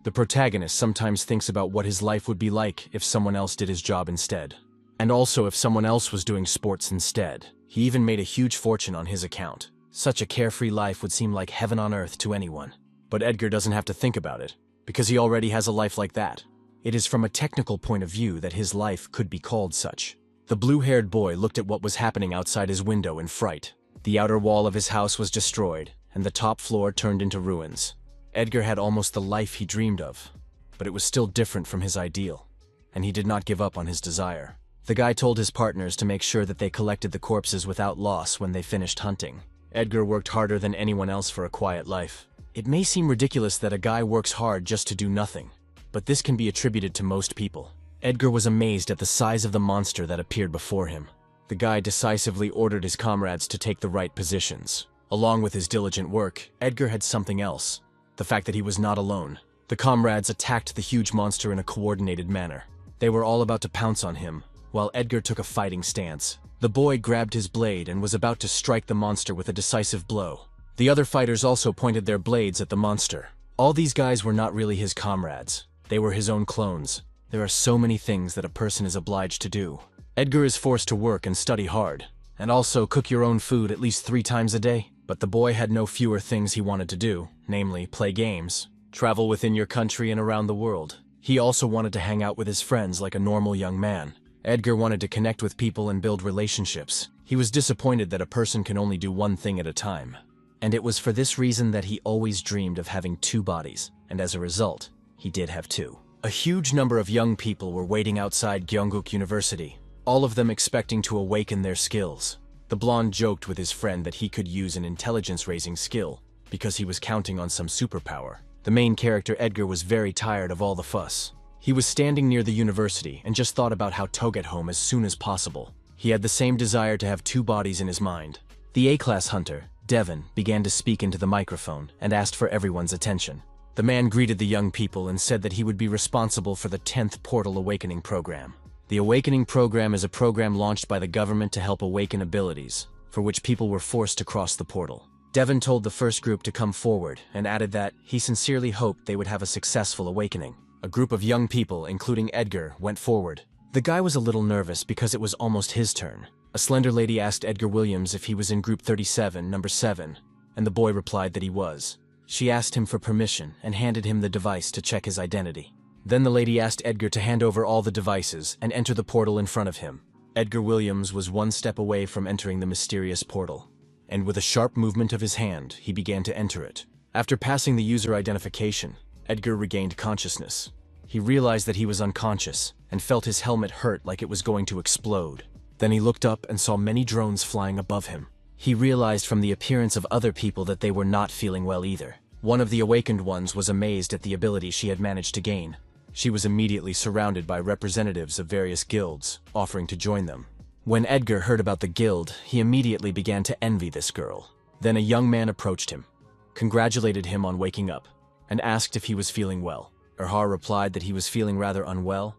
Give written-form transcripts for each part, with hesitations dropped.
The protagonist sometimes thinks about what his life would be like if someone else did his job instead. And also if someone else was doing sports instead. He even made a huge fortune on his account. Such a carefree life would seem like heaven on earth to anyone. But Edgar doesn't have to think about it, because he already has a life like that. It is from a technical point of view that his life could be called such. The blue-haired boy looked at what was happening outside his window in fright. The outer wall of his house was destroyed, and the top floor turned into ruins. Edgar had almost the life he dreamed of, but it was still different from his ideal, and he did not give up on his desire. The guy told his partners to make sure that they collected the corpses without loss when they finished hunting. Edgar worked harder than anyone else for a quiet life. It may seem ridiculous that a guy works hard just to do nothing, but this can be attributed to most people. Edgar was amazed at the size of the monster that appeared before him. The guy decisively ordered his comrades to take the right positions. Along with his diligent work, Edgar had something else. The fact that he was not alone. The comrades attacked the huge monster in a coordinated manner. They were all about to pounce on him, while Edgar took a fighting stance. The boy grabbed his blade and was about to strike the monster with a decisive blow. The other fighters also pointed their blades at the monster. All these guys were not really his comrades. They were his own clones. There are so many things that a person is obliged to do. Edgar is forced to work and study hard, and also cook your own food at least 3 times a day. But the boy had no fewer things he wanted to do, namely play games, travel within your country and around the world. He also wanted to hang out with his friends like a normal young man. Edgar wanted to connect with people and build relationships. He was disappointed that a person can only do one thing at a time. And it was for this reason that he always dreamed of having 2 bodies, and as a result, he did have 2. A huge number of young people were waiting outside Gyeongguk University, all of them expecting to awaken their skills. The blonde joked with his friend that he could use an intelligence-raising skill, because he was counting on some superpower. The main character Edgar was very tired of all the fuss. He was standing near the university and just thought about how to get home as soon as possible. He had the same desire to have 2 bodies in his mind. The A-class hunter, Devon, began to speak into the microphone and asked for everyone's attention. The man greeted the young people and said that he would be responsible for the 10th Portal Awakening program. The Awakening program is a program launched by the government to help awaken abilities, for which people were forced to cross the portal. Devon told the first group to come forward and added that he sincerely hoped they would have a successful awakening. A group of young people, including Edgar, went forward. The guy was a little nervous because it was almost his turn. A slender lady asked Edgar Williams if he was in group 37, number 7, and the boy replied that he was. She asked him for permission and handed him the device to check his identity. Then the lady asked Edgar to hand over all the devices and enter the portal in front of him. Edgar Williams was 1 step away from entering the mysterious portal, and with a sharp movement of his hand, he began to enter it. After passing the user identification, Edgar regained consciousness. He realized that he was unconscious and felt his helmet hurt like it was going to explode. Then he looked up and saw many drones flying above him. He realized from the appearance of other people that they were not feeling well either. One of the awakened ones was amazed at the ability she had managed to gain. She was immediately surrounded by representatives of various guilds, offering to join them. When Edgar heard about the guild, he immediately began to envy this girl. Then a young man approached him, congratulated him on waking up, and asked if he was feeling well. Erhar replied that he was feeling rather unwell,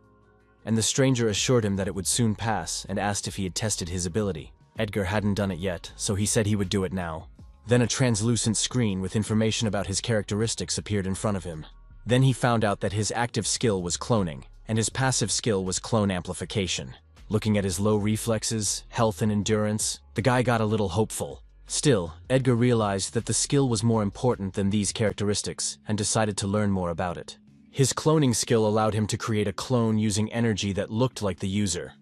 and the stranger assured him that it would soon pass and asked if he had tested his ability. Edgar hadn't done it yet, so he said he would do it now. Then a translucent screen with information about his characteristics appeared in front of him. Then he found out that his active skill was cloning, and his passive skill was clone amplification. Looking at his low reflexes, health and endurance, the guy got a little hopeful. Still, Edgar realized that the skill was more important than these characteristics and decided to learn more about it. His cloning skill allowed him to create a clone using energy that looked like the user.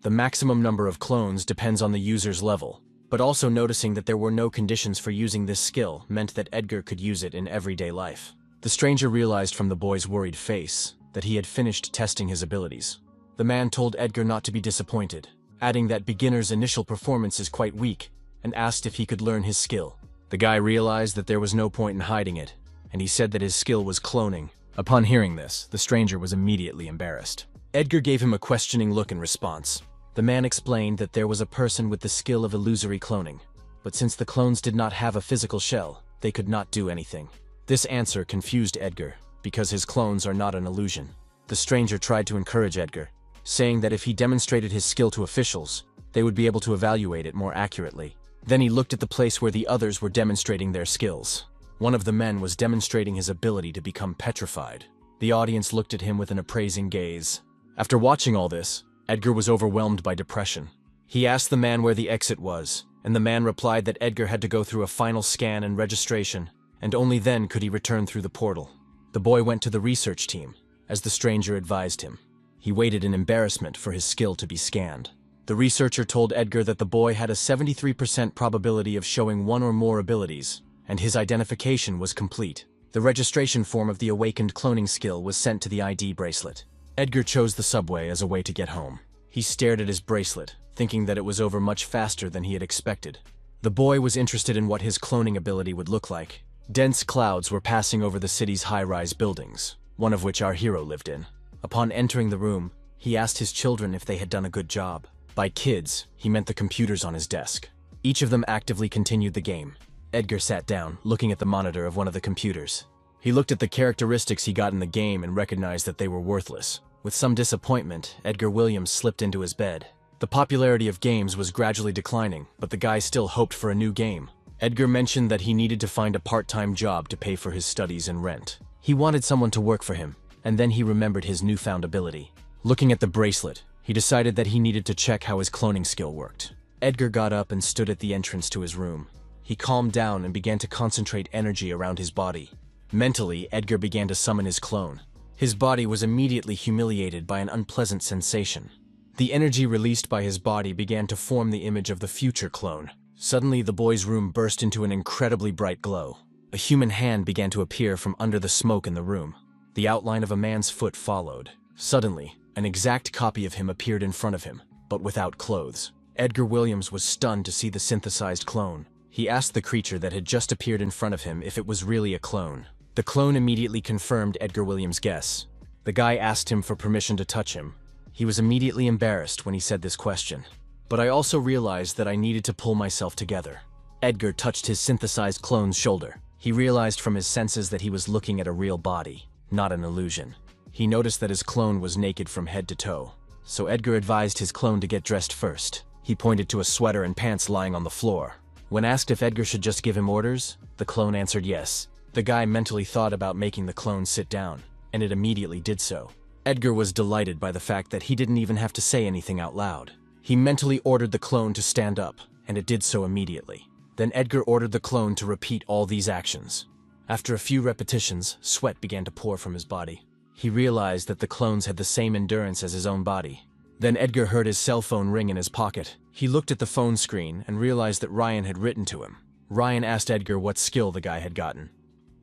The maximum number of clones depends on the user's level, but also noticing that there were no conditions for using this skill meant that Edgar could use it in everyday life. The stranger realized from the boy's worried face that he had finished testing his abilities. The man told Edgar not to be disappointed, adding that beginner's initial performance is quite weak, and asked if he could learn his skill. The guy realized that there was no point in hiding it, and he said that his skill was cloning. Upon hearing this, the stranger was immediately embarrassed. Edgar gave him a questioning look in response. The man explained that there was a person with the skill of illusory cloning, but since the clones did not have a physical shell, they could not do anything. This answer confused Edgar, because his clones are not an illusion. The stranger tried to encourage Edgar, saying that if he demonstrated his skill to officials, they would be able to evaluate it more accurately. Then he looked at the place where the others were demonstrating their skills. One of the men was demonstrating his ability to become petrified. The audience looked at him with an appraising gaze. After watching all this, Edgar was overwhelmed by depression. He asked the man where the exit was, and the man replied that Edgar had to go through a final scan and registration, and only then could he return through the portal. The boy went to the research team, as the stranger advised him. He waited in embarrassment for his skill to be scanned. The researcher told Edgar that the boy had a 73% probability of showing one or more abilities, and his identification was complete. The registration form of the awakened cloning skill was sent to the ID bracelet. Edgar chose the subway as a way to get home. He stared at his bracelet, thinking that it was over much faster than he had expected. The boy was interested in what his cloning ability would look like. Dense clouds were passing over the city's high-rise buildings, one of which our hero lived in. Upon entering the room, he asked his children if they had done a good job. By kids, he meant the computers on his desk. Each of them actively continued the game. Edgar sat down, looking at the monitor of one of the computers. He looked at the characteristics he got in the game and recognized that they were worthless. With some disappointment, Edgar Williams slipped into his bed. The popularity of games was gradually declining, but the guy still hoped for a new game. Edgar mentioned that he needed to find a part-time job to pay for his studies and rent. He wanted someone to work for him, and then he remembered his newfound ability. Looking at the bracelet, he decided that he needed to check how his cloning skill worked. Edgar got up and stood at the entrance to his room. He calmed down and began to concentrate energy around his body. Mentally, Edgar began to summon his clone. His body was immediately humiliated by an unpleasant sensation. The energy released by his body began to form the image of the future clone. Suddenly, the boy's room burst into an incredibly bright glow. A human hand began to appear from under the smoke in the room. The outline of a man's foot followed. Suddenly, an exact copy of him appeared in front of him, but without clothes. Edgar Williams was stunned to see the synthesized clone. He asked the creature that had just appeared in front of him if it was really a clone. The clone immediately confirmed Edgar Williams' guess. The guy asked him for permission to touch him. He was immediately embarrassed when he said this question. But I also realized that I needed to pull myself together. Edgar touched his synthesized clone's shoulder. He realized from his senses that he was looking at a real body, not an illusion. He noticed that his clone was naked from head to toe, so Edgar advised his clone to get dressed first. He pointed to a sweater and pants lying on the floor. When asked if Edgar should just give him orders, the clone answered yes. The guy mentally thought about making the clone sit down, and it immediately did so. Edgar was delighted by the fact that he didn't even have to say anything out loud. He mentally ordered the clone to stand up, and it did so immediately. Then Edgar ordered the clone to repeat all these actions. After a few repetitions, sweat began to pour from his body. He realized that the clones had the same endurance as his own body. Then Edgar heard his cell phone ring in his pocket. He looked at the phone screen and realized that Ryan had written to him. Ryan asked Edgar what skill the guy had gotten,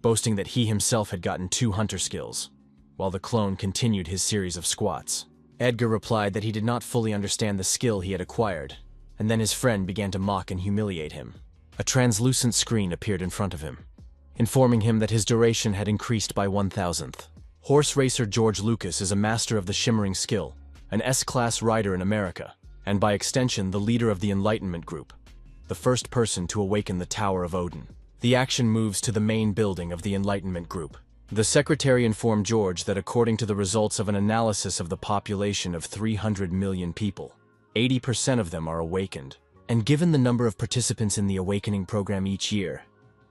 boasting that he himself had gotten 2 hunter skills, while the clone continued his series of squats. Edgar replied that he did not fully understand the skill he had acquired, and then his friend began to mock and humiliate him. A translucent screen appeared in front of him, informing him that his duration had increased by 1,000th. Horse racer George Lucas is a master of the shimmering skill, an S-class rider in America, and by extension the leader of the Enlightenment Group, the first person to awaken the Tower of Odin. The action moves to the main building of the Enlightenment Group. The secretary informed George that according to the results of an analysis of the population of 300 million people, 80% of them are awakened. And given the number of participants in the awakening program each year,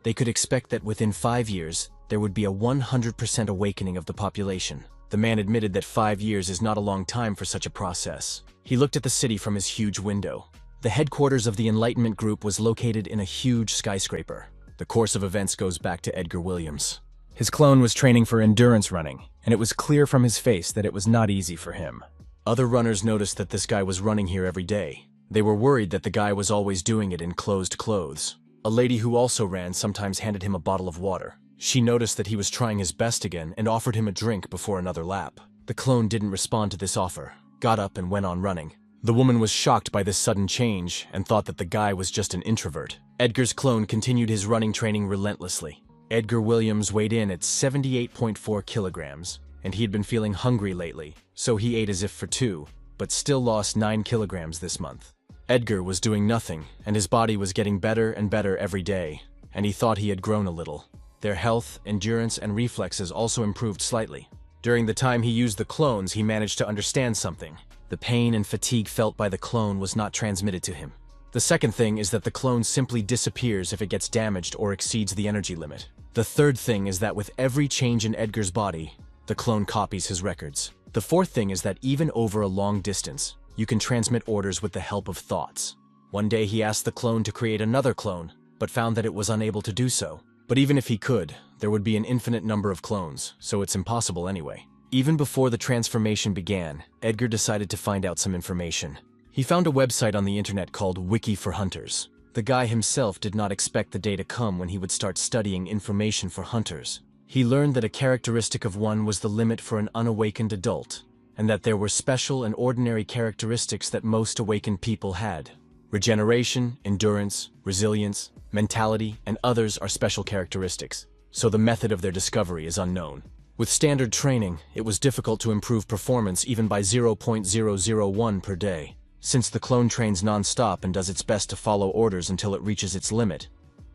they could expect that within 5 years, there would be a 100% awakening of the population. The man admitted that 5 years is not a long time for such a process. He looked at the city from his huge window. The headquarters of the Enlightenment Group was located in a huge skyscraper. The course of events goes back to Edgar Williams. His clone was training for endurance running, and it was clear from his face that it was not easy for him. Other runners noticed that this guy was running here every day. They were worried that the guy was always doing it in closed clothes. A lady who also ran sometimes handed him a bottle of water. She noticed that he was trying his best again and offered him a drink before another lap. The clone didn't respond to this offer, got up and went on running. The woman was shocked by this sudden change and thought that the guy was just an introvert. Edgar's clone continued his running training relentlessly. Edgar Williams weighed in at 78.4 kilograms, and he had been feeling hungry lately, so he ate as if for 2, but still lost 9 kilograms this month. Edgar was doing nothing, and his body was getting better and better every day, and he thought he had grown a little. Their health, endurance, and reflexes also improved slightly. During the time he used the clones, he managed to understand something. The pain and fatigue felt by the clone was not transmitted to him. The second thing is that the clone simply disappears if it gets damaged or exceeds the energy limit. The third thing is that with every change in Edgar's body, the clone copies his records. The fourth thing is that even over a long distance, you can transmit orders with the help of thoughts. One day he asked the clone to create another clone, but found that it was unable to do so. But even if he could, there would be an infinite number of clones, so it's impossible anyway. Even before the transformation began, Edgar decided to find out some information. He found a website on the internet called Wiki for Hunters. The guy himself did not expect the day to come when he would start studying information for hunters. He learned that a characteristic of one was the limit for an unawakened adult, and that there were special and ordinary characteristics that most awakened people had. Regeneration, endurance, resilience, mentality, and others are special characteristics, so the method of their discovery is unknown. With standard training, it was difficult to improve performance even by 0.001 per day. Since the clone trains non-stop and does its best to follow orders until it reaches its limit,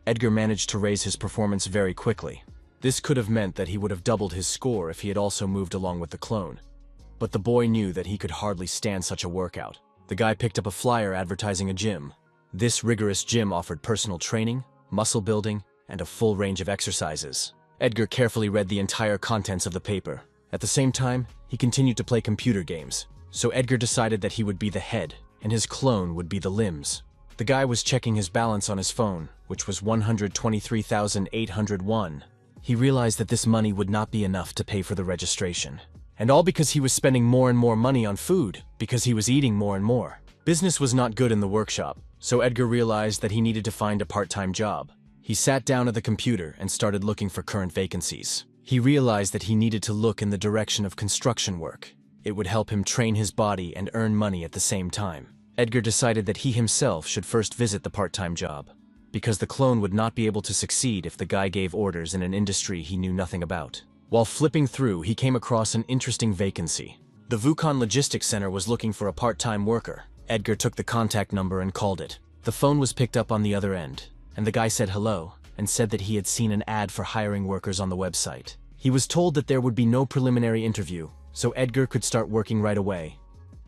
Edgar managed to raise his performance very quickly. This could have meant that he would have doubled his score if he had also moved along with the clone. But the boy knew that he could hardly stand such a workout. The guy picked up a flyer advertising a gym. This rigorous gym offered personal training, muscle building, and a full range of exercises. Edgar carefully read the entire contents of the paper. At the same time, he continued to play computer games. So Edgar decided that he would be the head, and his clone would be the limbs. The guy was checking his balance on his phone, which was 123,801. He realized that this money would not be enough to pay for the registration. And all because he was spending more and more money on food, because he was eating more and more. Business was not good in the workshop, so Edgar realized that he needed to find a part-time job. He sat down at the computer and started looking for current vacancies. He realized that he needed to look in the direction of construction work. It would help him train his body and earn money at the same time. Edgar decided that he himself should first visit the part-time job, because the clone would not be able to succeed if the guy gave orders in an industry he knew nothing about. While flipping through, he came across an interesting vacancy. The Wukong Logistics Center was looking for a part-time worker. Edgar took the contact number and called it. The phone was picked up on the other end, and the guy said hello and said that he had seen an ad for hiring workers on the website. He was told that there would be no preliminary interview, so Edgar could start working right away.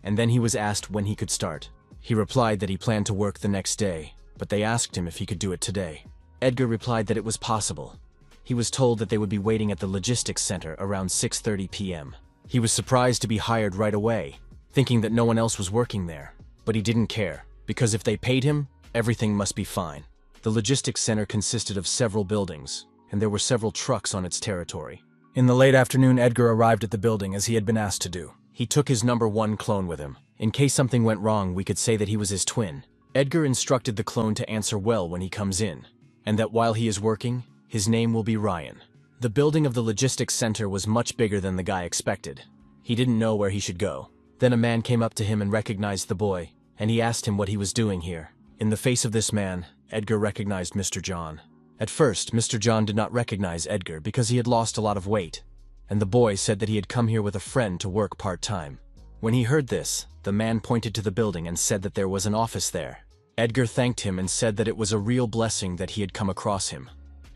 And then he was asked when he could start. He replied that he planned to work the next day, but they asked him if he could do it today. Edgar replied that it was possible. He was told that they would be waiting at the logistics center around 6:30 p.m. He was surprised to be hired right away, thinking that no one else was working there. But he didn't care, because if they paid him, everything must be fine. The logistics center consisted of several buildings, and there were several trucks on its territory. In the late afternoon, Edgar arrived at the building as he had been asked to do. He took his number 1 clone with him. In case something went wrong, we could say that he was his twin. Edgar instructed the clone to answer well when he comes in, and that while he is working, his name will be Ryan. The building of the logistics center was much bigger than the guy expected. He didn't know where he should go. Then a man came up to him and recognized the boy, and he asked him what he was doing here. In the face of this man, Edgar recognized Mr. John. At first, Mr. John did not recognize Edgar because he had lost a lot of weight, and the boy said that he had come here with a friend to work part-time. When he heard this, the man pointed to the building and said that there was an office there. Edgar thanked him and said that it was a real blessing that he had come across him.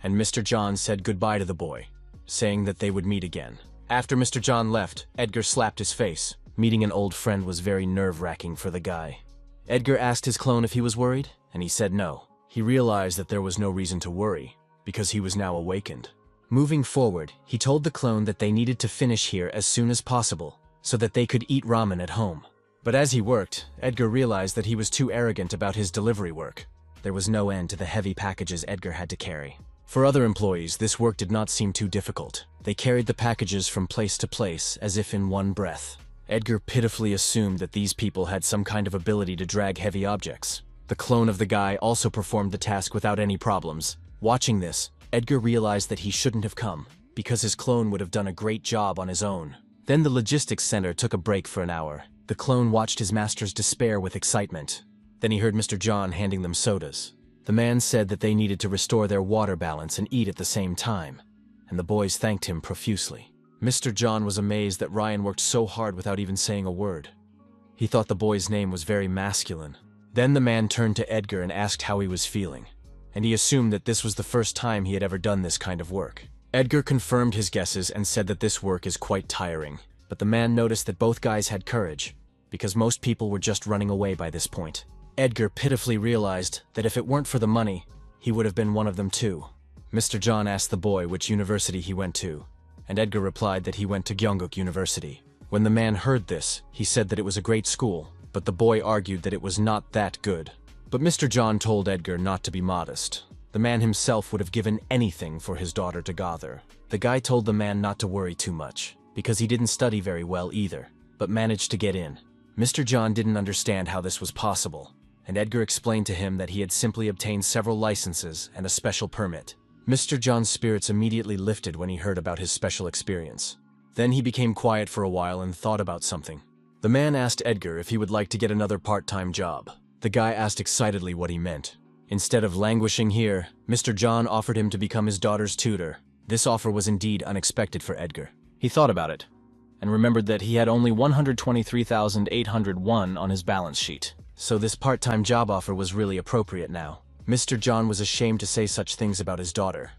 And Mr. John said goodbye to the boy, saying that they would meet again. After Mr. John left, Edgar slapped his face. Meeting an old friend was very nerve-wracking for the guy. Edgar asked his clone if he was worried, and he said no. He realized that there was no reason to worry, because he was now awakened. Moving forward, he told the clone that they needed to finish here as soon as possible, so that they could eat ramen at home. But as he worked, Edgar realized that he was too arrogant about his delivery work. There was no end to the heavy packages Edgar had to carry. For other employees, this work did not seem too difficult. They carried the packages from place to place as if in one breath. Edgar pitifully assumed that these people had some kind of ability to drag heavy objects. The clone of the guy also performed the task without any problems. Watching this, Edgar realized that he shouldn't have come, because his clone would have done a great job on his own. Then the logistics center took a break for an hour. The clone watched his master's despair with excitement. Then he heard Mr. John handing them sodas. The man said that they needed to restore their water balance and eat at the same time, and the boys thanked him profusely. Mr. John was amazed that Ryan worked so hard without even saying a word. He thought the boy's name was very masculine. Then the man turned to Edgar and asked how he was feeling, and he assumed that this was the first time he had ever done this kind of work. Edgar confirmed his guesses and said that this work is quite tiring, but the man noticed that both guys had courage, because most people were just running away by this point. Edgar pitifully realized that if it weren't for the money, he would have been one of them too. Mr. John asked the boy which university he went to, and Edgar replied that he went to Gyeongguk University. When the man heard this, he said that it was a great school, but the boy argued that it was not that good. But Mr. John told Edgar not to be modest. The man himself would have given anything for his daughter to go there. The guy told the man not to worry too much, because he didn't study very well either, but managed to get in. Mr. John didn't understand how this was possible, and Edgar explained to him that he had simply obtained several licenses and a special permit. Mr. John's spirits immediately lifted when he heard about his special experience. Then he became quiet for a while and thought about something. The man asked Edgar if he would like to get another part-time job. The guy asked excitedly what he meant. Instead of languishing here, Mr. John offered him to become his daughter's tutor. This offer was indeed unexpected for Edgar. He thought about it, and remembered that he had only 123,801 on his balance sheet. So this part-time job offer was really appropriate now. Mr. John was ashamed to say such things about his daughter,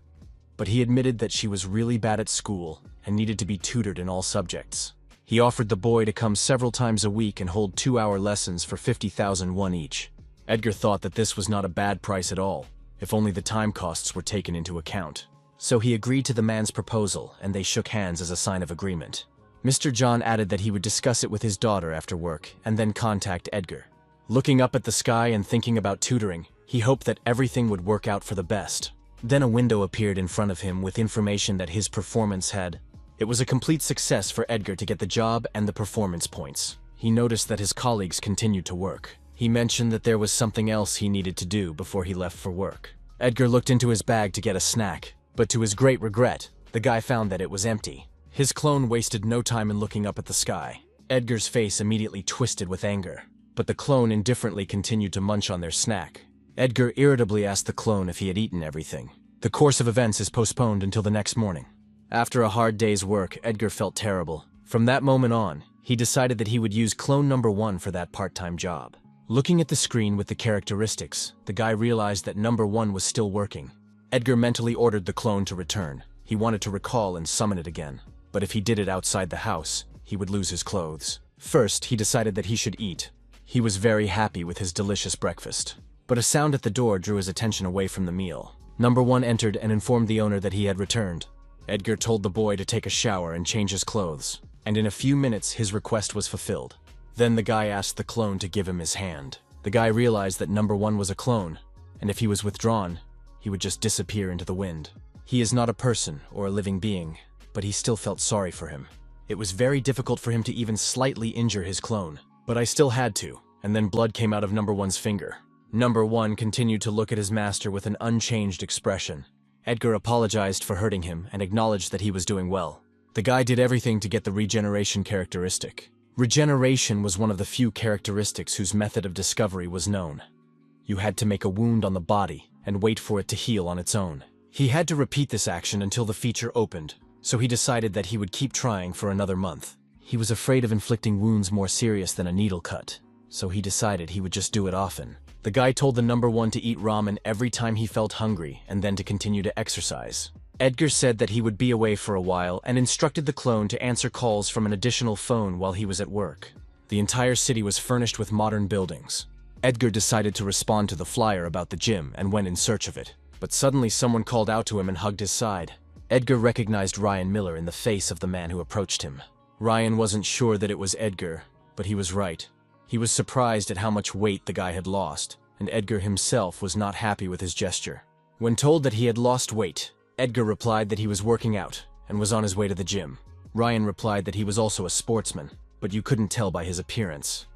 but he admitted that she was really bad at school and needed to be tutored in all subjects. He offered the boy to come several times a week and hold 2-hour lessons for 50,000 won each. Edgar thought that this was not a bad price at all, if only the time costs were taken into account. So he agreed to the man's proposal, and they shook hands as a sign of agreement. Mr. John added that he would discuss it with his daughter after work, and then contact Edgar. Looking up at the sky and thinking about tutoring, he hoped that everything would work out for the best. Then a window appeared in front of him with information that his performance had. It was a complete success for Edgar to get the job and the performance points. He noticed that his colleagues continued to work. He mentioned that there was something else he needed to do before he left for work. Edgar looked into his bag to get a snack, but to his great regret, the guy found that it was empty. His clone wasted no time in looking up at the sky. Edgar's face immediately twisted with anger, but the clone indifferently continued to munch on their snack. Edgar irritably asked the clone if he had eaten everything. The course of events is postponed until the next morning. After a hard day's work, Edgar felt terrible. From that moment on, he decided that he would use clone number 1 for that part-time job. Looking at the screen with the characteristics, the guy realized that number 1 was still working. Edgar mentally ordered the clone to return. He wanted to recall and summon it again, but if he did it outside the house, he would lose his clothes. First, he decided that he should eat. He was very happy with his delicious breakfast. But a sound at the door drew his attention away from the meal. Number 1 entered and informed the owner that he had returned. Edgar told the boy to take a shower and change his clothes, and in a few minutes his request was fulfilled. Then the guy asked the clone to give him his hand. The guy realized that number 1 was a clone, and if he was withdrawn, he would just disappear into the wind. He is not a person or a living being, but he still felt sorry for him. It was very difficult for him to even slightly injure his clone, but I still had to, and then blood came out of number 1's finger. Number 1 continued to look at his master with an unchanged expression. Edgar apologized for hurting him and acknowledged that he was doing well. The guy did everything to get the regeneration characteristic. Regeneration was one of the few characteristics whose method of discovery was known. You had to make a wound on the body and wait for it to heal on its own. He had to repeat this action until the feature opened, so he decided that he would keep trying for another month. He was afraid of inflicting wounds more serious than a needle cut, so he decided he would just do it often. The guy told the number 1 to eat ramen every time he felt hungry and then to continue to exercise. Edgar said that he would be away for a while and instructed the clone to answer calls from an additional phone while he was at work. The entire city was furnished with modern buildings. Edgar decided to respond to the flyer about the gym and went in search of it. But suddenly someone called out to him and hugged his side. Edgar recognized Ryan Miller in the face of the man who approached him. Ryan wasn't sure that it was Edgar, but he was right. He was surprised at how much weight the guy had lost, and Edgar himself was not happy with his gesture. When told that he had lost weight, Edgar replied that he was working out and was on his way to the gym. Ryan replied that he was also a sportsman, but you couldn't tell by his appearance.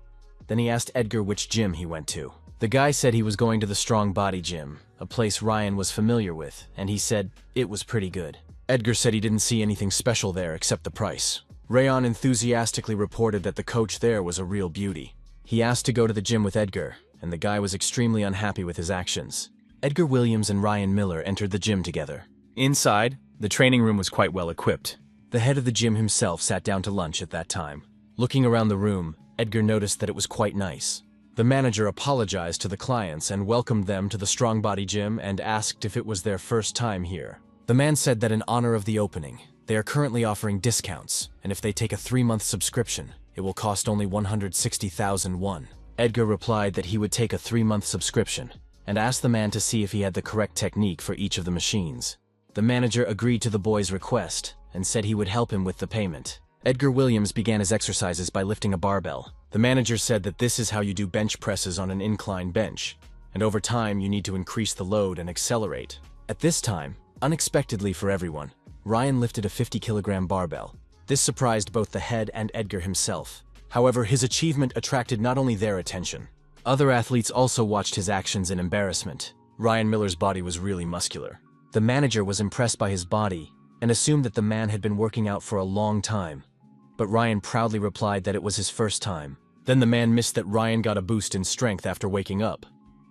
Then he asked Edgar which gym he went to. The guy said he was going to the Strong Body Gym, a place Ryan was familiar with, and he said it was pretty good. Edgar said he didn't see anything special there except the price. Rayon enthusiastically reported that the coach there was a real beauty. He asked to go to the gym with Edgar, and the guy was extremely unhappy with his actions. Edgar Williams and Ryan Miller entered the gym together. Inside, the training room was quite well equipped. The head of the gym himself sat down to lunch at that time. Looking around the room, Edgar noticed that it was quite nice. The manager apologized to the clients and welcomed them to the Strong Body Gym and asked if it was their first time here. The man said that in honor of the opening, they are currently offering discounts, and if they take a 3-month subscription, it will cost only 160,000 won. Edgar replied that he would take a 3-month subscription, and asked the man to see if he had the correct technique for each of the machines. The manager agreed to the boy's request, and said he would help him with the payment. Edgar Williams began his exercises by lifting a barbell. The manager said that this is how you do bench presses on an incline bench, and over time you need to increase the load and accelerate. At this time, unexpectedly for everyone, Ryan lifted a 50-kilogram barbell. This surprised both the head and Edgar himself. However, his achievement attracted not only their attention. Other athletes also watched his actions in embarrassment. Ryan Miller's body was really muscular. The manager was impressed by his body and assumed that the man had been working out for a long time. But Ryan proudly replied that it was his first time. Then the man missed that Ryan got a boost in strength after waking up.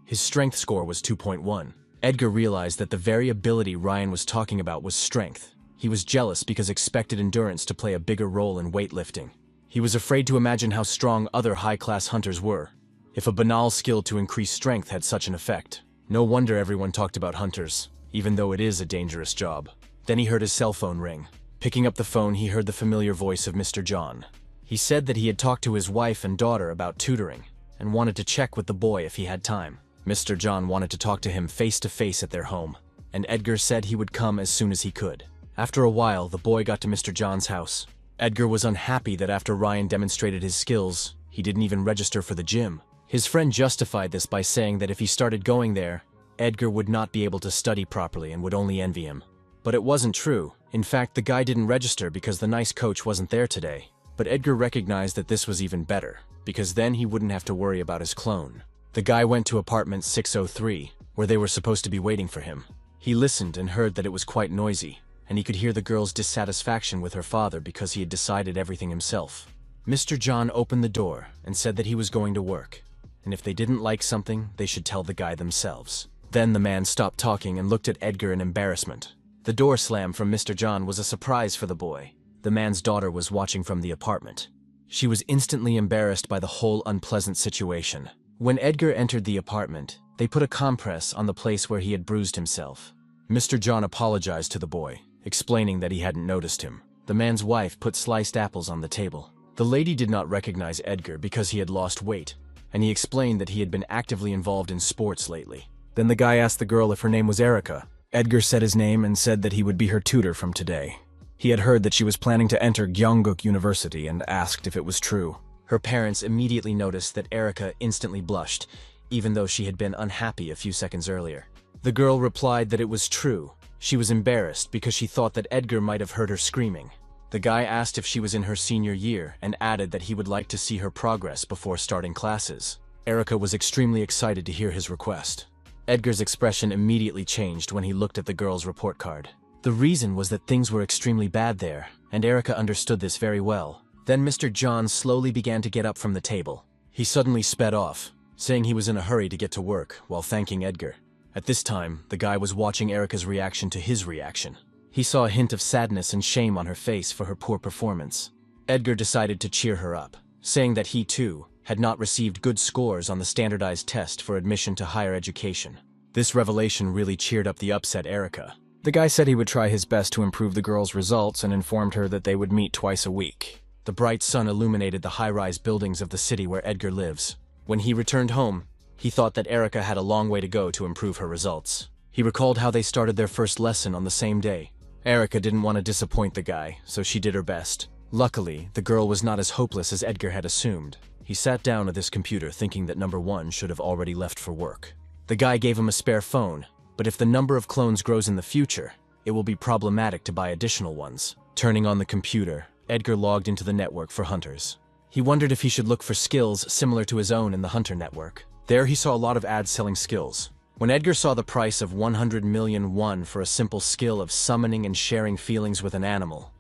His strength score was 2.1. Edgar realized that the very ability Ryan was talking about was strength. He was jealous because expected endurance to play a bigger role in weightlifting. He was afraid to imagine how strong other high-class hunters were. If a banal skill to increase strength had such an effect. No wonder everyone talked about hunters, even though it is a dangerous job. Then he heard his cell phone ring. Picking up the phone, he heard the familiar voice of Mr. John. He said that he had talked to his wife and daughter about tutoring, and wanted to check with the boy if he had time. Mr. John wanted to talk to him face-to-face at their home, and Edgar said he would come as soon as he could. After a while, the boy got to Mr. John's house. Edgar was unhappy that after Ryan demonstrated his skills, he didn't even register for the gym. His friend justified this by saying that if he started going there, Edgar would not be able to study properly and would only envy him. But it wasn't true. In fact, the guy didn't register because the nice coach wasn't there today. But Edgar recognized that this was even better, because then he wouldn't have to worry about his clone. The guy went to apartment 603, where they were supposed to be waiting for him. He listened and heard that it was quite noisy, and he could hear the girl's dissatisfaction with her father because he had decided everything himself. Mr. John opened the door and said that he was going to work, and if they didn't like something, they should tell the guy themselves. Then the man stopped talking and looked at Edgar in embarrassment. The door slam from Mr. John was a surprise for the boy. The man's daughter was watching from the apartment. She was instantly embarrassed by the whole unpleasant situation. When Edgar entered the apartment, they put a compress on the place where he had bruised himself. Mr. John apologized to the boy, explaining that he hadn't noticed him. The man's wife put sliced apples on the table. The lady did not recognize Edgar because he had lost weight, and he explained that he had been actively involved in sports lately. Then the guy asked the girl if her name was Erica. Edgar said his name and said that he would be her tutor from today. He had heard that she was planning to enter Gyeongguk University and asked if it was true. Her parents immediately noticed that Erica instantly blushed, even though she had been unhappy a few seconds earlier. The girl replied that it was true. She was embarrassed because she thought that Edgar might have heard her screaming. The guy asked if she was in her senior year and added that he would like to see her progress before starting classes. Erica was extremely excited to hear his request. Edgar's expression immediately changed when he looked at the girl's report card. The reason was that things were extremely bad there, and Erica understood this very well. Then Mr. John slowly began to get up from the table. He suddenly sped off, saying he was in a hurry to get to work, while thanking Edgar. At this time, the guy was watching Erica's reaction to his reaction. He saw a hint of sadness and shame on her face for her poor performance. Edgar decided to cheer her up, saying that he, too, had not received good scores on the standardized test for admission to higher education. This revelation really cheered up the upset Erica. The guy said he would try his best to improve the girl's results and informed her that they would meet twice a week. The bright sun illuminated the high-rise buildings of the city where Edgar lives. When he returned home, he thought that Erica had a long way to go to improve her results. He recalled how they started their first lesson on the same day. Erica didn't want to disappoint the guy, so she did her best. Luckily, the girl was not as hopeless as Edgar had assumed. He sat down at his computer thinking that number 1 should have already left for work. The guy gave him a spare phone, but if the number of clones grows in the future, it will be problematic to buy additional ones. Turning on the computer, Edgar logged into the network for hunters. He wondered if he should look for skills similar to his own in the hunter network. There he saw a lot of ads selling skills. When Edgar saw the price of 100 million won for a simple skill of summoning and sharing feelings with an animal,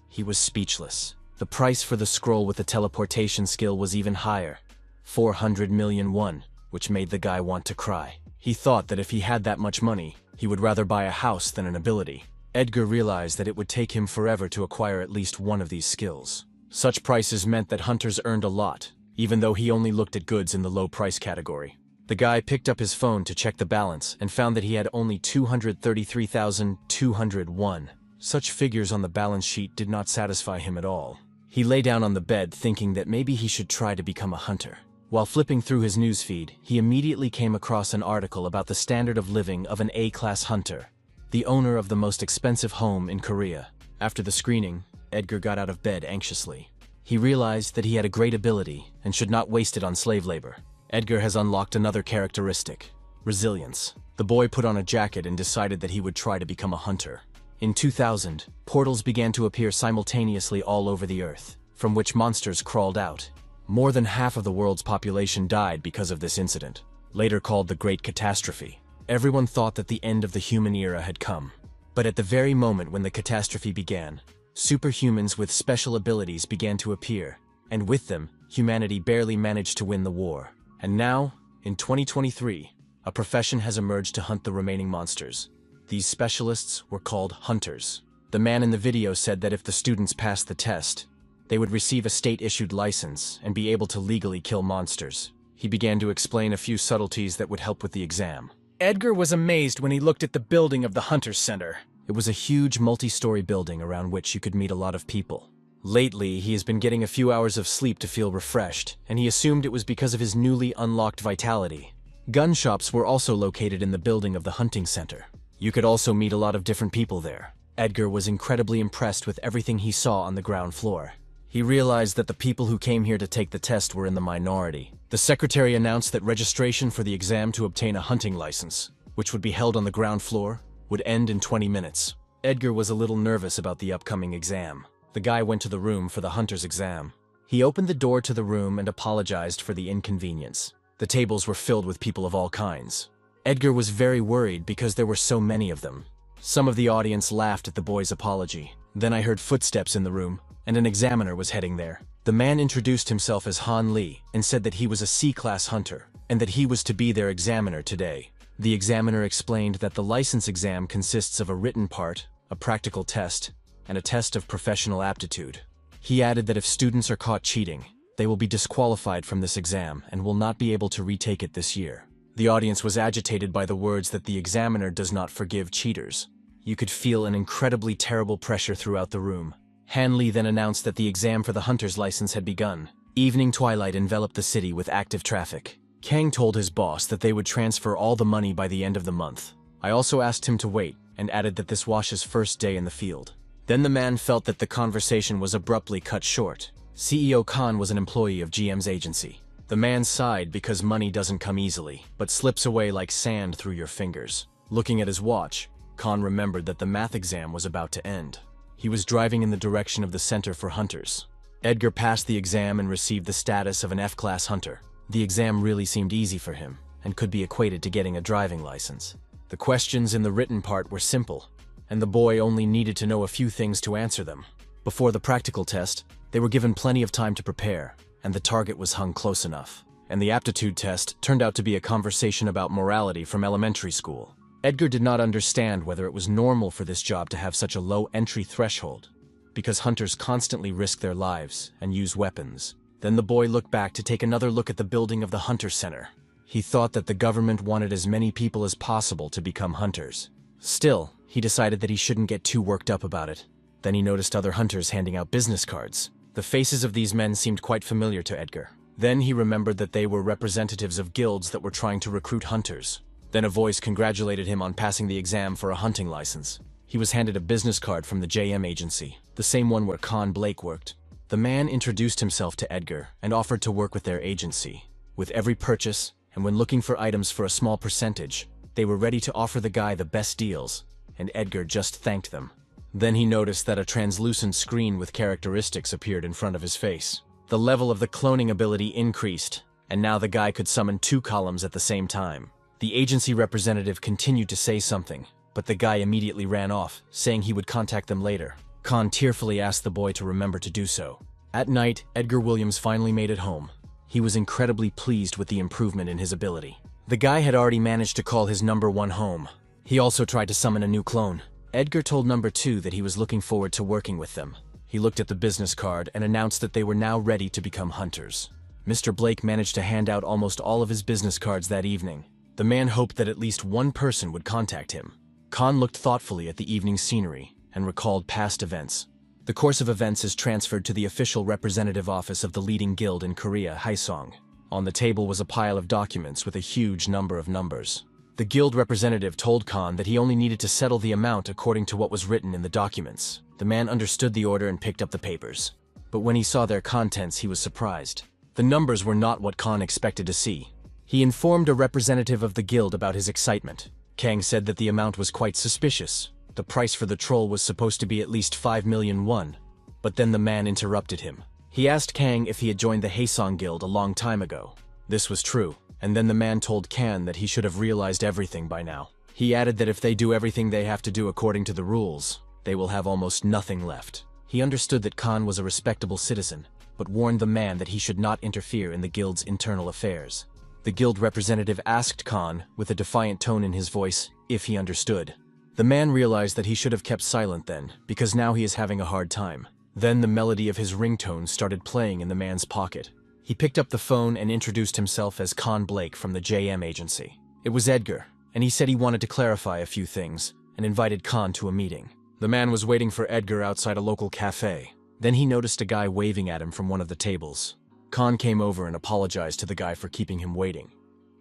he was speechless. The price for the scroll with the teleportation skill was even higher, 400 million won, which made the guy want to cry. He thought that if he had that much money, he would rather buy a house than an ability. Edgar realized that it would take him forever to acquire at least one of these skills. Such prices meant that hunters earned a lot, even though he only looked at goods in the low price category. The guy picked up his phone to check the balance and found that he had only 233,201. Such figures on the balance sheet did not satisfy him at all. He lay down on the bed thinking that maybe he should try to become a hunter. While flipping through his newsfeed, he immediately came across an article about the standard of living of an A-class hunter, the owner of the most expensive home in Korea. After the screening, Edgar got out of bed anxiously. He realized that he had a great ability and should not waste it on slave labor. Edgar has unlocked another characteristic: resilience. The boy put on a jacket and decided that he would try to become a hunter. In 2000, portals began to appear simultaneously all over the Earth, from which monsters crawled out. More than half of the world's population died because of this incident, later called the Great Catastrophe. Everyone thought that the end of the human era had come. But at the very moment when the catastrophe began, superhumans with special abilities began to appear, and with them, humanity barely managed to win the war. And now, in 2023, a profession has emerged to hunt the remaining monsters. These specialists were called hunters. The man in the video said that if the students passed the test, they would receive a state-issued license and be able to legally kill monsters. He began to explain a few subtleties that would help with the exam. Edgar was amazed when he looked at the building of the Hunter's Center. It was a huge multi-story building around which you could meet a lot of people. Lately, he has been getting a few hours of sleep to feel refreshed, and he assumed it was because of his newly unlocked vitality. Gun shops were also located in the building of the hunting center. You could also meet a lot of different people there. Edgar was incredibly impressed with everything he saw on the ground floor. He realized that the people who came here to take the test were in the minority. The secretary announced that registration for the exam to obtain a hunting license, which would be held on the ground floor, would end in 20 minutes. Edgar was a little nervous about the upcoming exam. The guy went to the room for the hunter's exam. He opened the door to the room and apologized for the inconvenience. The tables were filled with people of all kinds. Edgar was very worried because there were so many of them. Some of the audience laughed at the boy's apology. Then I heard footsteps in the room, and an examiner was heading there. The man introduced himself as Han Lee and said that he was a C-class hunter, and that he was to be their examiner today. The examiner explained that the license exam consists of a written part, a practical test, and a test of professional aptitude. He added that if students are caught cheating, they will be disqualified from this exam and will not be able to retake it this year. The audience was agitated by the words that the examiner does not forgive cheaters. You could feel an incredibly terrible pressure throughout the room. Han Lee then announced that the exam for the hunter's license had begun. Evening twilight enveloped the city with active traffic. Kang told his boss that they would transfer all the money by the end of the month. I also asked him to wait and added that this was his first day in the field. Then the man felt that the conversation was abruptly cut short. CEO Khan was an employee of GM's agency. The man sighed because money doesn't come easily, but slips away like sand through your fingers. Looking at his watch, Khan remembered that the math exam was about to end. He was driving in the direction of the Center for Hunters. Edgar passed the exam and received the status of an F-class hunter. The exam really seemed easy for him, and could be equated to getting a driving license. The questions in the written part were simple, and the boy only needed to know a few things to answer them. Before the practical test, they were given plenty of time to prepare, and the target was hung close enough. And the aptitude test turned out to be a conversation about morality from elementary school. Edgar did not understand whether it was normal for this job to have such a low entry threshold, because hunters constantly risk their lives and use weapons. Then the boy looked back to take another look at the building of the Hunter Center. He thought that the government wanted as many people as possible to become hunters. Still, he decided that he shouldn't get too worked up about it. Then he noticed other hunters handing out business cards. The faces of these men seemed quite familiar to Edgar. Then he remembered that they were representatives of guilds that were trying to recruit hunters. Then a voice congratulated him on passing the exam for a hunting license. He was handed a business card from the JM agency, the same one where Con Blake worked. The man introduced himself to Edgar and offered to work with their agency. With every purchase, and when looking for items for a small percentage, they were ready to offer the guy the best deals, and Edgar just thanked them. Then he noticed that a translucent screen with characteristics appeared in front of his face. The level of the cloning ability increased, and now the guy could summon 2 columns at the same time. The agency representative continued to say something, but the guy immediately ran off, saying he would contact them later. Khan tearfully asked the boy to remember to do so. At night, Edgar Williams finally made it home. He was incredibly pleased with the improvement in his ability. The guy had already managed to call his number 1 home. He also tried to summon a new clone. Edgar told number 2 that he was looking forward to working with them. He looked at the business card and announced that they were now ready to become hunters. Mr. Blake managed to hand out almost all of his business cards that evening. The man hoped that at least one person would contact him. Khan looked thoughtfully at the evening's scenery and recalled past events. The course of events is transferred to the official representative office of the leading guild in Korea, Haesong. On the table was a pile of documents with a huge number of numbers. The guild representative told Khan that he only needed to settle the amount according to what was written in the documents. The man understood the order and picked up the papers. But when he saw their contents, he was surprised. The numbers were not what Khan expected to see. He informed a representative of the guild about his excitement. Kang said that the amount was quite suspicious. The price for the troll was supposed to be at least 5 million won. But then the man interrupted him. He asked Kang if he had joined the Haesong Guild a long time ago. This was true, and then the man told Kang that he should have realized everything by now. He added that if they do everything they have to do according to the rules, they will have almost nothing left. He understood that Khan was a respectable citizen, but warned the man that he should not interfere in the guild's internal affairs. The guild representative asked Khan, with a defiant tone in his voice, if he understood. The man realized that he should have kept silent then, because now he is having a hard time. Then the melody of his ringtone started playing in the man's pocket. He picked up the phone and introduced himself as Con Blake from the JM agency. It was Edgar, and he said he wanted to clarify a few things, and invited Con to a meeting. The man was waiting for Edgar outside a local cafe. Then he noticed a guy waving at him from one of the tables. Con came over and apologized to the guy for keeping him waiting.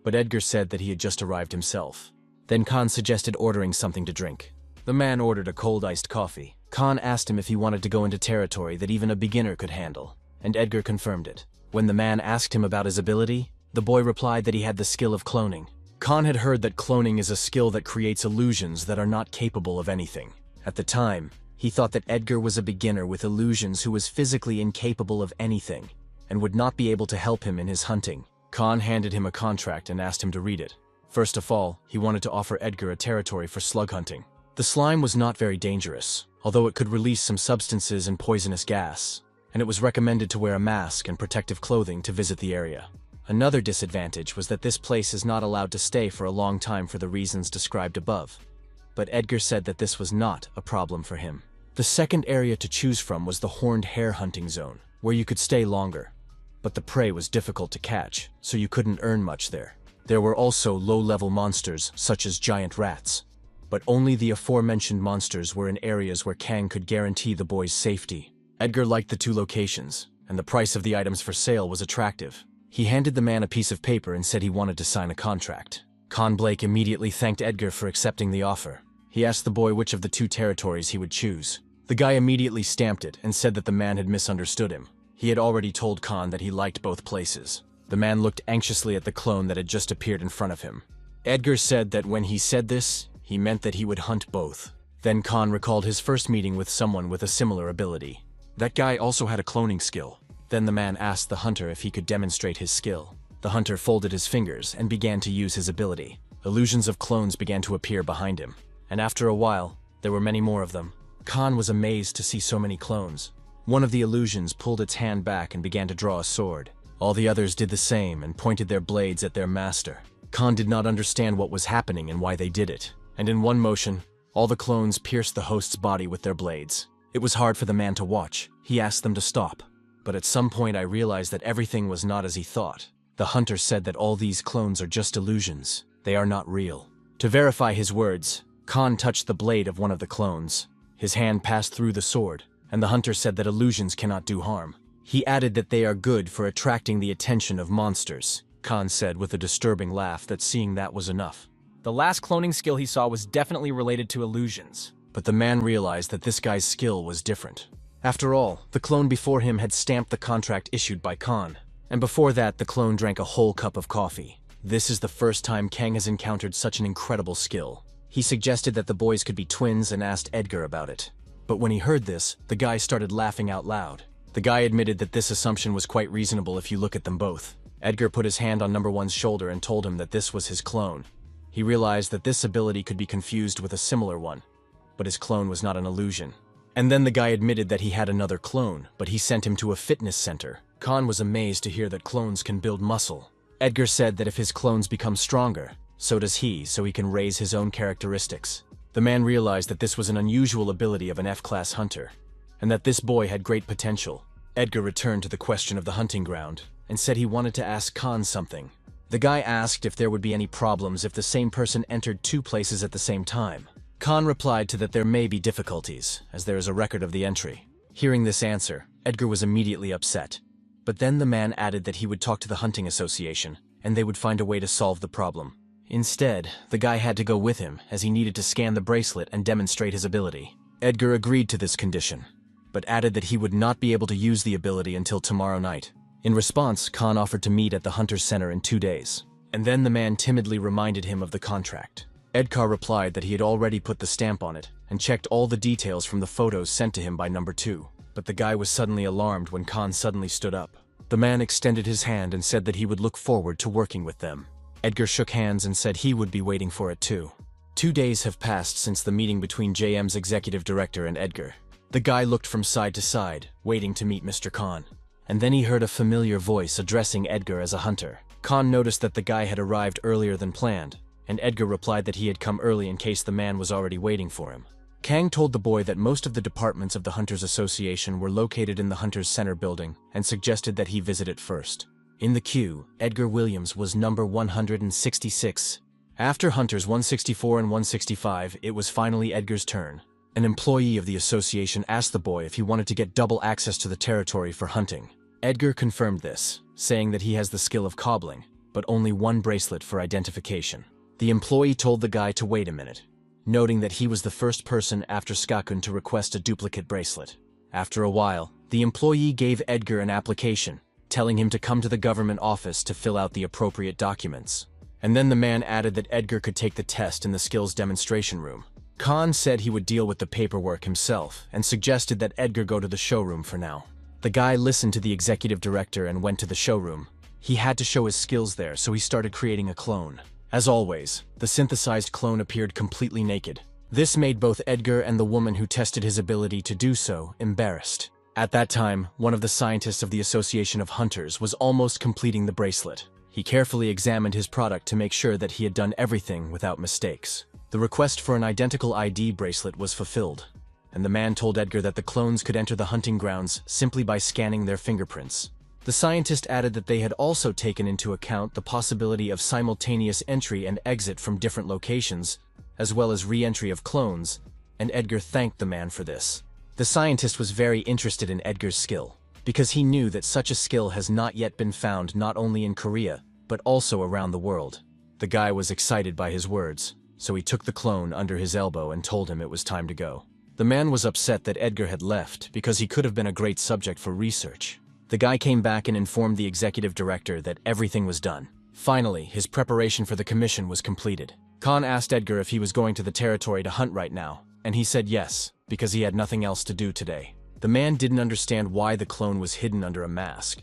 But Edgar said that he had just arrived himself. Then Con suggested ordering something to drink. The man ordered a cold iced coffee. Con asked him if he wanted to go into territory that even a beginner could handle, and Edgar confirmed it. When the man asked him about his ability, the boy replied that he had the skill of cloning. Con had heard that cloning is a skill that creates illusions that are not capable of anything. At the time, he thought that Edgar was a beginner with illusions who was physically incapable of anything, and would not be able to help him in his hunting. Con handed him a contract and asked him to read it. First of all, he wanted to offer Edgar a territory for slug hunting. The slime was not very dangerous, although it could release some substances and poisonous gas, and it was recommended to wear a mask and protective clothing to visit the area. Another disadvantage was that this place is not allowed to stay for a long time for the reasons described above. But Edgar said that this was not a problem for him. The second area to choose from was the horned hare hunting zone, where you could stay longer. But the prey was difficult to catch, so you couldn't earn much there. There were also low-level monsters, such as giant rats. But only the aforementioned monsters were in areas where Kang could guarantee the boy's safety. Edgar liked the two locations, and the price of the items for sale was attractive. He handed the man a piece of paper and said he wanted to sign a contract. Con Blake immediately thanked Edgar for accepting the offer. He asked the boy which of the two territories he would choose. The guy immediately stamped it and said that the man had misunderstood him. He had already told Con that he liked both places. The man looked anxiously at the clone that had just appeared in front of him. Edgar said that when he said this, he meant that he would hunt both. Then Con recalled his first meeting with someone with a similar ability. That guy also had a cloning skill. Then the man asked the hunter if he could demonstrate his skill. The hunter folded his fingers and began to use his ability. Illusions of clones began to appear behind him. And after a while, there were many more of them. Con was amazed to see so many clones. One of the illusions pulled its hand back and began to draw a sword. All the others did the same and pointed their blades at their master. Con did not understand what was happening and why they did it. And in one motion, all the clones pierced the host's body with their blades. It was hard for the man to watch. He asked them to stop. But at some point I realized that everything was not as he thought. The hunter said that all these clones are just illusions. They are not real. To verify his words, Con touched the blade of one of the clones. His hand passed through the sword, and the hunter said that illusions cannot do harm. He added that they are good for attracting the attention of monsters. Con said with a disturbing laugh that seeing that was enough. The last cloning skill he saw was definitely related to illusions. But the man realized that this guy's skill was different. After all, the clone before him had stamped the contract issued by Con. And before that, the clone drank a whole cup of coffee. This is the first time Kang has encountered such an incredible skill. He suggested that the boys could be twins and asked Edgar about it. But when he heard this, the guy started laughing out loud. The guy admitted that this assumption was quite reasonable if you look at them both. Edgar put his hand on number one's shoulder and told him that this was his clone. He realized that this ability could be confused with a similar one, but his clone was not an illusion. And then the guy admitted that he had another clone, but he sent him to a fitness center. Con was amazed to hear that clones can build muscle. Edgar said that if his clones become stronger, so does he, so he can raise his own characteristics. The man realized that this was an unusual ability of an F-class hunter, and that this boy had great potential. Edgar returned to the question of the hunting ground, and said he wanted to ask Con something. The guy asked if there would be any problems if the same person entered two places at the same time. Con replied to that there may be difficulties, as there is a record of the entry. Hearing this answer, Edgar was immediately upset. But then the man added that he would talk to the hunting association, and they would find a way to solve the problem. Instead, the guy had to go with him, as he needed to scan the bracelet and demonstrate his ability. Edgar agreed to this condition, but added that he would not be able to use the ability until tomorrow night. In response, Khan offered to meet at the Hunter's Center in 2 days, and then the man timidly reminded him of the contract. Edgar replied that he had already put the stamp on it and checked all the details from the photos sent to him by number 2. But the guy was suddenly alarmed when Khan suddenly stood up. The man extended his hand and said that he would look forward to working with them. Edgar shook hands and said he would be waiting for it too. 2 days have passed since the meeting between JM's executive director and Edgar. The guy looked from side to side, waiting to meet Mr. Khan. And then he heard a familiar voice addressing Edgar as a hunter. Khan noticed that the guy had arrived earlier than planned, and Edgar replied that he had come early in case the man was already waiting for him. Kang told the boy that most of the departments of the Hunters Association were located in the Hunters Center building and suggested that he visit it first. In the queue, Edgar Williams was number 166. After Hunters 164 and 165, it was finally Edgar's turn. An employee of the association asked the boy if he wanted to get double access to the territory for hunting. Edgar confirmed this, saying that he has the skill of cobbling, but only one bracelet for identification. The employee told the guy to wait a minute, noting that he was the first person after Skakun to request a duplicate bracelet. After a while, the employee gave Edgar an application, telling him to come to the government office to fill out the appropriate documents. And then the man added that Edgar could take the test in the skills demonstration room. Khan said he would deal with the paperwork himself and suggested that Edgar go to the showroom for now. The guy listened to the executive director and went to the showroom. He had to show his skills there, so he started creating a clone. As always, the synthesized clone appeared completely naked. This made both Edgar and the woman who tested his ability to do so embarrassed. At that time, one of the scientists of the Association of Hunters was almost completing the bracelet. He carefully examined his product to make sure that he had done everything without mistakes. The request for an identical ID bracelet was fulfilled, and the man told Edgar that the clones could enter the hunting grounds simply by scanning their fingerprints. The scientist added that they had also taken into account the possibility of simultaneous entry and exit from different locations, as well as re-entry of clones, and Edgar thanked the man for this. The scientist was very interested in Edgar's skill, because he knew that such a skill has not yet been found not only in Korea, but also around the world. The guy was excited by his words, so he took the clone under his elbow and told him it was time to go. The man was upset that Edgar had left because he could have been a great subject for research. The guy came back and informed the executive director that everything was done. Finally, his preparation for the commission was completed. Khan asked Edgar if he was going to the territory to hunt right now, and he said yes, because he had nothing else to do today. The man didn't understand why the clone was hidden under a mask,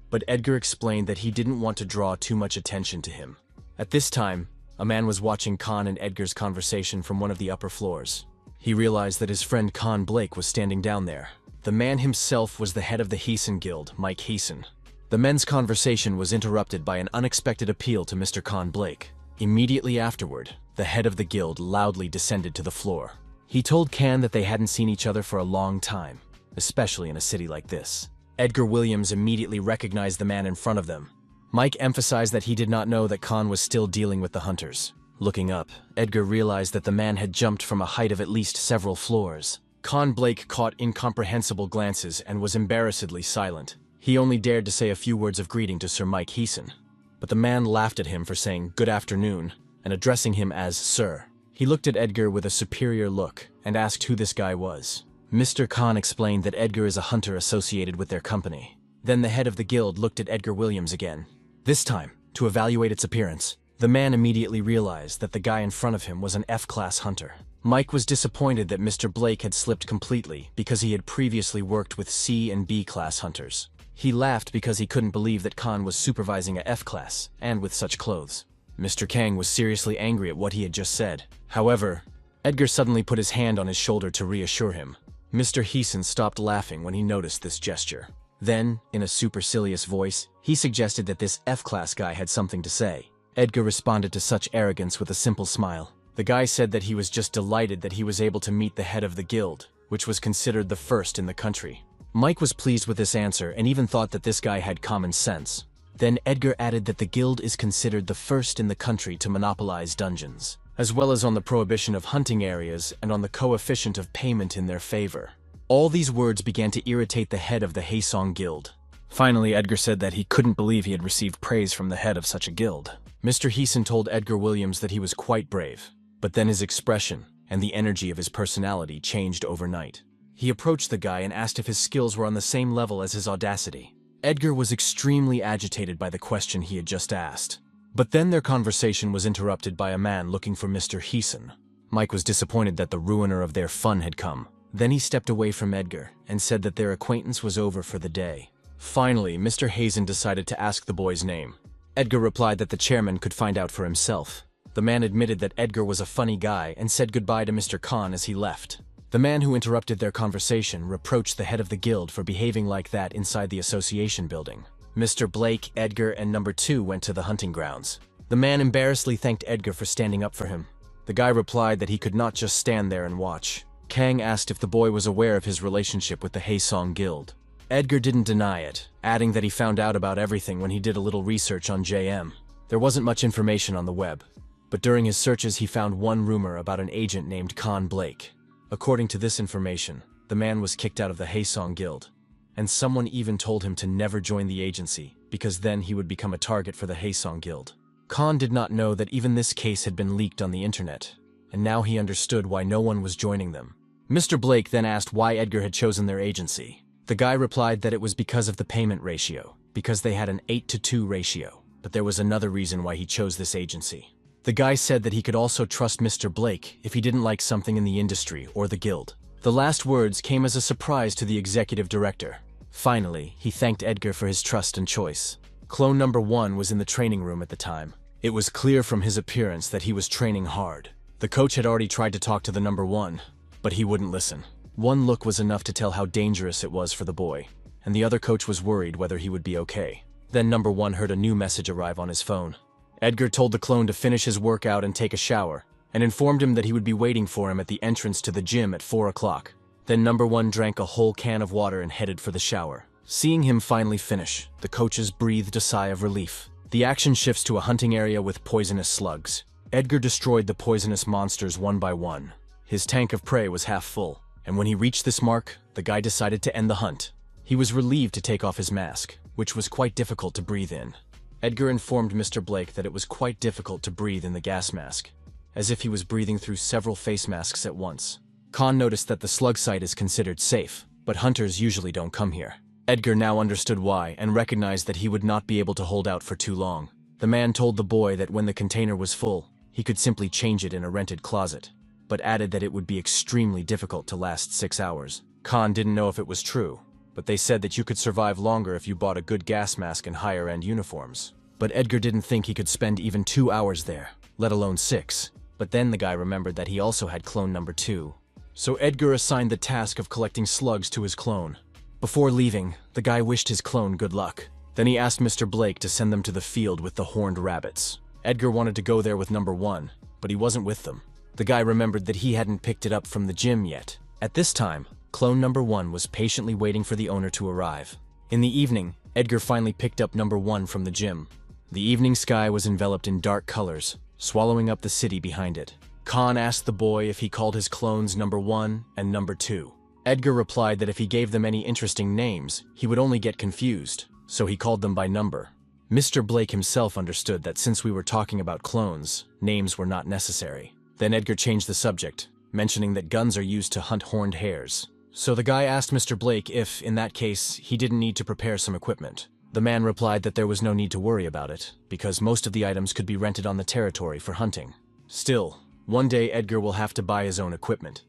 but Edgar explained that he didn't want to draw too much attention to him. At this time, a man was watching Khan and Edgar's conversation from one of the upper floors. He realized that his friend Khan Blake was standing down there. The man himself was the head of the Heeson Guild, Mike Heeson. The men's conversation was interrupted by an unexpected appeal to Mr. Khan Blake. Immediately afterward, the head of the guild loudly descended to the floor. He told Khan that they hadn't seen each other for a long time, especially in a city like this. Edgar Williams immediately recognized the man in front of them. Mike emphasized that he did not know that Khan was still dealing with the hunters. Looking up, Edgar realized that the man had jumped from a height of at least several floors. Khan Blake caught incomprehensible glances and was embarrassedly silent. He only dared to say a few words of greeting to Sir Mike Heeson, but the man laughed at him for saying "good afternoon" and addressing him as "sir." He looked at Edgar with a superior look and asked who this guy was. Mr. Khan explained that Edgar is a hunter associated with their company. Then the head of the guild looked at Edgar Williams again. This time, to evaluate its appearance, the man immediately realized that the guy in front of him was an F-class hunter. Mike was disappointed that Mr. Blake had slipped completely because he had previously worked with C and B-class hunters. He laughed because he couldn't believe that Khan was supervising a F-class, and with such clothes. Mr. Kang was seriously angry at what he had just said. However, Edgar suddenly put his hand on his shoulder to reassure him. Mr. Heeson stopped laughing when he noticed this gesture. Then, in a supercilious voice, he suggested that this F-class guy had something to say. Edgar responded to such arrogance with a simple smile. The guy said that he was just delighted that he was able to meet the head of the guild, which was considered the first in the country. Mike was pleased with this answer and even thought that this guy had common sense. Then Edgar added that the guild is considered the first in the country to monopolize dungeons, as well as on the prohibition of hunting areas and on the coefficient of payment in their favor. All these words began to irritate the head of the Haesong Guild. Finally, Edgar said that he couldn't believe he had received praise from the head of such a guild. Mr. Heeson told Edgar Williams that he was quite brave, but then his expression, and the energy of his personality changed overnight. He approached the guy and asked if his skills were on the same level as his audacity. Edgar was extremely agitated by the question he had just asked. But then their conversation was interrupted by a man looking for Mr. Heeson. Mike was disappointed that the ruiner of their fun had come. Then he stepped away from Edgar and said that their acquaintance was over for the day. Finally, Mr. Hazen decided to ask the boy's name. Edgar replied that the chairman could find out for himself. The man admitted that Edgar was a funny guy and said goodbye to Mr. Khan as he left. The man who interrupted their conversation reproached the head of the guild for behaving like that inside the association building. Mr. Blake, Edgar, and number 2 went to the hunting grounds. The man embarrassedly thanked Edgar for standing up for him. The guy replied that he could not just stand there and watch. Kang asked if the boy was aware of his relationship with the Haesong Guild. Edgar didn't deny it, adding that he found out about everything when he did a little research on JM. There wasn't much information on the web, but during his searches he found one rumor about an agent named Khan Blake. According to this information, the man was kicked out of the Haesong Guild, and someone even told him to never join the agency, because then he would become a target for the Haesong Guild. Khan did not know that even this case had been leaked on the internet, and now he understood why no one was joining them. Mr. Blake then asked why Edgar had chosen their agency. The guy replied that it was because of the payment ratio, because they had an 8-to-2 ratio, but there was another reason why he chose this agency. The guy said that he could also trust Mr. Blake if he didn't like something in the industry or the guild. The last words came as a surprise to the executive director. Finally, he thanked Edgar for his trust and choice. Clone number 1 was in the training room at the time. It was clear from his appearance that he was training hard. The coach had already tried to talk to the number 1, but he wouldn't listen. One look was enough to tell how dangerous it was for the boy, and the other coach was worried whether he would be okay. Then number 1 heard a new message arrive on his phone. Edgar told the clone to finish his workout and take a shower, and informed him that he would be waiting for him at the entrance to the gym at 4 o'clock. Then number 1 drank a whole can of water and headed for the shower. Seeing him finally finish, the coaches breathed a sigh of relief. The action shifts to a hunting area with poisonous slugs. Edgar destroyed the poisonous monsters one by one. His tank of prey was half full, and when he reached this mark, the guy decided to end the hunt. He was relieved to take off his mask, which was quite difficult to breathe in. Edgar informed Mr. Blake that it was quite difficult to breathe in the gas mask, as if he was breathing through several face masks at once. Khan noticed that the slug site is considered safe, but hunters usually don't come here. Edgar now understood why and recognized that he would not be able to hold out for too long. The man told the boy that when the container was full, he could simply change it in a rented closet, but added that it would be extremely difficult to last 6 hours. Khan didn't know if it was true, but they said that you could survive longer if you bought a good gas mask and higher-end uniforms. But Edgar didn't think he could spend even 2 hours there, let alone 6. But then the guy remembered that he also had clone number 2. So Edgar assigned the task of collecting slugs to his clone. Before leaving, the guy wished his clone good luck. Then he asked Mr. Blake to send them to the field with the horned rabbits. Edgar wanted to go there with number 1, but he wasn't with them. The guy remembered that he hadn't picked it up from the gym yet. At this time, clone number 1 was patiently waiting for the owner to arrive. In the evening, Edgar finally picked up number 1 from the gym. The evening sky was enveloped in dark colors, swallowing up the city behind it. Khan asked the boy if he called his clones number 1 and number 2. Edgar replied that if he gave them any interesting names, he would only get confused, so he called them by number. Mr. Blake himself understood that since we were talking about clones, names were not necessary. Then Edgar changed the subject, mentioning that guns are used to hunt horned hares. So the guy asked Mr. Blake if, in that case, he didn't need to prepare some equipment. The man replied that there was no need to worry about it, because most of the items could be rented on the territory for hunting. Still, one day Edgar will have to buy his own equipment,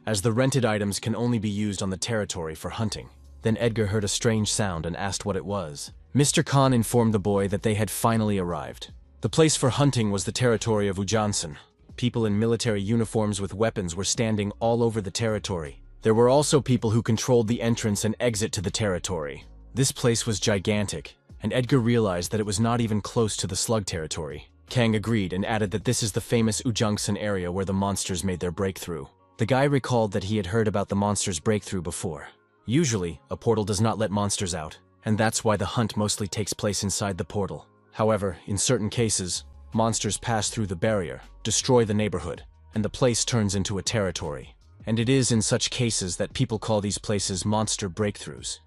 as the rented items can only be used on the territory for hunting. Then Edgar heard a strange sound and asked what it was. Mr. Khan informed the boy that they had finally arrived. The place for hunting was the territory of Ujansan. People in military uniforms with weapons were standing all over the territory. There were also people who controlled the entrance and exit to the territory. This place was gigantic, and Edgar realized that it was not even close to the slug territory. Kang agreed and added that this is the famous Ujungsan area where the monsters made their breakthrough. The guy recalled that he had heard about the monsters' breakthrough before. Usually, a portal does not let monsters out, and that's why the hunt mostly takes place inside the portal. However, in certain cases, monsters pass through the barrier, destroy the neighborhood, and the place turns into a territory. And it is in such cases that people call these places monster breakthroughs.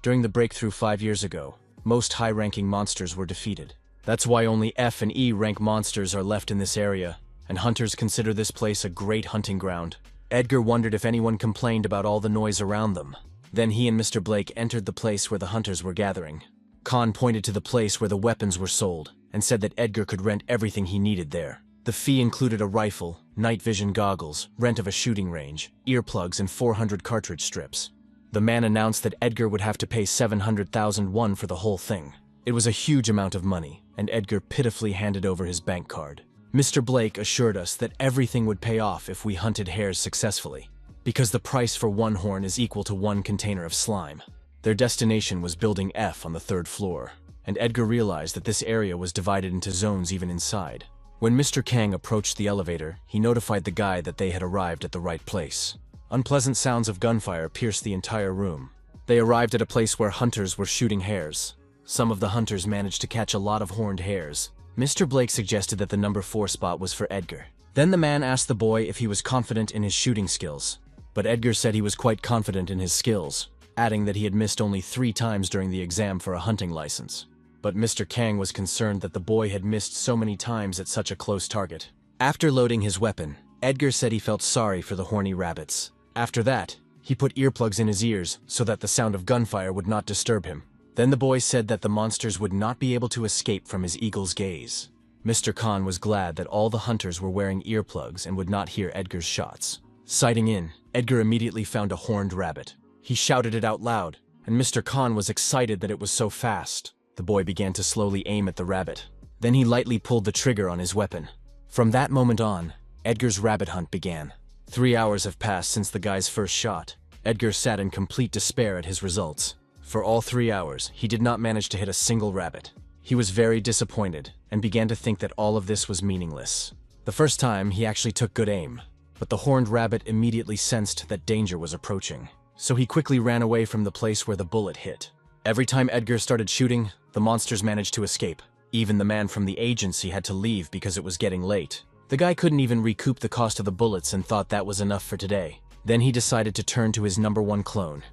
During the breakthrough 5 years ago, most high-ranking monsters were defeated. That's why only F and E rank monsters are left in this area, and hunters consider this place a great hunting ground. Edgar wondered if anyone complained about all the noise around them. Then he and Mr. Blake entered the place where the hunters were gathering. Khan pointed to the place where the weapons were sold and said that Edgar could rent everything he needed there. The fee included a rifle, night vision goggles, rent of a shooting range, earplugs, and 400 cartridge strips. The man announced that Edgar would have to pay 700,000 won for the whole thing. It was a huge amount of money, and Edgar pitifully handed over his bank card. Mr. Blake assured us that everything would pay off if we hunted hares successfully, because the price for one horn is equal to one container of slime. Their destination was Building F on the 3rd floor, and Edgar realized that this area was divided into zones even inside. When Mr. Kang approached the elevator, he notified the guy that they had arrived at the right place. Unpleasant sounds of gunfire pierced the entire room. They arrived at a place where hunters were shooting hares. Some of the hunters managed to catch a lot of horned hares. Mr. Blake suggested that the number 4 spot was for Edgar. Then the man asked the boy if he was confident in his shooting skills, but Edgar said he was quite confident in his skills, adding that he had missed only 3 times during the exam for a hunting license. But Mr. Kang was concerned that the boy had missed so many times at such a close target. After loading his weapon, Edgar said he felt sorry for the horny rabbits. After that, he put earplugs in his ears so that the sound of gunfire would not disturb him. Then the boy said that the monsters would not be able to escape from his eagle's gaze. Mr. Khan was glad that all the hunters were wearing earplugs and would not hear Edgar's shots. Sighting in, Edgar immediately found a horned rabbit. He shouted it out loud, and Mr. Khan was excited that it was so fast. The boy began to slowly aim at the rabbit. Then he lightly pulled the trigger on his weapon. From that moment on, Edgar's rabbit hunt began. 3 hours have passed since the guy's first shot. Edgar sat in complete despair at his results. For all 3 hours, he did not manage to hit a single rabbit. He was very disappointed and began to think that all of this was meaningless. The first time, he actually took good aim, but the horned rabbit immediately sensed that danger was approaching. So he quickly ran away from the place where the bullet hit. Every time Edgar started shooting, the monsters managed to escape. Even the man from the agency had to leave because it was getting late. The guy couldn't even recoup the cost of the bullets and thought that was enough for today. Then he decided to turn to his number 1 clone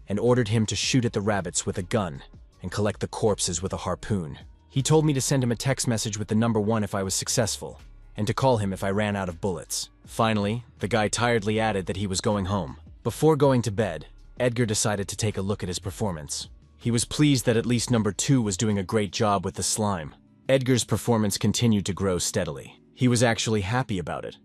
and ordered him to shoot at the rabbits with a gun and collect the corpses with a harpoon. He told me to send him a text message with the number 1 if I was successful, and to call him if I ran out of bullets. Finally, the guy tiredly added that he was going home. Before going to bed, Edgar decided to take a look at his performance. He was pleased that at least number 2 was doing a great job with the slime. Edgar's performance continued to grow steadily. He was actually happy about it,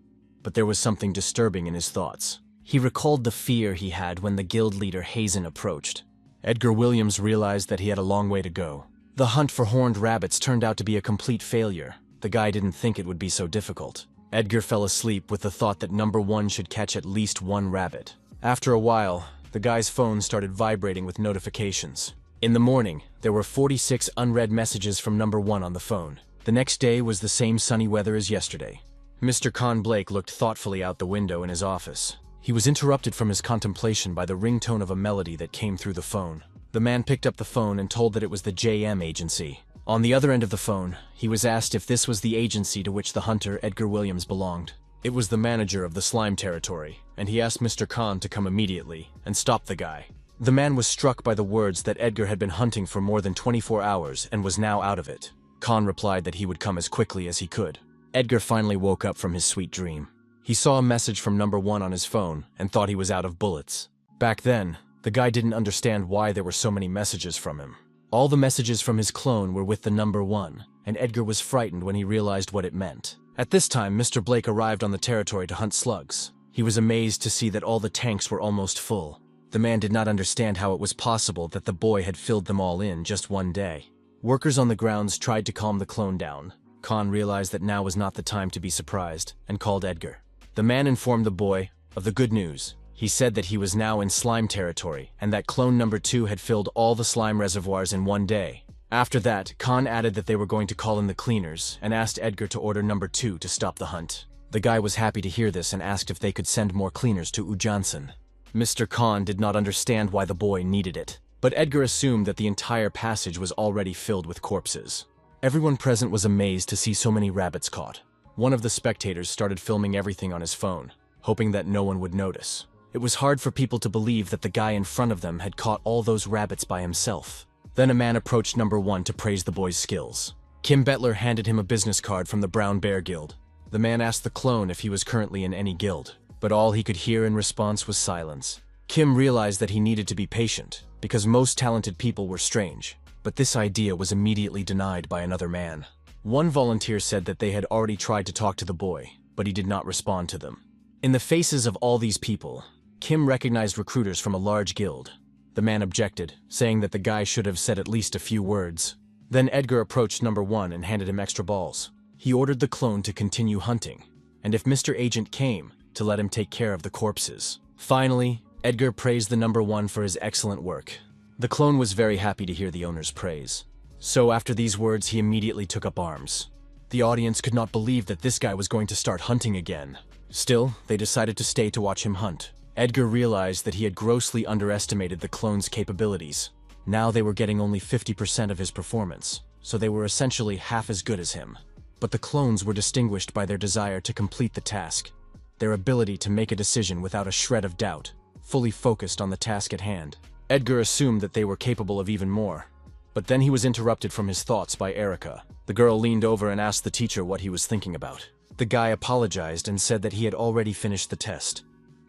but there was something disturbing in his thoughts. He recalled the fear he had when the guild leader Hazen approached. Edgar Williams realized that he had a long way to go. The hunt for horned rabbits turned out to be a complete failure. The guy didn't think it would be so difficult. Edgar fell asleep with the thought that number 1 should catch at least 1 rabbit. After a while, the guy's phone started vibrating with notifications. In the morning, there were 46 unread messages from number 1 on the phone. The next day was the same sunny weather as yesterday. Mr. Con Blake looked thoughtfully out the window in his office. He was interrupted from his contemplation by the ringtone of a melody that came through the phone. The man picked up the phone and told that it was the JM agency. On the other end of the phone, he was asked if this was the agency to which the hunter Edgar Williams belonged. It was the manager of the slime territory, and he asked Mr. Khan to come immediately and stop the guy. The man was struck by the words that Edgar had been hunting for more than 24 hours and was now out of it. Khan replied that he would come as quickly as he could. Edgar finally woke up from his sweet dream. He saw a message from number 1 on his phone and thought he was out of bullets. Back then, the guy didn't understand why there were so many messages from him. All the messages from his clone were with the number 1, and Edgar was frightened when he realized what it meant. At this time, Mr. Blake arrived on the territory to hunt slugs. He was amazed to see that all the tanks were almost full. The man did not understand how it was possible that the boy had filled them all in just one day. Workers on the grounds tried to calm the clone down. Khan realized that now was not the time to be surprised and called Edgar. The man informed the boy of the good news. He said that he was now in slime territory and that clone number 2 had filled all the slime reservoirs in one day. After that, Khan added that they were going to call in the cleaners and asked Edgar to order number 2 to stop the hunt. The guy was happy to hear this and asked if they could send more cleaners to Ujansen. Mr. Khan did not understand why the boy needed it, but Edgar assumed that the entire passage was already filled with corpses. Everyone present was amazed to see so many rabbits caught. One of the spectators started filming everything on his phone, hoping that no one would notice. It was hard for people to believe that the guy in front of them had caught all those rabbits by himself. Then a man approached number 1 to praise the boy's skills. Kim Bettler handed him a business card from the Brown Bear Guild. The man asked the clone if he was currently in any guild, but all he could hear in response was silence. Kim realized that he needed to be patient, because most talented people were strange, but this idea was immediately denied by another man. One volunteer said that they had already tried to talk to the boy, but he did not respond to them. In the faces of all these people, Kim recognized recruiters from a large guild. The man objected, saying that the guy should have said at least a few words. Then Edgar approached number 1 and handed him extra balls. He ordered the clone to continue hunting, and if Mr. Agent came, to let him take care of the corpses. Finally, Edgar praised the number 1 for his excellent work. The clone was very happy to hear the owner's praise. So after these words, he immediately took up arms. The audience could not believe that this guy was going to start hunting again. Still, they decided to stay to watch him hunt. Edgar realized that he had grossly underestimated the clone's capabilities. Now they were getting only 50% of his performance, so they were essentially half as good as him. But the clones were distinguished by their desire to complete the task, their ability to make a decision without a shred of doubt, fully focused on the task at hand. Edgar assumed that they were capable of even more. But then he was interrupted from his thoughts by Erica. The girl leaned over and asked the teacher what he was thinking about. The guy apologized and said that he had already finished the test,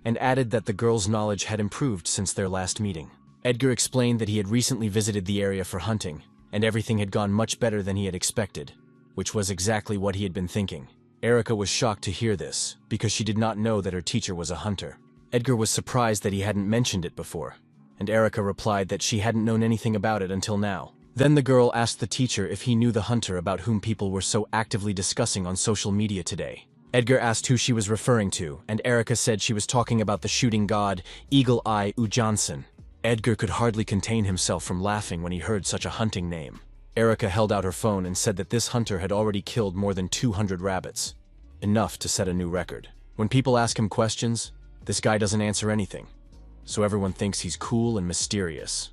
and added that the girl's knowledge had improved since their last meeting. Edgar explained that he had recently visited the area for hunting, and everything had gone much better than he had expected, which was exactly what he had been thinking. Erica was shocked to hear this, because she did not know that her teacher was a hunter. Edgar was surprised that he hadn't mentioned it before, and Erica replied that she hadn't known anything about it until now. Then the girl asked the teacher if he knew the hunter about whom people were so actively discussing on social media today. Edgar asked who she was referring to, and Erica said she was talking about the shooting god, Eagle Eye Ujansen. Edgar could hardly contain himself from laughing when he heard such a hunting name. Erica held out her phone and said that this hunter had already killed more than 200 rabbits. Enough to set a new record. When people ask him questions, this guy doesn't answer anything. So everyone thinks he's cool and mysterious,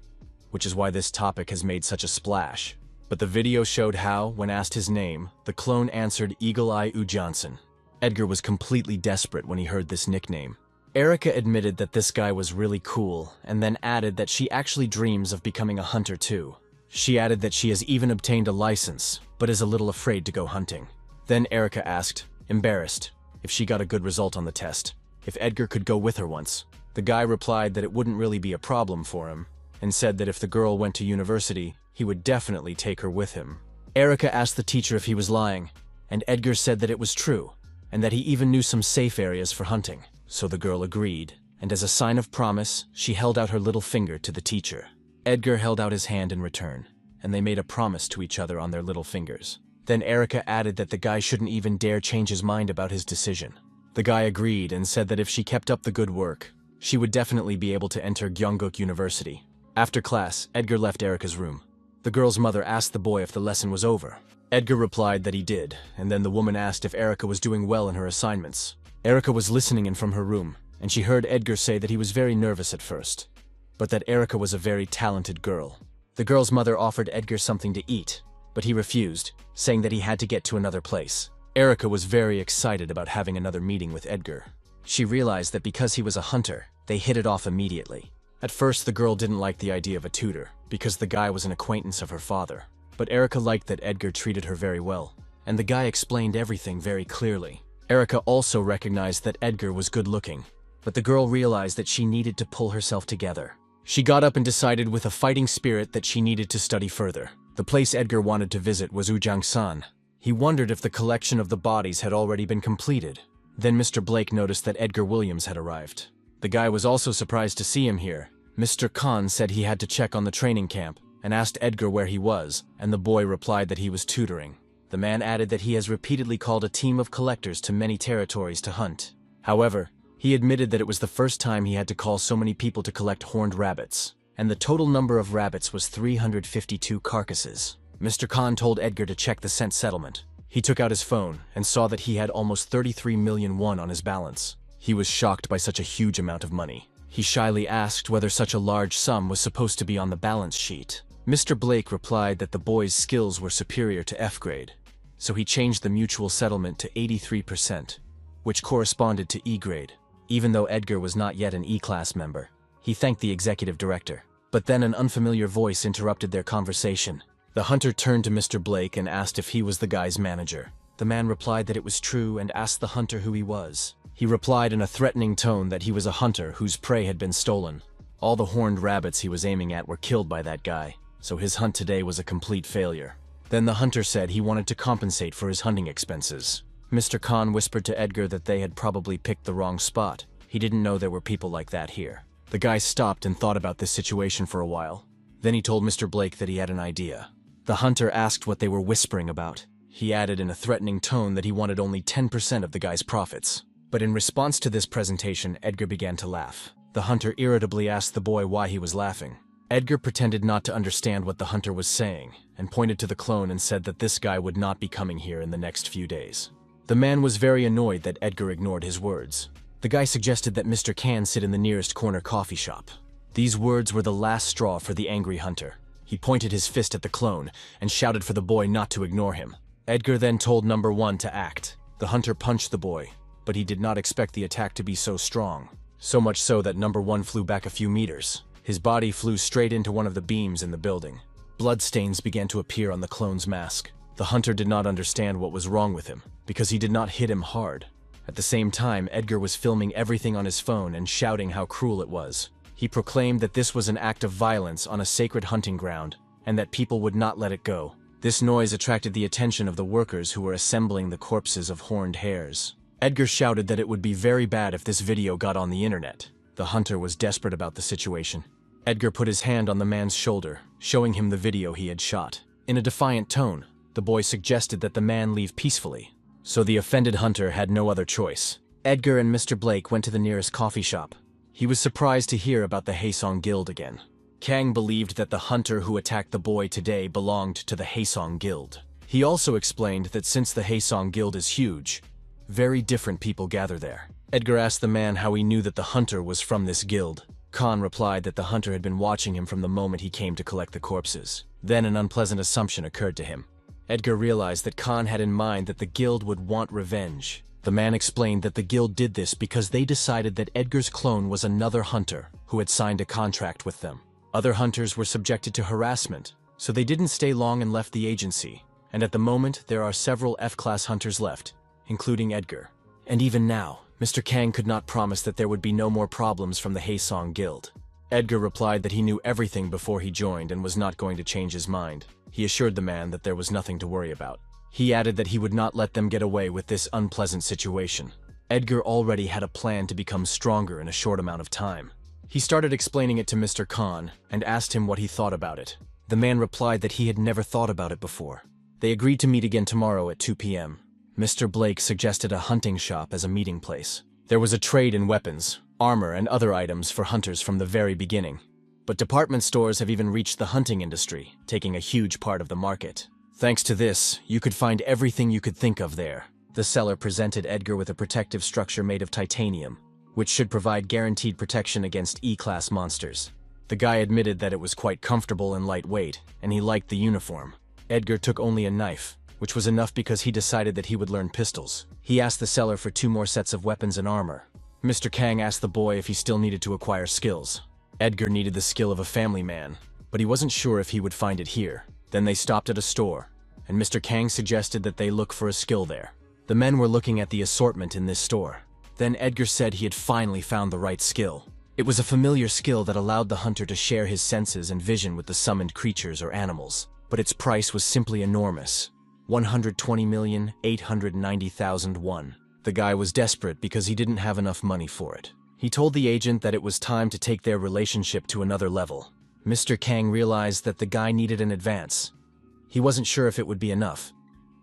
which is why this topic has made such a splash. But the video showed how, when asked his name, the clone answered Eagle Eye Ujansen. Edgar was completely desperate when he heard this nickname. Erica admitted that this guy was really cool, and then added that she actually dreams of becoming a hunter too. She added that she has even obtained a license, but is a little afraid to go hunting. Then Erica asked, embarrassed, if she got a good result on the test, if Edgar could go with her once. The guy replied that it wouldn't really be a problem for him, and said that if the girl went to university, he would definitely take her with him. Erica asked the teacher if he was lying, and Edgar said that it was true, and that he even knew some safe areas for hunting. So the girl agreed, and as a sign of promise, she held out her little finger to the teacher. Edgar held out his hand in return, and they made a promise to each other on their little fingers. Then Erica added that the guy shouldn't even dare change his mind about his decision. The guy agreed and said that if she kept up the good work, she would definitely be able to enter Gyeongguk University. After class, Edgar left Erica's room. The girl's mother asked the boy if the lesson was over. Edgar replied that he did, and then the woman asked if Erica was doing well in her assignments. Erica was listening in from her room, and she heard Edgar say that he was very nervous at first, but that Erica was a very talented girl. The girl's mother offered Edgar something to eat, but he refused, saying that he had to get to another place. Erica was very excited about having another meeting with Edgar. She realized that because he was a hunter, they hit it off immediately. At first, the girl didn't like the idea of a tutor, because the guy was an acquaintance of her father. But Erica liked that Edgar treated her very well, and the guy explained everything very clearly. Erica also recognized that Edgar was good-looking, but the girl realized that she needed to pull herself together. She got up and decided with a fighting spirit that she needed to study further. The place Edgar wanted to visit was Ujangsan. He wondered if the collection of the bodies had already been completed. Then Mr. Blake noticed that Edgar Williams had arrived. The guy was also surprised to see him here. Mr. Khan said he had to check on the training camp, and asked Edgar where he was, and the boy replied that he was tutoring. The man added that he has repeatedly called a team of collectors to many territories to hunt. However, he admitted that it was the first time he had to call so many people to collect horned rabbits, and the total number of rabbits was 352 carcasses. Mr. Khan told Edgar to check the scent settlement. He took out his phone and saw that he had almost 33 million won on his balance. He was shocked by such a huge amount of money. He shyly asked whether such a large sum was supposed to be on the balance sheet. Mr. Blake replied that the boy's skills were superior to F grade, so he changed the mutual settlement to 83%, which corresponded to E grade. Even though Edgar was not yet an E-class member, he thanked the executive director. But then an unfamiliar voice interrupted their conversation. The hunter turned to Mr. Blake and asked if he was the guy's manager. The man replied that it was true and asked the hunter who he was. He replied in a threatening tone that he was a hunter whose prey had been stolen. All the horned rabbits he was aiming at were killed by that guy, so his hunt today was a complete failure. Then the hunter said he wanted to compensate for his hunting expenses. Mr. Khan whispered to Edgar that they had probably picked the wrong spot. He didn't know there were people like that here. The guy stopped and thought about this situation for a while. Then he told Mr. Blake that he had an idea. The hunter asked what they were whispering about. He added in a threatening tone that he wanted only 10% of the guy's profits. But in response to this presentation, Edgar began to laugh. The hunter irritably asked the boy why he was laughing. Edgar pretended not to understand what the hunter was saying, and pointed to the clone and said that this guy would not be coming here in the next few days. The man was very annoyed that Edgar ignored his words. The guy suggested that Mr. Can sit in the nearest corner coffee shop. These words were the last straw for the angry hunter. He pointed his fist at the clone and shouted for the boy not to ignore him. Edgar then told number 1 to act. The hunter punched the boy, but he did not expect the attack to be so strong. So much so that number 1 flew back a few meters. His body flew straight into one of the beams in the building. Bloodstains began to appear on the clone's mask. The hunter did not understand what was wrong with him, because he did not hit him hard. At the same time, Edgar was filming everything on his phone and shouting how cruel it was. He proclaimed that this was an act of violence on a sacred hunting ground, and that people would not let it go. This noise attracted the attention of the workers who were assembling the corpses of horned hares. Edgar shouted that it would be very bad if this video got on the internet. The hunter was desperate about the situation. Edgar put his hand on the man's shoulder, showing him the video he had shot. In a defiant tone, the boy suggested that the man leave peacefully, so the offended hunter had no other choice. Edgar and Mr. Blake went to the nearest coffee shop. He was surprised to hear about the Haesong Guild again. Kang believed that the hunter who attacked the boy today belonged to the Haesong Guild. He also explained that since the Haesong Guild is huge, very different people gather there. Edgar asked the man how he knew that the hunter was from this guild. Khan replied that the hunter had been watching him from the moment he came to collect the corpses. Then an unpleasant assumption occurred to him. Edgar realized that Khan had in mind that the guild would want revenge. The man explained that the guild did this because they decided that Edgar's clone was another hunter who had signed a contract with them. Other hunters were subjected to harassment, so they didn't stay long and left the agency. And at the moment, there are several F-class hunters left, including Edgar. And even now, Mr. Kang could not promise that there would be no more problems from the Haesong Guild. Edgar replied that he knew everything before he joined and was not going to change his mind. He assured the man that there was nothing to worry about. He added that he would not let them get away with this unpleasant situation. Edgar already had a plan to become stronger in a short amount of time. He started explaining it to Mr. Khan and asked him what he thought about it. The man replied that he had never thought about it before. They agreed to meet again tomorrow at 2 p.m. Mr. Blake suggested a hunting shop as a meeting place. There was a trade in weapons, armor, and other items for hunters from the very beginning. But department stores have even reached the hunting industry, taking a huge part of the market. Thanks to this, you could find everything you could think of there. The seller presented Edgar with a protective structure made of titanium, which should provide guaranteed protection against E-class monsters. The guy admitted that it was quite comfortable and lightweight, and he liked the uniform. Edgar took only a knife, which was enough because he decided that he would learn pistols. He asked the seller for 2 more sets of weapons and armor. Mr. Kang asked the boy if he still needed to acquire skills. Edgar needed the skill of a family man, but he wasn't sure if he would find it here. Then they stopped at a store, and Mr. Kang suggested that they look for a skill there. The men were looking at the assortment in this store. Then Edgar said he had finally found the right skill. It was a familiar skill that allowed the hunter to share his senses and vision with the summoned creatures or animals, but its price was simply enormous. 120,890,001. The guy was desperate because he didn't have enough money for it. He told the agent that it was time to take their relationship to another level. Mr. Kang realized that the guy needed an advance. He wasn't sure if it would be enough,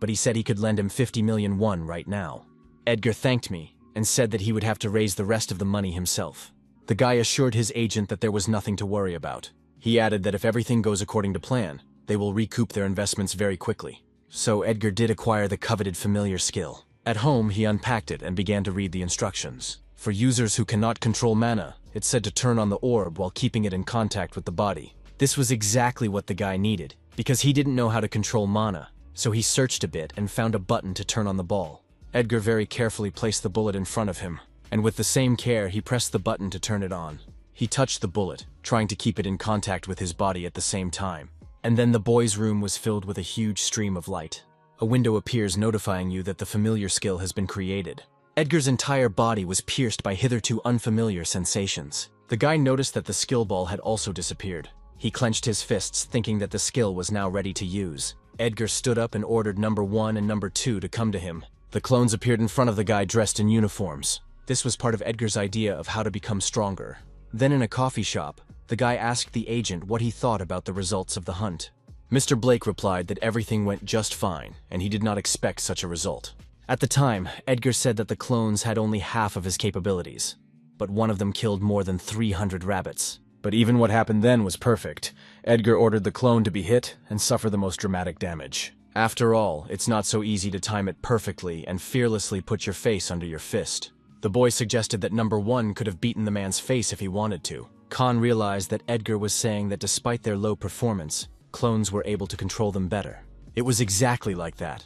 but he said he could lend him 50 million won right now. Edgar thanked me and said that he would have to raise the rest of the money himself. The guy assured his agent that there was nothing to worry about. He added that if everything goes according to plan, they will recoup their investments very quickly. So Edgar did acquire the coveted familiar skill. At home, he unpacked it and began to read the instructions. For users who cannot control mana, it said to turn on the orb while keeping it in contact with the body. This was exactly what the guy needed, because he didn't know how to control mana, so he searched a bit and found a button to turn on the ball. Edgar very carefully placed the bullet in front of him, and with the same care he pressed the button to turn it on. He touched the bullet, trying to keep it in contact with his body at the same time. And then the boy's room was filled with a huge stream of light. A window appears notifying you that the familiar skill has been created. Edgar's entire body was pierced by hitherto unfamiliar sensations. The guy noticed that the skill ball had also disappeared. He clenched his fists, thinking that the skill was now ready to use. Edgar stood up and ordered number 1 and number 2 to come to him. The clones appeared in front of the guy dressed in uniforms. This was part of Edgar's idea of how to become stronger. Then in a coffee shop, the guy asked the agent what he thought about the results of the hunt. Mr. Blake replied that everything went just fine, and he did not expect such a result. At the time, Edgar said that the clones had only half of his capabilities, but one of them killed more than 300 rabbits. But even what happened then was perfect. Edgar ordered the clone to be hit and suffer the most dramatic damage. After all, it's not so easy to time it perfectly and fearlessly put your face under your fist. The boy suggested that number 1 could have beaten the man's face if he wanted to. Khan realized that Edgar was saying that despite their low performance, clones were able to control them better. It was exactly like that,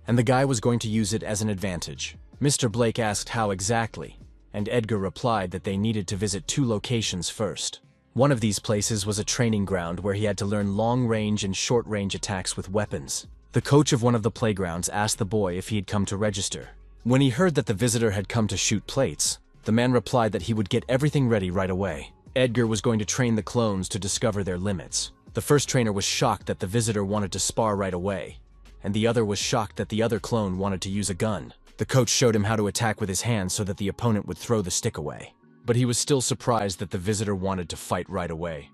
and the guy was going to use it as an advantage. Mr. Blake asked how exactly, and Edgar replied that they needed to visit 2 locations first. One of these places was a training ground where he had to learn long-range and short-range attacks with weapons. The coach of one of the playgrounds asked the boy if he had come to register. When he heard that the visitor had come to shoot plates, the man replied that he would get everything ready right away. Edgar was going to train the clones to discover their limits. The first trainer was shocked that the visitor wanted to spar right away, and the other was shocked that the other clone wanted to use a gun. The coach showed him how to attack with his hands so that the opponent would throw the stick away. But he was still surprised that the visitor wanted to fight right away,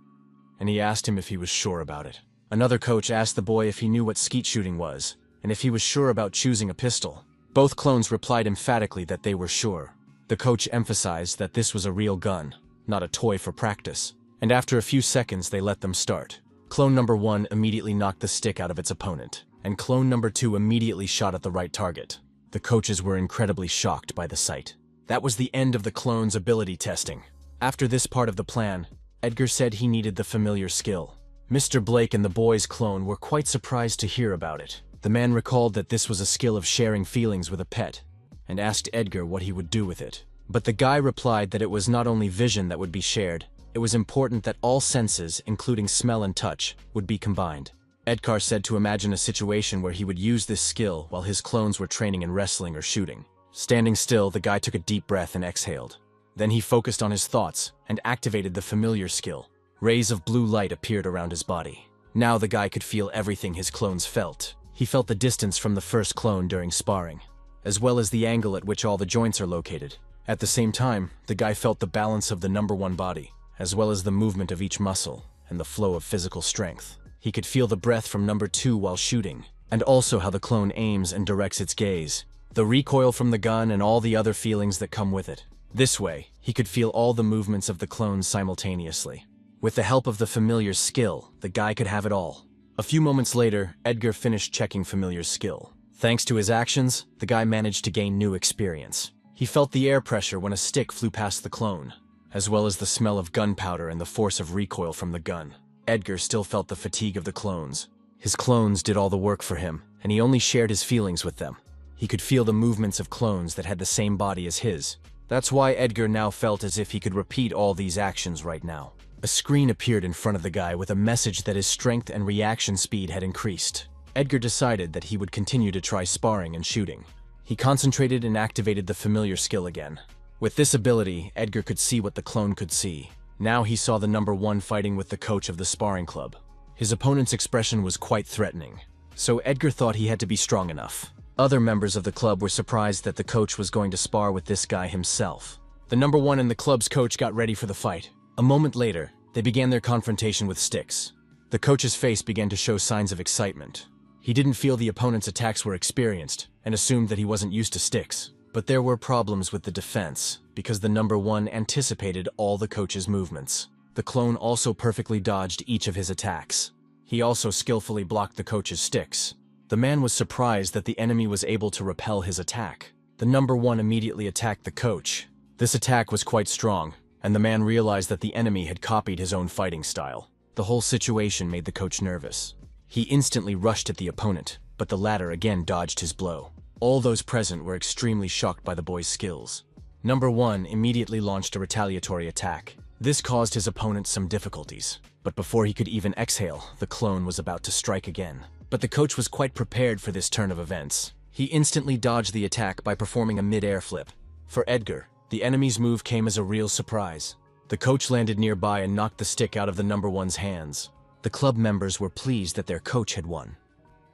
and he asked him if he was sure about it. Another coach asked the boy if he knew what skeet shooting was, and if he was sure about choosing a pistol. Both clones replied emphatically that they were sure. The coach emphasized that this was a real gun, not a toy for practice, and after a few seconds they let them start. Clone number 1 immediately knocked the stick out of its opponent, and clone number 2 immediately shot at the right target. The coaches were incredibly shocked by the sight. That was the end of the clone's ability testing. After this part of the plan, Edgar said he needed the familiar skill. Mr. Blake and the boy's clone were quite surprised to hear about it. The man recalled that this was a skill of sharing feelings with a pet, and asked Edgar what he would do with it. But the guy replied that it was not only vision that would be shared, it was important that all senses, including smell and touch, would be combined. Edgar said to imagine a situation where he would use this skill while his clones were training in wrestling or shooting. Standing still, the guy took a deep breath and exhaled. Then he focused on his thoughts and activated the familiar skill. Rays of blue light appeared around his body. Now the guy could feel everything his clones felt. He felt the distance from the first clone during sparring, as well as the angle at which all the joints are located. At the same time, the guy felt the balance of the number 1 body, as well as the movement of each muscle and the flow of physical strength. He could feel the breath from number 2 while shooting, and also how the clone aims and directs its gaze, the recoil from the gun and all the other feelings that come with it. This way, he could feel all the movements of the clones simultaneously. With the help of the familiar skill, the guy could have it all. A few moments later, Edgar finished checking familiar's skill. Thanks to his actions, the guy managed to gain new experience. He felt the air pressure when a stick flew past the clone, as well as the smell of gunpowder and the force of recoil from the gun. Edgar still felt the fatigue of the clones. His clones did all the work for him, and he only shared his feelings with them. He could feel the movements of clones that had the same body as his. That's why Edgar now felt as if he could repeat all these actions right now. A screen appeared in front of the guy with a message that his strength and reaction speed had increased. Edgar decided that he would continue to try sparring and shooting. He concentrated and activated the familiar skill again. With this ability, Edgar could see what the clone could see. Now he saw the number 1 fighting with the coach of the sparring club. His opponent's expression was quite threatening, so Edgar thought he had to be strong enough. Other members of the club were surprised that the coach was going to spar with this guy himself. The number 1 in the club's coach got ready for the fight. A moment later, they began their confrontation with sticks. The coach's face began to show signs of excitement. He didn't feel the opponent's attacks were experienced, and assumed that he wasn't used to sticks. But there were problems with the defense, because the number 1 anticipated all the coach's movements. The clone also perfectly dodged each of his attacks. He also skillfully blocked the coach's sticks. The man was surprised that the enemy was able to repel his attack. The number 1 immediately attacked the coach. This attack was quite strong, and the man realized that the enemy had copied his own fighting style. The whole situation made the coach nervous. He instantly rushed at the opponent, but the latter again dodged his blow. All those present were extremely shocked by the boy's skills. Number 1 immediately launched a retaliatory attack. This caused his opponent some difficulties, but before he could even exhale, the clone was about to strike again. But the coach was quite prepared for this turn of events. He instantly dodged the attack by performing a mid-air flip. For Edgar, the enemy's move came as a real surprise. The coach landed nearby and knocked the stick out of the number one's hands. The club members were pleased that their coach had won,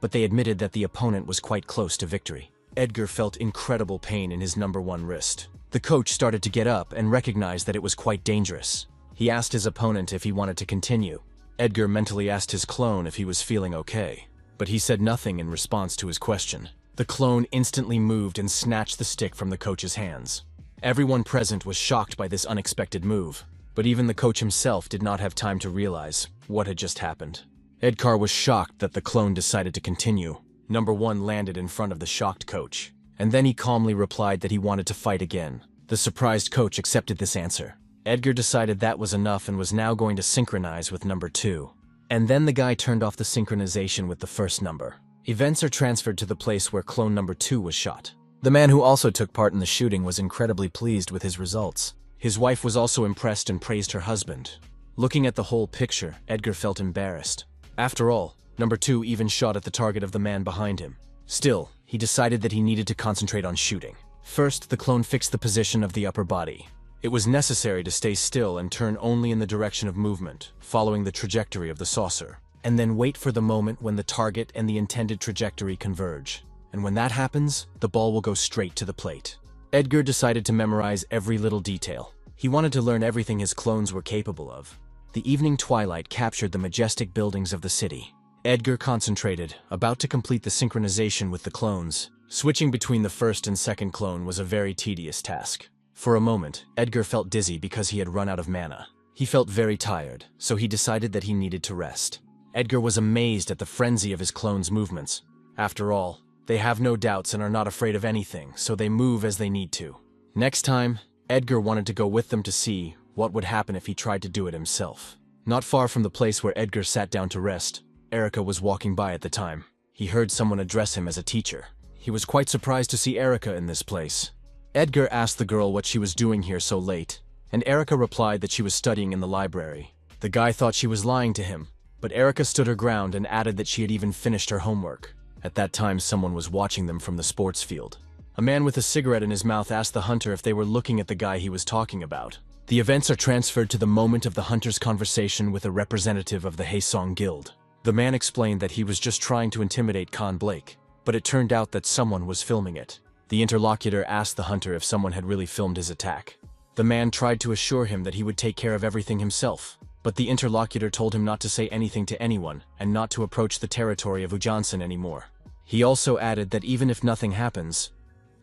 but they admitted that the opponent was quite close to victory. Edgar felt incredible pain in his number one wrist. The coach started to get up and recognized that it was quite dangerous. He asked his opponent if he wanted to continue. Edgar mentally asked his clone if he was feeling okay, but he said nothing in response to his question. The clone instantly moved and snatched the stick from the coach's hands. Everyone present was shocked by this unexpected move, but even the coach himself did not have time to realize what had just happened. Edgar was shocked that the clone decided to continue. Number one landed in front of the shocked coach, and then he calmly replied that he wanted to fight again. The surprised coach accepted this answer. Edgar decided that was enough and was now going to synchronize with number two. And then the guy turned off the synchronization with the first number. Events are transferred to the place where clone number two was shot. The man who also took part in the shooting was incredibly pleased with his results. His wife was also impressed and praised her husband. Looking at the whole picture, Edgar felt embarrassed. After all, number two even shot at the target of the man behind him. Still, he decided that he needed to concentrate on shooting. First, the clone fixed the position of the upper body. It was necessary to stay still and turn only in the direction of movement, following the trajectory of the saucer, and then wait for the moment when the target and the intended trajectory converge. And when that happens, the ball will go straight to the plate. Edgar decided to memorize every little detail. He wanted to learn everything his clones were capable of. The evening twilight captured the majestic buildings of the city. Edgar concentrated, about to complete the synchronization with the clones. Switching between the first and second clone was a very tedious task. For a moment, Edgar felt dizzy because he had run out of mana. He felt very tired, so he decided that he needed to rest. Edgar was amazed at the frenzy of his clones' movements. After all, they have no doubts and are not afraid of anything, so they move as they need to. Next time, Edgar wanted to go with them to see what would happen if he tried to do it himself. Not far from the place where Edgar sat down to rest, Erica was walking by at the time. He heard someone address him as a teacher. He was quite surprised to see Erica in this place. Edgar asked the girl what she was doing here so late, and Erica replied that she was studying in the library. The guy thought she was lying to him, but Erica stood her ground and added that she had even finished her homework. At that time, someone was watching them from the sports field. A man with a cigarette in his mouth asked the hunter if they were looking at the guy he was talking about. The events are transferred to the moment of the hunter's conversation with a representative of the Haesong Guild. The man explained that he was just trying to intimidate Khan Blake, but it turned out that someone was filming it. The interlocutor asked the hunter if someone had really filmed his attack. The man tried to assure him that he would take care of everything himself, but the interlocutor told him not to say anything to anyone and not to approach the territory of Ujansen anymore. He also added that even if nothing happens,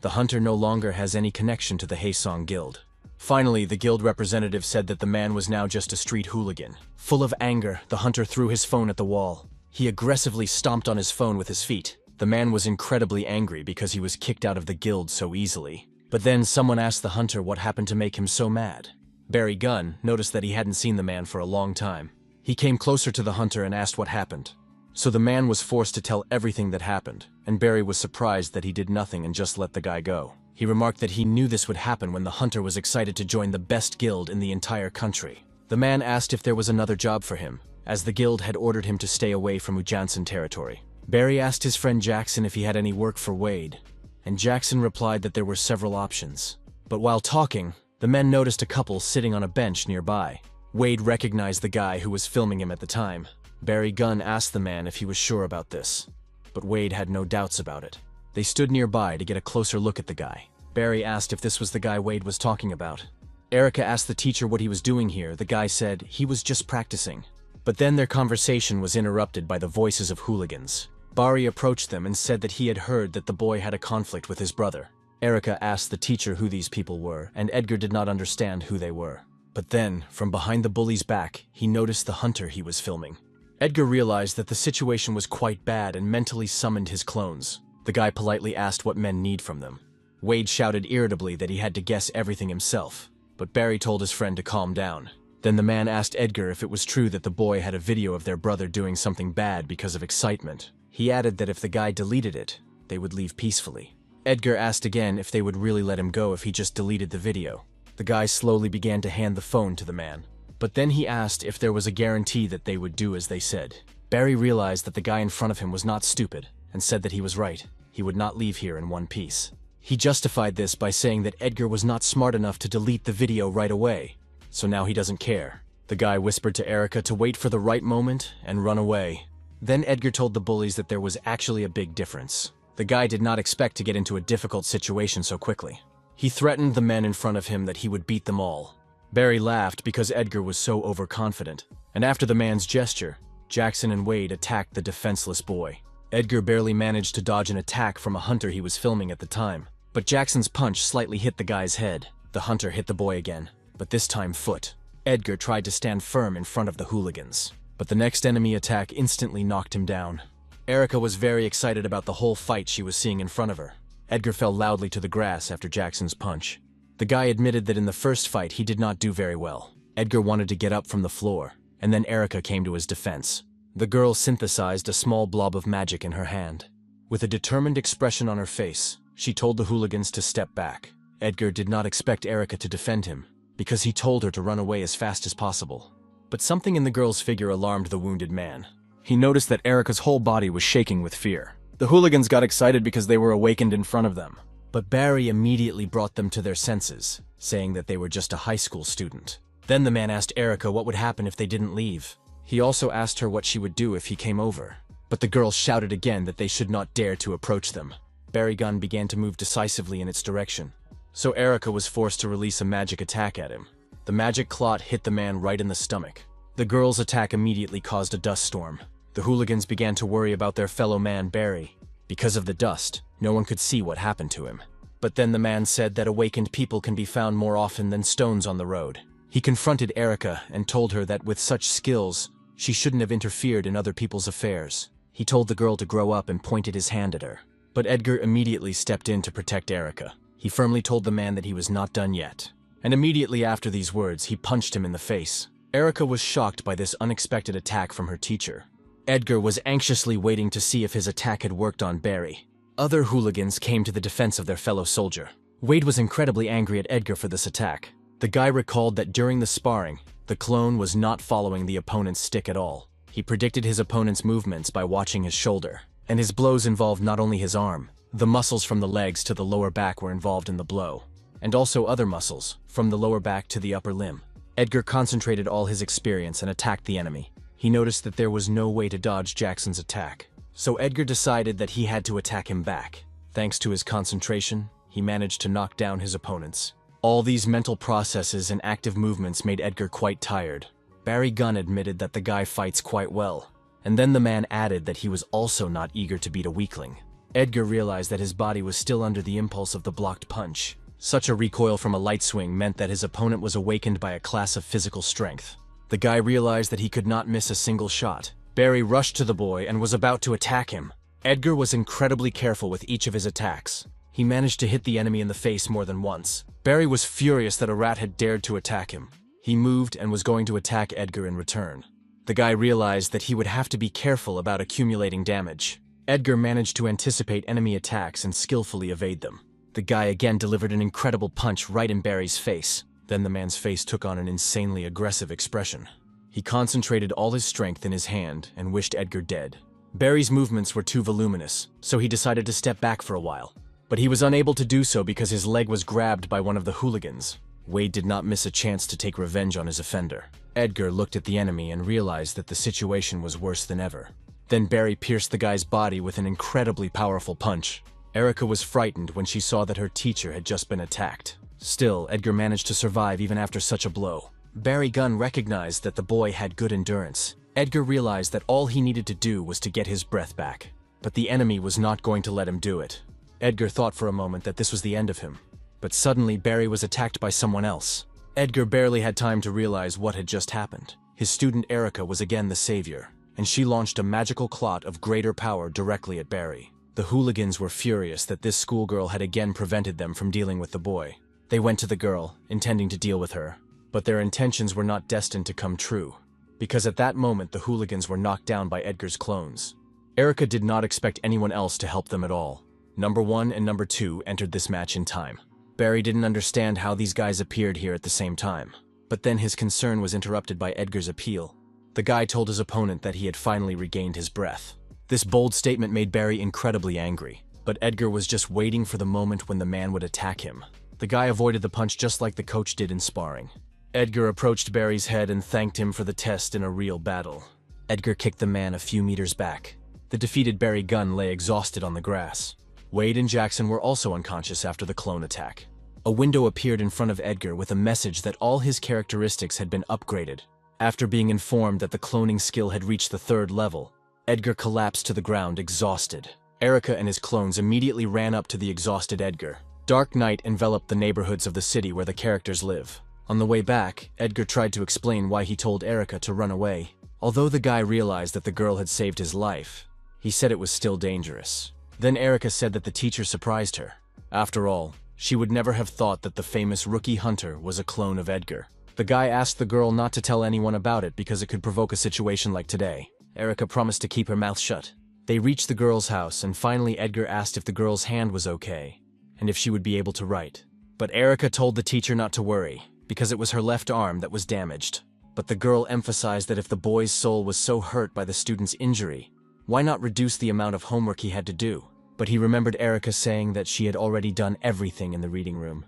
the hunter no longer has any connection to the Haesong Guild. Finally, the guild representative said that the man was now just a street hooligan. Full of anger, the hunter threw his phone at the wall. He aggressively stomped on his phone with his feet. The man was incredibly angry because he was kicked out of the guild so easily. But then someone asked the hunter what happened to make him so mad. Barry Gunn noticed that he hadn't seen the man for a long time. He came closer to the hunter and asked what happened. So the man was forced to tell everything that happened, and Barry was surprised that he did nothing and just let the guy go. He remarked that he knew this would happen when the hunter was excited to join the best guild in the entire country. The man asked if there was another job for him, as the guild had ordered him to stay away from Ujansen territory. Barry asked his friend Jackson if he had any work for Wade, and Jackson replied that there were several options. But while talking, the men noticed a couple sitting on a bench nearby. Wade recognized the guy who was filming him at the time. Barry Gunn asked the man if he was sure about this, but Wade had no doubts about it. They stood nearby to get a closer look at the guy. Barry asked if this was the guy Wade was talking about. Erica asked the teacher what he was doing here. The guy said he was just practicing. But then their conversation was interrupted by the voices of hooligans. Barry approached them and said that he had heard that the boy had a conflict with his brother. Erica asked the teacher who these people were, and Edgar did not understand who they were. But then, from behind the bully's back, he noticed the hunter he was filming. Edgar realized that the situation was quite bad and mentally summoned his clones. The guy politely asked what men need from them. Wade shouted irritably that he had to guess everything himself, but Barry told his friend to calm down. Then the man asked Edgar if it was true that the boy had a video of their brother doing something bad because of excitement. He added that if the guy deleted it, they would leave peacefully. Edgar asked again if they would really let him go if he just deleted the video. The guy slowly began to hand the phone to the man. But then he asked if there was a guarantee that they would do as they said. Barry realized that the guy in front of him was not stupid and said that he was right. He would not leave here in one piece. He justified this by saying that Edgar was not smart enough to delete the video right away, so now he doesn't care. The guy whispered to Erica to wait for the right moment and run away. Then Edgar told the bullies that there was actually a big difference. The guy did not expect to get into a difficult situation so quickly. He threatened the men in front of him that he would beat them all. Barry laughed because Edgar was so overconfident, and after the man's gesture, Jackson and Wade attacked the defenseless boy. Edgar barely managed to dodge an attack from a hunter he was filming at the time, but Jackson's punch slightly hit the guy's head. The hunter hit the boy again, but this time foot. Edgar tried to stand firm in front of the hooligans, but the next enemy attack instantly knocked him down. Erica was very excited about the whole fight she was seeing in front of her. Edgar fell loudly to the grass after Jackson's punch. The guy admitted that in the first fight he did not do very well. Edgar wanted to get up from the floor, and then Erica came to his defense. The girl synthesized a small blob of magic in her hand. With a determined expression on her face, she told the hooligans to step back. Edgar did not expect Erica to defend him, because he told her to run away as fast as possible. But something in the girl's figure alarmed the wounded man. He noticed that Erica's whole body was shaking with fear. The hooligans got excited because they were awakened in front of them. But Barry immediately brought them to their senses, saying that they were just a high school student. Then the man asked Erica what would happen if they didn't leave. He also asked her what she would do if he came over. But the girl shouted again that they should not dare to approach them. Barry's gun began to move decisively in its direction, so Erica was forced to release a magic attack at him. The magic clot hit the man right in the stomach. The girl's attack immediately caused a dust storm. The hooligans began to worry about their fellow man Barry. Because of the dust, no one could see what happened to him. But then the man said that awakened people can be found more often than stones on the road. He confronted Erica and told her that with such skills, she shouldn't have interfered in other people's affairs. He told the girl to grow up and pointed his hand at her. But Edgar immediately stepped in to protect Erica. He firmly told the man that he was not done yet. And immediately after these words, he punched him in the face. Erica was shocked by this unexpected attack from her teacher. Edgar was anxiously waiting to see if his attack had worked on Barry. Other hooligans came to the defense of their fellow soldier. Wade was incredibly angry at Edgar for this attack. The guy recalled that during the sparring, the clone was not following the opponent's stick at all. He predicted his opponent's movements by watching his shoulder, and his blows involved not only his arm. The muscles from the legs to the lower back were involved in the blow, and also other muscles, from the lower back to the upper limb. Edgar concentrated all his experience and attacked the enemy. He noticed that there was no way to dodge Jackson's attack, so Edgar decided that he had to attack him back. Thanks to his concentration, he managed to knock down his opponents. All these mental processes and active movements made Edgar quite tired. Barry Gunn admitted that the guy fights quite well, and then the man added that he was also not eager to beat a weakling. Edgar realized that his body was still under the impulse of the blocked punch. Such a recoil from a light swing meant that his opponent was awakened by a class of physical strength. The guy realized that he could not miss a single shot. Barry rushed to the boy and was about to attack him. Edgar was incredibly careful with each of his attacks. He managed to hit the enemy in the face more than once. Barry was furious that a rat had dared to attack him. He moved and was going to attack Edgar in return. The guy realized that he would have to be careful about accumulating damage. Edgar managed to anticipate enemy attacks and skillfully evade them. The guy again delivered an incredible punch right in Barry's face. Then the man's face took on an insanely aggressive expression. He concentrated all his strength in his hand and wished Edgar dead. Barry's movements were too voluminous, so he decided to step back for a while. But he was unable to do so because his leg was grabbed by one of the hooligans. Wade did not miss a chance to take revenge on his offender. Edgar looked at the enemy and realized that the situation was worse than ever. Then Barry pierced the guy's body with an incredibly powerful punch. Erica was frightened when she saw that her teacher had just been attacked. Still, Edgar managed to survive even after such a blow. Barry Gunn recognized that the boy had good endurance. Edgar realized that all he needed to do was to get his breath back. But the enemy was not going to let him do it. Edgar thought for a moment that this was the end of him. But suddenly Barry was attacked by someone else. Edgar barely had time to realize what had just happened. His student Erica was again the savior, and she launched a magical clot of greater power directly at Barry. The hooligans were furious that this schoolgirl had again prevented them from dealing with the boy. They went to the girl, intending to deal with her, but their intentions were not destined to come true, because at that moment the hooligans were knocked down by Edgar's clones. Erica did not expect anyone else to help them at all. Number 1 and Number 2 entered this match in time. Barry didn't understand how these guys appeared here at the same time, but then his concern was interrupted by Edgar's appeal. The guy told his opponent that he had finally regained his breath. This bold statement made Barry incredibly angry, but Edgar was just waiting for the moment when the man would attack him. The guy avoided the punch just like the coach did in sparring. Edgar approached Barry's head and thanked him for the test in a real battle. Edgar kicked the man a few meters back. The defeated Barry Gunn lay exhausted on the grass. Wade and Jackson were also unconscious after the clone attack. A window appeared in front of Edgar with a message that all his characteristics had been upgraded. After being informed that the cloning skill had reached the 3rd level, Edgar collapsed to the ground exhausted. Erica and his clones immediately ran up to the exhausted Edgar. Dark night enveloped the neighborhoods of the city where the characters live. On the way back, Edgar tried to explain why he told Erica to run away. Although the guy realized that the girl had saved his life, he said it was still dangerous. Then Erica said that the teacher surprised her. After all, she would never have thought that the famous rookie hunter was a clone of Edgar. The guy asked the girl not to tell anyone about it because it could provoke a situation like today. Erica promised to keep her mouth shut. They reached the girl's house, and finally Edgar asked if the girl's hand was okay, and if she would be able to write. But Erica told the teacher not to worry, because it was her left arm that was damaged. But the girl emphasized that if the boy's soul was so hurt by the student's injury, why not reduce the amount of homework he had to do? But he remembered Erica saying that she had already done everything in the reading room,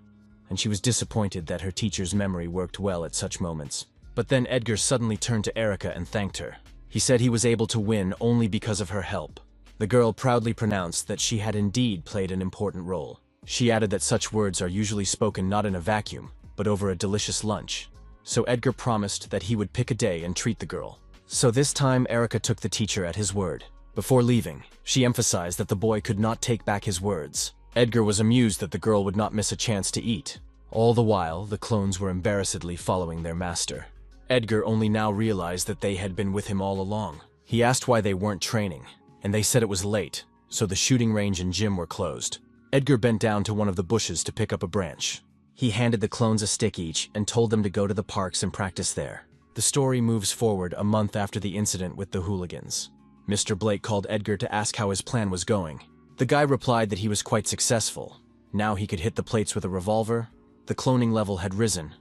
and she was disappointed that her teacher's memory worked well at such moments. But then Edgar suddenly turned to Erica and thanked her. He said he was able to win only because of her help. The girl proudly pronounced that she had indeed played an important role. She added that such words are usually spoken not in a vacuum, but over a delicious lunch. So Edgar promised that he would pick a day and treat the girl. So this time Erica took the teacher at his word. Before leaving, she emphasized that the boy could not take back his words. Edgar was amused that the girl would not miss a chance to eat. All the while, the clones were embarrassedly following their master. Edgar only now realized that they had been with him all along. He asked why they weren't training, and they said it was late, so the shooting range and gym were closed. Edgar bent down to one of the bushes to pick up a branch. He handed the clones a stick each and told them to go to the parks and practice there. The story moves forward a month after the incident with the hooligans. Mr. Blake called Edgar to ask how his plan was going. The guy replied that he was quite successful. Now he could hit the plates with a revolver. The cloning level had risen,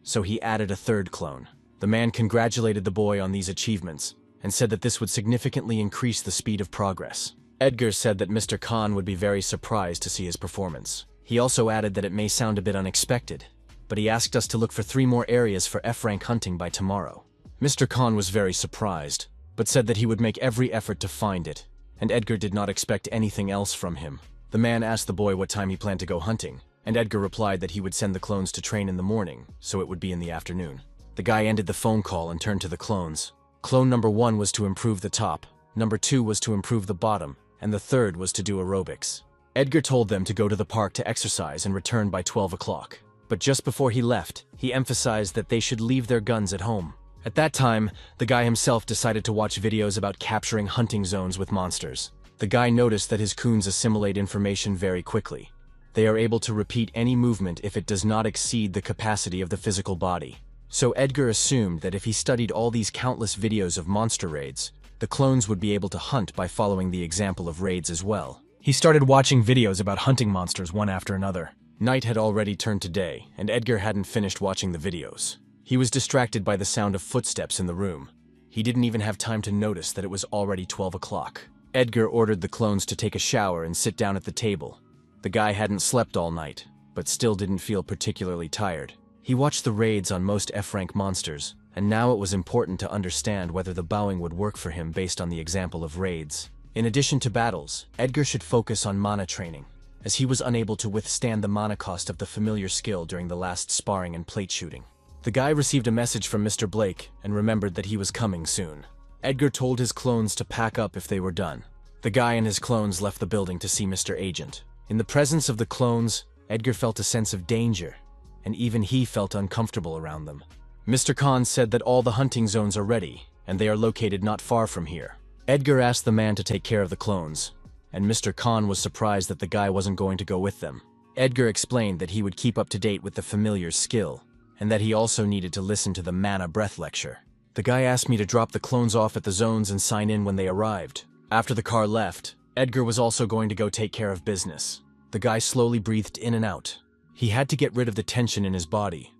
so he added a 3rd clone. The man congratulated the boy on these achievements and said that this would significantly increase the speed of progress. Edgar said that Mr. Khan would be very surprised to see his performance. He also added that it may sound a bit unexpected, but he asked us to look for 3 more areas for F-rank hunting by tomorrow. Mr. Khan was very surprised, but said that he would make every effort to find it, and Edgar did not expect anything else from him. The man asked the boy what time he planned to go hunting, and Edgar replied that he would send the clones to train in the morning, so it would be in the afternoon. The guy ended the phone call and turned to the clones. Clone number 1 was to improve the top, number 2 was to improve the bottom, and the 3rd was to do aerobics. Edgar told them to go to the park to exercise and return by 12 o'clock. But just before he left, he emphasized that they should leave their guns at home. At that time, the guy himself decided to watch videos about capturing hunting zones with monsters. The guy noticed that his coons assimilate information very quickly. They are able to repeat any movement if it does not exceed the capacity of the physical body. So Edgar assumed that if he studied all these countless videos of monster raids, the clones would be able to hunt by following the example of raids as well. He started watching videos about hunting monsters one after another. Night had already turned to day, and Edgar hadn't finished watching the videos. He was distracted by the sound of footsteps in the room. He didn't even have time to notice that it was already 12 o'clock. Edgar ordered the clones to take a shower and sit down at the table. The guy hadn't slept all night, but still didn't feel particularly tired. He watched the raids on most F-rank monsters, and now it was important to understand whether the bowing would work for him based on the example of raids. In addition to battles, Edgar should focus on mana training, as he was unable to withstand the mana cost of the familiar skill during the last sparring and plate shooting. The guy received a message from Mr. Blake and remembered that he was coming soon. Edgar told his clones to pack up if they were done. The guy and his clones left the building to see Mr. Agent. In the presence of the clones, Edgar felt a sense of danger, and even he felt uncomfortable around them. Mr. Khan said that all the hunting zones are ready, and they are located not far from here. Edgar asked the man to take care of the clones, and Mr. Khan was surprised that the guy wasn't going to go with them. Edgar explained that he would keep up to date with the familiar skill, and that he also needed to listen to the mana breath lecture. The guy asked me to drop the clones off at the zones and sign in when they arrived. After the car left, Edgar was also going to go take care of business. The guy slowly breathed in and out. He had to get rid of the tension in his body,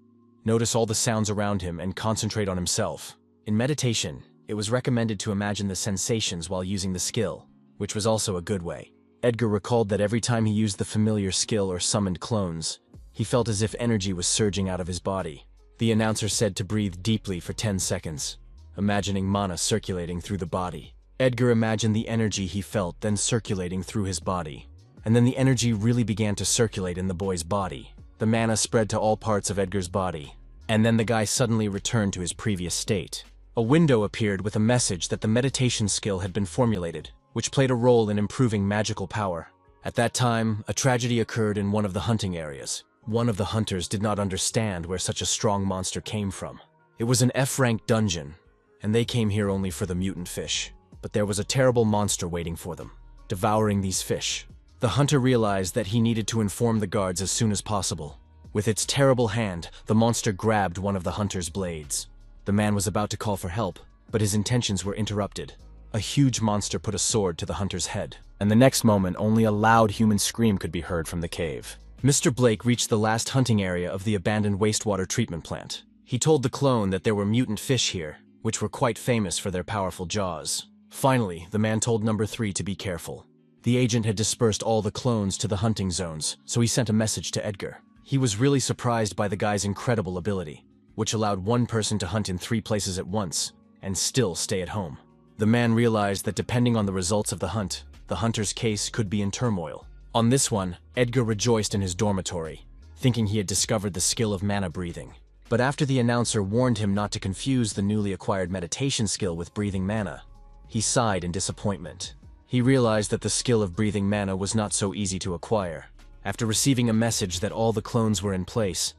notice all the sounds around him, and concentrate on himself. In meditation, It was recommended to imagine the sensations while using the skill, which was also a good way. Edgar recalled that every time he used the familiar skill or summoned clones, he felt as if energy was surging out of his body. The announcer said to breathe deeply for 10 seconds, imagining mana circulating through the body. Edgar imagined the energy he felt then circulating through his body. And then the energy really began to circulate in the boy's body. The mana spread to all parts of Edgar's body. And then the guy suddenly returned to his previous state. A window appeared with a message that the meditation skill had been formulated, which played a role in improving magical power. At that time, a tragedy occurred in one of the hunting areas. One of the hunters did not understand where such a strong monster came from. It was an F-rank dungeon, and they came here only for the mutant fish. But there was a terrible monster waiting for them, devouring these fish. The hunter realized that he needed to inform the guards as soon as possible. With its terrible hand, the monster grabbed one of the hunter's blades. The man was about to call for help, but his intentions were interrupted. A huge monster put a sword to the hunter's head, and the next moment only a loud human scream could be heard from the cave. Mr. Blake reached the last hunting area of the abandoned wastewater treatment plant. He told the clone that there were mutant fish here, which were quite famous for their powerful jaws. Finally, the man told number 3 to be careful. The agent had dispersed all the clones to the hunting zones, so he sent a message to Edgar. He was really surprised by the guy's incredible ability, which allowed one person to hunt in 3 places at once and still stay at home. The man realized that depending on the results of the hunt, the hunter's case could be in turmoil. On this one, Edgar rejoiced in his dormitory, thinking he had discovered the skill of mana breathing. But after the announcer warned him not to confuse the newly acquired meditation skill with breathing mana, he sighed in disappointment. He realized that the skill of breathing mana was not so easy to acquire. After receiving a message that all the clones were in place,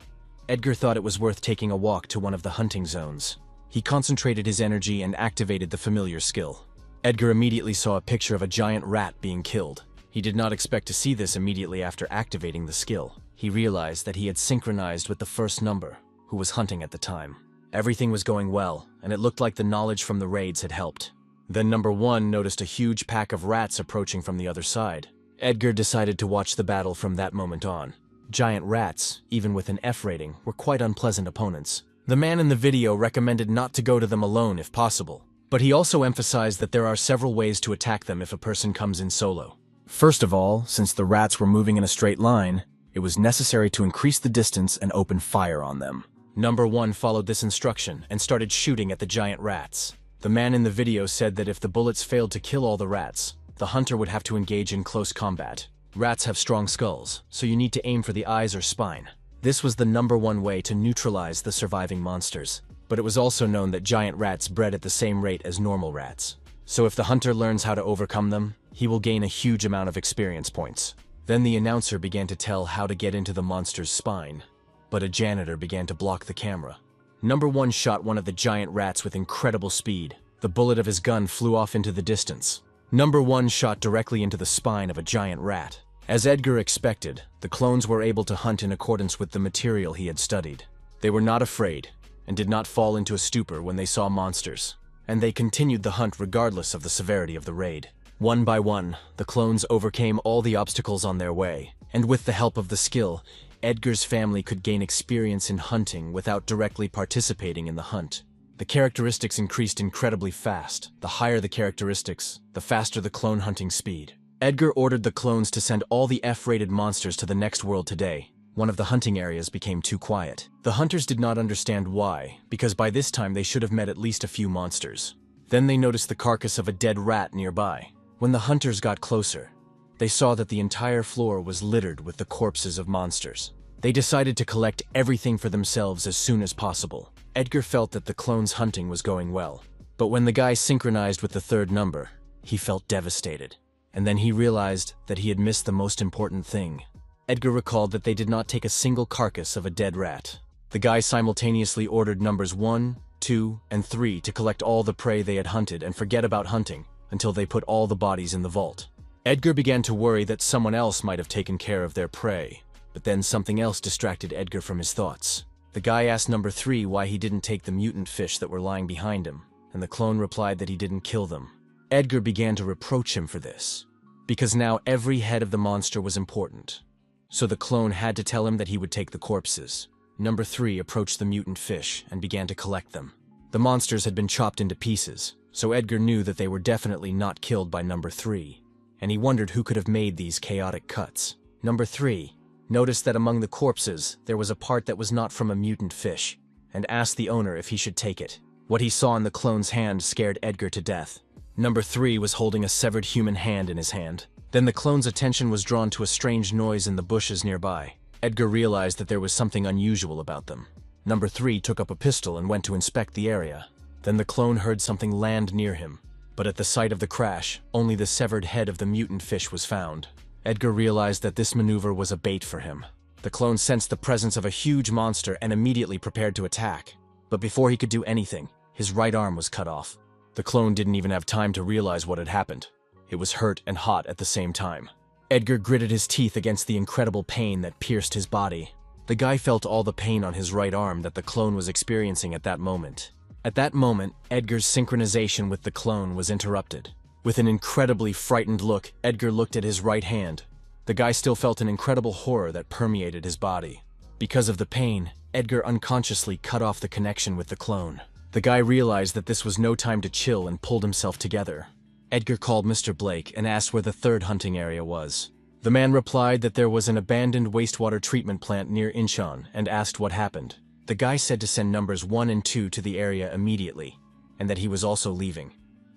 Edgar thought it was worth taking a walk to one of the hunting zones. He concentrated his energy and activated the familiar skill. Edgar immediately saw a picture of a giant rat being killed. He did not expect to see this immediately after activating the skill. He realized that he had synchronized with the first number, who was hunting at the time. Everything was going well, and it looked like the knowledge from the raids had helped. Then number 1 noticed a huge pack of rats approaching from the other side. Edgar decided to watch the battle from that moment on. Giant rats, even with an F rating, were quite unpleasant opponents. The man in the video recommended not to go to them alone if possible, but he also emphasized that there are several ways to attack them if a person comes in solo. First of all, since the rats were moving in a straight line, it was necessary to increase the distance and open fire on them. Number 1 followed this instruction and started shooting at the giant rats. The man in the video said that if the bullets failed to kill all the rats, the hunter would have to engage in close combat. Rats have strong skulls, so you need to aim for the eyes or spine. This was the number 1 way to neutralize the surviving monsters. But it was also known that giant rats bred at the same rate as normal rats. So if the hunter learns how to overcome them, he will gain a huge amount of experience points. Then the announcer began to tell how to get into the monster's spine, but a janitor began to block the camera. Number 1 shot one of the giant rats with incredible speed. The bullet of his gun flew off into the distance. Number 1 shot directly into the spine of a giant rat. As Edgar expected, the clones were able to hunt in accordance with the material he had studied. They were not afraid, and did not fall into a stupor when they saw monsters. And they continued the hunt regardless of the severity of the raid. One by one, the clones overcame all the obstacles on their way, and with the help of the skill, Edgar's family could gain experience in hunting without directly participating in the hunt. The characteristics increased incredibly fast. The higher the characteristics, the faster the clone hunting speed. Edgar ordered the clones to send all the F-rated monsters to the next world today. One of the hunting areas became too quiet. The hunters did not understand why, because by this time they should have met at least a few monsters. Then they noticed the carcass of a dead rat nearby. When the hunters got closer, they saw that the entire floor was littered with the corpses of monsters. They decided to collect everything for themselves as soon as possible. Edgar felt that the clones' hunting was going well, but when the guy synchronized with the 3rd number, he felt devastated. And then he realized that he had missed the most important thing. Edgar recalled that they did not take a single carcass of a dead rat. The guy simultaneously ordered numbers 1, 2, and 3 to collect all the prey they had hunted and forget about hunting until they put all the bodies in the vault. Edgar began to worry that someone else might have taken care of their prey, but then something else distracted Edgar from his thoughts. The guy asked number 3 why he didn't take the mutant fish that were lying behind him, and the clone replied that he didn't kill them. Edgar began to reproach him for this, because now every head of the monster was important. So the clone had to tell him that he would take the corpses. Number 3 approached the mutant fish and began to collect them. The monsters had been chopped into pieces, so Edgar knew that they were definitely not killed by number 3, and he wondered who could have made these chaotic cuts. Number 3 noticed that among the corpses there was a part that was not from a mutant fish, and asked the owner if he should take it. What he saw in the clone's hand scared Edgar to death. Number 3 was holding a severed human hand in his hand. Then the clone's attention was drawn to a strange noise in the bushes nearby. Edgar realized that there was something unusual about them. Number 3 took up a pistol and went to inspect the area. Then the clone heard something land near him, but at the site of the crash, only the severed head of the mutant fish was found. Edgar realized that this maneuver was a bait for him. The clone sensed the presence of a huge monster and immediately prepared to attack. But before he could do anything, his right arm was cut off. The clone didn't even have time to realize what had happened. It was hurt and hot at the same time. Edgar gritted his teeth against the incredible pain that pierced his body. The guy felt all the pain on his right arm that the clone was experiencing at that moment. At that moment, Edgar's synchronization with the clone was interrupted. With an incredibly frightened look, Edgar looked at his right hand. The guy still felt an incredible horror that permeated his body. Because of the pain, Edgar unconsciously cut off the connection with the clone. The guy realized that this was no time to chill and pulled himself together. Edgar called Mr. Blake and asked where the third hunting area was. The man replied that there was an abandoned wastewater treatment plant near Incheon and asked what happened. The guy said to send numbers 1 and 2 to the area immediately, and that he was also leaving,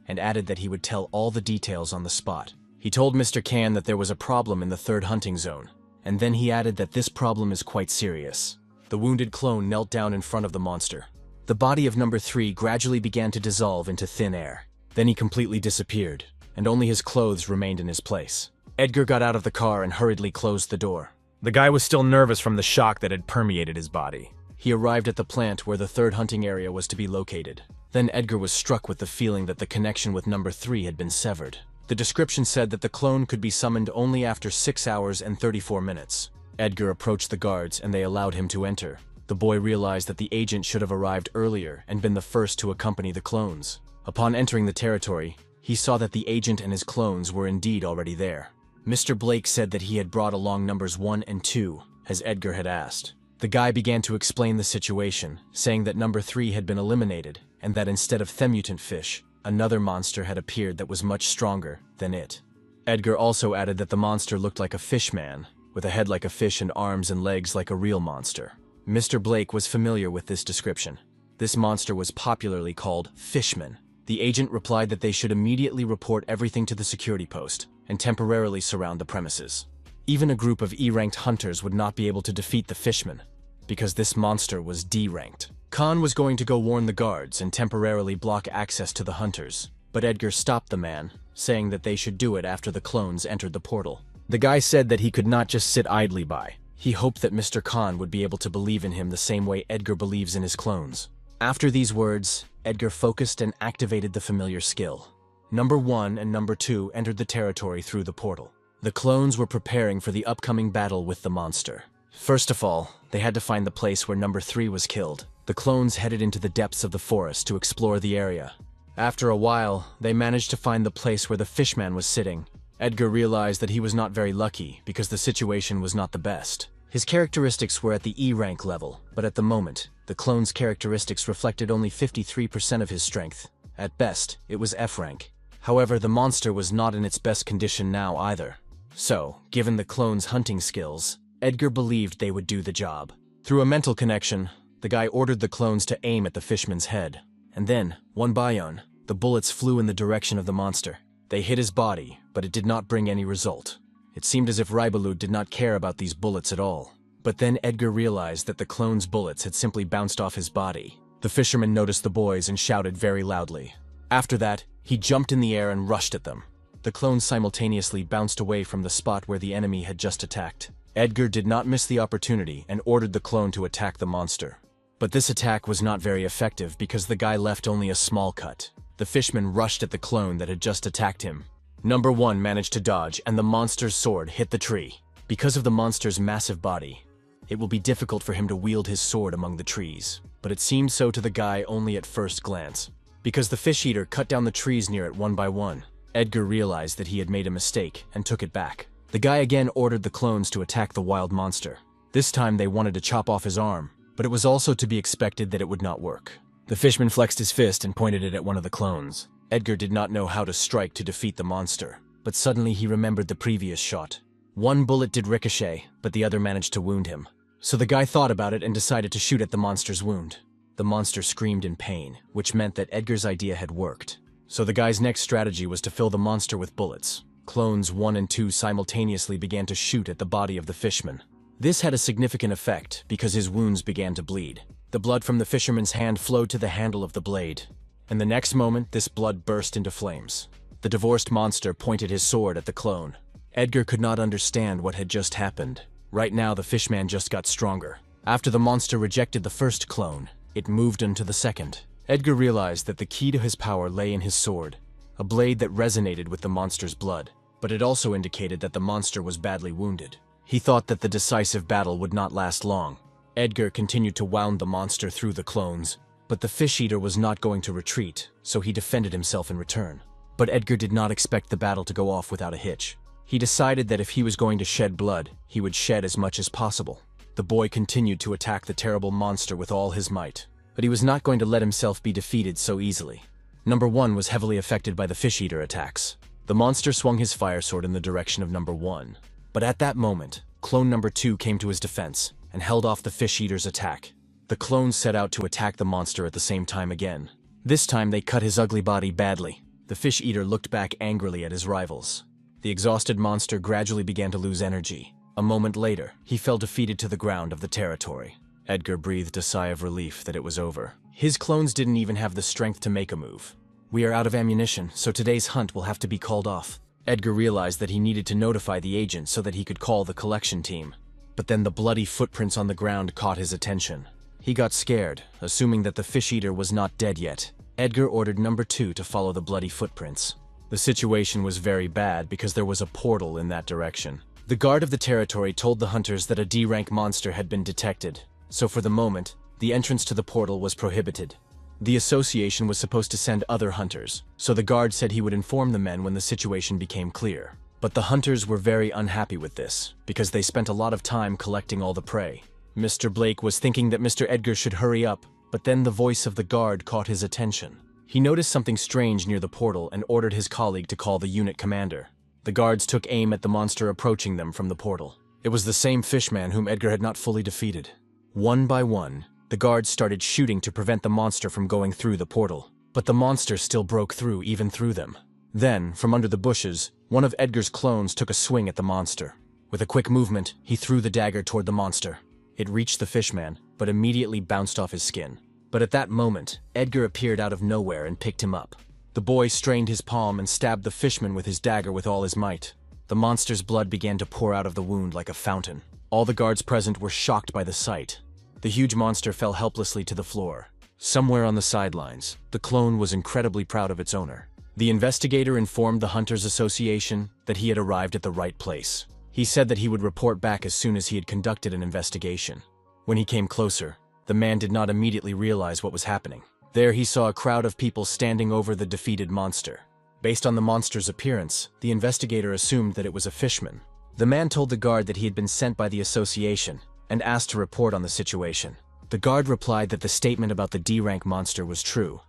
and added that he would tell all the details on the spot. He told Mr. Kan that there was a problem in the third hunting zone, and then he added that this problem is quite serious. The wounded clone knelt down in front of the monster. The body of number 3 gradually began to dissolve into thin air. Then he completely disappeared, and only his clothes remained in his place. Edgar got out of the car and hurriedly closed the door. The guy was still nervous from the shock that had permeated his body. He arrived at the plant where the third hunting area was to be located. Then Edgar was struck with the feeling that the connection with number 3 had been severed. The description said that the clone could be summoned only after 6 hours and 34 minutes. Edgar approached the guards and they allowed him to enter. The boy realized that the agent should have arrived earlier and been the first to accompany the clones. Upon entering the territory, he saw that the agent and his clones were indeed already there. Mr. Blake said that he had brought along numbers 1 and 2, as Edgar had asked. The guy began to explain the situation, saying that number 3 had been eliminated, and that instead of themutant fish, another monster had appeared that was much stronger than it. Edgar also added that the monster looked like a fish man, with a head like a fish and arms and legs like a real monster. Mr. Blake was familiar with this description. This monster was popularly called Fishman. The agent replied that they should immediately report everything to the security post and temporarily surround the premises. Even a group of E-ranked hunters would not be able to defeat the Fishman, because this monster was D-ranked. Khan was going to go warn the guards and temporarily block access to the hunters, but Edgar stopped the man, saying that they should do it after the clones entered the portal. The guy said that he could not just sit idly by. He hoped that Mr. Khan would be able to believe in him the same way Edgar believes in his clones. After these words, Edgar focused and activated the familiar skill. Number 1 and number 2 entered the territory through the portal. The clones were preparing for the upcoming battle with the monster. First of all, they had to find the place where number 3 was killed. The clones headed into the depths of the forest to explore the area. After a while, they managed to find the place where the fishman was sitting. Edgar realized that he was not very lucky because the situation was not the best. His characteristics were at the E rank level, but at the moment, the clone's characteristics reflected only 53% of his strength. At best, it was F rank. However, the monster was not in its best condition now either. So, given the clone's hunting skills, Edgar believed they would do the job. Through a mental connection, the guy ordered the clones to aim at the fishman's head. And then, one by one, the bullets flew in the direction of the monster. They hit his body, but it did not bring any result. It seemed as if Ribolud did not care about these bullets at all. But then Edgar realized that the clone's bullets had simply bounced off his body. The fisherman noticed the boys and shouted very loudly. After that, he jumped in the air and rushed at them. The clones simultaneously bounced away from the spot where the enemy had just attacked. Edgar did not miss the opportunity and ordered the clone to attack the monster. But this attack was not very effective because the guy left only a small cut. The fishman rushed at the clone that had just attacked him. Number 1 managed to dodge, and the monster's sword hit the tree. Because of the monster's massive body, it will be difficult for him to wield his sword among the trees. But it seemed so to the guy only at first glance. Because the fish-eater cut down the trees near it one by one, Edgar realized that he had made a mistake and took it back. The guy again ordered the clones to attack the wild monster. This time they wanted to chop off his arm, but it was also to be expected that it would not work. The fishman flexed his fist and pointed it at one of the clones. Edgar did not know how to strike to defeat the monster, but suddenly he remembered the previous shot. One bullet did ricochet, but the other managed to wound him. So the guy thought about it and decided to shoot at the monster's wound. The monster screamed in pain, which meant that Edgar's idea had worked. So the guy's next strategy was to fill the monster with bullets. Clones 1 and 2 simultaneously began to shoot at the body of the fishman. This had a significant effect because his wounds began to bleed. The blood from the fisherman's hand flowed to the handle of the blade, and the next moment this blood burst into flames. The divorced monster pointed his sword at the clone. Edgar could not understand what had just happened. Right now the fishman just got stronger. After the monster rejected the first clone, it moved into the second. Edgar realized that the key to his power lay in his sword, a blade that resonated with the monster's blood, but it also indicated that the monster was badly wounded. He thought that the decisive battle would not last long. Edgar continued to wound the monster through the clones, but the fish-eater was not going to retreat, so he defended himself in return. But Edgar did not expect the battle to go off without a hitch. He decided that if he was going to shed blood, he would shed as much as possible. The boy continued to attack the terrible monster with all his might, but he was not going to let himself be defeated so easily. Number 1 was heavily affected by the fish-eater attacks. The monster swung his fire sword in the direction of number 1. But at that moment, clone number 2 came to his defense and held off the fish-eater's attack. The clones set out to attack the monster at the same time again. This time they cut his ugly body badly. The fish-eater looked back angrily at his rivals. The exhausted monster gradually began to lose energy. A moment later, he fell defeated to the ground of the territory. Edgar breathed a sigh of relief that it was over. His clones didn't even have the strength to make a move. We are out of ammunition, so today's hunt will have to be called off. Edgar realized that he needed to notify the agent so that he could call the collection team. But then the bloody footprints on the ground caught his attention. He got scared, assuming that the fish-eater was not dead yet. Edgar ordered number 2 to follow the bloody footprints. The situation was very bad because there was a portal in that direction. The guard of the territory told the hunters that a D-rank monster had been detected, so for the moment, the entrance to the portal was prohibited. The association was supposed to send other hunters, so the guard said he would inform the men when the situation became clear. But the hunters were very unhappy with this, because they spent a lot of time collecting all the prey. Mr. Blake was thinking that Mr. Edgar should hurry up, but then the voice of the guard caught his attention. He noticed something strange near the portal and ordered his colleague to call the unit commander. The guards took aim at the monster approaching them from the portal. It was the same fishman whom Edgar had not fully defeated. One by one, the guards started shooting to prevent the monster from going through the portal. But the monster still broke through even through them. Then, from under the bushes, one of Edgar's clones took a swing at the monster. With a quick movement, he threw the dagger toward the monster. It reached the fishman, but immediately bounced off his skin. But at that moment, Edgar appeared out of nowhere and picked him up. The boy strained his palm and stabbed the fishman with his dagger with all his might. The monster's blood began to pour out of the wound like a fountain. All the guards present were shocked by the sight. The huge monster fell helplessly to the floor. Somewhere on the sidelines, the clone was incredibly proud of its owner. The investigator informed the Hunters Association that he had arrived at the right place. He said that he would report back as soon as he had conducted an investigation. When he came closer, the man did not immediately realize what was happening. There he saw a crowd of people standing over the defeated monster. Based on the monster's appearance, the investigator assumed that it was a fishman. The man told the guard that he had been sent by the association and asked to report on the situation. The guard replied that the statement about the D-rank monster was true,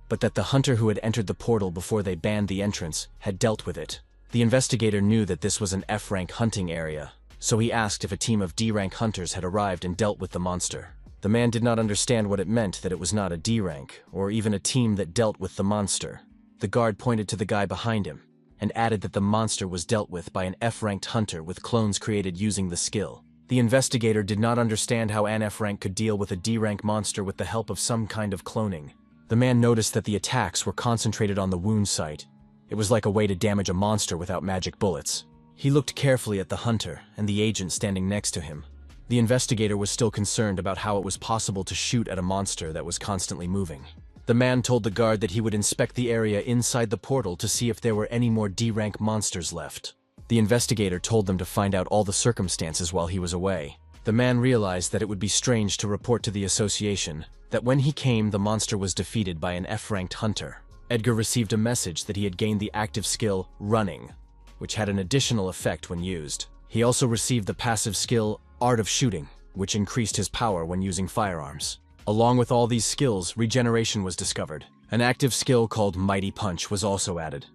but that the hunter who had entered the portal before they banned the entrance had dealt with it. The investigator knew that this was an F-rank hunting area, so he asked if a team of D-rank hunters had arrived and dealt with the monster. The man did not understand what it meant that it was not a D-rank, or even a team that dealt with the monster. The guard pointed to the guy behind him, and added that the monster was dealt with by an F-ranked hunter with clones created using the skill. The investigator did not understand how an F-rank could deal with a D-rank monster with the help of some kind of cloning. The man noticed that the attacks were concentrated on the wound site. It was like a way to damage a monster without magic bullets. He looked carefully at the hunter and the agent standing next to him. The investigator was still concerned about how it was possible to shoot at a monster that was constantly moving. The man told the guard that he would inspect the area inside the portal to see if there were any more D-rank monsters left. The investigator told them to find out all the circumstances while he was away. The man realized that it would be strange to report to the association that when he came, the monster was defeated by an F-ranked hunter. Edgar received a message that he had gained the active skill, Running, which had an additional effect when used. He also received the passive skill, Art of Shooting, which increased his power when using firearms. Along with all these skills, regeneration was discovered, An active skill called Mighty Punch was also added,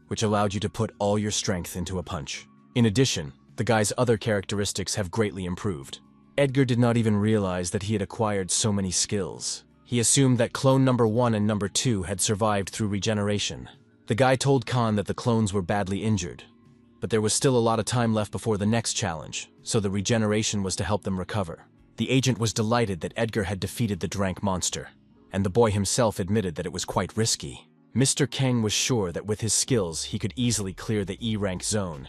which allowed you to put all your strength into a punch. In addition, the guy's other characteristics have greatly improved. Edgar did not even realize that he had acquired so many skills. He assumed that clone number 1 and number 2 had survived through regeneration. The guy told Khan that the clones were badly injured, but there was still a lot of time left before the next challenge, so the regeneration was to help them recover. The agent was delighted that Edgar had defeated the Drank monster, and the boy himself admitted that it was quite risky. Mr. Kang was sure that with his skills he could easily clear the E-rank zone,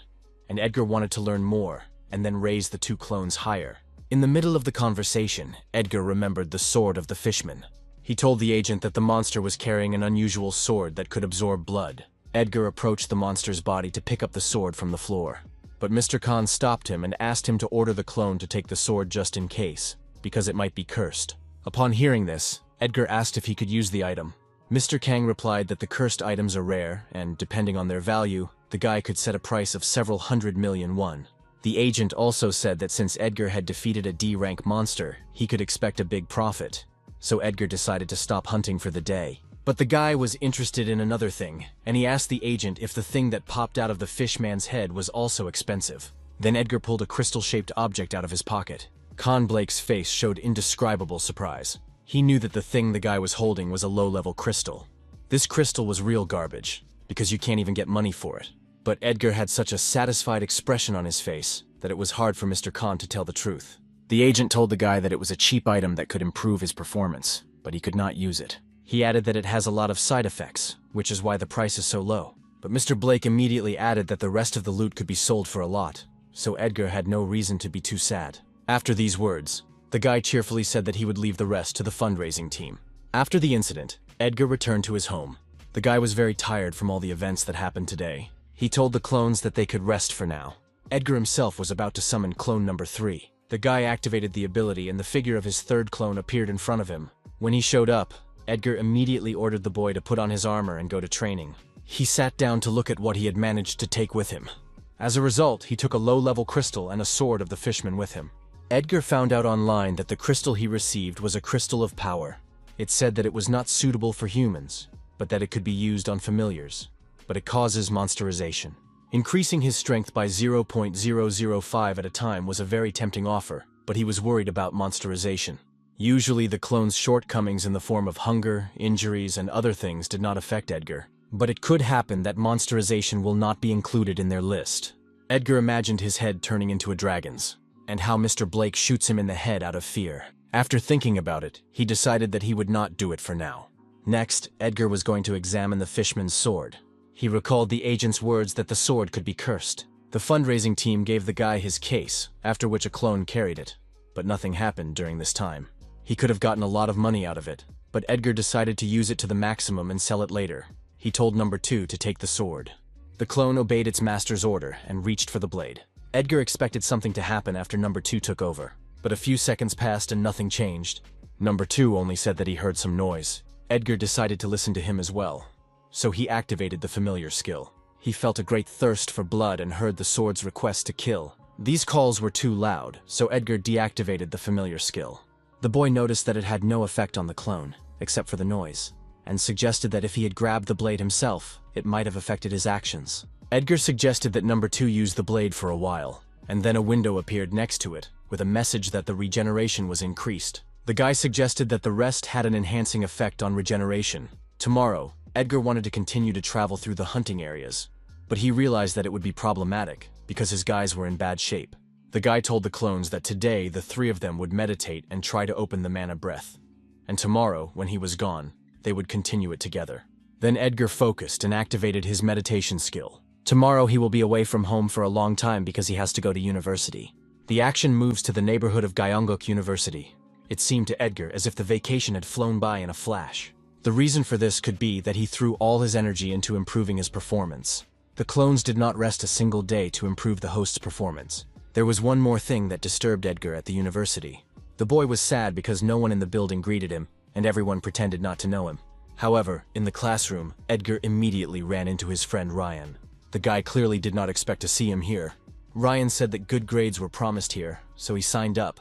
and Edgar wanted to learn more and then raise the 2 clones higher. In the middle of the conversation, Edgar remembered the sword of the fishman. He told the agent that the monster was carrying an unusual sword that could absorb blood. Edgar approached the monster's body to pick up the sword from the floor, but Mr. Khan stopped him and asked him to order the clone to take the sword just in case, because it might be cursed. Upon hearing this, Edgar asked if he could use the item. Mr. Kang replied that the cursed items are rare, and depending on their value, the guy could set a price of several 100 million won. The agent also said that since Edgar had defeated a D-rank monster, he could expect a big profit, so Edgar decided to stop hunting for the day. But the guy was interested in another thing, and he asked the agent if the thing that popped out of the fishman's head was also expensive. Then Edgar pulled a crystal-shaped object out of his pocket. Con Blake's face showed indescribable surprise. He knew that the thing the guy was holding was a low-level crystal. This crystal was real garbage, because you can't even get money for it. But Edgar had such a satisfied expression on his face that it was hard for Mr. Khan to tell the truth. The agent told the guy that it was a cheap item that could improve his performance, but he could not use it. He added that it has a lot of side effects, which is why the price is so low. But Mr. Blake immediately added that the rest of the loot could be sold for a lot, so Edgar had no reason to be too sad. After these words, the guy cheerfully said that he would leave the rest to the fundraising team. After the incident, Edgar returned to his home. The guy was very tired from all the events that happened today. He told the clones that they could rest for now. Edgar himself was about to summon clone number 3. The guy activated the ability and the figure of his 3rd clone appeared in front of him. When he showed up, Edgar immediately ordered the boy to put on his armor and go to training. He sat down to look at what he had managed to take with him. As a result, he took a low-level crystal and a sword of the fishman with him. Edgar found out online that the crystal he received was a crystal of power. It said that it was not suitable for humans, but that it could be used on familiars. But it causes monsterization. Increasing his strength by 0.005 at a time was a very tempting offer, but he was worried about monsterization. Usually the clone's shortcomings in the form of hunger, injuries, and other things did not affect Edgar. But it could happen that monsterization will not be included in their list. Edgar imagined his head turning into a dragon's, and how Mr. Blake shoots him in the head out of fear. After thinking about it, he decided that he would not do it for now. Next, Edgar was going to examine the fishman's sword. He recalled the agent's words that the sword could be cursed. The fundraising team gave the guy his case, after which a clone carried it. But nothing happened during this time. He could have gotten a lot of money out of it, but Edgar decided to use it to the maximum and sell it later. He told number 2 to take the sword. The clone obeyed its master's order and reached for the blade. Edgar expected something to happen after number 2 took over, but a few seconds passed and nothing changed. Number 2 only said that he heard some noise. Edgar decided to listen to him as well, so he activated the familiar skill. He felt a great thirst for blood and heard the sword's request to kill. These calls were too loud, so Edgar deactivated the familiar skill. The boy noticed that it had no effect on the clone, except for the noise, and suggested that if he had grabbed the blade himself, it might have affected his actions. Edgar suggested that number 2 use the blade for a while, and then a window appeared next to it, with a message that the regeneration was increased. The guy suggested that the rest had an enhancing effect on regeneration. Tomorrow, Edgar wanted to continue to travel through the hunting areas, but he realized that it would be problematic, because his guys were in bad shape. The guy told the clones that today the 3 of them would meditate and try to open the mana breath, and tomorrow, when he was gone, they would continue it together. Then Edgar focused and activated his meditation skill. Tomorrow he will be away from home for a long time because he has to go to university. The action moves to the neighborhood of Gyeongguk University. It seemed to Edgar as if the vacation had flown by in a flash. The reason for this could be that he threw all his energy into improving his performance. The clones did not rest a single day to improve the host's performance. There was one more thing that disturbed Edgar at the university. The boy was sad because no one in the building greeted him, and everyone pretended not to know him. However, in the classroom, Edgar immediately ran into his friend Ryan. The guy clearly did not expect to see him here. Ryan said that good grades were promised here, so he signed up,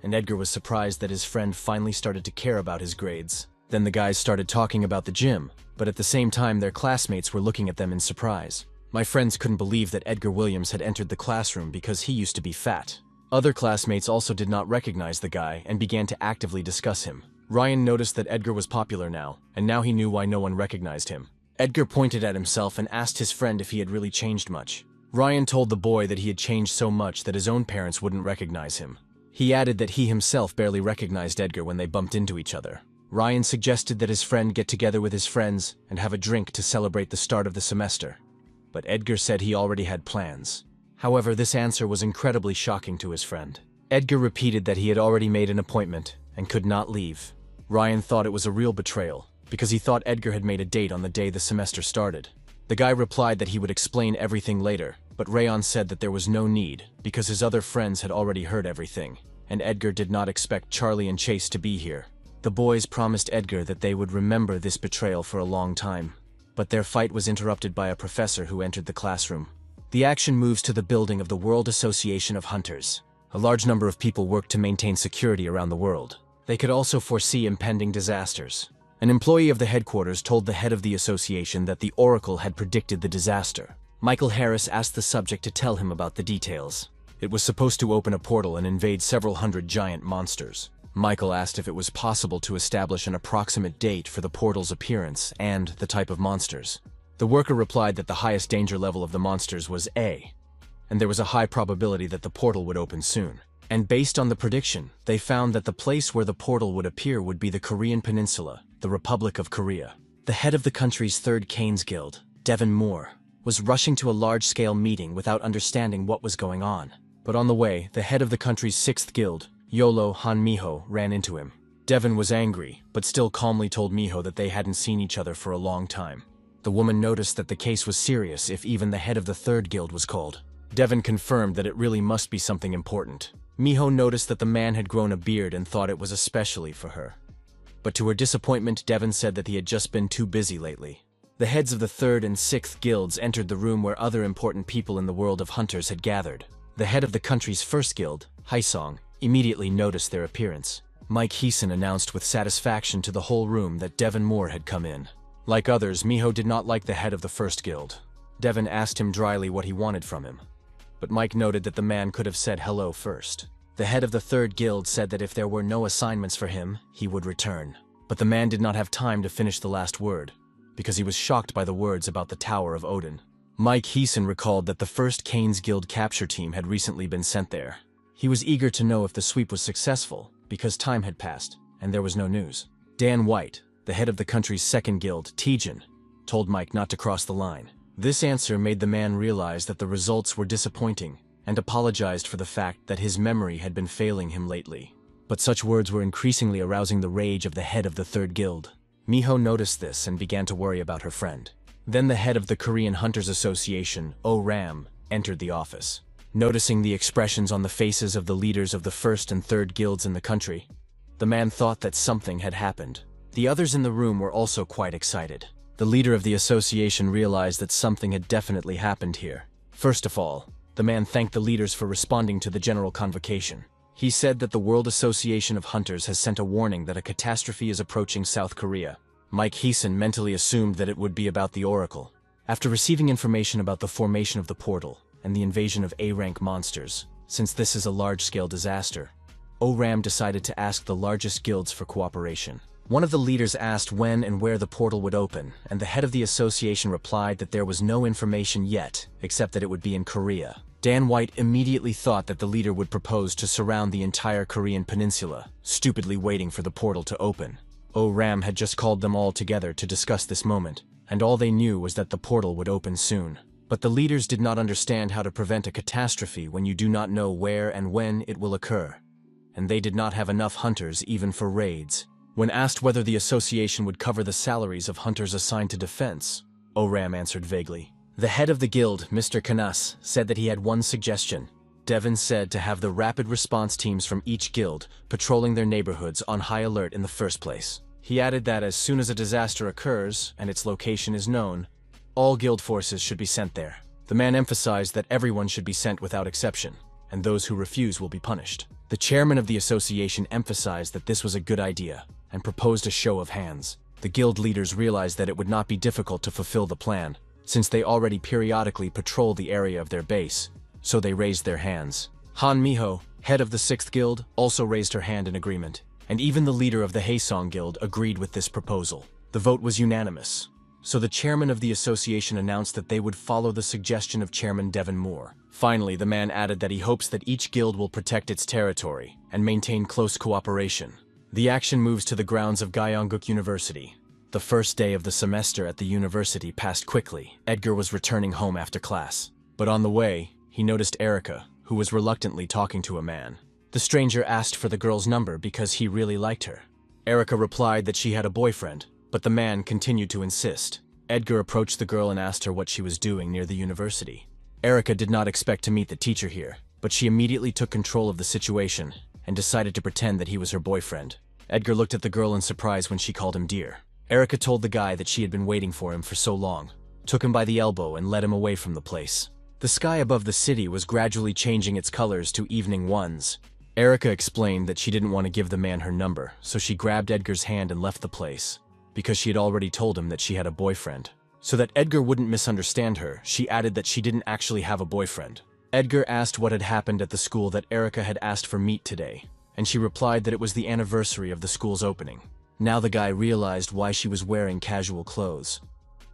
and Edgar was surprised that his friend finally started to care about his grades. Then the guys started talking about the gym, but at the same time their classmates were looking at them in surprise. My friends couldn't believe that Edgar Williams had entered the classroom because he used to be fat. Other classmates also did not recognize the guy and began to actively discuss him. Ryan noticed that Edgar was popular now, and now he knew why no one recognized him. Edgar pointed at himself and asked his friend if he had really changed much. Ryan told the boy that he had changed so much that his own parents wouldn't recognize him. He added that he himself barely recognized Edgar when they bumped into each other. Ryan suggested that his friend get together with his friends and have a drink to celebrate the start of the semester. But Edgar said he already had plans. However, this answer was incredibly shocking to his friend. Edgar repeated that he had already made an appointment and could not leave. Ryan thought it was a real betrayal, because he thought Edgar had made a date on the day the semester started. The guy replied that he would explain everything later, but Rayon said that there was no need, because his other friends had already heard everything, and Edgar did not expect Charlie and Chase to be here. The boys promised Edgar that they would remember this betrayal for a long time, but their fight was interrupted by a professor who entered the classroom. The action moves to the building of the World Association of Hunters. A large number of people work to maintain security around the world. They could also foresee impending disasters. An employee of the headquarters told the head of the association that the Oracle had predicted the disaster. Michael Harris asked the subject to tell him about the details. It was supposed to open a portal and invade several hundred giant monsters. Michael asked if it was possible to establish an approximate date for the portal's appearance and the type of monsters. The worker replied that the highest danger level of the monsters was A, and there was a high probability that the portal would open soon. And based on the prediction, they found that the place where the portal would appear would be the Korean Peninsula, the Republic of Korea. The head of the country's third Canes Guild, Devin Moore, was rushing to a large-scale meeting without understanding what was going on. But on the way, the head of the country's sixth guild, Yolo Han Miho, ran into him. Devin was angry, but still calmly told Miho that they hadn't seen each other for a long time. The woman noticed that the case was serious if even the head of the third guild was called. Devin confirmed that it really must be something important. Miho noticed that the man had grown a beard and thought it was especially for her. But to her disappointment, Devin said that he had just been too busy lately. The heads of the third and sixth guilds entered the room where other important people in the world of hunters had gathered. The head of the country's first guild, Haisong, immediately noticed their appearance. Mike Heeson announced with satisfaction to the whole room that Devin Moore had come in. Like others, Miho did not like the head of the first guild. Devin asked him dryly what he wanted from him. But Mike noted that the man could have said hello first. The head of the third guild said that if there were no assignments for him, he would return. But the man did not have time to finish the last word, because he was shocked by the words about the Tower of Odin. Mike Heeson recalled that the first Canes Guild capture team had recently been sent there. He was eager to know if the sweep was successful, because time had passed, and there was no news. Dan White, the head of the country's second guild, Tijin, told Mike not to cross the line. This answer made the man realize that the results were disappointing, and apologized for the fact that his memory had been failing him lately. But such words were increasingly arousing the rage of the head of the third guild. Miho noticed this and began to worry about her friend. Then the head of the Korean Hunters Association, Oh Ram, entered the office. Noticing the expressions on the faces of the leaders of the first and third guilds in the country, the man thought that something had happened. The others in the room were also quite excited. The leader of the association realized that something had definitely happened here. First of all, the man thanked the leaders for responding to the general convocation. He said that the World Association of Hunters has sent a warning that a catastrophe is approaching South Korea. Mike Heeson mentally assumed that it would be about the Oracle. After receiving information about the formation of the portal and the invasion of A-rank monsters, since this is a large-scale disaster, O-Ram decided to ask the largest guilds for cooperation. One of the leaders asked when and where the portal would open, and the head of the association replied that there was no information yet, except that it would be in Korea. Dan White immediately thought that the leader would propose to surround the entire Korean peninsula, stupidly waiting for the portal to open. O-Ram had just called them all together to discuss this moment, and all they knew was that the portal would open soon. But the leaders did not understand how to prevent a catastrophe when you do not know where and when it will occur. And they did not have enough hunters even for raids. When asked whether the association would cover the salaries of hunters assigned to defense, O-Ram answered vaguely. The head of the guild, Mr. Canas, said that he had one suggestion. Devin said to have the rapid response teams from each guild patrolling their neighborhoods on high alert in the first place. He added that as soon as a disaster occurs and its location is known, all guild forces should be sent there. The man emphasized that everyone should be sent without exception, and those who refuse will be punished. The chairman of the association emphasized that this was a good idea. and proposed a show of hands. The guild leaders realized that it would not be difficult to fulfill the plan, since they already periodically patrol the area of their base, so they raised their hands. Han Miho, head of the 6th Guild, also raised her hand in agreement, and even the leader of the Haesong Guild agreed with this proposal. The vote was unanimous, so the chairman of the association announced that they would follow the suggestion of Chairman Devon Moore. Finally, the man added that he hopes that each guild will protect its territory and maintain close cooperation. The action moves to the grounds of Gyeongguk University. The first day of the semester at the university passed quickly. Edgar was returning home after class, but on the way, he noticed Erica, who was reluctantly talking to a man. The stranger asked for the girl's number because he really liked her. Erica replied that she had a boyfriend, but the man continued to insist. Edgar approached the girl and asked her what she was doing near the university. Erica did not expect to meet the teacher here, but she immediately took control of the situation and decided to pretend that he was her boyfriend. Edgar looked at the girl in surprise when she called him dear. Erica told the guy that she had been waiting for him for so long, took him by the elbow and led him away from the place. The sky above the city was gradually changing its colors to evening ones. Erica explained that she didn't want to give the man her number, so she grabbed Edgar's hand and left the place, because she had already told him that she had a boyfriend. So that Edgar wouldn't misunderstand her, she added that she didn't actually have a boyfriend. Edgar asked what had happened at the school that Erica had asked for meat today, and she replied that it was the anniversary of the school's opening. Now the guy realized why she was wearing casual clothes.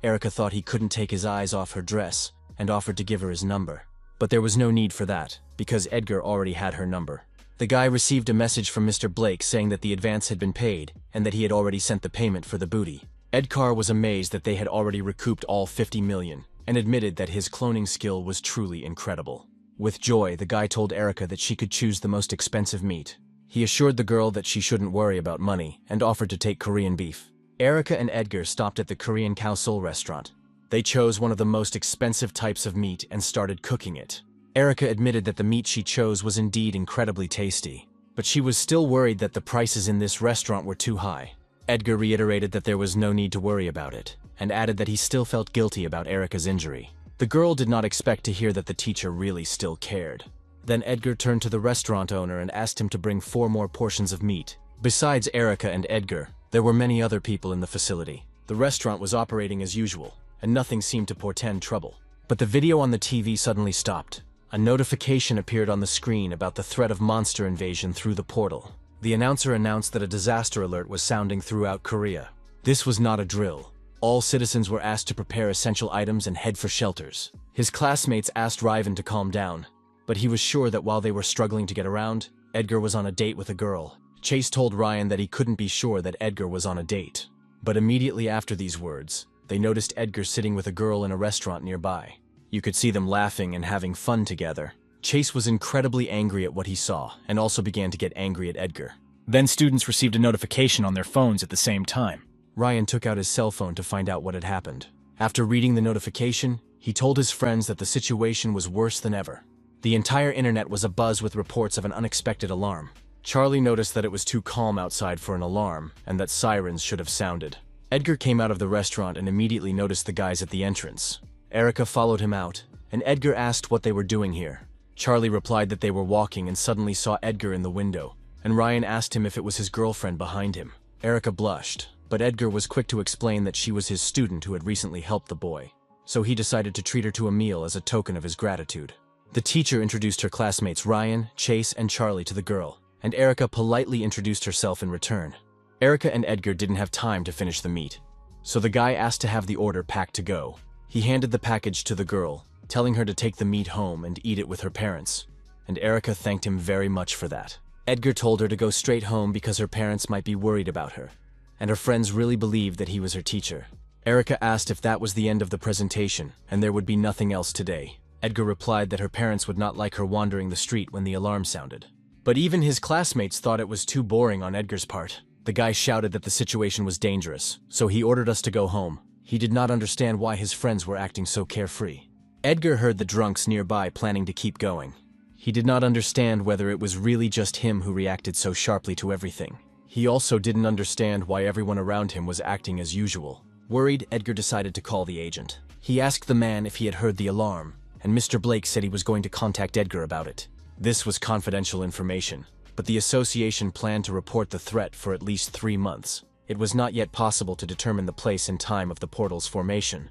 Erica thought he couldn't take his eyes off her dress and offered to give her his number. But there was no need for that, because Edgar already had her number. The guy received a message from Mr. Blake saying that the advance had been paid and that he had already sent the payment for the booty. Edgar was amazed that they had already recouped all 50 million and admitted that his cloning skill was truly incredible. With joy, the guy told Erica that she could choose the most expensive meat. He assured the girl that she shouldn't worry about money and offered to take Korean beef. Erica and Edgar stopped at the Korean Khao Seol restaurant. They chose one of the most expensive types of meat and started cooking it. Erica admitted that the meat she chose was indeed incredibly tasty, but she was still worried that the prices in this restaurant were too high. Edgar reiterated that there was no need to worry about it, and added that he still felt guilty about Erica's injury. The girl did not expect to hear that the teacher really still cared. Then Edgar turned to the restaurant owner and asked him to bring 4 more portions of meat. Besides Erica and Edgar, there were many other people in the facility. The restaurant was operating as usual, and nothing seemed to portend trouble. But the video on the TV suddenly stopped. A notification appeared on the screen about the threat of monster invasion through the portal. The announcer announced that a disaster alert was sounding throughout Korea. This was not a drill. All citizens were asked to prepare essential items and head for shelters. His classmates asked Ryvan to calm down, but he was sure that while they were struggling to get around, Edgar was on a date with a girl. Chase told Ryan that he couldn't be sure that Edgar was on a date. But immediately after these words, they noticed Edgar sitting with a girl in a restaurant nearby. You could see them laughing and having fun together. Chase was incredibly angry at what he saw, and also began to get angry at Edgar. Then students received a notification on their phones at the same time. Ryan took out his cell phone to find out what had happened. After reading the notification, he told his friends that the situation was worse than ever. The entire internet was abuzz with reports of an unexpected alarm. Charlie noticed that it was too calm outside for an alarm, and that sirens should have sounded. Edgar came out of the restaurant and immediately noticed the guys at the entrance. Erica followed him out, and Edgar asked what they were doing here. Charlie replied that they were walking and suddenly saw Edgar in the window, and Ryan asked him if it was his girlfriend behind him. Erica blushed, but Edgar was quick to explain that she was his student who had recently helped the boy, so he decided to treat her to a meal as a token of his gratitude. The teacher introduced her classmates Ryan, Chase, and Charlie to the girl, and Erica politely introduced herself in return. Erica and Edgar didn't have time to finish the meat, so the guy asked to have the order packed to go. He handed the package to the girl, telling her to take the meat home and eat it with her parents, and Erica thanked him very much for that. Edgar told her to go straight home because her parents might be worried about her, and her friends really believed that he was her teacher. Erica asked if that was the end of the presentation, and there would be nothing else today. Edgar replied that her parents would not like her wandering the street when the alarm sounded. But even his classmates thought it was too boring on Edgar's part. The guy shouted that the situation was dangerous, so he ordered us to go home. He did not understand why his friends were acting so carefree. Edgar heard the drunks nearby planning to keep going. He did not understand whether it was really just him who reacted so sharply to everything. He also didn't understand why everyone around him was acting as usual. Worried, Edgar decided to call the agent. He asked the man if he had heard the alarm, and Mr. Blake said he was going to contact Edgar about it. This was confidential information, but the association planned to report the threat for at least 3 months. It was not yet possible to determine the place and time of the portal's formation,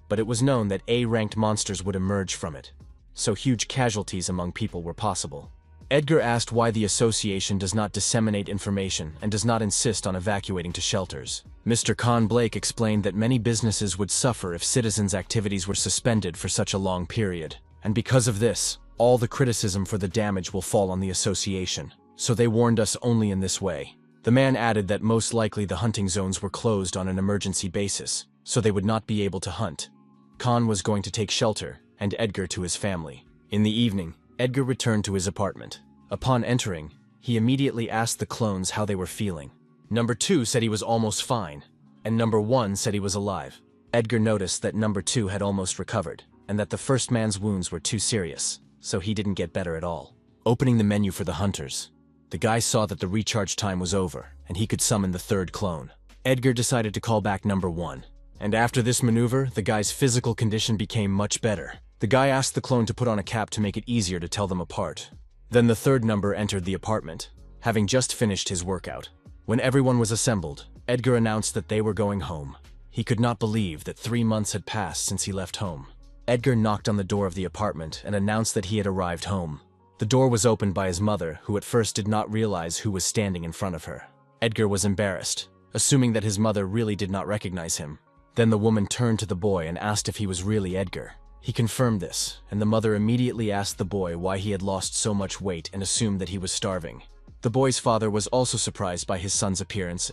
but it was known that A-ranked monsters would emerge from it, so huge casualties among people were possible. Edgar asked why the association does not disseminate information and does not insist on evacuating to shelters. Mr. Con Blake explained that many businesses would suffer if citizens' activities were suspended for such a long period, and because of this, all the criticism for the damage will fall on the association, so they warned us only in this way. The man added that most likely the hunting zones were closed on an emergency basis, so they would not be able to hunt. Khan was going to take shelter, and Edgar to his family. In the evening, Edgar returned to his apartment. Upon entering, he immediately asked the clones how they were feeling. Number 2 said he was almost fine, and Number 1 said he was alive. Edgar noticed that Number 2 had almost recovered, and that the first man's wounds were too serious, so he didn't get better at all. Opening the menu for the hunters, the guy saw that the recharge time was over, and he could summon the third clone. Edgar decided to call back Number 1, and after this maneuver, the guy's physical condition became much better. The guy asked the clone to put on a cap to make it easier to tell them apart. Then the third number entered the apartment, having just finished his workout. When everyone was assembled, Edgar announced that they were going home. He could not believe that 3 months had passed since he left home. Edgar knocked on the door of the apartment and announced that he had arrived home. The door was opened by his mother, who at first did not realize who was standing in front of her. Edgar was embarrassed, assuming that his mother really did not recognize him. Then the woman turned to the boy and asked if he was really Edgar. He confirmed this, and the mother immediately asked the boy why he had lost so much weight and assumed that he was starving. The boy's father was also surprised by his son's appearance.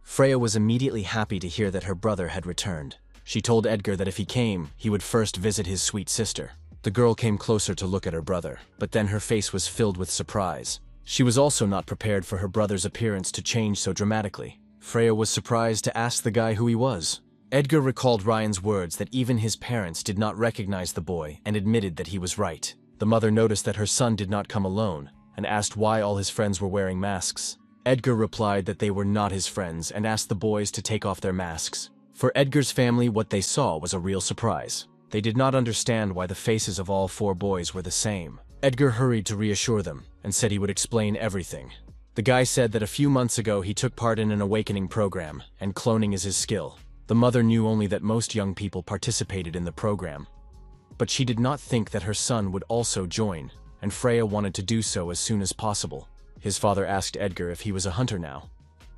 Freya was immediately happy to hear that her brother had returned. She told Edgar that if he came, he would first visit his sweet sister. The girl came closer to look at her brother, but then her face was filled with surprise. She was also not prepared for her brother's appearance to change so dramatically. Freya was surprised to ask the guy who he was. Edgar recalled Ryan's words that even his parents did not recognize the boy and admitted that he was right. The mother noticed that her son did not come alone and asked why all his friends were wearing masks. Edgar replied that they were not his friends and asked the boys to take off their masks. For Edgar's family, what they saw was a real surprise. They did not understand why the faces of all 4 boys were the same. Edgar hurried to reassure them and said he would explain everything. The guy said that a few months ago he took part in an awakening program, and cloning is his skill. The mother knew only that most young people participated in the program, but she did not think that her son would also join, and Freya wanted to do so as soon as possible. His father asked Edgar if he was a hunter now,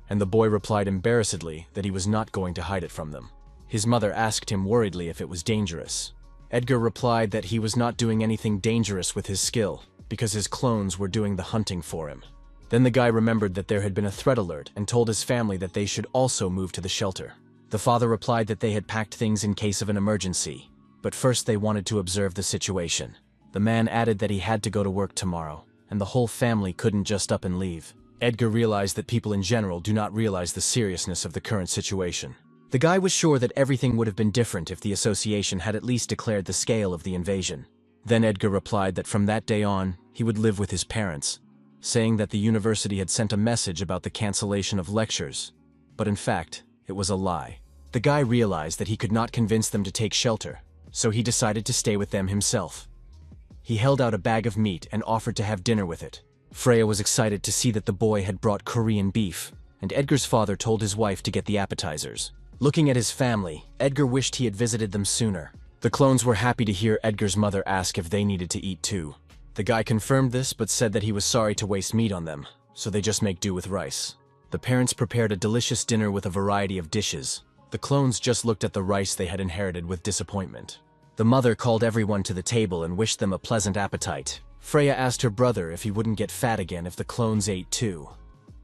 and the boy replied embarrassedly that he was not going to hide it from them. His mother asked him worriedly if it was dangerous. Edgar replied that he was not doing anything dangerous with his skill, because his clones were doing the hunting for him. Then the guy remembered that there had been a threat alert and told his family that they should also move to the shelter. The father replied that they had packed things in case of an emergency, but first they wanted to observe the situation. The man added that he had to go to work tomorrow, and the whole family couldn't just up and leave. Edgar realized that people in general do not realize the seriousness of the current situation. The guy was sure that everything would have been different if the association had at least declared the scale of the invasion. Then Edgar replied that from that day on, he would live with his parents, saying that the university had sent a message about the cancellation of lectures, but in fact, it was a lie. The guy realized that he could not convince them to take shelter, so he decided to stay with them himself. He held out a bag of meat and offered to have dinner with it. Freya was excited to see that the boy had brought Korean beef, and Edgar's father told his wife to get the appetizers. Looking at his family, Edgar wished he had visited them sooner. The clones were happy to hear Edgar's mother ask if they needed to eat too. The guy confirmed this but said that he was sorry to waste meat on them, so they just make do with rice. The parents prepared a delicious dinner with a variety of dishes. The clones just looked at the rice they had inherited with disappointment. The mother called everyone to the table and wished them a pleasant appetite. Freya asked her brother if he wouldn't get fat again if the clones ate too,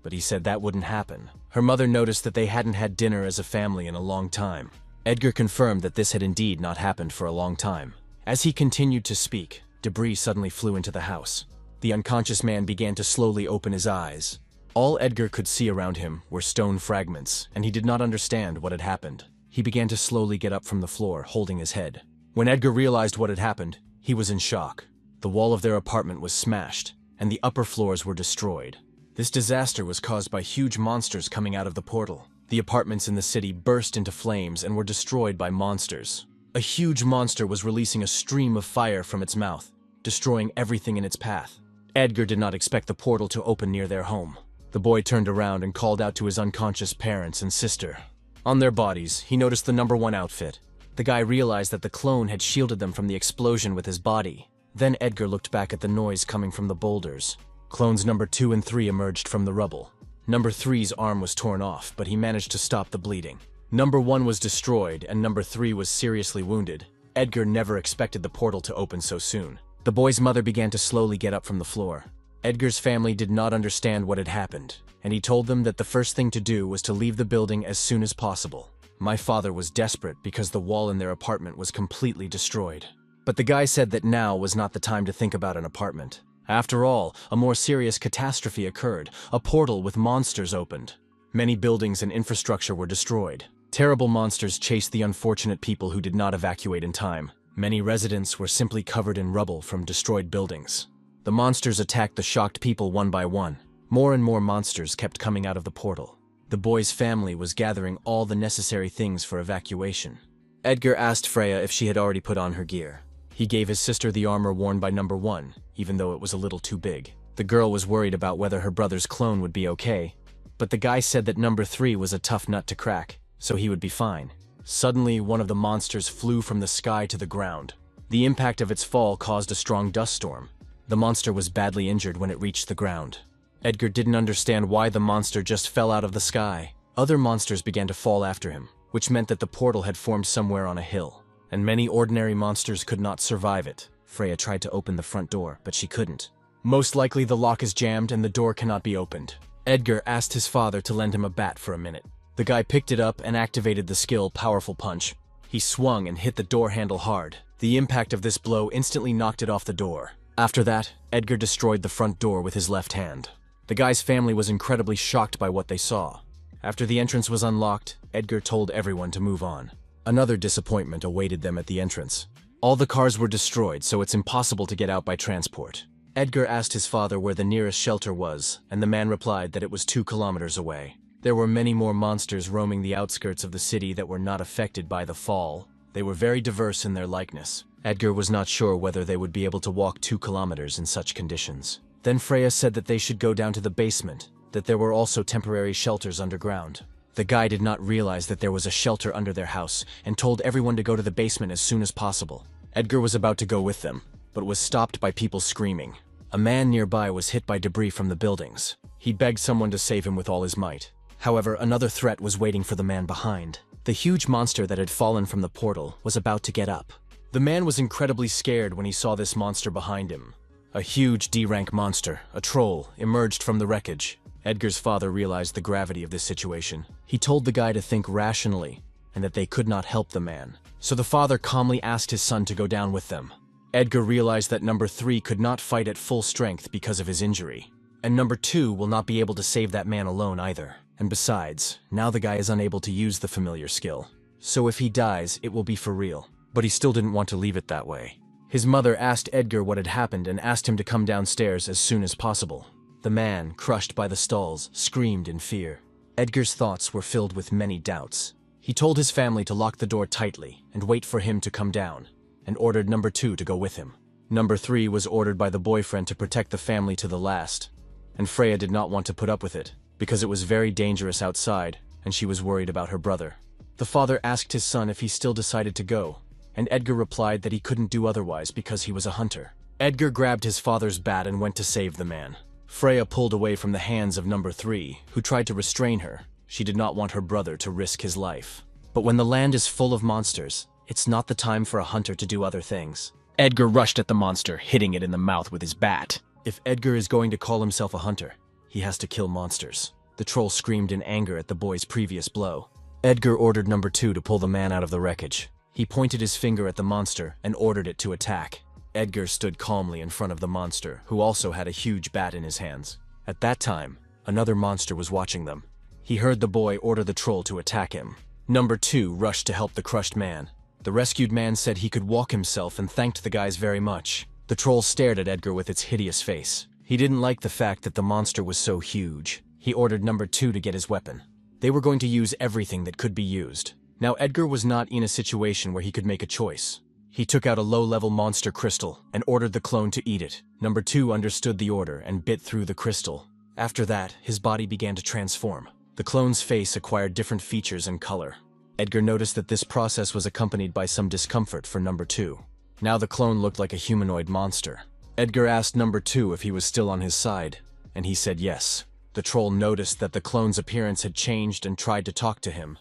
but he said that wouldn't happen. Her mother noticed that they hadn't had dinner as a family in a long time. Edgar confirmed that this had indeed not happened for a long time. As he continued to speak, debris suddenly flew into the house. The unconscious man began to slowly open his eyes. All Edgar could see around him were stone fragments, and he did not understand what had happened. He began to slowly get up from the floor, holding his head. When Edgar realized what had happened, he was in shock. The wall of their apartment was smashed, and the upper floors were destroyed. This disaster was caused by huge monsters coming out of the portal. The apartments in the city burst into flames and were destroyed by monsters. A huge monster was releasing a stream of fire from its mouth, destroying everything in its path. Edgar did not expect the portal to open near their home. The boy turned around and called out to his unconscious parents and sister. On their bodies, he noticed the number 1 outfit. The guy realized that the clone had shielded them from the explosion with his body. Then Edgar looked back at the noise coming from the boulders. Clones number 2 and 3 emerged from the rubble. Number 3's arm was torn off, but he managed to stop the bleeding. Number 1 was destroyed, and number 3 was seriously wounded. Edgar never expected the portal to open so soon. The boy's mother began to slowly get up from the floor. Edgar's family did not understand what had happened, and he told them that the first thing to do was to leave the building as soon as possible. My father was desperate because the wall in their apartment was completely destroyed. But the guy said that now was not the time to think about an apartment. After all, a more serious catastrophe occurred. A portal with monsters opened. Many buildings and infrastructure were destroyed. Terrible monsters chased the unfortunate people who did not evacuate in time. Many residents were simply covered in rubble from destroyed buildings. The monsters attacked the shocked people one by one. More and more monsters kept coming out of the portal. The boy's family was gathering all the necessary things for evacuation. Edgar asked Freya if she had already put on her gear. He gave his sister the armor worn by number 1, even though it was a little too big. The girl was worried about whether her brother's clone would be okay, but the guy said that number 3 was a tough nut to crack, so he would be fine. Suddenly, one of the monsters flew from the sky to the ground. The impact of its fall caused a strong dust storm. The monster was badly injured when it reached the ground. Edgar didn't understand why the monster just fell out of the sky. Other monsters began to fall after him, which meant that the portal had formed somewhere on a hill, and many ordinary monsters could not survive it. Freya tried to open the front door, but she couldn't. Most likely the lock is jammed and the door cannot be opened. Edgar asked his father to lend him a bat for a minute. The guy picked it up and activated the skill Powerful Punch. He swung and hit the door handle hard. The impact of this blow instantly knocked it off the door. After that, Edgar destroyed the front door with his left hand. The guy's family was incredibly shocked by what they saw. After the entrance was unlocked, Edgar told everyone to move on. Another disappointment awaited them at the entrance. All the cars were destroyed, so it's impossible to get out by transport. Edgar asked his father where the nearest shelter was, and the man replied that it was 2 kilometers away. There were many more monsters roaming the outskirts of the city that were not affected by the fall. They were very diverse in their likeness. Edgar was not sure whether they would be able to walk 2 kilometers in such conditions. Then Freya said that they should go down to the basement, that there were also temporary shelters underground. The guy did not realize that there was a shelter under their house and told everyone to go to the basement as soon as possible. Edgar was about to go with them, but was stopped by people screaming. A man nearby was hit by debris from the buildings. He begged someone to save him with all his might. However, another threat was waiting for the man behind. The huge monster that had fallen from the portal was about to get up. The man was incredibly scared when he saw this monster behind him. A huge D-rank monster, a troll, emerged from the wreckage. Edgar's father realized the gravity of this situation. He told the guy to think rationally, and that they could not help the man. So the father calmly asked his son to go down with them. Edgar realized that number 3 could not fight at full strength because of his injury. And number 2 will not be able to save that man alone either. And besides, now the guy is unable to use the familiar skill. So if he dies, it will be for real. But he still didn't want to leave it that way. His mother asked Edgar what had happened and asked him to come downstairs as soon as possible. The man, crushed by the stalls, screamed in fear. Edgar's thoughts were filled with many doubts. He told his family to lock the door tightly and wait for him to come down, and ordered number 2 to go with him. Number 3 was ordered by the boyfriend to protect the family to the last, and Freya did not want to put up with it, because it was very dangerous outside, and she was worried about her brother. The father asked his son if he still decided to go, and Edgar replied that he couldn't do otherwise because he was a hunter. Edgar grabbed his father's bat and went to save the man. Freya pulled away from the hands of number 3, who tried to restrain her. She did not want her brother to risk his life. But when the land is full of monsters, it's not the time for a hunter to do other things. Edgar rushed at the monster, hitting it in the mouth with his bat. If Edgar is going to call himself a hunter, he has to kill monsters. The troll screamed in anger at the boy's previous blow. Edgar ordered number 2 to pull the man out of the wreckage. He pointed his finger at the monster and ordered it to attack. Edgar stood calmly in front of the monster, who also had a huge bat in his hands. At that time, another monster was watching them. He heard the boy order the troll to attack him. Number 2 rushed to help the crushed man. The rescued man said he could walk himself and thanked the guys very much. The troll stared at Edgar with its hideous face. He didn't like the fact that the monster was so huge. He ordered number 2 to get his weapon. They were going to use everything that could be used. Now Edgar was not in a situation where he could make a choice. He took out a low-level monster crystal and ordered the clone to eat it. Number 2 understood the order and bit through the crystal. After that, his body began to transform. The clone's face acquired different features and color. Edgar noticed that this process was accompanied by some discomfort for Number 2. Now the clone looked like a humanoid monster. Edgar asked Number 2 if he was still on his side, and he said yes. The troll noticed that the clone's appearance had changed and tried to talk to him.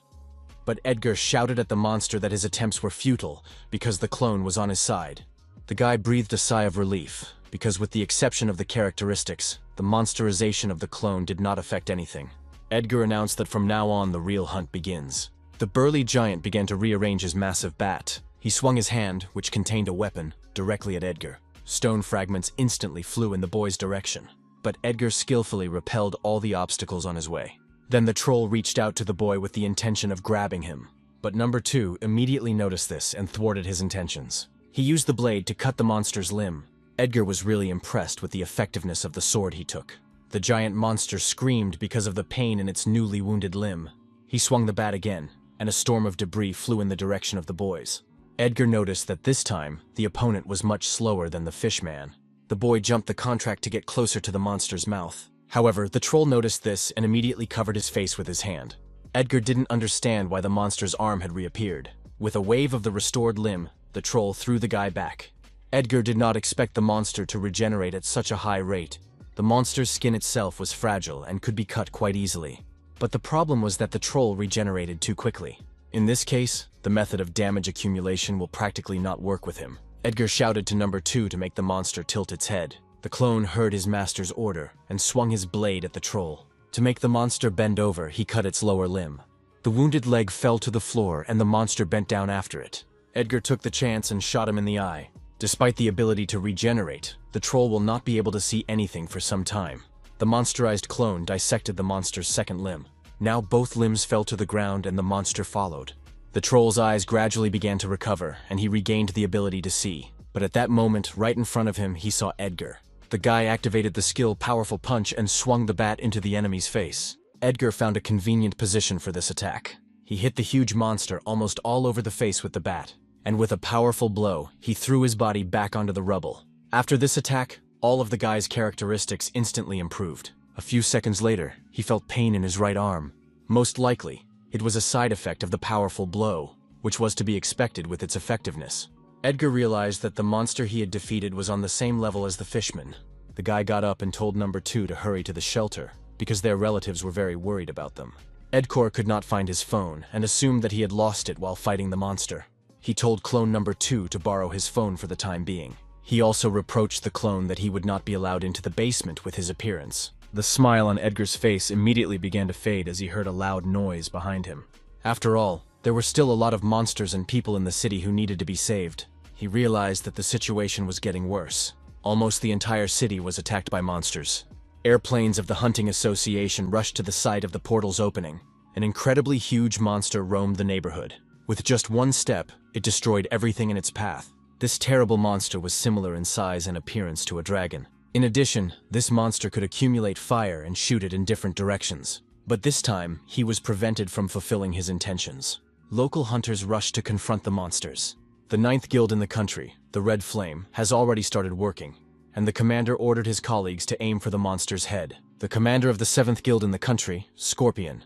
But Edgar shouted at the monster that his attempts were futile because the clone was on his side. The guy breathed a sigh of relief, because with the exception of the characteristics, the monsterization of the clone did not affect anything. Edgar announced that from now on the real hunt begins. The burly giant began to rearrange his massive bat. He swung his hand, which contained a weapon, directly at Edgar. Stone fragments instantly flew in the boy's direction, but Edgar skillfully repelled all the obstacles on his way. Then the troll reached out to the boy with the intention of grabbing him, but Number 2 immediately noticed this and thwarted his intentions. He used the blade to cut the monster's limb. Edgar was really impressed with the effectiveness of the sword he took. The giant monster screamed because of the pain in its newly wounded limb. He swung the bat again, and a storm of debris flew in the direction of the boys. Edgar noticed that this time, the opponent was much slower than the fishman. The boy jumped the contract to get closer to the monster's mouth. However, the troll noticed this and immediately covered his face with his hand. Edgar didn't understand why the monster's arm had reappeared. With a wave of the restored limb, the troll threw the guy back. Edgar did not expect the monster to regenerate at such a high rate. The monster's skin itself was fragile and could be cut quite easily. But the problem was that the troll regenerated too quickly. In this case, the method of damage accumulation will practically not work with him. Edgar shouted to Number 2 to make the monster tilt its head. The clone heard his master's order and swung his blade at the troll. To make the monster bend over, he cut its lower limb. The wounded leg fell to the floor and the monster bent down after it. Edgar took the chance and shot him in the eye. Despite the ability to regenerate, the troll will not be able to see anything for some time. The monsterized clone dissected the monster's second limb. Now both limbs fell to the ground and the monster followed. The troll's eyes gradually began to recover and he regained the ability to see. But at that moment, right in front of him, he saw Edgar. The guy activated the skill Powerful Punch and swung the bat into the enemy's face. Edgar found a convenient position for this attack. He hit the huge monster almost all over the face with the bat, and with a powerful blow, he threw his body back onto the rubble. After this attack, all of the guy's characteristics instantly improved. A few seconds later, he felt pain in his right arm. Most likely, it was a side effect of the powerful blow, which was to be expected with its effectiveness. Edgar realized that the monster he had defeated was on the same level as the fishman. The guy got up and told Number 2 to hurry to the shelter, because their relatives were very worried about them. Edgar could not find his phone and assumed that he had lost it while fighting the monster. He told clone Number 2 to borrow his phone for the time being. He also reproached the clone that he would not be allowed into the basement with his appearance. The smile on Edgar's face immediately began to fade as he heard a loud noise behind him. After all, there were still a lot of monsters and people in the city who needed to be saved. He realized that the situation was getting worse. Almost the entire city was attacked by monsters. Airplanes of the Hunting Association rushed to the site of the portal's opening. An incredibly huge monster roamed the neighborhood. With just one step, it destroyed everything in its path. This terrible monster was similar in size and appearance to a dragon. In addition, this monster could accumulate fire and shoot it in different directions. But this time, he was prevented from fulfilling his intentions. Local hunters rushed to confront the monsters. The 9th guild in the country, the Red Flame, has already started working, and the commander ordered his colleagues to aim for the monster's head. The commander of the 7th guild in the country, Scorpion,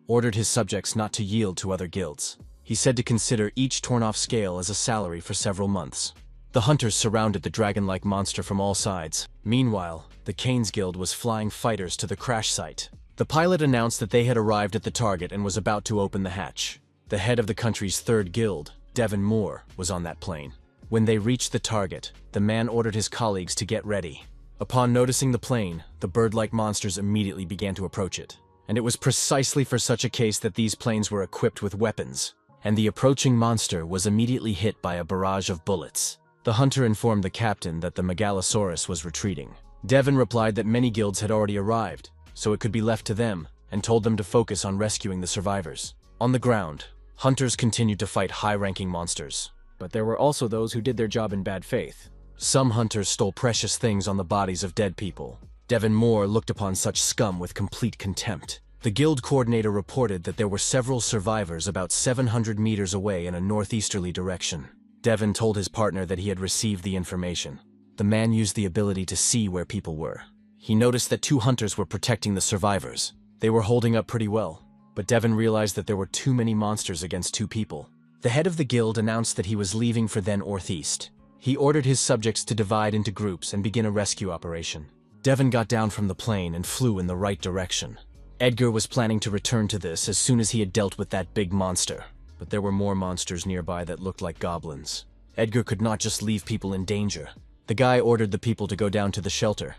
ordered his subjects not to yield to other guilds. He said to consider each torn-off scale as a salary for several months. The hunters surrounded the dragon-like monster from all sides. Meanwhile, the Kane's Guild was flying fighters to the crash site. The pilot announced that they had arrived at the target and was about to open the hatch. The head of the country's 3rd guild, Devon Moore, was on that plane. When they reached the target, the man ordered his colleagues to get ready. Upon noticing the plane, the bird-like monsters immediately began to approach it. And it was precisely for such a case that these planes were equipped with weapons. And the approaching monster was immediately hit by a barrage of bullets. The hunter informed the captain that the Megalosaurus was retreating. Devon replied that many guilds had already arrived, so it could be left to them, and told them to focus on rescuing the survivors. On the ground, hunters continued to fight high-ranking monsters. But there were also those who did their job in bad faith. Some hunters stole precious things on the bodies of dead people. Devon Moore looked upon such scum with complete contempt. The guild coordinator reported that there were several survivors about 700 meters away in a northeasterly direction. Devon told his partner that he had received the information. The man used the ability to see where people were. He noticed that 2 hunters were protecting the survivors. They were holding up pretty well, but Devon realized that there were too many monsters against 2 people. The head of the guild announced that he was leaving for the northeast. He ordered his subjects to divide into groups and begin a rescue operation. Devon got down from the plane and flew in the right direction. Edgar was planning to return to this as soon as he had dealt with that big monster, but there were more monsters nearby that looked like goblins. Edgar could not just leave people in danger. The guy ordered the people to go down to the shelter,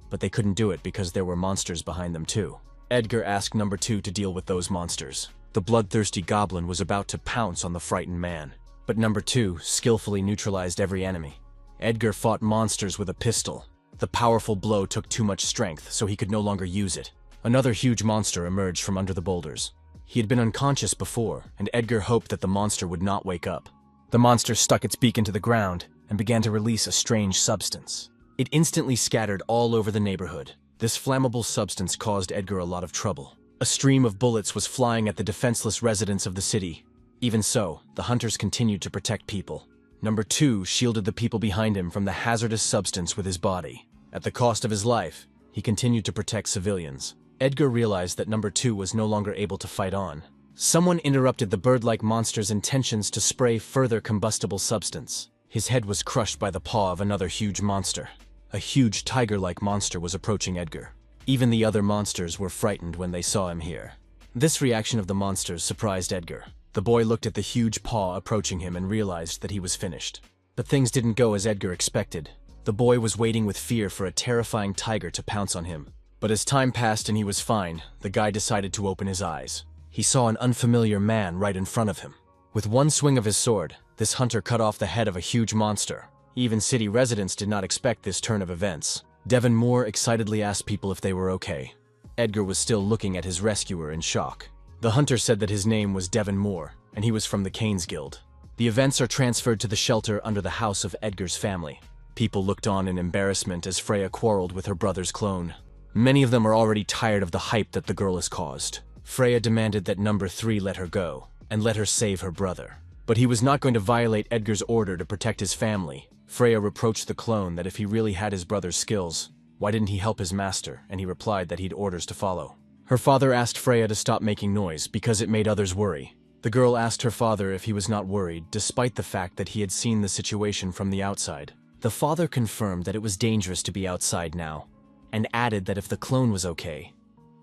but they couldn't do it because there were monsters behind them too. Edgar asked number 2 to deal with those monsters. The bloodthirsty goblin was about to pounce on the frightened man, but number 2 skillfully neutralized every enemy. Edgar fought monsters with a pistol. The powerful blow took too much strength, so he could no longer use it. Another huge monster emerged from under the boulders. He had been unconscious before, and Edgar hoped that the monster would not wake up. The monster stuck its beak into the ground and began to release a strange substance. It instantly scattered all over the neighborhood. This flammable substance caused Edgar a lot of trouble. A stream of bullets was flying at the defenseless residents of the city. Even so, the hunters continued to protect people. Number 2 shielded the people behind him from the hazardous substance with his body. At the cost of his life, he continued to protect civilians. Edgar realized that number 2 was no longer able to fight on. Someone interrupted the bird-like monster's intentions to spray further combustible substance. His head was crushed by the paw of another huge monster. A huge tiger-like monster was approaching Edgar. Even the other monsters were frightened when they saw him here. This reaction of the monsters surprised Edgar. The boy looked at the huge paw approaching him and realized that he was finished. But things didn't go as Edgar expected. The boy was waiting with fear for a terrifying tiger to pounce on him. But as time passed and he was fine, the guy decided to open his eyes. He saw an unfamiliar man right in front of him. With one swing of his sword, this hunter cut off the head of a huge monster. Even city residents did not expect this turn of events. Devon Moore excitedly asked people if they were okay. Edgar was still looking at his rescuer in shock. The hunter said that his name was Devon Moore, and he was from the Canes Guild. The events are transferred to the shelter under the house of Edgar's family. People looked on in embarrassment as Freya quarreled with her brother's clone. Many of them are already tired of the hype that the girl has caused. Freya demanded that number 3 let her go, and let her save her brother. But he was not going to violate Edgar's order to protect his family. Freya reproached the clone that if he really had his brother's skills, why didn't he help his master, and he replied that he'd orders to follow. Her father asked Freya to stop making noise because it made others worry. The girl asked her father if he was not worried, despite the fact that he had seen the situation from the outside. The father confirmed that it was dangerous to be outside now, and added that if the clone was okay,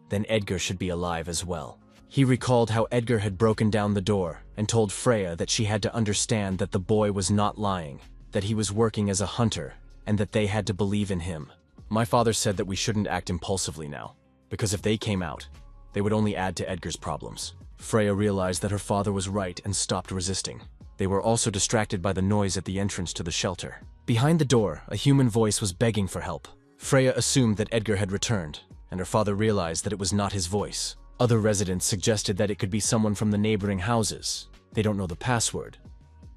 then Edgar should be alive as well. He recalled how Edgar had broken down the door and told Freya that she had to understand that the boy was not lying, that he was working as a hunter, and that they had to believe in him. My father said that we shouldn't act impulsively now, because if they came out, they would only add to Edgar's problems. Freya realized that her father was right and stopped resisting. They were also distracted by the noise at the entrance to the shelter. Behind the door, a human voice was begging for help. Freya assumed that Edgar had returned, and her father realized that it was not his voice. Other residents suggested that it could be someone from the neighboring houses. They don't know the password,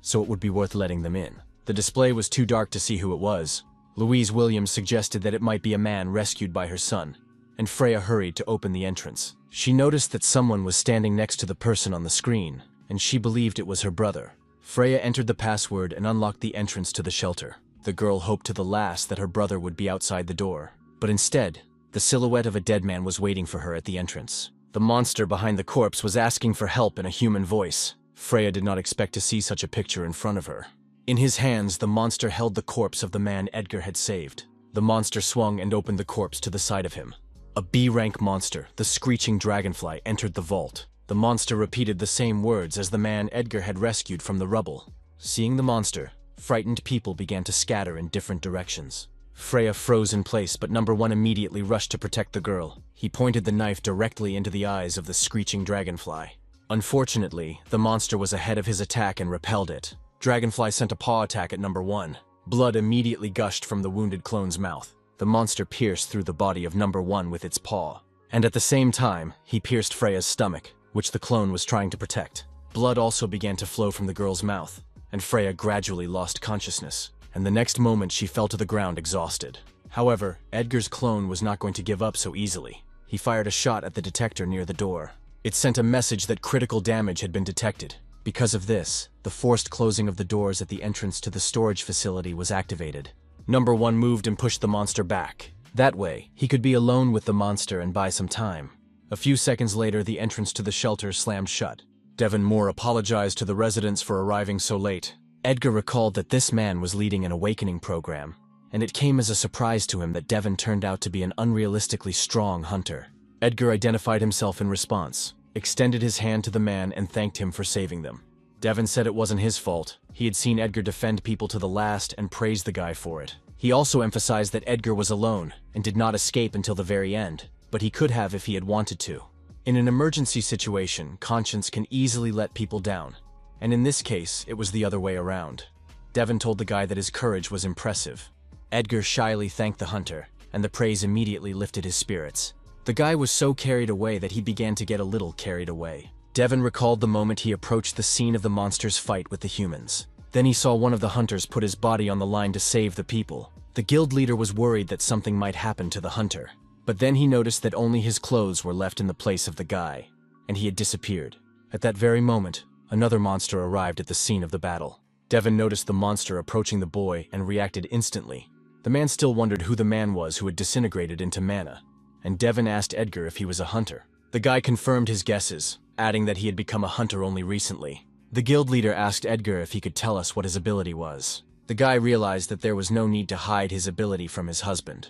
so it would be worth letting them in. The display was too dark to see who it was. Louise Williams suggested that it might be a man rescued by her son, and Freya hurried to open the entrance. She noticed that someone was standing next to the person on the screen, and she believed it was her brother. Freya entered the password and unlocked the entrance to the shelter. The girl hoped to the last that her brother would be outside the door, but instead, the silhouette of a dead man was waiting for her at the entrance. The monster behind the corpse was asking for help in a human voice. Freya did not expect to see such a picture in front of her. In his hands, the monster held the corpse of the man Edgar had saved. The monster swung and opened the corpse to the side of him. A B-rank monster, the screeching dragonfly, entered the vault. The monster repeated the same words as the man Edgar had rescued from the rubble. Seeing the monster, frightened people began to scatter in different directions. Freya froze in place, but number 1 immediately rushed to protect the girl. He pointed the knife directly into the eyes of the screeching dragonfly. Unfortunately, the monster was ahead of his attack and repelled it. Dragonfly sent a paw attack at number 1. Blood immediately gushed from the wounded clone's mouth. The monster pierced through the body of number 1 with its paw. And at the same time, he pierced Freya's stomach, which the clone was trying to protect. Blood also began to flow from the girl's mouth, and Freya gradually lost consciousness, and the next moment she fell to the ground exhausted. However, Edgar's clone was not going to give up so easily. He fired a shot at the detector near the door. It sent a message that critical damage had been detected. Because of this, the forced closing of the doors at the entrance to the storage facility was activated. Number 1 moved and pushed the monster back. That way, he could be alone with the monster and buy some time. A few seconds later, the entrance to the shelter slammed shut. Devin Moore apologized to the residents for arriving so late. Edgar recalled that this man was leading an awakening program, and it came as a surprise to him that Devin turned out to be an unrealistically strong hunter. Edgar identified himself in response, extended his hand to the man and thanked him for saving them. Devin said it wasn't his fault. He had seen Edgar defend people to the last and praised the guy for it. He also emphasized that Edgar was alone and did not escape until the very end, but he could have if he had wanted to. In an emergency situation, conscience can easily let people down, and in this case, it was the other way around. Devin told the guy that his courage was impressive. Edgar shyly thanked the hunter, and the praise immediately lifted his spirits. The guy was so carried away that he began to get a little carried away. Devin recalled the moment he approached the scene of the monster's fight with the humans. Then he saw one of the hunters put his body on the line to save the people. The guild leader was worried that something might happen to the hunter. But then he noticed that only his clothes were left in the place of the guy, and he had disappeared. At that very moment, another monster arrived at the scene of the battle. Devin noticed the monster approaching the boy and reacted instantly. The man still wondered who the man was who had disintegrated into mana, and Devin asked Edgar if he was a hunter. The guy confirmed his guesses, adding that he had become a hunter only recently. The guild leader asked Edgar if he could tell us what his ability was. The guy realized that there was no need to hide his ability from his husband,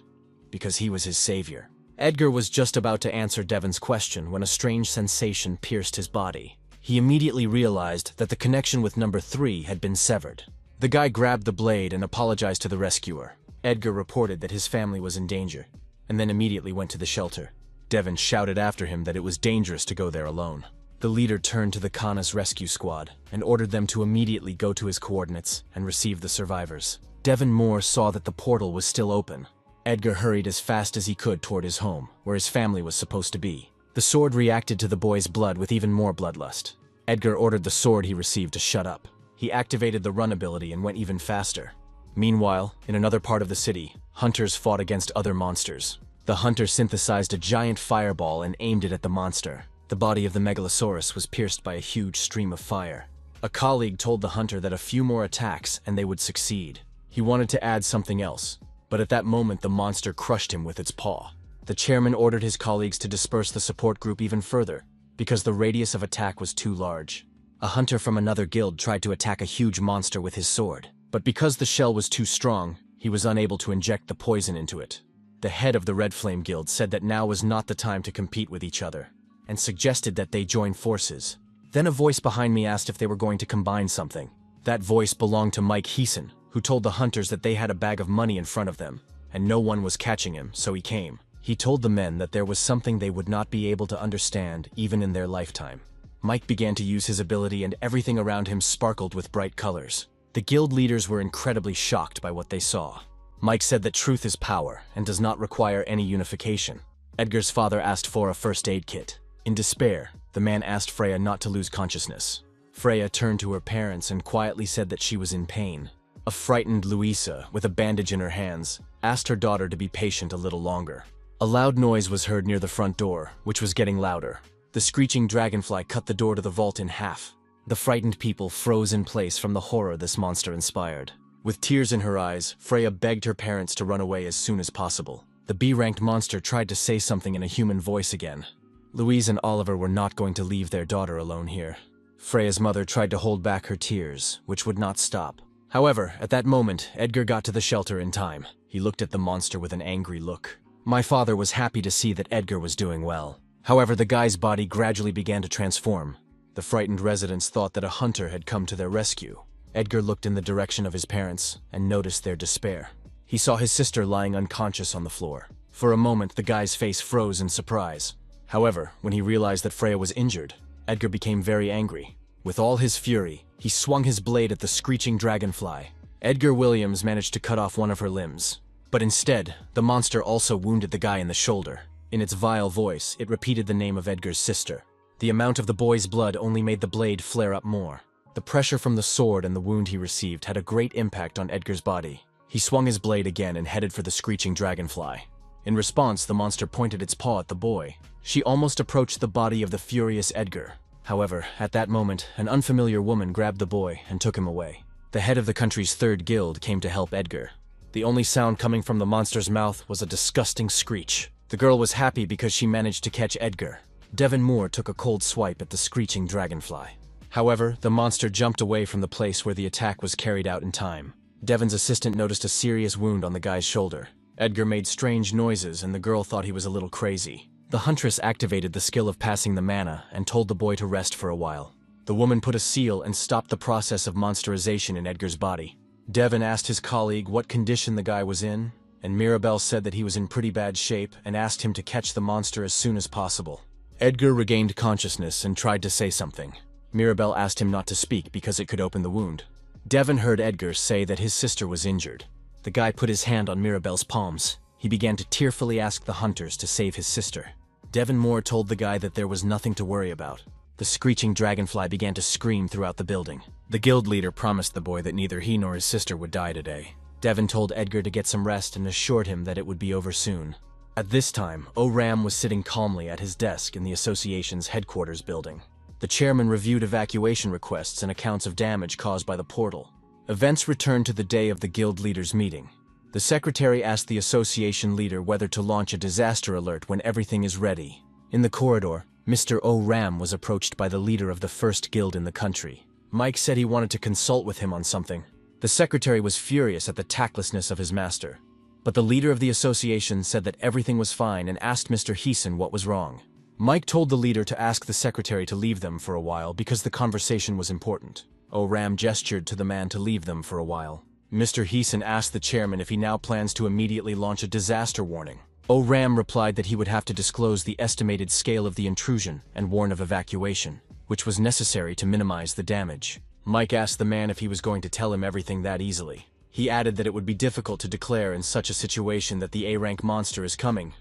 because he was his savior. Edgar was just about to answer Devin's question when a strange sensation pierced his body. He immediately realized that the connection with number 3 had been severed. The guy grabbed the blade and apologized to the rescuer. Edgar reported that his family was in danger, and then immediately went to the shelter. Devin shouted after him that it was dangerous to go there alone. The leader turned to the Kana's rescue squad and ordered them to immediately go to his coordinates and receive the survivors. Devin Moore saw that the portal was still open. Edgar hurried as fast as he could toward his home, where his family was supposed to be. The sword reacted to the boy's blood with even more bloodlust. Edgar ordered the sword he received to shut up. He activated the run ability and went even faster. Meanwhile, in another part of the city, hunters fought against other monsters. The hunter synthesized a giant fireball and aimed it at the monster. The body of the megalosaurus was pierced by a huge stream of fire. A colleague told the hunter that a few more attacks and they would succeed. He wanted to add something else, but at that moment the monster crushed him with its paw. The chairman ordered his colleagues to disperse the support group even further, because the radius of attack was too large. A hunter from another guild tried to attack a huge monster with his sword, but because the shell was too strong, he was unable to inject the poison into it. The head of the Red Flame Guild said that now was not the time to compete with each other, and suggested that they join forces. Then a voice behind me asked if they were going to combine something. That voice belonged to Mike Heeson, who told the hunters that they had a bag of money in front of them, and no one was catching him, so he came. He told the men that there was something they would not be able to understand even in their lifetime. Mike began to use his ability and everything around him sparkled with bright colors. The guild leaders were incredibly shocked by what they saw. Mike said that truth is power and does not require any unification. Edgar's father asked for a first aid kit. In despair, the man asked Freya not to lose consciousness. Freya turned to her parents and quietly said that she was in pain. A frightened Louisa, with a bandage in her hands, asked her daughter to be patient a little longer. A loud noise was heard near the front door, which was getting louder. The screeching dragonfly cut the door to the vault in half. The frightened people froze in place from the horror this monster inspired. With tears in her eyes, Freya begged her parents to run away as soon as possible. The B-ranked monster tried to say something in a human voice again. Louise and Oliver were not going to leave their daughter alone here. Freya's mother tried to hold back her tears, which would not stop. However, at that moment, Edgar got to the shelter in time. He looked at the monster with an angry look. My father was happy to see that Edgar was doing well. However, the guy's body gradually began to transform. The frightened residents thought that a hunter had come to their rescue. Edgar looked in the direction of his parents and noticed their despair. He saw his sister lying unconscious on the floor. For a moment, the guy's face froze in surprise. However, when he realized that Freya was injured, Edgar became very angry. With all his fury, he swung his blade at the screeching dragonfly. Edgar Williams managed to cut off one of her limbs. But instead, the monster also wounded the guy in the shoulder. In its vile voice, it repeated the name of Edgar's sister. The amount of the boy's blood only made the blade flare up more. The pressure from the sword and the wound he received had a great impact on Edgar's body. He swung his blade again and headed for the screeching dragonfly. In response, the monster pointed its paw at the boy. She almost approached the body of the furious Edgar. However, at that moment, an unfamiliar woman grabbed the boy and took him away. The head of the country's third guild came to help Edgar. The only sound coming from the monster's mouth was a disgusting screech. The girl was happy because she managed to catch Edgar. Devon Moore took a cold swipe at the screeching dragonfly. However, the monster jumped away from the place where the attack was carried out in time. Devon's assistant noticed a serious wound on the guy's shoulder. Edgar made strange noises and the girl thought he was a little crazy. The huntress activated the skill of passing the mana and told the boy to rest for a while. The woman put a seal and stopped the process of monsterization in Edgar's body. Devon asked his colleague what condition the guy was in, and Mirabelle said that he was in pretty bad shape and asked him to catch the monster as soon as possible. Edgar regained consciousness and tried to say something. Mirabelle asked him not to speak because it could open the wound. Devon heard Edgar say that his sister was injured. The guy put his hand on Mirabelle's palms. He began to tearfully ask the hunters to save his sister. Devon Moore told the guy that there was nothing to worry about. The screeching dragonfly began to scream throughout the building. The guild leader promised the boy that neither he nor his sister would die today. Devon told Edgar to get some rest and assured him that it would be over soon. At this time, Ram was sitting calmly at his desk in the association's headquarters building. The chairman reviewed evacuation requests and accounts of damage caused by the portal. Events returned to the day of the guild leaders' meeting. The secretary asked the association leader whether to launch a disaster alert when everything is ready. In the corridor, Mr. Ram was approached by the leader of the first guild in the country. Mike said he wanted to consult with him on something. The secretary was furious at the tactlessness of his master. But the leader of the association said that everything was fine and asked Mr. Heeson what was wrong. Mike told the leader to ask the secretary to leave them for a while because the conversation was important. Ram gestured to the man to leave them for a while. Mr. Heeson asked the chairman if he now plans to immediately launch a disaster warning. Ram replied that he would have to disclose the estimated scale of the intrusion and warn of evacuation, which was necessary to minimize the damage. Mike asked the man if he was going to tell him everything that easily. He added that it would be difficult to declare in such a situation that the A-rank monster is coming.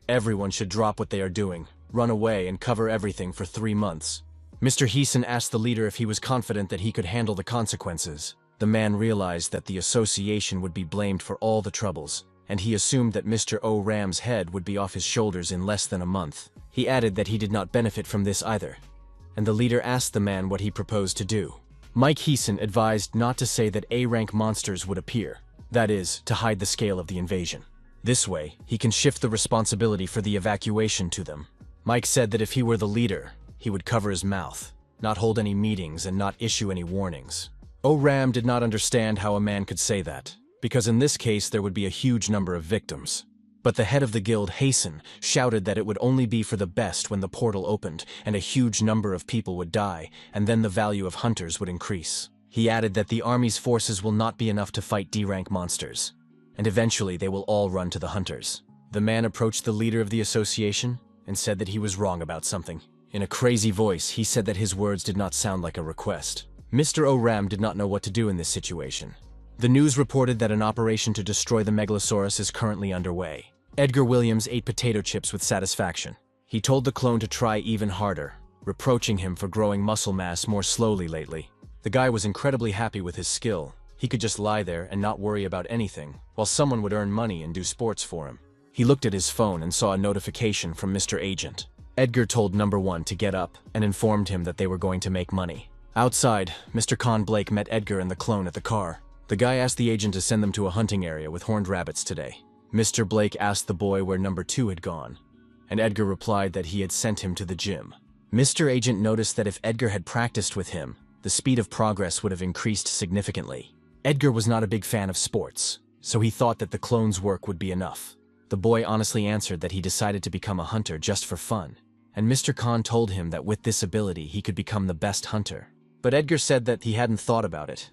Everyone should drop what they are doing, run away, and cover everything for 3 months. Mr. Heeson asked the leader if he was confident that he could handle the consequences. The man realized that the association would be blamed for all the troubles, and he assumed that Mr. Ram's head would be off his shoulders in less than a month. He added that he did not benefit from this either, and the leader asked the man what he proposed to do. Mike Heeson advised not to say that A-rank monsters would appear, that is, to hide the scale of the invasion. This way, he can shift the responsibility for the evacuation to them. Mike said that if he were the leader, he would cover his mouth, not hold any meetings, and not issue any warnings. Ram did not understand how a man could say that, because in this case there would be a huge number of victims. But the head of the guild, Hasten, shouted that it would only be for the best when the portal opened, and a huge number of people would die, and then the value of hunters would increase. He added that the army's forces will not be enough to fight D-rank monsters, and eventually they will all run to the hunters. The man approached the leader of the association and said that he was wrong about something. In a crazy voice, he said that his words did not sound like a request. Mr. Ram did not know what to do in this situation. The news reported that an operation to destroy the Megalosaurus is currently underway. Edgar Williams ate potato chips with satisfaction. He told the clone to try even harder, reproaching him for growing muscle mass more slowly lately. The guy was incredibly happy with his skill. He could just lie there and not worry about anything, while someone would earn money and do sports for him. He looked at his phone and saw a notification from Mr. Agent. Edgar told Number 1 to get up and informed him that they were going to make money. Outside, Mr. Con Blake met Edgar and the clone at the car. The guy asked the agent to send them to a hunting area with horned rabbits today. Mr. Blake asked the boy where Number 2 had gone, and Edgar replied that he had sent him to the gym. Mr. Agent noticed that if Edgar had practiced with him, the speed of progress would have increased significantly. Edgar was not a big fan of sports, so he thought that the clone's work would be enough. The boy honestly answered that he decided to become a hunter just for fun, and Mr. Khan told him that with this ability he could become the best hunter. But Edgar said that he hadn't thought about it,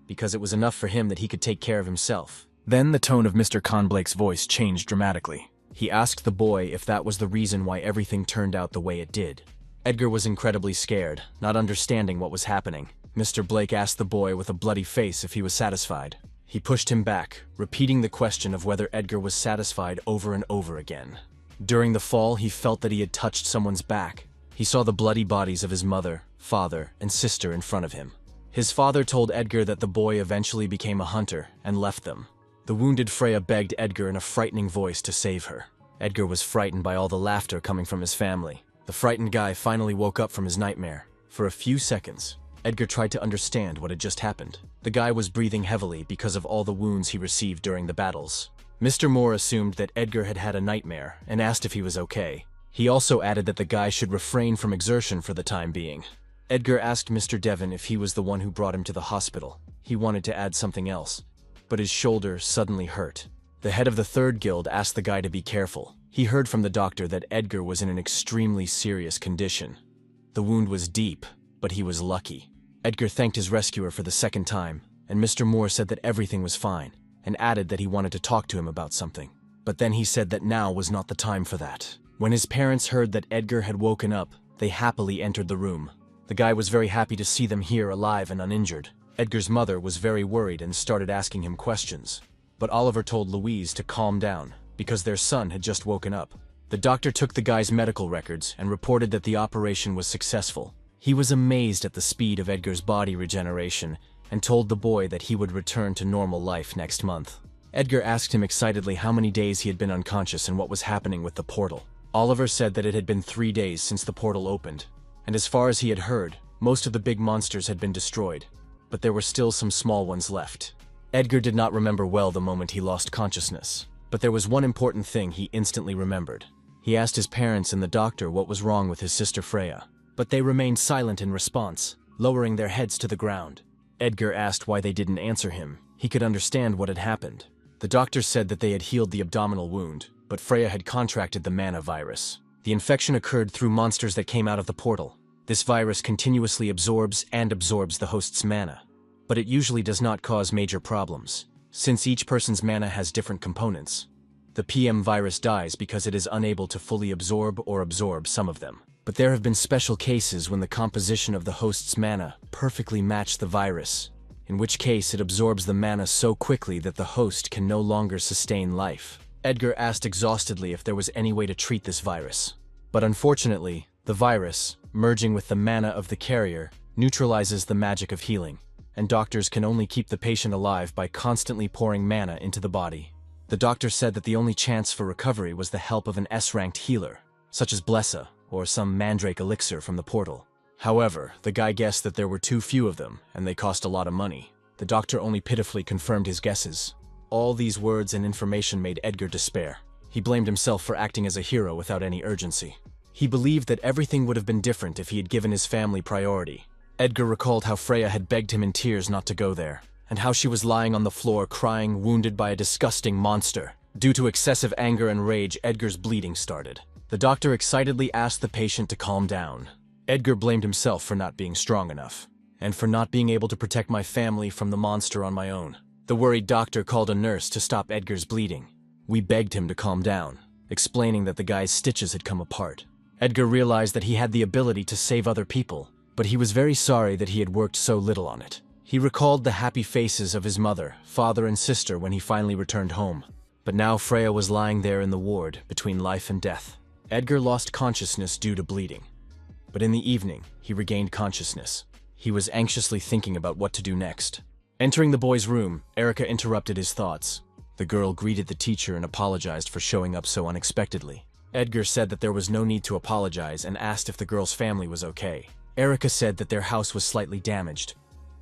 because it was enough for him that he could take care of himself. Then the tone of Mr. Con Blake's voice changed dramatically. He asked the boy if that was the reason why everything turned out the way it did. Edgar was incredibly scared, not understanding what was happening. Mr. Blake asked the boy with a bloody face if he was satisfied. He pushed him back, repeating the question of whether Edgar was satisfied over and over again. During the fall, he felt that he had touched someone's back. He saw the bloody bodies of his mother, father, and sister in front of him. His father told Edgar that the boy eventually became a hunter and left them. The wounded Freya begged Edgar in a frightening voice to save her. Edgar was frightened by all the laughter coming from his family. The frightened guy finally woke up from his nightmare. For a few seconds, Edgar tried to understand what had just happened. The guy was breathing heavily because of all the wounds he received during the battles. Mr. Moore assumed that Edgar had had a nightmare and asked if he was okay. He also added that the guy should refrain from exertion for the time being. Edgar asked Mr. Devon if he was the one who brought him to the hospital. He wanted to add something else, but his shoulder suddenly hurt. The head of the third guild asked the guy to be careful. He heard from the doctor that Edgar was in an extremely serious condition. The wound was deep, but he was lucky. Edgar thanked his rescuer for the second time, and Mr. Moore said that everything was fine, and added that he wanted to talk to him about something. But then he said that now was not the time for that. When his parents heard that Edgar had woken up, they happily entered the room. The guy was very happy to see them here alive and uninjured. Edgar's mother was very worried and started asking him questions. But Oliver told Louise to calm down, because their son had just woken up. The doctor took the guy's medical records and reported that the operation was successful. He was amazed at the speed of Edgar's body regeneration and told the boy that he would return to normal life next month. Edgar asked him excitedly how many days he had been unconscious and what was happening with the portal. Oliver said that it had been 3 days since the portal opened, and as far as he had heard, most of the big monsters had been destroyed, but there were still some small ones left. Edgar did not remember well the moment he lost consciousness, but there was one important thing he instantly remembered. He asked his parents and the doctor what was wrong with his sister Freya, but they remained silent in response, lowering their heads to the ground. Edgar asked why they didn't answer him. He could understand what had happened. The doctor said that they had healed the abdominal wound, but Freya had contracted the mana virus. The infection occurred through monsters that came out of the portal. This virus continuously absorbs the host's mana, but it usually does not cause major problems, since each person's mana has different components. The PM virus dies because it is unable to fully absorb some of them. But there have been special cases when the composition of the host's mana perfectly match the virus, in which case it absorbs the mana so quickly that the host can no longer sustain life. Edgar asked exhaustedly if there was any way to treat this virus. But unfortunately, the virus, merging with the mana of the carrier, neutralizes the magic of healing, and doctors can only keep the patient alive by constantly pouring mana into the body. The doctor said that the only chance for recovery was the help of an S-ranked healer, such as Blessa, or some mandrake elixir from the portal. However, the guy guessed that there were too few of them, and they cost a lot of money. The doctor only pitifully confirmed his guesses. All these words and information made Edgar despair. He blamed himself for acting as a hero without any urgency. He believed that everything would have been different if he had given his family priority. Edgar recalled how Freya had begged him in tears not to go there, and how she was lying on the floor crying, wounded by a disgusting monster. Due to excessive anger and rage, Edgar's bleeding started. The doctor excitedly asked the patient to calm down. Edgar blamed himself for not being strong enough, and for not being able to protect my family from the monster on my own. The worried doctor called a nurse to stop Edgar's bleeding. We begged him to calm down, explaining that the guy's stitches had come apart. Edgar realized that he had the ability to save other people, but he was very sorry that he had worked so little on it. He recalled the happy faces of his mother, father, and sister when he finally returned home. But now Freya was lying there in the ward, between life and death. Edgar lost consciousness due to bleeding. But in the evening, he regained consciousness. He was anxiously thinking about what to do next. Entering the boy's room, Erica interrupted his thoughts. The girl greeted the teacher and apologized for showing up so unexpectedly. Edgar said that there was no need to apologize and asked if the girl's family was okay. Erica said that their house was slightly damaged,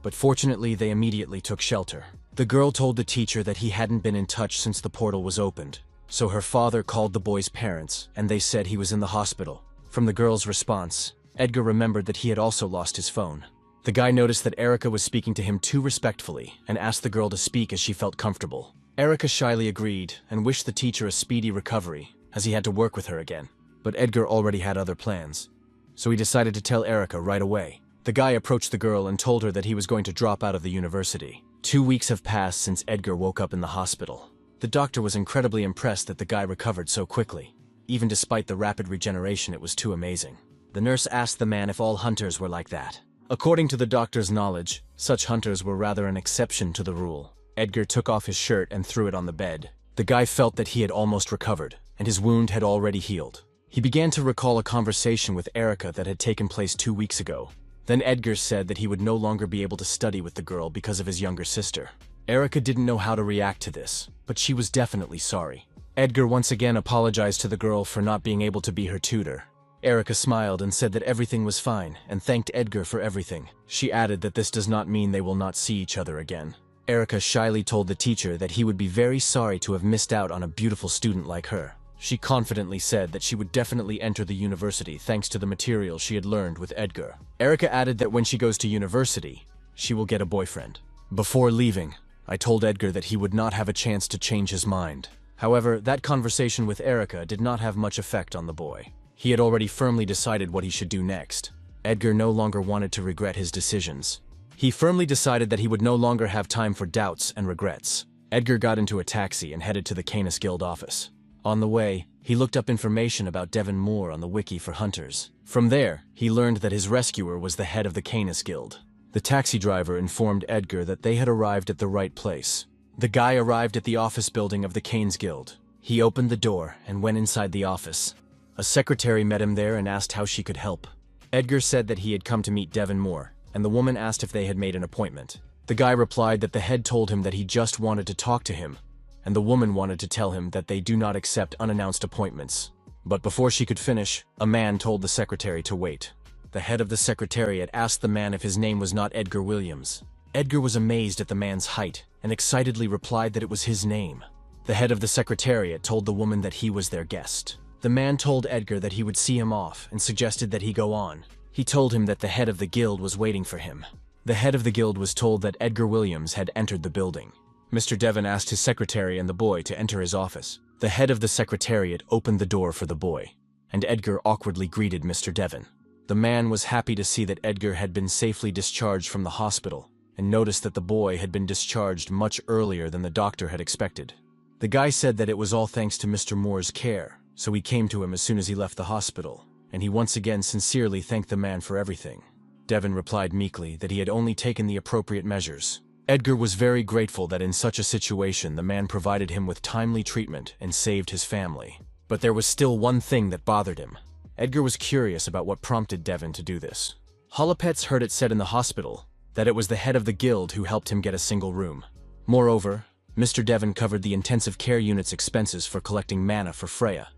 but fortunately they immediately took shelter. The girl told the teacher that he hadn't been in touch since the portal was opened, so her father called the boy's parents, and they said he was in the hospital. From the girl's response, Edgar remembered that he had also lost his phone. The guy noticed that Erica was speaking to him too respectfully and asked the girl to speak as she felt comfortable. Erica shyly agreed and wished the teacher a speedy recovery, as he had to work with her again. But Edgar already had other plans, so he decided to tell Erica right away. The guy approached the girl and told her that he was going to drop out of the university. 2 weeks have passed since Edgar woke up in the hospital. The doctor was incredibly impressed that the guy recovered so quickly. Even despite the rapid regeneration, it was too amazing. The nurse asked the man if all hunters were like that. According to the doctor's knowledge, such hunters were rather an exception to the rule. Edgar took off his shirt and threw it on the bed. The guy felt that he had almost recovered, and his wound had already healed. He began to recall a conversation with Erica that had taken place 2 weeks ago. Then Edgar said that he would no longer be able to study with the girl because of his younger sister. Erica didn't know how to react to this, but she was definitely sorry. Edgar once again apologized to the girl for not being able to be her tutor. Erica smiled and said that everything was fine and thanked Edgar for everything. She added that this does not mean they will not see each other again. Erica shyly told the teacher that he would be very sorry to have missed out on a beautiful student like her. She confidently said that she would definitely enter the university thanks to the material she had learned with Edgar. Erica added that when she goes to university, she will get a boyfriend. Before leaving, I told Edgar that he would not have a chance to change his mind. However, that conversation with Erica did not have much effect on the boy. He had already firmly decided what he should do next. Edgar no longer wanted to regret his decisions. He firmly decided that he would no longer have time for doubts and regrets. Edgar got into a taxi and headed to the Canis Guild office. On the way, he looked up information about Devon Moore on the wiki for hunters. From there, he learned that his rescuer was the head of the Canis Guild. The taxi driver informed Edgar that they had arrived at the right place. The guy arrived at the office building of the Canis Guild. He opened the door and went inside the office. A secretary met him there and asked how she could help. Edgar said that he had come to meet Devon Moore, and the woman asked if they had made an appointment. The guy replied that the head told him that he just wanted to talk to him, and the woman wanted to tell him that they do not accept unannounced appointments. But before she could finish, a man told the secretary to wait. The head of the secretariat asked the man if his name was not Edgar Williams. Edgar was amazed at the man's height and excitedly replied that it was his name. The head of the secretariat told the woman that he was their guest. The man told Edgar that he would see him off and suggested that he go on. He told him that the head of the guild was waiting for him. The head of the guild was told that Edgar Williams had entered the building. Mr. Devon asked his secretary and the boy to enter his office. The head of the secretariat opened the door for the boy, and Edgar awkwardly greeted Mr. Devon. The man was happy to see that Edgar had been safely discharged from the hospital, and noticed that the boy had been discharged much earlier than the doctor had expected. The guy said that it was all thanks to Mr. Moore's care, so he came to him as soon as he left the hospital, and he once again sincerely thanked the man for everything. Devon replied meekly that he had only taken the appropriate measures. Edgar was very grateful that in such a situation the man provided him with timely treatment and saved his family. But there was still one thing that bothered him. Edgar was curious about what prompted Devon to do this. Holopets heard it said in the hospital that it was the head of the guild who helped him get a single room. Moreover, Mr. Devon covered the intensive care unit's expenses for collecting mana for Freya,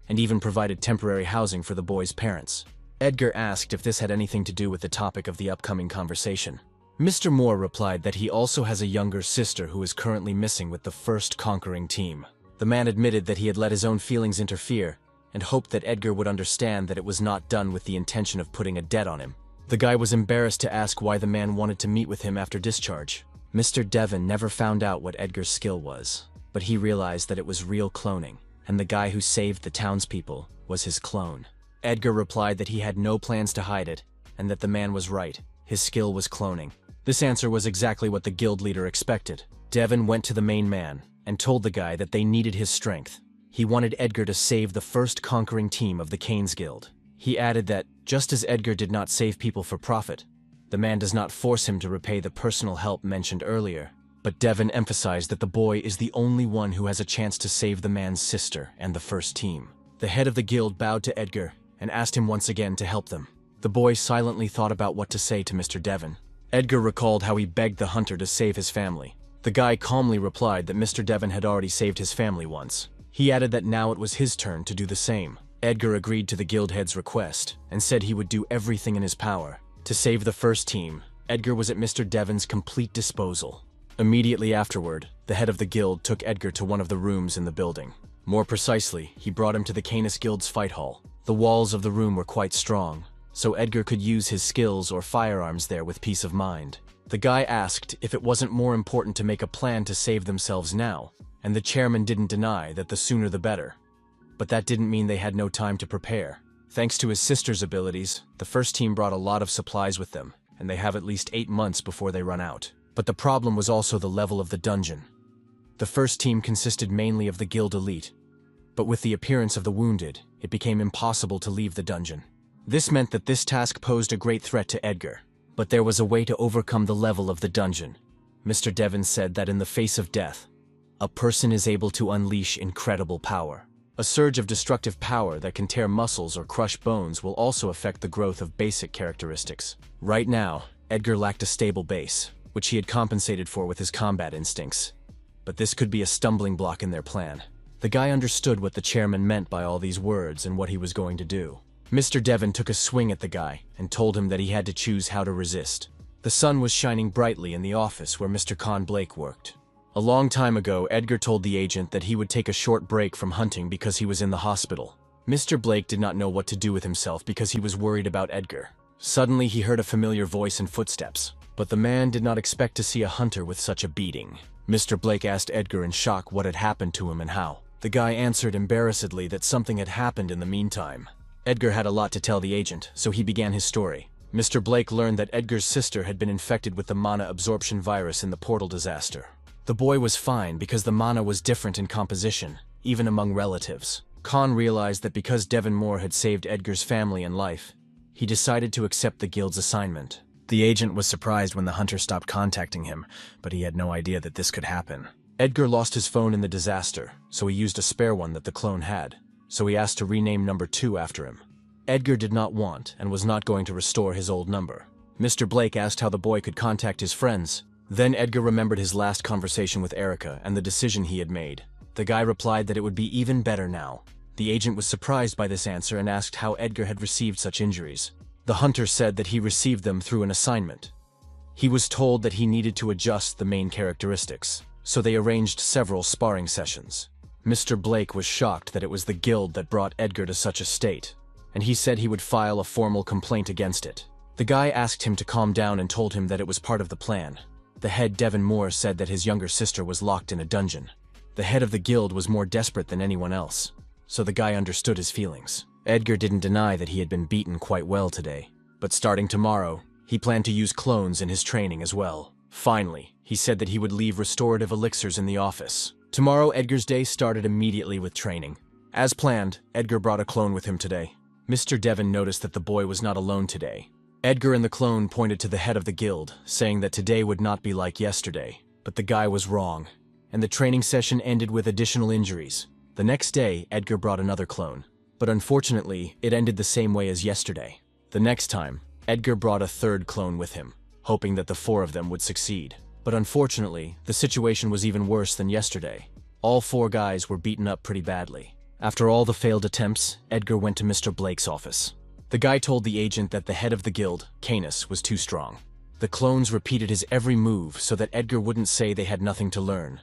and even provided temporary housing for the boy's parents. Edgar asked if this had anything to do with the topic of the upcoming conversation. Mr. Moore replied that he also has a younger sister who is currently missing with the first conquering team. The man admitted that he had let his own feelings interfere and hoped that Edgar would understand that it was not done with the intention of putting a debt on him. The guy was embarrassed to ask why the man wanted to meet with him after discharge. Mr. Devon never found out what Edgar's skill was, but he realized that it was real cloning, and the guy who saved the townspeople was his clone. Edgar replied that he had no plans to hide it, and that the man was right. His skill was cloning. This answer was exactly what the guild leader expected. Devon went to the main man and told the guy that they needed his strength. He wanted Edgar to save the first conquering team of the Canis Guild. He added that, just as Edgar did not save people for profit, the man does not force him to repay the personal help mentioned earlier. But Devon emphasized that the boy is the only one who has a chance to save the man's sister and the first team. The head of the guild bowed to Edgar and asked him once again to help them. The boy silently thought about what to say to Mr. Devon. Edgar recalled how he begged the hunter to save his family. The guy calmly replied that Mr. Devon had already saved his family once. He added that now it was his turn to do the same. Edgar agreed to the guild head's request and said he would do everything in his power. To save the first team, Edgar was at Mr. Devon's complete disposal. Immediately afterward, the head of the guild took Edgar to one of the rooms in the building. More precisely, he brought him to the Canis Guild's fight hall. The walls of the room were quite strong, so Edgar could use his skills or firearms there with peace of mind. The guy asked if it wasn't more important to make a plan to save themselves now, and the chairman didn't deny that the sooner the better. But that didn't mean they had no time to prepare. Thanks to his sister's abilities, the first team brought a lot of supplies with them, and they have at least 8 months before they run out. But the problem was also the level of the dungeon. The first team consisted mainly of the guild elite, but with the appearance of the wounded, it became impossible to leave the dungeon. This meant that this task posed a great threat to Edgar, but there was a way to overcome the level of the dungeon. Mr. Devon said that in the face of death, a person is able to unleash incredible power. A surge of destructive power that can tear muscles or crush bones will also affect the growth of basic characteristics. Right now, Edgar lacked a stable base, which he had compensated for with his combat instincts. But this could be a stumbling block in their plan. The guy understood what the chairman meant by all these words and what he was going to do. Mr. Devon took a swing at the guy and told him that he had to choose how to resist. The sun was shining brightly in the office where Mr. Con Blake worked. A long time ago, Edgar told the agent that he would take a short break from hunting because he was in the hospital. Mr. Blake did not know what to do with himself because he was worried about Edgar. Suddenly, he heard a familiar voice and footsteps, but the man did not expect to see a hunter with such a beating. Mr. Blake asked Edgar in shock what had happened to him and how. The guy answered embarrassedly that something had happened in the meantime. Edgar had a lot to tell the agent, so he began his story. Mr. Blake learned that Edgar's sister had been infected with the mana absorption virus in the portal disaster. The boy was fine because the mana was different in composition, even among relatives. Khan realized that because Devon Moore had saved Edgar's family and life, he decided to accept the guild's assignment. The agent was surprised when the hunter stopped contacting him, but he had no idea that this could happen. Edgar lost his phone in the disaster, so he used a spare one that the clone had, so he asked to rename number 2 after him. Edgar did not want and was not going to restore his old number. Mr. Blake asked how the boy could contact his friends. Then Edgar remembered his last conversation with Erica and the decision he had made. The guy replied that it would be even better now. The agent was surprised by this answer and asked how Edgar had received such injuries. The hunter said that he received them through an assignment. He was told that he needed to adjust the main characteristics, so they arranged several sparring sessions. Mr. Blake was shocked that it was the guild that brought Edgar to such a state, and he said he would file a formal complaint against it. The guy asked him to calm down and told him that it was part of the plan. The head Devon Moore said that his younger sister was locked in a dungeon. The head of the guild was more desperate than anyone else, so the guy understood his feelings. Edgar didn't deny that he had been beaten quite well today, but starting tomorrow, he planned to use clones in his training as well. Finally, he said that he would leave restorative elixirs in the office. Tomorrow, Edgar's day started immediately with training. As planned, Edgar brought a clone with him today. Mr. Devon noticed that the boy was not alone today. Edgar and the clone pointed to the head of the guild, saying that today would not be like yesterday. But the guy was wrong, and the training session ended with additional injuries. The next day, Edgar brought another clone, but unfortunately, it ended the same way as yesterday. The next time, Edgar brought a third clone with him, hoping that the 4 of them would succeed. But unfortunately, the situation was even worse than yesterday. All 4 guys were beaten up pretty badly. After all the failed attempts, Edgar went to Mr. Blake's office. The guy told the agent that the head of the guild, Canis, was too strong. The clones repeated his every move so that Edgar wouldn't say they had nothing to learn.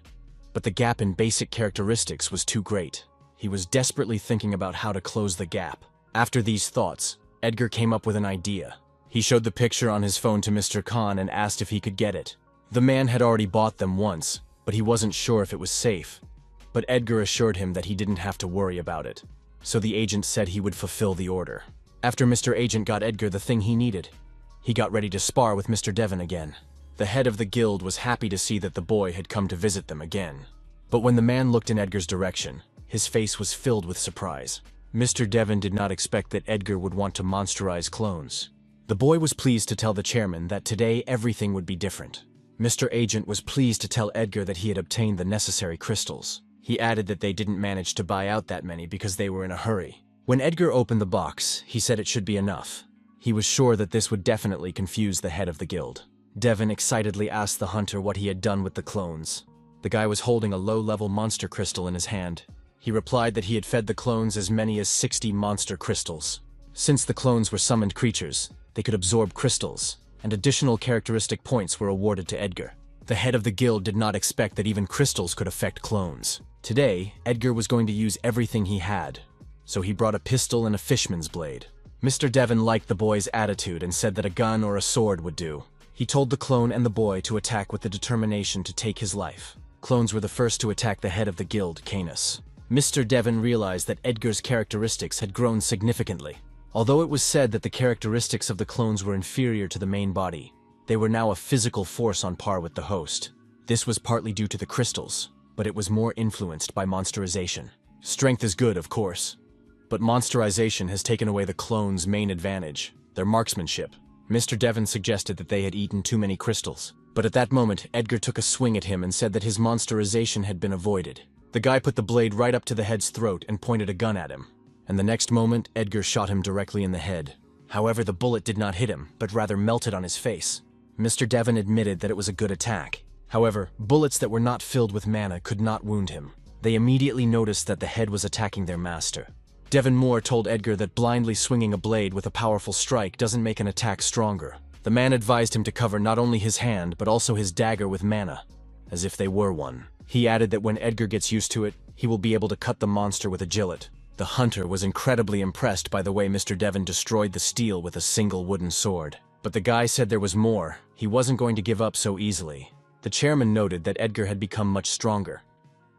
But the gap in basic characteristics was too great. He was desperately thinking about how to close the gap. After these thoughts, Edgar came up with an idea. He showed the picture on his phone to Mr. Khan and asked if he could get it. The man had already bought them once, but he wasn't sure if it was safe. But Edgar assured him that he didn't have to worry about it. So the agent said he would fulfill the order. After Mr. Agent got Edgar the thing he needed, he got ready to spar with Mr. Devon again. The head of the guild was happy to see that the boy had come to visit them again. But when the man looked in Edgar's direction, his face was filled with surprise. Mr. Devon did not expect that Edgar would want to monsterize clones. The boy was pleased to tell the chairman that today everything would be different. Mr. Agent was pleased to tell Edgar that he had obtained the necessary crystals. He added that they didn't manage to buy out that many because they were in a hurry. When Edgar opened the box, he said it should be enough. He was sure that this would definitely confuse the head of the guild. Devon excitedly asked the hunter what he had done with the clones. The guy was holding a low-level monster crystal in his hand. He replied that he had fed the clones as many as 60 monster crystals. Since the clones were summoned creatures, they could absorb crystals, and additional characteristic points were awarded to Edgar. The head of the guild did not expect that even crystals could affect clones. Today, Edgar was going to use everything he had, so he brought a pistol and a fishman's blade. Mr. Devon liked the boy's attitude and said that a gun or a sword would do. He told the clone and the boy to attack with the determination to take his life. Clones were the first to attack the head of the guild, Canis. Mr. Devon realized that Edgar's characteristics had grown significantly. Although it was said that the characteristics of the clones were inferior to the main body, they were now a physical force on par with the host. This was partly due to the crystals, but it was more influenced by monsterization. Strength is good, of course, but monsterization has taken away the clones' main advantage, their marksmanship. Mr. Devon suggested that they had eaten too many crystals, but at that moment, Edgar took a swing at him and said that his monsterization had been avoided. The guy put the blade right up to the head's throat and pointed a gun at him, and the next moment, Edgar shot him directly in the head. However, the bullet did not hit him, but rather melted on his face. Mr. Devon admitted that it was a good attack. However, bullets that were not filled with mana could not wound him. They immediately noticed that the head was attacking their master. Devon Moore told Edgar that blindly swinging a blade with a powerful strike doesn't make an attack stronger. The man advised him to cover not only his hand but also his dagger with mana, as if they were one. He added that when Edgar gets used to it, he will be able to cut the monster with a gillet. The hunter was incredibly impressed by the way Mr. Devon destroyed the steel with a single wooden sword. But the guy said there was more. He wasn't going to give up so easily. The chairman noted that Edgar had become much stronger.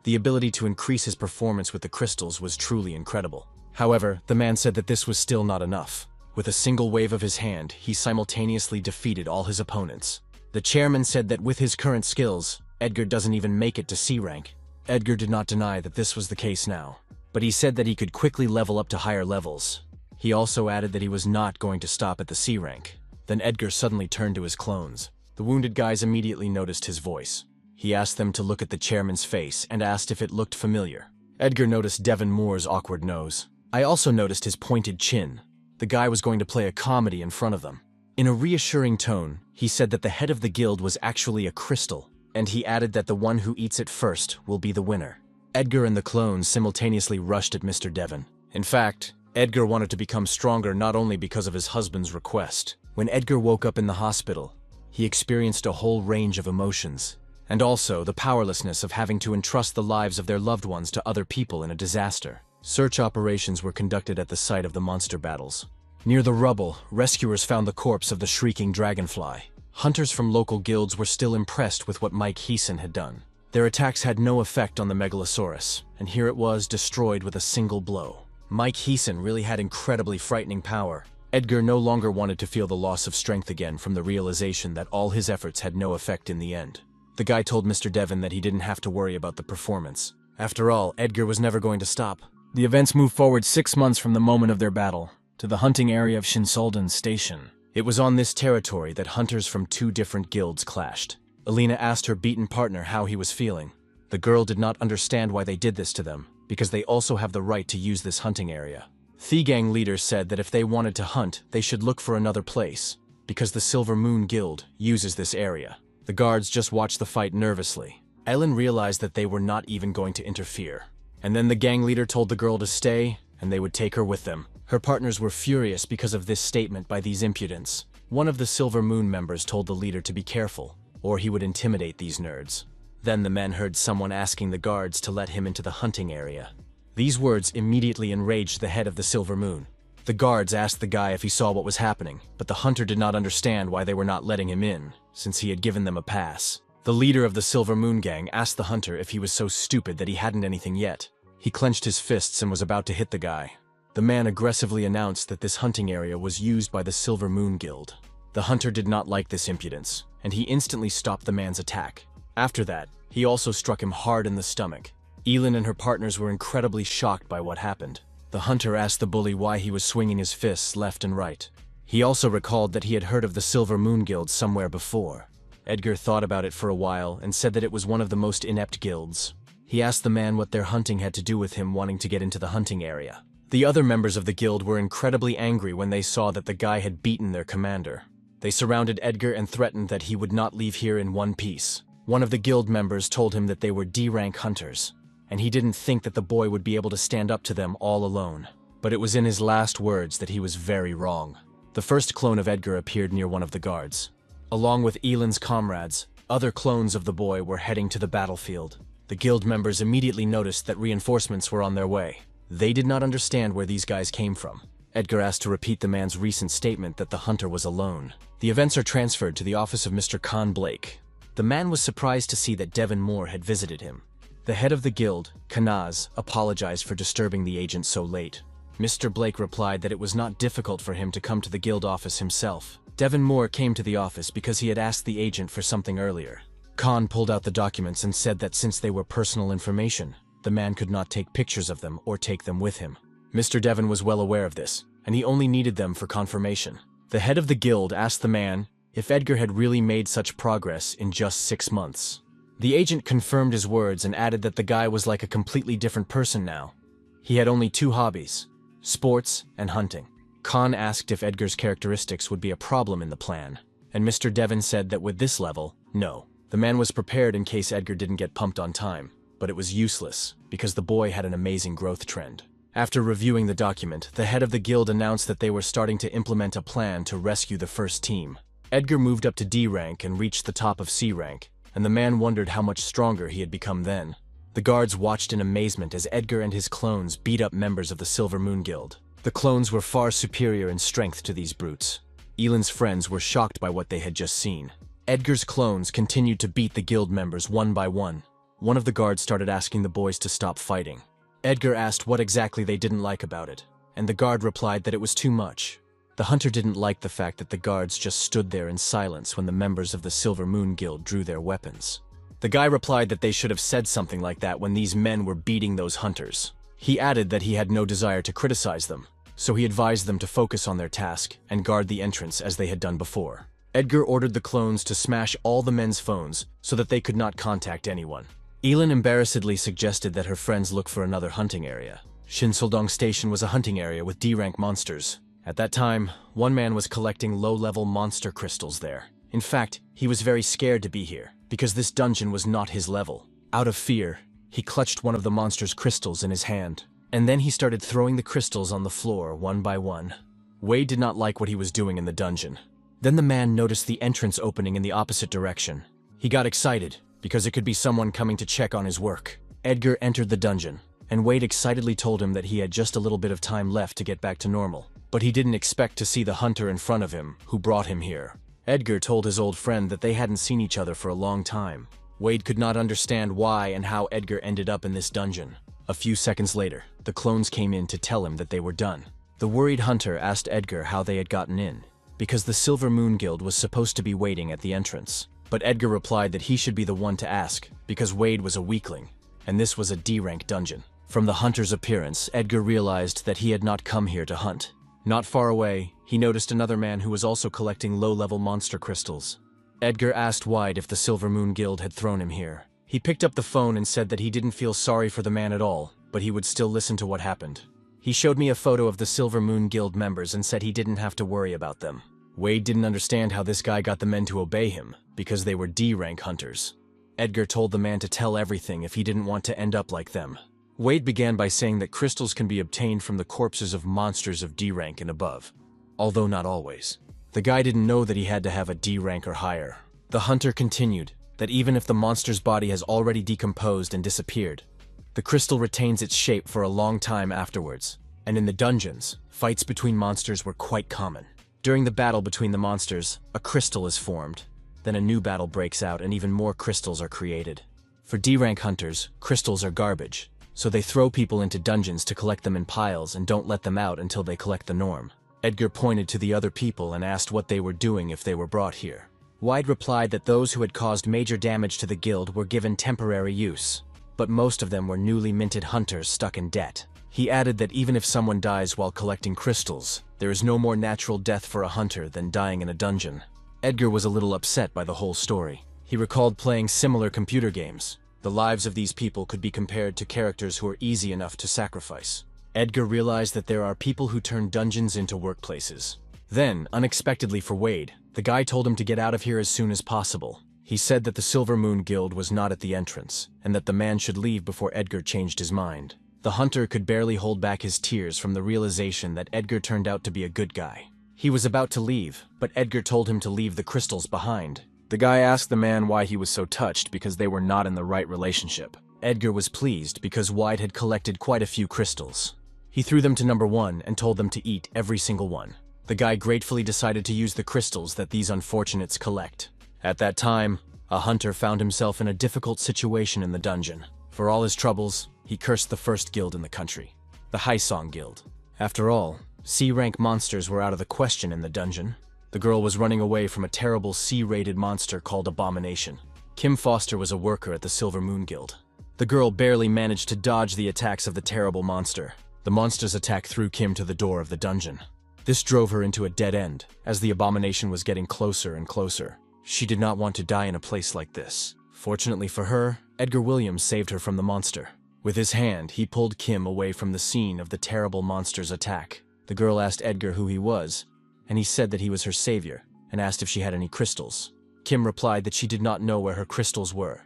The ability to increase his performance with the crystals was truly incredible. However, the man said that this was still not enough. With a single wave of his hand, he simultaneously defeated all his opponents. The chairman said that with his current skills, Edgar doesn't even make it to C rank. Edgar did not deny that this was the case now, but he said that he could quickly level up to higher levels. He also added that he was not going to stop at the C rank. Then Edgar suddenly turned to his clones. The wounded guys immediately noticed his voice. He asked them to look at the chairman's face and asked if it looked familiar. Edgar noticed Devon Moore's awkward nose. I also noticed his pointed chin. The guy was going to play a comedy in front of them. In a reassuring tone, he said that the head of the guild was actually a crystal, and he added that the one who eats it first will be the winner. Edgar and the clones simultaneously rushed at Mr. Devon. In fact, Edgar wanted to become stronger not only because of his husband's request. When Edgar woke up in the hospital, he experienced a whole range of emotions, and also the powerlessness of having to entrust the lives of their loved ones to other people in a disaster. Search operations were conducted at the site of the monster battles. Near the rubble, rescuers found the corpse of the shrieking dragonfly. Hunters from local guilds were still impressed with what Mike Heeson had done. Their attacks had no effect on the Megalosaurus, and here it was destroyed with a single blow. Mike Heeson really had incredibly frightening power. Edgar no longer wanted to feel the loss of strength again from the realization that all his efforts had no effect in the end. The guy told Mr. Devon that he didn't have to worry about the performance. After all, Edgar was never going to stop. The events moved forward 6 months from the moment of their battle, to the hunting area of Shinsolden Station. It was on this territory that hunters from 2 different guilds clashed. Alina asked her beaten partner how he was feeling. The girl did not understand why they did this to them, because they also have the right to use this hunting area. The gang leader said that if they wanted to hunt, they should look for another place, because the Silver Moon Guild uses this area. The guards just watched the fight nervously. Ellen realized that they were not even going to interfere. And then the gang leader told the girl to stay, and they would take her with them. Her partners were furious because of this statement by these impudents. One of the Silver Moon members told the leader to be careful, or he would intimidate these nerds. Then the men heard someone asking the guards to let him into the hunting area. These words immediately enraged the head of the Silver Moon. The guards asked the guy if he saw what was happening, but the hunter did not understand why they were not letting him in, since he had given them a pass. The leader of the Silver Moon gang asked the hunter if he was so stupid that he hadn't anything yet. He clenched his fists and was about to hit the guy. The man aggressively announced that this hunting area was used by the Silver Moon Guild. The hunter did not like this impudence, and he instantly stopped the man's attack. After that, he also struck him hard in the stomach. Elin and her partners were incredibly shocked by what happened. The hunter asked the bully why he was swinging his fists left and right. He also recalled that he had heard of the Silver Moon Guild somewhere before. Edgar thought about it for a while and said that it was one of the most inept guilds. He asked the man what their hunting had to do with him wanting to get into the hunting area. The other members of the guild were incredibly angry when they saw that the guy had beaten their commander. They surrounded Edgar and threatened that he would not leave here in one piece. One of the guild members told him that they were D-rank hunters, and he didn't think that the boy would be able to stand up to them all alone. But it was in his last words that he was very wrong. The first clone of Edgar appeared near one of the guards. Along with Elin's comrades, other clones of the boy were heading to the battlefield. The guild members immediately noticed that reinforcements were on their way. They did not understand where these guys came from. Edgar asked to repeat the man's recent statement that the hunter was alone. The events are transferred to the office of Mr. Con Blake. The man was surprised to see that Devon Moore had visited him. The head of the guild, Kanaz, apologized for disturbing the agent so late. Mr. Blake replied that it was not difficult for him to come to the guild office himself. Devon Moore came to the office because he had asked the agent for something earlier. Khan pulled out the documents and said that since they were personal information, the man could not take pictures of them or take them with him. Mr. Devon was well aware of this, and he only needed them for confirmation. The head of the guild asked the man if Edgar had really made such progress in just 6 months. The agent confirmed his words and added that the guy was like a completely different person now. He had only 2 hobbies, sports and hunting. Khan asked if Edgar's characteristics would be a problem in the plan, and Mr. Devon said that with this level, no. The man was prepared in case Edgar didn't get pumped on time, but it was useless because the boy had an amazing growth trend. After reviewing the document, the head of the guild announced that they were starting to implement a plan to rescue the first team. Edgar moved up to D rank and reached the top of C rank, and the man wondered how much stronger he had become then. The guards watched in amazement as Edgar and his clones beat up members of the Silver Moon Guild. The clones were far superior in strength to these brutes. Elan's friends were shocked by what they had just seen. Edgar's clones continued to beat the guild members one by one. One of the guards started asking the boys to stop fighting. Edgar asked what exactly they didn't like about it, and the guard replied that it was too much. The hunter didn't like the fact that the guards just stood there in silence when the members of the Silver Moon Guild drew their weapons. The guy replied that they should have said something like that when these men were beating those hunters. He added that he had no desire to criticize them, so he advised them to focus on their task and guard the entrance as they had done before. Edgar ordered the clones to smash all the men's phones so that they could not contact anyone. Elan embarrassedly suggested that her friends look for another hunting area. Shinsoldong Station was a hunting area with D-rank monsters. At that time, one man was collecting low-level monster crystals there. In fact, he was very scared to be here, because this dungeon was not his level. Out of fear, he clutched one of the monster's crystals in his hand, and then he started throwing the crystals on the floor one by one. Wade did not like what he was doing in the dungeon. Then the man noticed the entrance opening in the opposite direction. He got excited, because it could be someone coming to check on his work. Edgar entered the dungeon, and Wade excitedly told him that he had just a little bit of time left to get back to normal. But he didn't expect to see the hunter in front of him, who brought him here. Edgar told his old friend that they hadn't seen each other for a long time. Wade could not understand why and how Edgar ended up in this dungeon. A few seconds later, the clones came in to tell him that they were done. The worried hunter asked Edgar how they had gotten in, because the Silver Moon Guild was supposed to be waiting at the entrance. But Edgar replied that he should be the one to ask, because Wade was a weakling, and this was a D-rank dungeon. From the hunter's appearance, Edgar realized that he had not come here to hunt. Not far away, he noticed another man who was also collecting low-level monster crystals. Edgar asked Wade if the Silver Moon Guild had thrown him here. He picked up the phone and said that he didn't feel sorry for the man at all, but he would still listen to what happened. He showed me a photo of the Silver Moon Guild members and said he didn't have to worry about them. Wade didn't understand how this guy got the men to obey him, because they were D-rank hunters. Edgar told the man to tell everything if he didn't want to end up like them. Wade began by saying that crystals can be obtained from the corpses of monsters of D rank and above, although not always. The guy didn't know that he had to have a D rank or higher. The hunter continued that even if the monster's body has already decomposed and disappeared, the crystal retains its shape for a long time afterwards, and in the dungeons, fights between monsters were quite common. During the battle between the monsters, a crystal is formed, then a new battle breaks out and even more crystals are created. For D rank hunters, crystals are garbage, so they throw people into dungeons to collect them in piles and don't let them out until they collect the norm. Edgar pointed to the other people and asked what they were doing if they were brought here. Wade replied that those who had caused major damage to the guild were given temporary use, but most of them were newly minted hunters stuck in debt. He added that even if someone dies while collecting crystals, there is no more natural death for a hunter than dying in a dungeon. Edgar was a little upset by the whole story. He recalled playing similar computer games. The lives of these people could be compared to characters who are easy enough to sacrifice. Edgar realized that there are people who turn dungeons into workplaces. Then, unexpectedly for Wade, the guy told him to get out of here as soon as possible. He said that the Silver Moon Guild was not at the entrance, and that the man should leave before Edgar changed his mind. The hunter could barely hold back his tears from the realization that Edgar turned out to be a good guy. He was about to leave, but Edgar told him to leave the crystals behind. The guy asked the man why he was so touched because they were not in the right relationship. Edgar was pleased because Wade had collected quite a few crystals. He threw them to number one and told them to eat every single one. The guy gratefully decided to use the crystals that these unfortunates collect. At that time, a hunter found himself in a difficult situation in the dungeon. For all his troubles, he cursed the first guild in the country, the Haisong Guild. After all, C-rank monsters were out of the question in the dungeon. The girl was running away from a terrible C-rated monster called Abomination. Kim Foster was a worker at the Silver Moon Guild. The girl barely managed to dodge the attacks of the terrible monster. The monster's attack threw Kim to the door of the dungeon. This drove her into a dead end, as the Abomination was getting closer and closer. She did not want to die in a place like this. Fortunately for her, Edgar Williams saved her from the monster. With his hand, he pulled Kim away from the scene of the terrible monster's attack. The girl asked Edgar who he was, and he said that he was her savior, and asked if she had any crystals. Kim replied that she did not know where her crystals were.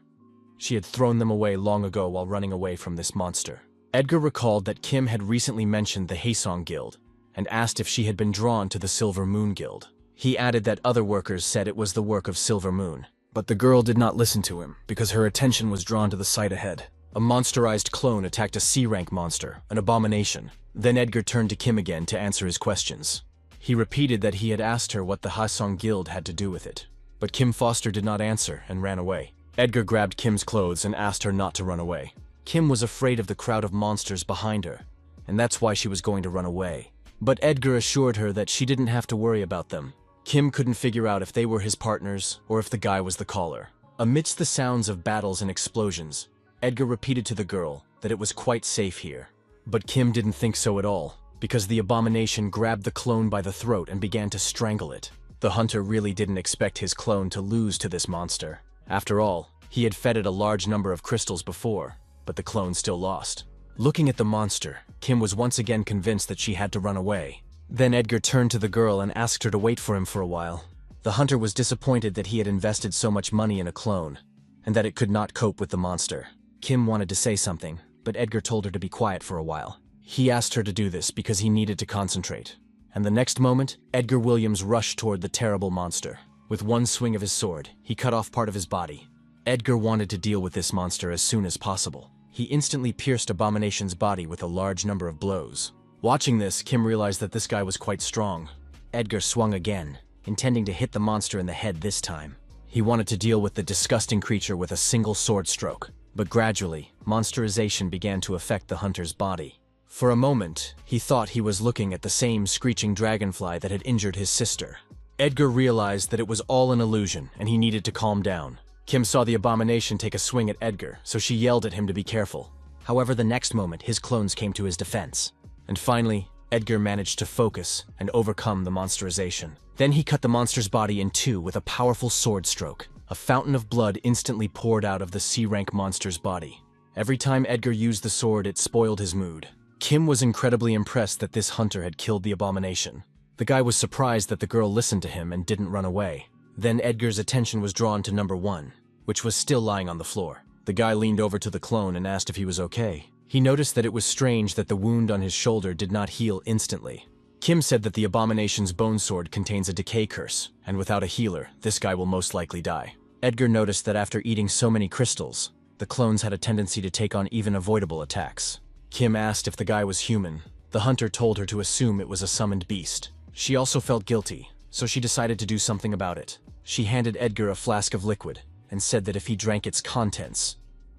She had thrown them away long ago while running away from this monster. Edgar recalled that Kim had recently mentioned the Haesong Guild and asked if she had been drawn to the Silver Moon Guild. He added that other workers said it was the work of Silver Moon. But the girl did not listen to him because her attention was drawn to the sight ahead. A monsterized clone attacked a C-rank monster, an abomination. Then Edgar turned to Kim again to answer his questions. He repeated that he had asked her what the Haesong Guild had to do with it. But Kim Foster did not answer and ran away. Edgar grabbed Kim's clothes and asked her not to run away. Kim was afraid of the crowd of monsters behind her, and that's why she was going to run away. But Edgar assured her that she didn't have to worry about them. Kim couldn't figure out if they were his partners or if the guy was the caller. Amidst the sounds of battles and explosions, Edgar repeated to the girl that it was quite safe here. But Kim didn't think so at all, because the abomination grabbed the clone by the throat and began to strangle it. The hunter really didn't expect his clone to lose to this monster. After all, he had fed it a large number of crystals before, but the clone still lost. Looking at the monster, Kim was once again convinced that she had to run away. Then Edgar turned to the girl and asked her to wait for him for a while. The hunter was disappointed that he had invested so much money in a clone, and that it could not cope with the monster. Kim wanted to say something, but Edgar told her to be quiet for a while. He asked her to do this because he needed to concentrate. And the next moment, Edgar Williams rushed toward the terrible monster. With one swing of his sword, he cut off part of his body. Edgar wanted to deal with this monster as soon as possible. He instantly pierced Abomination's body with a large number of blows. Watching this, Kim realized that this guy was quite strong. Edgar swung again, intending to hit the monster in the head this time. He wanted to deal with the disgusting creature with a single sword stroke. But gradually, monsterization began to affect the hunter's body. For a moment, he thought he was looking at the same screeching dragonfly that had injured his sister. Edgar realized that it was all an illusion, and he needed to calm down. Kim saw the abomination take a swing at Edgar, so she yelled at him to be careful. However, the next moment, his clones came to his defense. And finally, Edgar managed to focus and overcome the monsterization. Then he cut the monster's body in two with a powerful sword stroke. A fountain of blood instantly poured out of the C-rank monster's body. Every time Edgar used the sword, it spoiled his mood. Kim was incredibly impressed that this hunter had killed the abomination. The guy was surprised that the girl listened to him and didn't run away. Then Edgar's attention was drawn to number 1, which was still lying on the floor. The guy leaned over to the clone and asked if he was okay. He noticed that it was strange that the wound on his shoulder did not heal instantly. Kim said that the abomination's bone sword contains a decay curse, and without a healer, this guy will most likely die. Edgar noticed that after eating so many crystals, the clones had a tendency to take on even avoidable attacks. Kim asked if the guy was human. The hunter told her to assume it was a summoned beast. She also felt guilty, so she decided to do something about it. She handed Edgar a flask of liquid and said that if he drank its contents,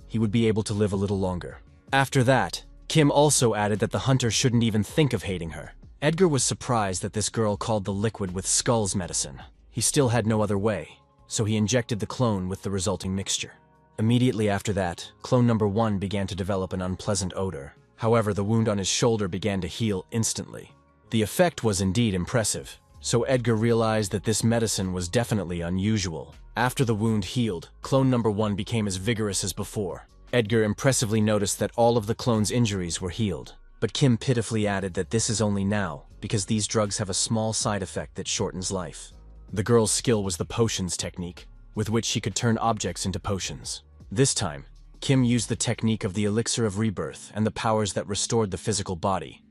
he would be able to live a little longer. After that, Kim also added that the hunter shouldn't even think of hating her. Edgar was surprised that this girl called the liquid with Skull's medicine. He still had no other way, so he injected the clone with the resulting mixture. Immediately after that, clone number 1 began to develop an unpleasant odor. However, the wound on his shoulder began to heal instantly. The effect was indeed impressive, so Edgar realized that this medicine was definitely unusual. After the wound healed, clone number 1 became as vigorous as before. Edgar impressively noticed that all of the clone's injuries were healed. But Kim pitifully added that this is only now, because these drugs have a small side effect that shortens life. The girl's skill was the potions technique, with which she could turn objects into potions. This time, Kim used the technique of the elixir of rebirth and the powers that restored the physical body.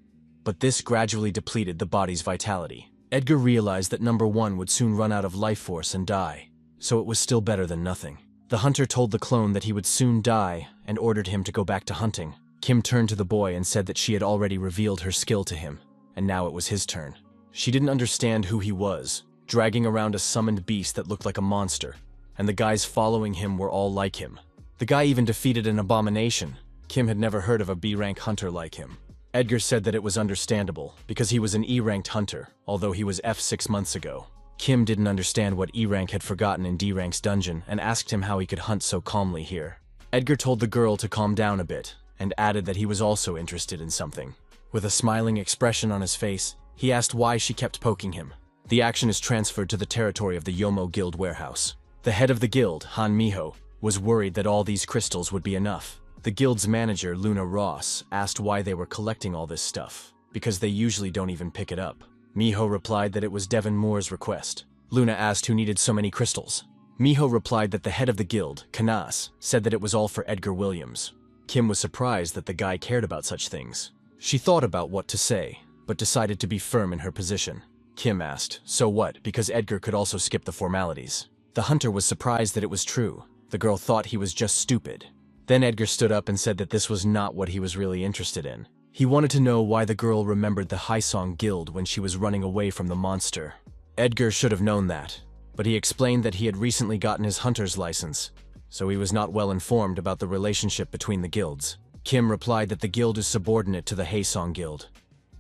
But this gradually depleted the body's vitality. Edgar realized that number 1 would soon run out of life force and die, so it was still better than nothing. The hunter told the clone that he would soon die and ordered him to go back to hunting. Kim turned to the boy and said that she had already revealed her skill to him, and now it was his turn. She didn't understand who he was, dragging around a summoned beast that looked like a monster, and the guys following him were all like him. The guy even defeated an abomination. Kim had never heard of a B-rank hunter like him. Edgar said that it was understandable, because he was an E-ranked hunter, although he was F 6 months ago. Kim didn't understand what E-rank had forgotten in D-rank's dungeon and asked him how he could hunt so calmly here. Edgar told the girl to calm down a bit, and added that he was also interested in something. With a smiling expression on his face, he asked why she kept poking him. The action is transferred to the territory of the Yomo Guild warehouse. The head of the guild, Han Miho, was worried that all these crystals would be enough. The guild's manager, Luna Ross, asked why they were collecting all this stuff, because they usually don't even pick it up. Miho replied that it was Devon Moore's request. Luna asked who needed so many crystals. Miho replied that the head of the guild, Kanas, said that it was all for Edgar Williams. Kim was surprised that the guy cared about such things. She thought about what to say, but decided to be firm in her position. Kim asked, "So what?" because Edgar could also skip the formalities. The hunter was surprised that it was true. The girl thought he was just stupid. Then Edgar stood up and said that this was not what he was really interested in. He wanted to know why the girl remembered the Haesong Guild when she was running away from the monster. Edgar should have known that, but he explained that he had recently gotten his hunter's license, so he was not well informed about the relationship between the guilds. Kim replied that the guild is subordinate to the Haesong Guild.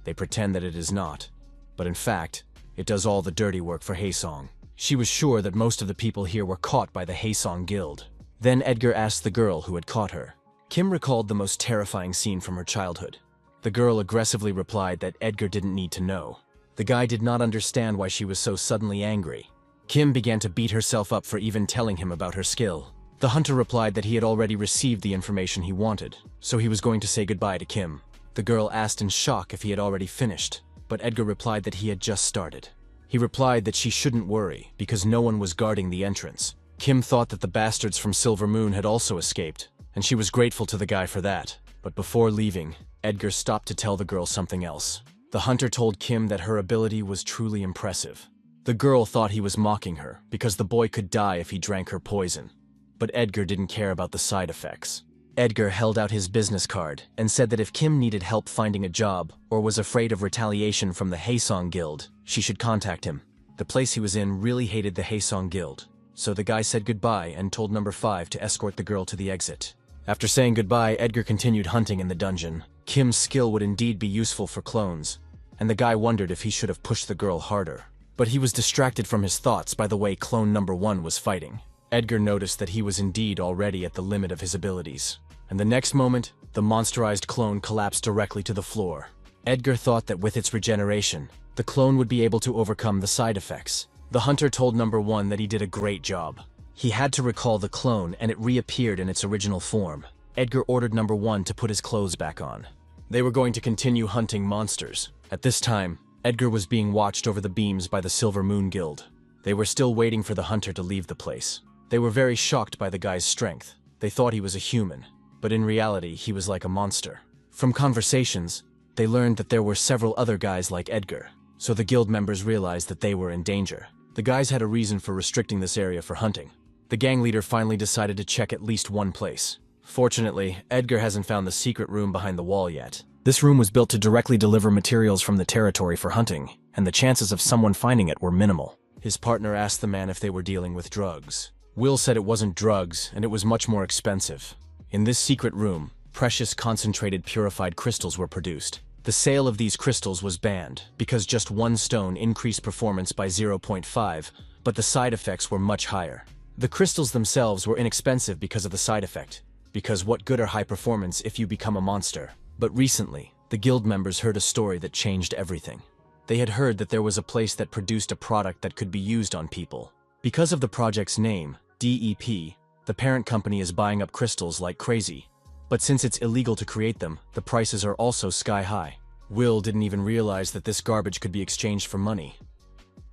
They pretend that it is not, but in fact, it does all the dirty work for Haesong. She was sure that most of the people here were caught by the Haesong Guild. Then Edgar asked the girl who had caught her. Kim recalled the most terrifying scene from her childhood. The girl aggressively replied that Edgar didn't need to know. The guy did not understand why she was so suddenly angry. Kim began to beat herself up for even telling him about her skill. The hunter replied that he had already received the information he wanted, so he was going to say goodbye to Kim. The girl asked in shock if he had already finished, but Edgar replied that he had just started. He replied that she shouldn't worry, because no one was guarding the entrance. Kim thought that the bastards from Silver Moon had also escaped, and she was grateful to the guy for that. But before leaving, Edgar stopped to tell the girl something else. The hunter told Kim that her ability was truly impressive. The girl thought he was mocking her, because the boy could die if he drank her poison. But Edgar didn't care about the side effects. Edgar held out his business card and said that if Kim needed help finding a job or was afraid of retaliation from the Haesong Guild, she should contact him. The place he was in really hated the Haesong Guild, so the guy said goodbye and told number 5 to escort the girl to the exit. After saying goodbye, Edgar continued hunting in the dungeon. Kim's skill would indeed be useful for clones, and the guy wondered if he should have pushed the girl harder. But he was distracted from his thoughts by the way clone number 1 was fighting. Edgar noticed that he was indeed already at the limit of his abilities. And the next moment, the monsterized clone collapsed directly to the floor. Edgar thought that with its regeneration, the clone would be able to overcome the side effects. The hunter told number 1 that he did a great job. He had to recall the clone and it reappeared in its original form. Edgar ordered number 1 to put his clothes back on. They were going to continue hunting monsters. At this time, Edgar was being watched over the beams by the Silver Moon Guild. They were still waiting for the hunter to leave the place. They were very shocked by the guy's strength. They thought he was a human, but in reality, he was like a monster. From conversations, they learned that there were several other guys like Edgar, so the guild members realized that they were in danger. The guys had a reason for restricting this area for hunting. The gang leader finally decided to check at least one place. Fortunately, Edgar hasn't found the secret room behind the wall yet. This room was built to directly deliver materials from the territory for hunting, and the chances of someone finding it were minimal. His partner asked the man if they were dealing with drugs. Will said it wasn't drugs, and it was much more expensive. In this secret room, precious concentrated purified crystals were produced. The sale of these crystals was banned, because just one stone increased performance by 0.5, but the side effects were much higher. The crystals themselves were inexpensive because of the side effect, because what good are high performance if you become a monster? But recently, the guild members heard a story that changed everything. They had heard that there was a place that produced a product that could be used on people. Because of the project's name, DEP, the parent company is buying up crystals like crazy. But since it's illegal to create them, the prices are also sky high. Will didn't even realize that this garbage could be exchanged for money.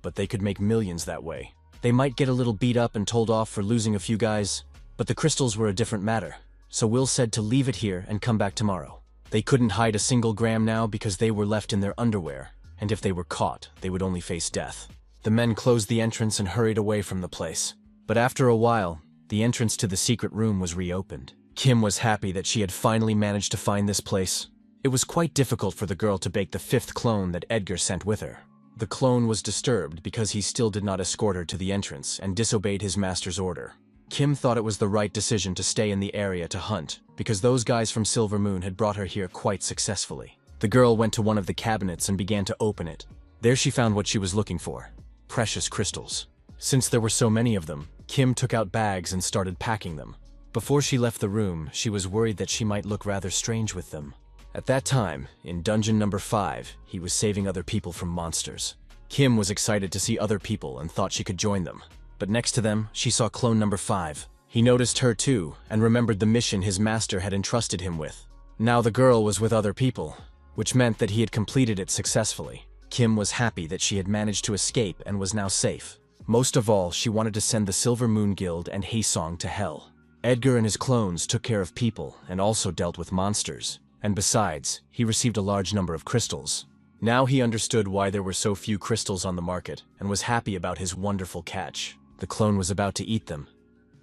But they could make millions that way. They might get a little beat up and told off for losing a few guys, but the crystals were a different matter. So Will said to leave it here and come back tomorrow. They couldn't hide a single gram now because they were left in their underwear, and if they were caught, they would only face death. The men closed the entrance and hurried away from the place. But after a while, the entrance to the secret room was reopened. Kim was happy that she had finally managed to find this place. It was quite difficult for the girl to bake the 5th clone that Edgar sent with her. The clone was disturbed because he still did not escort her to the entrance and disobeyed his master's order. Kim thought it was the right decision to stay in the area to hunt, because those guys from Silver Moon had brought her here quite successfully. The girl went to one of the cabinets and began to open it. There she found what she was looking for: precious crystals. Since there were so many of them, Kim took out bags and started packing them. Before she left the room, she was worried that she might look rather strange with them. At that time, in dungeon number 5, he was saving other people from monsters. Kim was excited to see other people and thought she could join them. But next to them, she saw clone number 5. He noticed her too, and remembered the mission his master had entrusted him with. Now the girl was with other people, which meant that he had completed it successfully. Kim was happy that she had managed to escape and was now safe. Most of all, she wanted to send the Silver Moon Guild and Haesong to hell. Edgar and his clones took care of people and also dealt with monsters. And besides, he received a large number of crystals. Now he understood why there were so few crystals on the market and was happy about his wonderful catch. The clone was about to eat them.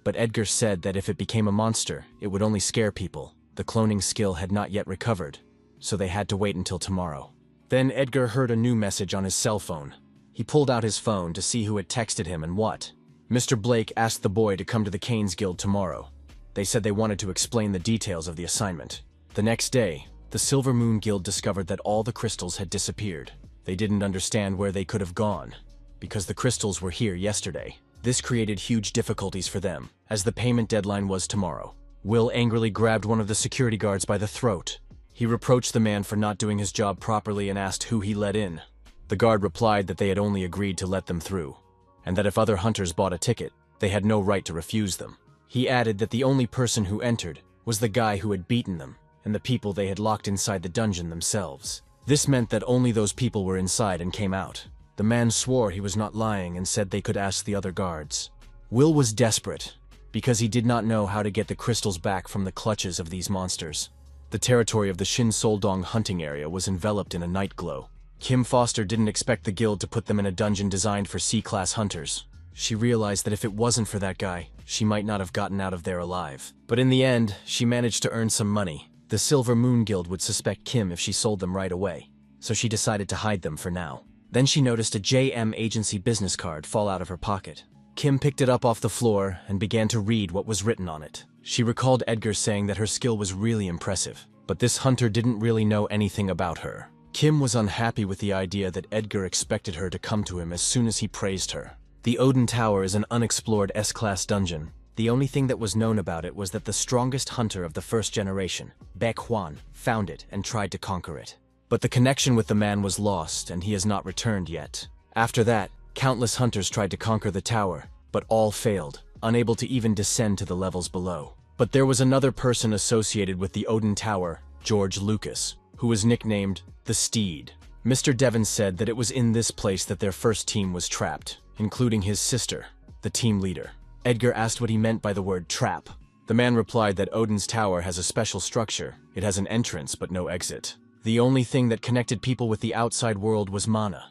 But Edgar said that if it became a monster, it would only scare people. The cloning skill had not yet recovered, so they had to wait until tomorrow. Then Edgar heard a new message on his cell phone. He pulled out his phone to see who had texted him and what. Mr. Blake asked the boy to come to the Canes Guild tomorrow. They said they wanted to explain the details of the assignment. The next day, the Silver Moon Guild discovered that all the crystals had disappeared. They didn't understand where they could have gone, because the crystals were here yesterday. This created huge difficulties for them, as the payment deadline was tomorrow. Will angrily grabbed one of the security guards by the throat. He reproached the man for not doing his job properly and asked who he let in. The guard replied that they had only agreed to let them through, and that if other hunters bought a ticket, they had no right to refuse them. He added that the only person who entered was the guy who had beaten them, and the people they had locked inside the dungeon themselves. This meant that only those people were inside and came out. The man swore he was not lying and said they could ask the other guards. Will was desperate, because he did not know how to get the crystals back from the clutches of these monsters. The territory of the Shin Soldong hunting area was enveloped in a night glow. Kim Foster didn't expect the guild to put them in a dungeon designed for C-class hunters. She realized that if it wasn't for that guy, she might not have gotten out of there alive. But in the end, she managed to earn some money. The Silver Moon Guild would suspect Kim if she sold them right away, so she decided to hide them for now. Then she noticed a JM agency business card fall out of her pocket. Kim picked it up off the floor and began to read what was written on it. She recalled Edgar saying that her skill was really impressive, but this hunter didn't really know anything about her. Kim was unhappy with the idea that Edgar expected her to come to him as soon as he praised her. The Odin Tower is an unexplored S-class dungeon. The only thing that was known about it was that the strongest hunter of the first generation, Baek Hwan, found it and tried to conquer it. But the connection with the man was lost and he has not returned yet. After that, countless hunters tried to conquer the tower, but all failed, unable to even descend to the levels below. But there was another person associated with the Odin Tower, George Lucas, who was nicknamed the Steed. Mr. Devon said that it was in this place that their first team was trapped, including his sister, the team leader. Edgar asked what he meant by the word trap. The man replied that Odin's tower has a special structure. It has an entrance but no exit. The only thing that connected people with the outside world was mana,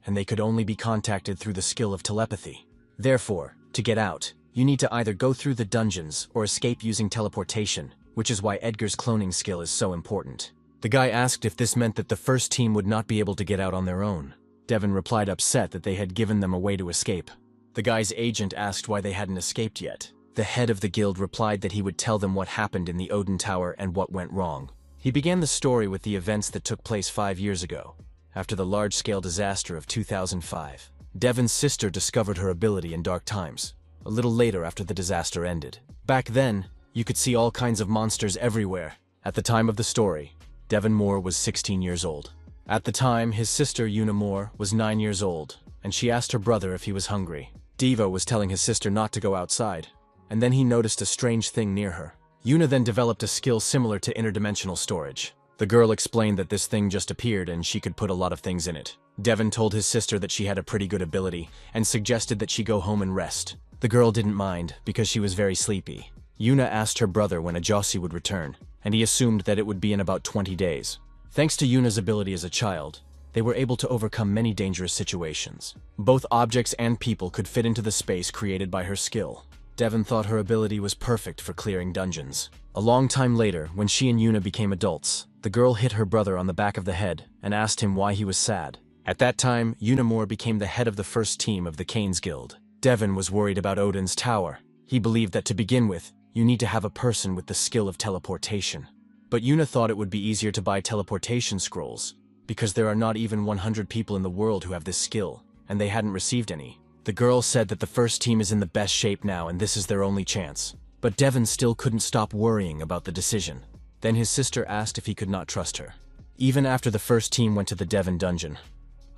and they could only be contacted through the skill of telepathy. Therefore, to get out, you need to either go through the dungeons or escape using teleportation, which is why Edgar's cloning skill is so important. The guy asked if this meant that the first team would not be able to get out on their own. Devon replied upset that they had given them a way to escape. The guy's agent asked why they hadn't escaped yet. The head of the guild replied that he would tell them what happened in the Odin Tower and what went wrong. He began the story with the events that took place 5 years ago, after the large-scale disaster of 2005. Devon's sister discovered her ability in dark times, a little later after the disaster ended. Back then, you could see all kinds of monsters everywhere. At the time of the story, Devon Moore was 16 years old. At the time, his sister Una Moore was 9 years old, and she asked her brother if he was hungry. Devo was telling his sister not to go outside, and then he noticed a strange thing near her. Una then developed a skill similar to interdimensional storage. The girl explained that this thing just appeared and she could put a lot of things in it. Devon told his sister that she had a pretty good ability and suggested that she go home and rest. The girl didn't mind because she was very sleepy. Una asked her brother when Ajosi would return, and he assumed that it would be in about 20 days. Thanks to Una's ability as a child, they were able to overcome many dangerous situations. Both objects and people could fit into the space created by her skill. Devon thought her ability was perfect for clearing dungeons. A long time later, when she and Una became adults, the girl hit her brother on the back of the head and asked him why he was sad. At that time, Una Moore became the head of the first team of the Canes Guild. Devon was worried about Odin's tower. He believed that to begin with, you need to have a person with the skill of teleportation. But Una thought it would be easier to buy teleportation scrolls, because there are not even 100 people in the world who have this skill, and they hadn't received any. The girl said that the first team is in the best shape now and this is their only chance. But Devon still couldn't stop worrying about the decision. Then his sister asked if he could not trust her. Even after the first team went to the Devon dungeon,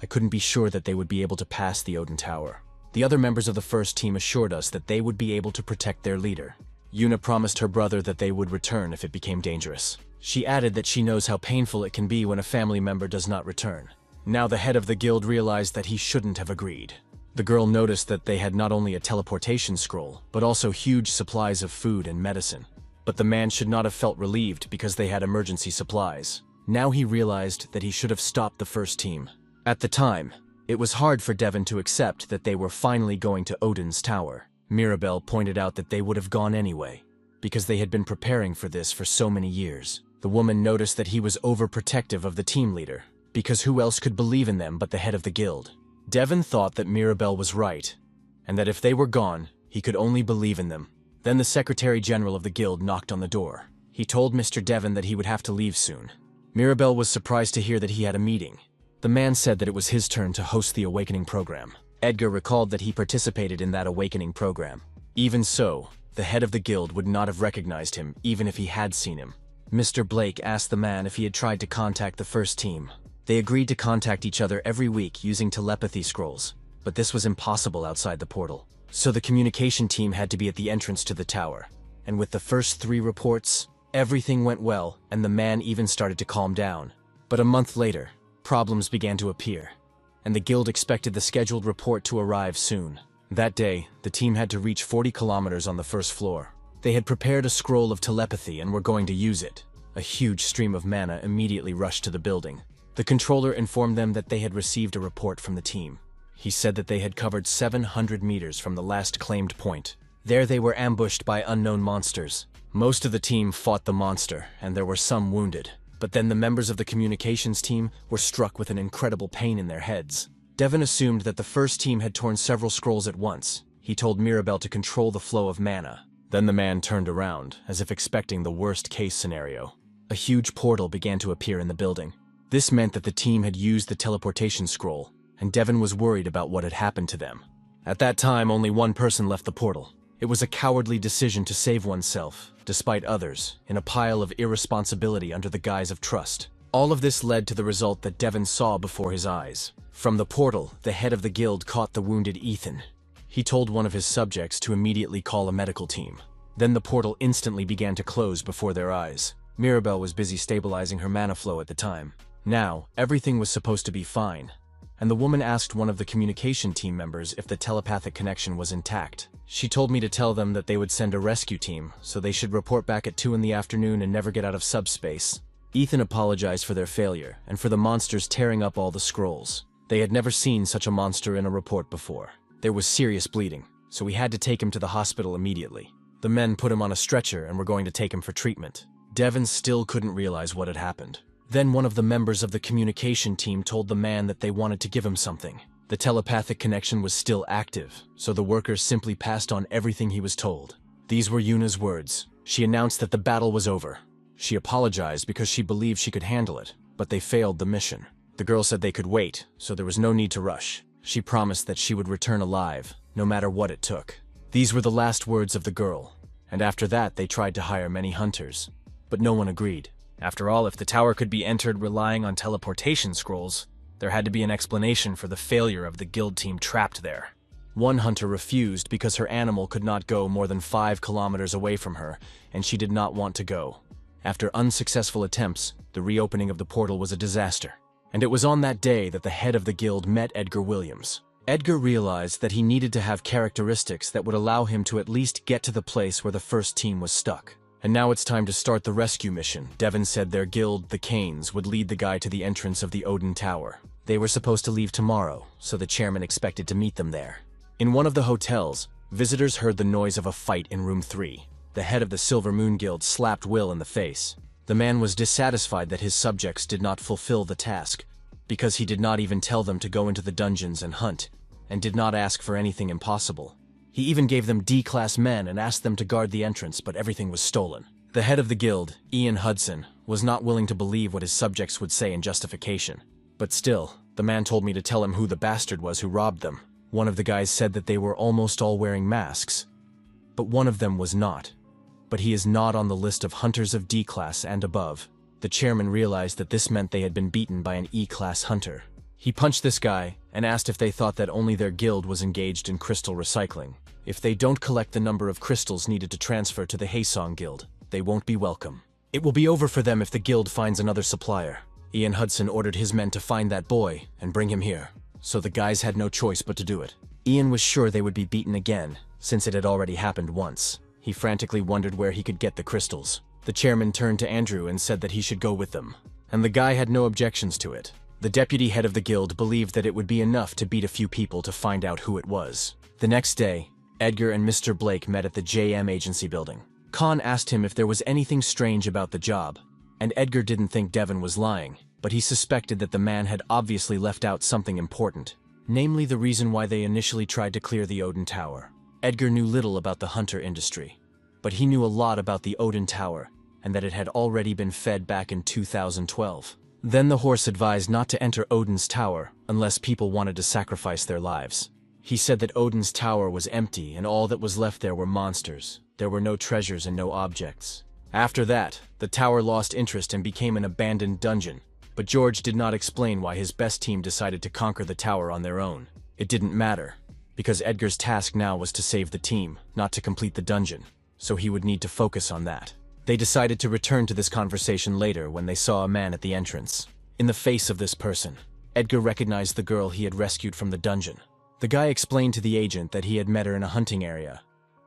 I couldn't be sure that they would be able to pass the Odin Tower. The other members of the first team assured us that they would be able to protect their leader. Una promised her brother that they would return if it became dangerous. She added that she knows how painful it can be when a family member does not return. Now the head of the guild realized that he shouldn't have agreed. The girl noticed that they had not only a teleportation scroll, but also huge supplies of food and medicine. But the man should not have felt relieved because they had emergency supplies. Now he realized that he should have stopped the first team. At the time, it was hard for Devon to accept that they were finally going to Odin's tower. Mirabelle pointed out that they would have gone anyway, because they had been preparing for this for so many years. The woman noticed that he was overprotective of the team leader, because who else could believe in them but the head of the guild? Devon thought that Mirabelle was right, and that if they were gone, he could only believe in them. Then the Secretary General of the guild knocked on the door. He told Mr. Devon that he would have to leave soon. Mirabelle was surprised to hear that he had a meeting. The man said that it was his turn to host the Awakening program. Edgar recalled that he participated in that Awakening program. Even so, the head of the guild would not have recognized him even if he had seen him. Mr. Blake asked the man if he had tried to contact the first team. They agreed to contact each other every week using telepathy scrolls, but this was impossible outside the portal. So the communication team had to be at the entrance to the tower. And with the first 3 reports, everything went well and the man even started to calm down. But a month later, problems began to appear, and the guild expected the scheduled report to arrive soon. That day, the team had to reach 40 kilometers on the first floor. They had prepared a scroll of telepathy and were going to use it. A huge stream of mana immediately rushed to the building. The controller informed them that they had received a report from the team. He said that they had covered 700 meters from the last claimed point. There they were ambushed by unknown monsters. Most of the team fought the monster, and there were some wounded. But then the members of the communications team were struck with an incredible pain in their heads. Devon assumed that the first team had torn several scrolls at once. He told Mirabelle to control the flow of mana. Then the man turned around, as if expecting the worst-case scenario. A huge portal began to appear in the building. This meant that the team had used the teleportation scroll, and Devon was worried about what had happened to them. At that time, only one person left the portal. It was a cowardly decision to save oneself, despite others, in a pile of irresponsibility under the guise of trust. All of this led to the result that Devon saw before his eyes. From the portal, the head of the guild caught the wounded Ethan. He told one of his subjects to immediately call a medical team. Then the portal instantly began to close before their eyes. Mirabelle was busy stabilizing her mana flow at the time. Now, everything was supposed to be fine, and the woman asked one of the communication team members if the telepathic connection was intact. She told me to tell them that they would send a rescue team, so they should report back at 2 in the afternoon and never get out of subspace. Ethan apologized for their failure, and for the monsters tearing up all the scrolls. They had never seen such a monster in a report before. There was serious bleeding, so we had to take him to the hospital immediately. The men put him on a stretcher and were going to take him for treatment. Devon still couldn't realize what had happened. Then one of the members of the communication team told the man that they wanted to give him something. The telepathic connection was still active, so the workers simply passed on everything he was told. These were Yuna's words. She announced that the battle was over. She apologized because she believed she could handle it, but they failed the mission. The girl said they could wait, so there was no need to rush. She promised that she would return alive, no matter what it took. These were the last words of the girl, and after that they tried to hire many hunters, but no one agreed. After all, if the tower could be entered relying on teleportation scrolls, there had to be an explanation for the failure of the guild team trapped there. One hunter refused because her animal could not go more than 5 kilometers away from her, and she did not want to go. After unsuccessful attempts, the reopening of the portal was a disaster. And it was on that day that the head of the guild met Edgar Williams. Edgar realized that he needed to have characteristics that would allow him to at least get to the place where the first team was stuck. And now it's time to start the rescue mission. Devon said their guild, the Canes, would lead the guy to the entrance of the Odin Tower. They were supposed to leave tomorrow, so the chairman expected to meet them there. In one of the hotels, visitors heard the noise of a fight in room 3. The head of the Silver Moon Guild slapped Will in the face. The man was dissatisfied that his subjects did not fulfill the task, because he did not even tell them to go into the dungeons and hunt, and did not ask for anything impossible. He even gave them D-class men and asked them to guard the entrance, but everything was stolen. The head of the guild, Ian Hudson, was not willing to believe what his subjects would say in justification. But still, the man told me to tell him who the bastard was who robbed them. One of the guys said that they were almost all wearing masks, but one of them was not. But he is not on the list of hunters of D-class and above. The chairman realized that this meant they had been beaten by an E-class hunter. He punched this guy and asked if they thought that only their guild was engaged in crystal recycling. If they don't collect the number of crystals needed to transfer to the Haesong Guild, they won't be welcome. It will be over for them if the guild finds another supplier. Ian Hudson ordered his men to find that boy and bring him here, so the guys had no choice but to do it. Ian was sure they would be beaten again, since it had already happened once. He frantically wondered where he could get the crystals. The chairman turned to Andrew and said that he should go with them, and the guy had no objections to it. The deputy head of the guild believed that it would be enough to beat a few people to find out who it was. The next day, Edgar and Mr. Blake met at the JM agency building. Khan asked him if there was anything strange about the job, and Edgar didn't think Devon was lying, but he suspected that the man had obviously left out something important, namely the reason why they initially tried to clear the Odin Tower. Edgar knew little about the hunter industry, but he knew a lot about the Odin Tower and that it had already been fed back in 2012. Then the horse advised not to enter Odin's Tower unless people wanted to sacrifice their lives. He said that Odin's Tower was empty and all that was left there were monsters. There were no treasures and no objects. After that, the tower lost interest and became an abandoned dungeon. But George did not explain why his best team decided to conquer the tower on their own. It didn't matter, because Edgar's task now was to save the team, not to complete the dungeon, so he would need to focus on that. They decided to return to this conversation later when they saw a man at the entrance. In the face of this person, Edgar recognized the girl he had rescued from the dungeon. The guy explained to the agent that he had met her in a hunting area,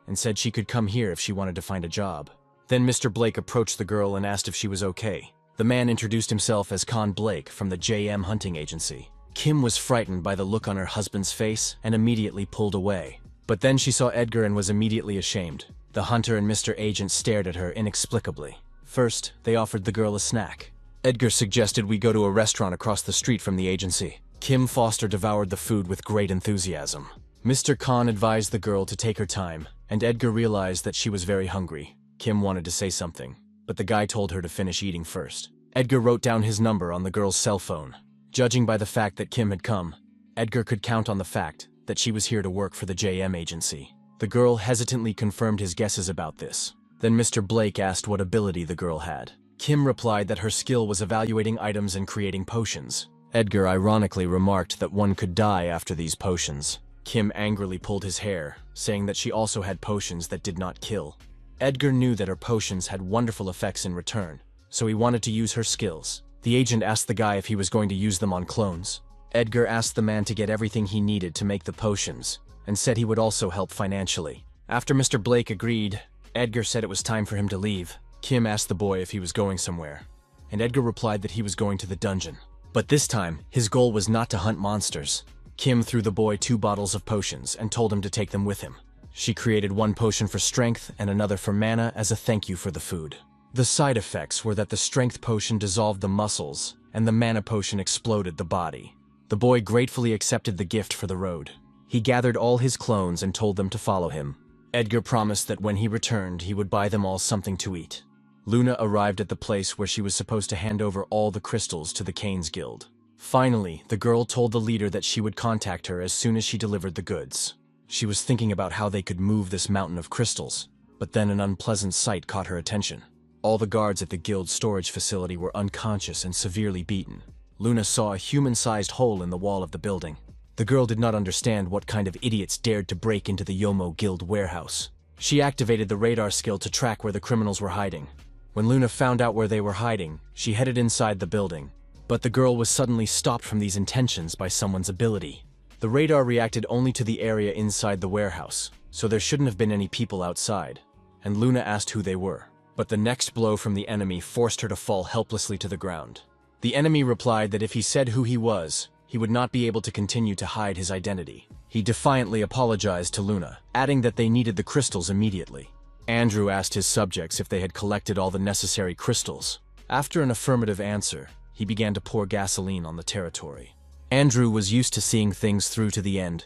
and said she could come here if she wanted to find a job. Then Mr. Blake approached the girl and asked if she was okay. The man introduced himself as Con Blake from the JM hunting agency. Kim was frightened by the look on her husband's face and immediately pulled away. But then she saw Edgar and was immediately ashamed. The hunter and Mr. Agent stared at her inexplicably. First, they offered the girl a snack. Edgar suggested we go to a restaurant across the street from the agency. Kim Foster devoured the food with great enthusiasm. Mr. Khan advised the girl to take her time, and Edgar realized that she was very hungry. Kim wanted to say something, but the guy told her to finish eating first. Edgar wrote down his number on the girl's cell phone. Judging by the fact that Kim had come, Edgar could count on the fact that she was here to work for the JM agency. The girl hesitantly confirmed his guesses about this. Then Mr. Blake asked what ability the girl had. Kim replied that her skill was evaluating items and creating potions. Edgar ironically remarked that one could die after these potions. Kim angrily pulled his hair, saying that she also had potions that did not kill. Edgar knew that her potions had wonderful effects in return, so he wanted to use her skills. The agent asked the guy if he was going to use them on clones. Edgar asked the man to get everything he needed to make the potions, and said he would also help financially. After Mr. Blake agreed, Edgar said it was time for him to leave. Kim asked the boy if he was going somewhere, and Edgar replied that he was going to the dungeon. But this time, his goal was not to hunt monsters. Kim threw the boy 2 bottles of potions and told him to take them with him. She created 1 potion for strength and another for mana as a thank you for the food. The side effects were that the strength potion dissolved the muscles, and the mana potion exploded the body. The boy gratefully accepted the gift for the road. He gathered all his clones and told them to follow him. Edgar promised that when he returned, he would buy them all something to eat. Luna arrived at the place where she was supposed to hand over all the crystals to the Cain's Guild. Finally, the girl told the leader that she would contact her as soon as she delivered the goods. She was thinking about how they could move this mountain of crystals, but then an unpleasant sight caught her attention. All the guards at the guild's storage facility were unconscious and severely beaten. Luna saw a human-sized hole in the wall of the building. The girl did not understand what kind of idiots dared to break into the Yomo Guild warehouse. She activated the radar skill to track where the criminals were hiding. When Luna found out where they were hiding, she headed inside the building. But the girl was suddenly stopped from these intentions by someone's ability. The radar reacted only to the area inside the warehouse, so there shouldn't have been any people outside, and Luna asked who they were. But the next blow from the enemy forced her to fall helplessly to the ground. The enemy replied that if he said who he was, he would not be able to continue to hide his identity. He defiantly apologized to Luna, adding that they needed the crystals immediately. Andrew asked his subjects if they had collected all the necessary crystals. After an affirmative answer, he began to pour gasoline on the territory. Andrew was used to seeing things through to the end,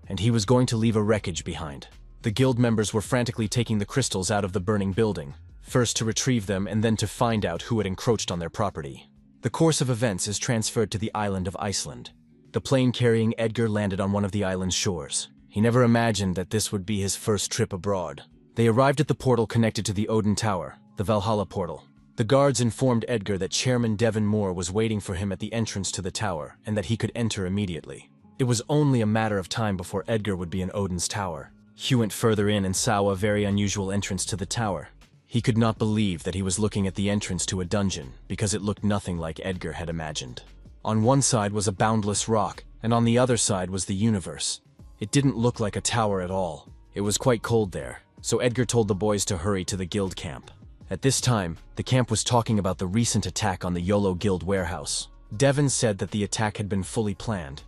and he was going to leave a wreckage behind. The guild members were frantically taking the crystals out of the burning building, first to retrieve them and then to find out who had encroached on their property. The course of events is transferred to the island of Iceland. The plane carrying Edgar landed on one of the island's shores. He never imagined that this would be his first trip abroad. They arrived at the portal connected to the Odin Tower, the Valhalla portal. The guards informed Edgar that Chairman Devon Moore was waiting for him at the entrance to the tower and that he could enter immediately. It was only a matter of time before Edgar would be in Odin's tower. He went further in and saw a very unusual entrance to the tower. He could not believe that he was looking at the entrance to a dungeon because it looked nothing like Edgar had imagined. On one side was a boundless rock, and on the other side was the universe. It didn't look like a tower at all. It was quite cold there, so Edgar told the boys to hurry to the guild camp. At this time, the camp was talking about the recent attack on the Yahello guild warehouse. Devon said that the attack had been fully planned,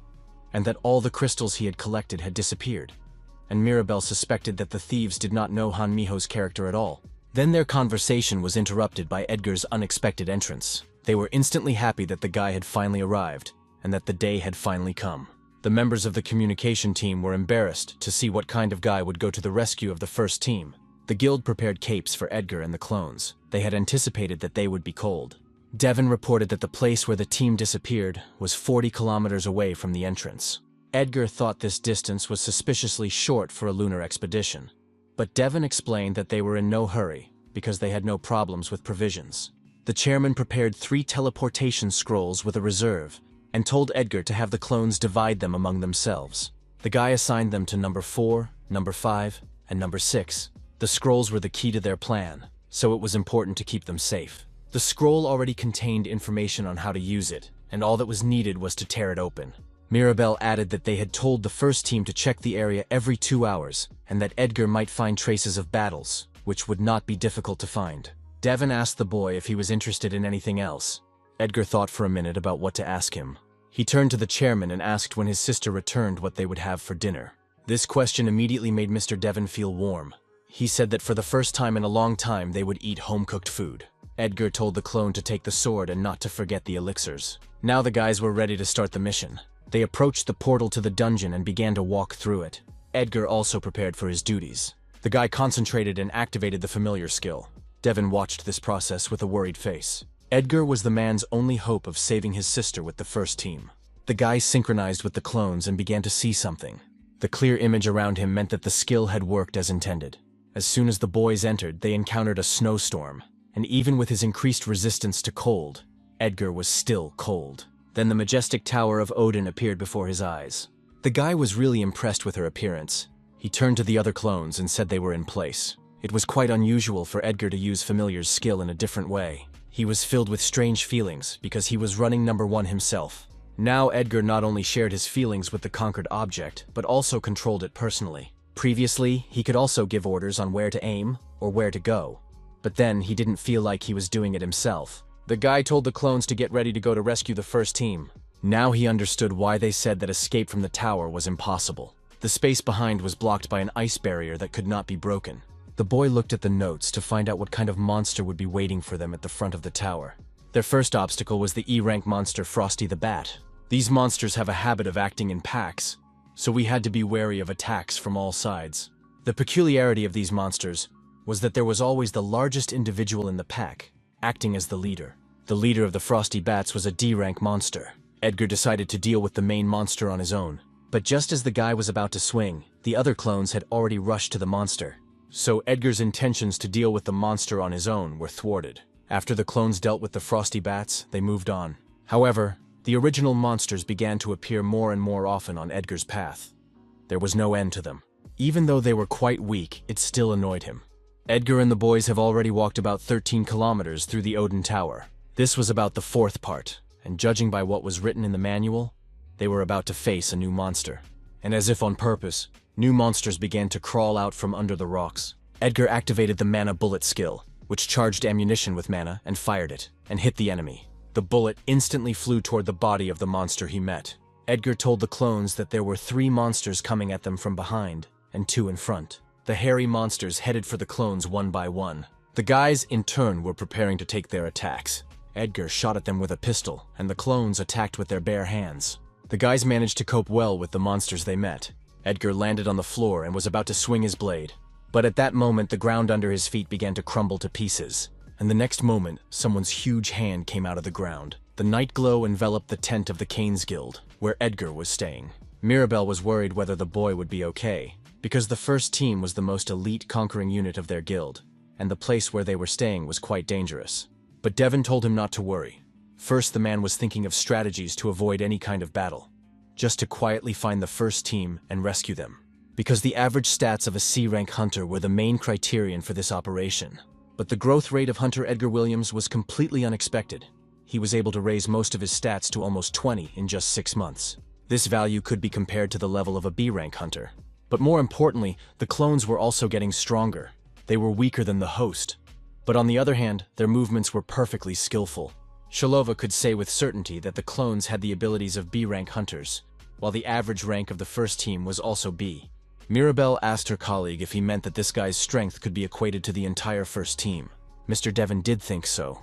and that all the crystals he had collected had disappeared. And Mirabel suspected that the thieves did not know Han Miho's character at all. Then their conversation was interrupted by Edgar's unexpected entrance. They were instantly happy that the guy had finally arrived, and that the day had finally come. The members of the communication team were embarrassed to see what kind of guy would go to the rescue of the first team. The guild prepared capes for Edgar and the clones. They had anticipated that they would be cold. Devon reported that the place where the team disappeared was 40 kilometers away from the entrance. Edgar thought this distance was suspiciously short for a lunar expedition, but Devon explained that they were in no hurry because they had no problems with provisions. The chairman prepared 3 teleportation scrolls with a reserve and told Edgar to have the clones divide them among themselves. The guy assigned them to number 4, number 5, and number 6. The scrolls were the key to their plan, so it was important to keep them safe. The scroll already contained information on how to use it, and all that was needed was to tear it open. Mirabel added that they had told the first team to check the area every 2 hours, and that Edgar might find traces of battles, which would not be difficult to find. Devon asked the boy if he was interested in anything else. Edgar thought for a minute about what to ask him. He turned to the chairman and asked when his sister returned what they would have for dinner. This question immediately made Mr. Devon feel warm. He said that for the first time in a long time they would eat home-cooked food. Edgar told the clone to take the sword and not to forget the elixirs. Now the guys were ready to start the mission. They approached the portal to the dungeon and began to walk through it. Edgar also prepared for his duties. The guy concentrated and activated the familiar skill. Devon watched this process with a worried face. Edgar was the man's only hope of saving his sister with the first team. The guy synchronized with the clones and began to see something. The clear image around him meant that the skill had worked as intended. As soon as the boys entered, they encountered a snowstorm, and even with his increased resistance to cold, Edgar was still cold. Then the majestic tower of Odin appeared before his eyes. The guy was really impressed with her appearance. He turned to the other clones and said they were in place. It was quite unusual for Edgar to use Familiar's skill in a different way. He was filled with strange feelings because he was running number 1 himself. Now Edgar not only shared his feelings with the conquered object, but also controlled it personally. Previously, he could also give orders on where to aim or where to go. But then he didn't feel like he was doing it himself. The guy told the clones to get ready to go to rescue the first team. Now he understood why they said that escape from the tower was impossible. The space behind was blocked by an ice barrier that could not be broken. The boy looked at the notes to find out what kind of monster would be waiting for them at the front of the tower. Their first obstacle was the E-rank monster Frosty the Bat. These monsters have a habit of acting in packs, so we had to be wary of attacks from all sides. The peculiarity of these monsters was that there was always the largest individual in the pack, acting as the leader. The leader of the Frosty Bats was a D-rank monster. Edgar decided to deal with the main monster on his own. But just as the guy was about to swing, the other clones had already rushed to the monster. So Edgar's intentions to deal with the monster on his own were thwarted. After the clones dealt with the Frosty Bats, they moved on. However, the original monsters began to appear more and more often on Edgar's path. There was no end to them. Even though they were quite weak, it still annoyed him. Edgar and the boys have already walked about 13 kilometers through the Odin Tower. This was about the 4th part, and judging by what was written in the manual, they were about to face a new monster. And as if on purpose, new monsters began to crawl out from under the rocks. Edgar activated the mana bullet skill, which charged ammunition with mana and fired it, and hit the enemy. The bullet instantly flew toward the body of the monster he met. Edgar told the clones that there were 3 monsters coming at them from behind, and 2 in front. The hairy monsters headed for the clones one by one. The guys, in turn, were preparing to take their attacks. Edgar shot at them with a pistol, and the clones attacked with their bare hands. The guys managed to cope well with the monsters they met. Edgar landed on the floor and was about to swing his blade. But at that moment, the ground under his feet began to crumble to pieces. And the next moment, someone's huge hand came out of the ground. The night glow enveloped the tent of the Cain's Guild, where Edgar was staying. Mirabel was worried whether the boy would be okay, because the first team was the most elite conquering unit of their guild, and the place where they were staying was quite dangerous. But Devon told him not to worry. First, the man was thinking of strategies to avoid any kind of battle, just to quietly find the first team and rescue them. Because the average stats of a C-rank hunter were the main criterion for this operation. But the growth rate of Hunter Edgar Williams was completely unexpected. He was able to raise most of his stats to almost 20 in just 6 months. This value could be compared to the level of a B-rank hunter. But more importantly, the clones were also getting stronger. They were weaker than the host. But on the other hand, their movements were perfectly skillful. Shalova could say with certainty that the clones had the abilities of B-rank hunters, while the average rank of the first team was also B. Mirabelle asked her colleague if he meant that this guy's strength could be equated to the entire first team. Mr. Devon did think so,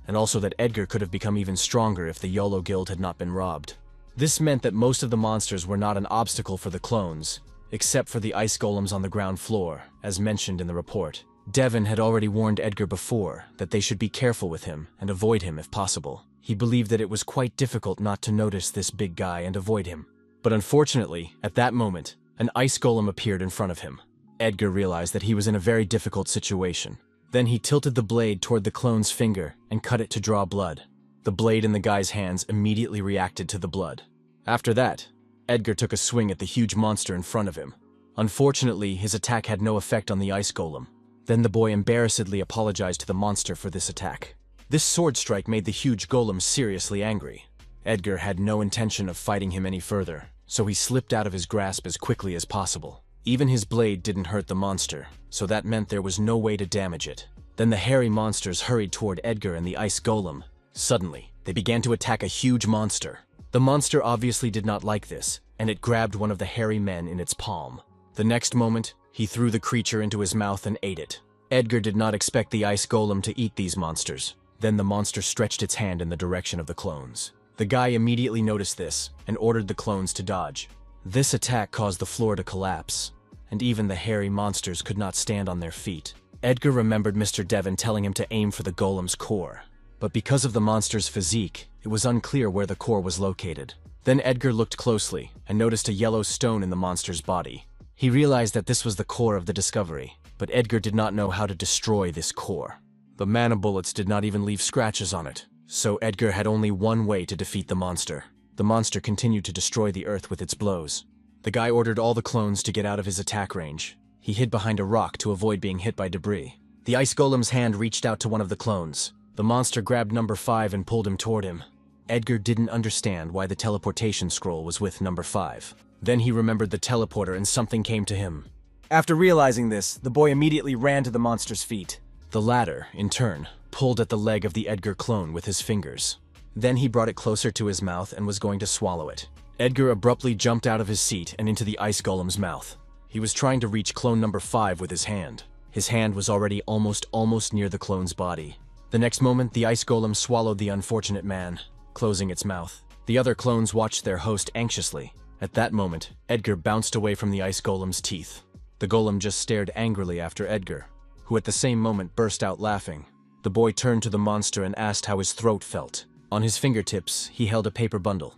and also that Edgar could have become even stronger if the Yahello guild had not been robbed. This meant that most of the monsters were not an obstacle for the clones, except for the ice golems on the ground floor, as mentioned in the report. Devon had already warned Edgar before that they should be careful with him and avoid him if possible. He believed that it was quite difficult not to notice this big guy and avoid him. But unfortunately, at that moment, an ice golem appeared in front of him. Edgar realized that he was in a very difficult situation. Then he tilted the blade toward the clone's finger and cut it to draw blood. The blade in the guy's hands immediately reacted to the blood. After that, Edgar took a swing at the huge monster in front of him. Unfortunately, his attack had no effect on the ice golem. Then the boy embarrassedly apologized to the monster for this attack. This sword strike made the huge golem seriously angry. Edgar had no intention of fighting him any further, so he slipped out of his grasp as quickly as possible. Even his blade didn't hurt the monster, so that meant there was no way to damage it. Then the hairy monsters hurried toward Edgar and the ice golem. Suddenly, they began to attack a huge monster. The monster obviously did not like this, and it grabbed one of the hairy men in its palm. The next moment, he threw the creature into his mouth and ate it. Edgar did not expect the ice golem to eat these monsters. Then the monster stretched its hand in the direction of the clones. The guy immediately noticed this and ordered the clones to dodge. This attack caused the floor to collapse, and even the hairy monsters could not stand on their feet. Edgar remembered Mr. Devon telling him to aim for the golem's core, but because of the monster's physique, it was unclear where the core was located. Then Edgar looked closely and noticed a yellow stone in the monster's body. He realized that this was the core of the discovery, but Edgar did not know how to destroy this core. The mana bullets did not even leave scratches on it, so Edgar had only one way to defeat the monster. The monster continued to destroy the earth with its blows. The guy ordered all the clones to get out of his attack range. He hid behind a rock to avoid being hit by debris. The ice golem's hand reached out to one of the clones. The monster grabbed number 5 and pulled him toward him. Edgar didn't understand why the teleportation scroll was with number 5. Then he remembered the teleporter and something came to him. After realizing this, the boy immediately ran to the monster's feet. The latter, in turn, pulled at the leg of the Edgar clone with his fingers. Then he brought it closer to his mouth and was going to swallow it. Edgar abruptly jumped out of his seat and into the ice golem's mouth. He was trying to reach clone number 5 with his hand. His hand was already almost near the clone's body. The next moment, the ice golem swallowed the unfortunate man, closing its mouth. The other clones watched their host anxiously. At that moment, Edgar bounced away from the ice golem's teeth. The golem just stared angrily after Edgar, who at the same moment burst out laughing. The boy turned to the monster and asked how his throat felt. On his fingertips, he held a paper bundle,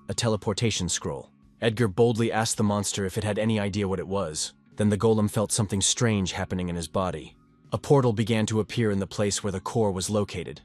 a teleportation scroll. Edgar boldly asked the monster if it had any idea what it was. Then the golem felt something strange happening in his body. A portal began to appear in the place where the core was located,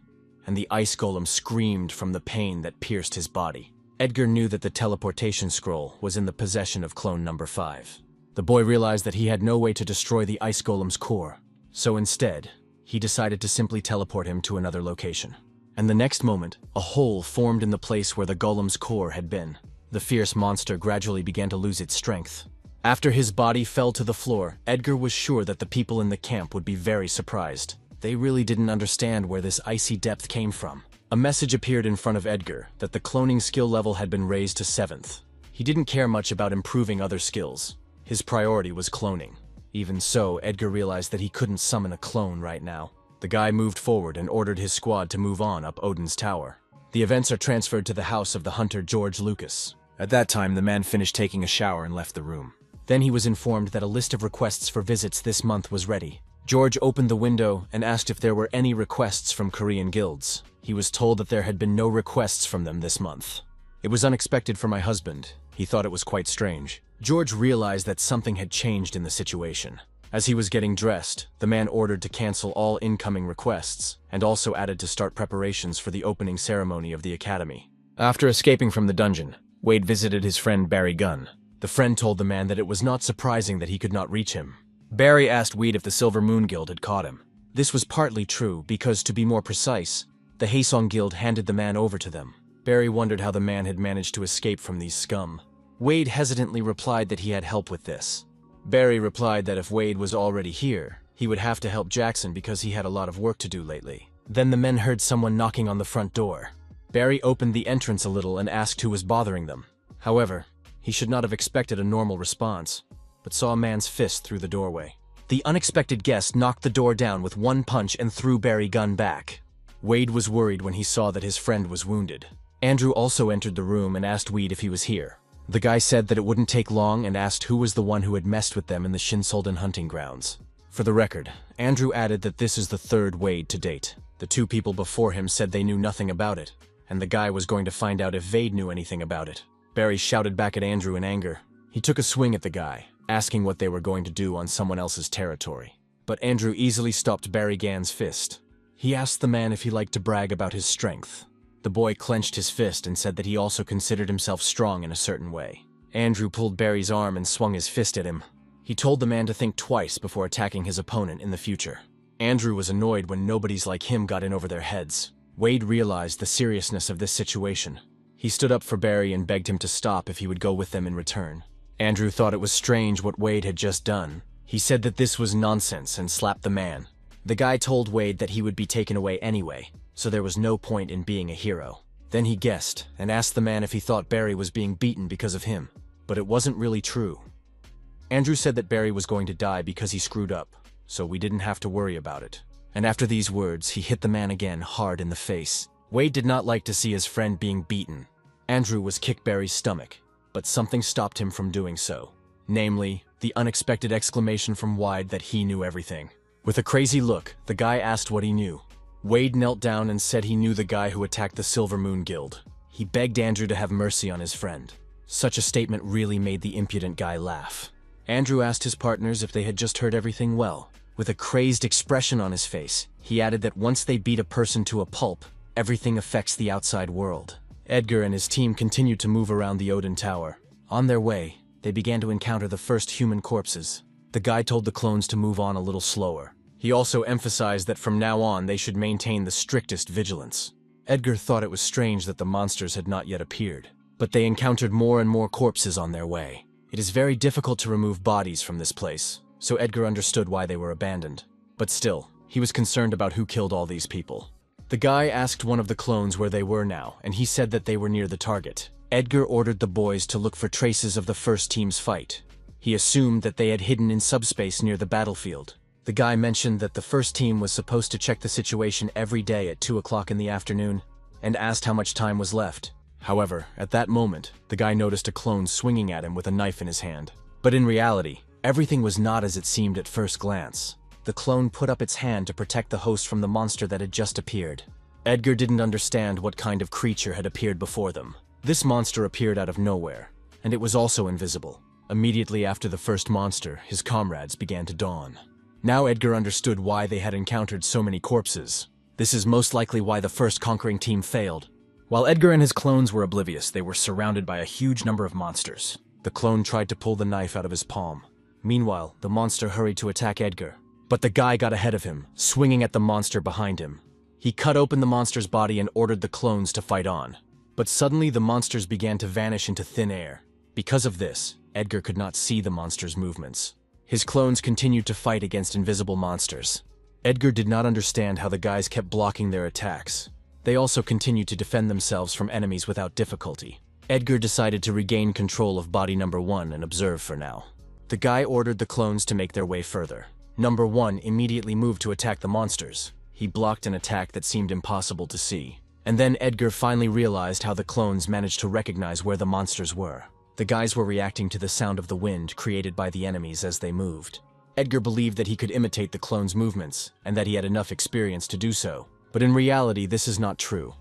and the ice golem screamed from the pain that pierced his body. Edgar knew that the teleportation scroll was in the possession of clone number 5. The boy realized that he had no way to destroy the ice golem's core, so instead, he decided to simply teleport him to another location. And the next moment, a hole formed in the place where the golem's core had been. The fierce monster gradually began to lose its strength. After his body fell to the floor, Edgar was sure that the people in the camp would be very surprised. They really didn't understand where this icy depth came from. A message appeared in front of Edgar that the cloning skill level had been raised to 7th. He didn't care much about improving other skills. His priority was cloning. Even so, Edgar realized that he couldn't summon a clone right now. The guy moved forward and ordered his squad to move on up Odin's tower. The events are transferred to the house of the hunter George Lucas. At that time, the man finished taking a shower and left the room. Then he was informed that a list of requests for visits this month was ready. George opened the window and asked if there were any requests from Korean guilds. He was told that there had been no requests from them this month. It was unexpected for my husband. He thought it was quite strange. George realized that something had changed in the situation. As he was getting dressed, the man ordered to cancel all incoming requests, and also added to start preparations for the opening ceremony of the academy. After escaping from the dungeon, Wade visited his friend Barry Gunn. The friend told the man that it was not surprising that he could not reach him. Barry asked Wade if the Silver Moon Guild had caught him. This was partly true because, to be more precise, the Haesong Guild handed the man over to them. Barry wondered how the man had managed to escape from these scum. Wade hesitantly replied that he had help with this. Barry replied that if Wade was already here, he would have to help Jackson because he had a lot of work to do lately. Then the men heard someone knocking on the front door. Barry opened the entrance a little and asked who was bothering them. However, he should not have expected a normal response, but saw a man's fist through the doorway. The unexpected guest knocked the door down with one punch and threw Barry's gun back. Wade was worried when he saw that his friend was wounded. Andrew also entered the room and asked Wade if he was here. The guy said that it wouldn't take long and asked who was the one who had messed with them in the Shinsolden hunting grounds. For the record, Andrew added that this is the third Wade to date. The two people before him said they knew nothing about it, and the guy was going to find out if Wade knew anything about it. Barry shouted back at Andrew in anger. He took a swing at the guy, asking what they were going to do on someone else's territory. But Andrew easily stopped Barry Gann's fist. He asked the man if he liked to brag about his strength. The boy clenched his fist and said that he also considered himself strong in a certain way. Andrew pulled Barry's arm and swung his fist at him. He told the man to think twice before attacking his opponent in the future. Andrew was annoyed when nobodies like him got in over their heads. Wade realized the seriousness of this situation. He stood up for Barry and begged him to stop if he would go with them in return. Andrew thought it was strange what Wade had just done. He said that this was nonsense and slapped the man. The guy told Wade that he would be taken away anyway, so there was no point in being a hero. Then he guessed and asked the man if he thought Barry was being beaten because of him, but it wasn't really true. Andrew said that Barry was going to die because he screwed up, so we didn't have to worry about it. And after these words, he hit the man again hard in the face. Wade did not like to see his friend being beaten. Andrew was kicked Barry's stomach, but something stopped him from doing so. Namely, the unexpected exclamation from Wade that he knew everything. With a crazy look, the guy asked what he knew. Wade knelt down and said he knew the guy who attacked the Silver Moon Guild. He begged Andrew to have mercy on his friend. Such a statement really made the impudent guy laugh. Andrew asked his partners if they had just heard everything well. With a crazed expression on his face, he added that once they beat a person to a pulp, everything affects the outside world. Edgar and his team continued to move around the Odin Tower. On their way, they began to encounter the first human corpses. The guy told the clones to move on a little slower. He also emphasized that from now on they should maintain the strictest vigilance. Edgar thought it was strange that the monsters had not yet appeared, but they encountered more and more corpses on their way. It is very difficult to remove bodies from this place, so Edgar understood why they were abandoned. But still, he was concerned about who killed all these people. The guy asked one of the clones where they were now, and he said that they were near the target. Edgar ordered the boys to look for traces of the first team's fight. He assumed that they had hidden in subspace near the battlefield. The guy mentioned that the first team was supposed to check the situation every day at 2 o'clock in the afternoon, and asked how much time was left. However, at that moment, the guy noticed a clone swinging at him with a knife in his hand. But in reality, everything was not as it seemed at first glance. The clone put up its hand to protect the host from the monster that had just appeared. Edgar didn't understand what kind of creature had appeared before them. This monster appeared out of nowhere, and it was also invisible. Immediately after the first monster, his comrades began to dawn. Now Edgar understood why they had encountered so many corpses. This is most likely why the first conquering team failed. While Edgar and his clones were oblivious, they were surrounded by a huge number of monsters. The clone tried to pull the knife out of his palm. Meanwhile, the monster hurried to attack Edgar. But the guy got ahead of him, swinging at the monster behind him. He cut open the monster's body and ordered the clones to fight on. But suddenly the monsters began to vanish into thin air. Because of this, Edgar could not see the monster's movements. His clones continued to fight against invisible monsters. Edgar did not understand how the guys kept blocking their attacks. They also continued to defend themselves from enemies without difficulty. Edgar decided to regain control of body number 1 and observe for now. The guy ordered the clones to make their way further. Number 1 immediately moved to attack the monsters. He blocked an attack that seemed impossible to see. And then Edgar finally realized how the clones managed to recognize where the monsters were. The guys were reacting to the sound of the wind created by the enemies as they moved. Edgar believed that he could imitate the clones' movements, and that he had enough experience to do so. But in reality, this is not true.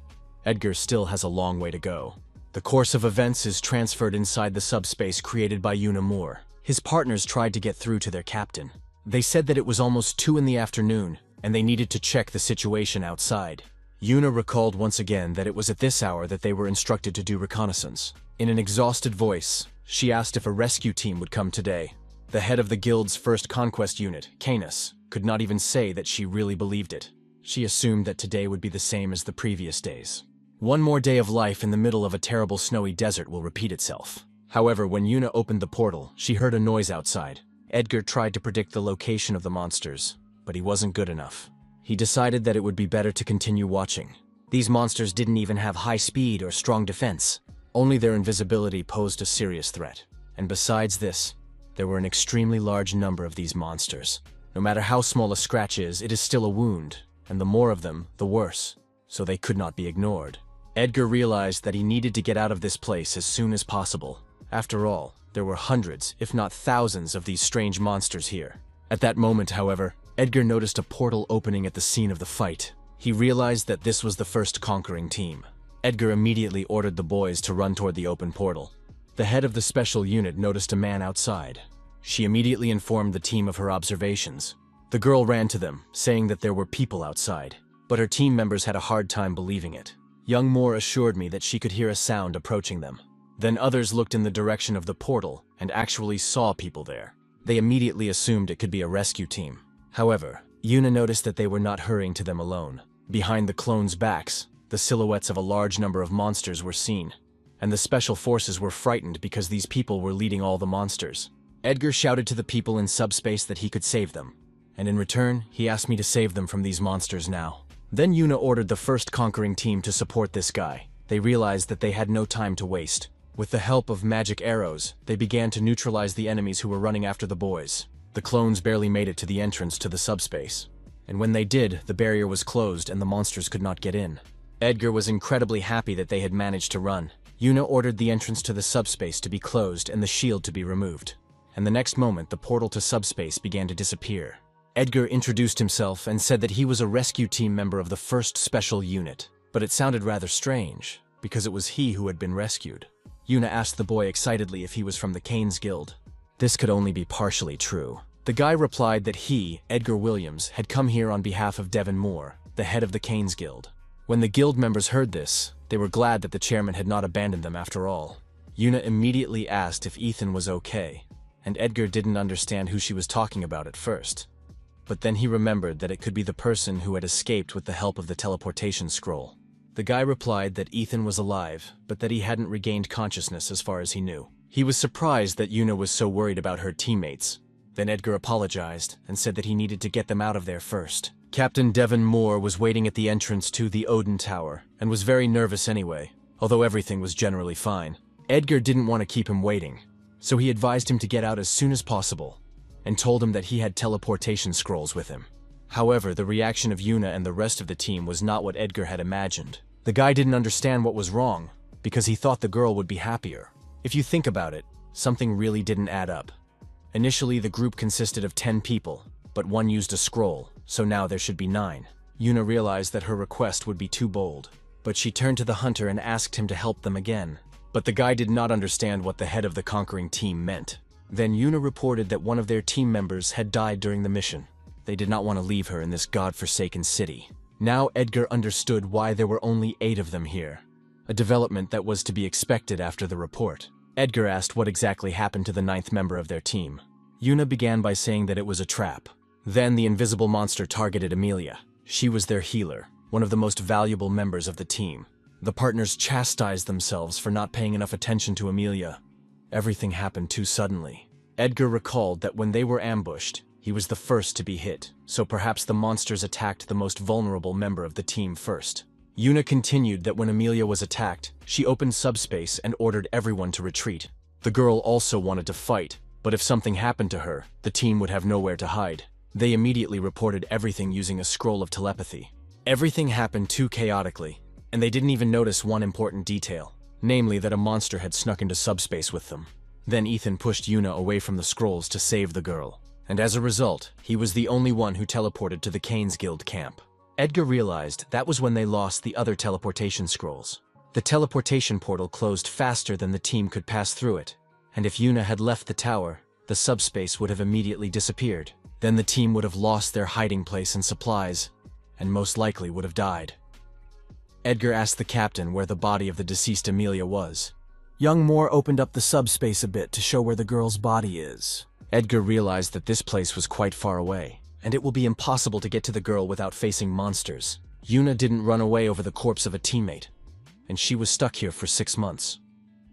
Edgar still has a long way to go. The course of events is transferred inside the subspace created by Una Moore. His partners tried to get through to their captain. They said that it was almost 2 in the afternoon, and they needed to check the situation outside. Una recalled once again that it was at this hour that they were instructed to do reconnaissance. In an exhausted voice, she asked if a rescue team would come today. The head of the guild's first conquest unit, Canis, could not even say that she really believed it. She assumed that today would be the same as the previous days. One more day of life in the middle of a terrible snowy desert will repeat itself. However, when Yuna opened the portal, she heard a noise outside. Edgar tried to predict the location of the monsters, but he wasn't good enough. He decided that it would be better to continue watching. These monsters didn't even have high speed or strong defense. Only their invisibility posed a serious threat. And besides this, there were an extremely large number of these monsters. No matter how small a scratch is, it is still a wound, and the more of them, the worse, so they could not be ignored. Edgar realized that he needed to get out of this place as soon as possible. After all, there were hundreds, if not thousands, of these strange monsters here. At that moment, however, Edgar noticed a portal opening at the scene of the fight. He realized that this was the first conquering team. Edgar immediately ordered the boys to run toward the open portal. The head of the special unit noticed a man outside. She immediately informed the team of her observations. The girl ran to them, saying that there were people outside, but her team members had a hard time believing it. Young Moore assured me that she could hear a sound approaching them. Then others looked in the direction of the portal and actually saw people there. They immediately assumed it could be a rescue team. However, Yuna noticed that they were not hurrying to them alone. Behind the clones' backs, the silhouettes of a large number of monsters were seen, and the special forces were frightened because these people were leading all the monsters. Edgar shouted to the people in subspace that he could save them, and in return, he asked me to save them from these monsters now. Then Yuna ordered the first conquering team to support this guy. They realized that they had no time to waste. With the help of magic arrows, they began to neutralize the enemies who were running after the boys. The clones barely made it to the entrance to the subspace, and when they did, the barrier was closed and the monsters could not get in. Edgar was incredibly happy that they had managed to run. Yuna ordered the entrance to the subspace to be closed and the shield to be removed. And the next moment, the portal to subspace began to disappear. Edgar introduced himself and said that he was a rescue team member of the 1st Special Unit, but it sounded rather strange, because it was he who had been rescued. Yuna asked the boy excitedly if he was from the Cain's Guild. This could only be partially true. The guy replied that he, Edgar Williams, had come here on behalf of Devon Moore, the head of the Cain's Guild. When the guild members heard this, they were glad that the chairman had not abandoned them after all. Yuna immediately asked if Ethan was okay, and Edgar didn't understand who she was talking about at first. But then he remembered that it could be the person who had escaped with the help of the teleportation scroll. The guy replied that Ethan was alive, but that he hadn't regained consciousness as far as he knew. He was surprised that Yuna was so worried about her teammates. Then Edgar apologized and said that he needed to get them out of there first. Captain Devon Moore was waiting at the entrance to the Odin Tower and was very nervous anyway, although everything was generally fine. Edgar didn't want to keep him waiting, so he advised him to get out as soon as possible and told him that he had teleportation scrolls with him. However, the reaction of Yuna and the rest of the team was not what Edgar had imagined. The guy didn't understand what was wrong because he thought the girl would be happier. If you think about it, something really didn't add up. Initially, the group consisted of 10 people, but one used a scroll, so now there should be 9. Yuna realized that her request would be too bold, but she turned to the hunter and asked him to help them again. But the guy did not understand what the head of the conquering team meant. Then Yuna reported that one of their team members had died during the mission. They did not want to leave her in this godforsaken city. Now Edgar understood why there were only 8 of them here, a development that was to be expected after the report. Edgar asked what exactly happened to the 9th member of their team. Yuna began by saying that it was a trap. Then the invisible monster targeted Amelia. She was their healer, one of the most valuable members of the team. The partners chastised themselves for not paying enough attention to Amelia. Everything happened too suddenly. Edgar recalled that when they were ambushed, he was the first to be hit, so perhaps the monsters attacked the most vulnerable member of the team first. Yuna continued that when Amelia was attacked, she opened subspace and ordered everyone to retreat. The girl also wanted to fight, but if something happened to her, the team would have nowhere to hide. They immediately reported everything using a scroll of telepathy. Everything happened too chaotically, and they didn't even notice one important detail, namely that a monster had snuck into subspace with them. Then Ethan pushed Yuna away from the scrolls to save the girl, and as a result, he was the only one who teleported to the Cain's Guild camp. Edgar realized that was when they lost the other teleportation scrolls. The teleportation portal closed faster than the team could pass through it, and if Yuna had left the tower, the subspace would have immediately disappeared. Then the team would have lost their hiding place and supplies, and most likely would have died. Edgar asked the captain where the body of the deceased Amelia was. Young Moore opened up the subspace a bit to show where the girl's body is. Edgar realized that this place was quite far away, and it will be impossible to get to the girl without facing monsters. Yuna didn't run away over the corpse of a teammate, and she was stuck here for 6 months.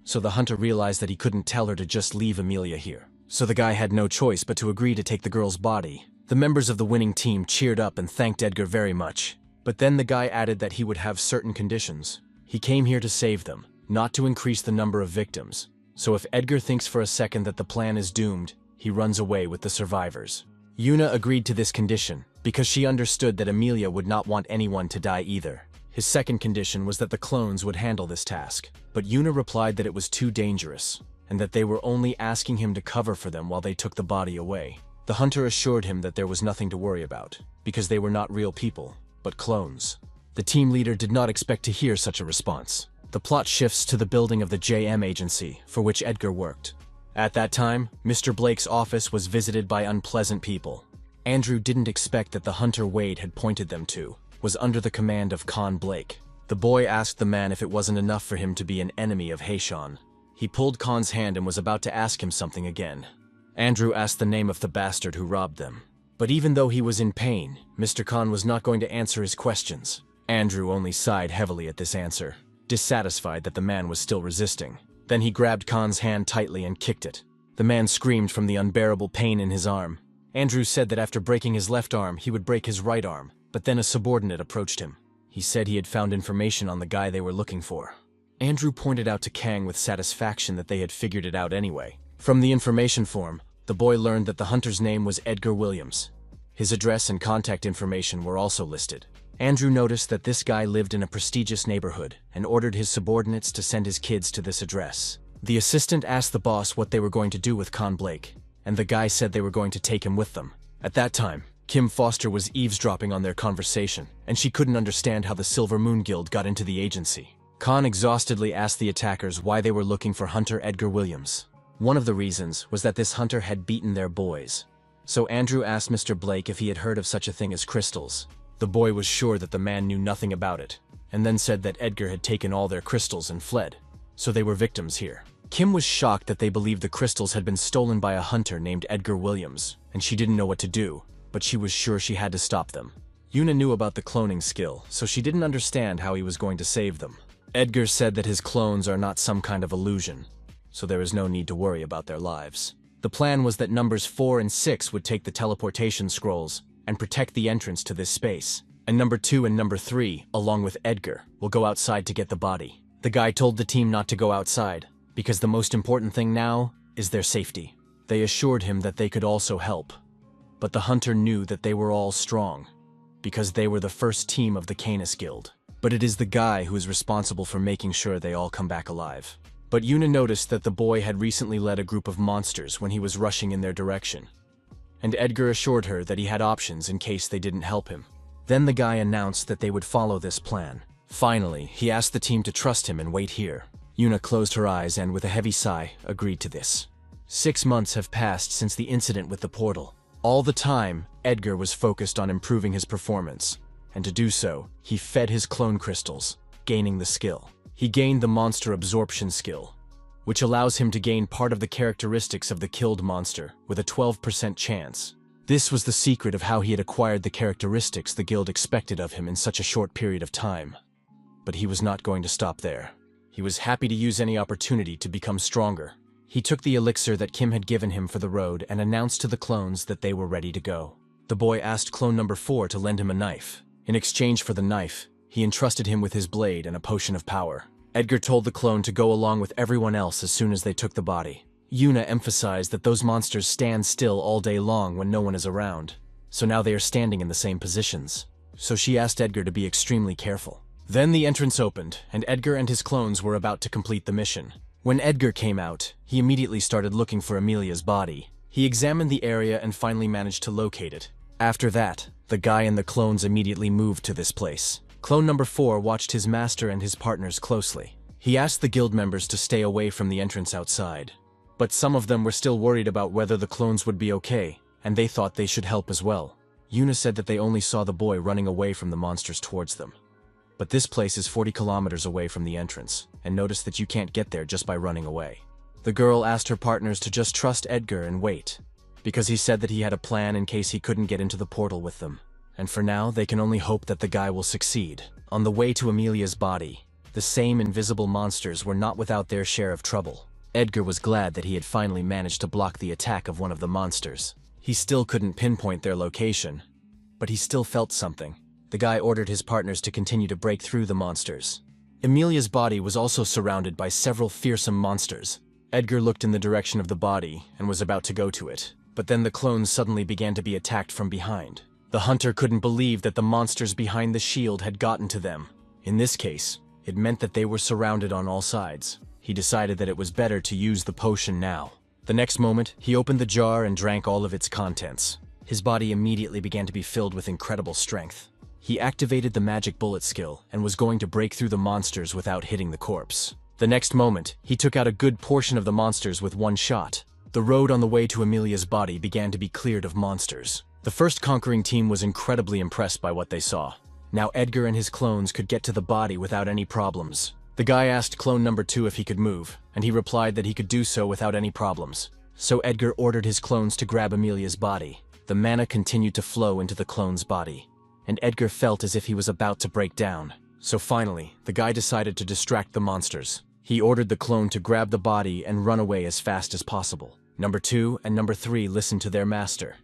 so the hunter realized that he couldn't tell her to just leave Amelia here. So the guy had no choice but to agree to take the girl's body. The members of the winning team cheered up and thanked Edgar very much. But then the guy added that he would have certain conditions. He came here to save them, not to increase the number of victims. So if Edgar thinks for a second that the plan is doomed, he runs away with the survivors. Yuna agreed to this condition, because she understood that Amelia would not want anyone to die either. His second condition was that the clones would handle this task, but Yuna replied that it was too dangerous, and that they were only asking him to cover for them while they took the body away. The hunter assured him that there was nothing to worry about, because they were not real people, but clones. The team leader did not expect to hear such a response. The plot shifts to the building of the JM agency, for which Edgar worked. At that time, Mr. Blake's office was visited by unpleasant people. Andrew didn't expect that the hunter Wade had pointed them to was under the command of Con Blake. The boy asked the man if it wasn't enough for him to be an enemy of Haeshan. He pulled Con's hand and was about to ask him something again. Andrew asked the name of the bastard who robbed them. But even though he was in pain, Mr. Con was not going to answer his questions. Andrew only sighed heavily at this answer, dissatisfied that the man was still resisting. Then he grabbed Con's hand tightly and kicked it. The man screamed from the unbearable pain in his arm. Andrew said that after breaking his left arm, he would break his right arm, but then a subordinate approached him. He said he had found information on the guy they were looking for. Andrew pointed out to Kang with satisfaction that they had figured it out anyway. From the information form, the boy learned that the hunter's name was Edgar Williams. His address and contact information were also listed. Andrew noticed that this guy lived in a prestigious neighborhood and ordered his subordinates to send his kids to this address. The assistant asked the boss what they were going to do with Con Blake, and the guy said they were going to take him with them. At that time, Kim Foster was eavesdropping on their conversation, and she couldn't understand how the Silver Moon Guild got into the agency. Con exhaustedly asked the attackers why they were looking for Hunter Edgar Williams. One of the reasons was that this hunter had beaten their boys. So Andrew asked Mr. Blake if he had heard of such a thing as crystals. The boy was sure that the man knew nothing about it, and then said that Edgar had taken all their crystals and fled. So they were victims here. Kim was shocked that they believed the crystals had been stolen by a hunter named Edgar Williams, and she didn't know what to do, but she was sure she had to stop them. Yuna knew about the cloning skill, so she didn't understand how he was going to save them. Edgar said that his clones are not some kind of illusion, so there is no need to worry about their lives. The plan was that numbers 4 and 6 would take the teleportation scrolls and protect the entrance to this space, and number 2 and number 3, along with Edgar, will go outside to get the body. The guy told the team not to go outside, because the most important thing now is their safety. They assured him that they could also help, but the hunter knew that they were all strong, because they were the first team of the Canis Guild. But it is the guy who is responsible for making sure they all come back alive. But Yuna noticed that the boy had recently led a group of monsters when he was rushing in their direction, and Edgar assured her that he had options in case they didn't help him. Then the guy announced that they would follow this plan. Finally, he asked the team to trust him and wait here. Yuna closed her eyes and, with a heavy sigh, agreed to this. 6 months have passed since the incident with the portal. All the time, Edgar was focused on improving his performance, and to do so, he fed his clone crystals, gaining the skill. He gained the monster absorption skill, which allows him to gain part of the characteristics of the killed monster with a 12% chance. This was the secret of how he had acquired the characteristics the guild expected of him in such a short period of time. But he was not going to stop there. He was happy to use any opportunity to become stronger. He took the elixir that Kim had given him for the road and announced to the clones that they were ready to go. The boy asked clone number 4 to lend him a knife. In exchange for the knife, he entrusted him with his blade and a potion of power. Edgar told the clone to go along with everyone else as soon as they took the body. Yuna emphasized that those monsters stand still all day long when no one is around, so now they are standing in the same positions. So she asked Edgar to be extremely careful. Then the entrance opened, and Edgar and his clones were about to complete the mission. When Edgar came out, he immediately started looking for Amelia's body. He examined the area and finally managed to locate it. After that, the guy and the clones immediately moved to this place. Clone number 4 watched his master and his partners closely. He asked the guild members to stay away from the entrance outside. But some of them were still worried about whether the clones would be okay, and they thought they should help as well. Yuna said that they only saw the boy running away from the monsters towards them. But this place is 40 kilometers away from the entrance, and noticed that you can't get there just by running away. The girl asked her partners to just trust Edgar and wait, because he said that he had a plan in case he couldn't get into the portal with them. And for now, they can only hope that the guy will succeed. On the way to Amelia's body, The same invisible monsters were not without their share of trouble. Edgar was glad that he had finally managed to block the attack of one of the monsters. He still couldn't pinpoint their location, but he still felt something. The guy ordered his partners to continue to break through the monsters. Emilia's body was also surrounded by several fearsome monsters. Edgar looked in the direction of the body and was about to go to it, but then the clones suddenly began to be attacked from behind. The hunter couldn't believe that the monsters behind the shield had gotten to them. In this case, it meant that they were surrounded on all sides. He decided that it was better to use the potion now. The next moment, he opened the jar and drank all of its contents. His body immediately began to be filled with incredible strength. He activated the magic bullet skill and was going to break through the monsters without hitting the corpse. The next moment, he took out a good portion of the monsters with one shot. The road on the way to Emilia's body began to be cleared of monsters. The first conquering team was incredibly impressed by what they saw. Now Edgar and his clones could get to the body without any problems. The guy asked clone number 2 if he could move, and he replied that he could do so without any problems. So Edgar ordered his clones to grab Emilia's body. The mana continued to flow into the clone's body, and Edgar felt as if he was about to break down. So finally, the guy decided to distract the monsters. He ordered the clone to grab the body and run away as fast as possible. Number 2 and number 3 listened to their master,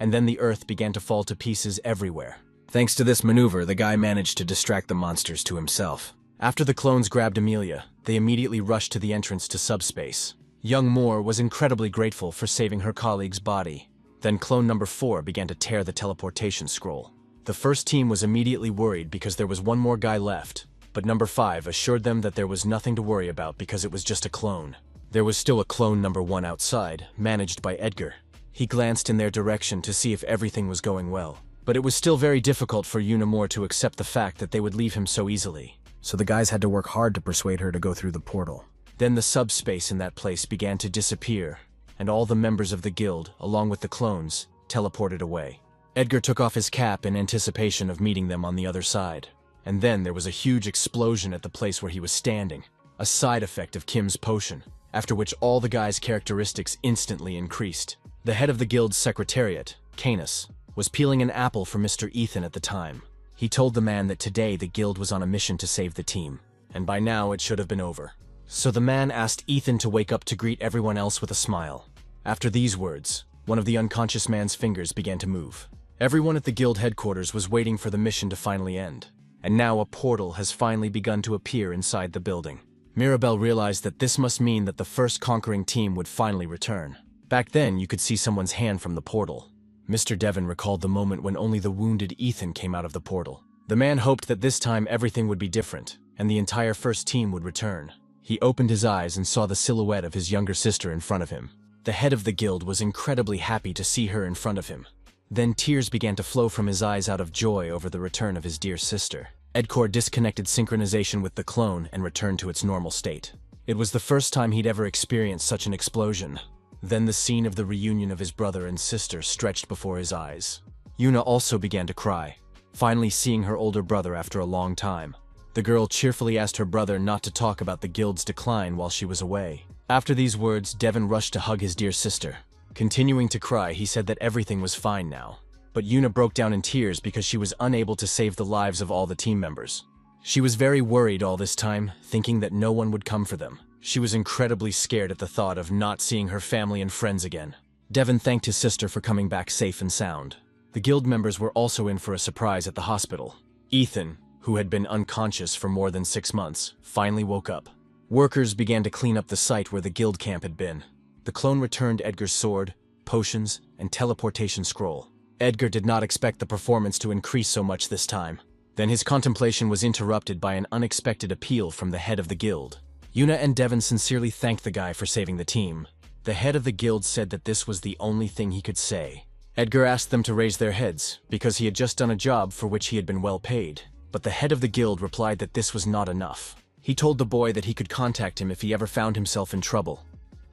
and then the earth began to fall to pieces everywhere. Thanks to this maneuver, the guy managed to distract the monsters to himself. After the clones grabbed Emilia, they immediately rushed to the entrance to subspace. Young Moore was incredibly grateful for saving her colleague's body. Then clone number 4 began to tear the teleportation scroll. The first team was immediately worried because there was one more guy left, but number 5 assured them that there was nothing to worry about because it was just a clone. There was still a clone number 1 outside, managed by Edgar. He glanced in their direction to see if everything was going well, but it was still very difficult for Moore to accept the fact that they would leave him so easily. So the guys had to work hard to persuade her to go through the portal. Then the subspace in that place began to disappear, and all the members of the guild, along with the clones, teleported away. Edgar took off his cap in anticipation of meeting them on the other side. And then there was a huge explosion at the place where he was standing, a side effect of Kim's potion, after which all the guys' characteristics instantly increased. The head of the guild's secretariat, Canis, was peeling an apple for Mr. Ethan at the time. He told the man that today the guild was on a mission to save the team, and by now it should have been over. So the man asked Ethan to wake up to greet everyone else with a smile. After these words, one of the unconscious man's fingers began to move. Everyone at the guild headquarters was waiting for the mission to finally end, and now a portal has finally begun to appear inside the building. Mirabelle realized that this must mean that the first conquering team would finally return. Back then, you could see someone's hand from the portal. Mr. Devon recalled the moment when only the wounded Ethan came out of the portal. The man hoped that this time everything would be different, and the entire first team would return. He opened his eyes and saw the silhouette of his younger sister in front of him. The head of the guild was incredibly happy to see her in front of him. Then tears began to flow from his eyes out of joy over the return of his dear sister. Edgar disconnected synchronization with the clone and returned to its normal state. It was the first time he'd ever experienced such an explosion. Then the scene of the reunion of his brother and sister stretched before his eyes. Yuna also began to cry, finally seeing her older brother after a long time. The girl cheerfully asked her brother not to talk about the guild's decline while she was away. After these words, Devon rushed to hug his dear sister. Continuing to cry, he said that everything was fine now. But Yuna broke down in tears because she was unable to save the lives of all the team members. She was very worried all this time, thinking that no one would come for them. She was incredibly scared at the thought of not seeing her family and friends again. Devon thanked his sister for coming back safe and sound. The guild members were also in for a surprise at the hospital. Ethan, who had been unconscious for more than 6 months, finally woke up. Workers began to clean up the site where the guild camp had been. The clone returned Edgar's sword, potions, and teleportation scroll. Edgar did not expect the performance to increase so much this time. Then his contemplation was interrupted by an unexpected appeal from the head of the guild. Yuna and Devon sincerely thanked the guy for saving the team. The head of the guild said that this was the only thing he could say. Edgar asked them to raise their heads, because he had just done a job for which he had been well paid. But the head of the guild replied that this was not enough. He told the boy that he could contact him if he ever found himself in trouble,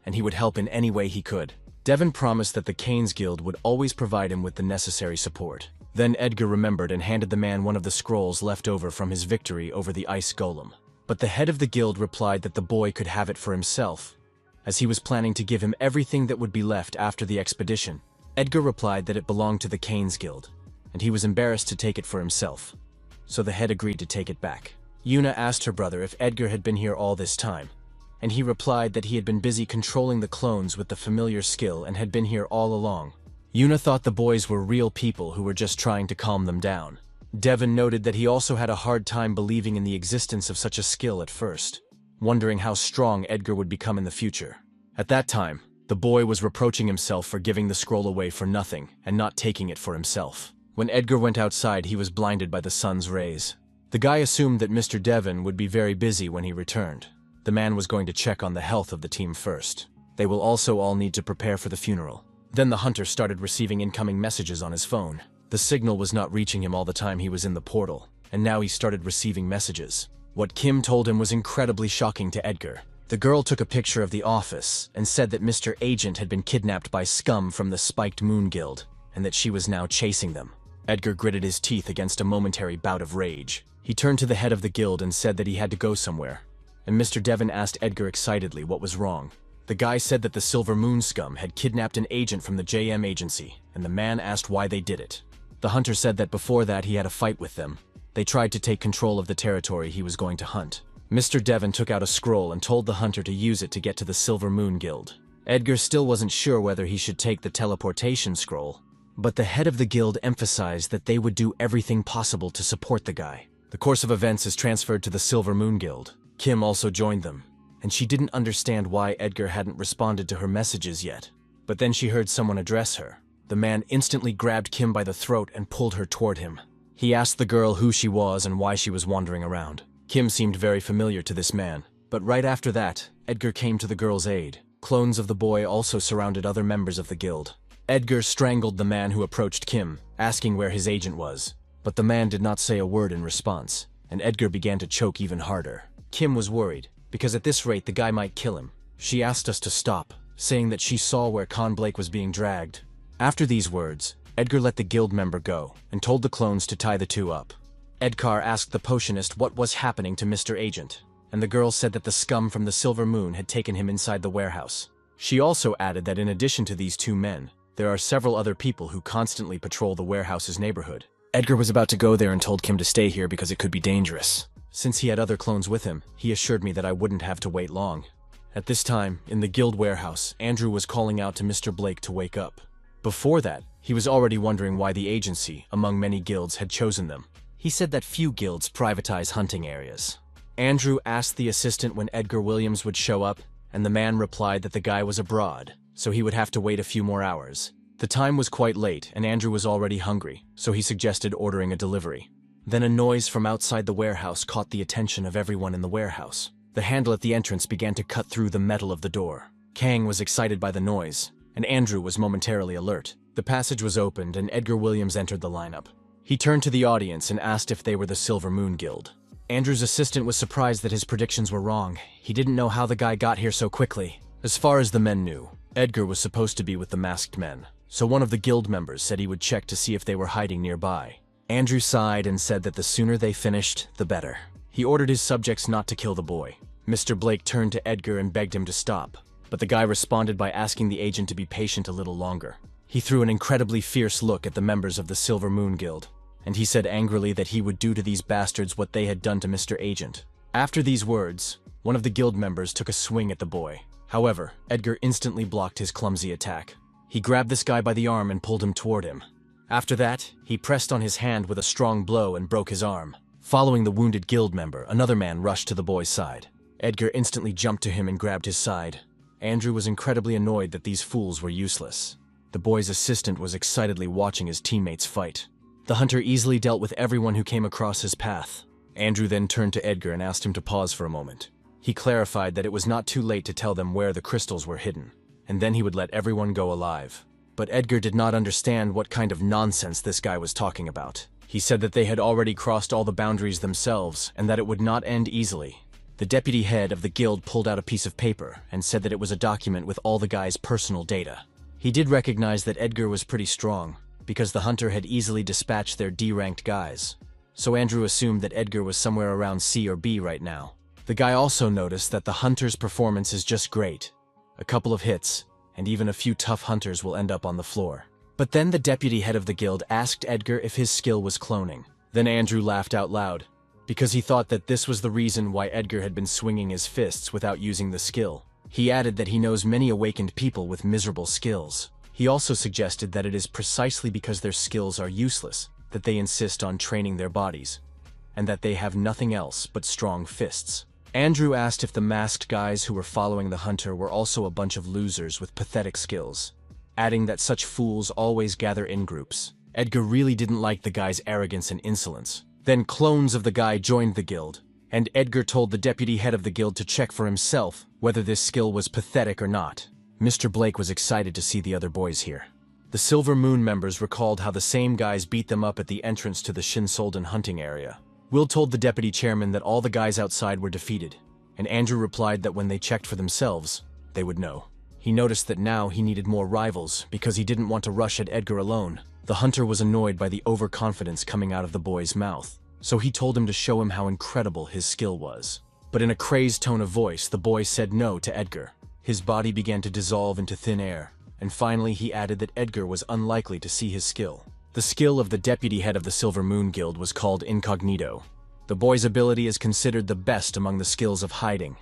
and he would help in any way he could. Devon promised that the Canes Guild would always provide him with the necessary support. Then Edgar remembered and handed the man one of the scrolls left over from his victory over the ice golem. But the head of the guild replied that the boy could have it for himself, as he was planning to give him everything that would be left after the expedition. Edgar replied that it belonged to the Canes Guild, and he was embarrassed to take it for himself, so the head agreed to take it back. Yuna asked her brother if Edgar had been here all this time, and he replied that he had been busy controlling the clones with the familiar skill and had been here all along. Yuna thought the boys were real people who were just trying to calm them down. Devon noted that he also had a hard time believing in the existence of such a skill at first, wondering how strong Edgar would become in the future. At that time, the boy was reproaching himself for giving the scroll away for nothing and not taking it for himself. When Edgar went outside, he was blinded by the sun's rays. The guy assumed that Mr. Devon would be very busy when he returned. The man was going to check on the health of the team first. They will also all need to prepare for the funeral. Then the hunter started receiving incoming messages on his phone. The signal was not reaching him all the time he was in the portal, and now he started receiving messages. What Kim told him was incredibly shocking to Edgar. The girl took a picture of the office and said that Mr. Agent had been kidnapped by scum from the Spiked Moon Guild, and that she was now chasing them. Edgar gritted his teeth against a momentary bout of rage. He turned to the head of the guild and said that he had to go somewhere, and Mr. Devon asked Edgar excitedly what was wrong. The guy said that the Silver Moon scum had kidnapped an agent from the JM agency, and the man asked why they did it. The hunter said that before that he had a fight with them. They tried to take control of the territory he was going to hunt. Mr. Devon took out a scroll and told the hunter to use it to get to the Silver Moon Guild. Edgar still wasn't sure whether he should take the teleportation scroll, but the head of the guild emphasized that they would do everything possible to support the guy. The course of events is transferred to the Silver Moon Guild. Kim also joined them, and she didn't understand why Edgar hadn't responded to her messages yet. But then she heard someone address her. The man instantly grabbed Kim by the throat and pulled her toward him. He asked the girl who she was and why she was wandering around. Kim seemed very familiar to this man, but right after that, Edgar came to the girl's aid. Clones of the boy also surrounded other members of the guild. Edgar strangled the man who approached Kim, asking where his agent was. But the man did not say a word in response, and Edgar began to choke even harder. Kim was worried, because at this rate the guy might kill him. She asked us to stop, saying that she saw where Con Blake was being dragged. After these words, Edgar let the guild member go, and told the clones to tie the two up. Edgar asked the potionist what was happening to Mr. Agent, and the girl said that the scum from the Silver Moon had taken him inside the warehouse. She also added that in addition to these two men, there are several other people who constantly patrol the warehouse's neighborhood. Edgar was about to go there and told Kim to stay here because it could be dangerous. Since he had other clones with him, he assured me that I wouldn't have to wait long. At this time, in the guild warehouse, Andrew was calling out to Mr. Blake to wake up. Before that, he was already wondering why the agency, among many guilds, had chosen them. He said that few guilds privatize hunting areas. Andrew asked the assistant when Edgar Williams would show up, and the man replied that the guy was abroad, so he would have to wait a few more hours. The time was quite late, and Andrew was already hungry, so he suggested ordering a delivery. Then a noise from outside the warehouse caught the attention of everyone in the warehouse. The handle at the entrance began to cut through the metal of the door. Kang was excited by the noise, and Andrew was momentarily alert. The passage was opened, and Edgar Williams entered the lineup. He turned to the audience and asked if they were the Silver Moon Guild. Andrew's assistant was surprised that his predictions were wrong. He didn't know how the guy got here so quickly. As far as the men knew, Edgar was supposed to be with the masked men, so one of the guild members said he would check to see if they were hiding nearby. Andrew sighed and said that the sooner they finished, the better. He ordered his subjects not to kill the boy. Mr. Blake turned to Edgar and begged him to stop, but the guy responded by asking the agent to be patient a little longer. He threw an incredibly fierce look at the members of the Silver Moon Guild, and he said angrily that he would do to these bastards what they had done to Mr. Agent. After these words, one of the guild members took a swing at the boy. However, Edgar instantly blocked his clumsy attack. He grabbed this guy by the arm and pulled him toward him. After that, he pressed on his hand with a strong blow and broke his arm. Following the wounded guild member, another man rushed to the boy's side. Edgar instantly jumped to him and grabbed his side. Andrew was incredibly annoyed that these fools were useless. The boy's assistant was excitedly watching his teammates fight. The hunter easily dealt with everyone who came across his path. Andrew then turned to Edgar and asked him to pause for a moment. He clarified that it was not too late to tell them where the crystals were hidden, and then he would let everyone go alive. But Edgar did not understand what kind of nonsense this guy was talking about. He said that they had already crossed all the boundaries themselves, and that it would not end easily. The deputy head of the guild pulled out a piece of paper and said that it was a document with all the guy's personal data. He did recognize that Edgar was pretty strong, because the hunter had easily dispatched their D-ranked guys. So Andrew assumed that Edgar was somewhere around C or B right now. The guy also noticed that the hunter's performance is just great. A couple of hits, and even a few tough hunters will end up on the floor. But then the deputy head of the guild asked Edgar if his skill was cloning. Then Andrew laughed out loud. because he thought that this was the reason why Edgar had been swinging his fists without using the skill. He added that he knows many awakened people with miserable skills. He also suggested that it is precisely because their skills are useless that they insist on training their bodies, and that they have nothing else but strong fists. Andrew asked if the masked guys who were following the hunter were also a bunch of losers with pathetic skills, adding that such fools always gather in groups. Edgar really didn't like the guy's arrogance and insolence. Then clones of the guy joined the guild, and Edgar told the deputy head of the guild to check for himself whether this skill was pathetic or not. Mr. Blake was excited to see the other boys here. The Silver Moon members recalled how the same guys beat them up at the entrance to the Shinsolden hunting area. Will told the deputy chairman that all the guys outside were defeated, and Andrew replied that when they checked for themselves, they would know. He noticed that now he needed more rivals because he didn't want to rush at Edgar alone. The hunter was annoyed by the overconfidence coming out of the boy's mouth, so he told him to show him how incredible his skill was. But in a crazed tone of voice, the boy said no to Edgar. His body began to dissolve into thin air, and finally he added that Edgar was unlikely to see his skill. The skill of the deputy head of the Silver Moon Guild was called Incognito. The boy's ability is considered the best among the skills of hiding,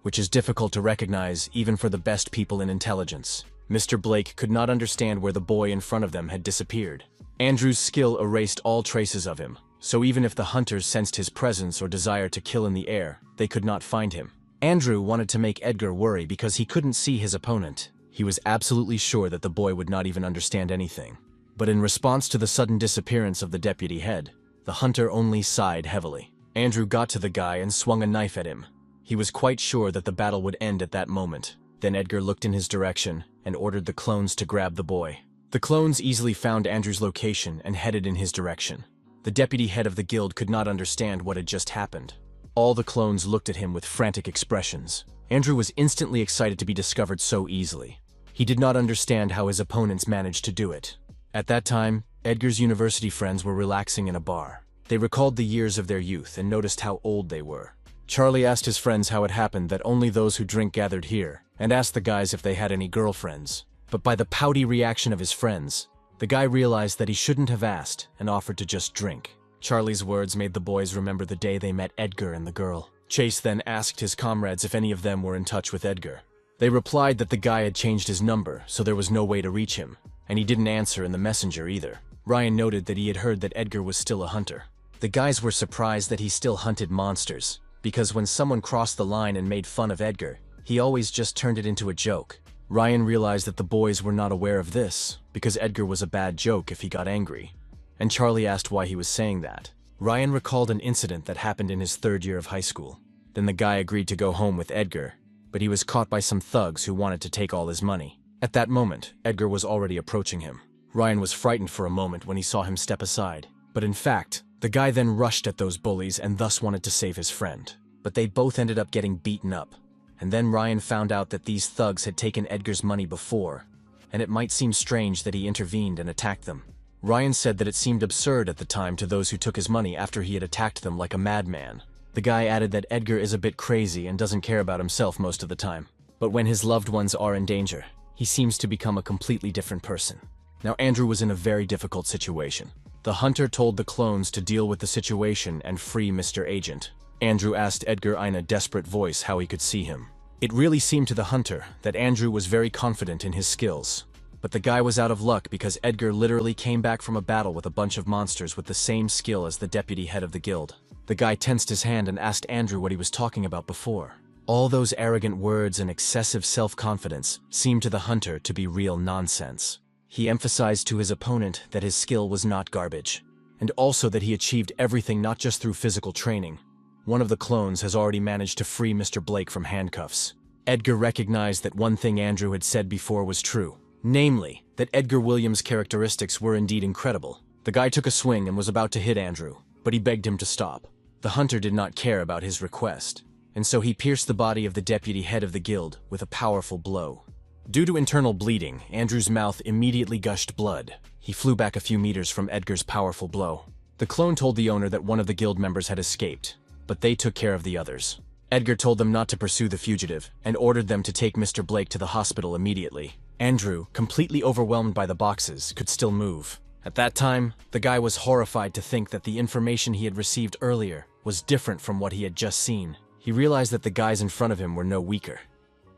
which is difficult to recognize even for the best people in intelligence. Mr. Blake could not understand where the boy in front of them had disappeared. Andrew's skill erased all traces of him, so even if the hunters sensed his presence or desire to kill in the air, they could not find him. Andrew wanted to make Edgar worry because he couldn't see his opponent. He was absolutely sure that the boy would not even understand anything. But in response to the sudden disappearance of the deputy head, the hunter only sighed heavily. Andrew got to the guy and swung a knife at him. He was quite sure that the battle would end at that moment. Then Edgar looked in his direction and ordered the clones to grab the boy. The clones easily found Andrew's location and headed in his direction. The deputy head of the guild could not understand what had just happened. All the clones looked at him with frantic expressions. Andrew was instantly excited to be discovered so easily. He did not understand how his opponents managed to do it. At that time, Edgar's university friends were relaxing in a bar. They recalled the years of their youth and noticed how old they were. Charlie asked his friends how it happened that only those who drink gathered here, and asked the guys if they had any girlfriends. But by the pouty reaction of his friends, the guy realized that he shouldn't have asked and offered to just drink. Charlie's words made the boys remember the day they met Edgar and the girl. Chase then asked his comrades if any of them were in touch with Edgar. They replied that the guy had changed his number, so there was no way to reach him, and he didn't answer in the messenger either. Ryan noted that he had heard that Edgar was still a hunter. The guys were surprised that he still hunted monsters, because when someone crossed the line and made fun of Edgar, he always just turned it into a joke. Ryan realized that the boys were not aware of this, because Edgar was a bad joke if he got angry, and Charlie asked why he was saying that. Ryan recalled an incident that happened in his third year of high school. Then the guy agreed to go home with Edgar, but he was caught by some thugs who wanted to take all his money. At that moment, Edgar was already approaching him. Ryan was frightened for a moment when he saw him step aside, but in fact, the guy then rushed at those bullies and thus wanted to save his friend. But they both ended up getting beaten up. And then Ryan found out that these thugs had taken Edgar's money before, and it might seem strange that he intervened and attacked them. Ryan said that it seemed absurd at the time to those who took his money after he had attacked them like a madman. The guy added that Edgar is a bit crazy and doesn't care about himself most of the time. But when his loved ones are in danger, he seems to become a completely different person. Now Andrew was in a very difficult situation. The hunter told the clones to deal with the situation and free Mr. Agent. Andrew asked Edgar in a desperate voice how he could see him. It really seemed to the hunter that Andrew was very confident in his skills. But the guy was out of luck because Edgar literally came back from a battle with a bunch of monsters with the same skill as the deputy head of the guild. The guy tensed his hand and asked Andrew what he was talking about before. All those arrogant words and excessive self-confidence seemed to the hunter to be real nonsense. He emphasized to his opponent that his skill was not garbage, and also that he achieved everything not just through physical training. One of the clones has already managed to free Mr. Blake from handcuffs. Edgar recognized that one thing Andrew had said before was true. Namely, that Edgar Williams' characteristics were indeed incredible. The guy took a swing and was about to hit Andrew, but he begged him to stop. The hunter did not care about his request, and so he pierced the body of the deputy head of the guild with a powerful blow. Due to internal bleeding, Andrew's mouth immediately gushed blood. He flew back a few meters from Edgar's powerful blow. The clone told the owner that one of the guild members had escaped, but they took care of the others. Edgar told them not to pursue the fugitive and ordered them to take Mr. Blake to the hospital immediately. Andrew, completely overwhelmed by the boxes, could still move. At that time, the guy was horrified to think that the information he had received earlier was different from what he had just seen. He realized that the guys in front of him were no weaker,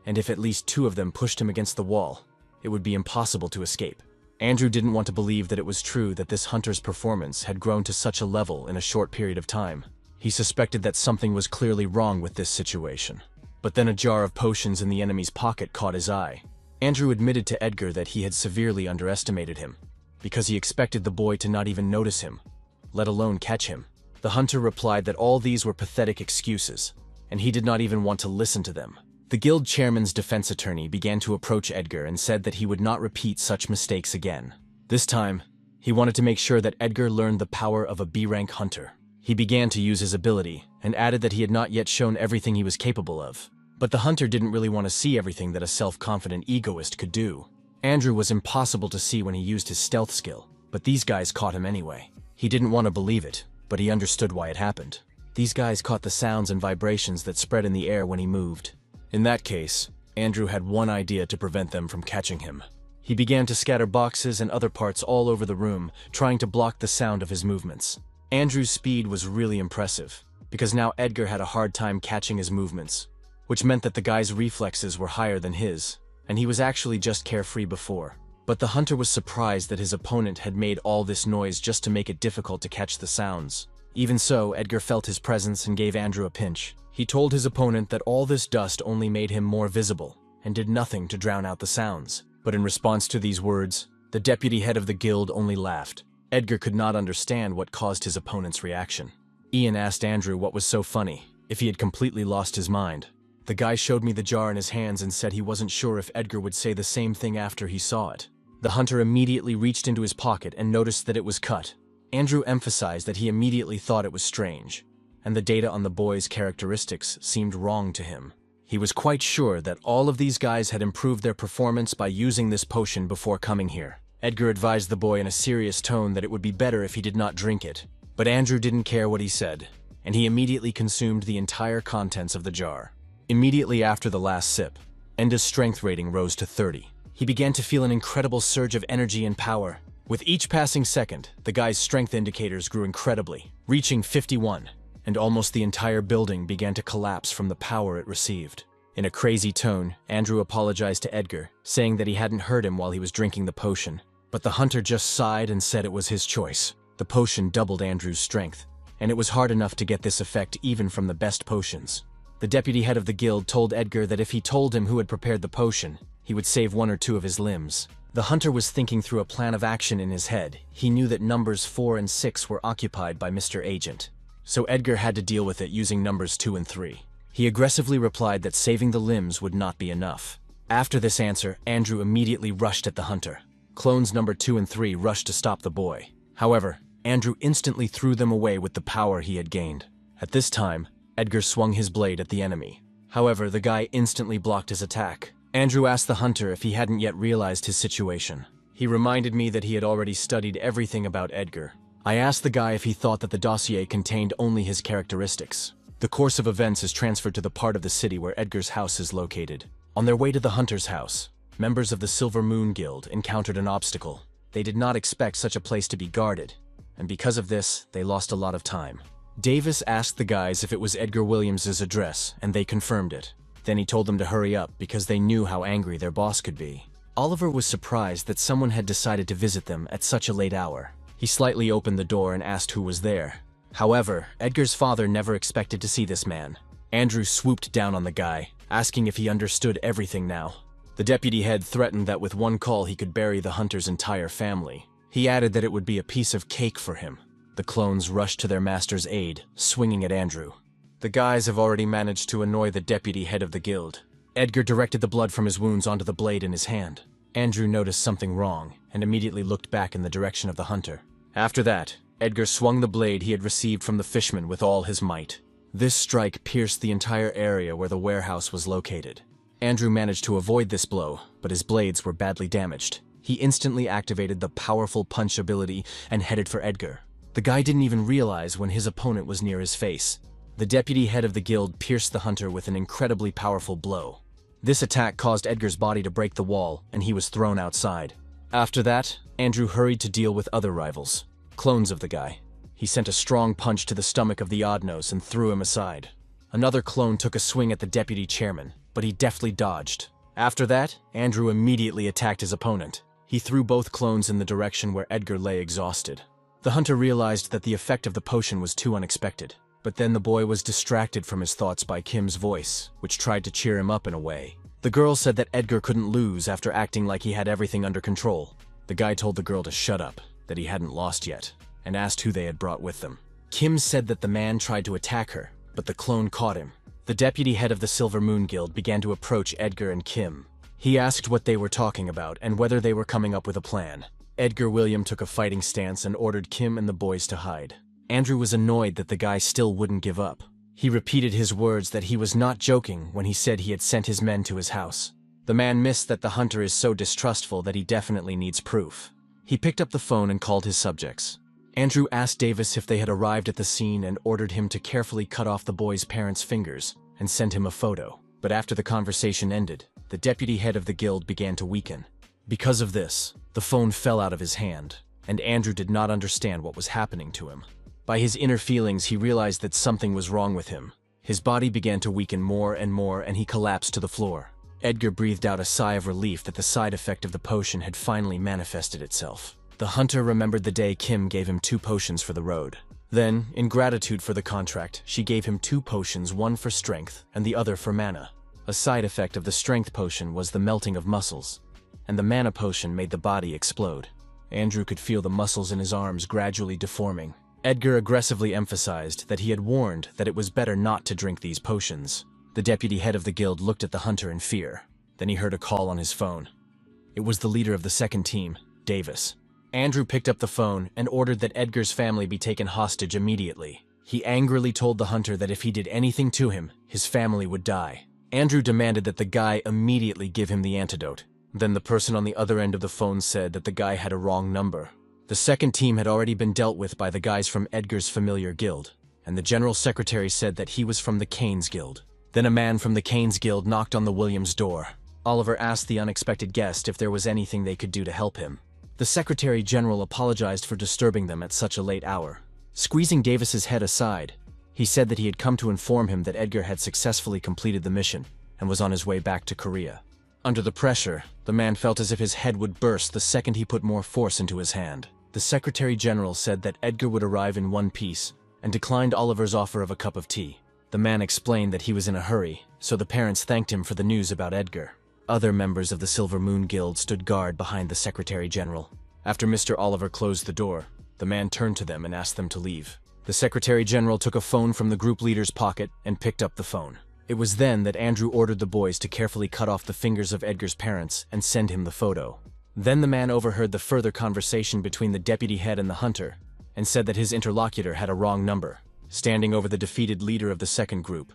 and if at least two of them pushed him against the wall, it would be impossible to escape. Andrew didn't want to believe that it was true that this hunter's performance had grown to such a level in a short period of time. He suspected that something was clearly wrong with this situation. But then a jar of potions in the enemy's pocket caught his eye. Andrew admitted to Edgar that he had severely underestimated him, because he expected the boy to not even notice him, let alone catch him. The hunter replied that all these were pathetic excuses, and he did not even want to listen to them. The guild chairman's defense attorney began to approach Edgar and said that he would not repeat such mistakes again. This time, he wanted to make sure that Edgar learned the power of a B-rank hunter. He began to use his ability, and added that he had not yet shown everything he was capable of. But the hunter didn't really want to see everything that a self-confident egoist could do. Andrew was impossible to see when he used his stealth skill, but these guys caught him anyway. He didn't want to believe it, but he understood why it happened. These guys caught the sounds and vibrations that spread in the air when he moved. In that case, Andrew had one idea to prevent them from catching him. He began to scatter boxes and other parts all over the room, trying to block the sound of his movements. Andrew's speed was really impressive, because now Edgar had a hard time catching his movements, which meant that the guy's reflexes were higher than his, and he was actually just carefree before. But the hunter was surprised that his opponent had made all this noise just to make it difficult to catch the sounds. Even so, Edgar felt his presence and gave Andrew a pinch. He told his opponent that all this dust only made him more visible, and did nothing to drown out the sounds. But in response to these words, the deputy head of the guild only laughed. Edgar could not understand what caused his opponent's reaction. Ian asked Andrew what was so funny, if he had completely lost his mind. The guy showed me the jar in his hands and said he wasn't sure if Edgar would say the same thing after he saw it. The hunter immediately reached into his pocket and noticed that it was cut. Andrew emphasized that he immediately thought it was strange, and the data on the boy's characteristics seemed wrong to him. He was quite sure that all of these guys had improved their performance by using this potion before coming here. Edgar advised the boy in a serious tone that it would be better if he did not drink it, but Andrew didn't care what he said, and he immediately consumed the entire contents of the jar. Immediately after the last sip, Enda's strength rating rose to 30. He began to feel an incredible surge of energy and power. With each passing second, the guy's strength indicators grew incredibly, reaching 51, and almost the entire building began to collapse from the power it received. In a crazy tone, Andrew apologized to Edgar, saying that he hadn't heard him while he was drinking the potion. But the hunter just sighed and said it was his choice. The potion doubled Andrew's strength, and it was hard enough to get this effect even from the best potions. The deputy head of the guild told Edgar that if he told him who had prepared the potion, he would save one or two of his limbs. The hunter was thinking through a plan of action in his head. He knew that numbers 4 and 6 were occupied by Mr. Agent, so Edgar had to deal with it using numbers 2 and 3. He aggressively replied that saving the limbs would not be enough. After this answer, Andrew immediately rushed at the hunter. Clones number 2 and 3 rushed to stop the boy. However, Andrew instantly threw them away with the power he had gained. At this time, Edgar swung his blade at the enemy. However, the guy instantly blocked his attack. Andrew asked the hunter if he hadn't yet realized his situation. He reminded me that he had already studied everything about Edgar. I asked the guy if he thought that the dossier contained only his characteristics. The course of events is transferred to the part of the city where Edgar's house is located. On their way to the hunter's house, members of the Silver Moon Guild encountered an obstacle. They did not expect such a place to be guarded, and because of this, they lost a lot of time. Davis asked the guys if it was Edgar Williams's address, and they confirmed it. Then he told them to hurry up because they knew how angry their boss could be. Oliver was surprised that someone had decided to visit them at such a late hour. He slightly opened the door and asked who was there. However, Edgar's father never expected to see this man. Andrew swooped down on the guy, asking if he understood everything now. The deputy head threatened that with one call he could bury the hunter's entire family. He added that it would be a piece of cake for him. The clones rushed to their master's aid, swinging at Andrew. The guys have already managed to annoy the deputy head of the guild. Edgar directed the blood from his wounds onto the blade in his hand. Andrew noticed something wrong, and immediately looked back in the direction of the hunter. After that, Edgar swung the blade he had received from the fishman with all his might. This strike pierced the entire area where the warehouse was located. Andrew managed to avoid this blow, but his blades were badly damaged. He instantly activated the powerful punch ability and headed for Edgar. The guy didn't even realize when his opponent was near his face. The deputy head of the guild pierced the hunter with an incredibly powerful blow. This attack caused Edgar's body to break the wall, and he was thrown outside. After that, Andrew hurried to deal with other rivals, clones of the guy. He sent a strong punch to the stomach of the odd-nose and threw him aside. Another clone took a swing at the deputy chairman, but he deftly dodged. After that, Andrew immediately attacked his opponent. He threw both clones in the direction where Edgar lay exhausted. The hunter realized that the effect of the potion was too unexpected, but then the boy was distracted from his thoughts by Kim's voice, which tried to cheer him up in a way. The girl said that Edgar couldn't lose after acting like he had everything under control. The guy told the girl to shut up, that he hadn't lost yet, and asked who they had brought with them. Kim said that the man tried to attack her, but the clone caught him. The deputy head of the Silver Moon Guild began to approach Edgar and Kim. He asked what they were talking about and whether they were coming up with a plan. Edgar William took a fighting stance and ordered Kim and the boys to hide. Andrew was annoyed that the guy still wouldn't give up. He repeated his words that he was not joking when he said he had sent his men to his house. The man missed that the hunter is so distrustful that he definitely needs proof. He picked up the phone and called his subjects. Andrew asked Davis if they had arrived at the scene and ordered him to carefully cut off the boy's parents' fingers and send him a photo. But after the conversation ended, the deputy head of the guild began to weaken. Because of this, the phone fell out of his hand, and Andrew did not understand what was happening to him. By his inner feelings, he realized that something was wrong with him. His body began to weaken more and more, and he collapsed to the floor. Edgar breathed out a sigh of relief that the side effect of the potion had finally manifested itself. The hunter remembered the day Kim gave him 2 potions for the road. Then, in gratitude for the contract, she gave him 2 potions, one for strength and the other for mana. A side effect of the strength potion was the melting of muscles, and the mana potion made the body explode. Andrew could feel the muscles in his arms gradually deforming. Edgar aggressively emphasized that he had warned that it was better not to drink these potions. The deputy head of the guild looked at the hunter in fear. Then he heard a call on his phone. It was the leader of the second team, Davis. Andrew picked up the phone and ordered that Edgar's family be taken hostage immediately. He angrily told the hunter that if he did anything to him, his family would die. Andrew demanded that the guy immediately give him the antidote. Then the person on the other end of the phone said that the guy had a wrong number. The second team had already been dealt with by the guys from Edgar's familiar guild, and the general secretary said that he was from the Kane's guild. Then a man from the Kane's guild knocked on the Williams' door. Oliver asked the unexpected guest if there was anything they could do to help him. The secretary general apologized for disturbing them at such a late hour. Squeezing Davis's head aside, he said that he had come to inform him that Edgar had successfully completed the mission and was on his way back to Korea. Under the pressure, the man felt as if his head would burst the second he put more force into his hand. The Secretary General said that Edgar would arrive in one piece and declined Oliver's offer of a cup of tea. The man explained that he was in a hurry, so the parents thanked him for the news about Edgar. Other members of the Silver Moon Guild stood guard behind the Secretary General. After Mr. Oliver closed the door, the man turned to them and asked them to leave. The Secretary General took a phone from the group leader's pocket and picked up the phone. It was then that Andrew ordered the boys to carefully cut off the fingers of Edgar's parents and send him the photo. Then the man overheard the further conversation between the deputy head and the hunter, and said that his interlocutor had a wrong number. Standing over the defeated leader of the second group,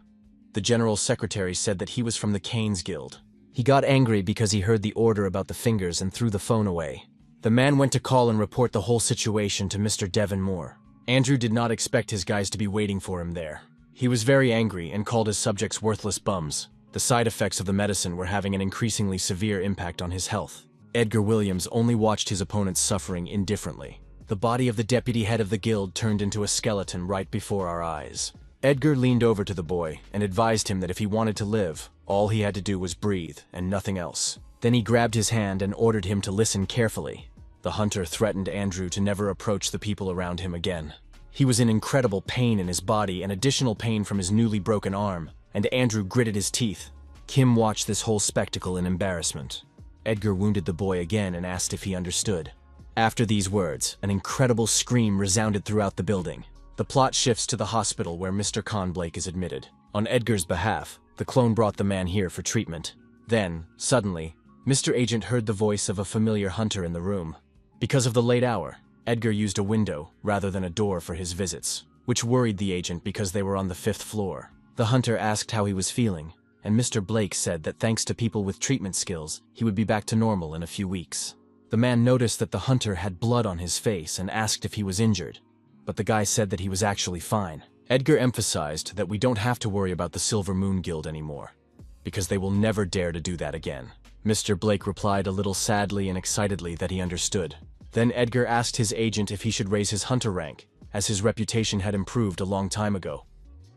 the general secretary said that he was from the Kane's Guild. He got angry because he heard the order about the fingers and threw the phone away. The man went to call and report the whole situation to Mr. Devon Moore. Andrew did not expect his guys to be waiting for him there. He was very angry and called his subjects worthless bums. The side effects of the medicine were having an increasingly severe impact on his health. Edgar Williams only watched his opponents suffering indifferently. The body of the deputy head of the guild turned into a skeleton right before our eyes. Edgar leaned over to the boy and advised him that if he wanted to live, all he had to do was breathe and nothing else. Then he grabbed his hand and ordered him to listen carefully. The hunter threatened Andrew to never approach the people around him again. He was in incredible pain in his body and additional pain from his newly broken arm, and Andrew gritted his teeth. Kim watched this whole spectacle in embarrassment. Edgar wounded the boy again and asked if he understood. After these words, an incredible scream resounded throughout the building. The plot shifts to the hospital where Mr. Con Blake is admitted. On Edgar's behalf, the clone brought the man here for treatment. Then, suddenly, Mr. Agent heard the voice of a familiar hunter in the room. Because of the late hour, Edgar used a window rather than a door for his visits, which worried the agent because they were on the 5th floor. The hunter asked how he was feeling, and Mr. Blake said that thanks to people with treatment skills, he would be back to normal in a few weeks. The man noticed that the hunter had blood on his face and asked if he was injured, but the guy said that he was actually fine. Edgar emphasized that we don't have to worry about the Silver Moon Guild anymore, because they will never dare to do that again. Mr. Blake replied a little sadly and excitedly that he understood. Then Edgar asked his agent if he should raise his hunter rank, as his reputation had improved a long time ago.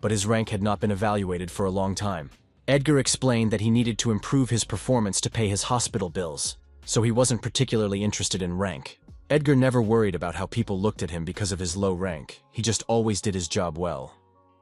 But his rank had not been evaluated for a long time. Edgar explained that he needed to improve his performance to pay his hospital bills, so he wasn't particularly interested in rank. Edgar never worried about how people looked at him because of his low rank, he just always did his job well.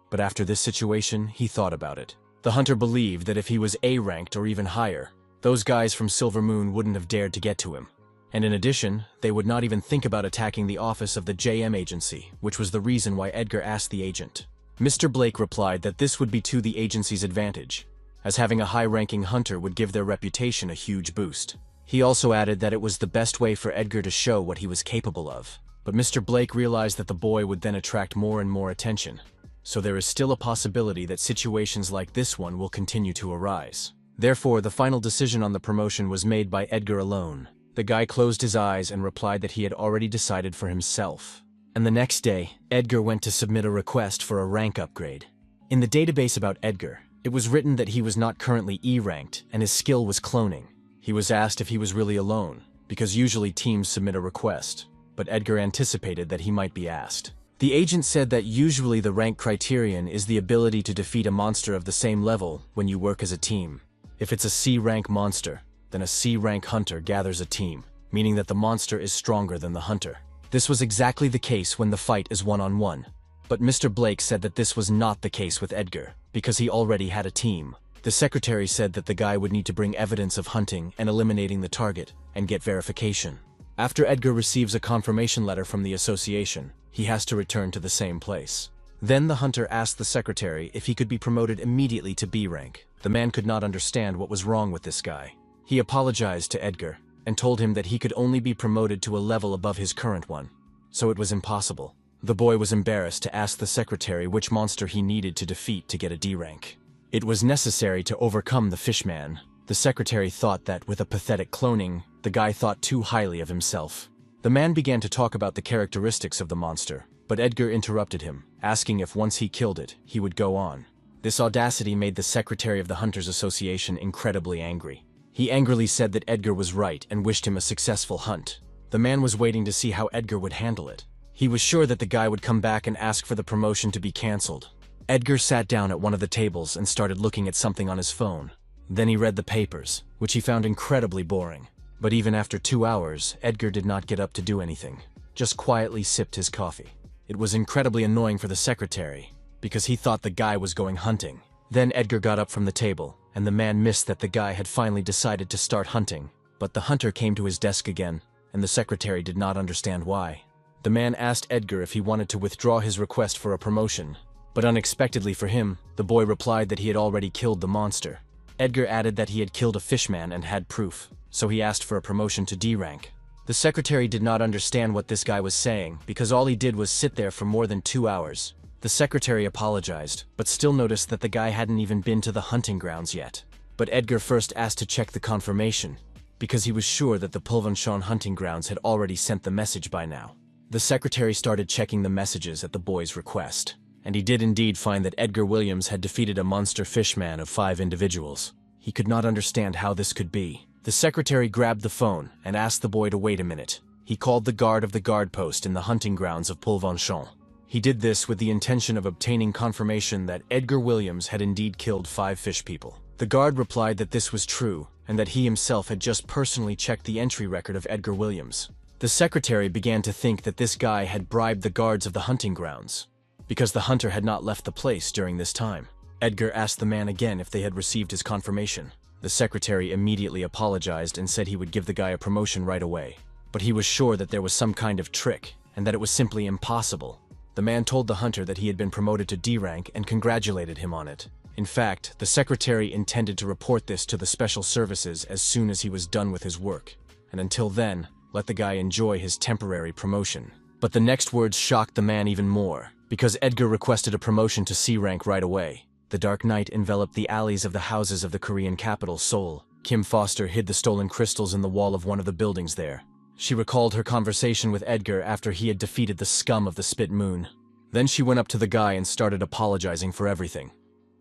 But after this situation, he thought about it. The hunter believed that if he was A-ranked or even higher, those guys from Silver Moon wouldn't have dared to get to him. And in addition, they would not even think about attacking the office of the JM agency, which was the reason why Edgar asked the agent. Mr. Blake replied that this would be to the agency's advantage, as having a high-ranking hunter would give their reputation a huge boost. He also added that it was the best way for Edgar to show what he was capable of. But Mr. Blake realized that the boy would then attract more and more attention, so there is still a possibility that situations like this one will continue to arise. Therefore, the final decision on the promotion was made by Edgar alone. The guy closed his eyes and replied that he had already decided for himself. And the next day, Edgar went to submit a request for a rank upgrade. In the database about Edgar, it was written that he was not currently E-ranked and his skill was cloning. He was asked if he was really alone, because usually teams submit a request, but Edgar anticipated that he might be asked. The agent said that usually the rank criterion is the ability to defeat a monster of the same level when you work as a team. If it's a C-rank monster, then a C-rank hunter gathers a team, meaning that the monster is stronger than the hunter. This was exactly the case when the fight is one-on-one. But Mr. Blake said that this was not the case with Edgar, because he already had a team. The secretary said that the guy would need to bring evidence of hunting and eliminating the target, and get verification. After Edgar receives a confirmation letter from the association, he has to return to the same place. Then the hunter asked the secretary if he could be promoted immediately to B rank. The man could not understand what was wrong with this guy. He apologized to Edgar, and told him that he could only be promoted to a level above his current one, so it was impossible. The boy was embarrassed to ask the secretary which monster he needed to defeat to get a D rank. It was necessary to overcome the fishman. The secretary thought that with a pathetic cloning, the guy thought too highly of himself. The man began to talk about the characteristics of the monster, but Edgar interrupted him, asking if once he killed it, he would go on. This audacity made the secretary of the Hunters Association incredibly angry. He angrily said that Edgar was right and wished him a successful hunt. The man was waiting to see how Edgar would handle it. He was sure that the guy would come back and ask for the promotion to be cancelled. Edgar sat down at one of the tables and started looking at something on his phone. Then he read the papers, which he found incredibly boring. But even after 2 hours, Edgar did not get up to do anything, just quietly sipped his coffee. It was incredibly annoying for the secretary, because he thought the guy was going hunting. Then Edgar got up from the table, and the man missed that the guy had finally decided to start hunting. But the hunter came to his desk again, and the secretary did not understand why. The man asked Edgar if he wanted to withdraw his request for a promotion. But unexpectedly for him, the boy replied that he had already killed the monster. Edgar added that he had killed a fishman and had proof, so he asked for a promotion to D rank. The secretary did not understand what this guy was saying because all he did was sit there for more than 2 hours. The secretary apologized, but still noticed that the guy hadn't even been to the hunting grounds yet. But Edgar first asked to check the confirmation, because he was sure that the Pulvenshawn hunting grounds had already sent the message by now. The secretary started checking the messages at the boy's request. And he did indeed find that Edgar Williams had defeated a monster fishman of 5 individuals. He could not understand how this could be. The secretary grabbed the phone and asked the boy to wait a minute. He called the guard of the guard post in the hunting grounds of Pulvenshawn. He did this with the intention of obtaining confirmation that Edgar Williams had indeed killed 5 fish people. The guard replied that this was true, and that he himself had just personally checked the entry record of Edgar Williams. The secretary began to think that this guy had bribed the guards of the hunting grounds, because the hunter had not left the place during this time. Edgar asked the man again if they had received his confirmation. The secretary immediately apologized and said he would give the guy a promotion right away. But he was sure that there was some kind of trick, and that it was simply impossible. The man told the hunter that he had been promoted to D rank and congratulated him on it. In fact, the secretary intended to report this to the special services as soon as he was done with his work, and until then, let the guy enjoy his temporary promotion. But the next words shocked the man even more, because Edgar requested a promotion to C rank right away. The dark night enveloped the alleys of the houses of the Korean capital, Seoul. Kim Foster hid the stolen crystals in the wall of one of the buildings there. She recalled her conversation with Edgar after he had defeated the scum of the Spit Moon. Then she went up to the guy and started apologizing for everything.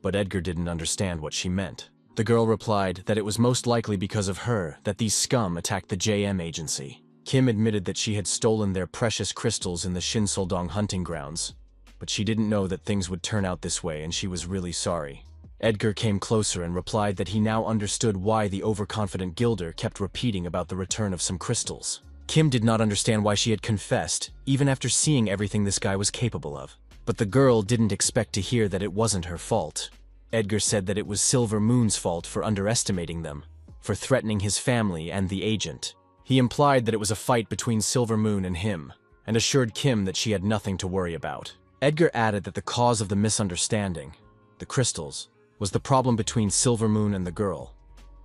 But Edgar didn't understand what she meant. The girl replied that it was most likely because of her that these scum attacked the JM agency. Kim admitted that she had stolen their precious crystals in the Shinsoldong hunting grounds, but she didn't know that things would turn out this way and she was really sorry. Edgar came closer and replied that he now understood why the overconfident Gilder kept repeating about the return of some crystals. Kim did not understand why she had confessed, even after seeing everything this guy was capable of. But the girl didn't expect to hear that it wasn't her fault. Edgar said that it was Silver Moon's fault for underestimating them, for threatening his family and the agent. He implied that it was a fight between Silver Moon and him, and assured Kim that she had nothing to worry about. Edgar added that the cause of the misunderstanding, the crystals, was the problem between Silver Moon and the girl.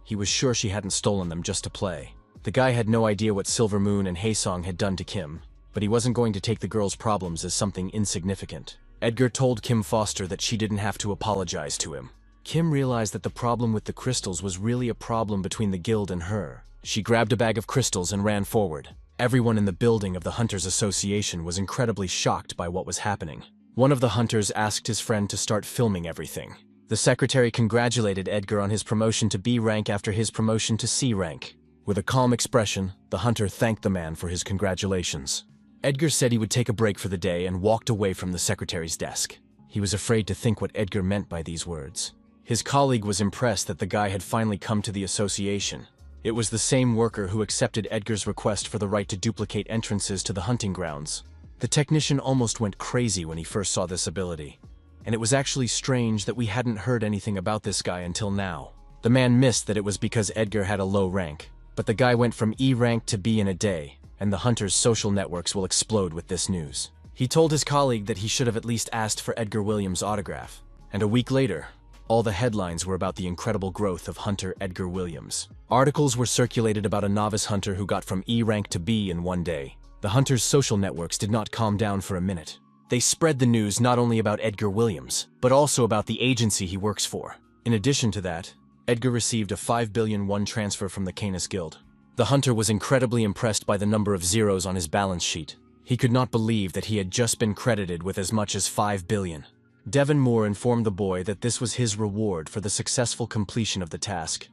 He was sure she hadn't stolen them just to play. The guy had no idea what Silver Moon and Haesong had done to Kim, but he wasn't going to take the girl's problems as something insignificant. Edgar told Kim Foster that she didn't have to apologize to him. Kim realized that the problem with the crystals was really a problem between the guild and her. She grabbed a bag of crystals and ran forward. Everyone in the building of the Hunters Association was incredibly shocked by what was happening. One of the hunters asked his friend to start filming everything. The secretary congratulated Edgar on his promotion to B rank after his promotion to C rank. With a calm expression, the hunter thanked the man for his congratulations. Edgar said he would take a break for the day and walked away from the secretary's desk. He was afraid to think what Edgar meant by these words. His colleague was impressed that the guy had finally come to the association. It was the same worker who accepted Edgar's request for the right to duplicate entrances to the hunting grounds. The technician almost went crazy when he first saw this ability, and it was actually strange that we hadn't heard anything about this guy until now. The man missed that it was because Edgar had a low rank, but the guy went from E rank to B in a day, and the hunter's social networks will explode with this news. He told his colleague that he should have at least asked for Edgar Williams' autograph, and a week later, all the headlines were about the incredible growth of Hunter Edgar Williams. Articles were circulated about a novice hunter who got from E rank to B in one day. The hunter's social networks did not calm down for a minute. They spread the news not only about Edgar Williams, but also about the agency he works for. In addition to that, Edgar received a 5 billion won transfer from the Canis Guild. The hunter was incredibly impressed by the number of zeros on his balance sheet. He could not believe that he had just been credited with as much as 5 billion. Devon Moore informed the boy that this was his reward for the successful completion of the task,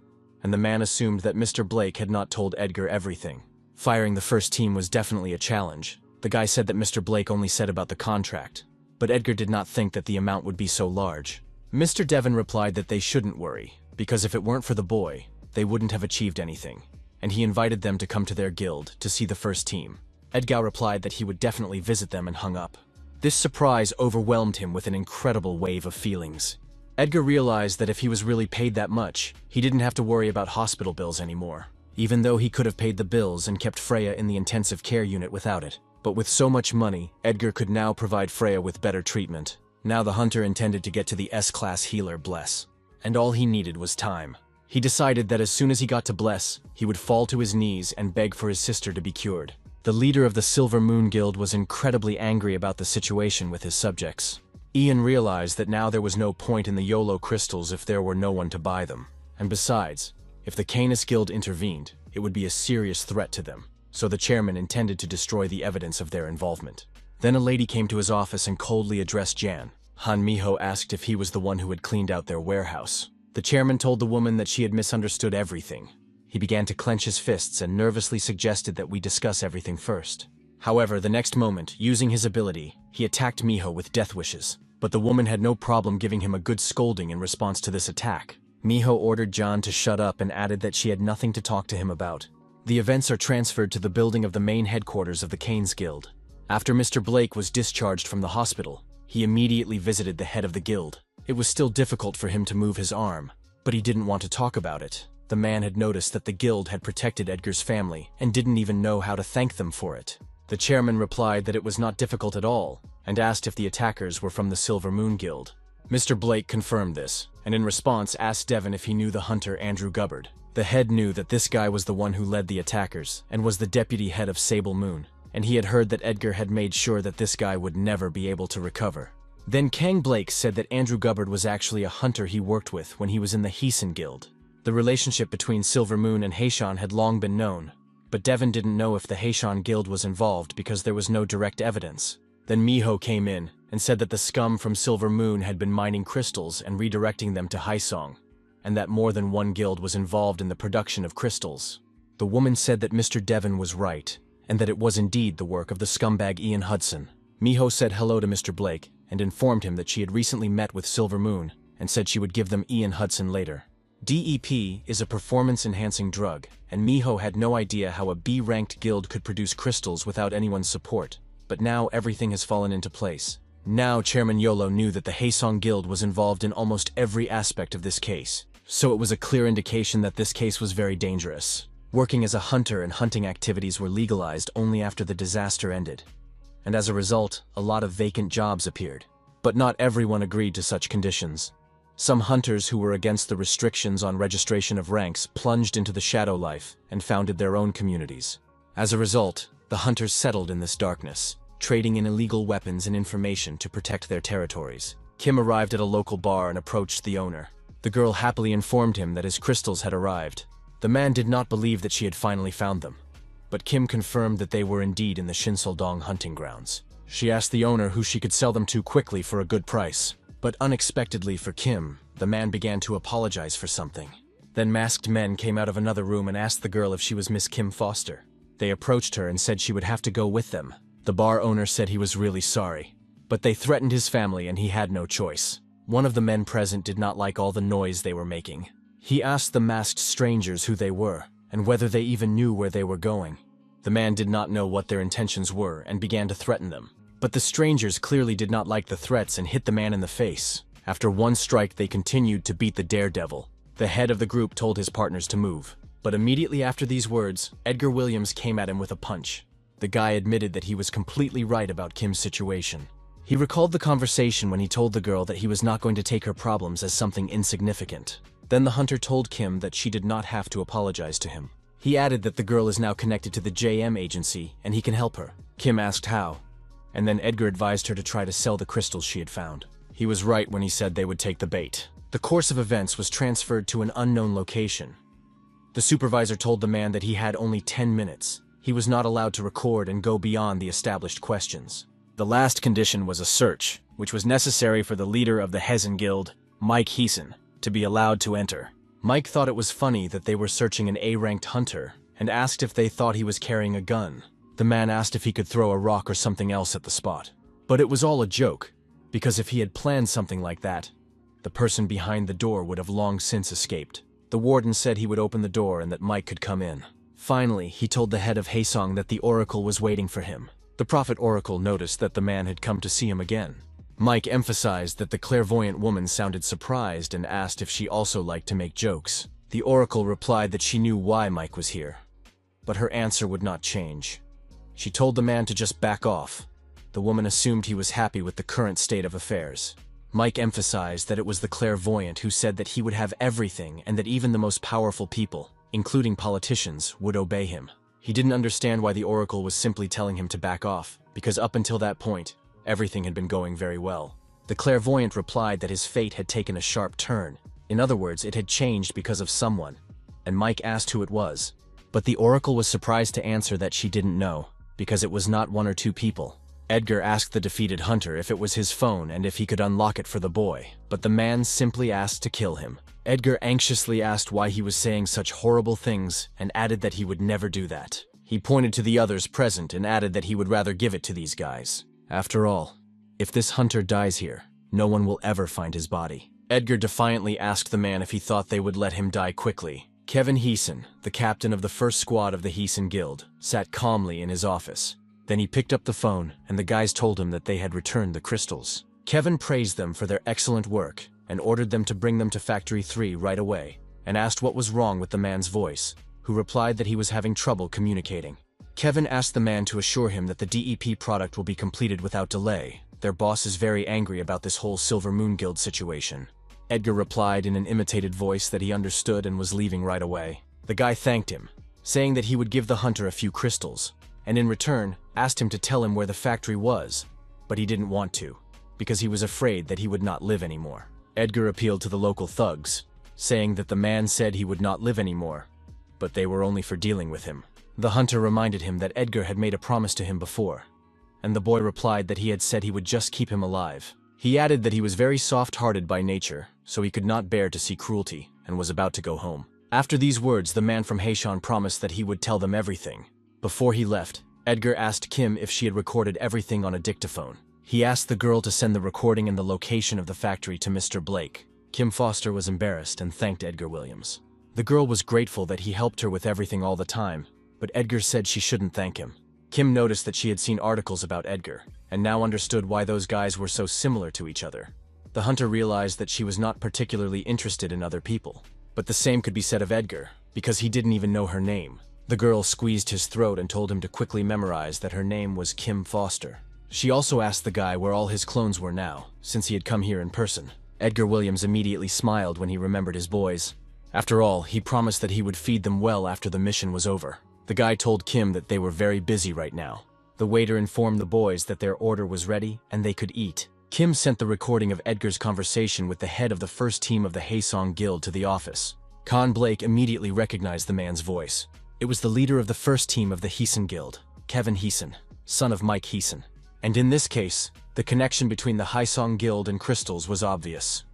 and the man assumed that Mr. Blake had not told Edgar everything. Firing the first team was definitely a challenge. The guy said that Mr. Blake only said about the contract, but Edgar did not think that the amount would be so large. Mr. Devon replied that they shouldn't worry, because if it weren't for the boy, they wouldn't have achieved anything, and he invited them to come to their guild to see the first team. Edgar replied that he would definitely visit them and hung up. This surprise overwhelmed him with an incredible wave of feelings. Edgar realized that if he was really paid that much, he didn't have to worry about hospital bills anymore, even though he could have paid the bills and kept Freya in the intensive care unit without it. But with so much money, Edgar could now provide Freya with better treatment. Now the hunter intended to get to the S-class healer Bless, and all he needed was time. He decided that as soon as he got to Bless, he would fall to his knees and beg for his sister to be cured. The leader of the Silver Moon Guild was incredibly angry about the situation with his subjects. Ian realized that now there was no point in the YOLO crystals if there were no one to buy them. And besides, if the Canis Guild intervened, it would be a serious threat to them. So the chairman intended to destroy the evidence of their involvement. Then a lady came to his office and coldly addressed Jan. Han Miho asked if he was the one who had cleaned out their warehouse. The chairman told the woman that she had misunderstood everything. He began to clench his fists and nervously suggested that we discuss everything first. However, the next moment, using his ability, he attacked Miho with death wishes. But the woman had no problem giving him a good scolding in response to this attack. Miho ordered John to shut up and added that she had nothing to talk to him about. The events are transferred to the building of the main headquarters of the Canes Guild. After Mr. Blake was discharged from the hospital, he immediately visited the head of the guild. It was still difficult for him to move his arm, but he didn't want to talk about it. The man had noticed that the guild had protected Edgar's family and didn't even know how to thank them for it. The chairman replied that it was not difficult at all and asked if the attackers were from the Silver Moon Guild. Mr. Blake confirmed this, and in response asked Devon if he knew the hunter Andrew Gubbard. The head knew that this guy was the one who led the attackers and was the deputy head of Sable Moon, and he had heard that Edgar had made sure that this guy would never be able to recover. Then Kang Blake said that Andrew Gubbard was actually a hunter he worked with when he was in the Heeson Guild. The relationship between Silver Moon and Haeshan had long been known, but Devon didn't know if the Haeshan Guild was involved because there was no direct evidence. Then Miho came in and said that the scum from Silver Moon had been mining crystals and redirecting them to Haesong, and that more than one guild was involved in the production of crystals. The woman said that Mr. Devon was right, and that it was indeed the work of the scumbag Ian Hudson. Miho said hello to Mr. Blake and informed him that she had recently met with Silver Moon and said she would give them Ian Hudson later. DEP is a performance-enhancing drug, and Miho had no idea how a B-ranked guild could produce crystals without anyone's support. But now everything has fallen into place. Now Chairman Yahello knew that the Haesong Guild was involved in almost every aspect of this case, so it was a clear indication that this case was very dangerous. Working as a hunter and hunting activities were legalized only after the disaster ended, and as a result, a lot of vacant jobs appeared. But not everyone agreed to such conditions. Some hunters who were against the restrictions on registration of ranks plunged into the shadow life and founded their own communities. As a result, the hunters settled in this darkness, trading in illegal weapons and information to protect their territories. Kim arrived at a local bar and approached the owner. The girl happily informed him that his crystals had arrived. The man did not believe that she had finally found them, but Kim confirmed that they were indeed in the Shinseoldong hunting grounds. She asked the owner who she could sell them to quickly for a good price. But unexpectedly for Kim, the man began to apologize for something. Then masked men came out of another room and asked the girl if she was Miss Kim Foster. They approached her and said she would have to go with them. The bar owner said he was really sorry, but they threatened his family and he had no choice. One of the men present did not like all the noise they were making. He asked the masked strangers who they were and whether they even knew where they were going. The man did not know what their intentions were and began to threaten them. But the strangers clearly did not like the threats and hit the man in the face. After one strike, they continued to beat the daredevil. The head of the group told his partners to move. But immediately after these words, Edgar Williams came at him with a punch. The guy admitted that he was completely right about Kim's situation. He recalled the conversation when he told the girl that he was not going to take her problems as something insignificant. Then the hunter told Kim that she did not have to apologize to him. He added that the girl is now connected to the JM agency and he can help her. Kim asked how, and then Edgar advised her to try to sell the crystals she had found. He was right when he said they would take the bait. The course of events was transferred to an unknown location. The supervisor told the man that he had only 10 minutes. He was not allowed to record and go beyond the established questions. The last condition was a search, which was necessary for the leader of the Haesong Guild, Mike Heeson, to be allowed to enter. Mike thought it was funny that they were searching an A-ranked hunter and asked if they thought he was carrying a gun. The man asked if he could throw a rock or something else at the spot. But it was all a joke, because if he had planned something like that, the person behind the door would have long since escaped. The warden said he would open the door and that Mike could come in. Finally, he told the head of Haesong that the oracle was waiting for him. The prophet oracle noticed that the man had come to see him again. Mike emphasized that the clairvoyant woman sounded surprised and asked if she also liked to make jokes. The oracle replied that she knew why Mike was here, but her answer would not change. She told the man to just back off. The woman assumed he was happy with the current state of affairs. Mike emphasized that it was the clairvoyant who said that he would have everything and that even the most powerful people, including politicians, would obey him. He didn't understand why the oracle was simply telling him to back off, because up until that point, everything had been going very well. The clairvoyant replied that his fate had taken a sharp turn. In other words, it had changed because of someone, and Mike asked who it was. But the oracle was surprised to answer that she didn't know, because it was not one or two people. Edgar asked the defeated hunter if it was his phone and if he could unlock it for the boy, but the man simply asked to kill him. Edgar anxiously asked why he was saying such horrible things and added that he would never do that. He pointed to the others present and added that he would rather give it to these guys. After all, if this hunter dies here, no one will ever find his body. Edgar defiantly asked the man if he thought they would let him die quickly. Kevin Heeson, the captain of the first squad of the Haesong Guild, sat calmly in his office. Then he picked up the phone, and the guys told him that they had returned the crystals. Kevin praised them for their excellent work and ordered them to bring them to Factory 3 right away, and asked what was wrong with the man's voice, who replied that he was having trouble communicating. Kevin asked the man to assure him that the DEP product will be completed without delay. Their boss is very angry about this whole Silver Moon Guild situation. Edgar replied in an imitated voice that he understood and was leaving right away. The guy thanked him, saying that he would give the hunter a few crystals, and in return asked him to tell him where the factory was, but he didn't want to, because he was afraid that he would not live anymore. Edgar appealed to the local thugs, saying that the man said he would not live anymore, but they were only for dealing with him. The hunter reminded him that Edgar had made a promise to him before, and the boy replied that he had said he would just keep him alive. He added that he was very soft-hearted by nature, so he could not bear to see cruelty, and was about to go home. After these words, the man from Haesong promised that he would tell them everything. Before he left, Edgar asked Kim if she had recorded everything on a dictaphone. He asked the girl to send the recording and the location of the factory to Mr. Blake. Kim Foster was embarrassed and thanked Edgar Williams. The girl was grateful that he helped her with everything all the time, but Edgar said she shouldn't thank him. Kim noticed that she had seen articles about Edgar, and now understood why those guys were so similar to each other. The hunter realized that she was not particularly interested in other people. But the same could be said of Edgar, because he didn't even know her name. The girl squeezed his throat and told him to quickly memorize that her name was Kim Foster. She also asked the guy where all his clones were now, since he had come here in person. Edgar Williams immediately smiled when he remembered his boys. After all, he promised that he would feed them well after the mission was over. The guy told Kim that they were very busy right now. The waiter informed the boys that their order was ready and they could eat. Kim sent the recording of Edgar's conversation with the head of the first team of the Haesong Guild to the office. Con Blake immediately recognized the man's voice. It was the leader of the first team of the Heeson Guild, Kevin Heeson, son of Mike Heeson. And in this case, the connection between the Haesong Guild and crystals was obvious.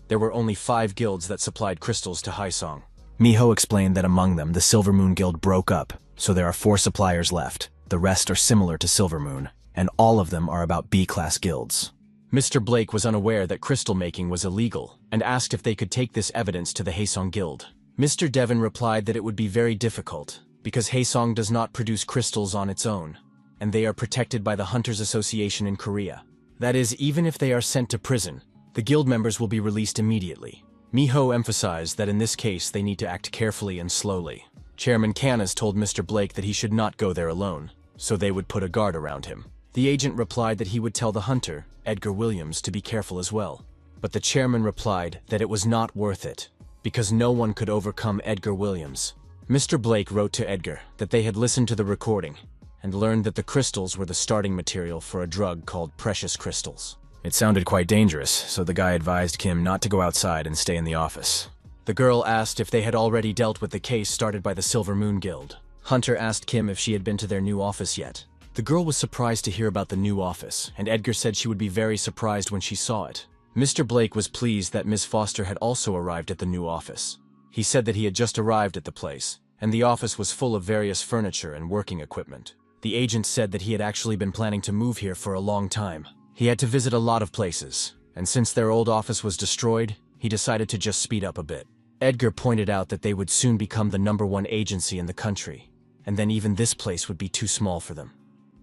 There were only 5 guilds that supplied crystals to Haesong. Miho explained that among them, the Silver Moon Guild broke up, so there are 4 suppliers left. The rest are similar to Silver Moon, and all of them are about B-class guilds. Mr. Blake was unaware that crystal making was illegal, and asked if they could take this evidence to the Haesong Guild. Mr. Devon replied that it would be very difficult, because Haesong does not produce crystals on its own, and they are protected by the Hunters Association in Korea. That is, even if they are sent to prison, the guild members will be released immediately. Miho emphasized that in this case they need to act carefully and slowly. Chairman Canas told Mr. Blake that he should not go there alone, so they would put a guard around him. The agent replied that he would tell the hunter, Edgar Williams, to be careful as well. But the chairman replied that it was not worth it, because no one could overcome Edgar Williams. Mr. Blake wrote to Edgar that they had listened to the recording and learned that the crystals were the starting material for a drug called precious crystals. It sounded quite dangerous, so the guy advised Kim not to go outside and stay in the office. The girl asked if they had already dealt with the case started by the Silver Moon Guild. Hunter asked Kim if she had been to their new office yet. The girl was surprised to hear about the new office, and Edgar said she would be very surprised when she saw it. Mr. Blake was pleased that Ms. Foster had also arrived at the new office. He said that he had just arrived at the place, and the office was full of various furniture and working equipment. The agent said that he had actually been planning to move here for a long time. He had to visit a lot of places, and since their old office was destroyed, he decided to just speed up a bit. Edgar pointed out that they would soon become the #1 agency in the country, and then even this place would be too small for them.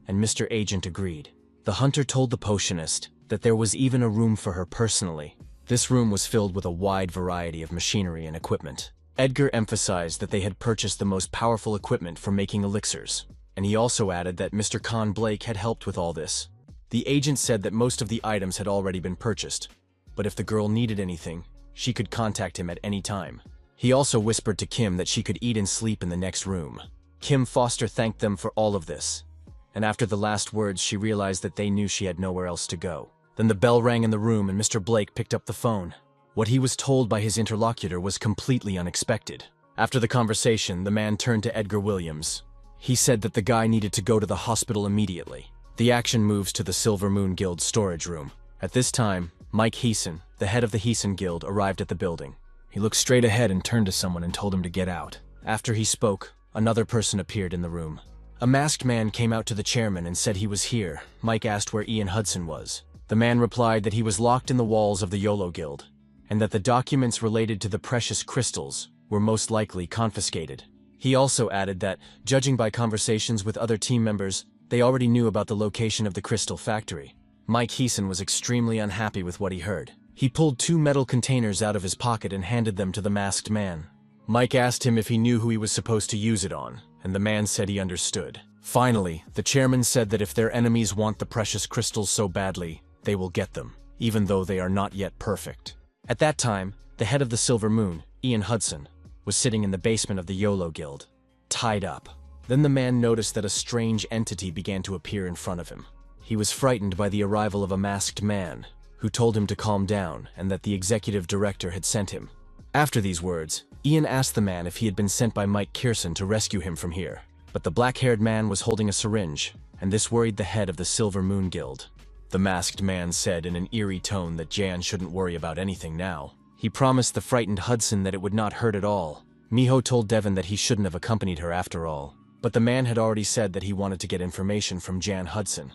And Mr. Agent agreed. The hunter told the potionist that there was even a room for her personally. This room was filled with a wide variety of machinery and equipment. Edgar emphasized that they had purchased the most powerful equipment for making elixirs, and he also added that Mr. Con Blake had helped with all this. The agent said that most of the items had already been purchased, but if the girl needed anything, she could contact him at any time. He also whispered to Kim that she could eat and sleep in the next room. Kim Foster thanked them for all of this, and after the last words she realized that they knew she had nowhere else to go. Then the bell rang in the room and Mr. Blake picked up the phone. What he was told by his interlocutor was completely unexpected. After the conversation, the man turned to Edgar Williams. He said that the guy needed to go to the hospital immediately. The action moves to the Silver Moon Guild storage room. At this time, Mike Heeson, the head of the Heeson Guild, arrived at the building. He looked straight ahead and turned to someone and told him to get out. After he spoke, another person appeared in the room. A masked man came out to the chairman and said he was here. Mike asked where Ian Hudson was. The man replied that he was locked in the walls of the Yahello Guild, and that the documents related to the precious crystals were most likely confiscated. He also added that, judging by conversations with other team members, they already knew about the location of the crystal factory. Mike Heeson was extremely unhappy with what he heard. He pulled 2 metal containers out of his pocket and handed them to the masked man. Mike asked him if he knew who he was supposed to use it on, and the man said he understood. Finally, the chairman said that if their enemies want the precious crystals so badly, they will get them, even though they are not yet perfect. At that time, the head of the Silver Moon, Ian Hudson, was sitting in the basement of the Yahello Guild, tied up. Then the man noticed that a strange entity began to appear in front of him. He was frightened by the arrival of a masked man, who told him to calm down and that the executive director had sent him. After these words, Ian asked the man if he had been sent by Mike Kearson to rescue him from here. But the black-haired man was holding a syringe, and this worried the head of the Silver Moon Guild. The masked man said in an eerie tone that Jan shouldn't worry about anything now. He promised the frightened Hudson that it would not hurt at all. Miho told Devon that he shouldn't have accompanied her after all. But the man had already said that he wanted to get information from Jan Hudson.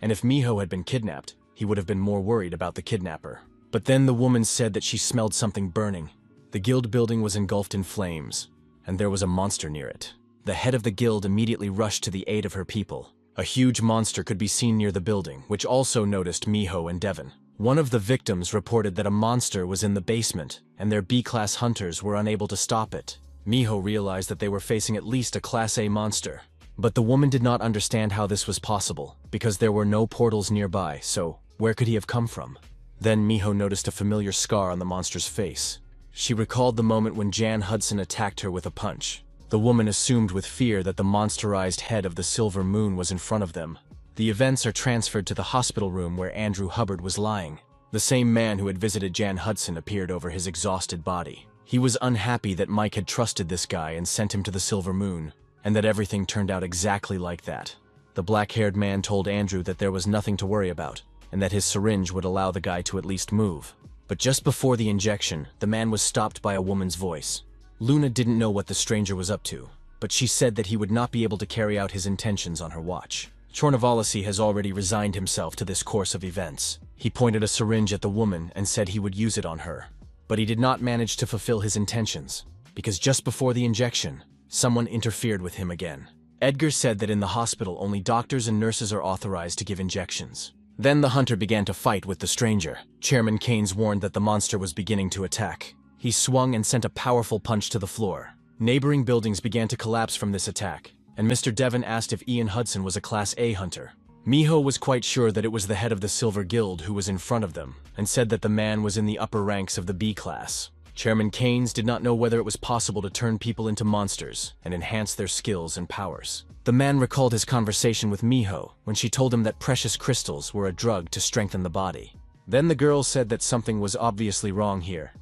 And if Miho had been kidnapped, he would have been more worried about the kidnapper. But then the woman said that she smelled something burning. The guild building was engulfed in flames, and there was a monster near it. The head of the guild immediately rushed to the aid of her people. A huge monster could be seen near the building, which also noticed Miho and Devon. One of the victims reported that a monster was in the basement, and their B-class hunters were unable to stop it. Miho realized that they were facing at least a Class A monster. But the woman did not understand how this was possible, because there were no portals nearby, so where could he have come from? Then Miho noticed a familiar scar on the monster's face. She recalled the moment when Jan Hudson attacked her with a punch. The woman assumed with fear that the monsterized head of the Silver Moon was in front of them. The events are transferred to the hospital room where Andrew Hubbard was lying. The same man who had visited Jan Hudson appeared over his exhausted body. He was unhappy that Mike had trusted this guy and sent him to the Silver Moon, and that everything turned out exactly like that. The black-haired man told Andrew that there was nothing to worry about, and that his syringe would allow the guy to at least move. But just before the injection, the man was stopped by a woman's voice. Luna didn't know what the stranger was up to, but she said that he would not be able to carry out his intentions on her watch. Chornavalisi has already resigned himself to this course of events. He pointed a syringe at the woman and said he would use it on her. But he did not manage to fulfill his intentions, because just before the injection, someone interfered with him again. Edgar said that in the hospital only doctors and nurses are authorized to give injections. Then the hunter began to fight with the stranger. Chairman Keynes warned that the monster was beginning to attack. He swung and sent a powerful punch to the floor. Neighboring buildings began to collapse from this attack, and Mr. Devon asked if Ian Hudson was a Class A hunter. Miho was quite sure that it was the head of the Silver Guild who was in front of them, and said that the man was in the upper ranks of the B class. Chairman Keynes did not know whether it was possible to turn people into monsters and enhance their skills and powers. The man recalled his conversation with Miho when she told him that precious crystals were a drug to strengthen the body. Then the girl said that something was obviously wrong here,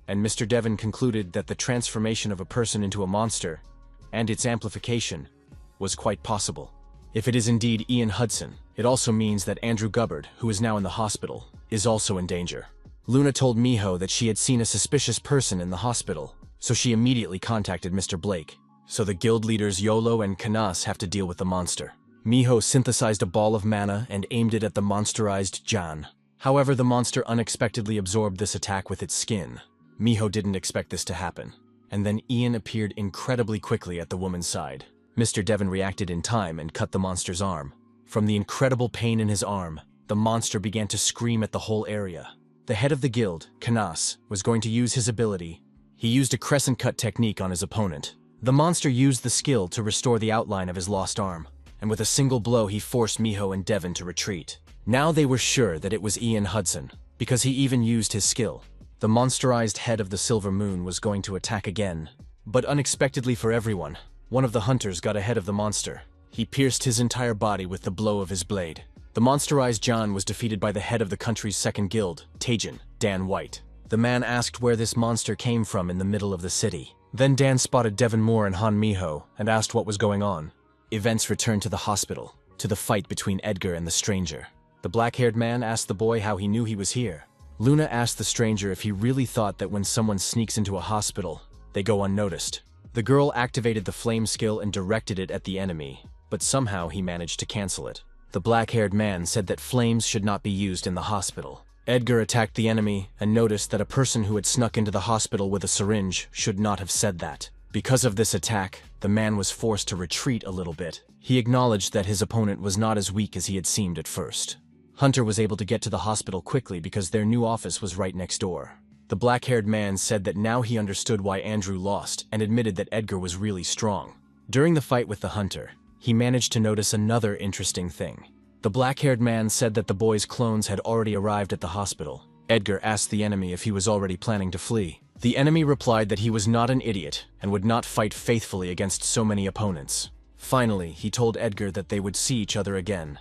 and Mr. Devon concluded that the transformation of a person into a monster, and its amplification, was quite possible. If it is indeed Ian Hudson, it also means that Andrew Gubbard, who is now in the hospital, is also in danger. Luna told Miho that she had seen a suspicious person in the hospital, so she immediately contacted Mr. Blake. So the guild leaders Yahello and Kanas have to deal with the monster. Miho synthesized a ball of mana and aimed it at the monsterized Jan. However, the monster unexpectedly absorbed this attack with its skin. Miho didn't expect this to happen, and then Ian appeared incredibly quickly at the woman's side. Mr. Devon reacted in time and cut the monster's arm. From the incredible pain in his arm, the monster began to scream at the whole area. The head of the guild, Kanas, was going to use his ability. He used a crescent cut technique on his opponent. The monster used the skill to restore the outline of his lost arm, and with a single blow he forced Miho and Devon to retreat. Now they were sure that it was Ian Hudson, because he even used his skill. The monsterized head of the Silver Moon was going to attack again. But unexpectedly for everyone, one of the hunters got ahead of the monster. He pierced his entire body with the blow of his blade. The monsterized John was defeated by the head of the country's second guild, Tajin, Dan White. The man asked where this monster came from in the middle of the city. Then Dan spotted Devon Moore and Han Miho and asked what was going on. Events returned to the hospital, to the fight between Edgar and the stranger. The black-haired man asked the boy how he knew he was here. Luna asked the stranger if he really thought that when someone sneaks into a hospital, they go unnoticed. The girl activated the flame skill and directed it at the enemy, but somehow he managed to cancel it. The black-haired man said that flames should not be used in the hospital. Edgar attacked the enemy and noticed that a person who had snuck into the hospital with a syringe should not have said that. Because of this attack, the man was forced to retreat a little bit. He acknowledged that his opponent was not as weak as he had seemed at first. Hunter was able to get to the hospital quickly because their new office was right next door. The black-haired man said that now he understood why Andrew lost and admitted that Edgar was really strong. During the fight with the hunter, he managed to notice another interesting thing. The black-haired man said that the boy's clones had already arrived at the hospital. Edgar asked the enemy if he was already planning to flee. The enemy replied that he was not an idiot and would not fight faithfully against so many opponents. Finally, he told Edgar that they would see each other again,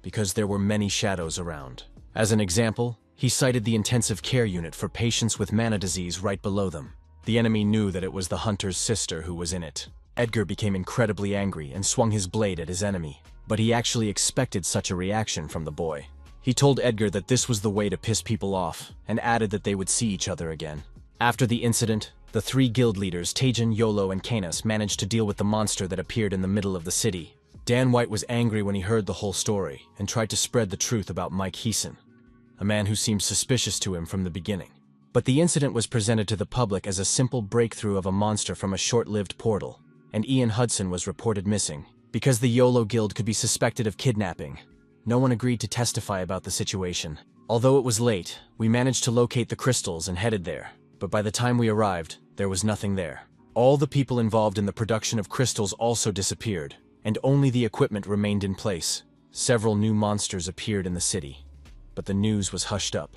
because there were many shadows around. As an example, he cited the intensive care unit for patients with mana disease right below them. The enemy knew that it was the hunter's sister who was in it. Edgar became incredibly angry and swung his blade at his enemy, but he actually expected such a reaction from the boy. He told Edgar that this was the way to piss people off, and added that they would see each other again. After the incident, The three guild leaders, Taejin, Yolo, and Canis, managed to deal with the monster that appeared in the middle of the city. Dan White was angry when he heard the whole story and tried to spread the truth about Mike Heeson, a man who seemed suspicious to him from the beginning. But the incident was presented to the public as a simple breakthrough of a monster from a short-lived portal, and Ian Hudson was reported missing. Because the YOLO Guild could be suspected of kidnapping, no one agreed to testify about the situation. Although it was late, we managed to locate the crystals and headed there, but by the time we arrived, there was nothing there. All the people involved in the production of crystals also disappeared, and only the equipment remained in place. Several new monsters appeared in the city, but the news was hushed up.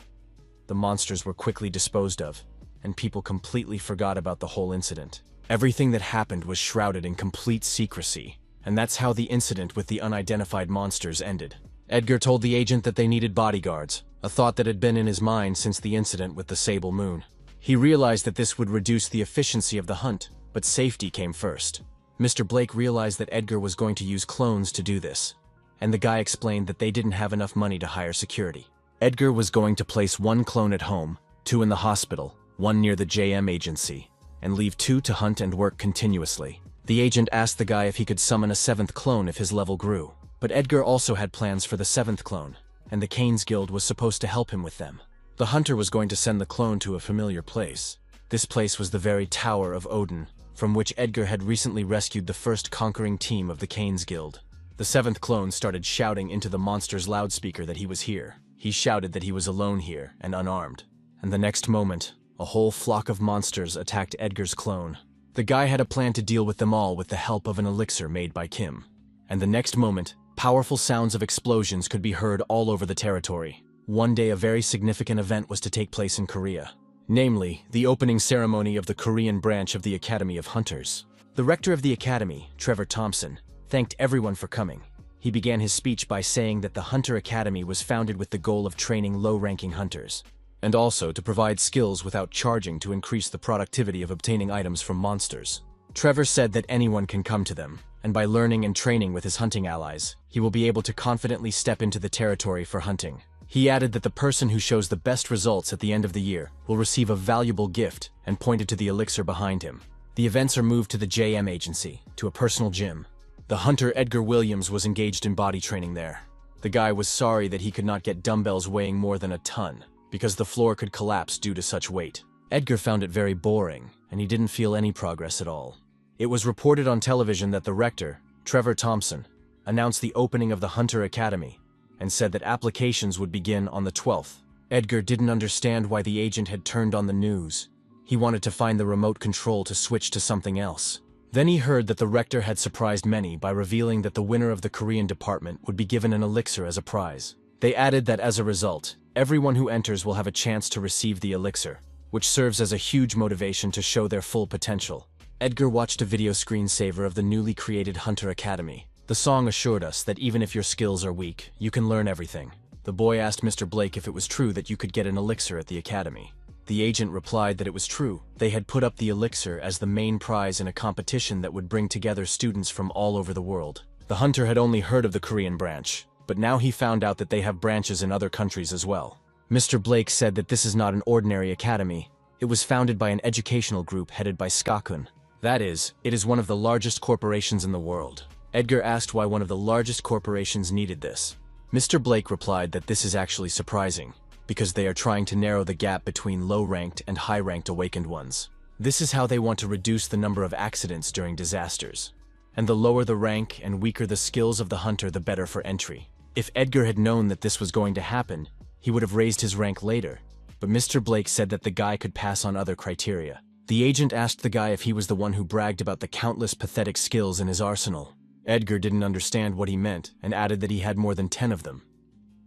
The monsters were quickly disposed of, and people completely forgot about the whole incident. Everything that happened was shrouded in complete secrecy, and that's how the incident with the unidentified monsters ended. Edgar told the agent that they needed bodyguards, a thought that had been in his mind since the incident with the Sable Moon. He realized that this would reduce the efficiency of the hunt, but safety came first. Mr. Blake realized that Edgar was going to use clones to do this, and the guy explained that they didn't have enough money to hire security. Edgar was going to place one clone at home, 2 in the hospital, 1 near the JM agency, and leave 2 to hunt and work continuously. The agent asked the guy if he could summon a 7th clone if his level grew, but Edgar also had plans for the 7th clone, and the Canes Guild was supposed to help him with them. The hunter was going to send the clone to a familiar place. This place was the very Tower of Odin, from which Edgar had recently rescued the first conquering team of the Canes Guild. The 7th clone started shouting into the monster's loudspeaker that he was here. He shouted that he was alone here and unarmed. And the next moment, a whole flock of monsters attacked Edgar's clone. The guy had a plan to deal with them all with the help of an elixir made by Kim. And the next moment, powerful sounds of explosions could be heard all over the territory. One day a very significant event was to take place in Korea. Namely, the opening ceremony of the Korean branch of the Academy of Hunters. The rector of the Academy, Trevor Thompson, thanked everyone for coming. He began his speech by saying that the Hunter Academy was founded with the goal of training low-ranking hunters, and also to provide skills without charging to increase the productivity of obtaining items from monsters. Trevor said that anyone can come to them, and by learning and training with his hunting allies, he will be able to confidently step into the territory for hunting. He added that the person who shows the best results at the end of the year will receive a valuable gift, and pointed to the elixir behind him. The events are moved to the JM agency, to a personal gym. The hunter Edgar Williams was engaged in body training there. The guy was sorry that he could not get dumbbells weighing more than a ton, because the floor could collapse due to such weight. Edgar found it very boring, and he didn't feel any progress at all. It was reported on television that the rector, Trevor Thompson, announced the opening of the Hunter Academy, and said that applications would begin on the 12th. Edgar didn't understand why the agent had turned on the news. He wanted to find the remote control to switch to something else. Then he heard that the rector had surprised many by revealing that the winner of the Korean department would be given an elixir as a prize. They added that as a result, everyone who enters will have a chance to receive the elixir, which serves as a huge motivation to show their full potential. Edgar watched a video screensaver of the newly created Hunter Academy. The song assured us that even if your skills are weak, you can learn everything. The boy asked Mr. Blake if it was true that you could get an elixir at the academy. The agent replied that it was true. They had put up the elixir as the main prize in a competition that would bring together students from all over the world. The hunter had only heard of the Korean branch, but now he found out that they have branches in other countries as well. Mr. Blake said that this is not an ordinary academy. It was founded by an educational group headed by Skakun. That is, it is one of the largest corporations in the world. Edgar asked why one of the largest corporations needed this. Mr. Blake replied that this is actually surprising, because they are trying to narrow the gap between low-ranked and high-ranked awakened ones. This is how they want to reduce the number of accidents during disasters. And the lower the rank and weaker the skills of the hunter, the better for entry. If Edgar had known that this was going to happen, he would have raised his rank later, but Mr. Blake said that the guy could pass on other criteria. The agent asked the guy if he was the one who bragged about the countless pathetic skills in his arsenal. Edgar didn't understand what he meant and added that he had more than 10 of them.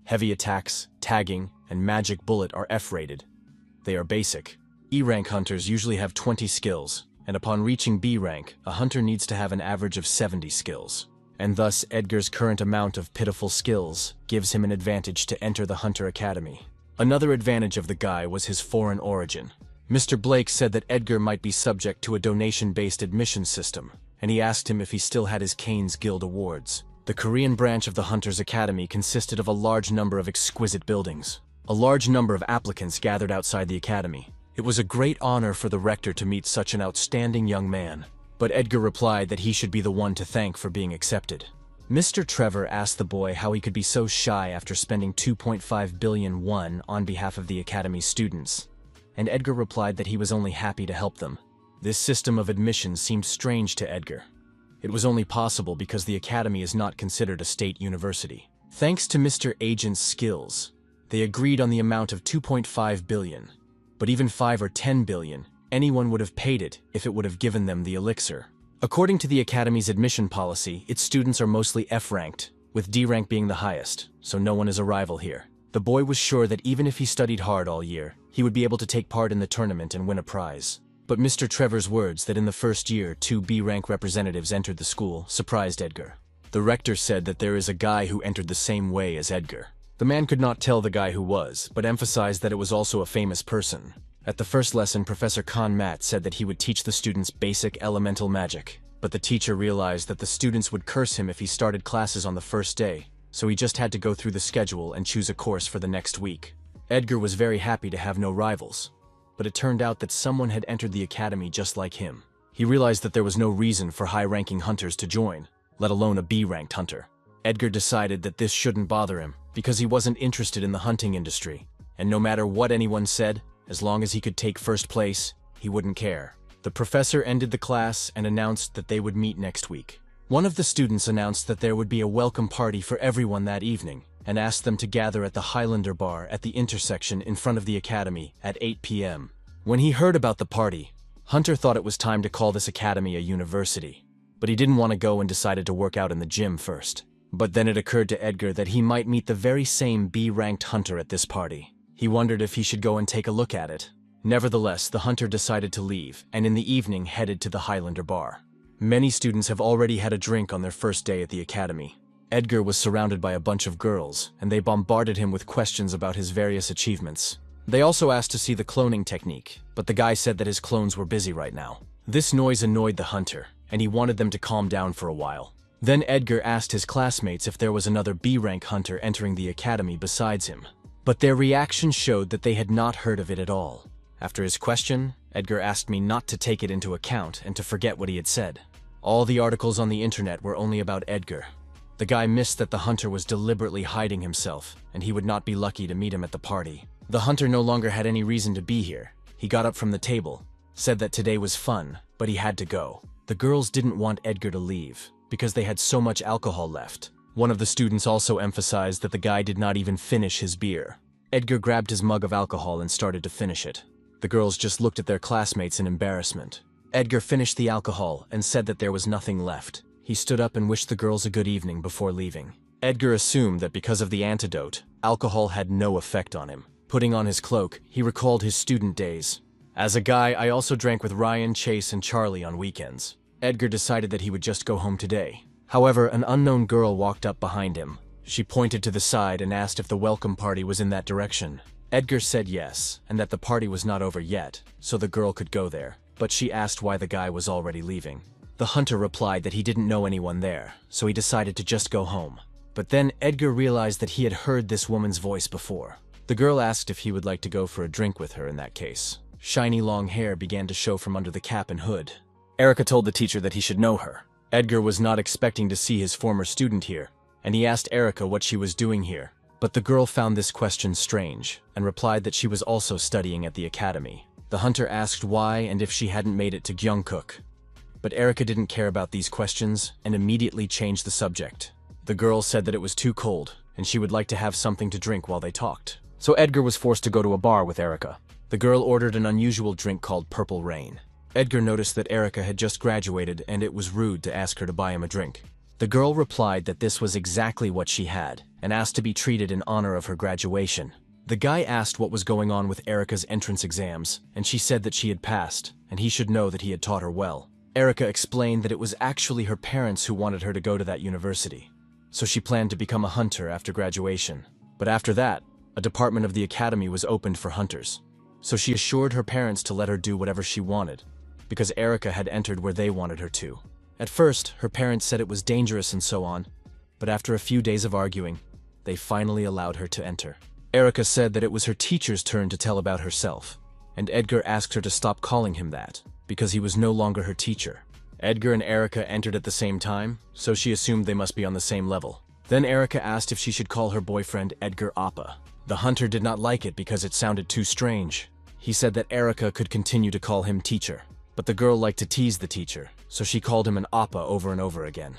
Heavy attacks, tagging, and magic bullet are F-rated. They are basic. E-rank hunters usually have 20 skills, and upon reaching B rank, a hunter needs to have an average of 70 skills. And thus, Edgar's current amount of pitiful skills gives him an advantage to enter the Hunter Academy. Another advantage of the guy was his foreign origin. Mr. Blake said that Edgar might be subject to a donation-based admission system, and he asked him if he still had his Canes Guild awards. The Korean branch of the Hunters Academy consisted of a large number of exquisite buildings. A large number of applicants gathered outside the academy. It was a great honor for the rector to meet such an outstanding young man, but Edgar replied that he should be the one to thank for being accepted. Mr. Trevor asked the boy how he could be so shy after spending 2.5 billion won on behalf of the academy's students, and Edgar replied that he was only happy to help them. This system of admission seemed strange to Edgar. It was only possible because the academy is not considered a state university. Thanks to Mr. Agent's skills, they agreed on the amount of 2.5 billion. But even 5 or 10 billion, anyone would have paid it if it would have given them the elixir. According to the academy's admission policy, its students are mostly F-ranked, with D rank being the highest, so no one is a rival here. The boy was sure that even if he studied hard all year, he would be able to take part in the tournament and win a prize. But Mr. Trevor's words that in the first year 2 B-rank representatives entered the school surprised Edgar. The rector said that there is a guy who entered the same way as Edgar. The man could not tell the guy who was, but emphasized that it was also a famous person. At the first lesson, Professor Khan Mat said that he would teach the students basic elemental magic, but the teacher realized that the students would curse him if he started classes on the first day, so he just had to go through the schedule and choose a course for the next week. Edgar was very happy to have no rivals, but it turned out that someone had entered the academy just like him. He realized that there was no reason for high-ranking hunters to join, let alone a B-ranked hunter. Edgar decided that this shouldn't bother him, because he wasn't interested in the hunting industry, and no matter what anyone said, as long as he could take first place, he wouldn't care. The professor ended the class and announced that they would meet next week. One of the students announced that there would be a welcome party for everyone that evening, and asked them to gather at the Highlander Bar at the intersection in front of the academy at 8 p.m. When he heard about the party, Hunter thought it was time to call this academy a university, but he didn't want to go and decided to work out in the gym first. But then it occurred to Edgar that he might meet the very same B-ranked hunter at this party. He wondered if he should go and take a look at it. Nevertheless, the hunter decided to leave, and in the evening headed to the Highlander Bar. Many students have already had a drink on their first day at the academy. Edgar was surrounded by a bunch of girls, and they bombarded him with questions about his various achievements. They also asked to see the cloning technique, but the guy said that his clones were busy right now. This noise annoyed the hunter, and he wanted them to calm down for a while. Then Edgar asked his classmates if there was another B-rank hunter entering the academy besides him, but their reaction showed that they had not heard of it at all. After his question, Edgar asked me not to take it into account and to forget what he had said. All the articles on the internet were only about Edgar. The guy missed that the hunter was deliberately hiding himself, and he would not be lucky to meet him at the party. The hunter no longer had any reason to be here. He got up from the table, said that today was fun, but he had to go. The girls didn't want Edgar to leave, because they had so much alcohol left. One of the students also emphasized that the guy did not even finish his beer. Edgar grabbed his mug of alcohol and started to finish it. The girls just looked at their classmates in embarrassment. Edgar finished the alcohol and said that there was nothing left. He stood up and wished the girls a good evening before leaving. Edgar assumed that because of the antidote, alcohol had no effect on him. Putting on his cloak, he recalled his student days. As a guy, I also drank with Ryan, Chase, and Charlie on weekends. Edgar decided that he would just go home today. However, an unknown girl walked up behind him. She pointed to the side and asked if the welcome party was in that direction. Edgar said yes, and that the party was not over yet, so the girl could go there, but she asked why the guy was already leaving. The hunter replied that he didn't know anyone there, so he decided to just go home. But then Edgar realized that he had heard this woman's voice before. The girl asked if he would like to go for a drink with her in that case. Shiny long hair began to show from under the cap and hood. Erica told the teacher that he should know her. Edgar was not expecting to see his former student here, and he asked Erica what she was doing here. But the girl found this question strange, and replied that she was also studying at the academy. The hunter asked why and if she hadn't made it to Gyeongkook. But Erica didn't care about these questions, and immediately changed the subject. The girl said that it was too cold, and she would like to have something to drink while they talked. So Edgar was forced to go to a bar with Erica. The girl ordered an unusual drink called Purple Rain. Edgar noticed that Erica had just graduated, and it was rude to ask her to buy him a drink. The girl replied that this was exactly what she had, and asked to be treated in honor of her graduation. The guy asked what was going on with Erica's entrance exams, and she said that she had passed, and he should know that he had taught her well. Erica explained that it was actually her parents who wanted her to go to that university, so she planned to become a hunter after graduation. But after that, a department of the academy was opened for hunters, so she assured her parents to let her do whatever she wanted, because Erica had entered where they wanted her to. At first, her parents said it was dangerous and so on, but after a few days of arguing, they finally allowed her to enter. Erica said that it was her teacher's turn to tell about herself. and Edgar asked her to stop calling him that, because he was no longer her teacher. Edgar and Erica entered at the same time, so she assumed they must be on the same level. Then Erica asked if she should call her boyfriend Edgar Appa. The hunter did not like it because it sounded too strange. He said that Erica could continue to call him teacher, but the girl liked to tease the teacher, so she called him an Appa over and over again.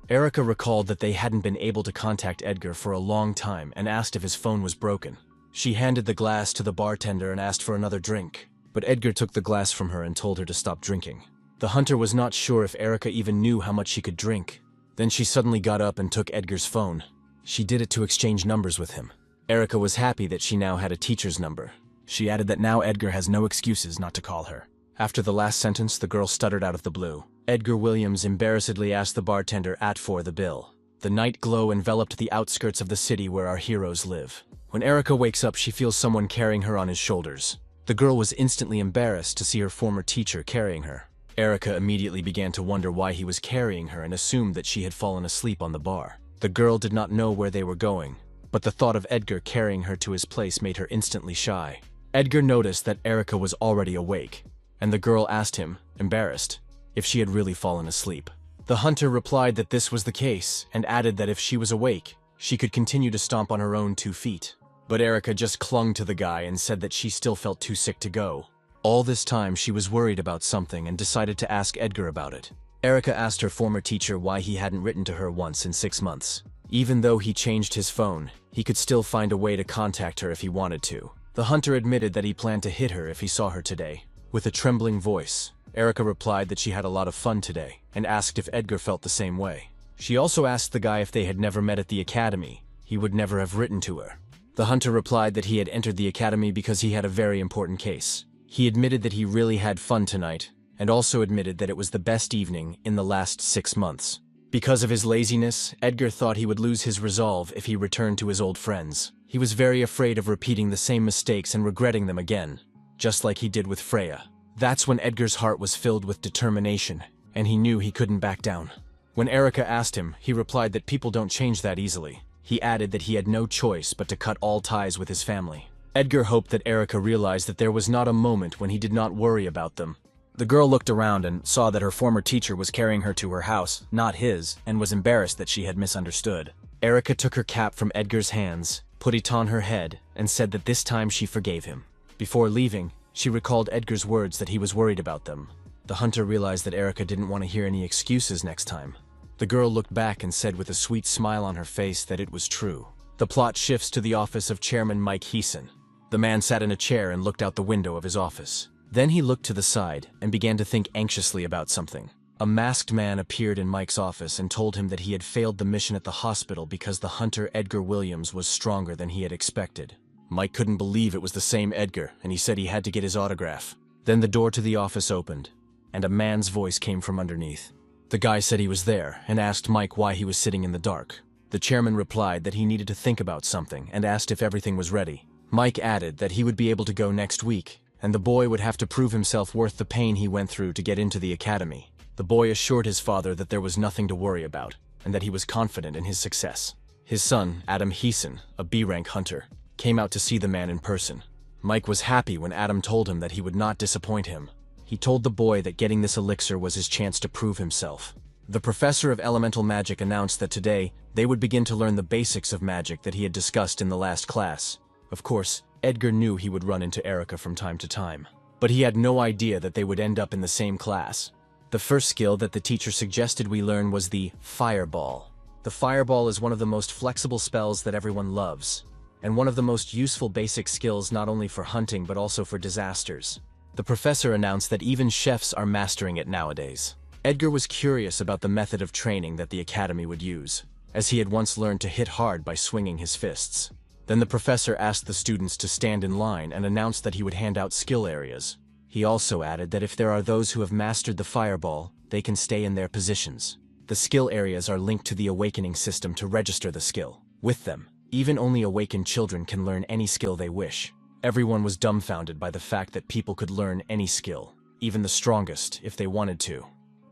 Erica recalled that they hadn't been able to contact Edgar for a long time and asked if his phone was broken. She handed the glass to the bartender and asked for another drink, but Edgar took the glass from her and told her to stop drinking. The hunter was not sure if Erica even knew how much she could drink. Then she suddenly got up and took Edgar's phone. She did it to exchange numbers with him. Erica was happy that she now had a teacher's number. She added that now Edgar has no excuses not to call her. After the last sentence, the girl stuttered out of the blue. Edgar Williams embarrassedly asked the bartender for the bill. The night glow enveloped the outskirts of the city where our heroes live. When Erica wakes up, she feels someone carrying her on his shoulders. The girl was instantly embarrassed to see her former teacher carrying her. Erica immediately began to wonder why he was carrying her and assumed that she had fallen asleep on the bar. The girl did not know where they were going, but the thought of Edgar carrying her to his place made her instantly shy. Edgar noticed that Erica was already awake, and the girl asked him, embarrassed, if she had really fallen asleep. The hunter replied that this was the case, and added that if she was awake, she could continue to stomp on her own 2 feet. But Erica just clung to the guy and said that she still felt too sick to go. All this time, she was worried about something and decided to ask Edgar about it. Erica asked her former teacher why he hadn't written to her once in 6 months. Even though he changed his phone, he could still find a way to contact her if he wanted to. The hunter admitted that he planned to hit her if he saw her today. With a trembling voice, Erica replied that she had a lot of fun today, and asked if Edgar felt the same way. She also asked the guy if they had never met at the academy. He would never have written to her. The hunter replied that he had entered the academy because he had a very important case. He admitted that he really had fun tonight, and also admitted that it was the best evening in the last 6 months. Because of his laziness, Edgar thought he would lose his resolve if he returned to his old friends. He was very afraid of repeating the same mistakes and regretting them again, just like he did with Freya. That's when Edgar's heart was filled with determination, and he knew he couldn't back down. When Erica asked him, he replied that people don't change that easily. He added that he had no choice but to cut all ties with his family. Edgar hoped that Erica realized that there was not a moment when he did not worry about them. The girl looked around and saw that her former teacher was carrying her to her house, not his, and was embarrassed that she had misunderstood. Erica took her cap from Edgar's hands, put it on her head, and said that this time she forgave him. Before leaving, she recalled Edgar's words that he was worried about them. The hunter realized that Erica didn't want to hear any excuses next time. The girl looked back and said with a sweet smile on her face that it was true. The plot shifts to the office of Chairman Mike Heeson. The man sat in a chair and looked out the window of his office. Then he looked to the side and began to think anxiously about something. A masked man appeared in Mike's office and told him that he had failed the mission at the hospital because the hunter Edgar Williams was stronger than he had expected. Mike couldn't believe it was the same Edgar, and he said he had to get his autograph. Then the door to the office opened, and a man's voice came from underneath. The guy said he was there and asked Mike why he was sitting in the dark. The chairman replied that he needed to think about something and asked if everything was ready. Mike added that he would be able to go next week, and the boy would have to prove himself worth the pain he went through to get into the academy. The boy assured his father that there was nothing to worry about, and that he was confident in his success. His son, Adam Heeson, a B-rank hunter, came out to see the man in person. Mike was happy when Adam told him that he would not disappoint him. He told the boy that getting this elixir was his chance to prove himself. The professor of elemental magic announced that today they would begin to learn the basics of magic that he had discussed in the last class. Of course, Edgar knew he would run into Erica from time to time, but he had no idea that they would end up in the same class. The first skill that the teacher suggested we learn was the Fireball. The Fireball is one of the most flexible spells that everyone loves, and one of the most useful basic skills not only for hunting but also for disasters. The professor announced that even chefs are mastering it nowadays. Edgar was curious about the method of training that the academy would use, as he had once learned to hit hard by swinging his fists. Then the professor asked the students to stand in line and announced that he would hand out skill areas. He also added that if there are those who have mastered the Fireball, they can stay in their positions. The skill areas are linked to the awakening system to register the skill. With them, even only awakened children can learn any skill they wish. Everyone was dumbfounded by the fact that people could learn any skill, even the strongest, if they wanted to,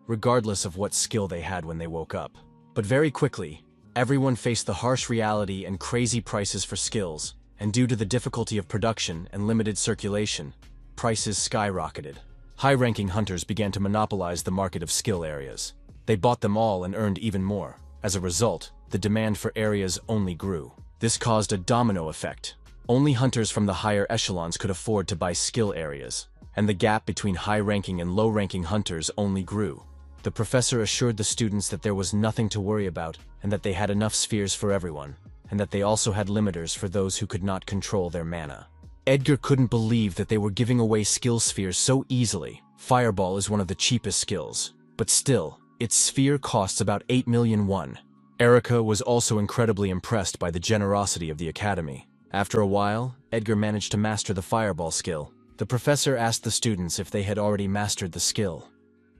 regardless of what skill they had when they woke up. But very quickly, everyone faced the harsh reality and crazy prices for skills, and due to the difficulty of production and limited circulation, prices skyrocketed. High-ranking hunters began to monopolize the market of skill areas. They bought them all and earned even more. As a result, the demand for areas only grew. This caused a domino effect. Only hunters from the higher echelons could afford to buy skill areas, and the gap between high-ranking and low-ranking hunters only grew. The professor assured the students that there was nothing to worry about, and that they had enough spheres for everyone, and that they also had limiters for those who could not control their mana. Edgar couldn't believe that they were giving away skill spheres so easily. Fireball is one of the cheapest skills, but still, its sphere costs about 8 million won. Erica was also incredibly impressed by the generosity of the academy. After a while, Edgar managed to master the fireball skill. The professor asked the students if they had already mastered the skill,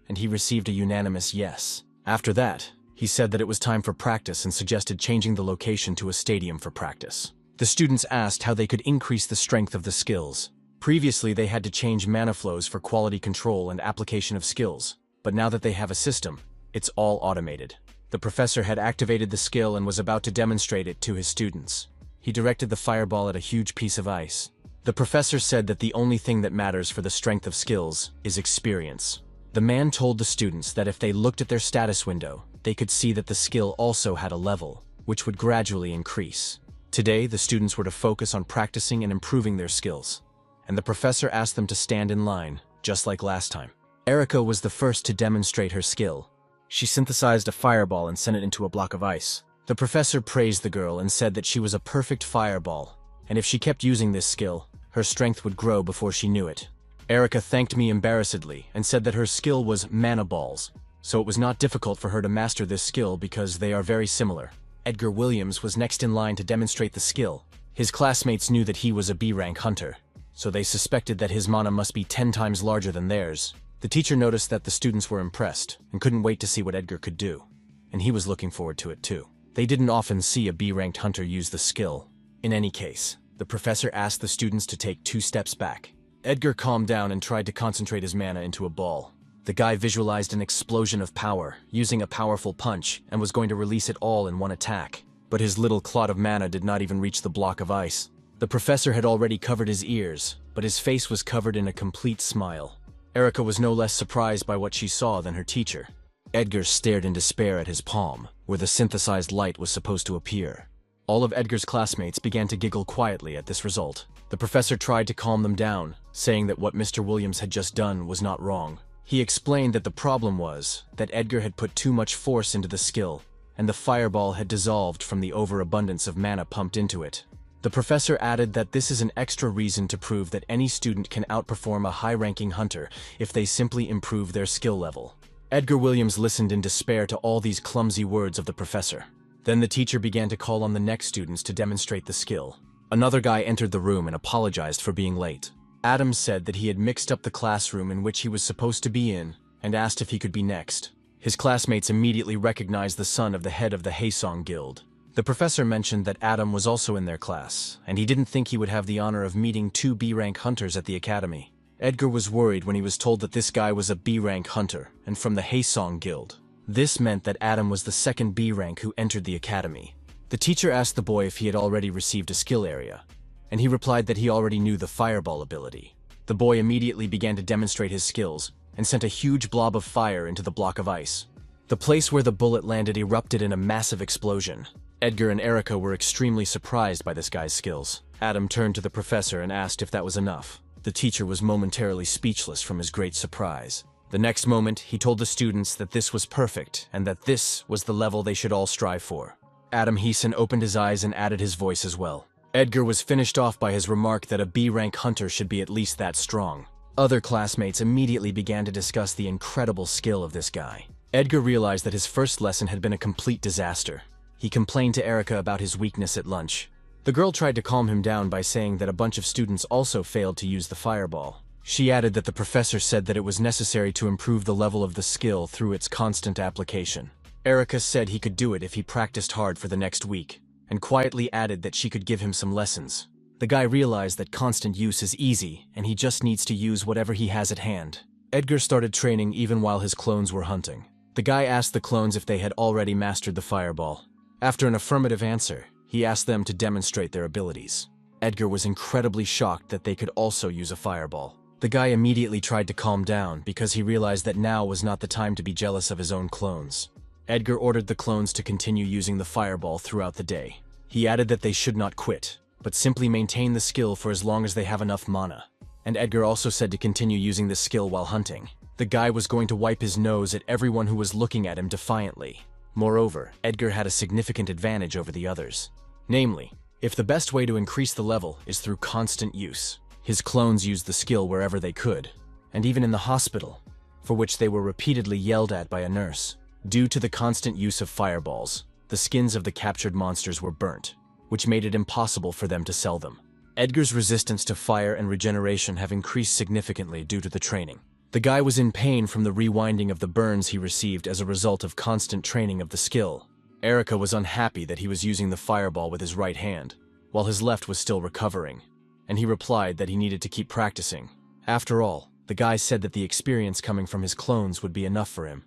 and he received a unanimous yes. After that, he said that it was time for practice and suggested changing the location to a stadium for practice. The students asked how they could increase the strength of the skills. Previously, they had to change mana flows for quality control and application of skills, but now that they have a system, it's all automated. The professor had activated the skill and was about to demonstrate it to his students. He directed the fireball at a huge piece of ice. The professor said that the only thing that matters for the strength of skills is experience. The man told the students that if they looked at their status window, they could see that the skill also had a level, which would gradually increase. Today, the students were to focus on practicing and improving their skills, and the professor asked them to stand in line, just like last time. Erica was the first to demonstrate her skill. She synthesized a fireball and sent it into a block of ice. The professor praised the girl and said that she was a perfect fireball, and if she kept using this skill, her strength would grow before she knew it. Erica thanked me embarrassedly and said that her skill was mana balls, so it was not difficult for her to master this skill because they are very similar. Edgar Williams was next in line to demonstrate the skill. His classmates knew that he was a B-rank hunter, so they suspected that his mana must be 10 times larger than theirs. The teacher noticed that the students were impressed and couldn't wait to see what Edgar could do, and he was looking forward to it too. They didn't often see a B-ranked hunter use the skill. In any case, the professor asked the students to take 2 steps back. Edgar calmed down and tried to concentrate his mana into a ball. The guy visualized an explosion of power, using a powerful punch, and was going to release it all in one attack. But his little clot of mana did not even reach the block of ice. The professor had already covered his ears, but his face was covered in a complete smile. Erica was no less surprised by what she saw than her teacher. Edgar stared in despair at his palm, where the synthesized light was supposed to appear. All of Edgar's classmates began to giggle quietly at this result. The professor tried to calm them down, saying that what Mr. Williams had just done was not wrong. He explained that the problem was that Edgar had put too much force into the skill, and the fireball had dissolved from the overabundance of mana pumped into it. The professor added that this is an extra reason to prove that any student can outperform a high-ranking hunter if they simply improve their skill level. Edgar Williams listened in despair to all these clumsy words of the professor. Then the teacher began to call on the next students to demonstrate the skill. Another guy entered the room and apologized for being late. Adam said that he had mixed up the classroom in which he was supposed to be in and asked if he could be next. His classmates immediately recognized the son of the head of the Haesong Guild. The professor mentioned that Adam was also in their class, and he didn't think he would have the honor of meeting 2 B-rank hunters at the academy. Edgar was worried when he was told that this guy was a B-rank hunter and from the Haesong Guild. This meant that Adam was the second B-rank who entered the academy. The teacher asked the boy if he had already received a skill area, and he replied that he already knew the fireball ability. The boy immediately began to demonstrate his skills and sent a huge blob of fire into the block of ice. The place where the bullet landed erupted in a massive explosion. Edgar and Erica were extremely surprised by this guy's skills. Adam turned to the professor and asked if that was enough. The teacher was momentarily speechless from his great surprise. The next moment, he told the students that this was perfect and that this was the level they should all strive for. Adam Heeson opened his eyes and added his voice as well. Edgar was finished off by his remark that a B-rank hunter should be at least that strong. Other classmates immediately began to discuss the incredible skill of this guy. Edgar realized that his first lesson had been a complete disaster. He complained to Erica about his weakness at lunch. The girl tried to calm him down by saying that a bunch of students also failed to use the fireball. She added that the professor said that it was necessary to improve the level of the skill through its constant application. Erica said he could do it if he practiced hard for the next week, and quietly added that she could give him some lessons. The guy realized that constant use is easy, and he just needs to use whatever he has at hand. Edgar started training even while his clones were hunting. The guy asked the clones if they had already mastered the fireball. After an affirmative answer, he asked them to demonstrate their abilities. Edgar was incredibly shocked that they could also use a fireball. The guy immediately tried to calm down because he realized that now was not the time to be jealous of his own clones. Edgar ordered the clones to continue using the fireball throughout the day. He added that they should not quit, but simply maintain the skill for as long as they have enough mana. And Edgar also said to continue using this skill while hunting. The guy was going to wipe his nose at everyone who was looking at him defiantly. Moreover, Edgar had a significant advantage over the others. Namely, if the best way to increase the level is through constant use. His clones used the skill wherever they could, and even in the hospital, for which they were repeatedly yelled at by a nurse. Due to the constant use of fireballs, the skins of the captured monsters were burnt, which made it impossible for them to sell them. Edgar's resistance to fire and regeneration have increased significantly due to the training. The guy was in pain from the rewinding of the burns he received as a result of constant training of the skill. Erica was unhappy that he was using the fireball with his right hand, while his left was still recovering, and he replied that he needed to keep practicing. After all, the guy said that the experience coming from his clones would be enough for him,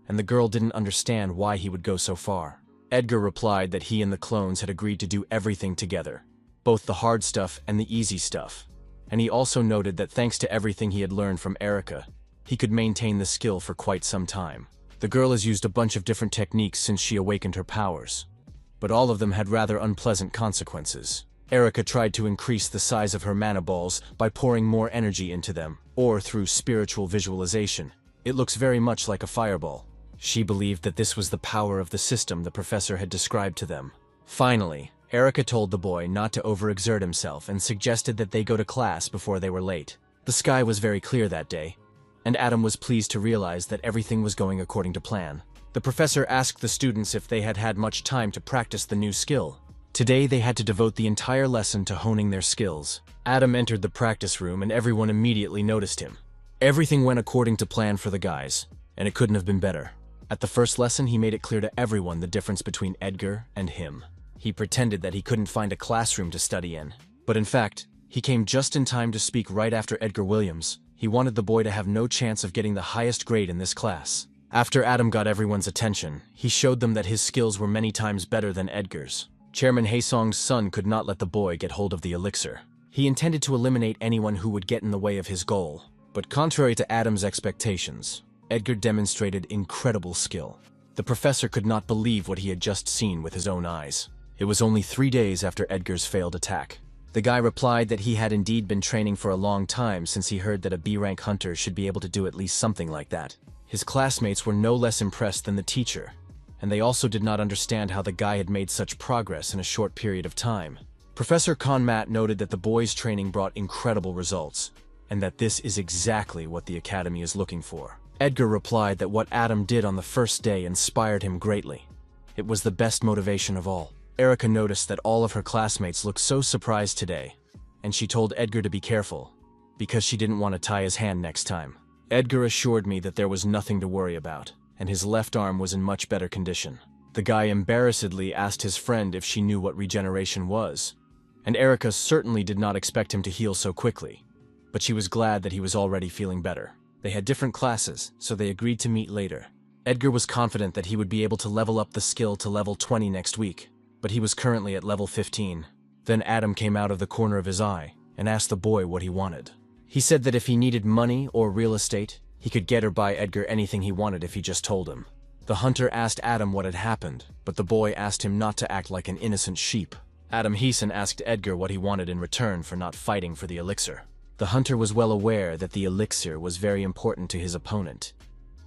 and the girl didn't understand why he would go so far. Edgar replied that he and the clones had agreed to do everything together, both the hard stuff and the easy stuff, and he also noted that thanks to everything he had learned from Erica, he could maintain the skill for quite some time. The girl has used a bunch of different techniques since she awakened her powers, but all of them had rather unpleasant consequences. Erica tried to increase the size of her mana balls by pouring more energy into them, or through spiritual visualization. It looks very much like a fireball. She believed that this was the power of the system the professor had described to them. Finally, Erica told the boy not to overexert himself and suggested that they go to class before they were late. The sky was very clear that day, and Adam was pleased to realize that everything was going according to plan. The professor asked the students if they had had much time to practice the new skill. Today they had to devote the entire lesson to honing their skills. Adam entered the practice room and everyone immediately noticed him. Everything went according to plan for the guys, and it couldn't have been better. At the first lesson, he made it clear to everyone the difference between Edgar and him. He pretended that he couldn't find a classroom to study in, but in fact, he came just in time to speak right after Edgar Williams. He wanted the boy to have no chance of getting the highest grade in this class. After Adam got everyone's attention, he showed them that his skills were many times better than Edgar's. Chairman Haesong's son could not let the boy get hold of the elixir. He intended to eliminate anyone who would get in the way of his goal, but contrary to Adam's expectations, Edgar demonstrated incredible skill. The professor could not believe what he had just seen with his own eyes. It was only 3 days after Edgar's failed attack. The guy replied that he had indeed been training for a long time since he heard that a B-rank hunter should be able to do at least something like that. His classmates were no less impressed than the teacher, and they also did not understand how the guy had made such progress in a short period of time. Professor Conmat noted that the boy's training brought incredible results, and that this is exactly what the academy is looking for. Edgar replied that what Adam did on the first day inspired him greatly. It was the best motivation of all. Erica noticed that all of her classmates looked so surprised today, and she told Edgar to be careful, because she didn't want to tie his hand next time. Edgar assured me that there was nothing to worry about, and his left arm was in much better condition. The guy embarrassedly asked his friend if she knew what regeneration was, and Erica certainly did not expect him to heal so quickly, but she was glad that he was already feeling better. They had different classes, so they agreed to meet later. Edgar was confident that he would be able to level up the skill to level 20 next week, but he was currently at level 15. Then Adam came out of the corner of his eye and asked the boy what he wanted. He said that if he needed money or real estate, he could get or buy Edgar anything he wanted if he just told him. The hunter asked Adam what had happened, but the boy asked him not to act like an innocent sheep. Adam Heeson asked Edgar what he wanted in return for not fighting for the elixir. The hunter was well aware that the elixir was very important to his opponent,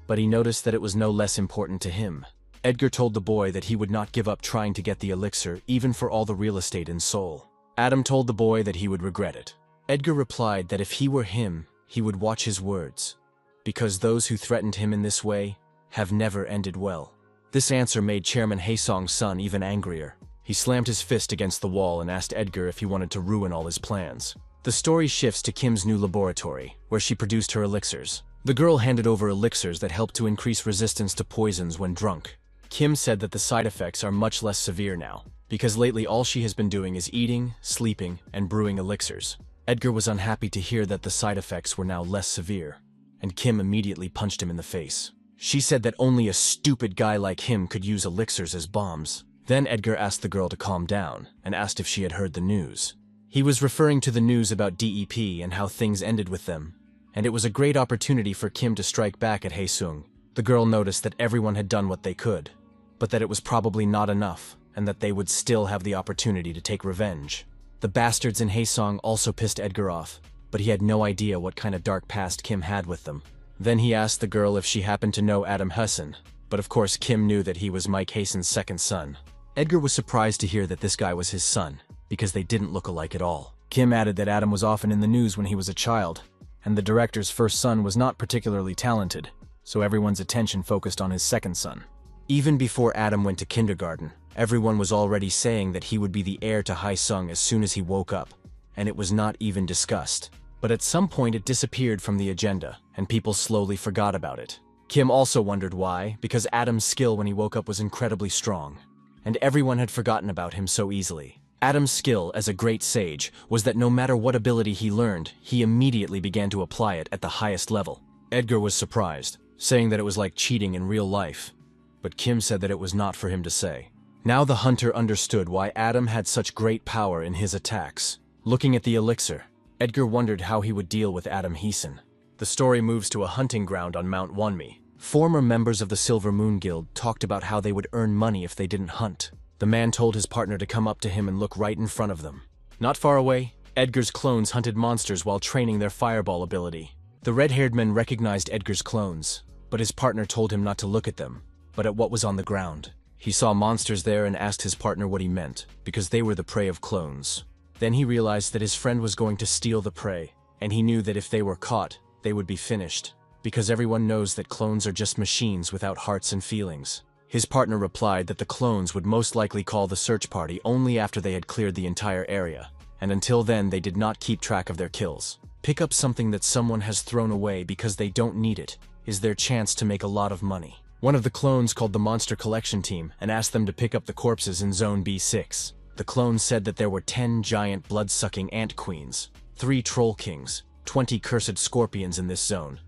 but he noticed that it was no less important to him. Edgar told the boy that he would not give up trying to get the elixir even for all the real estate in Seoul. Adam told the boy that he would regret it. Edgar replied that if he were him, he would watch his words, because those who threatened him in this way have never ended well. This answer made Chairman Haesong's son even angrier. He slammed his fist against the wall and asked Edgar if he wanted to ruin all his plans. The story shifts to Kim's new laboratory, where she produced her elixirs. The girl handed over elixirs that help to increase resistance to poisons when drunk. Kim said that the side effects are much less severe now, because lately all she has been doing is eating, sleeping, and brewing elixirs. Edgar was unhappy to hear that the side effects were now less severe, and Kim immediately punched him in the face. She said that only a stupid guy like him could use elixirs as bombs. Then Edgar asked the girl to calm down, and asked if she had heard the news. He was referring to the news about DEP and how things ended with them, and it was a great opportunity for Kim to strike back at Haesung. The girl noticed that everyone had done what they could, but that it was probably not enough, and that they would still have the opportunity to take revenge. The bastards in Haesung also pissed Edgar off, but he had no idea what kind of dark past Kim had with them. Then he asked the girl if she happened to know Adam Husson, but of course Kim knew that he was Mike Haeson's second son. Edgar was surprised to hear that this guy was his son, because they didn't look alike at all. Kim added that Adam was often in the news when he was a child, and the director's first son was not particularly talented, so everyone's attention focused on his second son. Even before Adam went to kindergarten, everyone was already saying that he would be the heir to Haesung as soon as he woke up, and it was not even discussed. But at some point it disappeared from the agenda, and people slowly forgot about it. Kim also wondered why, because Adam's skill when he woke up was incredibly strong, and everyone had forgotten about him so easily. Adam's skill as a great sage was that no matter what ability he learned, he immediately began to apply it at the highest level. Edgar was surprised, saying that it was like cheating in real life, but Kim said that it was not for him to say. Now the hunter understood why Adam had such great power in his attacks. Looking at the elixir, Edgar wondered how he would deal with Adam Haeson. The story moves to a hunting ground on Mount Wonmi. Former members of the Silver Moon Guild talked about how they would earn money if they didn't hunt. The man told his partner to come up to him and look right in front of them. Not far away, Edgar's clones hunted monsters while training their fireball ability. The red-haired man recognized Edgar's clones, but his partner told him not to look at them, but at what was on the ground. He saw monsters there and asked his partner what he meant, because they were the prey of clones. Then he realized that his friend was going to steal the prey, and he knew that if they were caught, they would be finished, because everyone knows that clones are just machines without hearts and feelings. His partner replied that the clones would most likely call the search party only after they had cleared the entire area, and until then they did not keep track of their kills. Pick up something that someone has thrown away because they don't need it is their chance to make a lot of money. One of the clones called the monster collection team and asked them to pick up the corpses in Zone B6. The clones said that there were 10 giant blood-sucking ant queens, 3 troll kings, 20 cursed scorpions in this zone.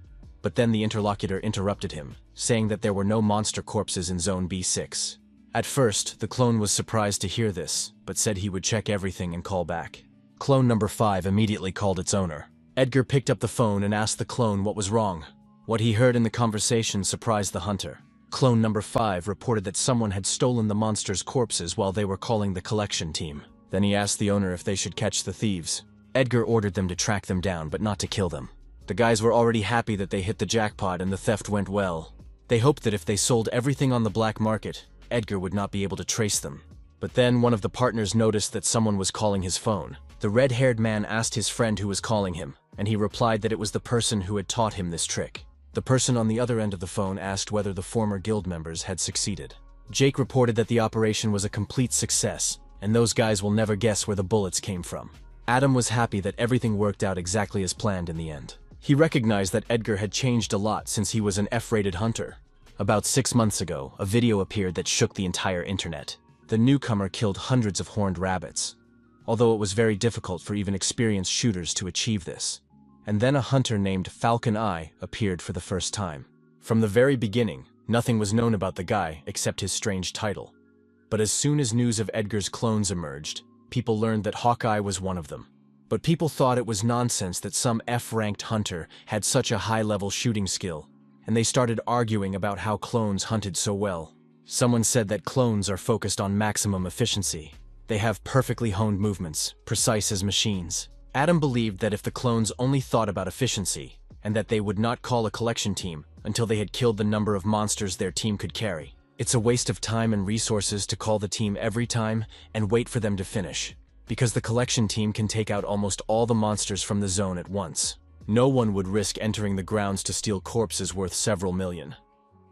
But then the interlocutor interrupted him, saying that there were no monster corpses in Zone B6. At first, the clone was surprised to hear this, but said he would check everything and call back. Clone number 5 immediately called its owner. Edgar picked up the phone and asked the clone what was wrong. What he heard in the conversation surprised the hunter. Clone number 5 reported that someone had stolen the monsters' corpses while they were calling the collection team. Then he asked the owner if they should catch the thieves. Edgar ordered them to track them down, but not to kill them. The guys were already happy that they hit the jackpot and the theft went well. They hoped that if they sold everything on the black market, Edgar would not be able to trace them. But then one of the partners noticed that someone was calling his phone. The red-haired man asked his friend who was calling him, and he replied that it was the person who had taught him this trick. The person on the other end of the phone asked whether the former guild members had succeeded. Jake reported that the operation was a complete success, and those guys will never guess where the bullets came from. Adam was happy that everything worked out exactly as planned in the end. He recognized that Edgar had changed a lot since he was an F-rated hunter. About 6 months ago, a video appeared that shook the entire internet. The newcomer killed hundreds of horned rabbits, although it was very difficult for even experienced shooters to achieve this. And then a hunter named Falcon Eye appeared for the first time. From the very beginning, nothing was known about the guy except his strange title. But as soon as news of Edgar's clones emerged, people learned that Hawkeye was one of them. But people thought it was nonsense that some F-ranked hunter had such a high-level shooting skill, and they started arguing about how clones hunted so well. Someone said that clones are focused on maximum efficiency. They have perfectly honed movements, precise as machines. Adam believed that if the clones only thought about efficiency, and that they would not call a collection team until they had killed the number of monsters their team could carry. It's a waste of time and resources to call the team every time and wait for them to finish, because the collection team can take out almost all the monsters from the zone at once. No one would risk entering the grounds to steal corpses worth several million.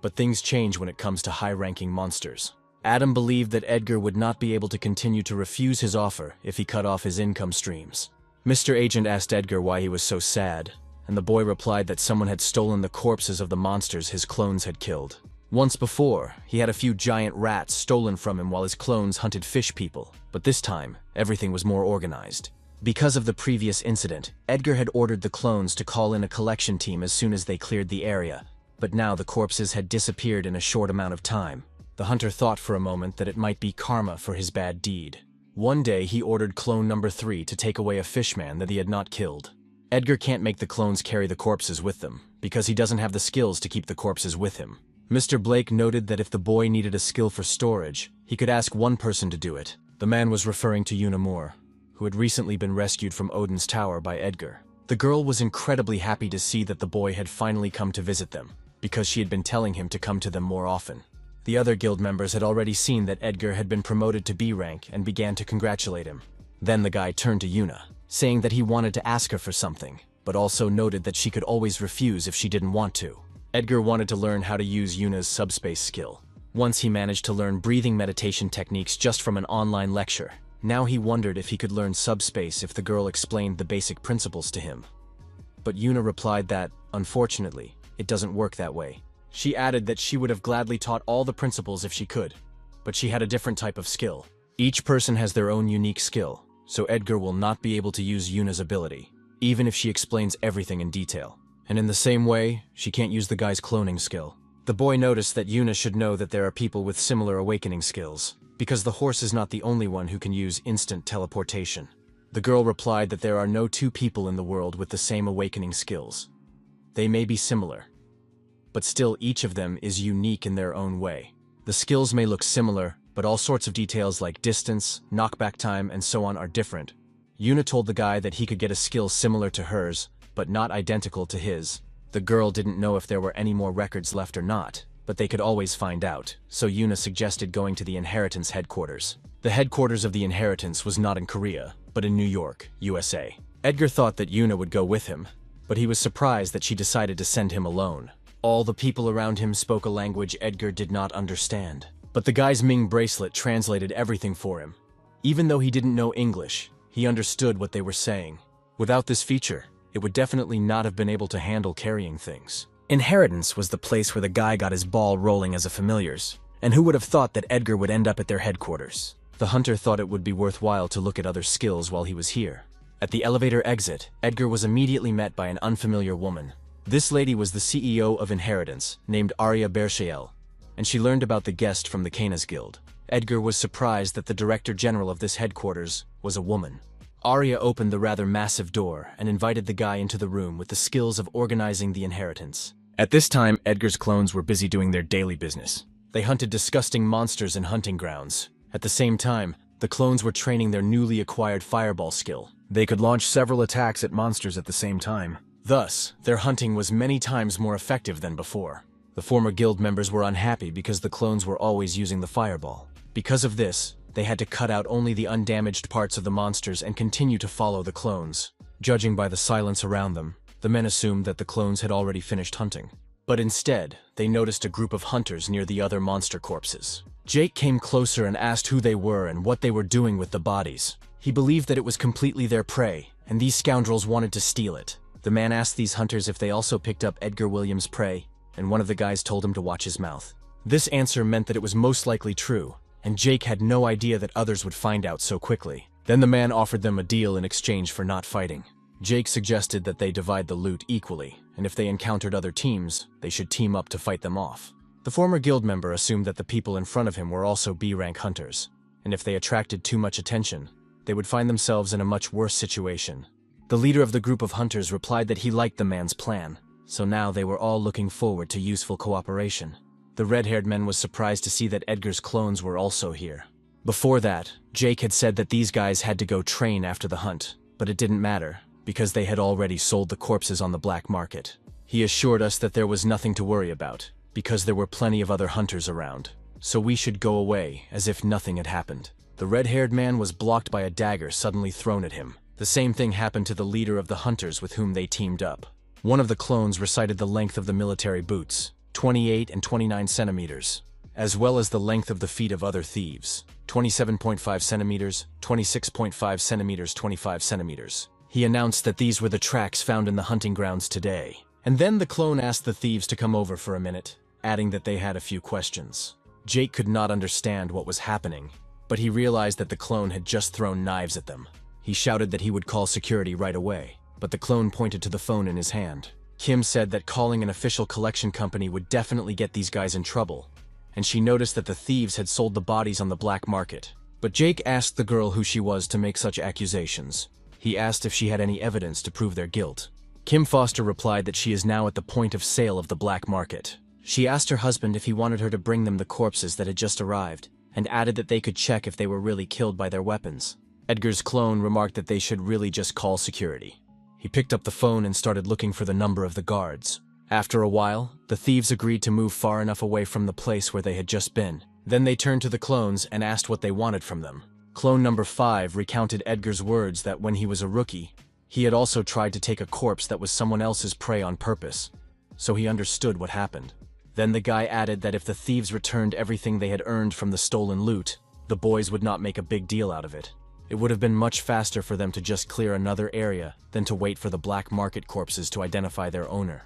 But things change when it comes to high-ranking monsters. Adam believed that Edgar would not be able to continue to refuse his offer if he cut off his income streams. Mr. Agent asked Edgar why he was so sad, and the boy replied that someone had stolen the corpses of the monsters his clones had killed. Once before, he had a few giant rats stolen from him while his clones hunted fish people, but this time, everything was more organized. Because of the previous incident, Edgar had ordered the clones to call in a collection team as soon as they cleared the area, but now the corpses had disappeared in a short amount of time. The hunter thought for a moment that it might be karma for his bad deed. One day he ordered clone number 3 to take away a fishman that he had not killed. Edgar can't make the clones carry the corpses with them, because he doesn't have the skills to keep the corpses with him. Mr. Blake noted that if the boy needed a skill for storage, he could ask one person to do it. The man was referring to Una Moore, who had recently been rescued from Odin's tower by Edgar. The girl was incredibly happy to see that the boy had finally come to visit them, because she had been telling him to come to them more often. The other guild members had already seen that Edgar had been promoted to B rank and began to congratulate him. Then the guy turned to Una, saying that he wanted to ask her for something, but also noted that she could always refuse if she didn't want to. Edgar wanted to learn how to use Una's subspace skill. Once he managed to learn breathing meditation techniques just from an online lecture. Now he wondered if he could learn subspace if the girl explained the basic principles to him. But Una replied that, unfortunately, it doesn't work that way. She added that she would have gladly taught all the principles if she could, but she had a different type of skill. Each person has their own unique skill, so Edgar will not be able to use Una's ability, even if she explains everything in detail. And in the same way, she can't use the guy's cloning skill. The boy noticed that Una should know that there are people with similar awakening skills, because the horse is not the only one who can use instant teleportation. The girl replied that there are no two people in the world with the same awakening skills. They may be similar, but still each of them is unique in their own way. The skills may look similar, but all sorts of details like distance, knockback time, and so on are different. Una told the guy that he could get a skill similar to hers, but not identical to his. The girl didn't know if there were any more records left or not, but they could always find out, so Una suggested going to the Inheritance headquarters. The headquarters of the Inheritance was not in Korea, but in New York, USA. Edgar thought that Una would go with him, but he was surprised that she decided to send him alone. All the people around him spoke a language Edgar did not understand, but the guy's Ming bracelet translated everything for him. Even though he didn't know English, he understood what they were saying. Without this feature, it would definitely not have been able to handle carrying things. Inheritance was the place where the guy got his ball rolling as a familiars, and who would have thought that Edgar would end up at their headquarters? The hunter thought it would be worthwhile to look at other skills while he was here. At the elevator exit, Edgar was immediately met by an unfamiliar woman. This lady was the CEO of Inheritance, named Arya Bershael, and she learned about the guest from the Canas Guild. Edgar was surprised that the Director General of this headquarters was a woman. Arya opened the rather massive door and invited the guy into the room with the skills of organizing the Inheritance. At this time, Edgar's clones were busy doing their daily business. They hunted disgusting monsters in hunting grounds. At the same time, the clones were training their newly acquired fireball skill. They could launch several attacks at monsters at the same time. Thus, their hunting was many times more effective than before. The former guild members were unhappy because the clones were always using the fireball. Because of this, they had to cut out only the undamaged parts of the monsters and continue to follow the clones. Judging by the silence around them, the men assumed that the clones had already finished hunting. But instead, they noticed a group of hunters near the other monster corpses. Jake came closer and asked who they were and what they were doing with the bodies. He believed that it was completely their prey, and these scoundrels wanted to steal it. The man asked these hunters if they also picked up Edgar Williams' prey, and one of the guys told him to watch his mouth. This answer meant that it was most likely true, and Jake had no idea that others would find out so quickly. Then the man offered them a deal in exchange for not fighting. Jake suggested that they divide the loot equally, and if they encountered other teams, they should team up to fight them off. The former guild member assumed that the people in front of him were also B-rank hunters, and if they attracted too much attention, they would find themselves in a much worse situation. The leader of the group of hunters replied that he liked the man's plan, so now they were all looking forward to useful cooperation. The red-haired man was surprised to see that Edgar's clones were also here. Before that, Jake had said that these guys had to go train after the hunt, but it didn't matter, because they had already sold the corpses on the black market. He assured us that there was nothing to worry about, because there were plenty of other hunters around, so we should go away as if nothing had happened. The red-haired man was blocked by a dagger suddenly thrown at him. The same thing happened to the leader of the hunters with whom they teamed up. One of the clones recited the length of the military boots, 28 and 29 centimeters, as well as the length of the feet of other thieves, 27.5 centimeters, 26.5 centimeters, 25 centimeters. He announced that these were the tracks found in the hunting grounds today. And then the clone asked the thieves to come over for a minute, adding that they had a few questions. Jake could not understand what was happening, but he realized that the clone had just thrown knives at them. He shouted that he would call security right away, but the clone pointed to the phone in his hand. Kim said that calling an official collection company would definitely get these guys in trouble, and she noticed that the thieves had sold the bodies on the black market. But Jake asked the girl who she was to make such accusations. He asked if she had any evidence to prove their guilt. Kim Foster replied that she is now at the point of sale of the black market. She asked her husband if he wanted her to bring them the corpses that had just arrived, and added that they could check if they were really killed by their weapons. Edgar's clone remarked that they should really just call security. He picked up the phone and started looking for the number of the guards. After a while, the thieves agreed to move far enough away from the place where they had just been. Then they turned to the clones and asked what they wanted from them. Clone number 5 recounted Edgar's words that when he was a rookie, he had also tried to take a corpse that was someone else's prey on purpose, so he understood what happened. Then the guy added that if the thieves returned everything they had earned from the stolen loot, the boys would not make a big deal out of it. It would have been much faster for them to just clear another area than to wait for the black market corpses to identify their owner.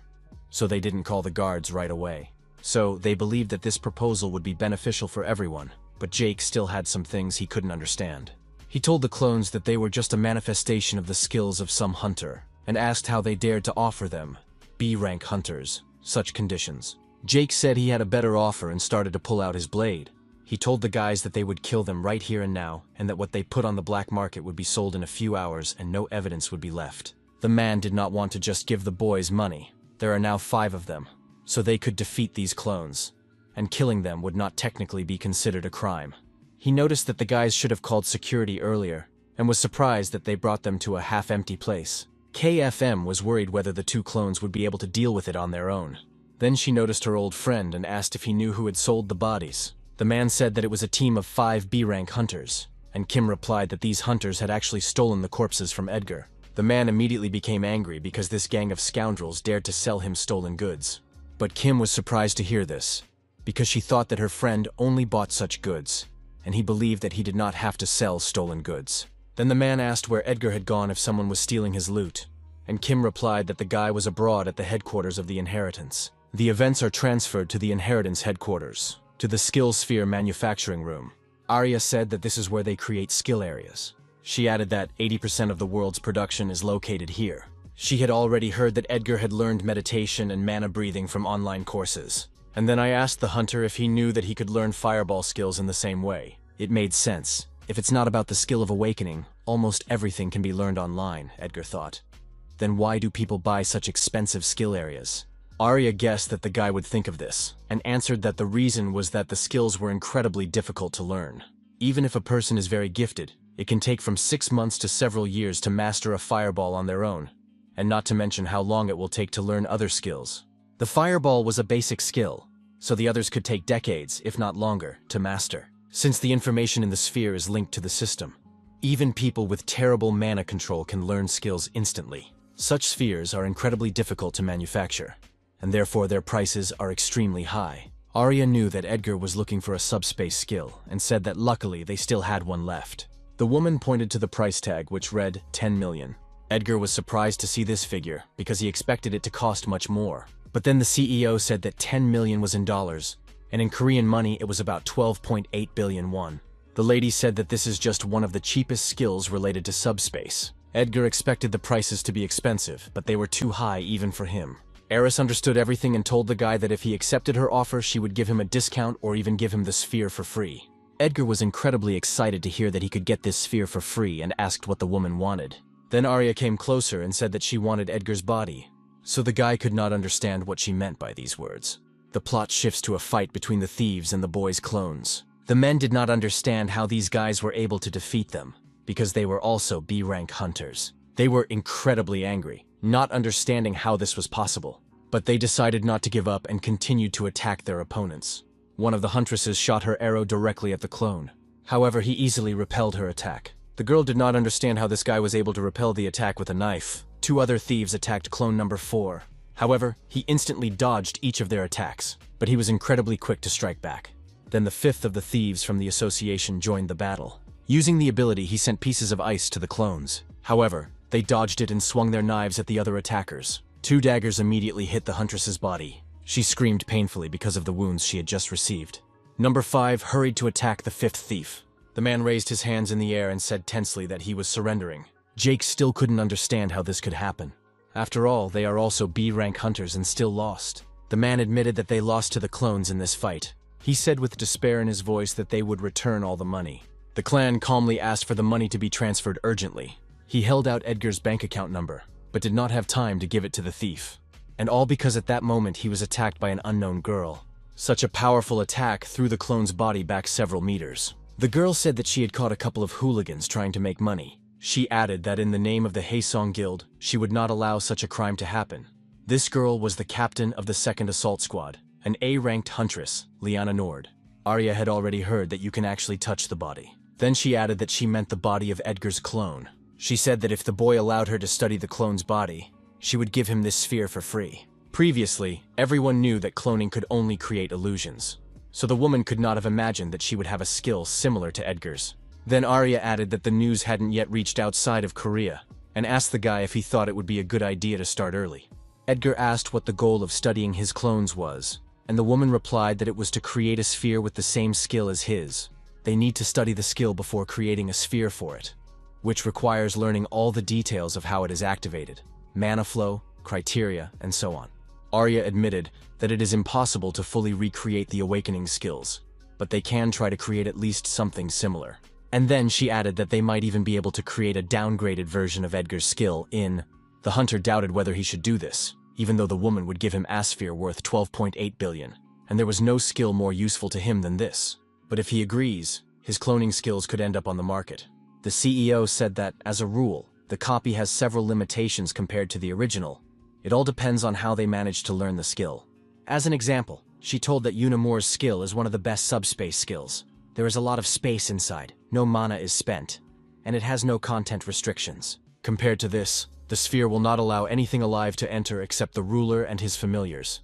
So they didn't call the guards right away. So they believed that this proposal would be beneficial for everyone, but Jake still had some things he couldn't understand. He told the clones that they were just a manifestation of the skills of some hunter, and asked how they dared to offer them, B-rank hunters, such conditions. Jake said he had a better offer and started to pull out his blade. He told the guys that they would kill them right here and now, and that what they put on the black market would be sold in a few hours and no evidence would be left. The man did not want to just give the boys money. There are now 5 of them, so they could defeat these clones, and killing them would not technically be considered a crime. He noticed that the guys should have called security earlier, and was surprised that they brought them to a half-empty place. KFM was worried whether the 2 clones would be able to deal with it on their own. Then she noticed her old friend and asked if he knew who had sold the bodies. The man said that it was a team of 5 B-rank hunters, and Kim replied that these hunters had actually stolen the corpses from Edgar. The man immediately became angry because this gang of scoundrels dared to sell him stolen goods. But Kim was surprised to hear this, because she thought that her friend only bought such goods, and he believed that he did not have to sell stolen goods. Then the man asked where Edgar had gone if someone was stealing his loot, and Kim replied that the guy was abroad at the headquarters of the Inheritance. The events are transferred to the Inheritance headquarters, to the Skill Sphere manufacturing room. Arya said that this is where they create skill areas. She added that 80% of the world's production is located here. She had already heard that Edgar had learned meditation and mana breathing from online courses. And then I asked the hunter if he knew that he could learn fireball skills in the same way. It made sense. If it's not about the skill of awakening, almost everything can be learned online, Edgar thought. Then why do people buy such expensive skill areas? Arya guessed that the guy would think of this, and answered that the reason was that the skills were incredibly difficult to learn. Even if a person is very gifted, it can take from 6 months to several years to master a fireball on their own, and not to mention how long it will take to learn other skills. The fireball was a basic skill, so the others could take decades, if not longer, to master, since the information in the sphere is linked to the system. Even people with terrible mana control can learn skills instantly. Such spheres are incredibly difficult to manufacture, and therefore their prices are extremely high. Arya knew that Edgar was looking for a subspace skill, and said that luckily they still had one left. The woman pointed to the price tag, which read 10 million. Edgar was surprised to see this figure, because he expected it to cost much more. But then the CEO said that 10 million was in dollars, and in Korean money it was about 12.8 billion won. The lady said that this is just one of the cheapest skills related to subspace. Edgar expected the prices to be expensive, but they were too high even for him. Eris understood everything and told the guy that if he accepted her offer, she would give him a discount or even give him the sphere for free. Edgar was incredibly excited to hear that he could get this sphere for free and asked what the woman wanted. Then Arya came closer and said that she wanted Edgar's body. So the guy could not understand what she meant by these words. The plot shifts to a fight between the thieves and the boys' clones. The men did not understand how these guys were able to defeat them, because they were also B-rank hunters. They were incredibly angry, not understanding how this was possible. But they decided not to give up and continued to attack their opponents. One of the huntresses shot her arrow directly at the clone. However, he easily repelled her attack. The girl did not understand how this guy was able to repel the attack with a knife. 2 other thieves attacked clone number 4. However, he instantly dodged each of their attacks, but he was incredibly quick to strike back. Then the 5th of the thieves from the association joined the battle. Using the ability, he sent pieces of ice to the clones. However, they dodged it and swung their knives at the other attackers. 2 daggers immediately hit the huntress's body. She screamed painfully because of the wounds she had just received. Number 5 hurried to attack the 5th thief. The man raised his hands in the air and said tensely that he was surrendering. Jake still couldn't understand how this could happen. After all, they are also B-rank hunters and still lost. The man admitted that they lost to the clones in this fight. He said with despair in his voice that they would return all the money. The clan calmly asked for the money to be transferred urgently. He held out Edgar's bank account number, but did not have time to give it to the thief. And all because at that moment he was attacked by an unknown girl. Such a powerful attack threw the clone's body back several meters. The girl said that she had caught a couple of hooligans trying to make money. She added that in the name of the Haesong Guild, she would not allow such a crime to happen. This girl was the captain of the 2nd Assault Squad, an A-ranked huntress, Liana Nord. Arya had already heard that you can actually touch the body. Then she added that she meant the body of Edgar's clone. She said that if the boy allowed her to study the clone's body, she would give him this sphere for free. Previously, everyone knew that cloning could only create illusions, so the woman could not have imagined that she would have a skill similar to Edgar's. Then Arya added that the news hadn't yet reached outside of Korea, and asked the guy if he thought it would be a good idea to start early. Edgar asked what the goal of studying his clones was, and the woman replied that it was to create a sphere with the same skill as his. They need to study the skill before creating a sphere for it, which requires learning all the details of how it is activated, mana flow, criteria, and so on. Arya admitted that it is impossible to fully recreate the awakening skills, but they can try to create at least something similar. And then she added that they might even be able to create a downgraded version of Edgar's skill in... The hunter doubted whether he should do this, even though the woman would give him a sphere worth 12.8 billion, and there was no skill more useful to him than this. But if he agrees, his cloning skills could end up on the market. The CEO said that, as a rule, the copy has several limitations compared to the original. It all depends on how they manage to learn the skill. As an example, she told that Yunamore's skill is one of the best subspace skills. There is a lot of space inside, no mana is spent, and it has no content restrictions. Compared to this, the sphere will not allow anything alive to enter except the ruler and his familiars.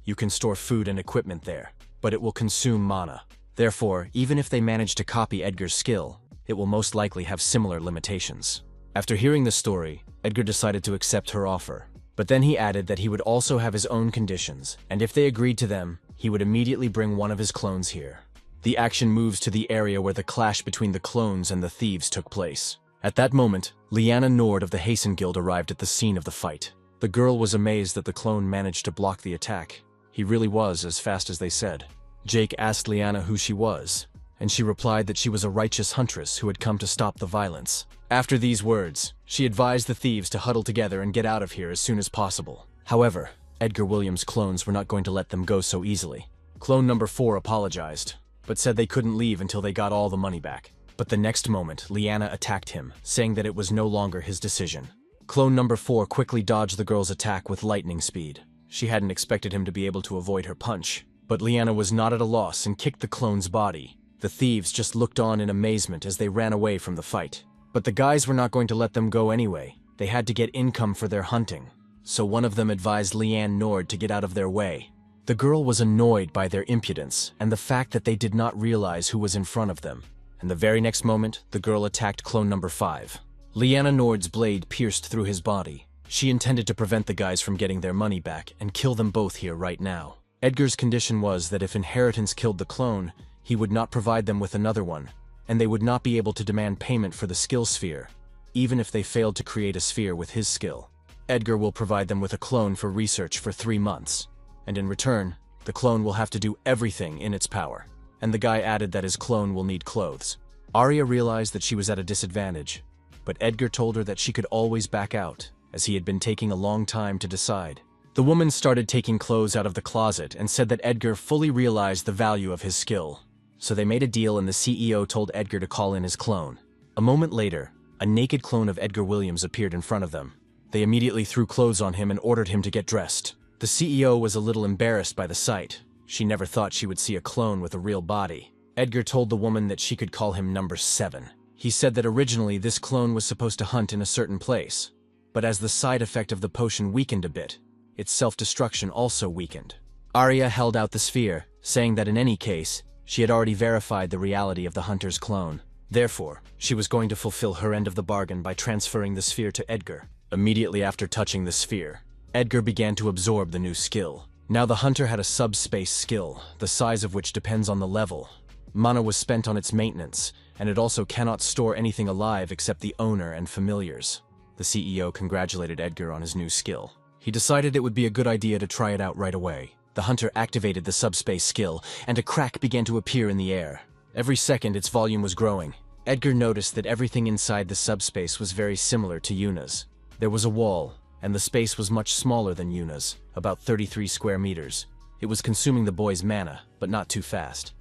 You can store food and equipment there, but it will consume mana. Therefore, even if they manage to copy Edgar's skill, it will most likely have similar limitations. After hearing the story, Edgar decided to accept her offer. But then he added that he would also have his own conditions, and if they agreed to them, he would immediately bring one of his clones here. The action moves to the area where the clash between the clones and the thieves took place. At that moment, Liana Nord of the Hasten Guild arrived at the scene of the fight. The girl was amazed that the clone managed to block the attack. He really was as fast as they said. Jake asked Liana who she was, and she replied that she was a righteous huntress who had come to stop the violence. After these words, she advised the thieves to huddle together and get out of here as soon as possible. However, Edgar Williams' clones were not going to let them go so easily. Clone number 4 apologized, but said they couldn't leave until they got all the money back. But the next moment, Liana attacked him, saying that it was no longer his decision. Clone number 4 quickly dodged the girl's attack with lightning speed. She hadn't expected him to be able to avoid her punch, but Liana was not at a loss and kicked the clone's body. The thieves just looked on in amazement as they ran away from the fight. But the guys were not going to let them go anyway. They had to get income for their hunting. So one of them advised Liana Nord to get out of their way. The girl was annoyed by their impudence and the fact that they did not realize who was in front of them. And the very next moment, the girl attacked clone number 5. Liana Nord's blade pierced through his body. She intended to prevent the guys from getting their money back and kill them both here right now. Edgar's condition was that if inheritance killed the clone, he would not provide them with another one, and they would not be able to demand payment for the skill sphere, even if they failed to create a sphere with his skill. Edgar will provide them with a clone for research for 3 months, and in return, the clone will have to do everything in its power. And the guy added that his clone will need clothes. Arya realized that she was at a disadvantage, but Edgar told her that she could always back out, as he had been taking a long time to decide. The woman started taking clothes out of the closet and said that Edgar fully realized the value of his skill. So they made a deal and the CEO told Edgar to call in his clone. A moment later, a naked clone of Edgar Williams appeared in front of them. They immediately threw clothes on him and ordered him to get dressed. The CEO was a little embarrassed by the sight. She never thought she would see a clone with a real body. Edgar told the woman that she could call him number 7. He said that originally this clone was supposed to hunt in a certain place, but as the side effect of the potion weakened a bit, its self-destruction also weakened. Arya held out the sphere, saying that in any case, she had already verified the reality of the hunter's clone. Therefore, she was going to fulfill her end of the bargain by transferring the sphere to Edgar. Immediately after touching the sphere, Edgar began to absorb the new skill. Now the hunter had a subspace skill, the size of which depends on the level. Mana was spent on its maintenance, and it also cannot store anything alive except the owner and familiars. The CEO congratulated Edgar on his new skill. He decided it would be a good idea to try it out right away. The hunter activated the subspace skill, and a crack began to appear in the air. Every second its volume was growing. Edgar noticed that everything inside the subspace was very similar to Yuna's. There was a wall, and the space was much smaller than Yuna's, about 33 square meters. It was consuming the boy's mana, but not too fast.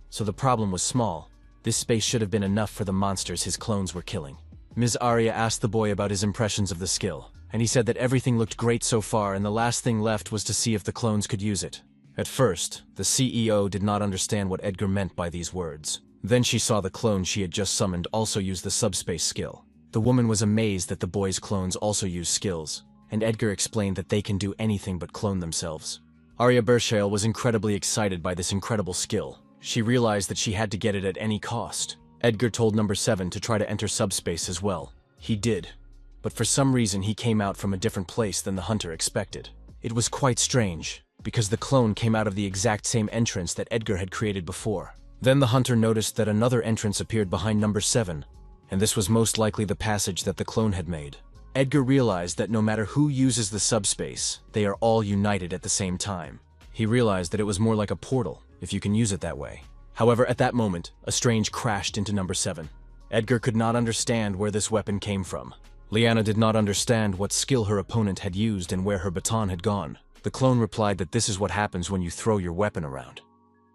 So the problem was small. This space should have been enough for the monsters his clones were killing. Ms. Arya asked the boy about his impressions of the skill, and he said that everything looked great so far and the last thing left was to see if the clones could use it. At first, the CEO did not understand what Edgar meant by these words. Then she saw the clone she had just summoned also use the subspace skill. The woman was amazed that the boy's clones also use skills, and Edgar explained that they can do anything but clone themselves. Arya Bershale was incredibly excited by this incredible skill. She realized that she had to get it at any cost. Edgar told number 7 to try to enter subspace as well. He did, but for some reason he came out from a different place than the hunter expected. It was quite strange, because the clone came out of the exact same entrance that Edgar had created before. Then the hunter noticed that another entrance appeared behind number 7, and this was most likely the passage that the clone had made. Edgar realized that no matter who uses the subspace, they are all united at the same time. He realized that it was more like a portal, if you can use it that way. However, at that moment, a strange crashed into number 7. Edgar could not understand where this weapon came from. Liana did not understand what skill her opponent had used and where her baton had gone. The clone replied that this is what happens when you throw your weapon around.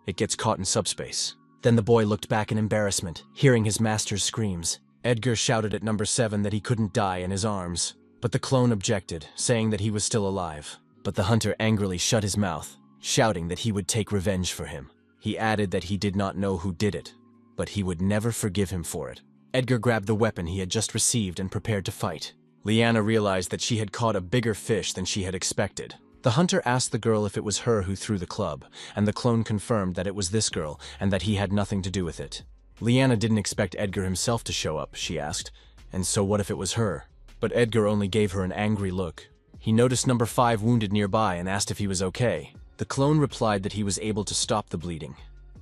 It gets caught in subspace. Then the boy looked back in embarrassment, hearing his master's screams. Edgar shouted at number 7 that he couldn't die in his arms, but the clone objected, saying that he was still alive. But the hunter angrily shut his mouth, shouting that he would take revenge for him. He added that he did not know who did it, but he would never forgive him for it. Edgar grabbed the weapon he had just received and prepared to fight. Liana realized that she had caught a bigger fish than she had expected. The hunter asked the girl if it was her who threw the club, and the clone confirmed that it was this girl and that he had nothing to do with it. Liana didn't expect Edgar himself to show up, she asked, and so what if it was her? But Edgar only gave her an angry look. He noticed number 5 wounded nearby and asked if he was okay. The clone replied that he was able to stop the bleeding,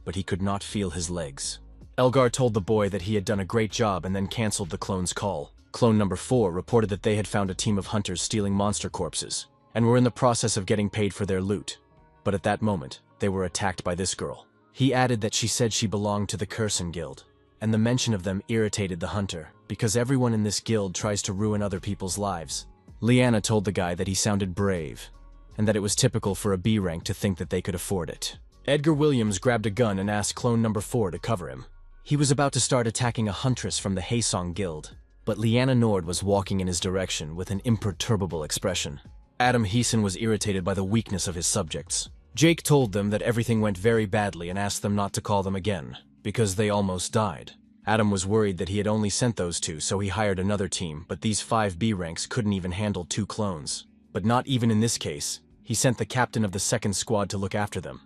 but he could not feel his legs. Elgar told the boy that he had done a great job and then canceled the clone's call. Clone number 4 reported that they had found a team of hunters stealing monster corpses, and were in the process of getting paid for their loot. But at that moment, they were attacked by this girl. He added that she said she belonged to the Curson Guild, and the mention of them irritated the hunter, because everyone in this guild tries to ruin other people's lives. Liana told the guy that he sounded brave, and that it was typical for a B rank to think that they could afford it. Edgar Williams grabbed a gun and asked clone number 4 to cover him. He was about to start attacking a huntress from the Haesong Guild, but Liana Nord was walking in his direction with an imperturbable expression. Adam Heeson was irritated by the weakness of his subjects. Jake told them that everything went very badly and asked them not to call them again, because they almost died. Adam was worried that he had only sent those 2, so he hired another team, but these 5 B ranks couldn't even handle 2 clones. But not even in this case. He sent the captain of the 2nd squad to look after them.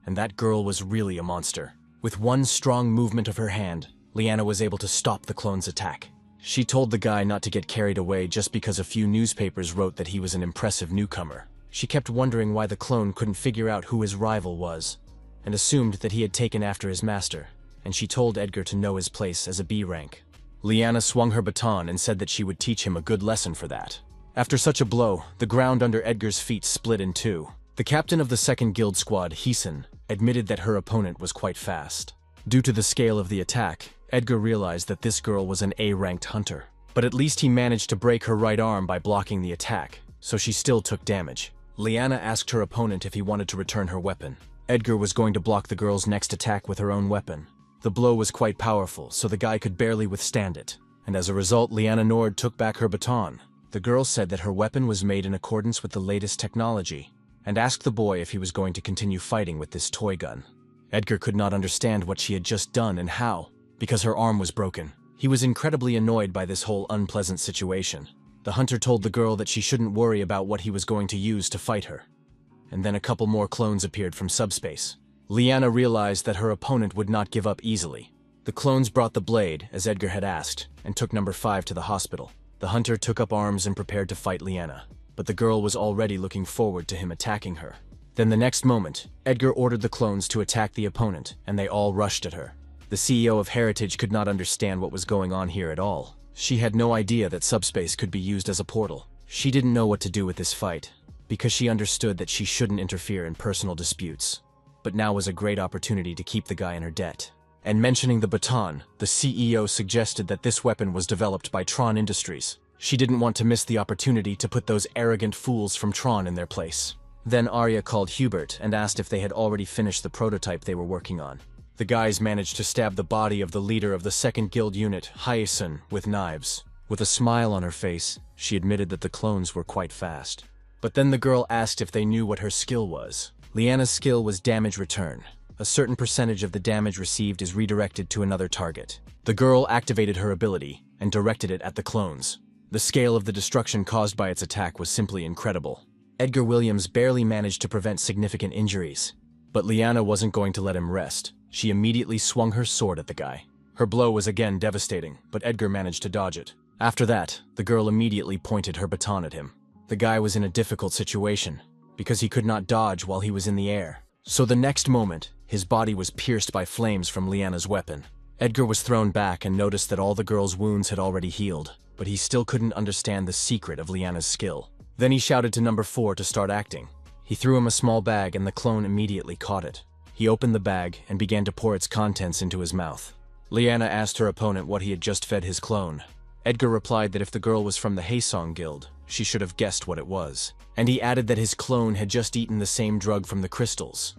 And that girl was really a monster. With one strong movement of her hand, Liana was able to stop the clone's attack. She told the guy not to get carried away just because a few newspapers wrote that he was an impressive newcomer. She kept wondering why the clone couldn't figure out who his rival was, and assumed that he had taken after his master, and she told Edgar to know his place as a B rank. Liana swung her baton and said that she would teach him a good lesson for that. After such a blow, the ground under Edgar's feet split in 2. The captain of the 2nd Guild squad, Heeson, admitted that her opponent was quite fast. Due to the scale of the attack, Edgar realized that this girl was an A-ranked hunter. But at least he managed to break her right arm by blocking the attack, so she still took damage. Liana asked her opponent if he wanted to return her weapon. Edgar was going to block the girl's next attack with her own weapon. The blow was quite powerful, so the guy could barely withstand it, and as a result, Liana Nord took back her baton. The girl said that her weapon was made in accordance with the latest technology, and asked the boy if he was going to continue fighting with this toy gun. Edgar could not understand what she had just done and how, because her arm was broken. He was incredibly annoyed by this whole unpleasant situation. The hunter told the girl that she shouldn't worry about what he was going to use to fight her. And then a couple more clones appeared from subspace. Liana realized that her opponent would not give up easily. The clones brought the blade, as Edgar had asked, and took number 5 to the hospital. The hunter took up arms and prepared to fight Liana, but the girl was already looking forward to him attacking her. Then the next moment, Edgar ordered the clones to attack the opponent, and they all rushed at her. The CEO of Heritage could not understand what was going on here at all. She had no idea that subspace could be used as a portal. She didn't know what to do with this fight, because she understood that she shouldn't interfere in personal disputes. But now was a great opportunity to keep the guy in her debt. And mentioning the baton, the CEO suggested that this weapon was developed by Tron Industries. She didn't want to miss the opportunity to put those arrogant fools from Tron in their place. Then Arya called Hubert and asked if they had already finished the prototype they were working on. The guys managed to stab the body of the leader of the second guild unit, Hyasun, with knives. With a smile on her face, she admitted that the clones were quite fast. But then the girl asked if they knew what her skill was. Liana's skill was damage return. A certain percentage of the damage received is redirected to another target. The girl activated her ability and directed it at the clones. The scale of the destruction caused by its attack was simply incredible. Edgar Williams barely managed to prevent significant injuries. But Liana wasn't going to let him rest. She immediately swung her sword at the guy. Her blow was again devastating, but Edgar managed to dodge it. After that, the girl immediately pointed her baton at him. The guy was in a difficult situation, because he could not dodge while he was in the air. So the next moment, his body was pierced by flames from Liana's weapon. Edgar was thrown back and noticed that all the girl's wounds had already healed, but he still couldn't understand the secret of Liana's skill. Then he shouted to number 4 to start acting. He threw him a small bag and the clone immediately caught it. He opened the bag and began to pour its contents into his mouth. Liana asked her opponent what he had just fed his clone. Edgar replied that if the girl was from the Haesong Guild, she should have guessed what it was. And he added that his clone had just eaten the same drug from the crystals.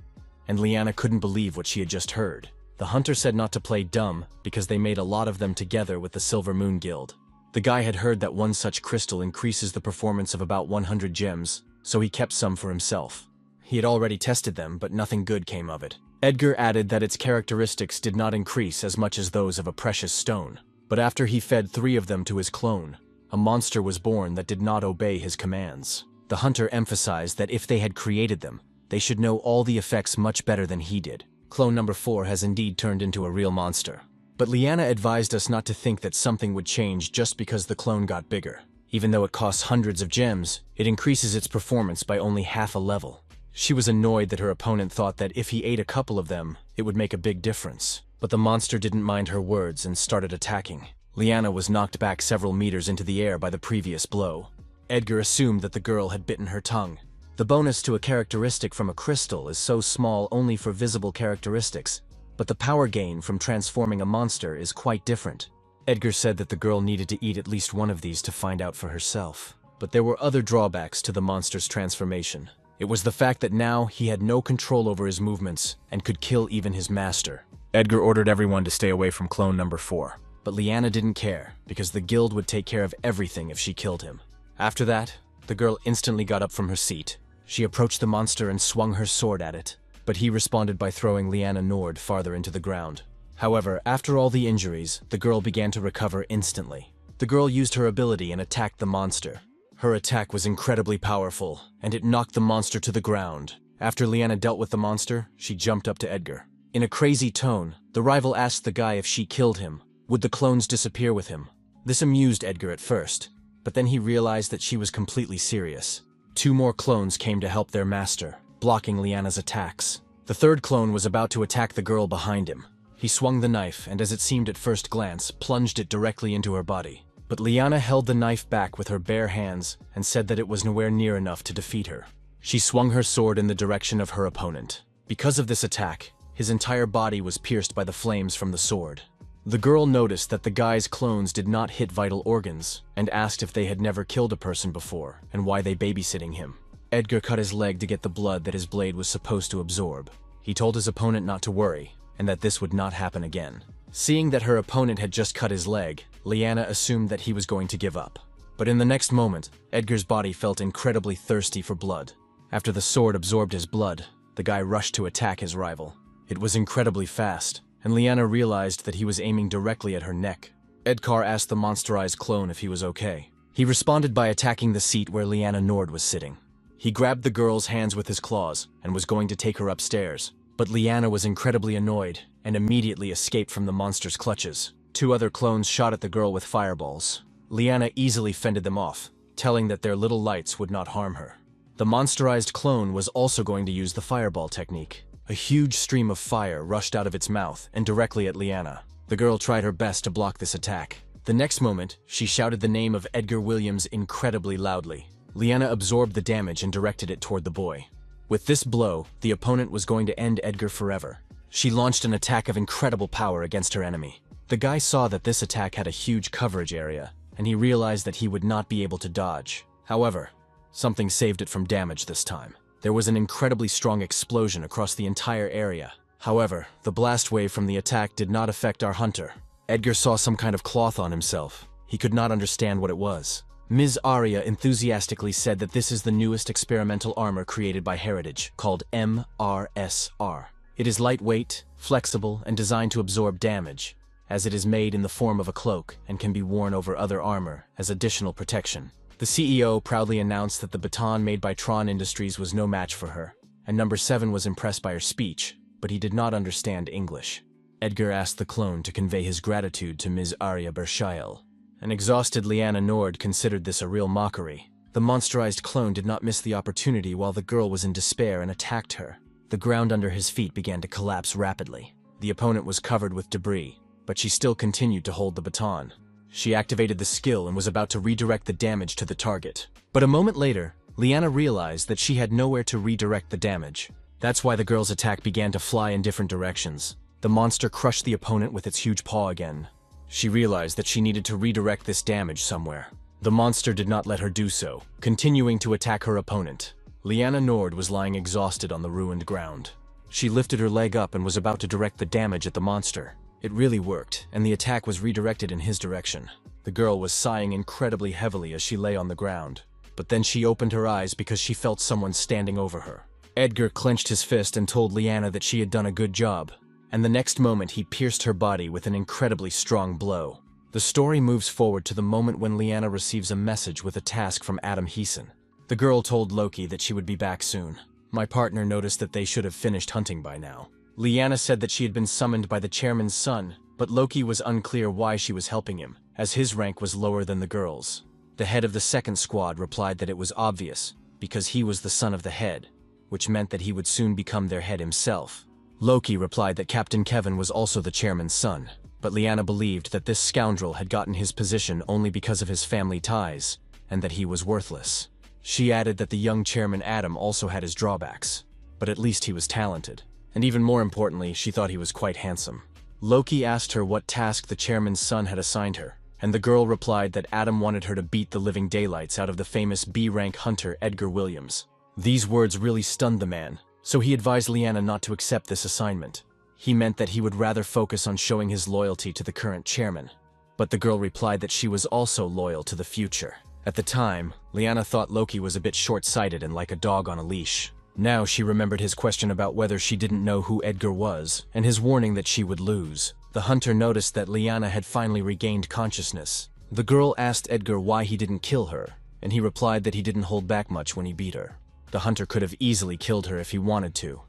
And Liana couldn't believe what she had just heard. The hunter said not to play dumb because they made a lot of them together with the Silver Moon Guild. The guy had heard that one such crystal increases the performance of about 100 gems, so he kept some for himself. He had already tested them, but nothing good came of it. Edgar added that its characteristics did not increase as much as those of a precious stone. But after he fed 3 of them to his clone, a monster was born that did not obey his commands. The hunter emphasized that if they had created them, they should know all the effects much better than he did. Clone number 4 has indeed turned into a real monster. But Liana advised us not to think that something would change just because the clone got bigger. Even though it costs hundreds of gems, it increases its performance by only half a level. She was annoyed that her opponent thought that if he ate a couple of them, it would make a big difference. But the monster didn't mind her words and started attacking. Liana was knocked back several meters into the air by the previous blow. Edgar assumed that the girl had bitten her tongue. The bonus to a characteristic from a crystal is so small only for visible characteristics, but the power gain from transforming a monster is quite different. Edgar said that the girl needed to eat at least one of these to find out for herself. But there were other drawbacks to the monster's transformation. It was the fact that now he had no control over his movements and could kill even his master. Edgar ordered everyone to stay away from clone number 4. But Liana didn't care, because the guild would take care of everything if she killed him. After that, the girl instantly got up from her seat. She approached the monster and swung her sword at it, but he responded by throwing Liana Nord farther into the ground. However, after all the injuries, the girl began to recover instantly. The girl used her ability and attacked the monster. Her attack was incredibly powerful, and it knocked the monster to the ground. After Liana dealt with the monster, she jumped up to Edgar. In a crazy tone, the rival asked the guy if she killed him. Would the clones disappear with him? This amused Edgar at first, but then he realized that she was completely serious. 2 more clones came to help their master, blocking Liana's attacks. The 3rd clone was about to attack the girl behind him. He swung the knife and, as it seemed at first glance, plunged it directly into her body. But Liana held the knife back with her bare hands and said that it was nowhere near enough to defeat her. She swung her sword in the direction of her opponent. Because of this attack, his entire body was pierced by the flames from the sword. The girl noticed that the guy's clones did not hit vital organs and asked if they had never killed a person before and why they babysitting him. Edgar cut his leg to get the blood that his blade was supposed to absorb. He told his opponent not to worry and that this would not happen again. Seeing that her opponent had just cut his leg, Liana assumed that he was going to give up. But in the next moment, Edgar's body felt incredibly thirsty for blood. After the sword absorbed his blood, the guy rushed to attack his rival. It was incredibly fast, and Liana realized that he was aiming directly at her neck. Edgar asked the monsterized clone if he was okay. He responded by attacking the seat where Liana Nord was sitting. He grabbed the girl's hands with his claws and was going to take her upstairs. But Liana was incredibly annoyed and immediately escaped from the monster's clutches. 2 other clones shot at the girl with fireballs. Liana easily fended them off, telling that their little lights would not harm her. The monsterized clone was also going to use the fireball technique. A huge stream of fire rushed out of its mouth and directly at Liana. The girl tried her best to block this attack. The next moment, she shouted the name of Edgar Williams incredibly loudly. Liana absorbed the damage and directed it toward the boy. With this blow, the opponent was going to end Edgar forever. She launched an attack of incredible power against her enemy. The guy saw that this attack had a huge coverage area, and he realized that he would not be able to dodge. However, something saved it from damage this time. There was an incredibly strong explosion across the entire area. However, the blast wave from the attack did not affect our hunter. Edgar saw some kind of cloth on himself. He could not understand what it was. Ms. Arya enthusiastically said that this is the newest experimental armor created by Heritage, called MRSR. It is lightweight, flexible, and designed to absorb damage, as it is made in the form of a cloak and can be worn over other armor as additional protection. The CEO proudly announced that the baton made by Tron Industries was no match for her, and number 7 was impressed by her speech, but he did not understand English. Edgar asked the clone to convey his gratitude to Ms. Arya Bershael. An exhausted Liana Nord considered this a real mockery. The monsterized clone did not miss the opportunity while the girl was in despair and attacked her. The ground under his feet began to collapse rapidly. The opponent was covered with debris, but she still continued to hold the baton. She activated the skill and was about to redirect the damage to the target. But a moment later, Liana realized that she had nowhere to redirect the damage. That's why the girl's attack began to fly in different directions. The monster crushed the opponent with its huge paw again. She realized that she needed to redirect this damage somewhere. The monster did not let her do so, continuing to attack her opponent. Liana Nord was lying exhausted on the ruined ground. She lifted her leg up and was about to direct the damage at the monster. It really worked, and the attack was redirected in his direction. The girl was sighing incredibly heavily as she lay on the ground. But then she opened her eyes because she felt someone standing over her. Edgar clenched his fist and told Liana that she had done a good job. And the next moment he pierced her body with an incredibly strong blow. The story moves forward to the moment when Liana receives a message with a task from Adam Heeson. The girl told Loki that she would be back soon. My partner noticed that they should have finished hunting by now. Liana said that she had been summoned by the chairman's son, but Loki was unclear why she was helping him, as his rank was lower than the girl's. The head of the second squad replied that it was obvious, because he was the son of the head, which meant that he would soon become their head himself. Loki replied that Captain Kevin was also the chairman's son, but Liana believed that this scoundrel had gotten his position only because of his family ties, and that he was worthless. She added that the young chairman Adam also had his drawbacks, but at least he was talented, and even more importantly, she thought he was quite handsome. Loki asked her what task the chairman's son had assigned her, and the girl replied that Adam wanted her to beat the living daylights out of the famous B-rank hunter Edgar Williams. These words really stunned the man, so he advised Liana not to accept this assignment. He meant that he would rather focus on showing his loyalty to the current chairman. But the girl replied that she was also loyal to the future. At the time, Liana thought Loki was a bit short-sighted and like a dog on a leash. Now she remembered his question about whether she didn't know who Edgar was, and his warning that she would lose. The hunter noticed that Liana had finally regained consciousness. The girl asked Edgar why he didn't kill her, and he replied that he didn't hold back much when he beat her. The hunter could have easily killed her if he wanted to.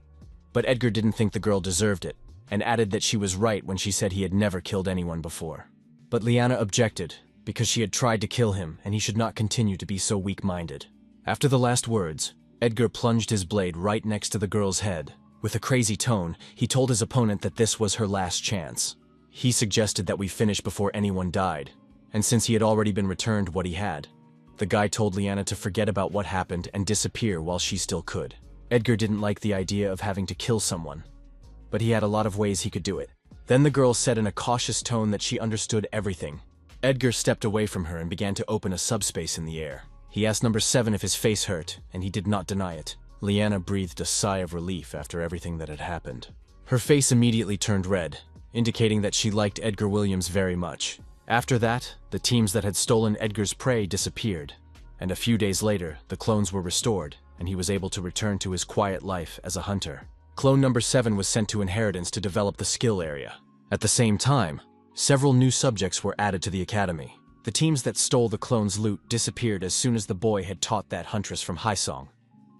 But Edgar didn't think the girl deserved it, and added that she was right when she said he had never killed anyone before. But Liana objected, because she had tried to kill him and he should not continue to be so weak-minded. After the last words, Edgar plunged his blade right next to the girl's head. With a crazy tone, he told his opponent that this was her last chance. He suggested that we finish before anyone died, and since he had already been returned what he had, the guy told Liana to forget about what happened and disappear while she still could. Edgar didn't like the idea of having to kill someone, but he had a lot of ways he could do it. Then the girl said in a cautious tone that she understood everything. Edgar stepped away from her and began to open a subspace in the air. He asked number 7 if his face hurt, and he did not deny it. Liana breathed a sigh of relief after everything that had happened. Her face immediately turned red, indicating that she liked Edgar Williams very much. After that, the teams that had stolen Edgar's prey disappeared, and a few days later, the clones were restored, and he was able to return to his quiet life as a hunter. Clone number 7 was sent to Inheritance to develop the skill area. At the same time, several new subjects were added to the academy. The teams that stole the clone's loot disappeared as soon as the boy had taught that huntress from Haesong,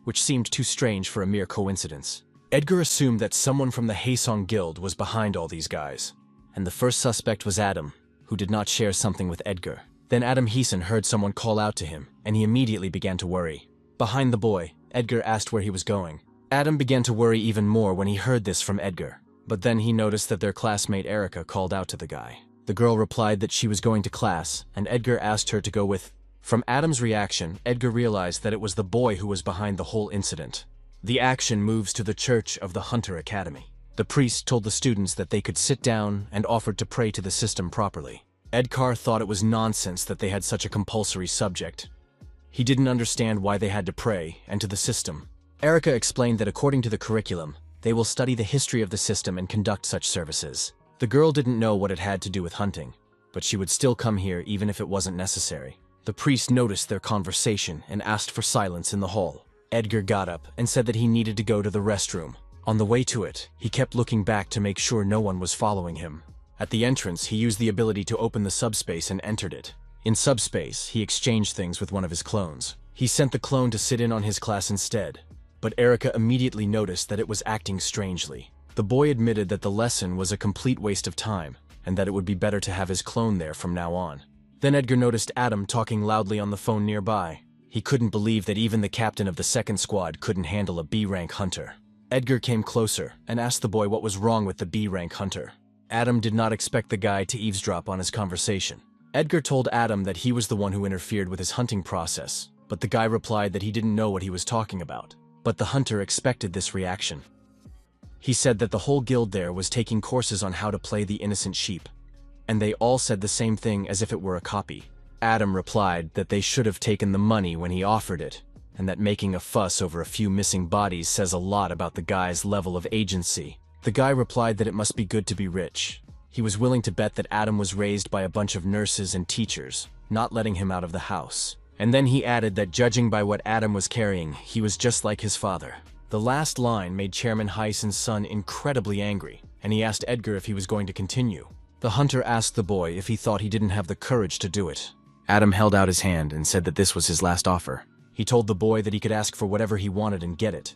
which seemed too strange for a mere coincidence. Edgar assumed that someone from the Haesong Guild was behind all these guys, and the first suspect was Adam, who did not share something with Edgar. Then Adam Heeson heard someone call out to him, and he immediately began to worry. Behind the boy, Edgar asked where he was going. Adam began to worry even more when he heard this from Edgar, but then he noticed that their classmate Erica called out to the guy. The girl replied that she was going to class, and Edgar asked her to go with. From Adam's reaction, Edgar realized that it was the boy who was behind the whole incident. The action moves to the Church of the Hunter Academy. The priest told the students that they could sit down and offered to pray to the system properly. Edgar thought it was nonsense that they had such a compulsory subject. He didn't understand why they had to pray, and to the system. Erica explained that according to the curriculum, they will study the history of the system and conduct such services. The girl didn't know what it had to do with hunting, but she would still come here even if it wasn't necessary. The priest noticed their conversation and asked for silence in the hall. Edgar got up and said that he needed to go to the restroom. On the way to it, he kept looking back to make sure no one was following him. At the entrance, he used the ability to open the subspace and entered it. In subspace, he exchanged things with one of his clones. He sent the clone to sit in on his class instead, but Erica immediately noticed that it was acting strangely. The boy admitted that the lesson was a complete waste of time, and that it would be better to have his clone there from now on. Then Edgar noticed Adam talking loudly on the phone nearby. He couldn't believe that even the captain of the second squad couldn't handle a B-rank hunter. Edgar came closer and asked the boy what was wrong with the B-rank hunter. Adam did not expect the guy to eavesdrop on his conversation. Edgar told Adam that he was the one who interfered with his hunting process, but the guy replied that he didn't know what he was talking about. But the hunter expected this reaction. He said that the whole guild there was taking courses on how to play the innocent sheep, and they all said the same thing as if it were a copy. Adam replied that they should have taken the money when he offered it, and that making a fuss over a few missing bodies says a lot about the guy's level of agency. The guy replied that it must be good to be rich. He was willing to bet that Adam was raised by a bunch of nurses and teachers, not letting him out of the house. And then he added that judging by what Adam was carrying, he was just like his father. The last line made Chairman Hyson's son incredibly angry, and he asked Edgar if he was going to continue. The hunter asked the boy if he thought he didn't have the courage to do it. Adam held out his hand and said that this was his last offer. He told the boy that he could ask for whatever he wanted and get it,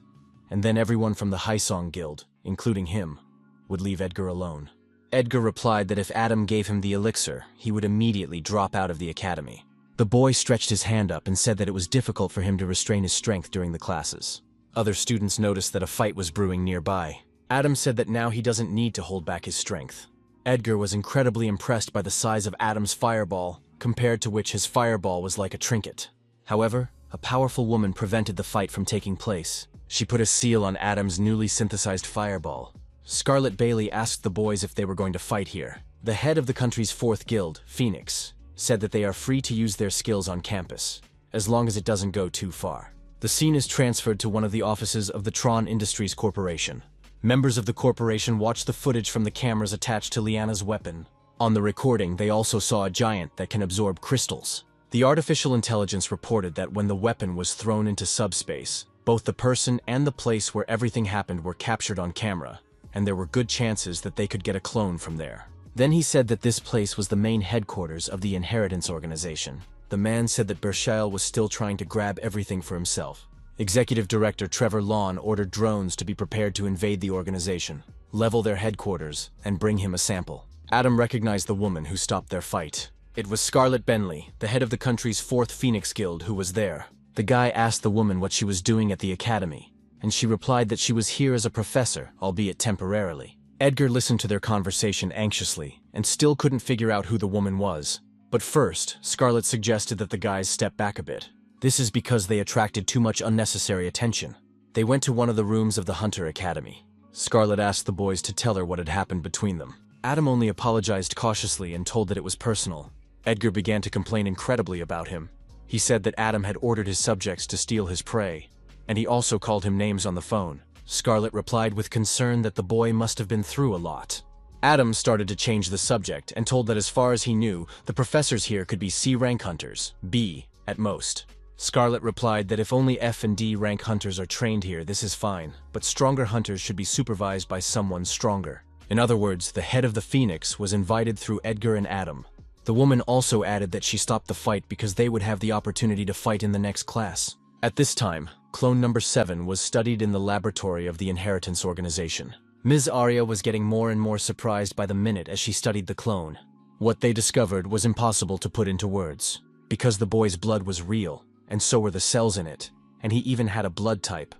and then everyone from the Hysong Guild, including him, would leave Edgar alone. Edgar replied that if Adam gave him the elixir, he would immediately drop out of the academy. The boy stretched his hand up and said that it was difficult for him to restrain his strength during the classes. Other students noticed that a fight was brewing nearby. Adam said that now he doesn't need to hold back his strength. Edgar was incredibly impressed by the size of Adam's fireball, compared to which his fireball was like a trinket. However, a powerful woman prevented the fight from taking place. She put a seal on Adam's newly synthesized fireball. Scarlet Bailey asked the boys if they were going to fight here. The head of the country's 4th guild, Phoenix, said that they are free to use their skills on campus, as long as it doesn't go too far. The scene is transferred to one of the offices of the Tron Industries Corporation. Members of the corporation watched the footage from the cameras attached to Liana's weapon. On the recording, they also saw a giant that can absorb crystals. The artificial intelligence reported that when the weapon was thrown into subspace, both the person and the place where everything happened were captured on camera, and there were good chances that they could get a clone from there. Then he said that this place was the main headquarters of the Inheritance Organization. The man said that Bershale was still trying to grab everything for himself. Executive Director Trevor Lawn ordered drones to be prepared to invade the organization, level their headquarters, and bring him a sample. Adam recognized the woman who stopped their fight. It was Scarlet Bentley, the head of the country's 4th Phoenix Guild, who was there. The guy asked the woman what she was doing at the academy, and she replied that she was here as a professor, albeit temporarily. Edgar listened to their conversation anxiously, and still couldn't figure out who the woman was. But first, Scarlet suggested that the guys step back a bit. This is because they attracted too much unnecessary attention. They went to one of the rooms of the Hunter Academy. Scarlet asked the boys to tell her what had happened between them. Adam only apologized cautiously and told that it was personal. Edgar began to complain incredibly about him. He said that Adam had ordered his subjects to steal his prey, and he also called him names on the phone. Scarlet replied with concern that the boy must have been through a lot. Adam started to change the subject and told that as far as he knew, the professors here could be C-rank hunters, B at most. Scarlet replied that if only F and D rank hunters are trained here, this is fine, but stronger hunters should be supervised by someone stronger. In other words, the head of the Phoenix was invited through Edgar and Adam. The woman also added that she stopped the fight because they would have the opportunity to fight in the next class. At this time, clone number 7 was studied in the laboratory of the Inheritance Organization. Ms. Arya was getting more and more surprised by the minute as she studied the clone. What they discovered was impossible to put into words, because the boy's blood was real, and so were the cells in it, and he even had a blood type.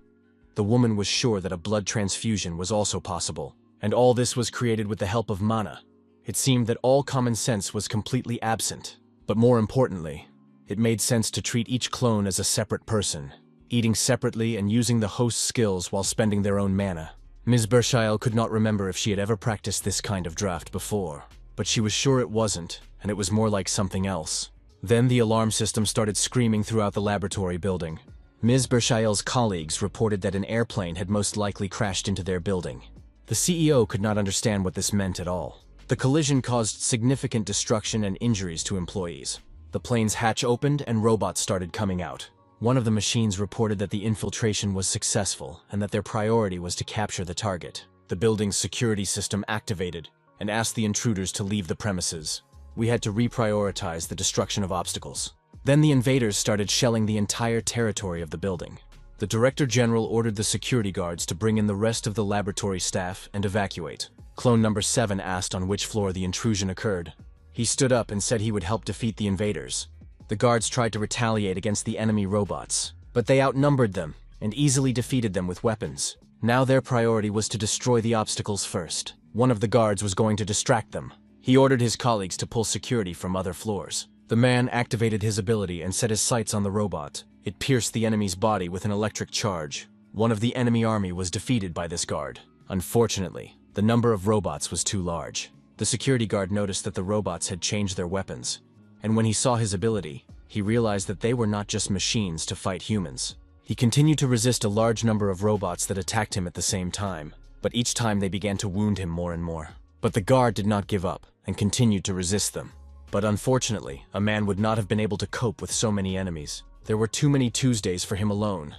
The woman was sure that a blood transfusion was also possible, and all this was created with the help of mana. It seemed that all common sense was completely absent, but more importantly, it made sense to treat each clone as a separate person, eating separately and using the host's skills while spending their own mana. Ms. Bershile could not remember if she had ever practiced this kind of draft before, but she was sure it wasn't, and it was more like something else. Then the alarm system started screaming throughout the laboratory building. Ms. Bershile's colleagues reported that an airplane had most likely crashed into their building. The CEO could not understand what this meant at all. The collision caused significant destruction and injuries to employees. The plane's hatch opened and robots started coming out. One of the machines reported that the infiltration was successful and that their priority was to capture the target. The building's security system activated and asked the intruders to leave the premises. We had to reprioritize the destruction of obstacles. Then the invaders started shelling the entire territory of the building. The Director General ordered the security guards to bring in the rest of the laboratory staff and evacuate. Clone number 7 asked on which floor the intrusion occurred. He stood up and said he would help defeat the invaders. The guards tried to retaliate against the enemy robots, but they outnumbered them and easily defeated them with weapons. Now their priority was to destroy the obstacles first. One of the guards was going to distract them. He ordered his colleagues to pull security from other floors. The man activated his ability and set his sights on the robot. It pierced the enemy's body with an electric charge. One of the enemy army was defeated by this guard. Unfortunately, the number of robots was too large. The security guard noticed that the robots had changed their weapons, and when he saw his ability, he realized that they were not just machines to fight humans. He continued to resist a large number of robots that attacked him at the same time, but each time they began to wound him more and more. But the guard did not give up and continued to resist them. But unfortunately, a man would not have been able to cope with so many enemies. There were too many Tuesdays for him alone.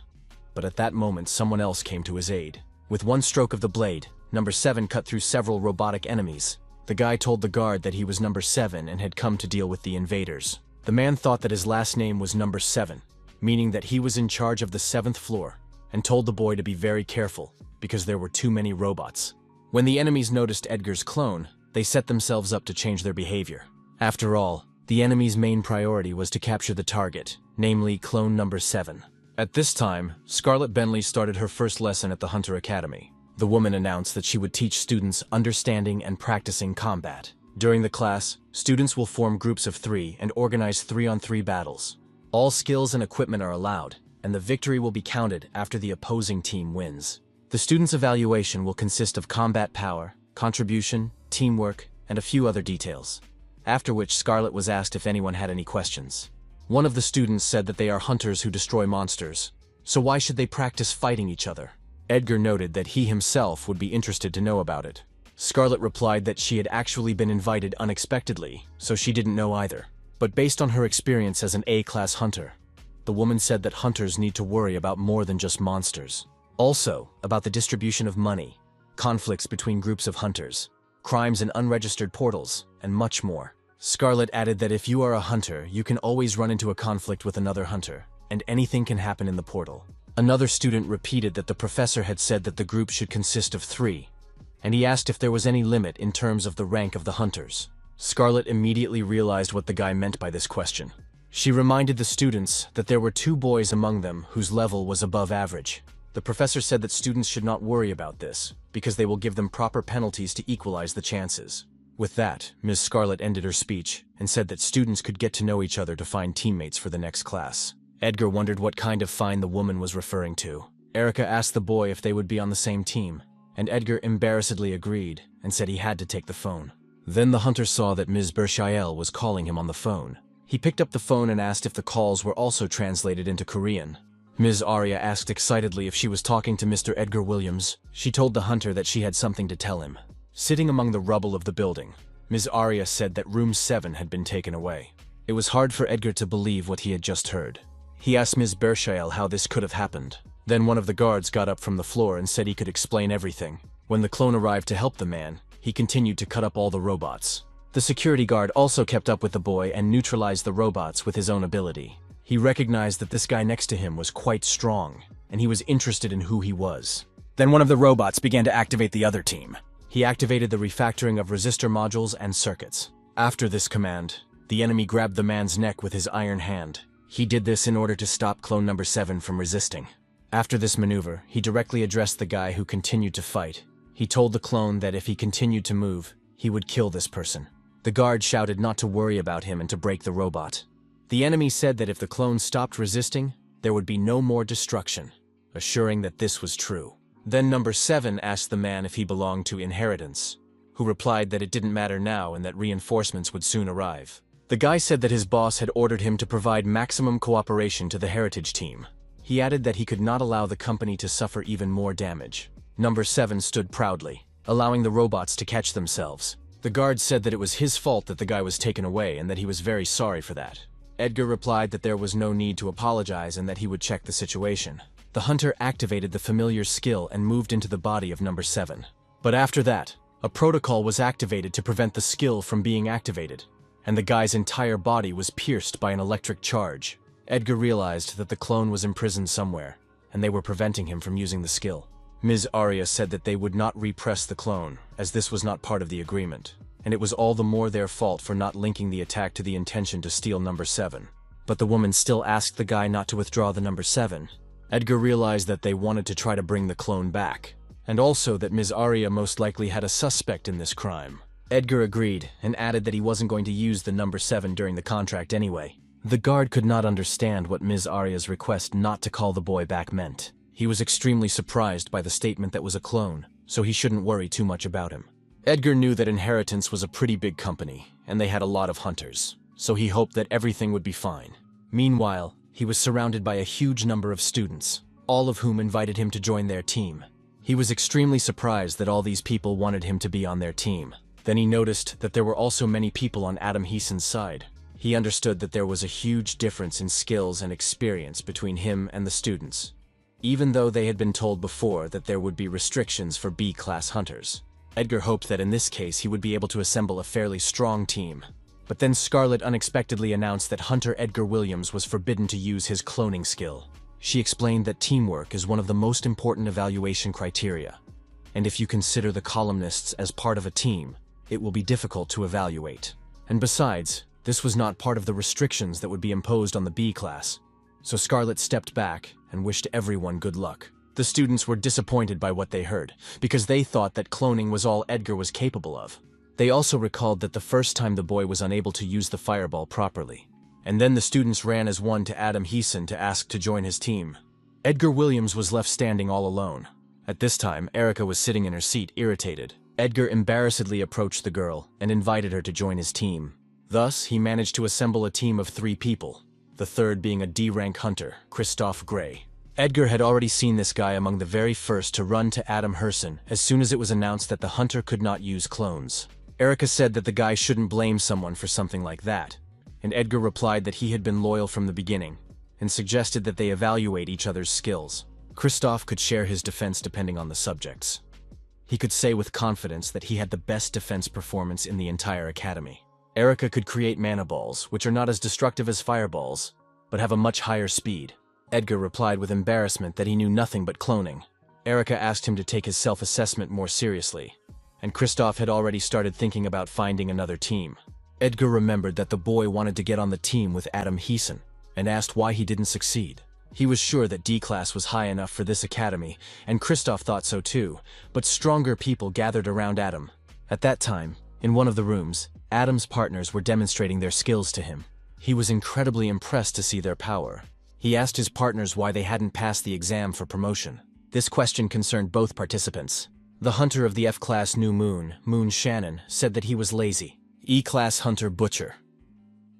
But at that moment, someone else came to his aid. With one stroke of the blade, number 7 cut through several robotic enemies. The guy told the guard that he was number 7 and had come to deal with the invaders. The man thought that his last name was number 7, meaning that he was in charge of the 7th floor, and told the boy to be very careful, because there were too many robots. When the enemies noticed Edgar's clone, they set themselves up to change their behavior. After all, the enemy's main priority was to capture the target, namely clone number 7. At this time, Scarlett Bentley started her first lesson at the Hunter Academy. The woman announced that she would teach students understanding and practicing combat. During the class, students will form groups of 3 and organize 3-on-3 battles. All skills and equipment are allowed, and the victory will be counted after the opposing team wins. The students' evaluation will consist of combat power, contribution, teamwork, and a few other details. After which Scarlett was asked if anyone had any questions. One of the students said that they are hunters who destroy monsters, so why should they practice fighting each other? Edgar noted that he himself would be interested to know about it. Scarlett replied that she had actually been invited unexpectedly, so she didn't know either. But based on her experience as an A-class hunter, the woman said that hunters need to worry about more than just monsters. Also, about the distribution of money, conflicts between groups of hunters, crimes in unregistered portals, and much more. Scarlett added that if you are a hunter, you can always run into a conflict with another hunter, and anything can happen in the portal. Another student repeated that the professor had said that the group should consist of 3, and he asked if there was any limit in terms of the rank of the hunters. Scarlett immediately realized what the guy meant by this question. She reminded the students that there were 2 boys among them whose level was above average. The professor said that students should not worry about this, because they will give them proper penalties to equalize the chances. With that, Ms. Scarlett ended her speech and said that students could get to know each other to find teammates for the next class. Edgar wondered what kind of fine the woman was referring to. Erica asked the boy if they would be on the same team, and Edgar embarrassedly agreed and said he had to take the phone. Then the hunter saw that Ms. Bershile was calling him on the phone. He picked up the phone and asked if the calls were also translated into Korean. Ms. Arya asked excitedly if she was talking to Mr. Edgar Williams. She told the hunter that she had something to tell him. Sitting among the rubble of the building, Ms. Arya said that room 7 had been taken away. It was hard for Edgar to believe what he had just heard. He asked Ms. Bershile how this could have happened. Then one of the guards got up from the floor and said he could explain everything. When the clone arrived to help the man, he continued to cut up all the robots. The security guard also kept up with the boy and neutralized the robots with his own ability. He recognized that this guy next to him was quite strong, and he was interested in who he was. Then one of the robots began to activate the other team. He activated the refactoring of resistor modules and circuits. After this command, the enemy grabbed the man's neck with his iron hand. He did this in order to stop clone number 7 from resisting. After this maneuver, he directly addressed the guy who continued to fight. He told the clone that if he continued to move, he would kill this person. The guard shouted not to worry about him and to break the robot. The enemy said that if the clone stopped resisting, there would be no more destruction, assuring that this was true. Then number 7 asked the man if he belonged to Inheritance, who replied that it didn't matter now and that reinforcements would soon arrive. The guy said that his boss had ordered him to provide maximum cooperation to the Heritage team. He added that he could not allow the company to suffer even more damage. Number 7 stood proudly, allowing the robots to catch themselves. The guard said that it was his fault that the guy was taken away and that he was very sorry for that. Edgar replied that there was no need to apologize and that he would check the situation. The hunter activated the familiar skill and moved into the body of number 7. But after that, a protocol was activated to prevent the skill from being activated, and the guy's entire body was pierced by an electric charge. Edgar realized that the clone was imprisoned somewhere, and they were preventing him from using the skill. Ms. Arya said that they would not repress the clone, as this was not part of the agreement, and it was all the more their fault for not linking the attack to the intention to steal number 7. But the woman still asked the guy not to withdraw the number 7. Edgar realized that they wanted to try to bring the clone back, and also that Ms. Arya most likely had a suspect in this crime. Edgar agreed, and added that he wasn't going to use the number 7 during the contract anyway. The guard could not understand what Ms. Arya's request not to call the boy back meant. He was extremely surprised by the statement that was a clone, so he shouldn't worry too much about him. Edgar knew that Inheritance was a pretty big company, and they had a lot of hunters, so he hoped that everything would be fine. Meanwhile, he was surrounded by a huge number of students, all of whom invited him to join their team. He was extremely surprised that all these people wanted him to be on their team. Then he noticed that there were also many people on Adam Heeson's side. He understood that there was a huge difference in skills and experience between him and the students, even though they had been told before that there would be restrictions for B-class hunters. Edgar hoped that in this case he would be able to assemble a fairly strong team. But then Scarlett unexpectedly announced that Hunter Edgar Williams was forbidden to use his cloning skill. She explained that teamwork is one of the most important evaluation criteria, and if you consider the columnists as part of a team, it will be difficult to evaluate. And besides, this was not part of the restrictions that would be imposed on the B-class. So Scarlett stepped back and wished everyone good luck. The students were disappointed by what they heard, because they thought that cloning was all Edgar was capable of. They also recalled that the first time the boy was unable to use the fireball properly. And then the students ran as one to Adam Heeson to ask to join his team. Edgar Williams was left standing all alone. At this time, Erica was sitting in her seat, irritated. Edgar embarrassedly approached the girl and invited her to join his team. Thus, he managed to assemble a team of 3 people, the third being a D-rank hunter, Christoph Gray. Edgar had already seen this guy among the very first to run to Adam Heeson as soon as it was announced that the hunter could not use clones. Erica said that the guy shouldn't blame someone for something like that, and Edgar replied that he had been loyal from the beginning, and suggested that they evaluate each other's skills. Christoph could share his defense depending on the subjects. He could say with confidence that he had the best defense performance in the entire academy. Erica could create mana balls, which are not as destructive as fireballs, but have a much higher speed. Edgar replied with embarrassment that he knew nothing but cloning. Erica asked him to take his self-assessment more seriously, and Christoph had already started thinking about finding another team. Edgar remembered that the boy wanted to get on the team with Adam Heeson, and asked why he didn't succeed. He was sure that D-class was high enough for this academy, and Christoph thought so too, but stronger people gathered around Adam. At that time, in one of the rooms, Adam's partners were demonstrating their skills to him. He was incredibly impressed to see their power. He asked his partners why they hadn't passed the exam for promotion. This question concerned both participants. The hunter of the F-class New Moon, Moon Shannon, said that he was lazy. E-class hunter Butcher,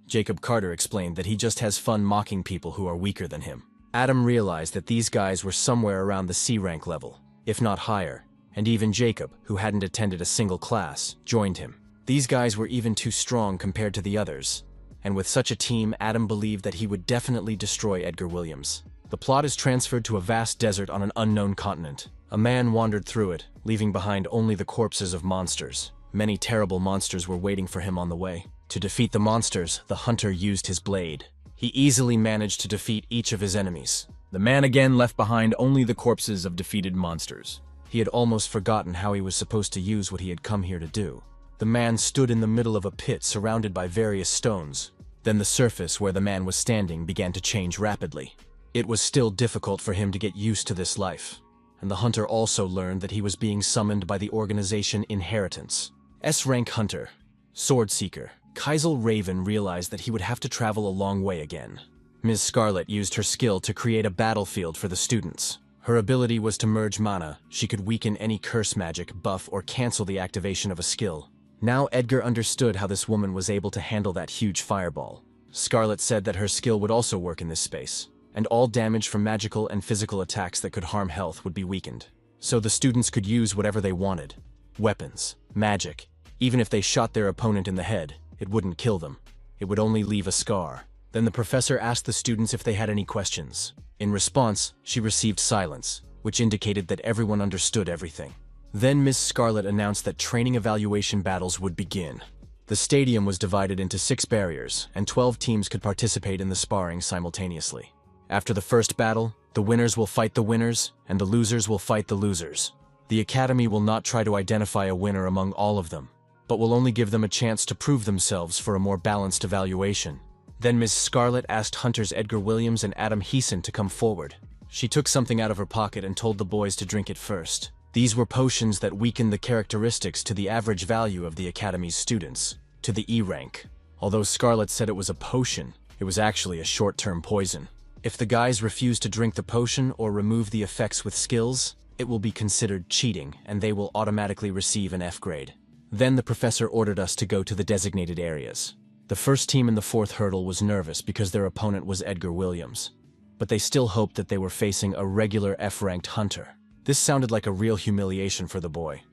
Jacob Carter, explained that he just has fun mocking people who are weaker than him. Adam realized that these guys were somewhere around the C-rank level, if not higher, and even Jacob, who hadn't attended a single class, joined him. These guys were even too strong compared to the others, and with such a team, Adam believed that he would definitely destroy Edgar Williams. The plot is transferred to a vast desert on an unknown continent. A man wandered through it, leaving behind only the corpses of monsters. Many terrible monsters were waiting for him on the way. To defeat the monsters, the hunter used his blade. He easily managed to defeat each of his enemies. The man again left behind only the corpses of defeated monsters. He had almost forgotten how he was supposed to use what he had come here to do. The man stood in the middle of a pit surrounded by various stones. Then the surface where the man was standing began to change rapidly. It was still difficult for him to get used to this life, and the hunter also learned that he was being summoned by the organization Inheritance. S-rank hunter, Sword Seeker, Kaisel Raven realized that he would have to travel a long way again. Ms. Scarlet used her skill to create a battlefield for the students. Her ability was to merge mana. She could weaken any curse magic, buff, or cancel the activation of a skill. Now Edgar understood how this woman was able to handle that huge fireball. Scarlet said that her skill would also work in this space, and all damage from magical and physical attacks that could harm health would be weakened. So the students could use whatever they wanted. Weapons, magic. Even if they shot their opponent in the head, it wouldn't kill them. It would only leave a scar. Then the professor asked the students if they had any questions. In response, she received silence, which indicated that everyone understood everything. Then Ms. Scarlet announced that training evaluation battles would begin. The stadium was divided into 6 barriers, and 12 teams could participate in the sparring simultaneously. After the first battle, the winners will fight the winners, and the losers will fight the losers. The Academy will not try to identify a winner among all of them, but will only give them a chance to prove themselves for a more balanced evaluation. Then Ms. Scarlet asked hunters Edgar Williams and Adam Heeson to come forward. She took something out of her pocket and told the boys to drink it first. These were potions that weakened the characteristics to the average value of the Academy's students, to the E rank. Although Scarlet said it was a potion, it was actually a short-term poison. If the guys refuse to drink the potion or remove the effects with skills, it will be considered cheating and they will automatically receive an F grade. Then the professor ordered us to go to the designated areas. The first team in the 4th hurdle was nervous because their opponent was Edgar Williams, but they still hoped that they were facing a regular F-ranked hunter. This sounded like a real humiliation for the boy.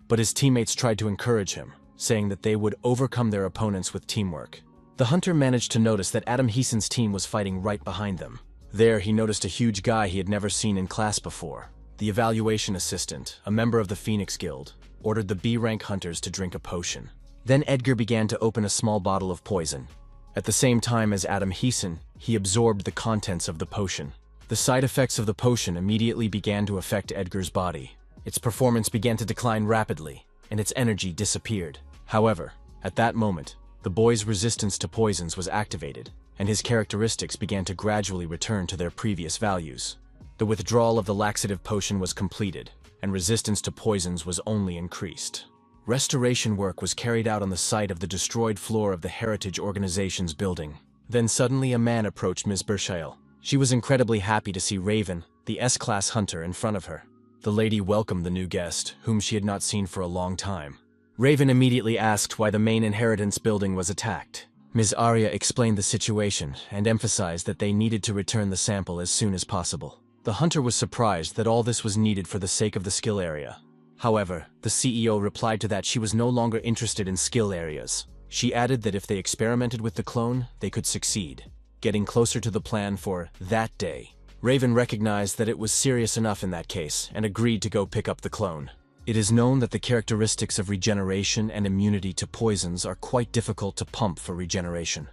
But his teammates tried to encourage him, saying that they would overcome their opponents with teamwork. The hunter managed to notice that Adam Heeson's team was fighting right behind them. There, he noticed a huge guy he had never seen in class before. The evaluation assistant, a member of the Phoenix Guild, ordered the B-rank hunters to drink a potion. Then Edgar began to open a small bottle of poison. At the same time as Adam Heeson, he absorbed the contents of the potion. The side effects of the potion immediately began to affect Edgar's body. Its performance began to decline rapidly, and its energy disappeared. However, at that moment, the boy's resistance to poisons was activated, and his characteristics began to gradually return to their previous values. The withdrawal of the laxative potion was completed, and resistance to poisons was only increased. Restoration work was carried out on the site of the destroyed floor of the Heritage Organization's building. Then suddenly a man approached Ms. Bershale. She was incredibly happy to see Raven, the S-class hunter, in front of her. The lady welcomed the new guest, whom she had not seen for a long time. Raven immediately asked why the main inheritance building was attacked. Ms. Arya explained the situation and emphasized that they needed to return the sample as soon as possible. The hunter was surprised that all this was needed for the sake of the skill area. However, the CEO replied to that she was no longer interested in skill areas. She added that if they experimented with the clone, they could succeed, getting closer to the plan for that day. Raven recognized that it was serious enough in that case and agreed to go pick up the clone. It is known that the characteristics of regeneration and immunity to poisons are quite difficult to pump for regeneration.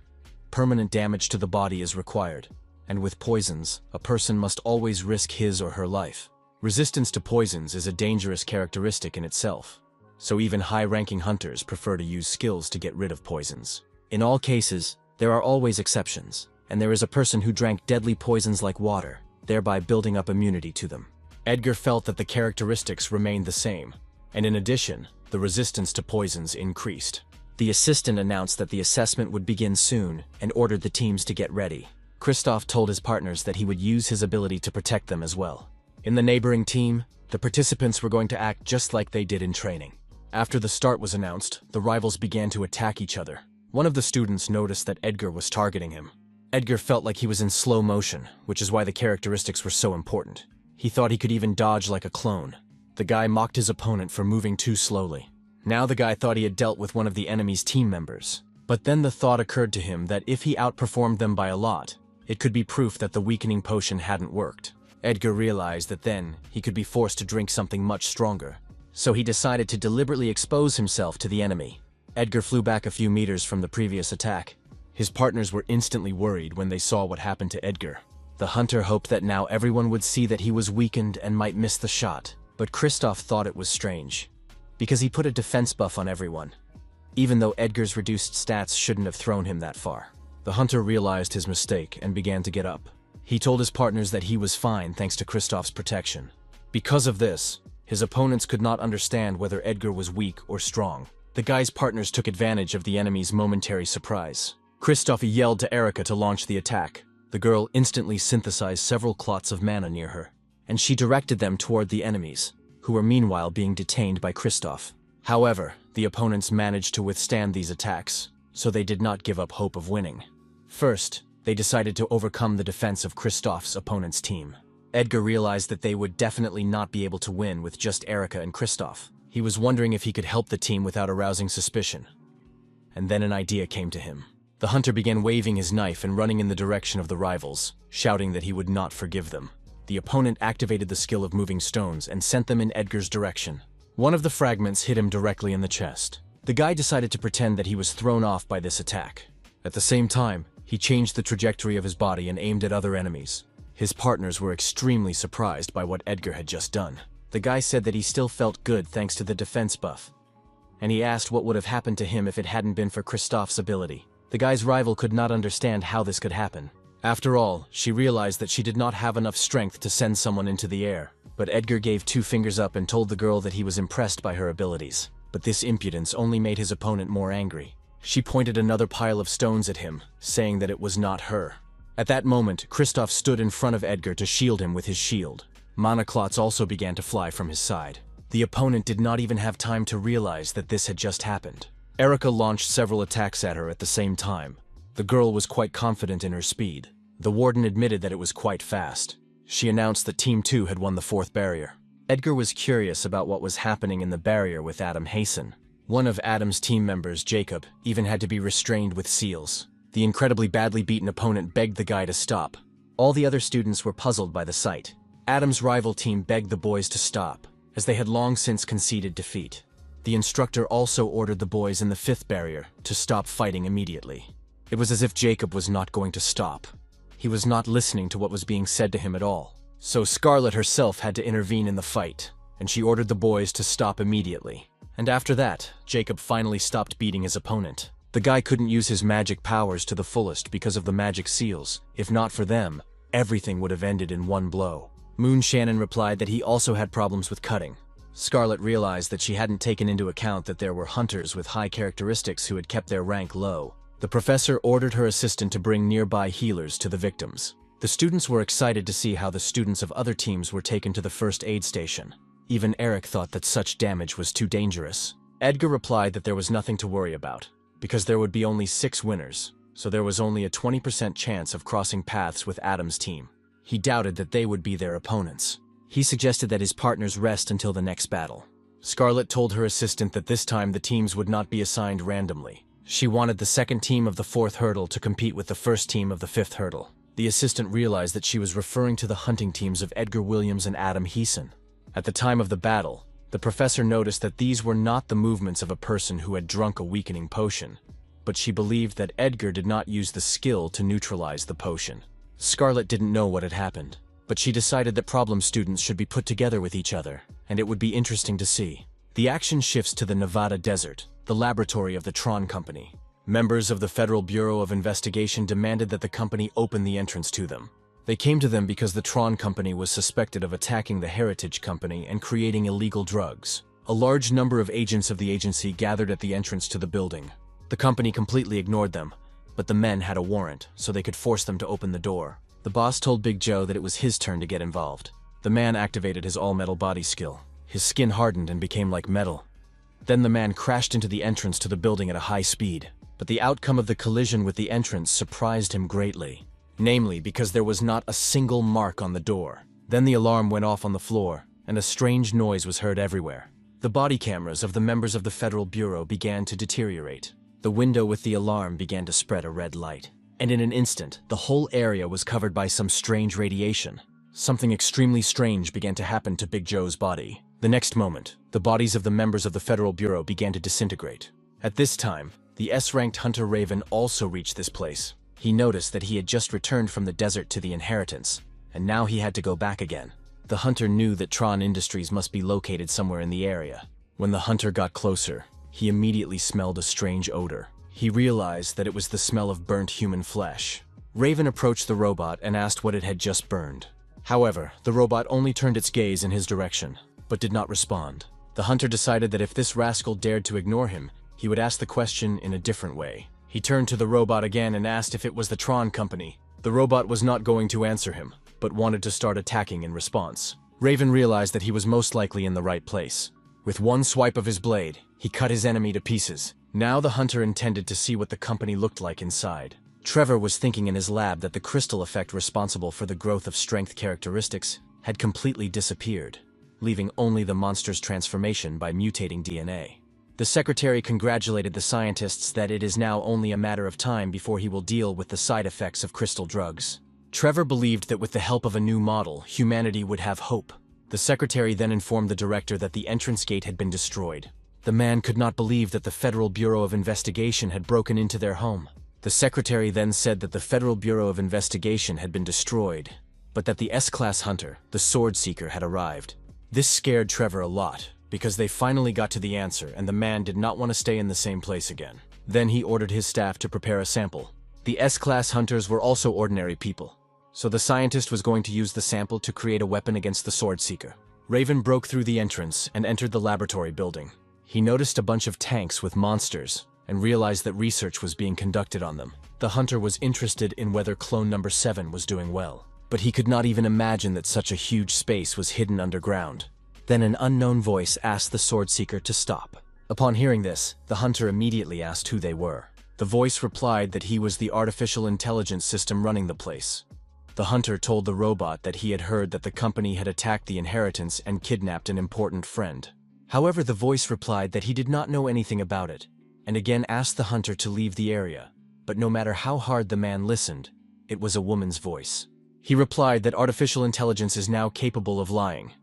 Permanent damage to the body is required, and with poisons, a person must always risk his or her life. Resistance to poisons is a dangerous characteristic in itself, so even high-ranking hunters prefer to use skills to get rid of poisons. In all cases, there are always exceptions, and there is a person who drank deadly poisons like water, thereby building up immunity to them. Edgar felt that the characteristics remained the same, and in addition, the resistance to poisons increased. The assistant announced that the assessment would begin soon and ordered the teams to get ready. Kristoff told his partners that he would use his ability to protect them as well. In the neighboring team, the participants were going to act just like they did in training. After the start was announced, the rivals began to attack each other. One of the students noticed that Edgar was targeting him. Edgar felt like he was in slow motion, which is why the characteristics were so important. He thought he could even dodge like a clone. The guy mocked his opponent for moving too slowly. Now the guy thought he had dealt with one of the enemy's team members. But then the thought occurred to him that if he outperformed them by a lot, it could be proof that the weakening potion hadn't worked. Edgar realized that then he could be forced to drink something much stronger, so he decided to deliberately expose himself to the enemy. Edgar flew back a few meters from the previous attack. His partners were instantly worried when they saw what happened to Edgar. The hunter hoped that now everyone would see that he was weakened and might miss the shot, but Kristoff thought it was strange, because he put a defense buff on everyone, even though Edgar's reduced stats shouldn't have thrown him that far. The hunter realized his mistake and began to get up. He told his partners that he was fine thanks to Kristoff's protection. Because of this, his opponents could not understand whether Edgar was weak or strong. The guy's partners took advantage of the enemy's momentary surprise. Kristoff yelled to Erica to launch the attack. The girl instantly synthesized several clots of mana near her. and she directed them toward the enemies, who were meanwhile being detained by Kristoff. However, the opponents managed to withstand these attacks, so they did not give up hope of winning. First, they decided to overcome the defense of Kristoff's opponent's team. Edgar realized that they would definitely not be able to win with just Erica and Kristoff. He was wondering if he could help the team without arousing suspicion. And then an idea came to him. The hunter began waving his knife and running in the direction of the rivals, shouting that he would not forgive them. The opponent activated the skill of moving stones and sent them in Edgar's direction. One of the fragments hit him directly in the chest. The guy decided to pretend that he was thrown off by this attack. At the same time, he changed the trajectory of his body and aimed at other enemies. His partners were extremely surprised by what Edgar had just done. The guy said that he still felt good thanks to the defense buff, and he asked what would have happened to him if it hadn't been for Kristoff's ability. The guy's rival could not understand how this could happen. After all, she realized that she did not have enough strength to send someone into the air. But Edgar gave 2 fingers up and told the girl that he was impressed by her abilities. But this impudence only made his opponent more angry. She pointed another pile of stones at him, saying that it was not her. At that moment, Kristoff stood in front of Edgar to shield him with his shield. Mana clots also began to fly from his side. The opponent did not even have time to realize that this had just happened. Erica launched several attacks at her at the same time. The girl was quite confident in her speed. The warden admitted that it was quite fast. She announced that Team 2 had won the 4th barrier. Edgar was curious about what was happening in the barrier with Adam Hasten. One of Adam's team members, Jacob, even had to be restrained with seals. The incredibly badly beaten opponent begged the guy to stop. All the other students were puzzled by the sight. Adam's rival team begged the boys to stop, as they had long since conceded defeat. The instructor also ordered the boys in the 5th barrier to stop fighting immediately. It was as if Jacob was not going to stop. He was not listening to what was being said to him at all. So Scarlet herself had to intervene in the fight, and she ordered the boys to stop immediately. And after that, Jacob finally stopped beating his opponent. The guy couldn't use his magic powers to the fullest because of the magic seals. If not for them, everything would have ended in one blow. Moon Shannon replied that he also had problems with cutting. Scarlet realized that she hadn't taken into account that there were hunters with high characteristics who had kept their rank low. The professor ordered her assistant to bring nearby healers to the victims. The students were excited to see how the students of other teams were taken to the first aid station. Even Eric thought that such damage was too dangerous. Edgar replied that there was nothing to worry about, because there would be only 6 winners, so there was only a 20% chance of crossing paths with Adam's team. He doubted that they would be their opponents. He suggested that his partners rest until the next battle. Scarlet told her assistant that this time the teams would not be assigned randomly. She wanted the second team of the 4th hurdle to compete with the first team of the 5th hurdle. The assistant realized that she was referring to the hunting teams of Edgar Williams and Adam Heeson. At the time of the battle, the professor noticed that these were not the movements of a person who had drunk a weakening potion, but she believed that Edgar did not use the skill to neutralize the potion. Scarlet didn't know what had happened, but she decided that problem students should be put together with each other, and it would be interesting to see. The action shifts to the Nevada desert, the laboratory of the Tron Company. Members of the Federal Bureau of Investigation demanded that the company open the entrance to them. They came to them because the Tron Company was suspected of attacking the Heritage Company and creating illegal drugs. A large number of agents of the agency gathered at the entrance to the building. The company completely ignored them, but the men had a warrant, so they could force them to open the door. The boss told Big Joe that it was his turn to get involved. The man activated his all-metal body skill. His skin hardened and became like metal. Then the man crashed into the entrance to the building at a high speed. But the outcome of the collision with the entrance surprised him greatly. Namely, because there was not a single mark on the door. Then the alarm went off on the floor, and a strange noise was heard everywhere. The body cameras of the members of the Federal Bureau began to deteriorate. The window with the alarm began to spread a red light. And in an instant, the whole area was covered by some strange radiation. Something extremely strange began to happen to Big Joe's body. The next moment, the bodies of the members of the Federal Bureau began to disintegrate. At this time, the S-ranked hunter Raven also reached this place. He noticed that he had just returned from the desert to the inheritance, and now he had to go back again. The hunter knew that Tron Industries must be located somewhere in the area. When the hunter got closer, he immediately smelled a strange odor. He realized that it was the smell of burnt human flesh. Raven approached the robot and asked what it had just burned. However, the robot only turned its gaze in his direction, but did not respond. The hunter decided that if this rascal dared to ignore him, he would ask the question in a different way. He turned to the robot again and asked if it was the Tron Company. The robot was not going to answer him. but wanted to start attacking in response. Raven realized that he was most likely in the right place. With one swipe of his blade, he cut his enemy to pieces. Now the hunter intended to see what the company looked like inside. Trevor was thinking in his lab that the crystal effect responsible for the growth of strength characteristics had completely disappeared, leaving only the monster's transformation by mutating DNA. The secretary congratulated the scientists that it is now only a matter of time before he will deal with the side effects of crystal drugs. Trevor believed that with the help of a new model, humanity would have hope. The secretary then informed the director that the entrance gate had been destroyed. The man could not believe that the Federal Bureau of Investigation had broken into their home. The secretary then said that the Federal Bureau of Investigation had been destroyed, but that the S-Class hunter, the Sword Seeker, had arrived. This scared Trevor a lot, because they finally got to the answer and the man did not want to stay in the same place again. Then he ordered his staff to prepare a sample. The S-Class hunters were also ordinary people, so the scientist was going to use the sample to create a weapon against the Sword Seeker. Raven broke through the entrance and entered the laboratory building. He noticed a bunch of tanks with monsters and realized that research was being conducted on them. The hunter was interested in whether clone number 7 was doing well, but he could not even imagine that such a huge space was hidden underground. Then an unknown voice asked the Sword Seeker to stop. Upon hearing this, the hunter immediately asked who they were. The voice replied that he was the artificial intelligence system running the place. The hunter told the robot that he had heard that the company had attacked the inheritance and kidnapped an important friend. However, the voice replied that he did not know anything about it, and again asked the hunter to leave the area. But no matter how hard the man listened, it was a woman's voice. He replied that artificial intelligence is now capable of lying.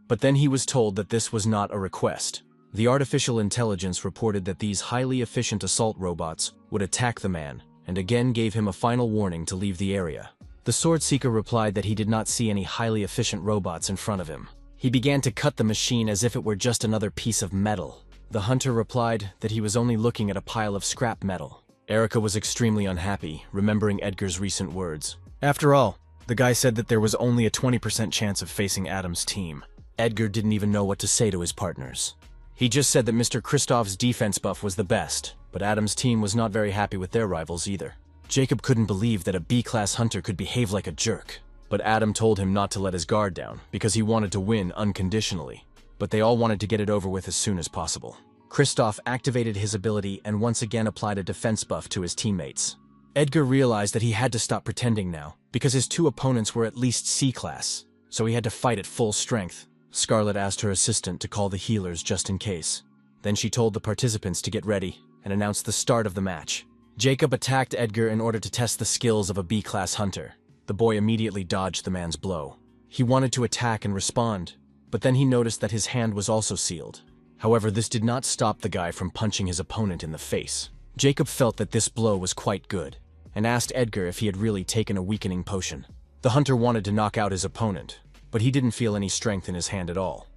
But then he was told that this was not a request. The artificial intelligence reported that these highly efficient assault robots would attack the man, and again gave him a final warning to leave the area. The Sword Seeker replied that he did not see any highly efficient robots in front of him. He began to cut the machine as if it were just another piece of metal. The hunter replied that he was only looking at a pile of scrap metal. Erica was extremely unhappy, remembering Edgar's recent words. After all, the guy said that there was only a 20% chance of facing Adam's team. Edgar didn't even know what to say to his partners. He just said that Mr. Kristoff's defense buff was the best, but Adam's team was not very happy with their rivals either. Jacob couldn't believe that a B-class hunter could behave like a jerk, but Adam told him not to let his guard down because he wanted to win unconditionally. But they all wanted to get it over with as soon as possible. Kristoff activated his ability and once again applied a defense buff to his teammates. Edgar realized that he had to stop pretending now, because his two opponents were at least C-class, so he had to fight at full strength. Scarlet asked her assistant to call the healers just in case. Then she told the participants to get ready and announced the start of the match. Jacob attacked Edgar in order to test the skills of a B-class hunter. The boy immediately dodged the man's blow. He wanted to attack and respond, but then he noticed that his hand was also sealed. However, this did not stop the guy from punching his opponent in the face. Jacob felt that this blow was quite good, and asked Edgar if he had really taken a weakening potion. The hunter wanted to knock out his opponent, but he didn't feel any strength in his hand at all,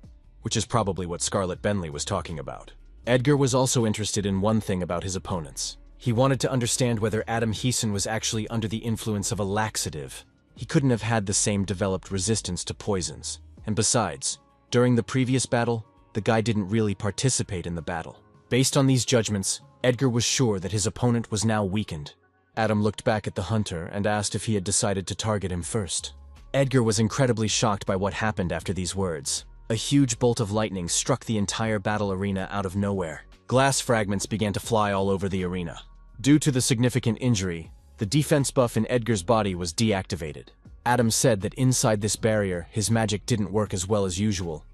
which is probably what Scarlet Bentley was talking about. Edgar was also interested in one thing about his opponents. He wanted to understand whether Adam Heeson was actually under the influence of a laxative. He couldn't have had the same developed resistance to poisons. And besides, during the previous battle, the guy didn't really participate in the battle. Based on these judgments, Edgar was sure that his opponent was now weakened. Adam looked back at the hunter and asked if he had decided to target him first. Edgar was incredibly shocked by what happened after these words. A huge bolt of lightning struck the entire battle arena out of nowhere. Glass fragments began to fly all over the arena. Due to the significant injury, the defense buff in Edgar's body was deactivated. Adam said that inside this barrier, his magic didn't work as well as usual,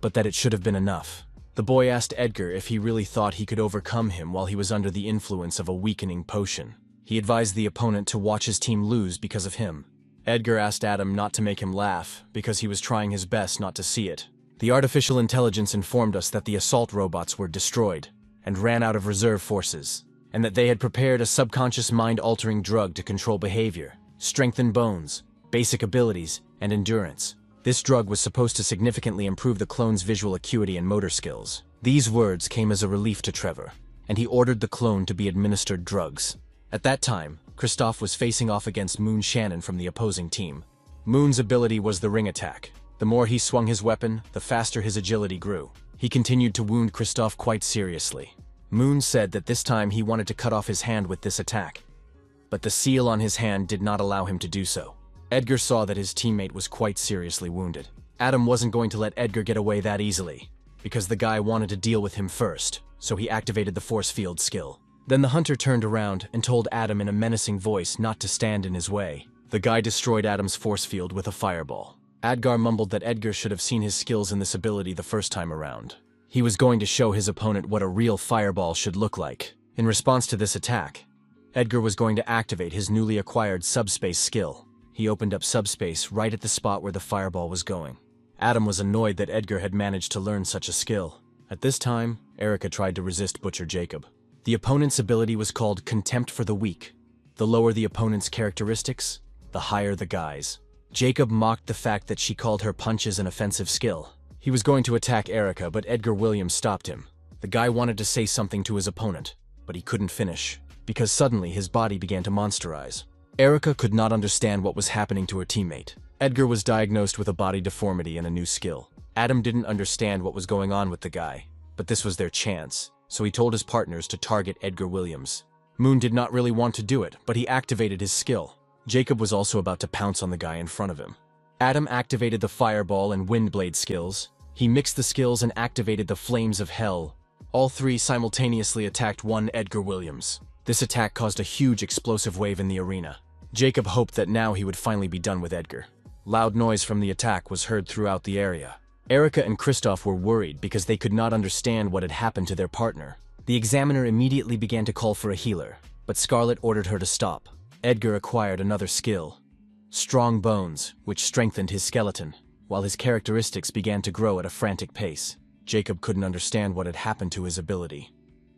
but that it should have been enough. The boy asked Edgar if he really thought he could overcome him while he was under the influence of a weakening potion. He advised the opponent to watch his team lose because of him. Edgar asked Adam not to make him laugh because he was trying his best not to see it. The artificial intelligence informed us that the assault robots were destroyed and ran out of reserve forces, and that they had prepared a subconscious mind-altering drug to control behavior, strengthen bones, basic abilities, and endurance. This drug was supposed to significantly improve the clone's visual acuity and motor skills. These words came as a relief to Trevor, and he ordered the clone to be administered drugs. At that time, Kristoff was facing off against Moon Shannon from the opposing team. Moon's ability was the ring attack. The more he swung his weapon, the faster his agility grew. He continued to wound Kristoff quite seriously. Moon said that this time he wanted to cut off his hand with this attack, but the seal on his hand did not allow him to do so. Edgar saw that his teammate was quite seriously wounded. Adam wasn't going to let Edgar get away that easily, because the guy wanted to deal with him first, so he activated the force field skill. Then the hunter turned around and told Adam in a menacing voice not to stand in his way. The guy destroyed Adam's force field with a fireball. Edgar mumbled that Edgar should have seen his skills in this ability the first time around. He was going to show his opponent what a real fireball should look like. In response to this attack, Edgar was going to activate his newly acquired subspace skill. He opened up subspace right at the spot where the fireball was going. Adam was annoyed that Edgar had managed to learn such a skill. At this time, Erica tried to resist Butcher Jacob. The opponent's ability was called Contempt for the Weak. The lower the opponent's characteristics, the higher the guy's. Jacob mocked the fact that she called her punches an offensive skill. He was going to attack Erica, but Edgar Williams stopped him. The guy wanted to say something to his opponent, but he couldn't finish, because suddenly his body began to monsterize. Erica could not understand what was happening to her teammate. Edgar was diagnosed with a body deformity and a new skill. Adam didn't understand what was going on with the guy, but this was their chance, so he told his partners to target Edgar Williams. Moon did not really want to do it, but he activated his skill. Jacob was also about to pounce on the guy in front of him. Adam activated the Fireball and Windblade skills. He mixed the skills and activated the Flames of Hell. All three simultaneously attacked one Edgar Williams. This attack caused a huge explosive wave in the arena. Jacob hoped that now he would finally be done with Edgar. Loud noise from the attack was heard throughout the area. Erica and Kristoff were worried because they could not understand what had happened to their partner. The examiner immediately began to call for a healer, but Scarlet ordered her to stop. Edgar acquired another skill, Strong Bones, which strengthened his skeleton, while his characteristics began to grow at a frantic pace. Jacob couldn't understand what had happened to his ability.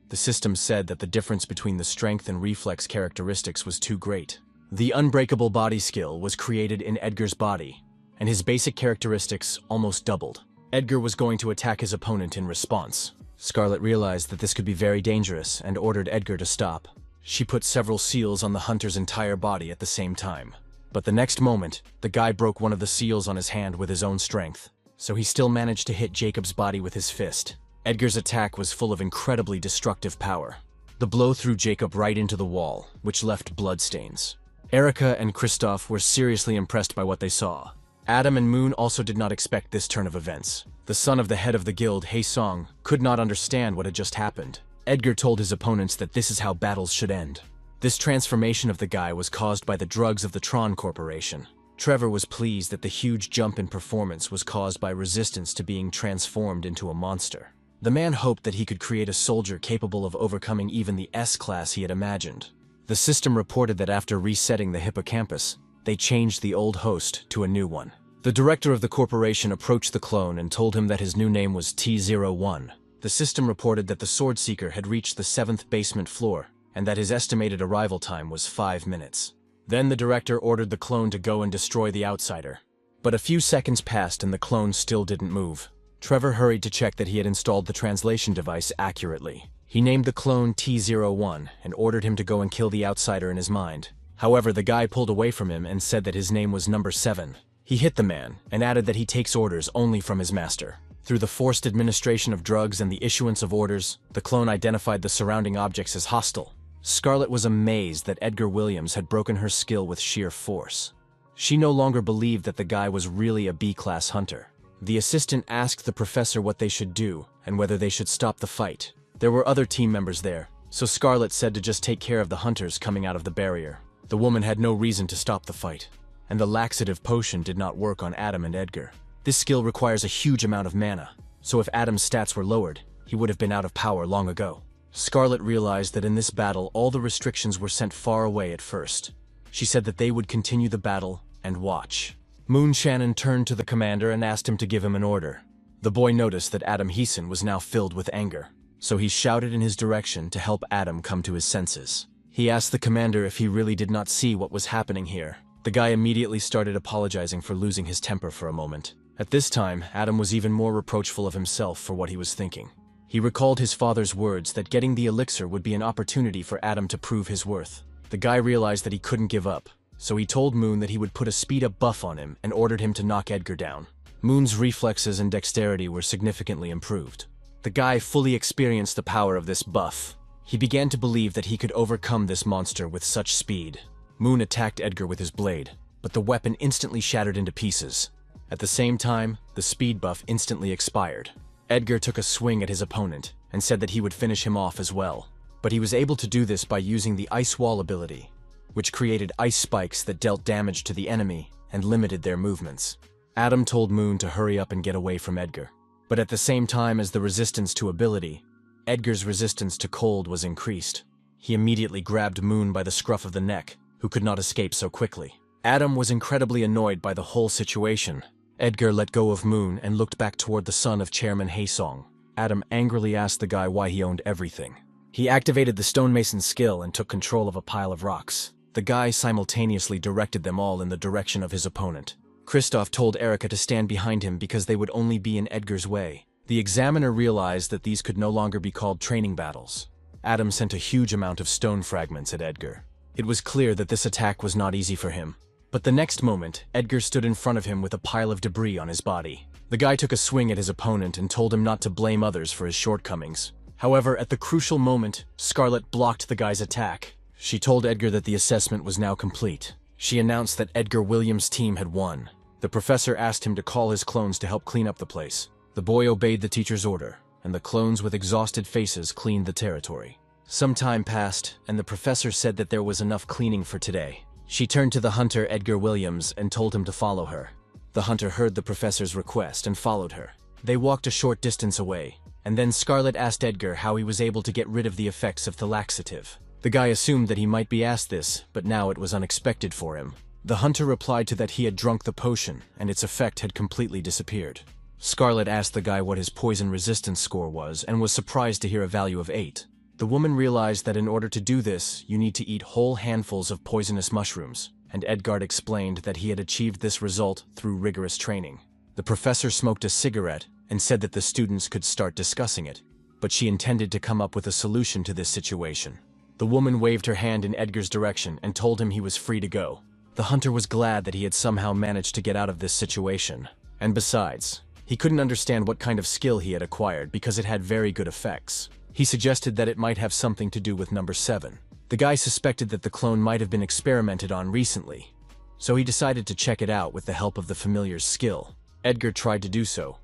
The system said that the difference between the strength and reflex characteristics was too great. The Unbreakable Body skill was created in Edgar's body, and his basic characteristics almost doubled. Edgar was going to attack his opponent in response. Scarlet realized that this could be very dangerous and ordered Edgar to stop. She put several seals on the hunter's entire body at the same time. But the next moment, the guy broke one of the seals on his hand with his own strength, so he still managed to hit Jacob's body with his fist. Edgar's attack was full of incredibly destructive power. The blow threw Jacob right into the wall, which left bloodstains. Erica and Kristoff were seriously impressed by what they saw. Adam and Moon also did not expect this turn of events. The son of the head of the guild, Haesong, could not understand what had just happened. Edgar told his opponents that this is how battles should end. This transformation of the guy was caused by the drugs of the Tron Corporation. Trevor was pleased that the huge jump in performance was caused by resistance to being transformed into a monster. The man hoped that he could create a soldier capable of overcoming even the S-class he had imagined. The system reported that after resetting the hippocampus, they changed the old host to a new one. The director of the corporation approached the clone and told him that his new name was T-01. The system reported that the Sword Seeker had reached the 7th basement floor, and that his estimated arrival time was 5 minutes. Then the director ordered the clone to go and destroy the outsider. But a few seconds passed and the clone still didn't move. Trevor hurried to check that he had installed the translation device accurately. He named the clone T-01 and ordered him to go and kill the outsider in his mind. However, the guy pulled away from him and said that his name was number 7. He hit the man and added that he takes orders only from his master. Through the forced administration of drugs and the issuance of orders, the clone identified the surrounding objects as hostile. Scarlet was amazed that Edgar Williams had broken her skill with sheer force. She no longer believed that the guy was really a B-class hunter. The assistant asked the professor what they should do and whether they should stop the fight. There were other team members there, so Scarlet said to just take care of the hunters coming out of the barrier. The woman had no reason to stop the fight, and the laxative potion did not work on Adam and Edgar. This skill requires a huge amount of mana, so if Adam's stats were lowered, he would have been out of power long ago. Scarlet realized that in this battle all the restrictions were sent far away at first. She said that they would continue the battle and watch. Moon Shannon turned to the commander and asked him to give him an order. The boy noticed that Adam Heeson was now filled with anger, so he shouted in his direction to help Adam come to his senses. He asked the commander if he really did not see what was happening here. The guy immediately started apologizing for losing his temper for a moment. At this time, Adam was even more reproachful of himself for what he was thinking. He recalled his father's words that getting the elixir would be an opportunity for Adam to prove his worth. The guy realized that he couldn't give up, so he told Moon that he would put a speed-up buff on him and ordered him to knock Edgar down. Moon's reflexes and dexterity were significantly improved. The guy fully experienced the power of this buff. He began to believe that he could overcome this monster with such speed. Moon attacked Edgar with his blade. but the weapon instantly shattered into pieces. At the same time, the speed buff instantly expired. Edgar took a swing at his opponent and said that he would finish him off as well. But he was able to do this by using the Ice Wall ability, which created ice spikes that dealt damage to the enemy and limited their movements. Adam told Moon to hurry up and get away from Edgar. But at the same time as the resistance to ability, Edgar's resistance to cold was increased. He immediately grabbed Moon by the scruff of the neck, who could not escape so quickly. Adam was incredibly annoyed by the whole situation. Edgar let go of Moon and looked back toward the son of Chairman Haesong. Adam angrily asked the guy why he owned everything. He activated the stonemason skill and took control of a pile of rocks. The guy simultaneously directed them all in the direction of his opponent. Kristoff told Erica to stand behind him because they would only be in Edgar's way. The examiner realized that these could no longer be called training battles. Adam sent a huge amount of stone fragments at Edgar. It was clear that this attack was not easy for him. But the next moment, Edgar stood in front of him with a pile of debris on his body. The guy took a swing at his opponent and told him not to blame others for his shortcomings. However, at the crucial moment, Scarlet blocked the guy's attack. She told Edgar that the assessment was now complete. She announced that Edgar Williams' team had won. The professor asked him to call his clones to help clean up the place. The boy obeyed the teacher's order, and the clones with exhausted faces cleaned the territory. Some time passed, and the professor said that there was enough cleaning for today. She turned to the hunter Edgar Williams and told him to follow her. The hunter heard the professor's request and followed her. They walked a short distance away, and then Scarlet asked Edgar how he was able to get rid of the effects of the laxative. The guy assumed that he might be asked this, but now it was unexpected for him. The hunter replied to that he had drunk the potion, and its effect had completely disappeared. Scarlet asked the guy what his poison resistance score was, and was surprised to hear a value of 8. The woman realized that in order to do this, you need to eat whole handfuls of poisonous mushrooms, and Edgard explained that he had achieved this result through rigorous training. The professor smoked a cigarette and said that the students could start discussing it, but she intended to come up with a solution to this situation. The woman waved her hand in Edgar's direction and told him he was free to go. The hunter was glad that he had somehow managed to get out of this situation. And besides, he couldn't understand what kind of skill he had acquired because it had very good effects. He suggested that it might have something to do with number 7. The guy suspected that the clone might have been experimented on recently, so he decided to check it out with the help of the familiar's skill. Edgar tried to do so,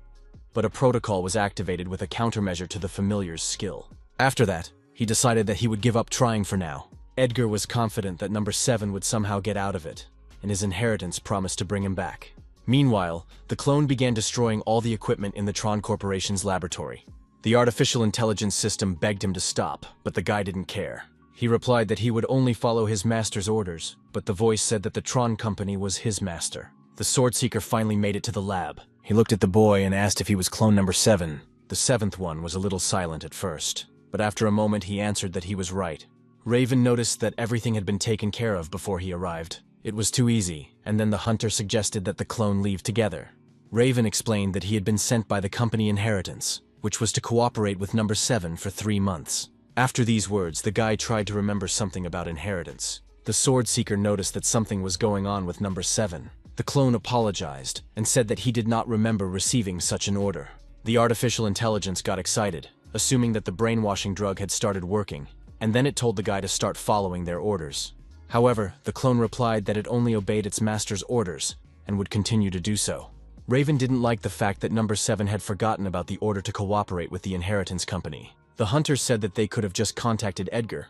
but a protocol was activated with a countermeasure to the familiar's skill. After that, he decided that he would give up trying for now. Edgar was confident that number 7 would somehow get out of it, and his inheritance promised to bring him back. Meanwhile, the clone began destroying all the equipment in the Tron Corporation's laboratory. The artificial intelligence system begged him to stop, but the guy didn't care. He replied that he would only follow his master's orders, but the voice said that the Tron company was his master. The sword seeker finally made it to the lab. He looked at the boy and asked if he was clone number 7. The 7th one was a little silent at first, but after a moment he answered that he was right. Raven noticed that everything had been taken care of before he arrived. It was too easy, and then the hunter suggested that the clone leave together. Raven explained that he had been sent by the company Inheritance, which was to cooperate with number 7 for 3 months. After these words, the guy tried to remember something about Inheritance. The sword seeker noticed that something was going on with number 7. The clone apologized and said that he did not remember receiving such an order. The artificial intelligence got excited, assuming that the brainwashing drug had started working, and then it told the guy to start following their orders. However, the clone replied that it only obeyed its master's orders and would continue to do so. Raven didn't like the fact that number 7 had forgotten about the order to cooperate with the Inheritance Company. The hunter said that they could have just contacted Edgar,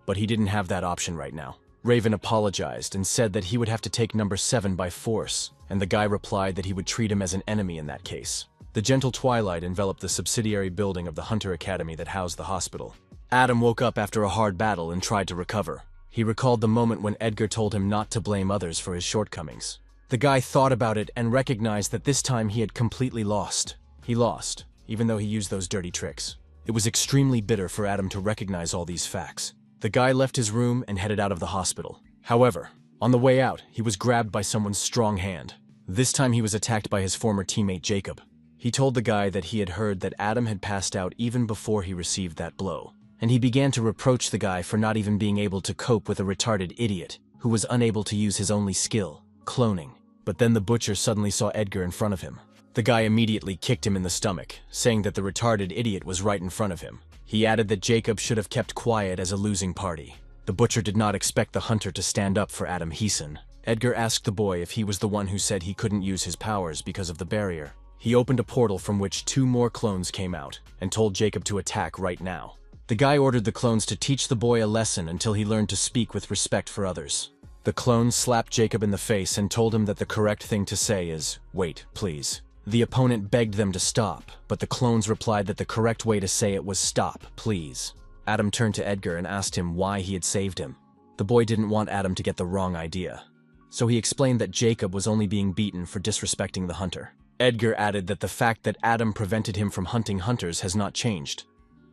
but he didn't have that option right now. Raven apologized and said that he would have to take number 7 by force, and the guy replied that he would treat him as an enemy in that case. The gentle twilight enveloped the subsidiary building of the Hunter Academy that housed the hospital. Adam woke up after a hard battle and tried to recover. He recalled the moment when Edgar told him not to blame others for his shortcomings. The guy thought about it and recognized that this time he had completely lost. He lost, even though he used those dirty tricks. It was extremely bitter for Adam to recognize all these facts. The guy left his room and headed out of the hospital. However, on the way out, he was grabbed by someone's strong hand. This time he was attacked by his former teammate Jacob. He told the guy that he had heard that Adam had passed out even before he received that blow, and he began to reproach the guy for not even being able to cope with a retarded idiot who was unable to use his only skill, cloning. But then the butcher suddenly saw Edgar in front of him. The guy immediately kicked him in the stomach, saying that the retarded idiot was right in front of him. He added that Jacob should have kept quiet as a losing party. The butcher did not expect the hunter to stand up for Adam Heeson. Edgar asked the boy if he was the one who said he couldn't use his powers because of the barrier. He opened a portal from which 2 more clones came out, and told Jacob to attack right now. The guy ordered the clones to teach the boy a lesson until he learned to speak with respect for others. The clones slapped Jacob in the face and told him that the correct thing to say is, "Wait, please." The opponent begged them to stop, but the clones replied that the correct way to say it was, "Stop, please." Adam turned to Edgar and asked him why he had saved him. The boy didn't want Adam to get the wrong idea, so he explained that Jacob was only being beaten for disrespecting the hunter. Edgar added that the fact that Adam prevented him from hunting hunters has not changed,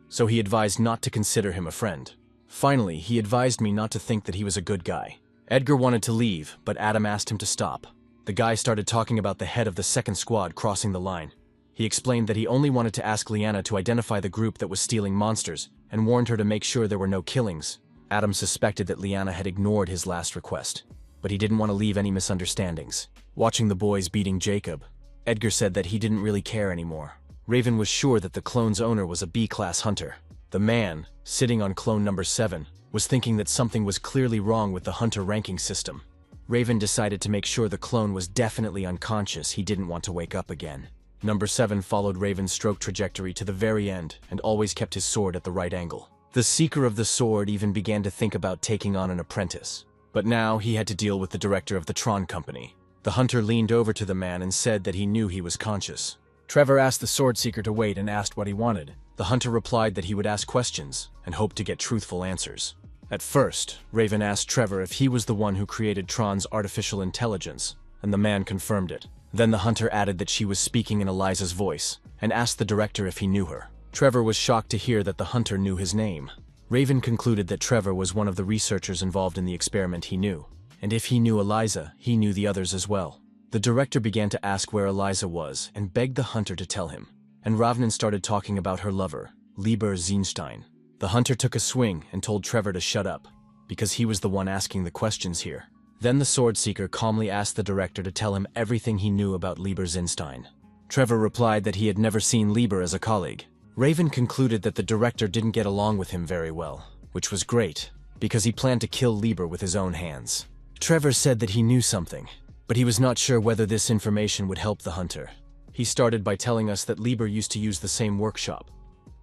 so he advised not to consider him a friend. Finally, he advised me not to think that he was a good guy. Edgar wanted to leave, but Adam asked him to stop. The guy started talking about the head of the second squad crossing the line. He explained that he only wanted to ask Liana to identify the group that was stealing monsters, and warned her to make sure there were no killings. Adam suspected that Liana had ignored his last request, but he didn't want to leave any misunderstandings. Watching the boys beating Jacob, Edgar said that he didn't really care anymore. Raven was sure that the clone's owner was a B-class hunter. The man, sitting on clone number 7, was thinking that something was clearly wrong with the hunter ranking system. Raven decided to make sure the clone was definitely unconscious. He didn't want to wake up again. Number 7 followed Raven's stroke trajectory to the very end and always kept his sword at the right angle. The seeker of the sword even began to think about taking on an apprentice. But now he had to deal with the director of the Tron company. The hunter leaned over to the man and said that he knew he was conscious. Trevor asked the sword seeker to wait and asked what he wanted. The hunter replied that he would ask questions and hoped to get truthful answers. At first, Raven asked Trevor if he was the one who created Tron's artificial intelligence, and the man confirmed it. Then the hunter added that she was speaking in Eliza's voice, and asked the director if he knew her. Trevor was shocked to hear that the hunter knew his name. Raven concluded that Trevor was one of the researchers involved in the experiment he knew, and if he knew Eliza, he knew the others as well. The director began to ask where Eliza was and begged the hunter to tell him, and Ravnan started talking about her lover, Lieber Zeinstein. The hunter took a swing and told Trevor to shut up, because he was the one asking the questions here. Then the sword seeker calmly asked the director to tell him everything he knew about Lieber Zeinstein. Trevor replied that he had never seen Lieber as a colleague. Raven concluded that the director didn't get along with him very well, which was great, because he planned to kill Lieber with his own hands. Trevor said that he knew something, but he was not sure whether this information would help the hunter. He started by telling us that Lieber used to use the same workshop,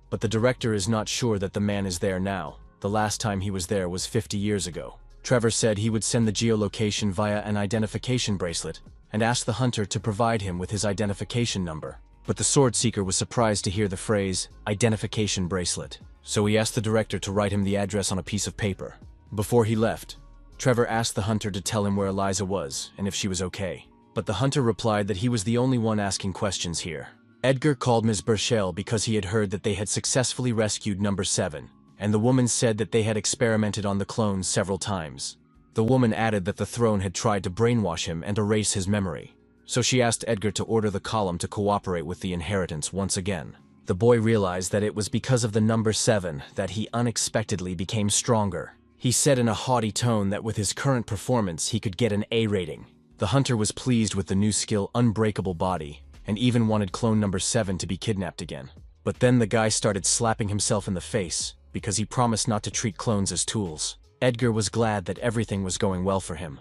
but the director is not sure that the man is there now. The last time he was there was 50 years ago. Trevor said he would send the geolocation via an identification bracelet and asked the hunter to provide him with his identification number. But the sword seeker was surprised to hear the phrase, identification bracelet, so he asked the director to write him the address on a piece of paper. Before he left, Trevor asked the hunter to tell him where Eliza was and if she was okay. But the hunter replied that he was the only one asking questions here. Edgar called Ms. Burchell because he had heard that they had successfully rescued number 7, and the woman said that they had experimented on the clones several times. The woman added that the throne had tried to brainwash him and erase his memory, so she asked Edgar to order the column to cooperate with the inheritance once again. The boy realized that it was because of the number 7 that he unexpectedly became stronger. He said in a haughty tone that with his current performance he could get an A rating. The hunter was pleased with the new skill Unbreakable Body, and even wanted clone number 7 to be kidnapped again. But then the guy started slapping himself in the face, because he promised not to treat clones as tools. Edgar was glad that everything was going well for him.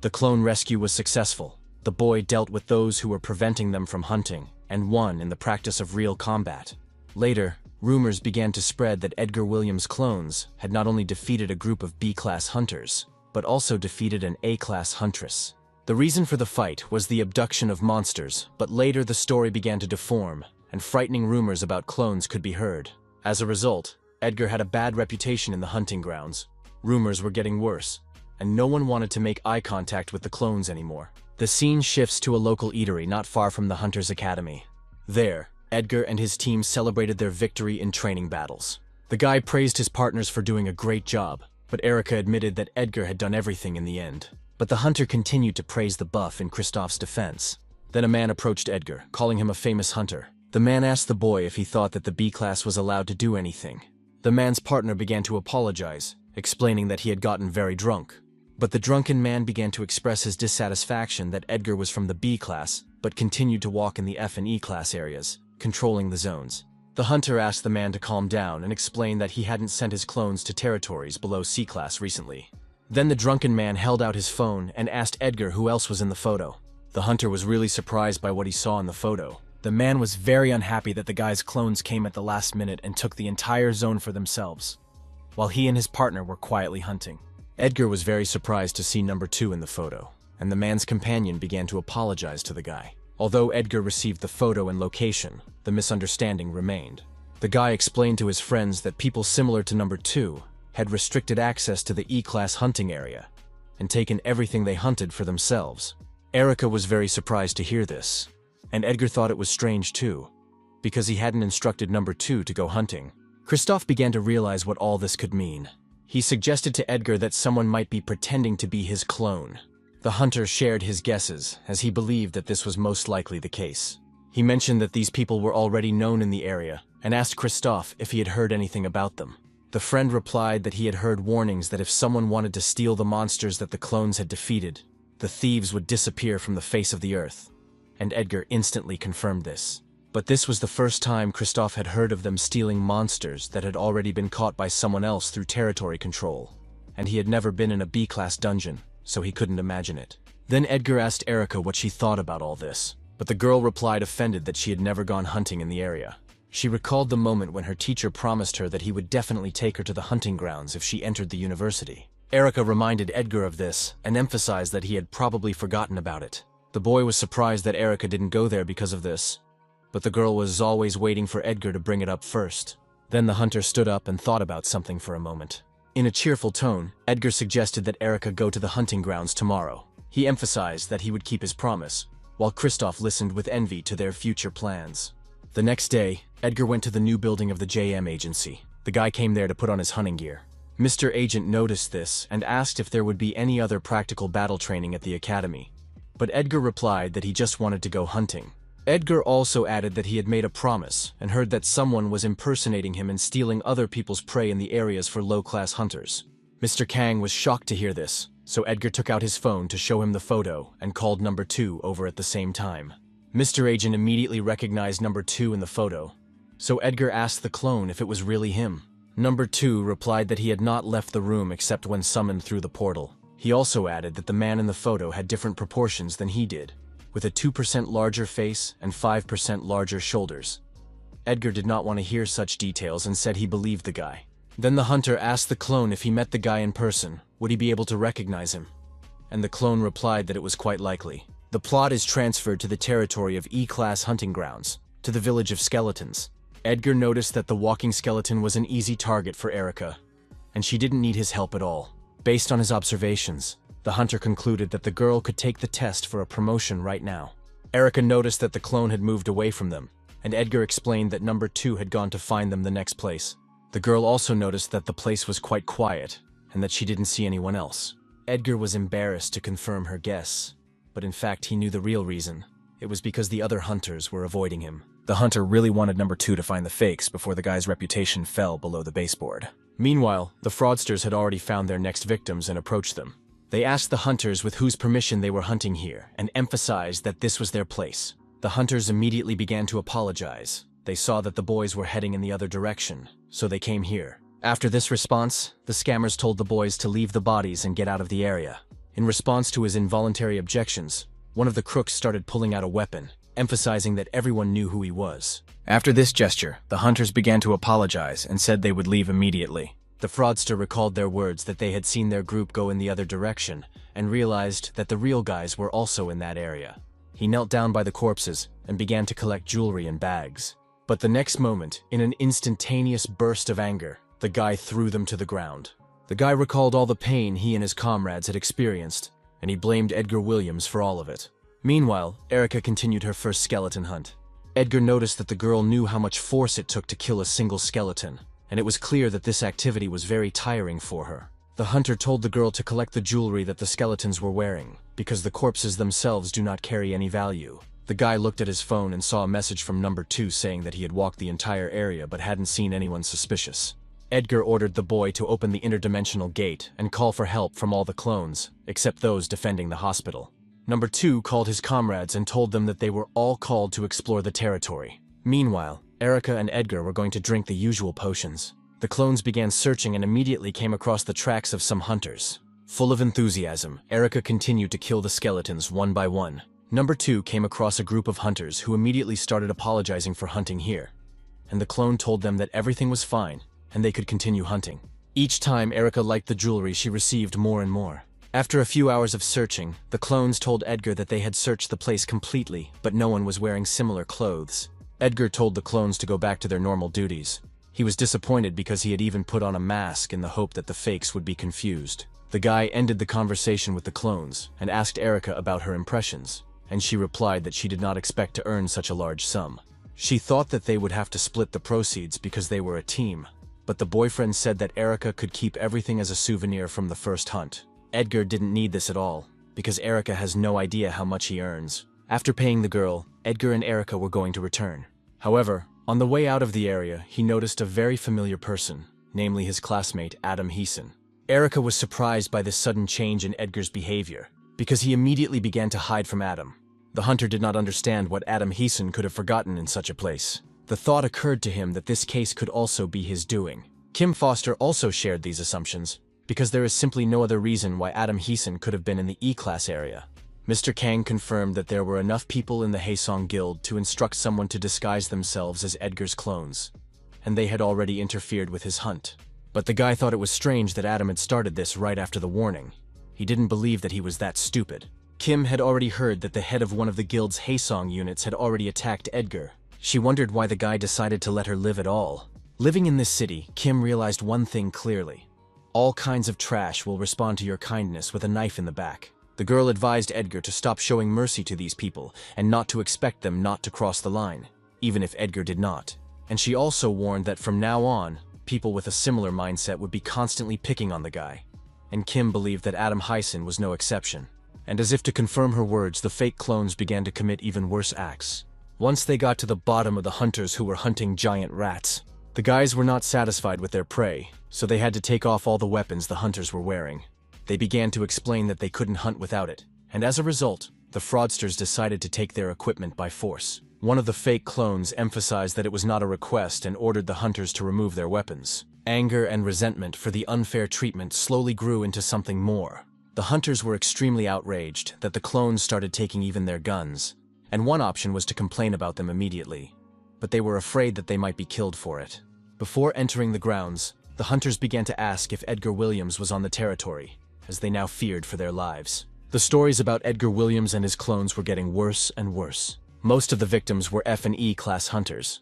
The clone rescue was successful. The boy dealt with those who were preventing them from hunting, and won in the practice of real combat. Later, rumors began to spread that Edgar Williams' clones had not only defeated a group of B-class hunters, but also defeated an A-class huntress. The reason for the fight was the abduction of monsters, but later the story began to deform, and frightening rumors about clones could be heard. As a result, Edgar had a bad reputation in the hunting grounds. Rumors were getting worse, and no one wanted to make eye contact with the clones anymore. The scene shifts to a local eatery not far from the Hunter's Academy. There, Edgar and his team celebrated their victory in training battles. The guy praised his partners for doing a great job, but Erica admitted that Edgar had done everything in the end. But the hunter continued to praise the buff in Kristoff's defense. Then a man approached Edgar, calling him a famous hunter. The man asked the boy if he thought that the B-class was allowed to do anything. The man's partner began to apologize, explaining that he had gotten very drunk. But the drunken man began to express his dissatisfaction that Edgar was from the B-class, but continued to walk in the F and E-class areas, controlling the zones. The hunter asked the man to calm down and explain that he hadn't sent his clones to territories below C-class recently. Then the drunken man held out his phone and asked Edgar who else was in the photo. The hunter was really surprised by what he saw in the photo. The man was very unhappy that the guy's clones came at the last minute and took the entire zone for themselves, while he and his partner were quietly hunting. Edgar was very surprised to see number 2 in the photo, and the man's companion began to apologize to the guy. Although Edgar received the photo and location, the misunderstanding remained. The guy explained to his friends that people similar to number 2 had restricted access to the E-class hunting area and taken everything they hunted for themselves. Erica was very surprised to hear this, and Edgar thought it was strange too, because he hadn't instructed number 2 to go hunting. Christophe began to realize what all this could mean. He suggested to Edgar that someone might be pretending to be his clone. The hunter shared his guesses, as he believed that this was most likely the case. He mentioned that these people were already known in the area, and asked Christophe if he had heard anything about them. The friend replied that he had heard warnings that if someone wanted to steal the monsters that the clones had defeated, the thieves would disappear from the face of the earth, and Edgar instantly confirmed this. But this was the first time Christophe had heard of them stealing monsters that had already been caught by someone else through territory control, and he had never been in a B-class dungeon, so he couldn't imagine it. Then Edgar asked Erica what she thought about all this, but the girl replied offended that she had never gone hunting in the area. She recalled the moment when her teacher promised her that he would definitely take her to the hunting grounds if she entered the university. Erica reminded Edgar of this and emphasized that he had probably forgotten about it. The boy was surprised that Erica didn't go there because of this, but the girl was always waiting for Edgar to bring it up first. Then the hunter stood up and thought about something for a moment. In a cheerful tone, Edgar suggested that Erica go to the hunting grounds tomorrow. He emphasized that he would keep his promise, while Christophe listened with envy to their future plans. The next day, Edgar went to the new building of the JM agency. The guy came there to put on his hunting gear. Mr. Agent noticed this and asked if there would be any other practical battle training at the academy, but Edgar replied that he just wanted to go hunting. Edgar also added that he had made a promise and heard that someone was impersonating him and stealing other people's prey in the areas for low-class hunters. Mr. Kang was shocked to hear this, so Edgar took out his phone to show him the photo and called number 2 over at the same time. Mr. Agent immediately recognized number 2 in the photo, so Edgar asked the clone if it was really him. Number 2 replied that he had not left the room except when summoned through the portal. He also added that the man in the photo had different proportions than he did, with a 2% larger face and 5% larger shoulders. Edgar did not want to hear such details and said he believed the guy. Then the hunter asked the clone if he met the guy in person, would he be able to recognize him? And the clone replied that it was quite likely. The plot is transferred to the territory of E-class hunting grounds, to the village of skeletons. Edgar noticed that the walking skeleton was an easy target for Erica, and she didn't need his help at all. Based on his observations, the hunter concluded that the girl could take the test for a promotion right now. Erica noticed that the clone had moved away from them, and Edgar explained that number 2 had gone to find them the next place. The girl also noticed that the place was quite quiet, and that she didn't see anyone else. Edgar was embarrassed to confirm her guess, but in fact he knew the real reason. It was because the other hunters were avoiding him. The hunter really wanted number 2 to find the fakes before the guy's reputation fell below the baseboard. Meanwhile, the fraudsters had already found their next victims and approached them. They asked the hunters with whose permission they were hunting here, and emphasized that this was their place. The hunters immediately began to apologize. They saw that the boys were heading in the other direction, so they came here. After this response, the scammers told the boys to leave the bodies and get out of the area. In response to his involuntary objections, one of the crooks started pulling out a weapon, emphasizing that everyone knew who he was. After this gesture, the hunters began to apologize and said they would leave immediately. The fraudster recalled their words that they had seen their group go in the other direction and realized that the real guys were also in that area. He knelt down by the corpses and began to collect jewelry and bags. But the next moment, in an instantaneous burst of anger, the guy threw them to the ground. The guy recalled all the pain he and his comrades had experienced, and he blamed Edgar Williams for all of it. Meanwhile, Erica continued her first skeleton hunt. Edgar noticed that the girl knew how much force it took to kill a single skeleton, and it was clear that this activity was very tiring for her. The hunter told the girl to collect the jewelry that the skeletons were wearing, because the corpses themselves do not carry any value. The guy looked at his phone and saw a message from number 2 saying that he had walked the entire area but hadn't seen anyone suspicious. Edgar ordered the boy to open the interdimensional gate and call for help from all the clones, except those defending the hospital. Number 2 called his comrades and told them that they were all called to explore the territory. Meanwhile, Erica and Edgar were going to drink the usual potions. The clones began searching and immediately came across the tracks of some hunters. Full of enthusiasm, Erica continued to kill the skeletons one by one. Number 2 came across a group of hunters who immediately started apologizing for hunting here, and the clone told them that everything was fine and they could continue hunting. Each time Erica liked the jewelry she received more and more. After a few hours of searching, the clones told Edgar that they had searched the place completely, but no one was wearing similar clothes. Edgar told the clones to go back to their normal duties. He was disappointed because he had even put on a mask in the hope that the fakes would be confused. The guy ended the conversation with the clones and asked Erica about her impressions, and she replied that she did not expect to earn such a large sum. She thought that they would have to split the proceeds because they were a team, but the boyfriend said that Erica could keep everything as a souvenir from the first hunt. Edgar didn't need this at all, because Erica has no idea how much he earns. After paying the girl, Edgar and Erica were going to return. However, on the way out of the area, he noticed a very familiar person, namely his classmate Adam Heeson. Erica was surprised by this sudden change in Edgar's behavior, because he immediately began to hide from Adam. The hunter did not understand what Adam Heeson could have forgotten in such a place. The thought occurred to him that this case could also be his doing. Kim Foster also shared these assumptions, because there is simply no other reason why Adam Heeson could have been in the E-class area. Mr. Kang confirmed that there were enough people in the Haesong Guild to instruct someone to disguise themselves as Edgar's clones, and they had already interfered with his hunt. But the guy thought it was strange that Adam had started this right after the warning. He didn't believe that he was that stupid. Kim had already heard that the head of one of the guild's Haesong units had already attacked Edgar. She wondered why the guy decided to let her live at all. Living in this city, Kim realized one thing clearly. All kinds of trash will respond to your kindness with a knife in the back. The girl advised Edgar to stop showing mercy to these people and not to expect them not to cross the line, even if Edgar did not. And she also warned that from now on, people with a similar mindset would be constantly picking on the guy. And Kim believed that Adam Heeson was no exception. And as if to confirm her words, the fake clones began to commit even worse acts. Once they got to the bottom of the hunters who were hunting giant rats, the guys were not satisfied with their prey, so they had to take off all the weapons the hunters were wearing. They began to explain that they couldn't hunt without it, and as a result, the fraudsters decided to take their equipment by force. One of the fake clones emphasized that it was not a request and ordered the hunters to remove their weapons. Anger and resentment for the unfair treatment slowly grew into something more. The hunters were extremely outraged that the clones started taking even their guns, and one option was to complain about them immediately, but they were afraid that they might be killed for it. Before entering the grounds, the hunters began to ask if Edgar Williams was on the territory, as they now feared for their lives. The stories about Edgar Williams and his clones were getting worse and worse. Most of the victims were F and E class hunters,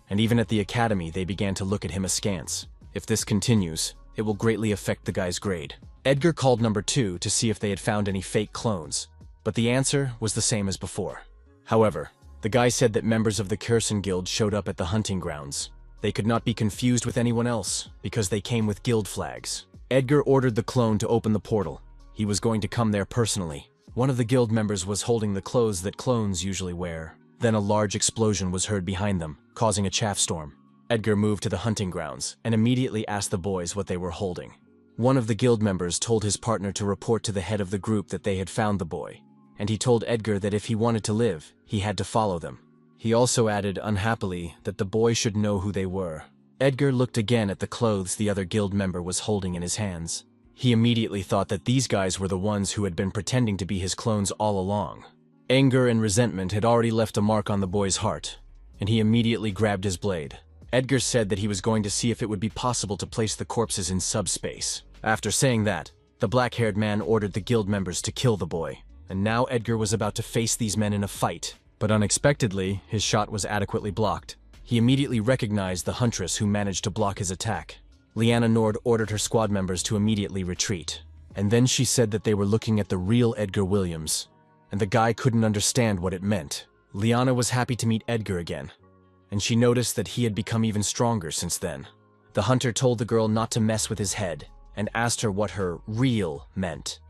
and even at the academy they began to look at him askance. If this continues, it will greatly affect the guy's grade. Edgar called number 2 to see if they had found any fake clones, but the answer was the same as before. However, the guy said that members of the Kherson Guild showed up at the hunting grounds. They could not be confused with anyone else, because they came with guild flags. Edgar ordered the clone to open the portal. He was going to come there personally. One of the guild members was holding the clothes that clones usually wear. Then a large explosion was heard behind them, causing a chaff storm. Edgar moved to the hunting grounds and immediately asked the boys what they were holding. One of the guild members told his partner to report to the head of the group that they had found the boy, and he told Edgar that if he wanted to live, he had to follow them. He also added, unhappily, that the boy should know who they were. Edgar looked again at the clothes the other guild member was holding in his hands. He immediately thought that these guys were the ones who had been pretending to be his clones all along. Anger and resentment had already left a mark on the boy's heart, and he immediately grabbed his blade. Edgar said that he was going to see if it would be possible to place the corpses in subspace. After saying that, the black-haired man ordered the guild members to kill the boy, and now Edgar was about to face these men in a fight. But unexpectedly, his shot was adequately blocked. He immediately recognized the huntress who managed to block his attack. Liana Nord ordered her squad members to immediately retreat, and then she said that they were looking at the real Edgar Williams, and the guy couldn't understand what it meant. Liana was happy to meet Edgar again, and she noticed that he had become even stronger since then. The hunter told the girl not to mess with his head, and asked her what her real meant.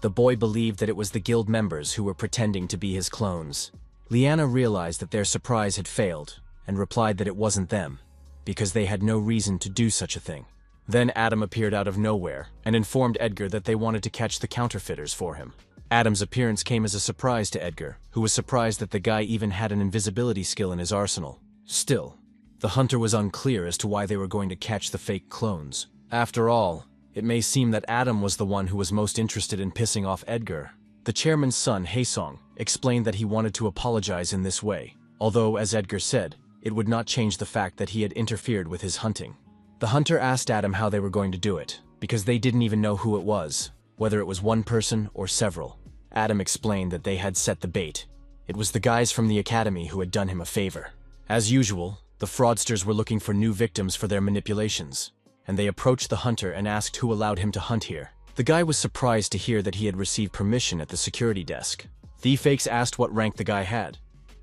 The boy believed that it was the guild members who were pretending to be his clones. Liana realized that their surprise had failed, and replied that it wasn't them, because they had no reason to do such a thing. Then Adam appeared out of nowhere, and informed Edgar that they wanted to catch the counterfeiters for him. Adam's appearance came as a surprise to Edgar, who was surprised that the guy even had an invisibility skill in his arsenal. Still, the hunter was unclear as to why they were going to catch the fake clones. After all, It may seem that Adam was the one who was most interested in pissing off Edgar. The chairman's son, Haesong, explained that he wanted to apologize in this way, although, as Edgar said, it would not change the fact that he had interfered with his hunting. The hunter asked Adam how they were going to do it, because they didn't even know who it was, whether it was one person or several. Adam explained that they had set the bait. It was the guys from the academy who had done him a favor. As usual, the fraudsters were looking for new victims for their manipulations, and they approached the hunter and asked who allowed him to hunt here. The guy was surprised to hear that he had received permission at the security desk. The fakes asked what rank the guy had.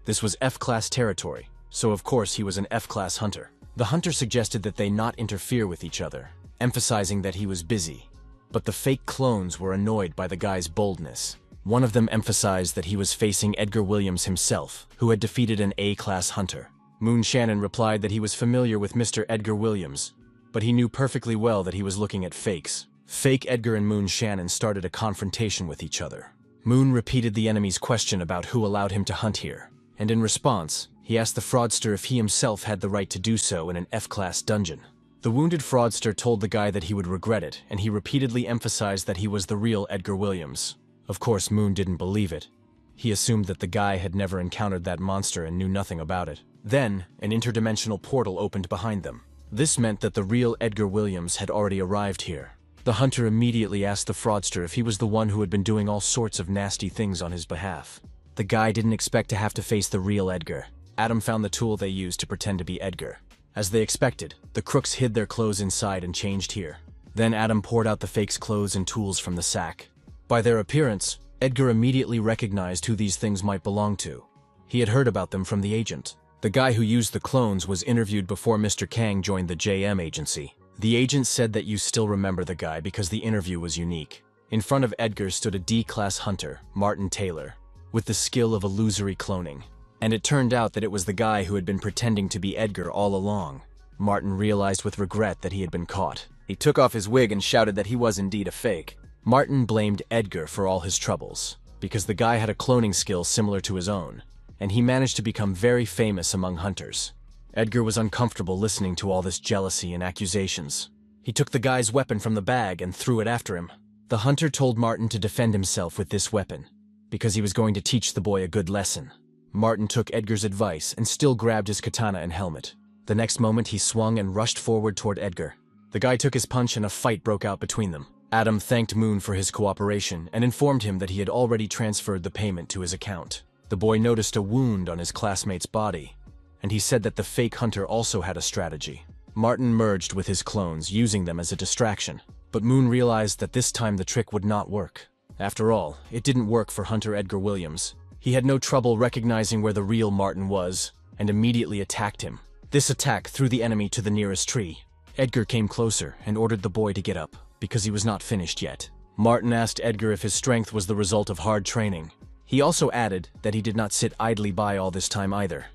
This was F-class territory, so of course he was an F-class hunter. The hunter suggested that they not interfere with each other, emphasizing that he was busy. But the fake clones were annoyed by the guy's boldness. One of them emphasized that he was facing Edgar Williams himself, who had defeated an A-class hunter. Moon Shannon replied that he was familiar with Mr. Edgar Williams, but he knew perfectly well that he was looking at fakes. Fake Edgar and Moon Shannon started a confrontation with each other. Moon repeated the enemy's question about who allowed him to hunt here, and in response, he asked the fraudster if he himself had the right to do so in an F-class dungeon. The wounded fraudster told the guy that he would regret it, and he repeatedly emphasized that he was the real Edgar Williams. Of course, Moon didn't believe it. He assumed that the guy had never encountered that monster and knew nothing about it. Then, an interdimensional portal opened behind them. This meant that the real Edgar Williams had already arrived here. The hunter immediately asked the fraudster if he was the one who had been doing all sorts of nasty things on his behalf. The guy didn't expect to have to face the real Edgar. Adam found the tool they used to pretend to be Edgar. As they expected, the crooks hid their clothes inside and changed here. Then Adam poured out the fake's clothes and tools from the sack. By their appearance, Edgar immediately recognized who these things might belong to. He had heard about them from the agent. The guy who used the clones was interviewed before Mr. Kang joined the JM agency. The agent said that you still remember the guy because the interview was unique. In front of Edgar stood a D-class hunter, Martin Taylor, with the skill of illusory cloning. And it turned out that it was the guy who had been pretending to be Edgar all along. Martin realized with regret that he had been caught. He took off his wig and shouted that he was indeed a fake. Martin blamed Edgar for all his troubles, because the guy had a cloning skill similar to his own, and he managed to become very famous among hunters. Edgar was uncomfortable listening to all this jealousy and accusations. He took the guy's weapon from the bag and threw it after him. The hunter told Martin to defend himself with this weapon, because he was going to teach the boy a good lesson. Martin took Edgar's advice and still grabbed his katana and helmet. The next moment he swung and rushed forward toward Edgar. The guy took his punch and a fight broke out between them. Adam thanked Moon for his cooperation and informed him that he had already transferred the payment to his account. The boy noticed a wound on his classmate's body, and he said that the fake hunter also had a strategy. Martin merged with his clones, using them as a distraction. But Moon realized that this time the trick would not work. After all, it didn't work for Hunter Edgar Williams. He had no trouble recognizing where the real Martin was, and immediately attacked him. This attack threw the enemy to the nearest tree. Edgar came closer and ordered the boy to get up, because he was not finished yet. Martin asked Edgar if his strength was the result of hard training. He also added that he did not sit idly by all this time either.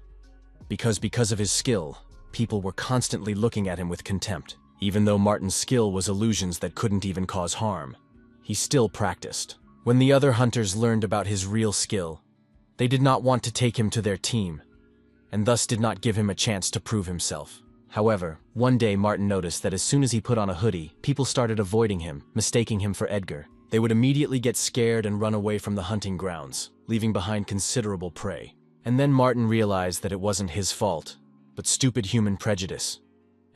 Because of his skill, people were constantly looking at him with contempt. Even though Martin's skill was illusions that couldn't even cause harm, he still practiced. When the other hunters learned about his real skill, they did not want to take him to their team, and thus did not give him a chance to prove himself. However, one day Martin noticed that as soon as he put on a hoodie, people started avoiding him, mistaking him for Edgar. They would immediately get scared and run away from the hunting grounds, leaving behind considerable prey. And then Martin realized that it wasn't his fault, but stupid human prejudice,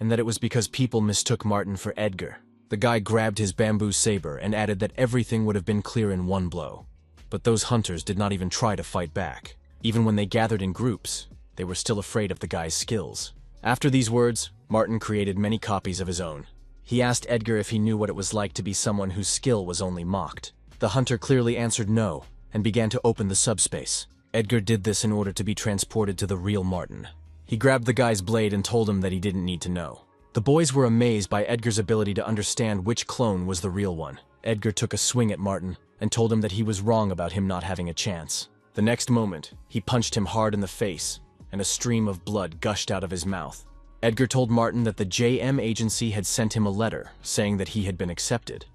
and that it was because people mistook Martin for Edgar. The guy grabbed his bamboo saber and added that everything would have been clear in one blow. But those hunters did not even try to fight back. Even when they gathered in groups, they were still afraid of the guy's skills. After these words, Martin created many copies of his own. He asked Edgar if he knew what it was like to be someone whose skill was only mocked. The hunter clearly answered no, and began to open the subspace. Edgar did this in order to be transported to the real Martin. He grabbed the guy's blade and told him that he didn't need to know. The boys were amazed by Edgar's ability to understand which clone was the real one. Edgar took a swing at Martin and told him that he was wrong about him not having a chance. The next moment, he punched him hard in the face, and a stream of blood gushed out of his mouth. Edgar told Martin that the JM agency had sent him a letter saying that he had been accepted,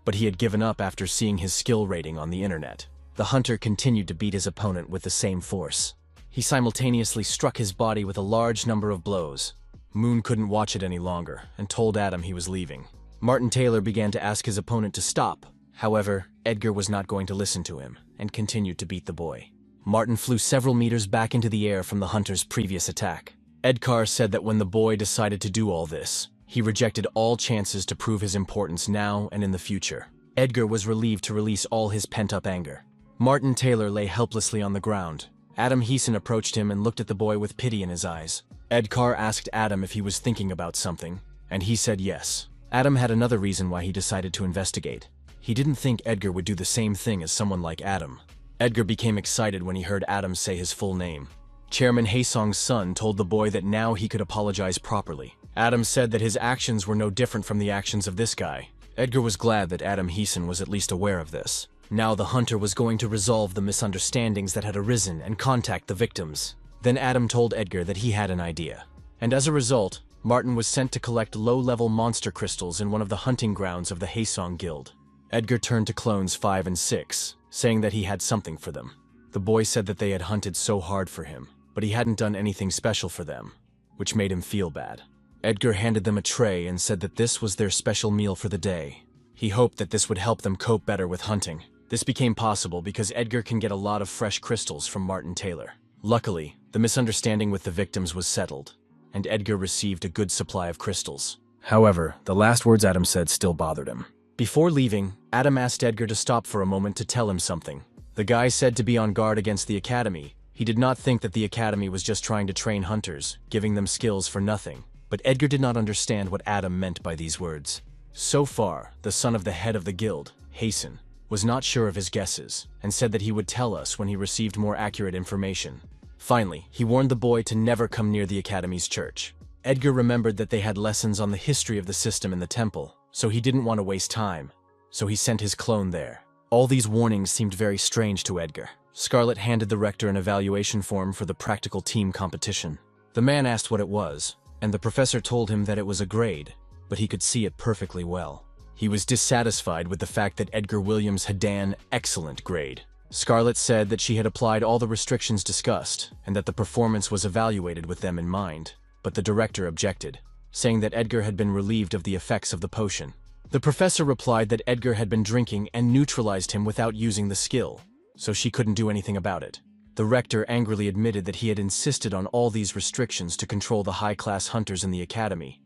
but he had given up after seeing his skill rating on the internet. The hunter continued to beat his opponent with the same force. He simultaneously struck his body with a large number of blows. Moon couldn't watch it any longer and told Adam he was leaving. Martin Taylor began to ask his opponent to stop. However, Edgar was not going to listen to him and continued to beat the boy. Martin flew several meters back into the air from the hunter's previous attack. Edgar said that when the boy decided to do all this, he rejected all chances to prove his importance now and in the future. Edgar was relieved to release all his pent-up anger. Martin Taylor lay helplessly on the ground. Adam Heeson approached him and looked at the boy with pity in his eyes. Edgar asked Adam if he was thinking about something, and he said yes. Adam had another reason why he decided to investigate. He didn't think Edgar would do the same thing as someone like Adam. Edgar became excited when he heard Adam say his full name. Chairman Haesong's son told the boy that now he could apologize properly. Adam said that his actions were no different from the actions of this guy. Edgar was glad that Adam Heeson was at least aware of this. Now the hunter was going to resolve the misunderstandings that had arisen and contact the victims. Then Adam told Edgar that he had an idea. And as a result, Martin was sent to collect low-level monster crystals in one of the hunting grounds of the Haesong Guild. Edgar turned to clones 5 and 6, saying that he had something for them. The boy said that they had hunted so hard for him, but he hadn't done anything special for them, which made him feel bad. Edgar handed them a tray and said that this was their special meal for the day. He hoped that this would help them cope better with hunting. This became possible because Edgar can get a lot of fresh crystals from Martin Taylor. Luckily, the misunderstanding with the victims was settled, and Edgar received a good supply of crystals. However, the last words Adam said still bothered him. Before leaving, Adam asked Edgar to stop for a moment to tell him something. The guy said to be on guard against the academy. He did not think that the academy was just trying to train hunters, giving them skills for nothing. But Edgar did not understand what Adam meant by these words. So far, the son of the head of the guild, Haeson, was not sure of his guesses, and said that he would tell us when he received more accurate information. Finally, he warned the boy to never come near the academy's church. Edgar remembered that they had lessons on the history of the system in the temple, so he didn't want to waste time, so he sent his clone there. All these warnings seemed very strange to Edgar. Scarlett handed the rector an evaluation form for the practical team competition. The man asked what it was, and the professor told him that it was a grade, but he could see it perfectly well. He was dissatisfied with the fact that Edgar Williams had an excellent grade. Scarlett said that she had applied all the restrictions discussed, and that the performance was evaluated with them in mind, but the director objected, saying that Edgar had been relieved of the effects of the potion. The professor replied that Edgar had been drinking and neutralized him without using the skill, so she couldn't do anything about it. The rector angrily admitted that he had insisted on all these restrictions to control the high-class hunters in the academy,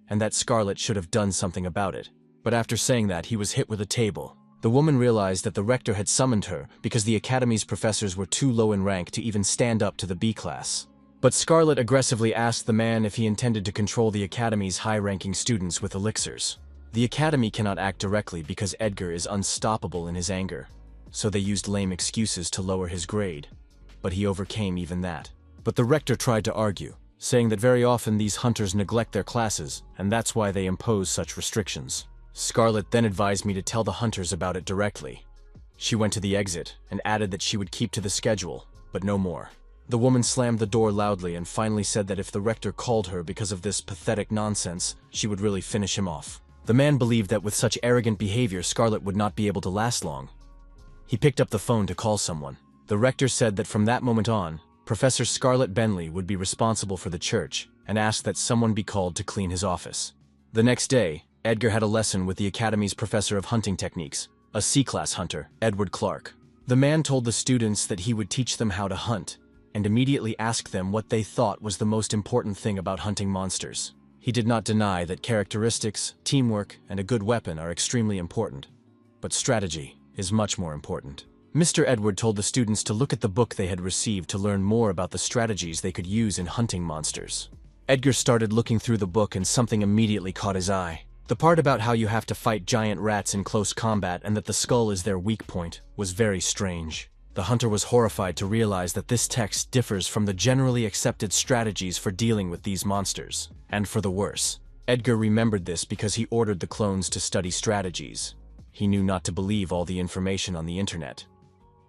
and that Scarlett should have done something about it. But after saying that, he was hit with a table. The woman realized that the rector had summoned her because the academy's professors were too low in rank to even stand up to the B class. But Scarlett aggressively asked the man if he intended to control the academy's high-ranking students with elixirs. The academy cannot act directly because Edgar is unstoppable in his anger, so they used lame excuses to lower his grade. But he overcame even that. But the rector tried to argue, saying that very often these hunters neglect their classes, and that's why they impose such restrictions. Scarlett then advised me to tell the hunters about it directly. She went to the exit and added that she would keep to the schedule, but no more. The woman slammed the door loudly and finally said that if the rector called her because of this pathetic nonsense, she would really finish him off. The man believed that with such arrogant behavior, Scarlett would not be able to last long. He picked up the phone to call someone. The rector said that from that moment on, Professor Scarlett Bentley would be responsible for the church and asked that someone be called to clean his office. The next day, Edgar had a lesson with the Academy's professor of hunting techniques, a C-class hunter, Edward Clark. The man told the students that he would teach them how to hunt, and immediately asked them what they thought was the most important thing about hunting monsters. He did not deny that characteristics, teamwork, and a good weapon are extremely important, but strategy is much more important. Mr. Edward told the students to look at the book they had received to learn more about the strategies they could use in hunting monsters. Edgar started looking through the book and something immediately caught his eye. The part about how you have to fight giant rats in close combat and that the skull is their weak point was very strange. The hunter was horrified to realize that this text differs from the generally accepted strategies for dealing with these monsters, and for the worse. Edgar remembered this because he ordered the clones to study strategies. He knew not to believe all the information on the internet,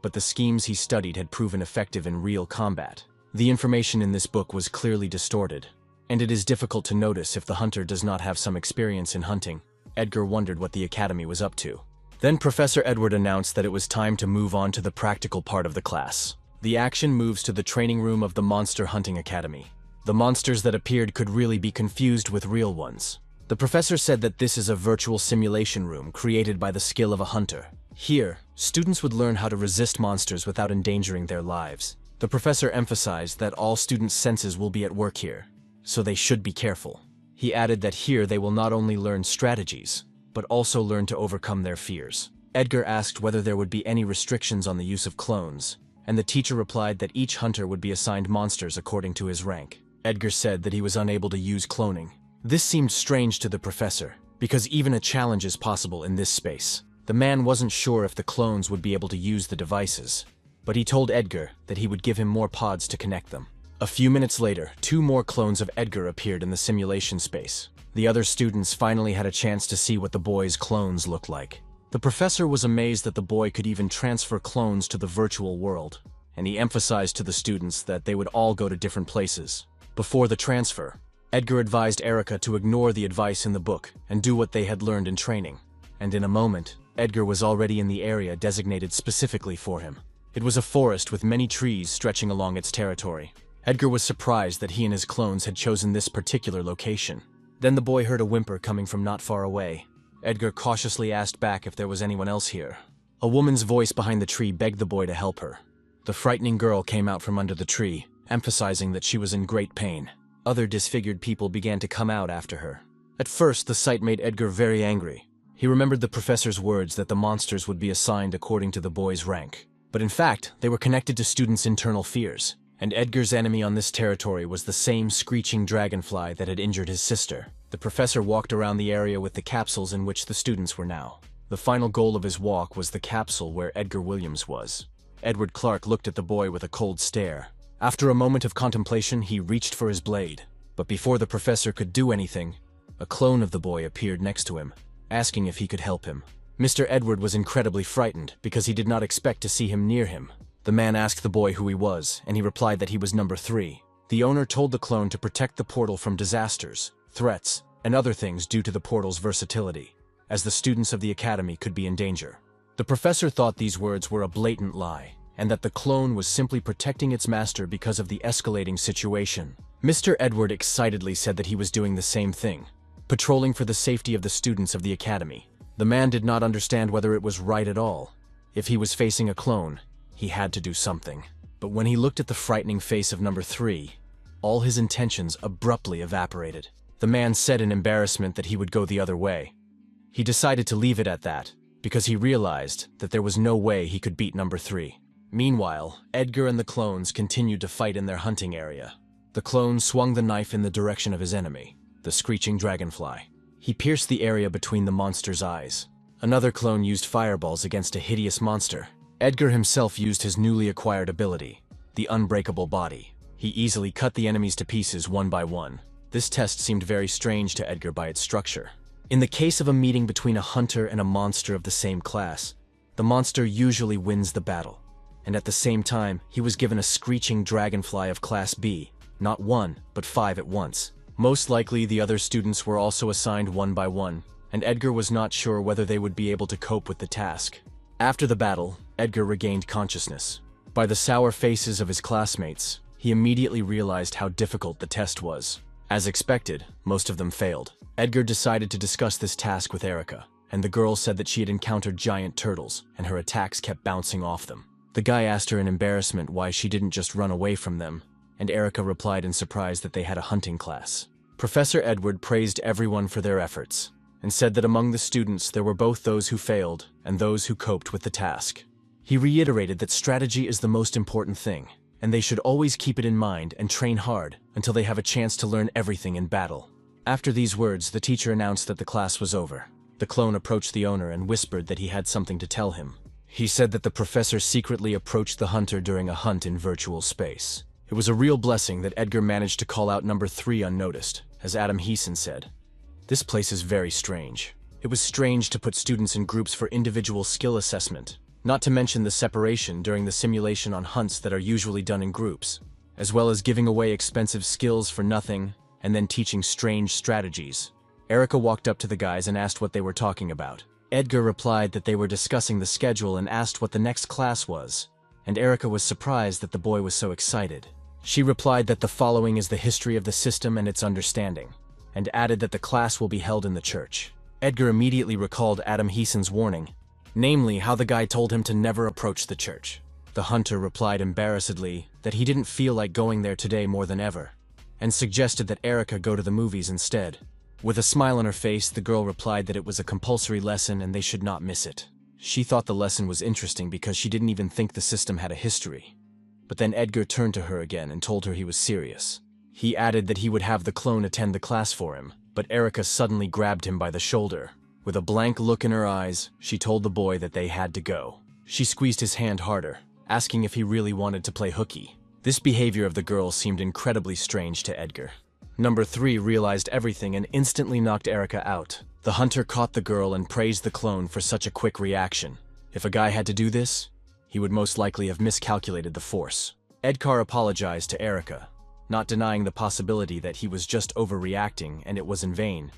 but the schemes he studied had proven effective in real combat. The information in this book was clearly distorted, and it is difficult to notice if the hunter does not have some experience in hunting. Edgar wondered what the academy was up to. Then Professor Edward announced that it was time to move on to the practical part of the class. The action moves to the training room of the Monster Hunting Academy. The monsters that appeared could really be confused with real ones. The professor said that this is a virtual simulation room created by the skill of a hunter. Here, students would learn how to resist monsters without endangering their lives. The professor emphasized that all students' senses will be at work here, so they should be careful. He added that here they will not only learn strategies, but also learn to overcome their fears. Edgar asked whether there would be any restrictions on the use of clones, and the teacher replied that each hunter would be assigned monsters according to his rank. Edgar said that he was unable to use cloning. This seemed strange to the professor, because even a challenge is possible in this space. The man wasn't sure if the clones would be able to use the devices, but he told Edgar that he would give him more pods to connect them. A few minutes later, 2 more clones of Edgar appeared in the simulation space. The other students finally had a chance to see what the boy's clones looked like. The professor was amazed that the boy could even transfer clones to the virtual world, and he emphasized to the students that they would all go to different places. Before the transfer, Edgar advised Erica to ignore the advice in the book and do what they had learned in training. And in a moment, Edgar was already in the area designated specifically for him. It was a forest with many trees stretching along its territory. Edgar was surprised that he and his clones had chosen this particular location. Then the boy heard a whimper coming from not far away. Edgar cautiously asked back if there was anyone else here. A woman's voice behind the tree begged the boy to help her. The frightening girl came out from under the tree, emphasizing that she was in great pain. Other disfigured people began to come out after her. At first, the sight made Edgar very angry. He remembered the professor's words that the monsters would be assigned according to the boy's rank. But in fact, they were connected to students' internal fears, and Edgar's enemy on this territory was the same screeching dragonfly that had injured his sister. The professor walked around the area with the capsules in which the students were now. The final goal of his walk was the capsule where Edgar Williams was. Edward Clark looked at the boy with a cold stare. After a moment of contemplation, he reached for his blade. But before the professor could do anything, a clone of the boy appeared next to him, asking if he could help him. Mr. Edward was incredibly frightened because he did not expect to see him near him. The man asked the boy who he was, and he replied that he was number 3. The owner told the clone to protect the portal from disasters, threats, and other things due to the portal's versatility, as the students of the academy could be in danger. The professor thought these words were a blatant lie, and that the clone was simply protecting its master because of the escalating situation. Mr. Edward excitedly said that he was doing the same thing, patrolling for the safety of the students of the academy. The man did not understand whether it was right at all. If he was facing a clone, he had to do something. But when he looked at the frightening face of number 3, all his intentions abruptly evaporated. The man said in embarrassment that he would go the other way. He decided to leave it at that, because he realized that there was no way he could beat number 3. Meanwhile, Edgar and the clones continued to fight in their hunting area. The clone swung the knife in the direction of his enemy, the screeching dragonfly. He pierced the area between the monster's eyes. Another clone used fireballs against a hideous monster. Edgar himself used his newly acquired ability, the unbreakable body. He easily cut the enemies to pieces one by one. This test seemed very strange to Edgar by its structure. In the case of a meeting between a hunter and a monster of the same class, the monster usually wins the battle. And at the same time, he was given a screeching dragonfly of Class B, not 1, but 5 at once. Most likely, the other students were also assigned one by one, and Edgar was not sure whether they would be able to cope with the task. After the battle, Edgar regained consciousness. By the sour faces of his classmates, he immediately realized how difficult the test was. As expected, most of them failed. Edgar decided to discuss this task with Erica, and the girl said that she had encountered giant turtles, and her attacks kept bouncing off them. The guy asked her in embarrassment why she didn't just run away from them, and Erica replied in surprise that they had a hunting class. Professor Edward praised everyone for their efforts, and said that among the students there were both those who failed and those who coped with the task. He reiterated that strategy is the most important thing, and they should always keep it in mind and train hard until they have a chance to learn everything in battle. After these words, the teacher announced that the class was over. The clone approached the owner and whispered that he had something to tell him. He said that the professor secretly approached the hunter during a hunt in virtual space. It was a real blessing that Edgar managed to call out number 3 unnoticed, as Adam Heeson said. This place is very strange. It was strange to put students in groups for individual skill assessment, not to mention the separation during the simulation on hunts that are usually done in groups, as well as giving away expensive skills for nothing and then teaching strange strategies. Erica walked up to the guys and asked what they were talking about. Edgar replied that they were discussing the schedule and asked what the next class was, and Erica was surprised that the boy was so excited. She replied that the following is the history of the system and its understanding. and added that the class will be held in the church. Edgar immediately recalled Adam Heeson's warning, namely how the guy told him to never approach the church. The hunter replied embarrassedly that he didn't feel like going there today more than ever, and suggested that Erica go to the movies instead. With a smile on her face, the girl replied that it was a compulsory lesson and they should not miss it. She thought the lesson was interesting because she didn't even think the system had a history. But then Edgar turned to her again and told her he was serious. He added that he would have the clone attend the class for him, but Erica suddenly grabbed him by the shoulder. With a blank look in her eyes, she told the boy that they had to go. She squeezed his hand harder, asking if he really wanted to play hooky. This behavior of the girl seemed incredibly strange to Edgar. Number 3 realized everything and instantly knocked Erica out. The hunter caught the girl and praised the clone for such a quick reaction. If a guy had to do this, he would most likely have miscalculated the force. Edgar apologized to Erica, not denying the possibility that he was just overreacting and it was in vain.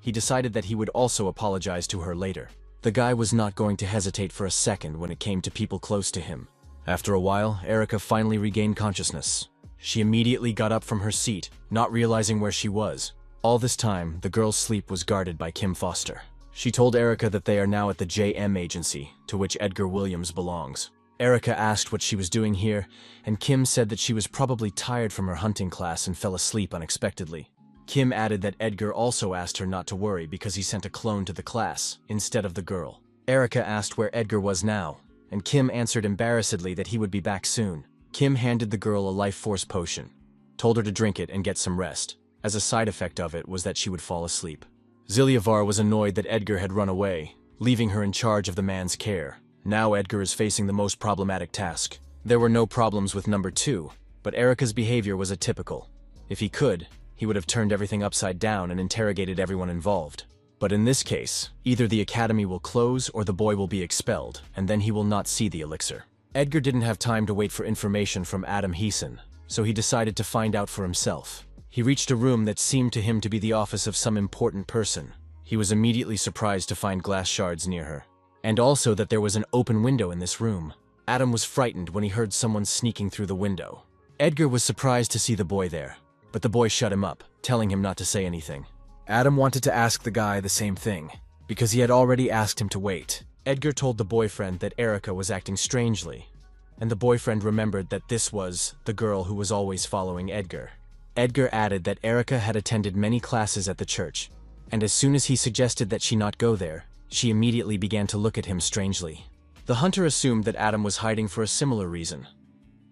He decided that he would also apologize to her later. The guy was not going to hesitate for a second when it came to people close to him. After a while, Erica finally regained consciousness. She immediately got up from her seat, not realizing where she was. All this time, the girl's sleep was guarded by Kim Foster. She told Erica that they are now at the JM agency, to which Edgar Williams belongs. Erica asked what she was doing here, and Kim said that she was probably tired from her hunting class and fell asleep unexpectedly. Kim added that Edgar also asked her not to worry because he sent a clone to the class, instead of the girl. Erica asked where Edgar was now, and Kim answered embarrassedly that he would be back soon. Kim handed the girl a life force potion, told her to drink it and get some rest, as a side effect of it was that she would fall asleep. Zilyavar was annoyed that Edgar had run away, leaving her in charge of the man's care. Now Edgar is facing the most problematic task. There were no problems with number 2, but Erica's behavior was atypical. If he could, he would have turned everything upside down and interrogated everyone involved. But in this case, either the academy will close or the boy will be expelled, and then he will not see the elixir. Edgar didn't have time to wait for information from Adam Heeson, so he decided to find out for himself. He reached a room that seemed to him to be the office of some important person. He was immediately surprised to find glass shards near her, and also that there was an open window in this room. Adam was frightened when he heard someone sneaking through the window. Edgar was surprised to see the boy there, but the boy shut him up, telling him not to say anything. Adam wanted to ask the guy the same thing, because he had already asked him to wait. Edgar told the boyfriend that Erica was acting strangely, and the boyfriend remembered that this was the girl who was always following Edgar. Edgar added that Erica had attended many classes at the church, and as soon as he suggested that she not go there, she immediately began to look at him strangely. The hunter assumed that Adam was hiding for a similar reason,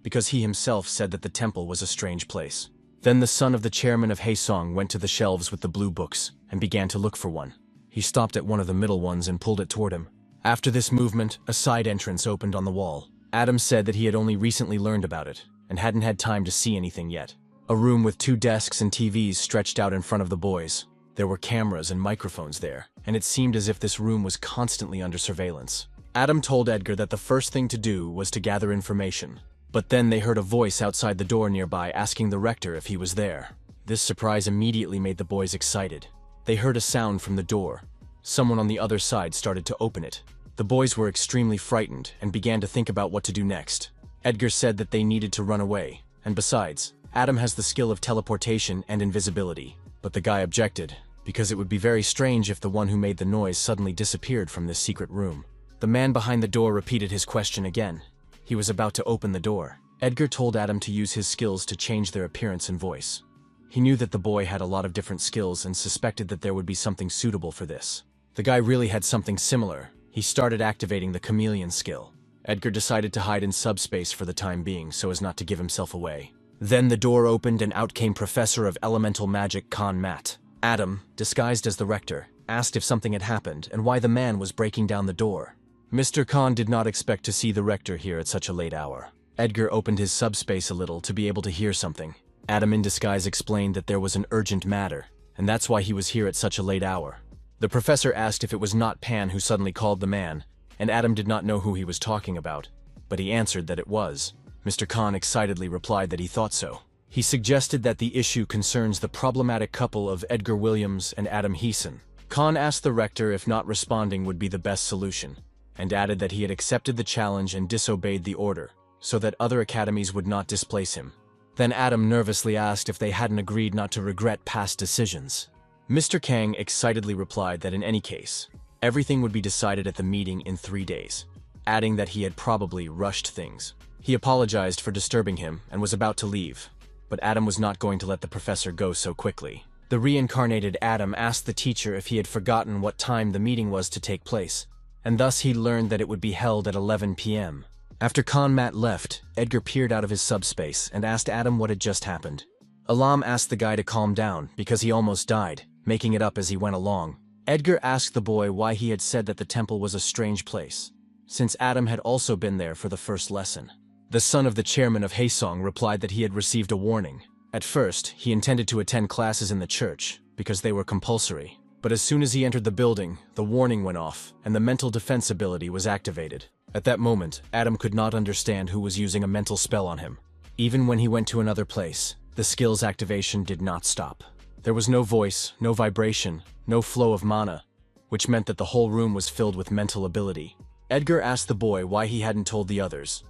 because he himself said that the temple was a strange place. Then the son of the chairman of Haesong went to the shelves with the blue books and began to look for one. He stopped at one of the middle ones and pulled it toward him. After this movement, a side entrance opened on the wall. Adam said that he had only recently learned about it and hadn't had time to see anything yet. A room with 2 desks and TVs stretched out in front of the boys. There were cameras and microphones there, and it seemed as if this room was constantly under surveillance. Adam told Edgar that the first thing to do was to gather information. But then they heard a voice outside the door nearby asking the rector if he was there. This surprise immediately made the boys excited. They heard a sound from the door. Someone on the other side started to open it. The boys were extremely frightened and began to think about what to do next. Edgar said that they needed to run away, and besides, Adam has the skill of teleportation and invisibility. But the guy objected, because it would be very strange if the one who made the noise suddenly disappeared from this secret room. The man behind the door repeated his question again. He was about to open the door. Edgar told Adam to use his skills to change their appearance and voice. He knew that the boy had a lot of different skills and suspected that there would be something suitable for this. The guy really had something similar. He started activating the chameleon skill. Edgar decided to hide in subspace for the time being so as not to give himself away. Then the door opened and out came Professor of Elemental Magic Khan Matt. Adam, disguised as the rector, asked if something had happened and why the man was breaking down the door. Mr. Khan did not expect to see the rector here at such a late hour. Edgar opened his subspace a little to be able to hear something. Adam in disguise explained that there was an urgent matter, and that's why he was here at such a late hour. The professor asked if it was not Pan who suddenly called the man, and Adam did not know who he was talking about, but he answered that it was. Mr. Khan excitedly replied that he thought so. He suggested that the issue concerns the problematic couple of Edgar Williams and Adam Heeson. Khan asked the rector if not responding would be the best solution, and added that he had accepted the challenge and disobeyed the order, so that other academies would not displace him. Then Adam nervously asked if they hadn't agreed not to regret past decisions. Mr. Kang excitedly replied that in any case, everything would be decided at the meeting in 3 days, adding that he had probably rushed things. He apologized for disturbing him and was about to leave, but Adam was not going to let the professor go so quickly. The reincarnated Adam asked the teacher if he had forgotten what time the meeting was to take place, and thus he learned that it would be held at 11 p.m. After Matt left, Edgar peered out of his subspace and asked Adam what had just happened. Alam asked the guy to calm down because he almost died, making it up as he went along. Edgar asked the boy why he had said that the temple was a strange place, since Adam had also been there for the first lesson. The son of the chairman of Haesong replied that he had received a warning. At first, he intended to attend classes in the church, because they were compulsory. But as soon as he entered the building, the warning went off, and the mental defense ability was activated. At that moment, Adam could not understand who was using a mental spell on him. Even when he went to another place, the skill's activation did not stop. There was no voice, no vibration, no flow of mana, which meant that the whole room was filled with mental ability. Edgar asked the boy why he hadn't told the others,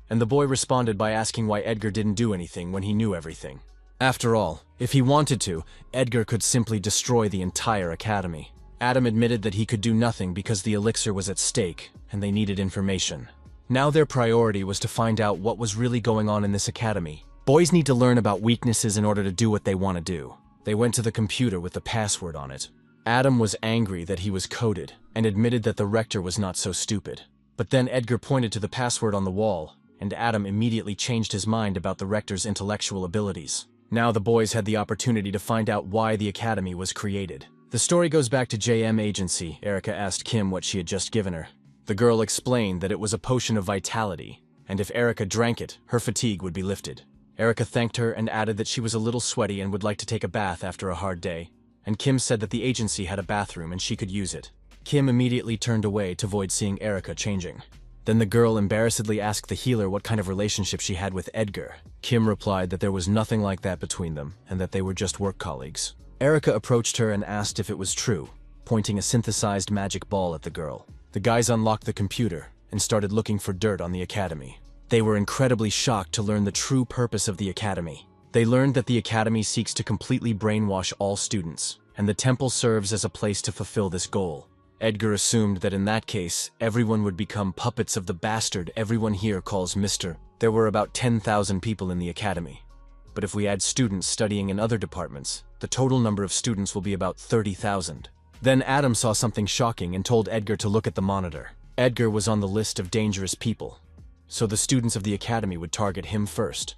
and the boy responded by asking why Edgar didn't do anything when he knew everything. After all, if he wanted to, Edgar could simply destroy the entire academy. Adam admitted that he could do nothing because the elixir was at stake, and they needed information. Now their priority was to find out what was really going on in this academy. Boys need to learn about weaknesses in order to do what they want to do. They went to the computer with the password on it. Adam was angry that he was coded, and admitted that the rector was not so stupid. But then Edgar pointed to the password on the wall, and Adam immediately changed his mind about the rector's intellectual abilities. Now the boys had the opportunity to find out why the academy was created. The story goes back to JM Agency. Erica asked Kim what she had just given her. The girl explained that it was a potion of vitality, and if Erica drank it, her fatigue would be lifted. Erica thanked her and added that she was a little sweaty and would like to take a bath after a hard day, and Kim said that the agency had a bathroom and she could use it. Kim immediately turned away to avoid seeing Erica changing. Then the girl embarrassedly asked the healer what kind of relationship she had with Edgar. Kim replied that there was nothing like that between them, and that they were just work colleagues. Erica approached her and asked if it was true, pointing a synthesized magic ball at the girl. The guys unlocked the computer and started looking for dirt on the academy. They were incredibly shocked to learn the true purpose of the academy. They learned that the academy seeks to completely brainwash all students, and the temple serves as a place to fulfill this goal. Edgar assumed that in that case, everyone would become puppets of the bastard everyone here calls Mr. There were about 10,000 people in the academy. But if we add students studying in other departments, the total number of students will be about 30,000. Then Adam saw something shocking and told Edgar to look at the monitor. Edgar was on the list of dangerous people, so the students of the academy would target him first,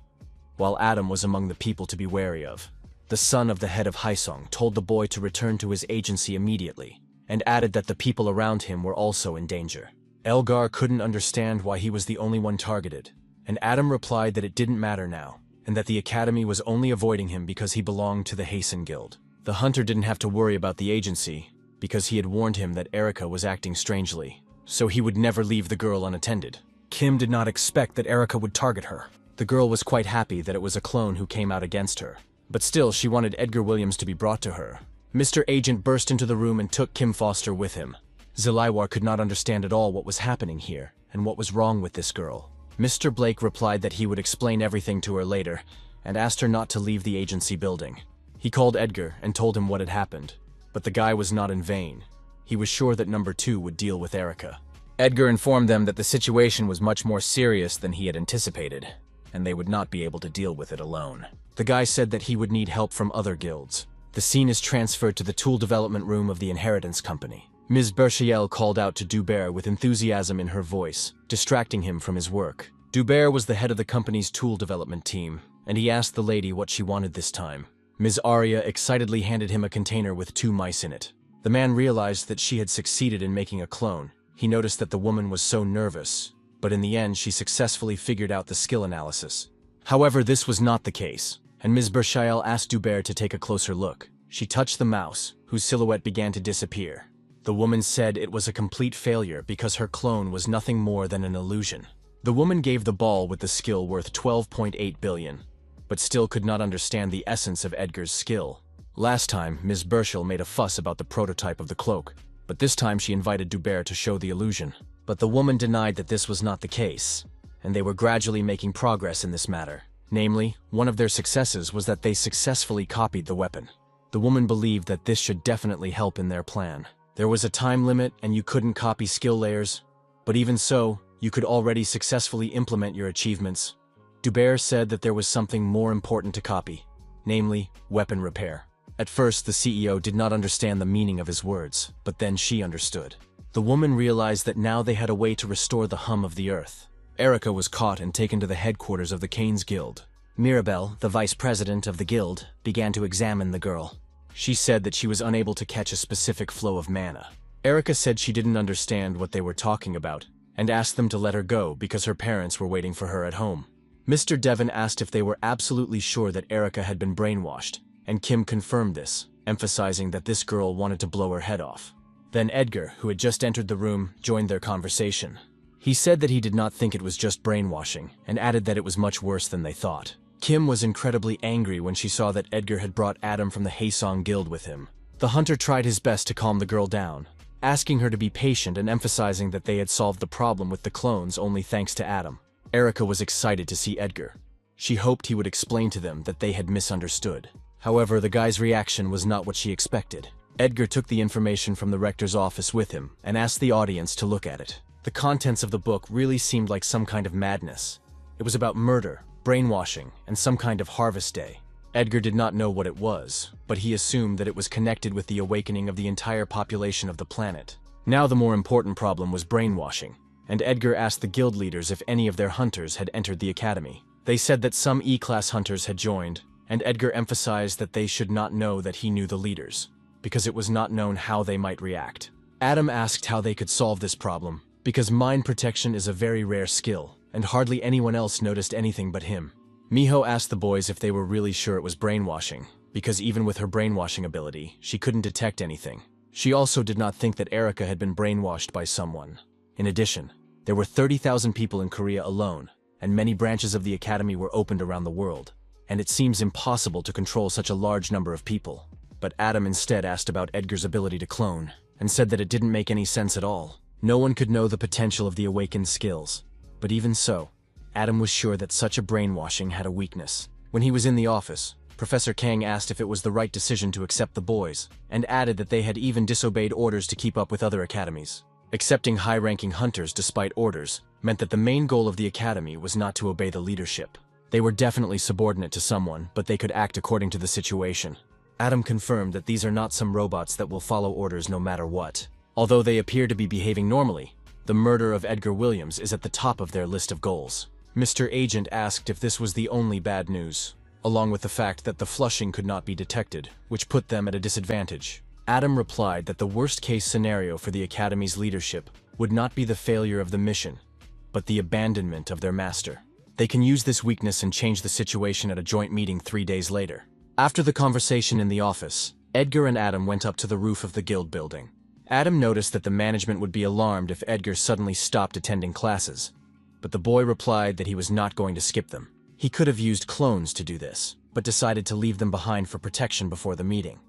while Adam was among the people to be wary of. The son of the head of Haesong told the boy to return to his agency immediately, and added that the people around him were also in danger. Elgar couldn't understand why he was the only one targeted, and Adam replied that it didn't matter now, and that the academy was only avoiding him because he belonged to the Hasten Guild. The hunter didn't have to worry about the agency, because he had warned him that Erica was acting strangely, so he would never leave the girl unattended. Kim did not expect that Erica would target her. The girl was quite happy that it was a clone who came out against her, but still she wanted Edgar Williams to be brought to her. Mr. Agent burst into the room and took Kim Foster with him. Zilaiwar could not understand at all what was happening here, and what was wrong with this girl. Mr. Blake replied that he would explain everything to her later, and asked her not to leave the agency building. He called Edgar and told him what had happened, but the guy was not in vain. He was sure that number 2 would deal with Erica. Edgar informed them that the situation was much more serious than he had anticipated, and they would not be able to deal with it alone. The guy said that he would need help from other guilds. The scene is transferred to the tool development room of the Inheritance Company. Ms. Berchiel called out to Dubert with enthusiasm in her voice, distracting him from his work. Dubert was the head of the company's tool development team, and he asked the lady what she wanted this time. Ms. Arya excitedly handed him a container with 2 mice in it. The man realized that she had succeeded in making a clone. He noticed that the woman was so nervous, but in the end she successfully figured out the skill analysis. However, this was not the case, and Ms. Berchiel asked Dubert to take a closer look. She touched the mouse, whose silhouette began to disappear. The woman said it was a complete failure because her clone was nothing more than an illusion. The woman gave the ball with the skill worth 12.8 billion, but still could not understand the essence of Edgar's skill. Last time, Ms. Berchiel made a fuss about the prototype of the cloak, but this time she invited Dubert to show the illusion. But the woman denied that this was not the case, and they were gradually making progress in this matter. Namely, one of their successes was that they successfully copied the weapon. The woman believed that this should definitely help in their plan. There was a time limit and you couldn't copy skill layers, but even so, you could already successfully implement your achievements. Dubert said that there was something more important to copy, namely, weapon repair. At first, the CEO did not understand the meaning of his words, but then she understood. The woman realized that now they had a way to restore the hum of the earth. Erica was caught and taken to the headquarters of the Canes Guild. Mirabelle, the vice president of the guild, began to examine the girl. She said that she was unable to catch a specific flow of mana. Erica said she didn't understand what they were talking about, and asked them to let her go because her parents were waiting for her at home. Mr. Devon asked if they were absolutely sure that Erica had been brainwashed, and Kim confirmed this, emphasizing that this girl wanted to blow her head off. Then Edgar, who had just entered the room, joined their conversation. He said that he did not think it was just brainwashing, and added that it was much worse than they thought. Kim was incredibly angry when she saw that Edgar had brought Adam from the Haesong Guild with him. The hunter tried his best to calm the girl down, asking her to be patient and emphasizing that they had solved the problem with the clones only thanks to Adam. Erica was excited to see Edgar. She hoped he would explain to them that they had misunderstood. However, the guy's reaction was not what she expected. Edgar took the information from the rector's office with him and asked the audience to look at it. The contents of the book really seemed like some kind of madness. It was about murder, brainwashing, and some kind of harvest day. Edgar did not know what it was, but he assumed that it was connected with the awakening of the entire population of the planet. Now the more important problem was brainwashing, and Edgar asked the guild leaders if any of their hunters had entered the academy. They said that some E-class hunters had joined, and Edgar emphasized that they should not know that he knew the leaders, because it was not known how they might react. Adam asked how they could solve this problem, because mind protection is a very rare skill, and hardly anyone else noticed anything but him. Miho asked the boys if they were really sure it was brainwashing, because even with her brainwashing ability, she couldn't detect anything. She also did not think that Erica had been brainwashed by someone. In addition, there were 30,000 people in Korea alone, and many branches of the academy were opened around the world, and it seems impossible to control such a large number of people. But Adam instead asked about Edgar's ability to clone, and said that it didn't make any sense at all. No one could know the potential of the awakened skills. But even so, Adam was sure that such a brainwashing had a weakness. When he was in the office, Professor Kang asked if it was the right decision to accept the boys, and added that they had even disobeyed orders to keep up with other academies. Accepting high-ranking hunters despite orders meant that the main goal of the academy was not to obey the leadership. They were definitely subordinate to someone, but they could act according to the situation. Adam confirmed that these are not some robots that will follow orders no matter what. Although they appear to be behaving normally, the murder of Edgar Williams is at the top of their list of goals. Mr. Agent asked if this was the only bad news, along with the fact that the flushing could not be detected, which put them at a disadvantage. Adam replied that the worst-case scenario for the Academy's leadership would not be the failure of the mission, but the abandonment of their master. They can use this weakness and change the situation at a joint meeting 3 days later. After the conversation in the office, Edgar and Adam went up to the roof of the guild building. Adam noticed that the management would be alarmed if Edgar suddenly stopped attending classes, but the boy replied that he was not going to skip them. He could have used clones to do this, but decided to leave them behind for protection before the meeting.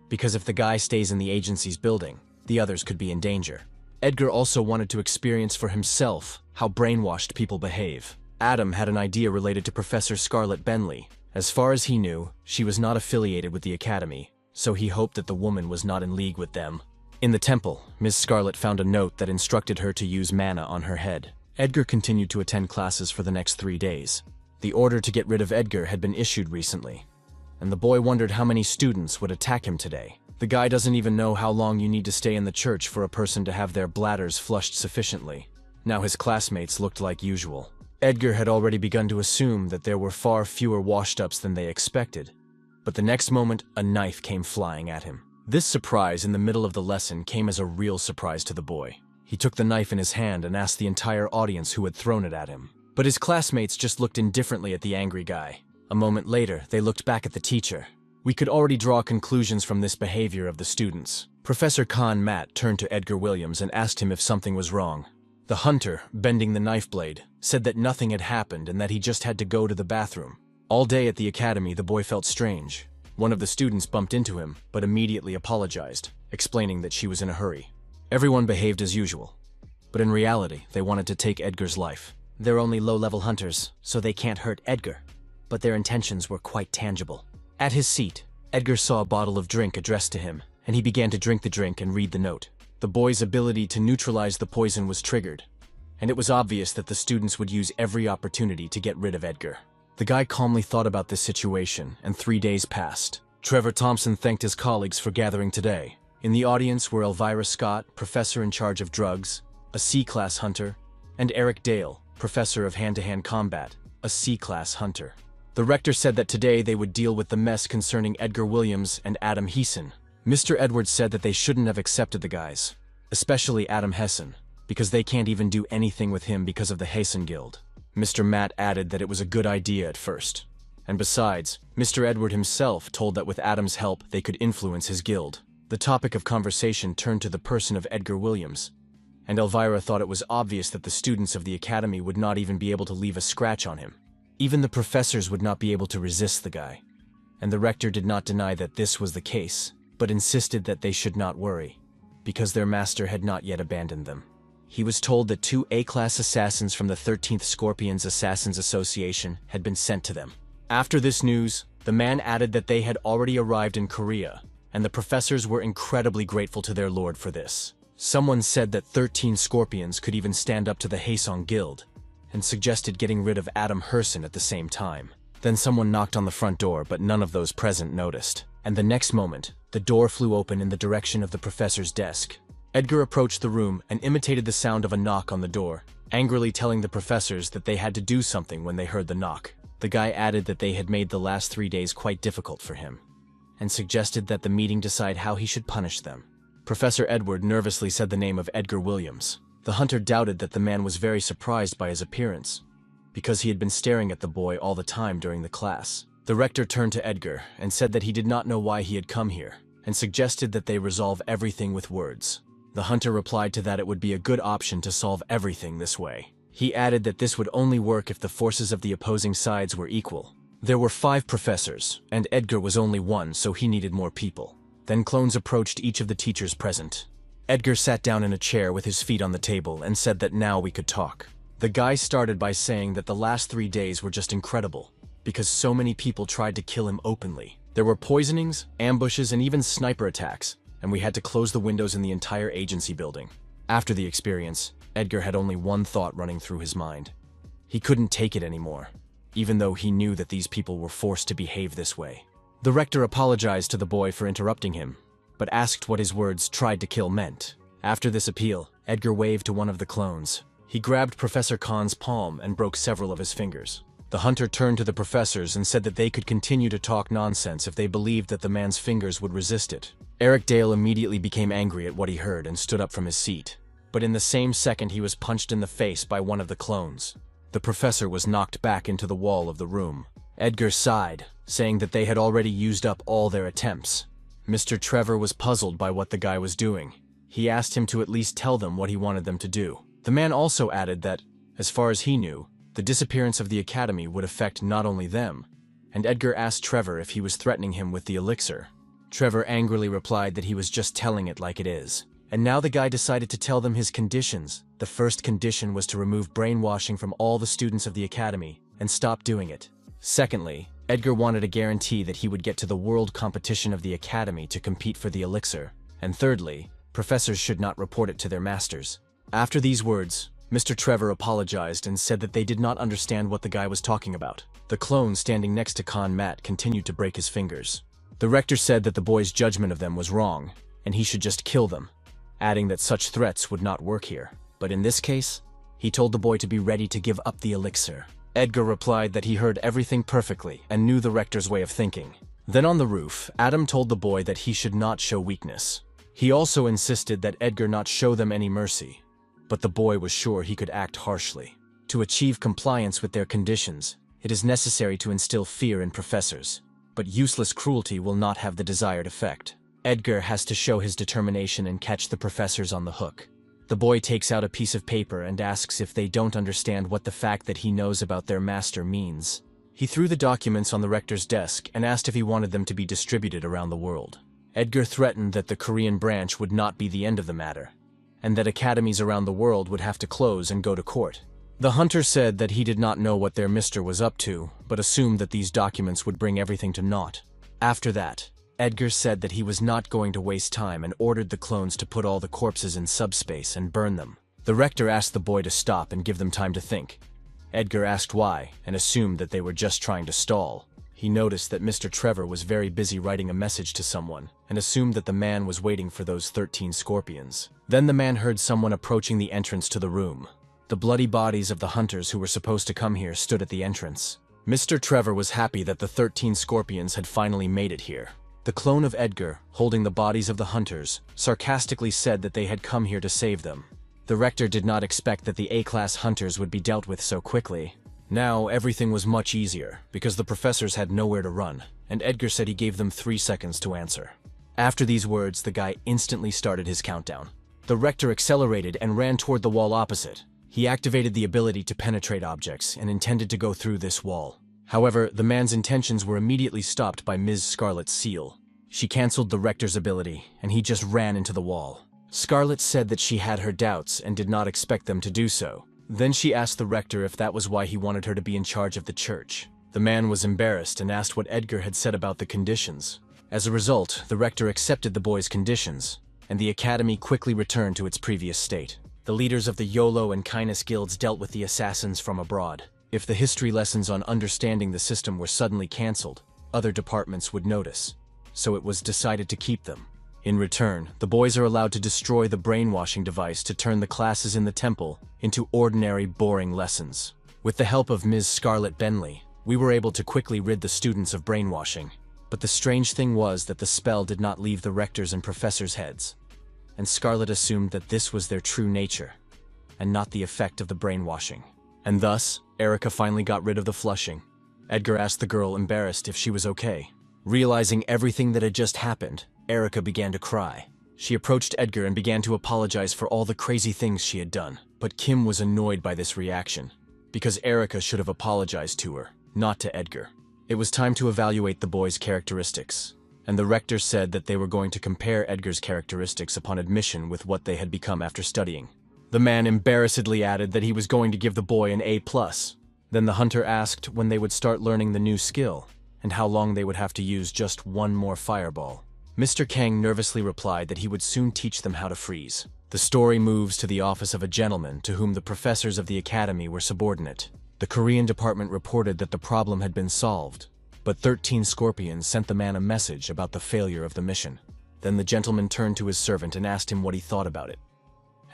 Because if the guy stays in the agency's building, the others could be in danger. Edgar also wanted to experience for himself how brainwashed people behave. Adam had an idea related to Professor Scarlett Bentley. As far as he knew, she was not affiliated with the Academy, so he hoped that the woman was not in league with them. In the temple, Ms. Scarlett found a note that instructed her to use mana on her head. Edgar continued to attend classes for the next 3 days. The order to get rid of Edgar had been issued recently, and the boy wondered how many students would attack him today. The guy doesn't even know how long you need to stay in the church for a person to have their bladders flushed sufficiently. Now his classmates looked like usual. Edgar had already begun to assume that there were far fewer washed-ups than they expected, but the next moment, a knife came flying at him. This surprise in the middle of the lesson came as a real surprise to the boy. He took the knife in his hand and asked the entire audience who had thrown it at him. But his classmates just looked indifferently at the angry guy. A moment later, they looked back at the teacher. We could already draw conclusions from this behavior of the students. Professor Khan Matt turned to Edgar Williams and asked him if something was wrong. The hunter, bending the knife blade, said that nothing had happened and that he just had to go to the bathroom. All day at the academy, the boy felt strange. One of the students bumped into him, but immediately apologized, explaining that she was in a hurry. Everyone behaved as usual, but in reality, they wanted to take Edgar's life. They're only low-level hunters, so they can't hurt Edgar, but their intentions were quite tangible. At his seat, Edgar saw a bottle of drink addressed to him, and he began to drink the drink and read the note. The boy's ability to neutralize the poison was triggered, and it was obvious that the students would use every opportunity to get rid of Edgar. The guy calmly thought about this situation, and 3 days passed. Trevor Thompson thanked his colleagues for gathering today. In the audience were Elvira Scott, professor in charge of drugs, a C-class hunter, and Eric Dale, professor of hand-to-hand combat, a C-class hunter. The rector said that today they would deal with the mess concerning Edgar Williams and Adam Heeson. Mr. Edwards said that they shouldn't have accepted the guys, especially Adam Heeson, because they can't even do anything with him because of the Heeson Guild. Mr. Matt added that it was a good idea at first. And besides, Mr. Edward himself told that with Adam's help they could influence his guild. The topic of conversation turned to the person of Edgar Williams, and Elvira thought it was obvious that the students of the academy would not even be able to leave a scratch on him. Even the professors would not be able to resist the guy. And the rector did not deny that this was the case, but insisted that they should not worry, because their master had not yet abandoned them. He was told that 2 A-class assassins from the 13th Scorpions Assassins Association had been sent to them. After this news, the man added that they had already arrived in Korea, and the professors were incredibly grateful to their lord for this. Someone said that 13 Scorpions could even stand up to the Haesong Guild, and suggested getting rid of Adam Herson at the same time. Then someone knocked on the front door, but none of those present noticed. And the next moment, the door flew open in the direction of the professor's desk. Edgar approached the room and imitated the sound of a knock on the door, angrily telling the professors that they had to do something when they heard the knock. The guy added that they had made the last 3 days quite difficult for him, and suggested that the meeting decide how he should punish them. Professor Edward nervously said the name of Edgar Williams. The hunter doubted that the man was very surprised by his appearance, because he had been staring at the boy all the time during the class. The rector turned to Edgar and said that he did not know why he had come here, and suggested that they resolve everything with words. The hunter replied to that it would be a good option to solve everything this way. He added that this would only work if the forces of the opposing sides were equal. There were 5 professors, and Edgar was only 1, so he needed more people. Then clones approached each of the teachers present. Edgar sat down in a chair with his feet on the table and said that now we could talk. The guy started by saying that the last 3 days were just incredible, because so many people tried to kill him openly. There were poisonings, ambushes, and even sniper attacks, and we had to close the windows in the entire agency building. After the experience, Edgar had only one thought running through his mind. He couldn't take it anymore, even though he knew that these people were forced to behave this way. The rector apologized to the boy for interrupting him, but asked what his words "tried to kill" meant. After this appeal, Edgar waved to one of the clones. He grabbed Professor Khan's palm and broke several of his fingers. The hunter turned to the professors and said that they could continue to talk nonsense if they believed that the man's fingers would resist it. Eric Dale immediately became angry at what he heard and stood up from his seat. But in the same second he was punched in the face by one of the clones. The professor was knocked back into the wall of the room. Edgar sighed, saying that they had already used up all their attempts. Mr. Trevor was puzzled by what the guy was doing. He asked him to at least tell them what he wanted them to do. The man also added that, as far as he knew, the disappearance of the academy would affect not only them, and Edgar asked Trevor if he was threatening him with the elixir. Trevor angrily replied that he was just telling it like it is. And now the guy decided to tell them his conditions. The first condition was to remove brainwashing from all the students of the academy and stop doing it. Secondly, Edgar wanted a guarantee that he would get to the world competition of the academy to compete for the elixir. And thirdly, professors should not report it to their masters. After these words, Mr. Trevor apologized and said that they did not understand what the guy was talking about. The clone standing next to Khan Matt continued to break his fingers. The rector said that the boy's judgment of them was wrong, and he should just kill them, adding that such threats would not work here. But in this case, he told the boy to be ready to give up the elixir. Edgar replied that he heard everything perfectly and knew the rector's way of thinking. Then on the roof, Adam told the boy that he should not show weakness. He also insisted that Edgar not show them any mercy, but the boy was sure he could act harshly. To achieve compliance with their conditions, it is necessary to instill fear in professors, but useless cruelty will not have the desired effect. Edgar has to show his determination and catch the professors on the hook. The boy takes out a piece of paper and asks if they don't understand what the fact that he knows about their master means. He threw the documents on the rector's desk and asked if he wanted them to be distributed around the world. Edgar threatened that the Korean branch would not be the end of the matter, and that academies around the world would have to close and go to court. The hunter said that he did not know what their mister was up to, but assumed that these documents would bring everything to naught. After that, Edgar said that he was not going to waste time and ordered the clones to put all the corpses in subspace and burn them. The rector asked the boy to stop and give them time to think. Edgar asked why and assumed that they were just trying to stall. He noticed that Mr. Trevor was very busy writing a message to someone and assumed that the man was waiting for those 13 scorpions. Then the man heard someone approaching the entrance to the room. The bloody bodies of the hunters who were supposed to come here stood at the entrance. Mr. Trevor was happy that the 13 scorpions had finally made it here. The clone of Edgar, holding the bodies of the hunters, sarcastically said that they had come here to save them. The rector did not expect that the A-class hunters would be dealt with so quickly. Now, everything was much easier, because the professors had nowhere to run, and Edgar said he gave them 3 seconds to answer. After these words, the guy instantly started his countdown. The rector accelerated and ran toward the wall opposite. He activated the ability to penetrate objects and intended to go through this wall. However, the man's intentions were immediately stopped by Ms. Scarlet's seal. She cancelled the rector's ability, and he just ran into the wall. Scarlet said that she had her doubts and did not expect them to do so. Then she asked the rector if that was why he wanted her to be in charge of the church. The man was embarrassed and asked what Edgar had said about the conditions. As a result, the rector accepted the boy's conditions, and the academy quickly returned to its previous state. The leaders of the Yahello and Kindness guilds dealt with the assassins from abroad. If the history lessons on understanding the system were suddenly cancelled, other departments would notice, so it was decided to keep them. In return, the boys are allowed to destroy the brainwashing device to turn the classes in the temple into ordinary, boring lessons. With the help of Ms. Scarlet Bentley, we were able to quickly rid the students of brainwashing. But the strange thing was that the spell did not leave the rectors' and professors' heads, and Scarlet assumed that this was their true nature, and not the effect of the brainwashing. And thus, Erica finally got rid of the flushing. Edgar asked the girl, embarrassed, if she was okay. Realizing everything that had just happened, Erica began to cry. She approached Edgar and began to apologize for all the crazy things she had done. But Kim was annoyed by this reaction, because Erica should have apologized to her, not to Edgar. It was time to evaluate the boys' characteristics, and the rector said that they were going to compare Edgar's characteristics upon admission with what they had become after studying. The man embarrassedly added that he was going to give the boy an A+. Then the hunter asked when they would start learning the new skill, and how long they would have to use just one more fireball. Mr. Kang nervously replied that he would soon teach them how to freeze. The story moves to the office of a gentleman to whom the professors of the academy were subordinate. The Korean department reported that the problem had been solved, but 13 scorpions sent the man a message about the failure of the mission. Then the gentleman turned to his servant and asked him what he thought about it.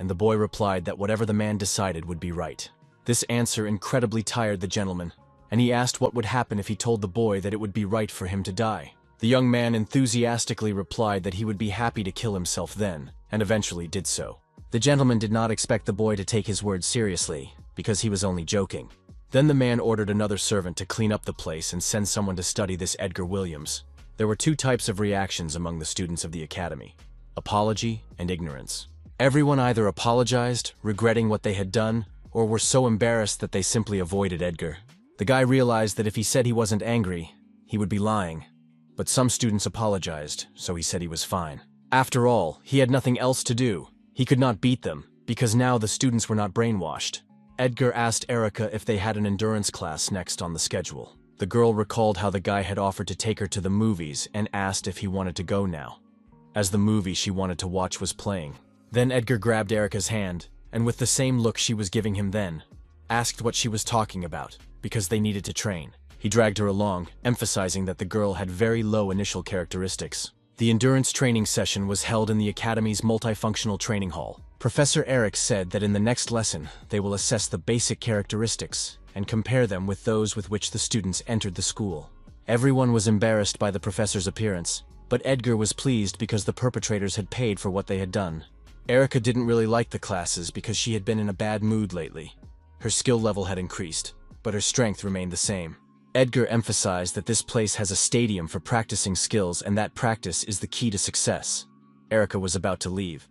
And the boy replied that whatever the man decided would be right. This answer incredibly tired the gentleman, and he asked what would happen if he told the boy that it would be right for him to die. The young man enthusiastically replied that he would be happy to kill himself then, and eventually did so. The gentleman did not expect the boy to take his words seriously, because he was only joking. Then the man ordered another servant to clean up the place and send someone to study this Edgar Williams. There were 2 types of reactions among the students of the academy: apology and ignorance. Everyone either apologized, regretting what they had done, or were so embarrassed that they simply avoided Edgar. The guy realized that if he said he wasn't angry, he would be lying. But some students apologized, so he said he was fine. After all, he had nothing else to do. He could not beat them, because now the students were not brainwashed. Edgar asked Erica if they had an endurance class next on the schedule. The girl recalled how the guy had offered to take her to the movies and asked if he wanted to go now, as the movie she wanted to watch was playing. Then Edgar grabbed Erica's hand, and with the same look she was giving him then, asked what she was talking about, because they needed to train. He dragged her along, emphasizing that the girl had very low initial characteristics. The endurance training session was held in the Academy's multifunctional training hall. Professor Eric said that in the next lesson, they will assess the basic characteristics and compare them with those with which the students entered the school. Everyone was embarrassed by the professor's appearance, but Edgar was pleased because the perpetrators had paid for what they had done. Erica didn't really like the classes because she had been in a bad mood lately. Her skill level had increased, but her strength remained the same. Edgar emphasized that this place has a stadium for practicing skills and that practice is the key to success. Erica was about to leave,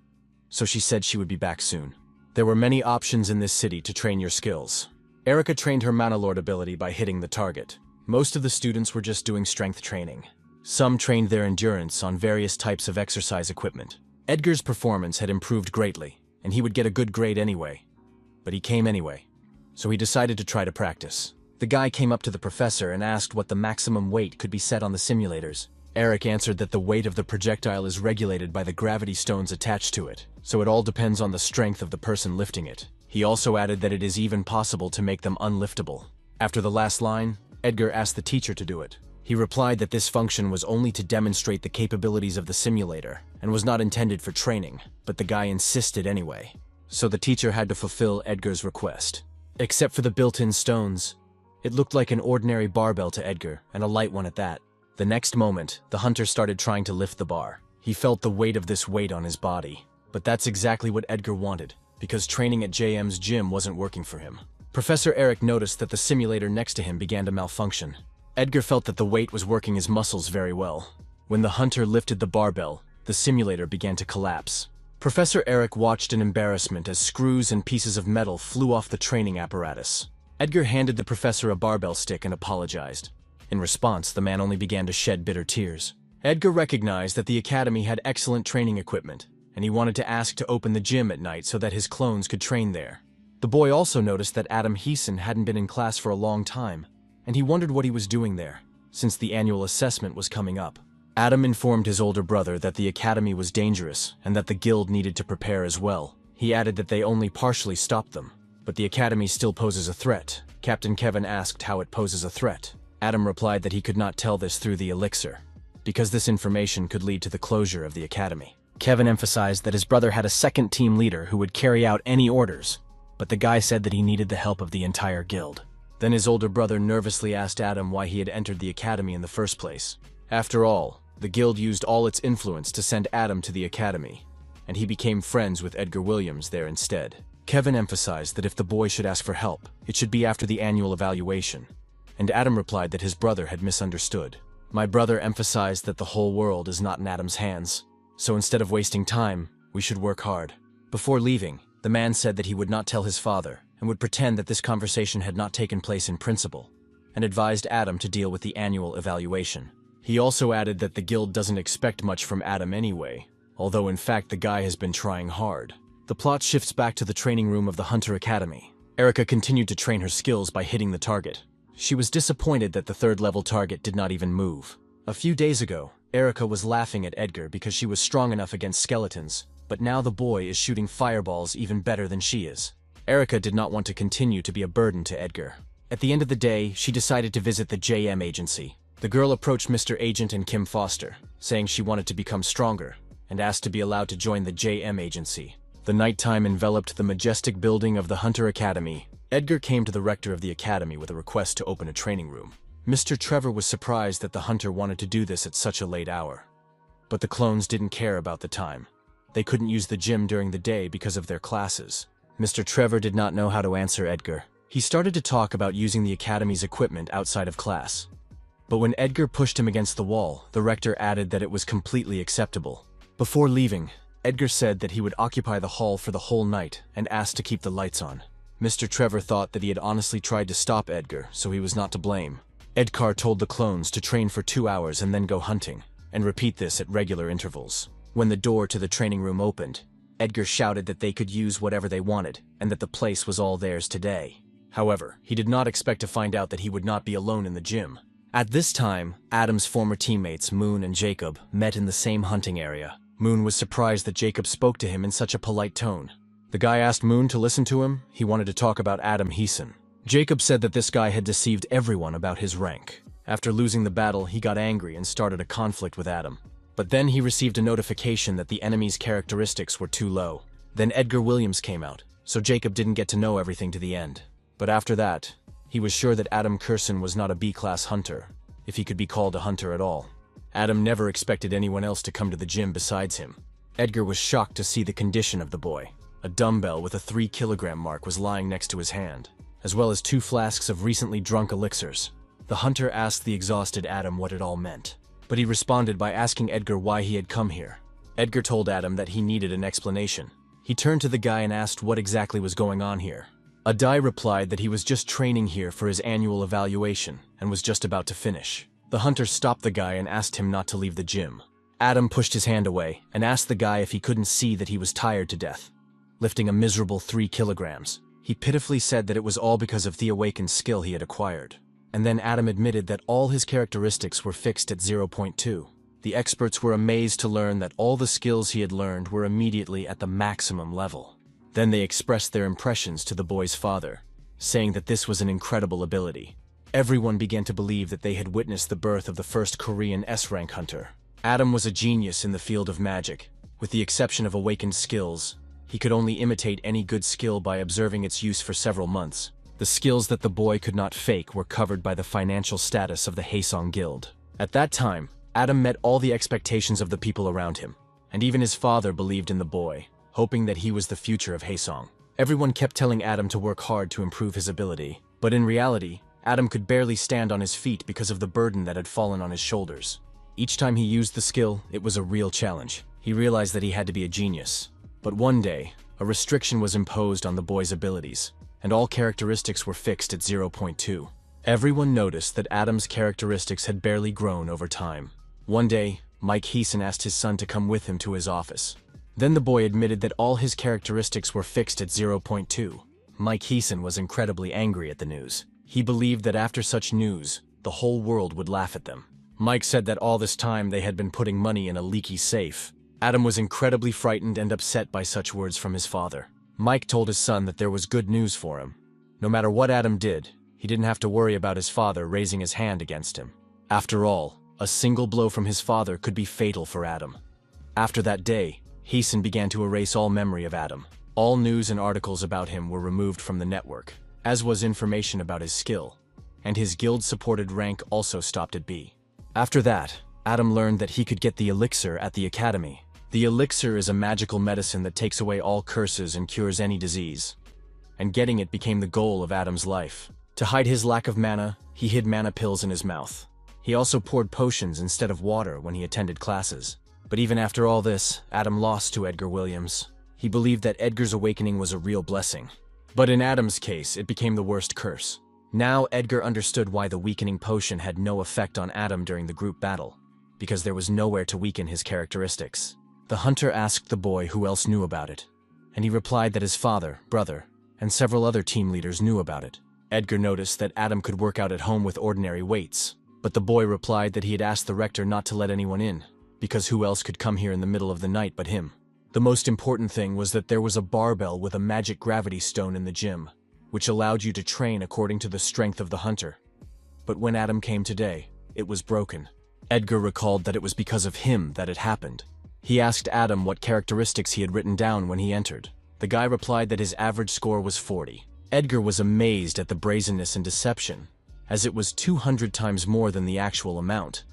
so she said she would be back soon. There were many options in this city to train your skills. Erica trained her Manalord ability by hitting the target. Most of the students were just doing strength training. Some trained their endurance on various types of exercise equipment. Edgar's performance had improved greatly, and he would get a good grade anyway. But he came anyway, so he decided to try to practice. The guy came up to the professor and asked what the maximum weight could be set on the simulators. Eric answered that the weight of the projectile is regulated by the gravity stones attached to it, so it all depends on the strength of the person lifting it. He also added that it is even possible to make them unliftable. After the last line, Edgar asked the teacher to do it. He replied that this function was only to demonstrate the capabilities of the simulator and was not intended for training, but the guy insisted anyway. So the teacher had to fulfill Edgar's request. Except for the built-in stones, it looked like an ordinary barbell to Edgar, and a light one at that. The next moment, the hunter started trying to lift the bar. He felt the weight of this weight on his body. But that's exactly what Edgar wanted, because training at JM's gym wasn't working for him. Professor Eric noticed that the simulator next to him began to malfunction. Edgar felt that the weight was working his muscles very well. When the hunter lifted the barbell, the simulator began to collapse. Professor Eric watched in embarrassment as screws and pieces of metal flew off the training apparatus. Edgar handed the professor a barbell stick and apologized. In response, the man only began to shed bitter tears. Edgar recognized that the academy had excellent training equipment, and he wanted to ask to open the gym at night so that his clones could train there. The boy also noticed that Adam Heeson hadn't been in class for a long time, and he wondered what he was doing there, since the annual assessment was coming up. Adam informed his older brother that the academy was dangerous and that the guild needed to prepare as well. He added that they only partially stopped them, but the academy still poses a threat. Captain Kevin asked how it poses a threat. Adam replied that he could not tell this through the elixir, because this information could lead to the closure of the academy. Kevin emphasized that his brother had a second team leader who would carry out any orders, but the guy said that he needed the help of the entire guild. Then his older brother nervously asked Adam why he had entered the academy in the first place. After all, the guild used all its influence to send Adam to the academy, and he became friends with Edgar Williams there instead. Kevin emphasized that if the boy should ask for help, it should be after the annual evaluation, and Adam replied that his brother had misunderstood. My brother emphasized that the whole world is not in Adam's hands, so instead of wasting time, we should work hard. Before leaving, the man said that he would not tell his father and would pretend that this conversation had not taken place in principle, and advised Adam to deal with the annual evaluation. He also added that the guild doesn't expect much from Adam anyway, although in fact the guy has been trying hard. The plot shifts back to the training room of the Hunter Academy. Erica continued to train her skills by hitting the target. She was disappointed that the third-level target did not even move. A few days ago, Erica was laughing at Edgar because she was strong enough against skeletons, but now the boy is shooting fireballs even better than she is. Erica did not want to continue to be a burden to Edgar. At the end of the day, she decided to visit the JM agency. The girl approached Mr. Agent and Kim Foster, saying she wanted to become stronger, and asked to be allowed to join the JM agency. The nighttime enveloped the majestic building of the Hunter Academy. Edgar came to the rector of the academy with a request to open a training room. Mr. Trevor was surprised that the hunter wanted to do this at such a late hour. But the clones didn't care about the time. They couldn't use the gym during the day because of their classes. Mr. Trevor did not know how to answer Edgar. He started to talk about using the academy's equipment outside of class. But when Edgar pushed him against the wall, the rector added that it was completely acceptable. Before leaving, Edgar said that he would occupy the hall for the whole night and asked to keep the lights on. Mr. Trevor thought that he had honestly tried to stop Edgar, so he was not to blame. Edgar told the clones to train for 2 hours and then go hunting, and repeat this at regular intervals. When the door to the training room opened, Edgar shouted that they could use whatever they wanted, and that the place was all theirs today. However, he did not expect to find out that he would not be alone in the gym. At this time, Adam's former teammates, Moon and Jacob, met in the same hunting area. Moon was surprised that Jacob spoke to him in such a polite tone. The guy asked Moon to listen to him. He wanted to talk about Adam Heeson. Jacob said that this guy had deceived everyone about his rank. After losing the battle, he got angry and started a conflict with Adam. But then he received a notification that the enemy's characteristics were too low. Then Edgar Williams came out, so Jacob didn't get to know everything to the end. But after that, he was sure that Adam Curson was not a B-class hunter, if he could be called a hunter at all. Adam never expected anyone else to come to the gym besides him. Edgar was shocked to see the condition of the boy. A dumbbell with a 3-kilogram mark was lying next to his hand, as well as 2 flasks of recently drunk elixirs. The hunter asked the exhausted Adam what it all meant, but he responded by asking Edgar why he had come here. Edgar told Adam that he needed an explanation. He turned to the guy and asked what exactly was going on here. Adai replied that he was just training here for his annual evaluation and was just about to finish. The hunter stopped the guy and asked him not to leave the gym. Adam pushed his hand away and asked the guy if he couldn't see that he was tired to death, lifting a miserable 3 kilograms. He pitifully said that it was all because of the awakened skill he had acquired. And then Adam admitted that all his characteristics were fixed at 0.2. The experts were amazed to learn that all the skills he had learned were immediately at the maximum level. Then they expressed their impressions to the boy's father, saying that this was an incredible ability. Everyone began to believe that they had witnessed the birth of the first Korean S-rank hunter. Adam was a genius in the field of magic. With the exception of awakened skills, he could only imitate any good skill by observing its use for several months. The skills that the boy could not fake were covered by the financial status of the Haesong Guild. At that time, Adam met all the expectations of the people around him, and even his father believed in the boy, hoping that he was the future of Haesong. Everyone kept telling Adam to work hard to improve his ability, but in reality, Adam could barely stand on his feet because of the burden that had fallen on his shoulders. Each time he used the skill, it was a real challenge. He realized that he had to be a genius. But one day, a restriction was imposed on the boy's abilities, and all characteristics were fixed at 0.2. Everyone noticed that Adam's characteristics had barely grown over time. One day, Mike Heeson asked his son to come with him to his office. Then the boy admitted that all his characteristics were fixed at 0.2. Mike Heeson was incredibly angry at the news. He believed that after such news, the whole world would laugh at them. Mike said that all this time they had been putting money in a leaky safe. Adam was incredibly frightened and upset by such words from his father. Mike told his son that there was good news for him. No matter what Adam did, he didn't have to worry about his father raising his hand against him. After all, a single blow from his father could be fatal for Adam. After that day, Heeson began to erase all memory of Adam. All news and articles about him were removed from the network, as was information about his skill, and his guild-supported rank also stopped at B. After that, Adam learned that he could get the elixir at the academy. The elixir is a magical medicine that takes away all curses and cures any disease, and getting it became the goal of Adam's life. To hide his lack of mana, he hid mana pills in his mouth. He also poured potions instead of water when he attended classes. But even after all this, Adam lost to Edgar Williams. He believed that Edgar's awakening was a real blessing. But in Adam's case, it became the worst curse. Now Edgar understood why the weakening potion had no effect on Adam during the group battle, because there was nowhere to weaken his characteristics. The hunter asked the boy who else knew about it, and he replied that his father, brother, and several other team leaders knew about it. Edgar noticed that Adam could work out at home with ordinary weights, but the boy replied that he had asked the rector not to let anyone in, because who else could come here in the middle of the night but him? The most important thing was that there was a barbell with a magic gravity stone in the gym, which allowed you to train according to the strength of the hunter. But when Adam came today, it was broken. Edgar recalled that it was because of him that it happened. He asked Adam what characteristics he had written down when he entered. The guy replied that his average score was 40. Edgar was amazed at the brazenness and deception, as it was 200 times more than the actual amount,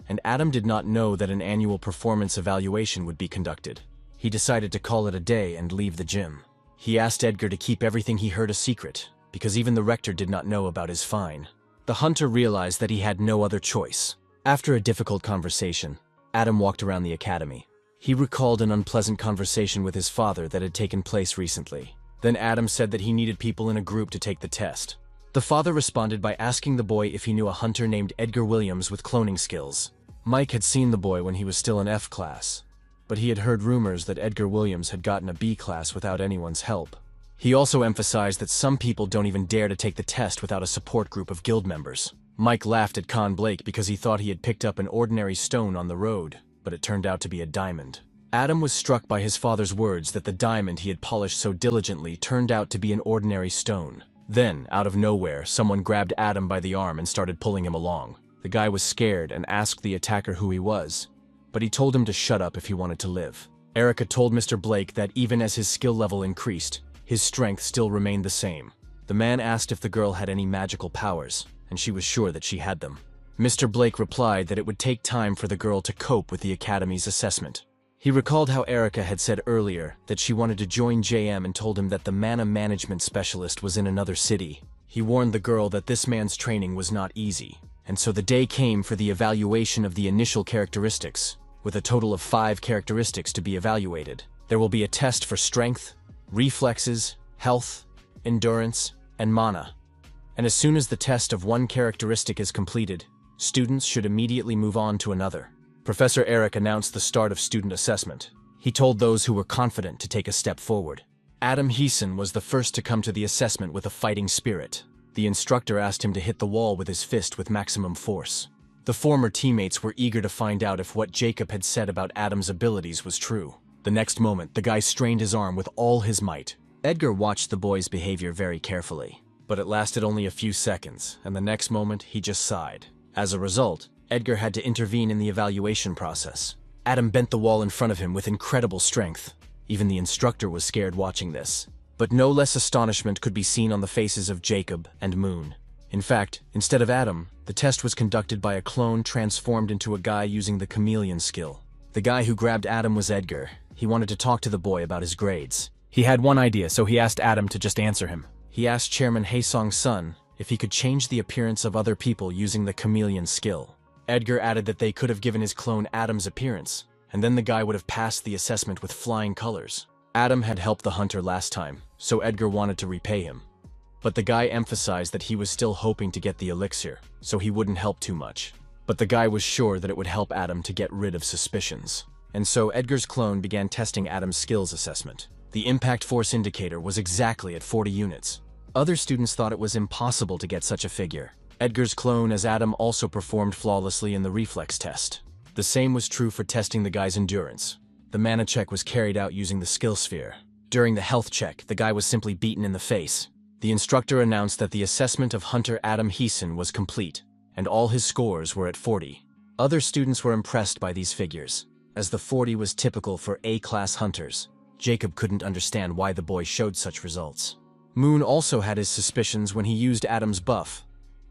and Adam did not know that an annual performance evaluation would be conducted. He decided to call it a day and leave the gym. He asked Edgar to keep everything he heard a secret, because even the rector did not know about his fine. The hunter realized that he had no other choice. After a difficult conversation, Adam walked around the academy. He recalled an unpleasant conversation with his father that had taken place recently. Then Adam said that he needed people in a group to take the test. The father responded by asking the boy if he knew a hunter named Edgar Williams with cloning skills. Mike had seen the boy when he was still in F class, but he had heard rumors that Edgar Williams had gotten a B class without anyone's help. He also emphasized that some people don't even dare to take the test without a support group of guild members. Mike laughed at Con Blake because he thought he had picked up an ordinary stone on the road, but it turned out to be a diamond. Adam was struck by his father's words that the diamond he had polished so diligently turned out to be an ordinary stone. Then, out of nowhere, someone grabbed Adam by the arm and started pulling him along. The guy was scared and asked the attacker who he was, but he told him to shut up if he wanted to live. Erica told Mr. Blake that even as his skill level increased, his strength still remained the same. The man asked if the girl had any magical powers, and she was sure that she had them. Mr. Blake replied that it would take time for the girl to cope with the academy's assessment. He recalled how Erica had said earlier that she wanted to join JM and told him that the mana management specialist was in another city. He warned the girl that this man's training was not easy, and so the day came for the evaluation of the initial characteristics, with a total of 5 characteristics to be evaluated. There will be a test for strength, reflexes, health, endurance, and mana. And as soon as the test of one characteristic is completed, students should immediately move on to another. Professor Eric announced the start of student assessment. He told those who were confident to take a step forward. Adam Heeson was the first to come to the assessment with a fighting spirit. The instructor asked him to hit the wall with his fist with maximum force. The former teammates were eager to find out if what Jacob had said about Adam's abilities was true. The next moment, the guy strained his arm with all his might. Edgar watched the boy's behavior very carefully, but it lasted only a few seconds, and the next moment, he just sighed. As a result, Edgar had to intervene in the evaluation process. Adam bent the wall in front of him with incredible strength. Even the instructor was scared watching this. But no less astonishment could be seen on the faces of Jacob and Moon. In fact, instead of Adam, the test was conducted by a clone transformed into a guy using the chameleon skill. The guy who grabbed Adam was Edgar. He wanted to talk to the boy about his grades. He had one idea, so he asked Adam to just answer him. He asked Chairman Haesong's son if he could change the appearance of other people using the chameleon skill. Edgar added that they could have given his clone Adam's appearance, and then the guy would have passed the assessment with flying colors. Adam had helped the hunter last time, so Edgar wanted to repay him. But the guy emphasized that he was still hoping to get the elixir, so he wouldn't help too much. But the guy was sure that it would help Adam to get rid of suspicions. And so Edgar's clone began testing Adam's skills assessment. The impact force indicator was exactly at 40 units. Other students thought it was impossible to get such a figure. Edgar's clone as Adam also performed flawlessly in the reflex test. The same was true for testing the guy's endurance. The mana check was carried out using the skill sphere. During the health check, the guy was simply beaten in the face. The instructor announced that the assessment of Hunter Adam Heeson was complete, and all his scores were at 40. Other students were impressed by these figures, as the 40 was typical for A-class hunters. Jacob couldn't understand why the boy showed such results. Moon also had his suspicions when he used Adam's buff,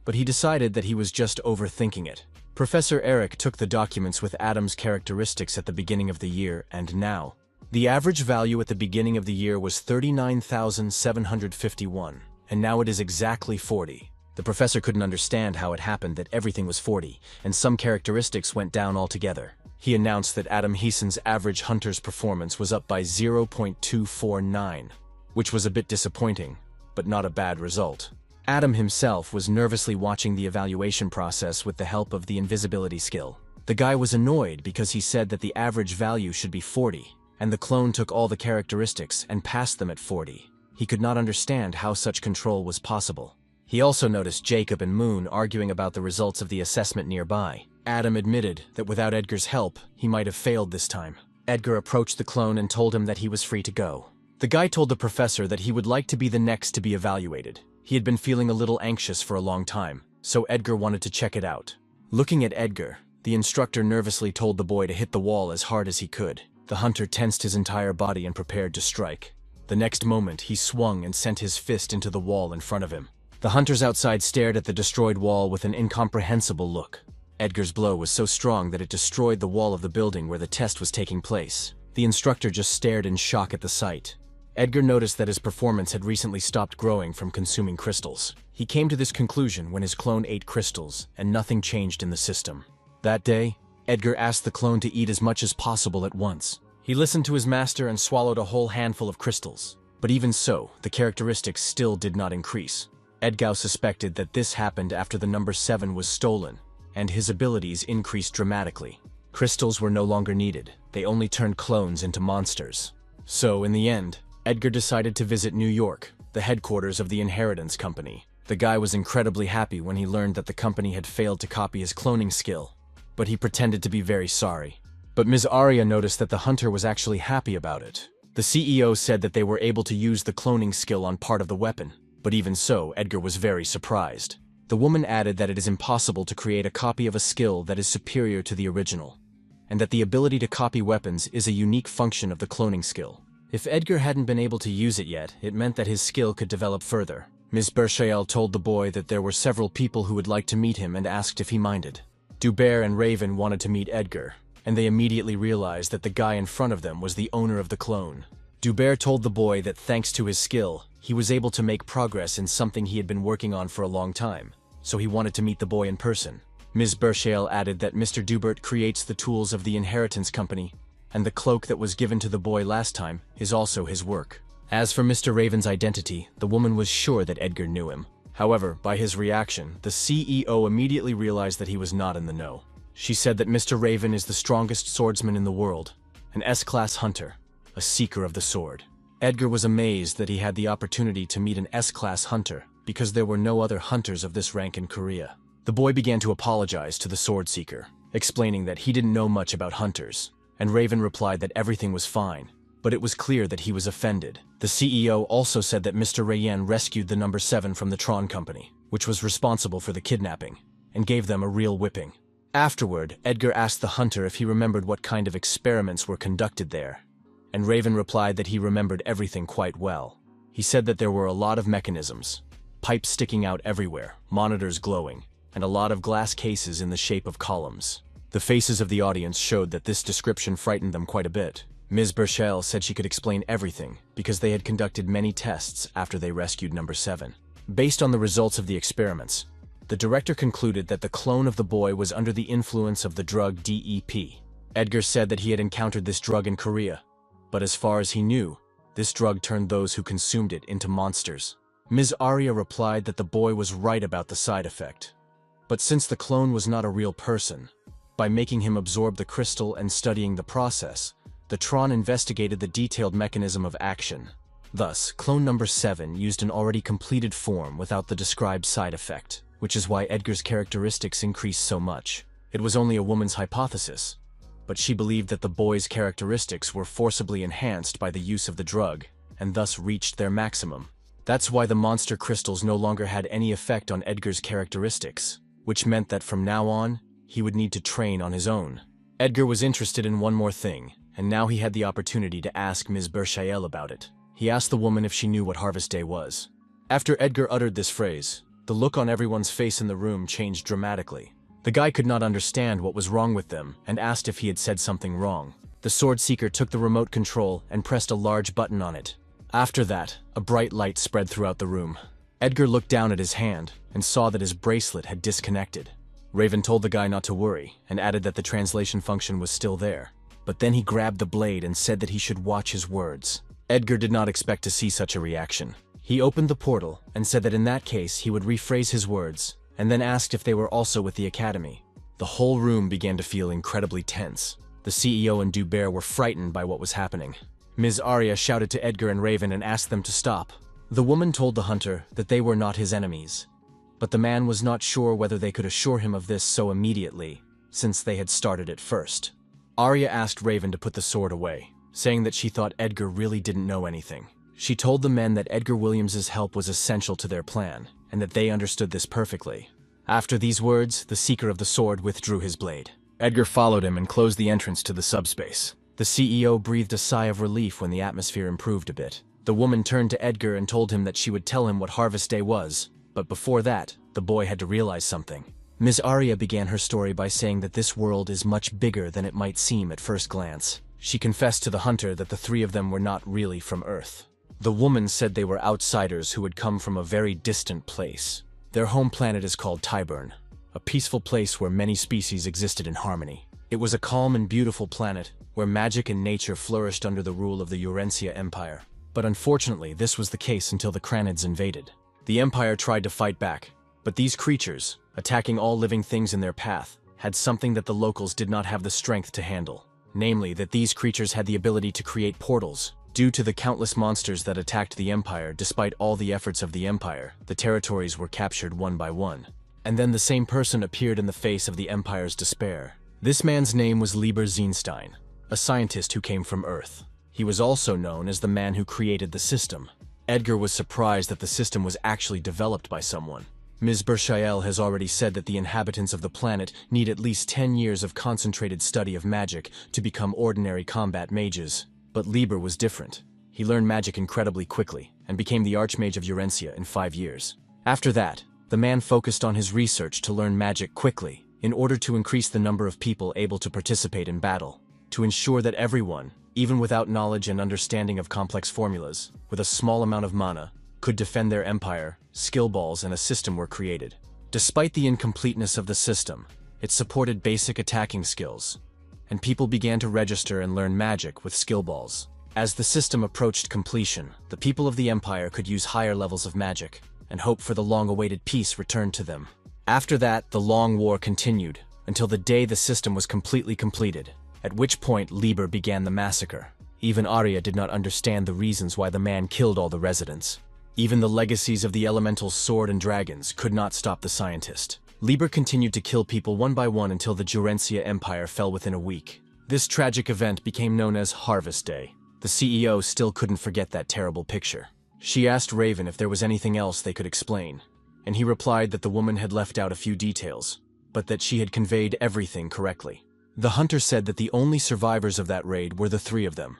but he decided that he was just overthinking it. Professor Eric took the documents with Adam's characteristics at the beginning of the year, and now, the average value at the beginning of the year was 39,751, and now it is exactly 40. The professor couldn't understand how it happened that everything was 40, and some characteristics went down altogether. He announced that Adam Heeson's average hunter's performance was up by 0.249, which was a bit disappointing, but not a bad result. Adam himself was nervously watching the evaluation process with the help of the invisibility skill. The guy was annoyed because he said that the average value should be 40, and the clone took all the characteristics and passed them at 40. He could not understand how such control was possible. He also noticed Jacob and Moon arguing about the results of the assessment nearby. Adam admitted that without Edgar's help, he might have failed this time. Edgar approached the clone and told him that he was free to go. The guy told the professor that he would like to be the next to be evaluated. He had been feeling a little anxious for a long time, so Edgar wanted to check it out. Looking at Edgar, the instructor nervously told the boy to hit the wall as hard as he could. The hunter tensed his entire body and prepared to strike. The next moment, he swung and sent his fist into the wall in front of him. The hunters outside stared at the destroyed wall with an incomprehensible look. Edgar's blow was so strong that it destroyed the wall of the building where the test was taking place. The instructor just stared in shock at the sight. Edgar noticed that his performance had recently stopped growing from consuming crystals. He came to this conclusion when his clone ate crystals, and nothing changed in the system. That day, Edgar asked the clone to eat as much as possible at once. He listened to his master and swallowed a whole handful of crystals. But even so, the characteristics still did not increase. Edgar suspected that this happened after the number 7 was stolen, and his abilities increased dramatically. Crystals were no longer needed. They only turned clones into monsters. So, in the end, Edgar decided to visit New York, the headquarters of the Inheritance Company. The guy was incredibly happy when he learned that the company had failed to copy his cloning skill, but he pretended to be very sorry. But Ms. Arya noticed that the hunter was actually happy about it. The CEO said that they were able to use the cloning skill on part of the weapon, but even so, Edgar was very surprised. The woman added that it is impossible to create a copy of a skill that is superior to the original, and that the ability to copy weapons is a unique function of the cloning skill. If Edgar hadn't been able to use it yet, it meant that his skill could develop further. Ms. Berchael told the boy that there were several people who would like to meet him and asked if he minded. Dubert and Raven wanted to meet Edgar, and they immediately realized that the guy in front of them was the owner of the clone. Dubert told the boy that thanks to his skill, he was able to make progress in something he had been working on for a long time, so he wanted to meet the boy in person. Ms. Berchael added that Mr. Dubert creates the tools of the Inheritance Company, and the cloak that was given to the boy last time is also his work. As for Mr. Raven's identity, the woman was sure that Edgar knew him. However, by his reaction, the CEO immediately realized that he was not in the know. She said that Mr. Raven is the strongest swordsman in the world, an S-class hunter, a seeker of the sword. Edgar was amazed that he had the opportunity to meet an S-class hunter, because there were no other hunters of this rank in Korea. The boy began to apologize to the sword seeker, explaining that he didn't know much about hunters, and Raven replied that everything was fine, but it was clear that he was offended. The CEO also said that Mr. Rayen rescued the number 7 from the Tron Company, which was responsible for the kidnapping, and gave them a real whipping. Afterward, Edgar asked the hunter if he remembered what kind of experiments were conducted there, and Raven replied that he remembered everything quite well. He said that there were a lot of mechanisms, pipes sticking out everywhere, monitors glowing, and a lot of glass cases in the shape of columns. The faces of the audience showed that this description frightened them quite a bit. Ms. Burchell said she could explain everything because they had conducted many tests after they rescued number 7. Based on the results of the experiments, the director concluded that the clone of the boy was under the influence of the drug DEP. Edgar said that he had encountered this drug in Korea, but as far as he knew, this drug turned those who consumed it into monsters. Ms. Arya replied that the boy was right about the side effect. But since the clone was not a real person, by making him absorb the crystal and studying the process, the Tron investigated the detailed mechanism of action. Thus, clone number 7 used an already completed form without the described side effect, which is why Edgar's characteristics increased so much. It was only a woman's hypothesis, but she believed that the boy's characteristics were forcibly enhanced by the use of the drug, and thus reached their maximum. That's why the monster crystals no longer had any effect on Edgar's characteristics, which meant that from now on, he would need to train on his own. Edgar was interested in one more thing, and now he had the opportunity to ask Ms. Burchell about it. He asked the woman if she knew what Harvest Day was. After Edgar uttered this phrase, the look on everyone's face in the room changed dramatically. The guy could not understand what was wrong with them and asked if he had said something wrong. The sword seeker took the remote control and pressed a large button on it. After that, a bright light spread throughout the room. Edgar looked down at his hand and saw that his bracelet had disconnected. Raven told the guy not to worry and added that the translation function was still there. But then he grabbed the blade and said that he should watch his words. Edgar did not expect to see such a reaction. He opened the portal and said that in that case he would rephrase his words, and then asked if they were also with the academy. The whole room began to feel incredibly tense. The CEO and Dubert were frightened by what was happening. Ms. Arya shouted to Edgar and Raven and asked them to stop. The woman told the hunter that they were not his enemies, but the man was not sure whether they could assure him of this so immediately, since they had started it first. Arya asked Raven to put the sword away, saying that she thought Edgar really didn't know anything. She told the men that Edgar Williams's help was essential to their plan, and that they understood this perfectly. After these words, the seeker of the sword withdrew his blade. Edgar followed him and closed the entrance to the subspace. The CEO breathed a sigh of relief when the atmosphere improved a bit. The woman turned to Edgar and told him that she would tell him what Harvest Day was, but before that, the boy had to realize something. Ms. Arya began her story by saying that this world is much bigger than it might seem at first glance. She confessed to the hunter that the 3 of them were not really from Earth. The woman said they were outsiders who had come from a very distant place. Their home planet is called Tyburn, a peaceful place where many species existed in harmony. It was a calm and beautiful planet where magic and nature flourished under the rule of the Urencia Empire. But unfortunately, this was the case until the Cranids invaded. The Empire tried to fight back, but these creatures, attacking all living things in their path, had something that the locals did not have the strength to handle. Namely, that these creatures had the ability to create portals. Due to the countless monsters that attacked the Empire, despite all the efforts of the Empire, the territories were captured one by one. And then the same person appeared in the face of the Empire's despair. This man's name was Lieber Zeenstein, a scientist who came from Earth. He was also known as the man who created the system. Edgar was surprised that the system was actually developed by someone. Ms. Burchell has already said that the inhabitants of the planet need at least 10 years of concentrated study of magic to become ordinary combat mages. But Lieber was different. He learned magic incredibly quickly and became the Archmage of Urencia in 5 years. After that, the man focused on his research to learn magic quickly in order to increase the number of people able to participate in battle, to ensure that everyone, even without knowledge and understanding of complex formulas, with a small amount of mana, could defend their empire. Skill balls and a system were created. Despite the incompleteness of the system, it supported basic attacking skills, and people began to register and learn magic with skill balls. As the system approached completion, the people of the Empire could use higher levels of magic, and hope for the long-awaited peace returned to them. After that, the long war continued, until the day the system was completely completed, at which point Lieber began the massacre. Even Arya did not understand the reasons why the man killed all the residents. Even the legacies of the elemental sword and dragons could not stop the scientist. Lieber continued to kill people one by one until the Jurencia Empire fell within a week. This tragic event became known as Harvest Day. The CEO still couldn't forget that terrible picture. She asked Raven if there was anything else they could explain, and he replied that the woman had left out a few details, but that she had conveyed everything correctly. The hunter said that the only survivors of that raid were the three of them.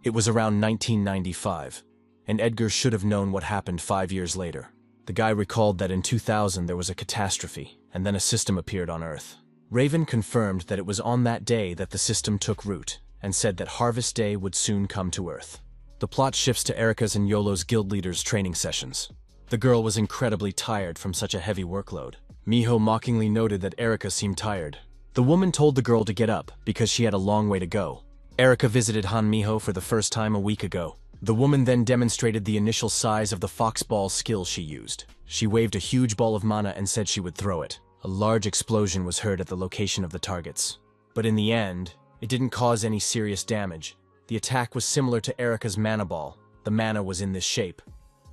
It was around 1995, and Edgar should have known what happened 5 years later. The guy recalled that in 2000 there was a catastrophe, and then a system appeared on Earth. Raven confirmed that it was on that day that the system took root, and said that Harvest Day would soon come to Earth. The plot shifts to Erika's and Yolo's guild leaders' training sessions. The girl was incredibly tired from such a heavy workload. Miho mockingly noted that Erika seemed tired. The woman told the girl to get up because she had a long way to go. Erika visited Han Miho for the first time a week ago. The woman then demonstrated the initial size of the foxball skill she used. She waved a huge ball of mana and said she would throw it. A large explosion was heard at the location of the targets. But in the end, it didn't cause any serious damage. The attack was similar to Erika's mana ball. The mana was in this shape,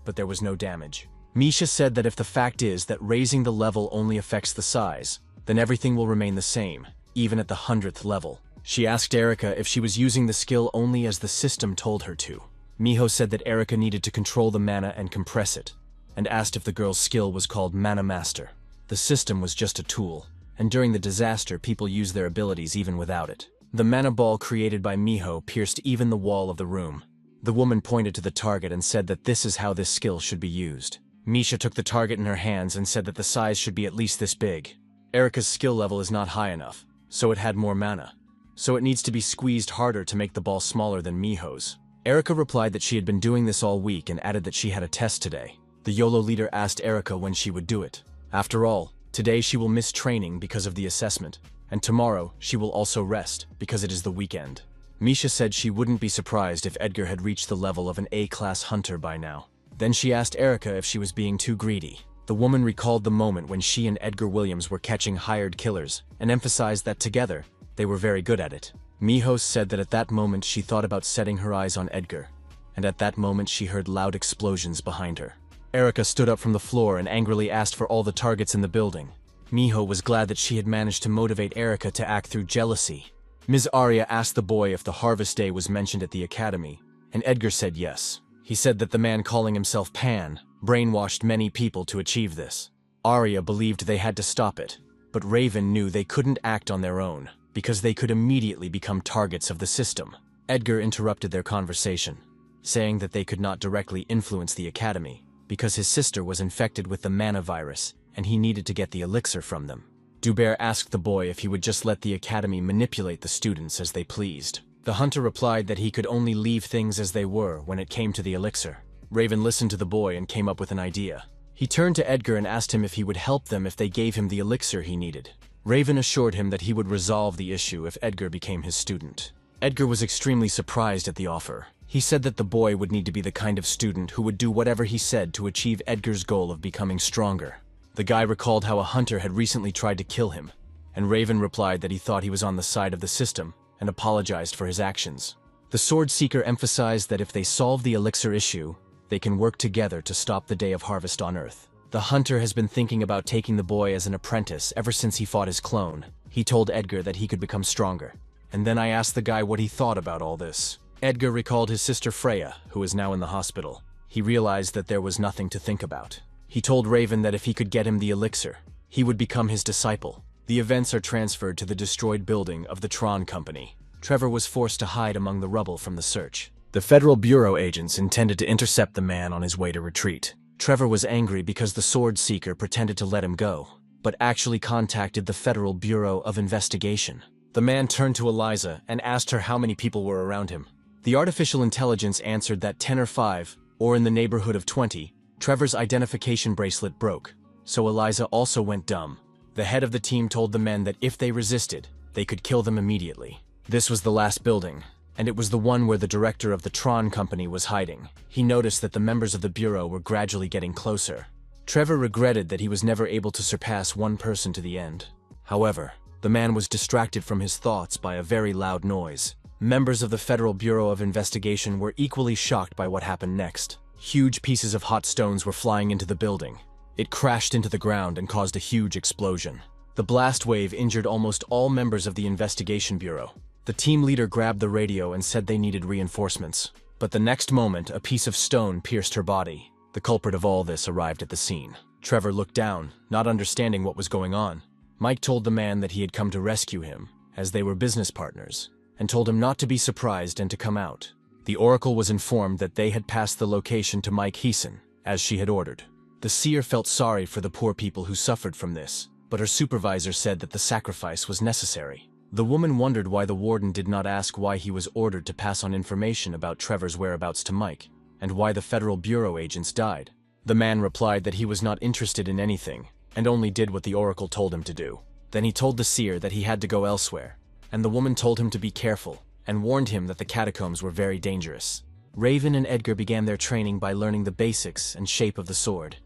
but there was no damage. Misha said that if the fact is that raising the level only affects the size, then everything will remain the same, even at the 100th level. She asked Erika if she was using the skill only as the system told her to. Miho said that Erika needed to control the mana and compress it, and asked if the girl's skill was called Mana Master. The system was just a tool, and during the disaster people used their abilities even without it. The mana ball created by Miho pierced even the wall of the room. The woman pointed to the target and said that this is how this skill should be used. Misha took the target in her hands and said that the size should be at least this big. Erika's skill level is not high enough, so it had more mana. So it needs to be squeezed harder to make the ball smaller than Miho's. Erika replied that she had been doing this all week and added that she had a test today. The YOLO leader asked Erika when she would do it. After all, today she will miss training because of the assessment, and tomorrow she will also rest because it is the weekend. Misha said she wouldn't be surprised if Edgar had reached the level of an A-class hunter by now. Then she asked Erika if she was being too greedy. The woman recalled the moment when she and Edgar Williams were catching hired killers, and emphasized that together, they were very good at it. Miho said that at that moment she thought about setting her eyes on Edgar, and at that moment she heard loud explosions behind her. Erika stood up from the floor and angrily asked for all the targets in the building. Miho was glad that she had managed to motivate Erika to act through jealousy. Ms. Arya asked the boy if the Harvest Day was mentioned at the academy, and Edgar said yes. He said that the man calling himself Pan brainwashed many people to achieve this. Arya believed they had to stop it, but Raven knew they couldn't act on their own, because they could immediately become targets of the system. Edgar interrupted their conversation, saying that they could not directly influence the academy, because his sister was infected with the mana virus, and he needed to get the elixir from them. Dubert asked the boy if he would just let the academy manipulate the students as they pleased. The hunter replied that he could only leave things as they were when it came to the elixir. Raven listened to the boy and came up with an idea. He turned to Edgar and asked him if he would help them if they gave him the elixir he needed. Raven assured him that he would resolve the issue if Edgar became his student. Edgar was extremely surprised at the offer. He said that the boy would need to be the kind of student who would do whatever he said to achieve Edgar's goal of becoming stronger. The guy recalled how a hunter had recently tried to kill him, and Raven replied that he thought he was on the side of the system and apologized for his actions. The Sword Seeker emphasized that if they solve the elixir issue, they can work together to stop the Day of Harvest on Earth. The hunter has been thinking about taking the boy as an apprentice ever since he fought his clone. He told Edgar that he could become stronger. And then I asked the guy what he thought about all this. Edgar recalled his sister Freya, who is now in the hospital. He realized that there was nothing to think about. He told Raven that if he could get him the elixir, he would become his disciple. The events are transferred to the destroyed building of the Tron Company. Trevor was forced to hide among the rubble from the search. The Federal Bureau agents intended to intercept the man on his way to retreat. Trevor was angry because the Sword Seeker pretended to let him go, but actually contacted the Federal Bureau of Investigation. The man turned to Eliza and asked her how many people were around him. The artificial intelligence answered that 10 or 5, or in the neighborhood of 20, Trevor's identification bracelet broke, so Eliza also went dumb. The head of the team told the men that if they resisted, they could kill them immediately. This was the last building, and it was the one where the director of the Tron Company was hiding. He noticed that the members of the Bureau were gradually getting closer. Trevor regretted that he was never able to surpass one person to the end. However, the man was distracted from his thoughts by a very loud noise. Members of the Federal Bureau of Investigation were equally shocked by what happened next. Huge pieces of hot stones were flying into the building. It crashed into the ground and caused a huge explosion. The blast wave injured almost all members of the investigation bureau. The team leader grabbed the radio and said they needed reinforcements. But the next moment, a piece of stone pierced her body. The culprit of all this arrived at the scene. Trevor looked down, not understanding what was going on. Mike told the man that he had come to rescue him, as they were business partners, and told him not to be surprised and to come out. The Oracle was informed that they had passed the location to Mike Heeson, as she had ordered. The seer felt sorry for the poor people who suffered from this, but her supervisor said that the sacrifice was necessary. The woman wondered why the warden did not ask why he was ordered to pass on information about Trevor's whereabouts to Mike, and why the Federal Bureau agents died. The man replied that he was not interested in anything, and only did what the Oracle told him to do. Then he told the seer that he had to go elsewhere, and the woman told him to be careful, and warned him that the catacombs were very dangerous. Raven and Edgar began their training by learning the basics and shape of the sword.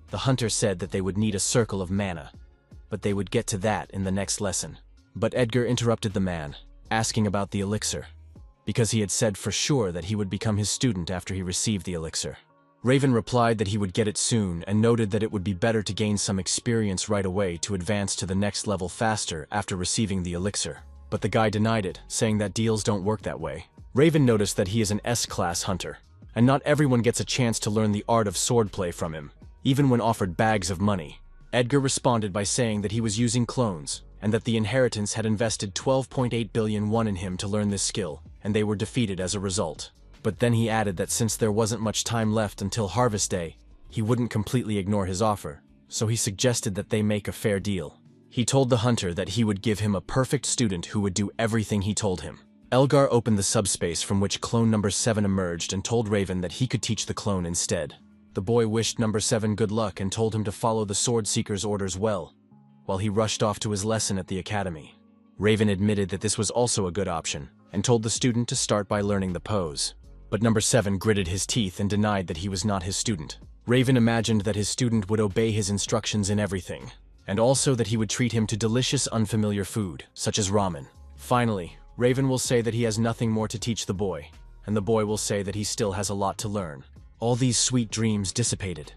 The hunter said that they would need a circle of mana, but they would get to that in the next lesson. But Edgar interrupted the man, asking about the elixir, because he had said for sure that he would become his student after he received the elixir. Raven replied that he would get it soon and noted that it would be better to gain some experience right away to advance to the next level faster after receiving the elixir. But the guy denied it, saying that deals don't work that way. Raven noticed that he is an S-class hunter, and not everyone gets a chance to learn the art of swordplay from him, even when offered bags of money. Edgar responded by saying that he was using clones, and that the inheritance had invested 12.8 billion won in him to learn this skill, and they were defeated as a result. But then he added that since there wasn't much time left until Harvest Day, he wouldn't completely ignore his offer, so he suggested that they make a fair deal. He told the hunter that he would give him a perfect student who would do everything he told him. Elgar opened the subspace from which clone number 7 emerged and told Raven that he could teach the clone instead. The boy wished number 7 good luck and told him to follow the Sword Seeker's orders well, while he rushed off to his lesson at the academy. Raven admitted that this was also a good option, and told the student to start by learning the pose. But number 7 gritted his teeth and denied that he was not his student. Raven imagined that his student would obey his instructions in everything, and also that he would treat him to delicious unfamiliar food, such as ramen. Finally, Raven will say that he has nothing more to teach the boy, and the boy will say that he still has a lot to learn. All these sweet dreams dissipated,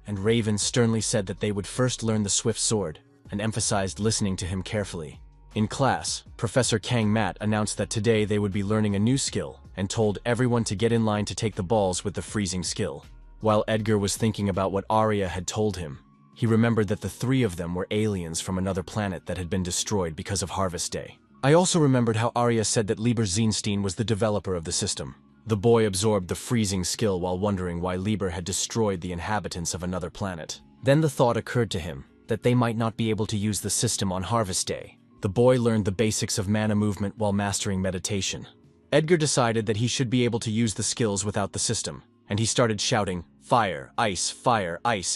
and Raven sternly said that they would first learn the swift sword, and emphasized listening to him carefully. In class, Professor Kang Mat announced that today they would be learning a new skill, and told everyone to get in line to take the balls with the freezing skill. While Edgar was thinking about what Arya had told him, he remembered that the 3 of them were aliens from another planet that had been destroyed because of Harvest Day. I also remembered how Arya said that Lieber Zeenstein was the developer of the system. The boy absorbed the freezing skill while wondering why Lieber had destroyed the inhabitants of another planet. Then the thought occurred to him that they might not be able to use the system on Harvest Day. The boy learned the basics of mana movement while mastering meditation. Edgar decided that he should be able to use the skills without the system, and he started shouting, fire, ice,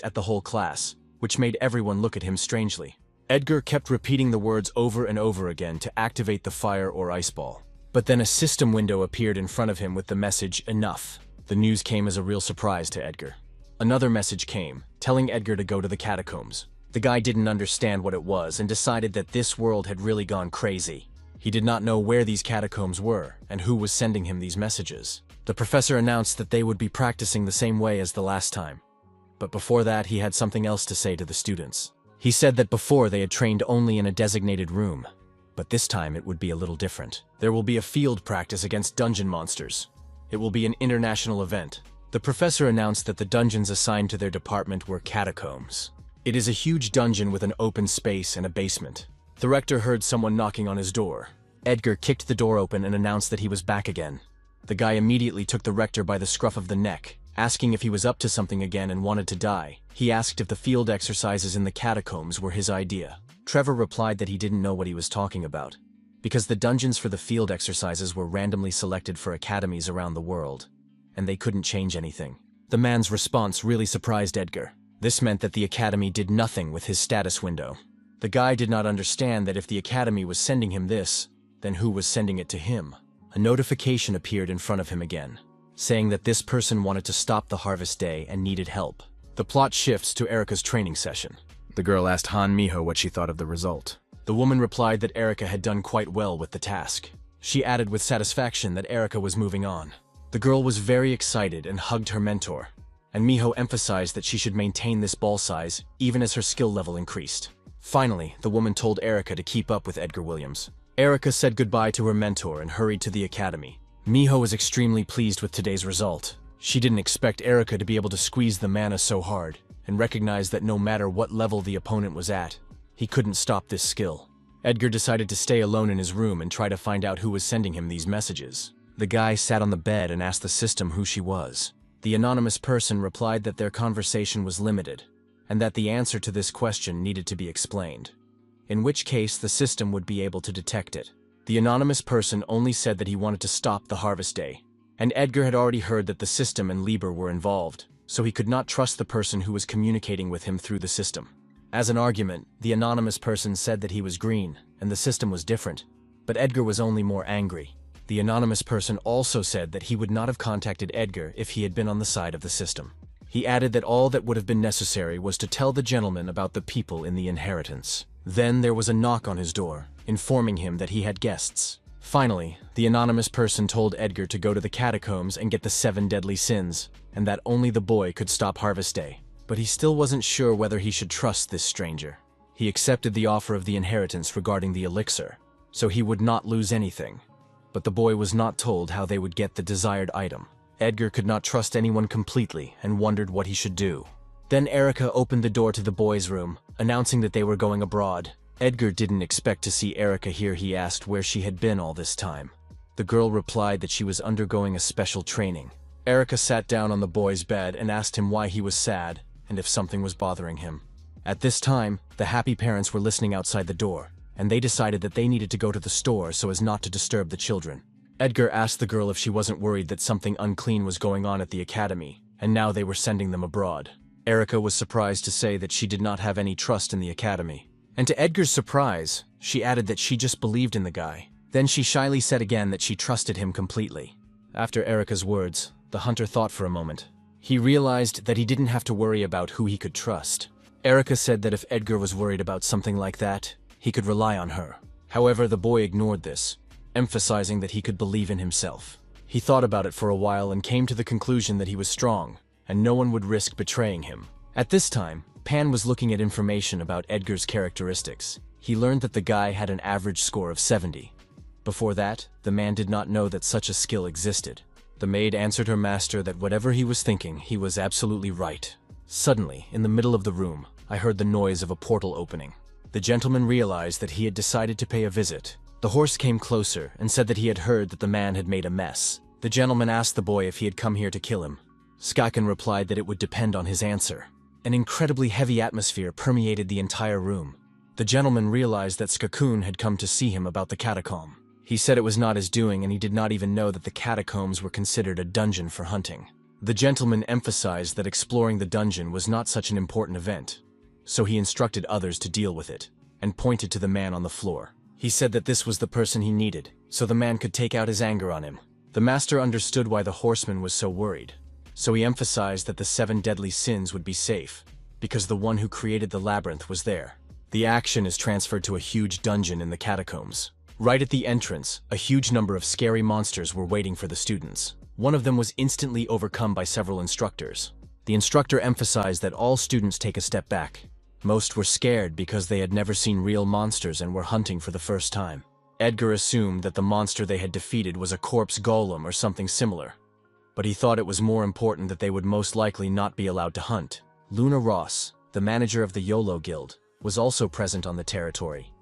at the whole class, which made everyone look at him strangely. Edgar kept repeating the words over and over again to activate the fire or ice ball. But then a system window appeared in front of him with the message, enough. The news came as a real surprise to Edgar. Another message came, telling Edgar to go to the catacombs. The guy didn't understand what it was and decided that this world had really gone crazy. He did not know where these catacombs were and who was sending him these messages. The professor announced that they would be practicing the same way as the last time. But before that, he had something else to say to the students. He said that before they had trained only in a designated room, but this time it would be a little different. There will be a field practice against dungeon monsters. It will be an international event. The professor announced that the dungeons assigned to their department were catacombs. It is a huge dungeon with an open space and a basement. The rector heard someone knocking on his door. Edgar kicked the door open and announced that he was back again. The guy immediately took the rector by the scruff of the neck, asking if he was up to something again and wanted to die. He asked if the field exercises in the catacombs were his idea. Trevor replied that he didn't know what he was talking about, because the dungeons for the field exercises were randomly selected for academies around the world, and they couldn't change anything. The man's response really surprised Edgar. This meant that the academy did nothing with his status window. The guy did not understand that if the academy was sending him this, then who was sending it to him? A notification appeared in front of him again, saying that this person wanted to stop the Harvest Day and needed help. The plot shifts to Erika's training session. The girl asked Han Miho what she thought of the result. The woman replied that Erika had done quite well with the task. She added with satisfaction that Erika was moving on. The girl was very excited and hugged her mentor. and Miho emphasized that she should maintain this ball size even as her skill level increased. Finally, the woman told Erica to keep up with Edgar Williams. Erica said goodbye to her mentor and hurried to the academy. Miho was extremely pleased with today's result. She didn't expect Erica to be able to squeeze the mana so hard, and recognized that no matter what level the opponent was at, he couldn't stop this skill. Edgar decided to stay alone in his room and try to find out who was sending him these messages. The guy sat on the bed and asked the system who she was. The anonymous person replied that their conversation was limited, and that the answer to this question needed to be explained, in which case the system would be able to detect it. The anonymous person only said that he wanted to stop the harvest day, and Edgar had already heard that the system and Lieber were involved, so he could not trust the person who was communicating with him through the system. As an argument, the anonymous person said that he was green, and the system was different, but Edgar was only more angry. The anonymous person also said that he would not have contacted Edgar if he had been on the side of the system. He added that all that would have been necessary was to tell the gentleman about the people in the inheritance. Then there was a knock on his door, informing him that he had guests. Finally, the anonymous person told Edgar to go to the catacombs and get the 7 deadly sins, and that only the boy could stop Harvest Day. But he still wasn't sure whether he should trust this stranger. He accepted the offer of the inheritance regarding the elixir, so he would not lose anything. But the boy was not told how they would get the desired item. Edgar could not trust anyone completely and wondered what he should do. Then Erica opened the door to the boys' room, announcing that they were going abroad. Edgar didn't expect to see Erica here. He asked where she had been all this time. The girl replied that she was undergoing a special training. Erica sat down on the boy's bed and asked him why he was sad and if something was bothering him. At this time, the happy parents were listening outside the door, and they decided that they needed to go to the store so as not to disturb the children. Edgar asked the girl if she wasn't worried that something unclean was going on at the academy, and now they were sending them abroad. Erica was surprised to say that she did not have any trust in the academy. And to Edgar's surprise, she added that she just believed in the guy. Then she shyly said again that she trusted him completely. After Erica's words, the hunter thought for a moment. He realized that he didn't have to worry about who he could trust. Erica said that if Edgar was worried about something like that, he could rely on her. However, the boy ignored this, emphasizing that he could believe in himself. He thought about it for a while and came to the conclusion that he was strong, and no one would risk betraying him. At this time, Pan was looking at information about Edgar's characteristics. He learned that the guy had an average score of 70. Before that, the man did not know that such a skill existed. The maid answered her master that whatever he was thinking, he was absolutely right. Suddenly, in the middle of the room, I heard the noise of a portal opening. The gentleman realized that he had decided to pay a visit. The horse came closer and said that he had heard that the man had made a mess. The gentleman asked the boy if he had come here to kill him. Skaken replied that it would depend on his answer. An incredibly heavy atmosphere permeated the entire room. The gentleman realized that Skaken had come to see him about the catacomb. He said it was not his doing and he did not even know that the catacombs were considered a dungeon for hunting. The gentleman emphasized that exploring the dungeon was not such an important event, so he instructed others to deal with it, and pointed to the man on the floor. He said that this was the person he needed, so the man could take out his anger on him. The master understood why the horseman was so worried, so he emphasized that the 7 deadly sins would be safe, because the one who created the labyrinth was there. The action is transferred to a huge dungeon in the catacombs. Right at the entrance, a huge number of scary monsters were waiting for the students. One of them was instantly overcome by several instructors. The instructor emphasized that all students take a step back. Most were scared because they had never seen real monsters and were hunting for the first time. Edgar assumed that the monster they had defeated was a corpse golem or something similar, but he thought it was more important that they would most likely not be allowed to hunt. Luna Ross, the manager of the Yahello Guild, was also present on the territory,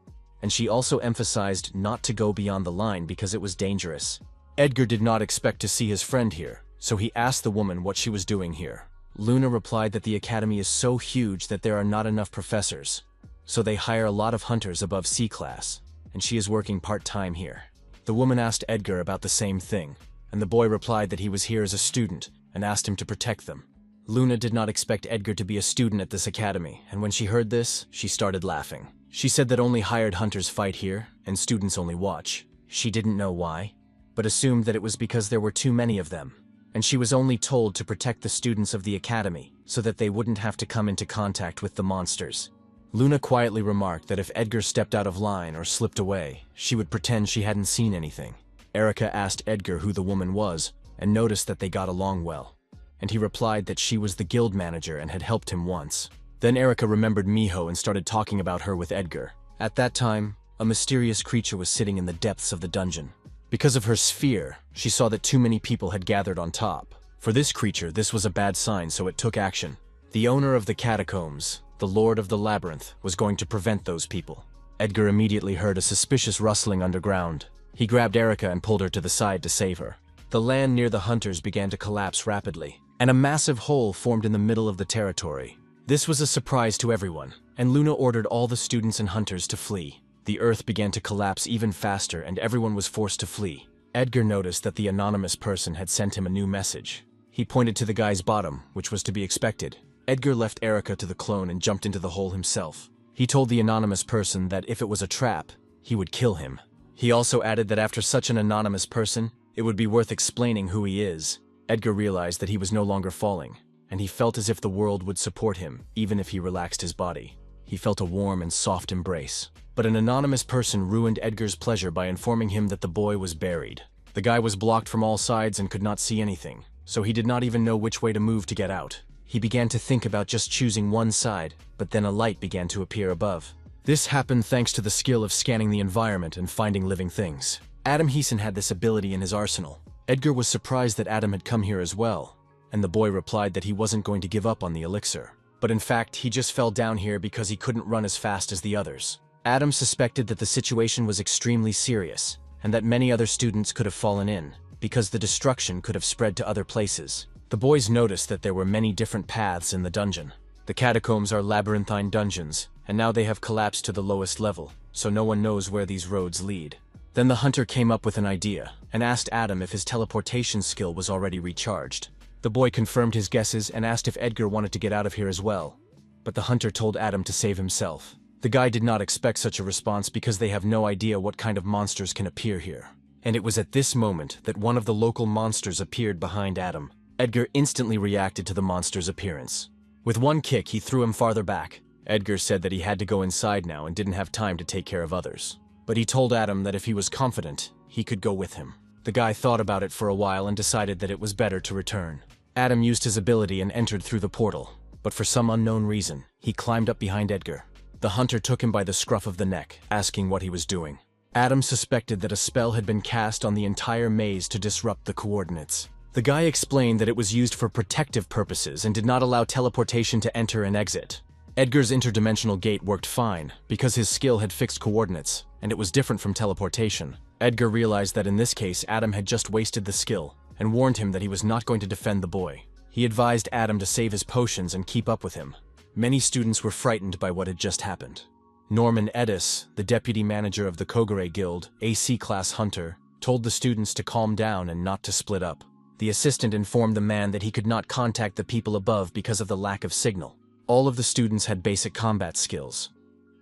and she also emphasized not to go beyond the line because it was dangerous. Edgar did not expect to see his friend here, so he asked the woman what she was doing here. Luna replied that the academy is so huge that there are not enough professors, so they hire a lot of hunters above C class, and she is working part-time here. The woman asked Edgar about the same thing, and the boy replied that he was here as a student and asked him to protect them. Luna did not expect Edgar to be a student at this academy, and when she heard this, she started laughing. She said that only hired hunters fight here, and students only watch. She didn't know why, but assumed that it was because there were too many of them, and she was only told to protect the students of the academy so that they wouldn't have to come into contact with the monsters. Luna quietly remarked that if Edgar stepped out of line or slipped away, she would pretend she hadn't seen anything. Erica asked Edgar who the woman was, and noticed that they got along well. and he replied that she was the guild manager and had helped him once. Then Erica remembered Miho and started talking about her with Edgar. At that time, a mysterious creature was sitting in the depths of the dungeon. Because of her sphere, she saw that too many people had gathered on top. For this creature, this was a bad sign, so it took action. The owner of the catacombs, the Lord of the Labyrinth, was going to prevent those people. Edgar immediately heard a suspicious rustling underground. He grabbed Erica and pulled her to the side to save her. The land near the hunters began to collapse rapidly, and a massive hole formed in the middle of the territory. This was a surprise to everyone, and Luna ordered all the students and hunters to flee. The earth began to collapse even faster, and everyone was forced to flee. Edgar noticed that the anonymous person had sent him a new message. He pointed to the guy's bottom, which was to be expected. Edgar left Erica to the clone and jumped into the hole himself. He told the anonymous person that if it was a trap, he would kill him. He also added that after such an anonymous person, it would be worth explaining who he is. Edgar realized that he was no longer falling, and he felt as if the world would support him, even if he relaxed his body. He felt a warm and soft embrace. But an anonymous person ruined Edgar's pleasure by informing him that the boy was buried. The guy was blocked from all sides and could not see anything, so he did not even know which way to move to get out. He began to think about just choosing one side, but then a light began to appear above. This happened thanks to the skill of scanning the environment and finding living things. Adam Heeson had this ability in his arsenal. Edgar was surprised that Adam had come here as well, and the boy replied that he wasn't going to give up on the elixir. But in fact, he just fell down here because he couldn't run as fast as the others. Adam suspected that the situation was extremely serious, and that many other students could have fallen in, because the destruction could have spread to other places. The boys noticed that there were many different paths in the dungeon. The catacombs are labyrinthine dungeons, and now they have collapsed to the lowest level, so no one knows where these roads lead. Then the hunter came up with an idea, and asked Adam if his teleportation skill was already recharged. The boy confirmed his guesses and asked if Edgar wanted to get out of here as well. But the hunter told Adam to save himself. The guy did not expect such a response because they have no idea what kind of monsters can appear here. And it was at this moment that one of the local monsters appeared behind Adam. Edgar instantly reacted to the monster's appearance. With one kick, he threw him farther back. Edgar said that he had to go inside now and didn't have time to take care of others. But he told Adam that if he was confident, he could go with him. The guy thought about it for a while and decided that it was better to return. Adam used his ability and entered through the portal, but for some unknown reason, he climbed up behind Edgar. The hunter took him by the scruff of the neck, asking what he was doing. Adam suspected that a spell had been cast on the entire maze to disrupt the coordinates. The guy explained that it was used for protective purposes and did not allow teleportation to enter and exit. Edgar's interdimensional gate worked fine, because his skill had fixed coordinates, and it was different from teleportation. Edgar realized that in this case, Adam had just wasted the skill, and warned him that he was not going to defend the boy. He advised Adam to save his potions and keep up with him. Many students were frightened by what had just happened. Norman Edis, the deputy manager of the Kogure Guild, AC-class hunter, told the students to calm down and not to split up. The assistant informed the man that he could not contact the people above because of the lack of signal. All of the students had basic combat skills,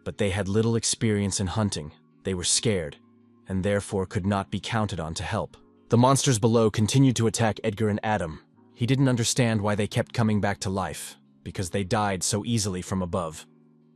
but they had little experience in hunting. They were scared, and therefore could not be counted on to help. The monsters below continued to attack Edgar and Adam. He didn't understand why they kept coming back to life, because they died so easily from above.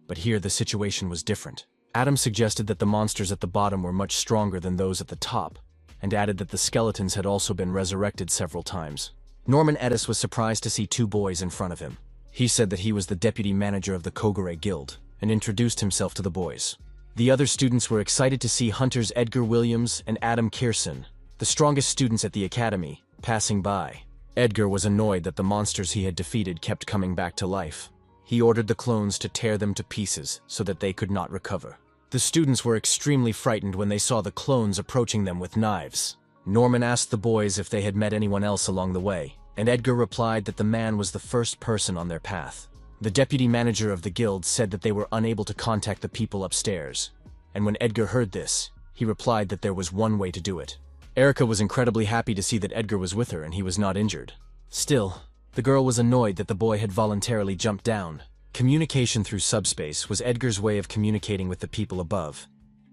But here the situation was different. Adam suggested that the monsters at the bottom were much stronger than those at the top, and added that the skeletons had also been resurrected several times. Norman Edis was surprised to see two boys in front of him. He said that he was the deputy manager of the Kogure Guild, and introduced himself to the boys. The other students were excited to see hunters Edgar Williams and Adam Kierson, the strongest students at the academy, passing by. Edgar was annoyed that the monsters he had defeated kept coming back to life. He ordered the clones to tear them to pieces so that they could not recover. The students were extremely frightened when they saw the clones approaching them with knives. Norman asked the boys if they had met anyone else along the way, and Edgar replied that the man was the first person on their path. The deputy manager of the guild said that they were unable to contact the people upstairs, and when Edgar heard this, he replied that there was one way to do it. Erica was incredibly happy to see that Edgar was with her and he was not injured. Still, the girl was annoyed that the boy had voluntarily jumped down. Communication through subspace was Edgar's way of communicating with the people above,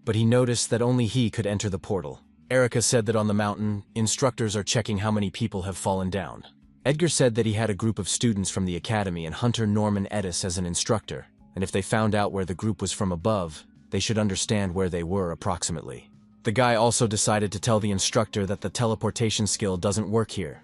but he noticed that only he could enter the portal. Erica said that on the mountain, instructors are checking how many people have fallen down. Edgar said that he had a group of students from the academy and hunter Norman Edis as an instructor, and if they found out where the group was from above, they should understand where they were approximately. The guy also decided to tell the instructor that the teleportation skill doesn't work here.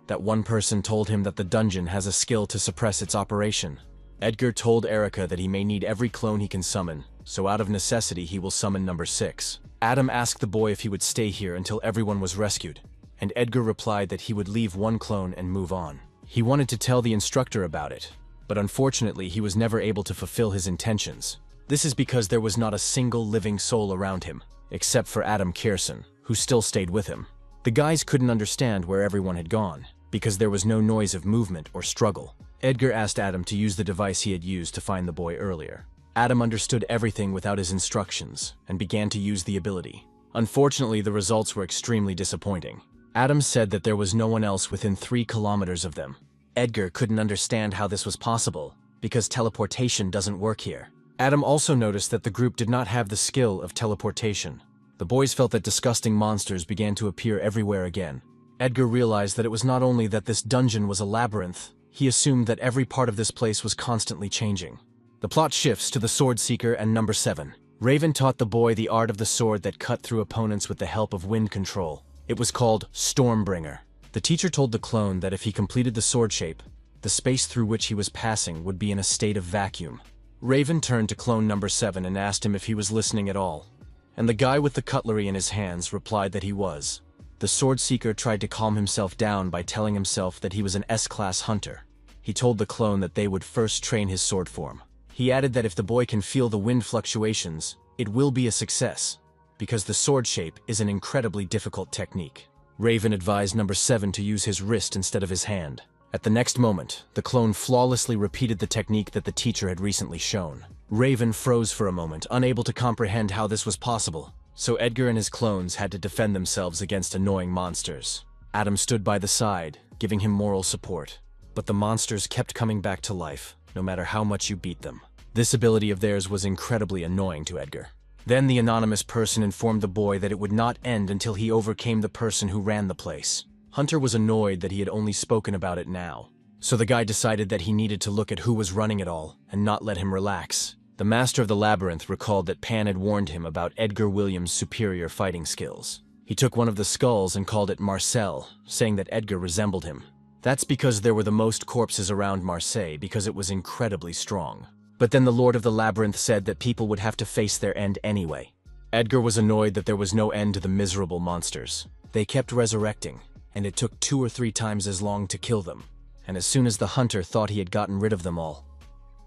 That one person told him that the dungeon has a skill to suppress its operation. Edgar told Erica that he may need every clone he can summon, so out of necessity he will summon number 6. Adam asked the boy if he would stay here until everyone was rescued, and Edgar replied that he would leave one clone and move on. He wanted to tell the instructor about it, but unfortunately he was never able to fulfill his intentions. This is because there was not a single living soul around him, except for Adam Kierson, who still stayed with him. The guys couldn't understand where everyone had gone, because there was no noise of movement or struggle. Edgar asked Adam to use the device he had used to find the boy earlier. Adam understood everything without his instructions, and began to use the ability. Unfortunately, the results were extremely disappointing. Adam said that there was no one else within 3 kilometers of them. Edgar couldn't understand how this was possible, because teleportation doesn't work here. Adam also noticed that the group did not have the skill of teleportation. The boys felt that disgusting monsters began to appear everywhere again. Edgar realized that it was not only that this dungeon was a labyrinth, he assumed that every part of this place was constantly changing. The plot shifts to the Sword Seeker and number 7. Raven taught the boy the art of the sword that cut through opponents with the help of wind control. It was called Stormbringer. The teacher told the clone that if he completed the sword shape, the space through which he was passing would be in a state of vacuum. Raven turned to clone number 7 and asked him if he was listening at all, and the guy with the cutlery in his hands replied that he was. The Sword Seeker tried to calm himself down by telling himself that he was an S-class hunter. He told the clone that they would first train his sword form. He added that if the boy can feel the wind fluctuations, it will be a success, because the sword shape is an incredibly difficult technique. Raven advised number 7 to use his wrist instead of his hand. At the next moment, the clone flawlessly repeated the technique that the teacher had recently shown. Raven froze for a moment, unable to comprehend how this was possible, so Edgar and his clones had to defend themselves against annoying monsters. Adam stood by the side, giving him moral support, but the monsters kept coming back to life, no matter how much you beat them. This ability of theirs was incredibly annoying to Edgar. Then the anonymous person informed the boy that it would not end until he overcame the person who ran the place. Hunter was annoyed that he had only spoken about it now, so the guy decided that he needed to look at who was running it all and not let him relax. The master of the labyrinth recalled that Pan had warned him about Edgar Williams' superior fighting skills. He took one of the skulls and called it Marcel, saying that Edgar resembled him. That's because there were the most corpses around Marseille because it was incredibly strong. But then the Lord of the Labyrinth said that people would have to face their end anyway. Edgar was annoyed that there was no end to the miserable monsters. They kept resurrecting, and it took 2 or 3 times as long to kill them. And as soon as the hunter thought he had gotten rid of them all,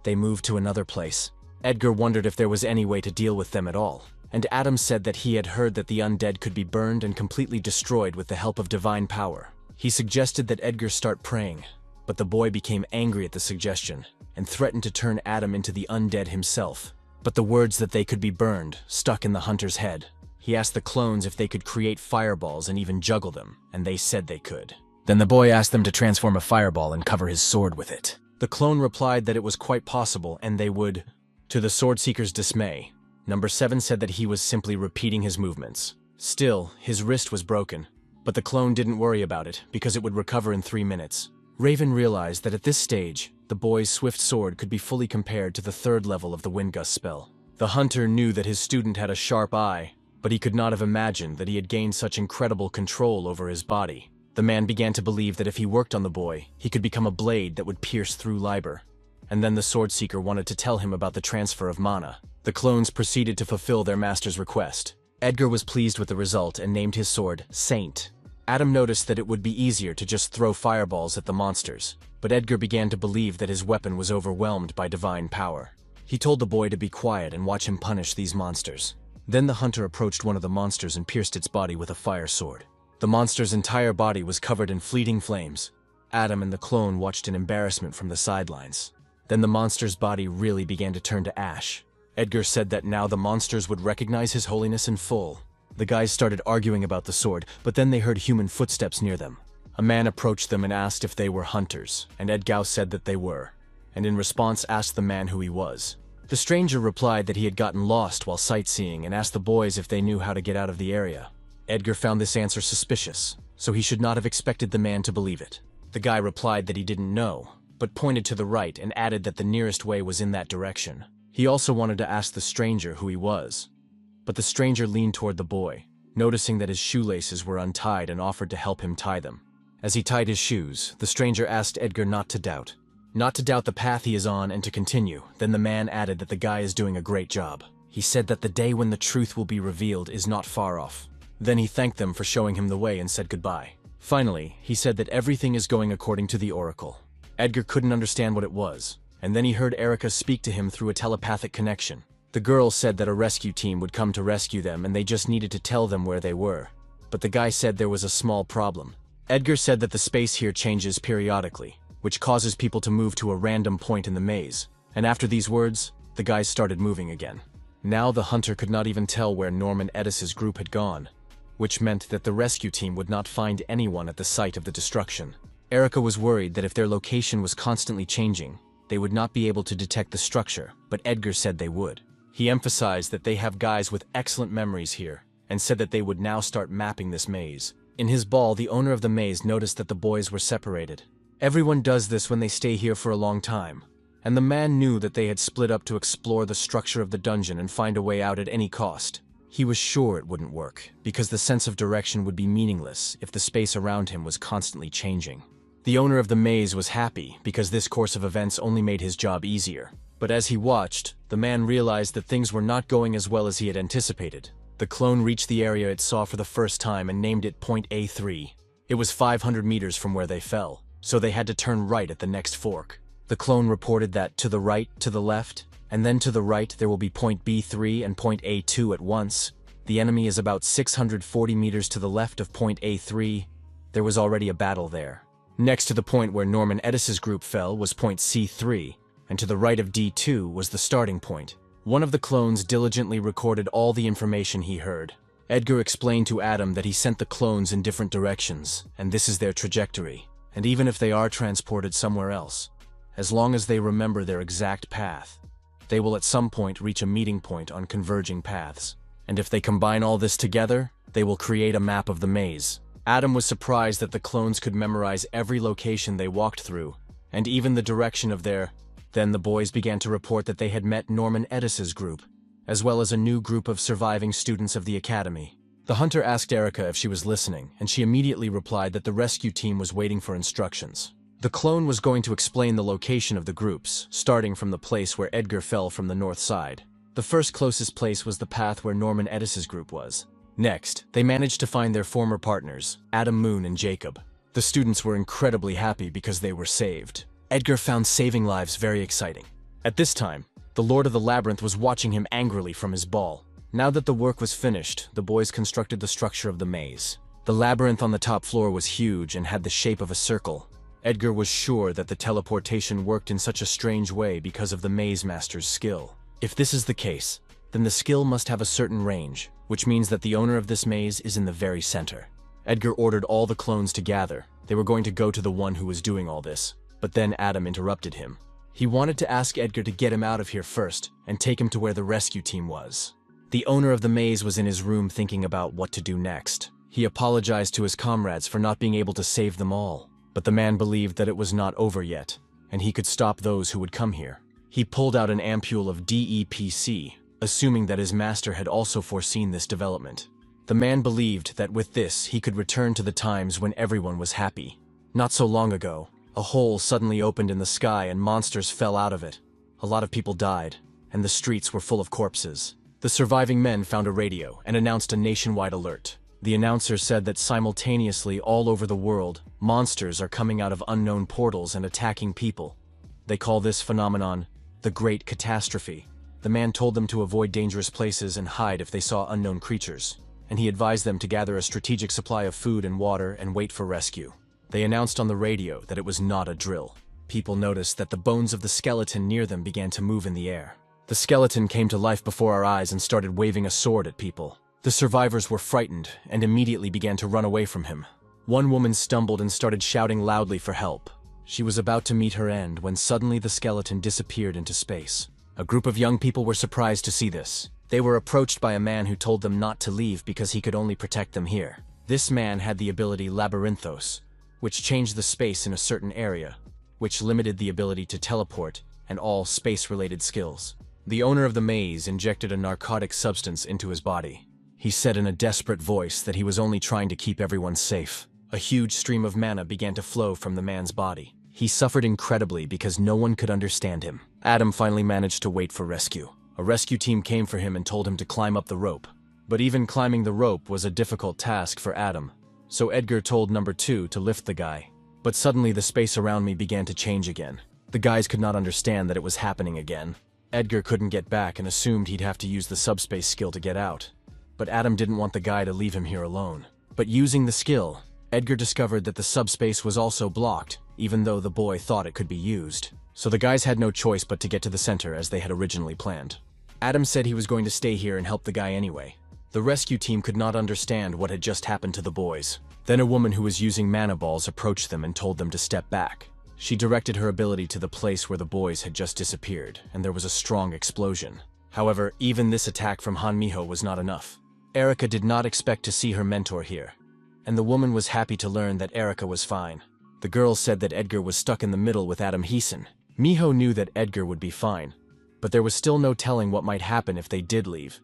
they moved to another place. Edgar wondered if there was any way to deal with them at all, and Adam said that he had heard that the undead could be burned and completely destroyed with the help of divine power. He suggested that Edgar start praying, but the boy became angry at the suggestion and threatened to turn Adam into the undead himself. But the words that they could be burned stuck in the hunter's head. He asked the clones if they could create fireballs and even juggle them, and they said they could. Then the boy asked them to transform a fireball and cover his sword with it. The clone replied that it was quite possible and they would. To the Sword Seeker's dismay, number 7 said that he was simply repeating his movements. Still, his wrist was broken, but the clone didn't worry about it because it would recover in 3 minutes. Raven realized that at this stage, the boy's swift sword could be fully compared to the 3rd level of the Windgust spell. The hunter knew that his student had a sharp eye, but he could not have imagined that he had gained such incredible control over his body. The man began to believe that if he worked on the boy, he could become a blade that would pierce through Liber. And then the Sword Seeker wanted to tell him about the transfer of mana. The clones proceeded to fulfill their master's request. Edgar was pleased with the result and named his sword Saint. Adam noticed that it would be easier to just throw fireballs at the monsters, but Edgar began to believe that his weapon was overwhelmed by divine power. He told the boy to be quiet and watch him punish these monsters. Then the hunter approached one of the monsters and pierced its body with a fire sword. The monster's entire body was covered in fleeting flames. Adam and the clone watched in embarrassment from the sidelines. Then the monster's body really began to turn to ash. Edgar said that now the monsters would recognize his holiness in full. The guys started arguing about the sword, but then they heard human footsteps near them. A man approached them and asked if they were hunters, and Edgar said that they were, and in response asked the man who he was. The stranger replied that he had gotten lost while sightseeing and asked the boys if they knew how to get out of the area. Edgar found this answer suspicious, so he should not have expected the man to believe it. The guy replied that he didn't know, but pointed to the right and added that the nearest way was in that direction. He also wanted to ask the stranger who he was, but the stranger leaned toward the boy, noticing that his shoelaces were untied and offered to help him tie them. As he tied his shoes, the stranger asked Edgar not to doubt. Not to doubt the path he is on and to continue. Then the man added that the guy is doing a great job. He said that the day when the truth will be revealed is not far off. Then he thanked them for showing him the way and said goodbye. Finally, he said that everything is going according to the oracle. Edgar couldn't understand what it was, and then he heard Erica speak to him through a telepathic connection. The girl said that a rescue team would come to rescue them and they just needed to tell them where they were. But the guy said there was a small problem. Edgar said that the space here changes periodically, which causes people to move to a random point in the maze. And after these words, the guys started moving again. Now the hunter could not even tell where Norman Edis's group had gone, which meant that the rescue team would not find anyone at the site of the destruction. Erica was worried that if their location was constantly changing, they would not be able to detect the structure, but Edgar said they would. He emphasized that they have guys with excellent memories here, and said that they would now start mapping this maze. In his ball, the owner of the maze noticed that the boys were separated. Everyone does this when they stay here for a long time, and the man knew that they had split up to explore the structure of the dungeon and find a way out at any cost. He was sure it wouldn't work, because the sense of direction would be meaningless if the space around him was constantly changing. The owner of the maze was happy because this course of events only made his job easier. But as he watched, the man realized that things were not going as well as he had anticipated. The clone reached the area it saw for the first time and named it Point A3. It was 500 meters from where they fell, so they had to turn right at the next fork. The clone reported that to the right, to the left, and then to the right there will be Point B3 and Point A2 at once. The enemy is about 640 meters to the left of Point A3. There was already a battle there. Next to the point where Norman Edis's group fell was Point C3, and to the right of D2 was the starting point. One of the clones diligently recorded all the information he heard. Edgar explained to Adam that he sent the clones in different directions, and this is their trajectory. And even if they are transported somewhere else, as long as they remember their exact path, they will at some point reach a meeting point on converging paths. And if they combine all this together, they will create a map of the maze. Adam was surprised that the clones could memorize every location they walked through, and even the direction of their... Then the boys began to report that they had met Norman Edis's group, as well as a new group of surviving students of the academy. The hunter asked Erica if she was listening, and she immediately replied that the rescue team was waiting for instructions. The clone was going to explain the location of the groups, starting from the place where Edgar fell from the north side. The first closest place was the path where Norman Edis's group was. Next, they managed to find their former partners, Adam Moon and Jacob. The students were incredibly happy because they were saved. Edgar found saving lives very exciting. At this time, the Lord of the Labyrinth was watching him angrily from his ball. Now that the work was finished, the boys constructed the structure of the maze. The labyrinth on the top floor was huge and had the shape of a circle. Edgar was sure that the teleportation worked in such a strange way because of the maze master's skill. If this is the case, then the skill must have a certain range, which means that the owner of this maze is in the very center. Edgar ordered all the clones to gather. They were going to go to the one who was doing all this. But then Adam interrupted him. He wanted to ask Edgar to get him out of here first and take him to where the rescue team was. The owner of the maze was in his room thinking about what to do next. He apologized to his comrades for not being able to save them all, but the man believed that it was not over yet, and he could stop those who would come here. He pulled out an ampule of DEPC, assuming that his master had also foreseen this development. The man believed that with this he could return to the times when everyone was happy. Not so long ago, a hole suddenly opened in the sky and monsters fell out of it. A lot of people died, and the streets were full of corpses. The surviving men found a radio and announced a nationwide alert. The announcer said that simultaneously all over the world, monsters are coming out of unknown portals and attacking people. They call this phenomenon the Great Catastrophe. The man told them to avoid dangerous places and hide if they saw unknown creatures, and he advised them to gather a strategic supply of food and water and wait for rescue. They announced on the radio that it was not a drill. People noticed that the bones of the skeleton near them began to move in the air. The skeleton came to life before our eyes and started waving a sword at people. The survivors were frightened and immediately began to run away from him. One woman stumbled and started shouting loudly for help. She was about to meet her end when suddenly the skeleton disappeared into space. A group of young people were surprised to see this. They were approached by a man who told them not to leave because he could only protect them here. This man had the ability Labyrinthos, which changed the space in a certain area, which limited the ability to teleport and all space-related skills. The owner of the maze injected a narcotic substance into his body. He said in a desperate voice that he was only trying to keep everyone safe. A huge stream of mana began to flow from the man's body. He suffered incredibly because no one could understand him. Adam finally managed to wait for rescue. A rescue team came for him and told him to climb up the rope. But even climbing the rope was a difficult task for Adam. So Edgar told number 2 to lift the guy. But suddenly the space around me began to change again. The guys could not understand that it was happening again. Edgar couldn't get back and assumed he'd have to use the subspace skill to get out. But Adam didn't want the guy to leave him here alone. But using the skill, Edgar discovered that the subspace was also blocked, even though the boy thought it could be used. So the guys had no choice but to get to the center as they had originally planned. Adam said he was going to stay here and help the guy anyway. The rescue team could not understand what had just happened to the boys. Then a woman who was using mana balls approached them and told them to step back. She directed her ability to the place where the boys had just disappeared, and there was a strong explosion. However, even this attack from Han Miho was not enough. Erika did not expect to see her mentor here, and the woman was happy to learn that Erika was fine. The girl said that Edgar was stuck in the middle with Adam Heeson. Miho knew that Edgar would be fine, but there was still no telling what might happen if they did leave.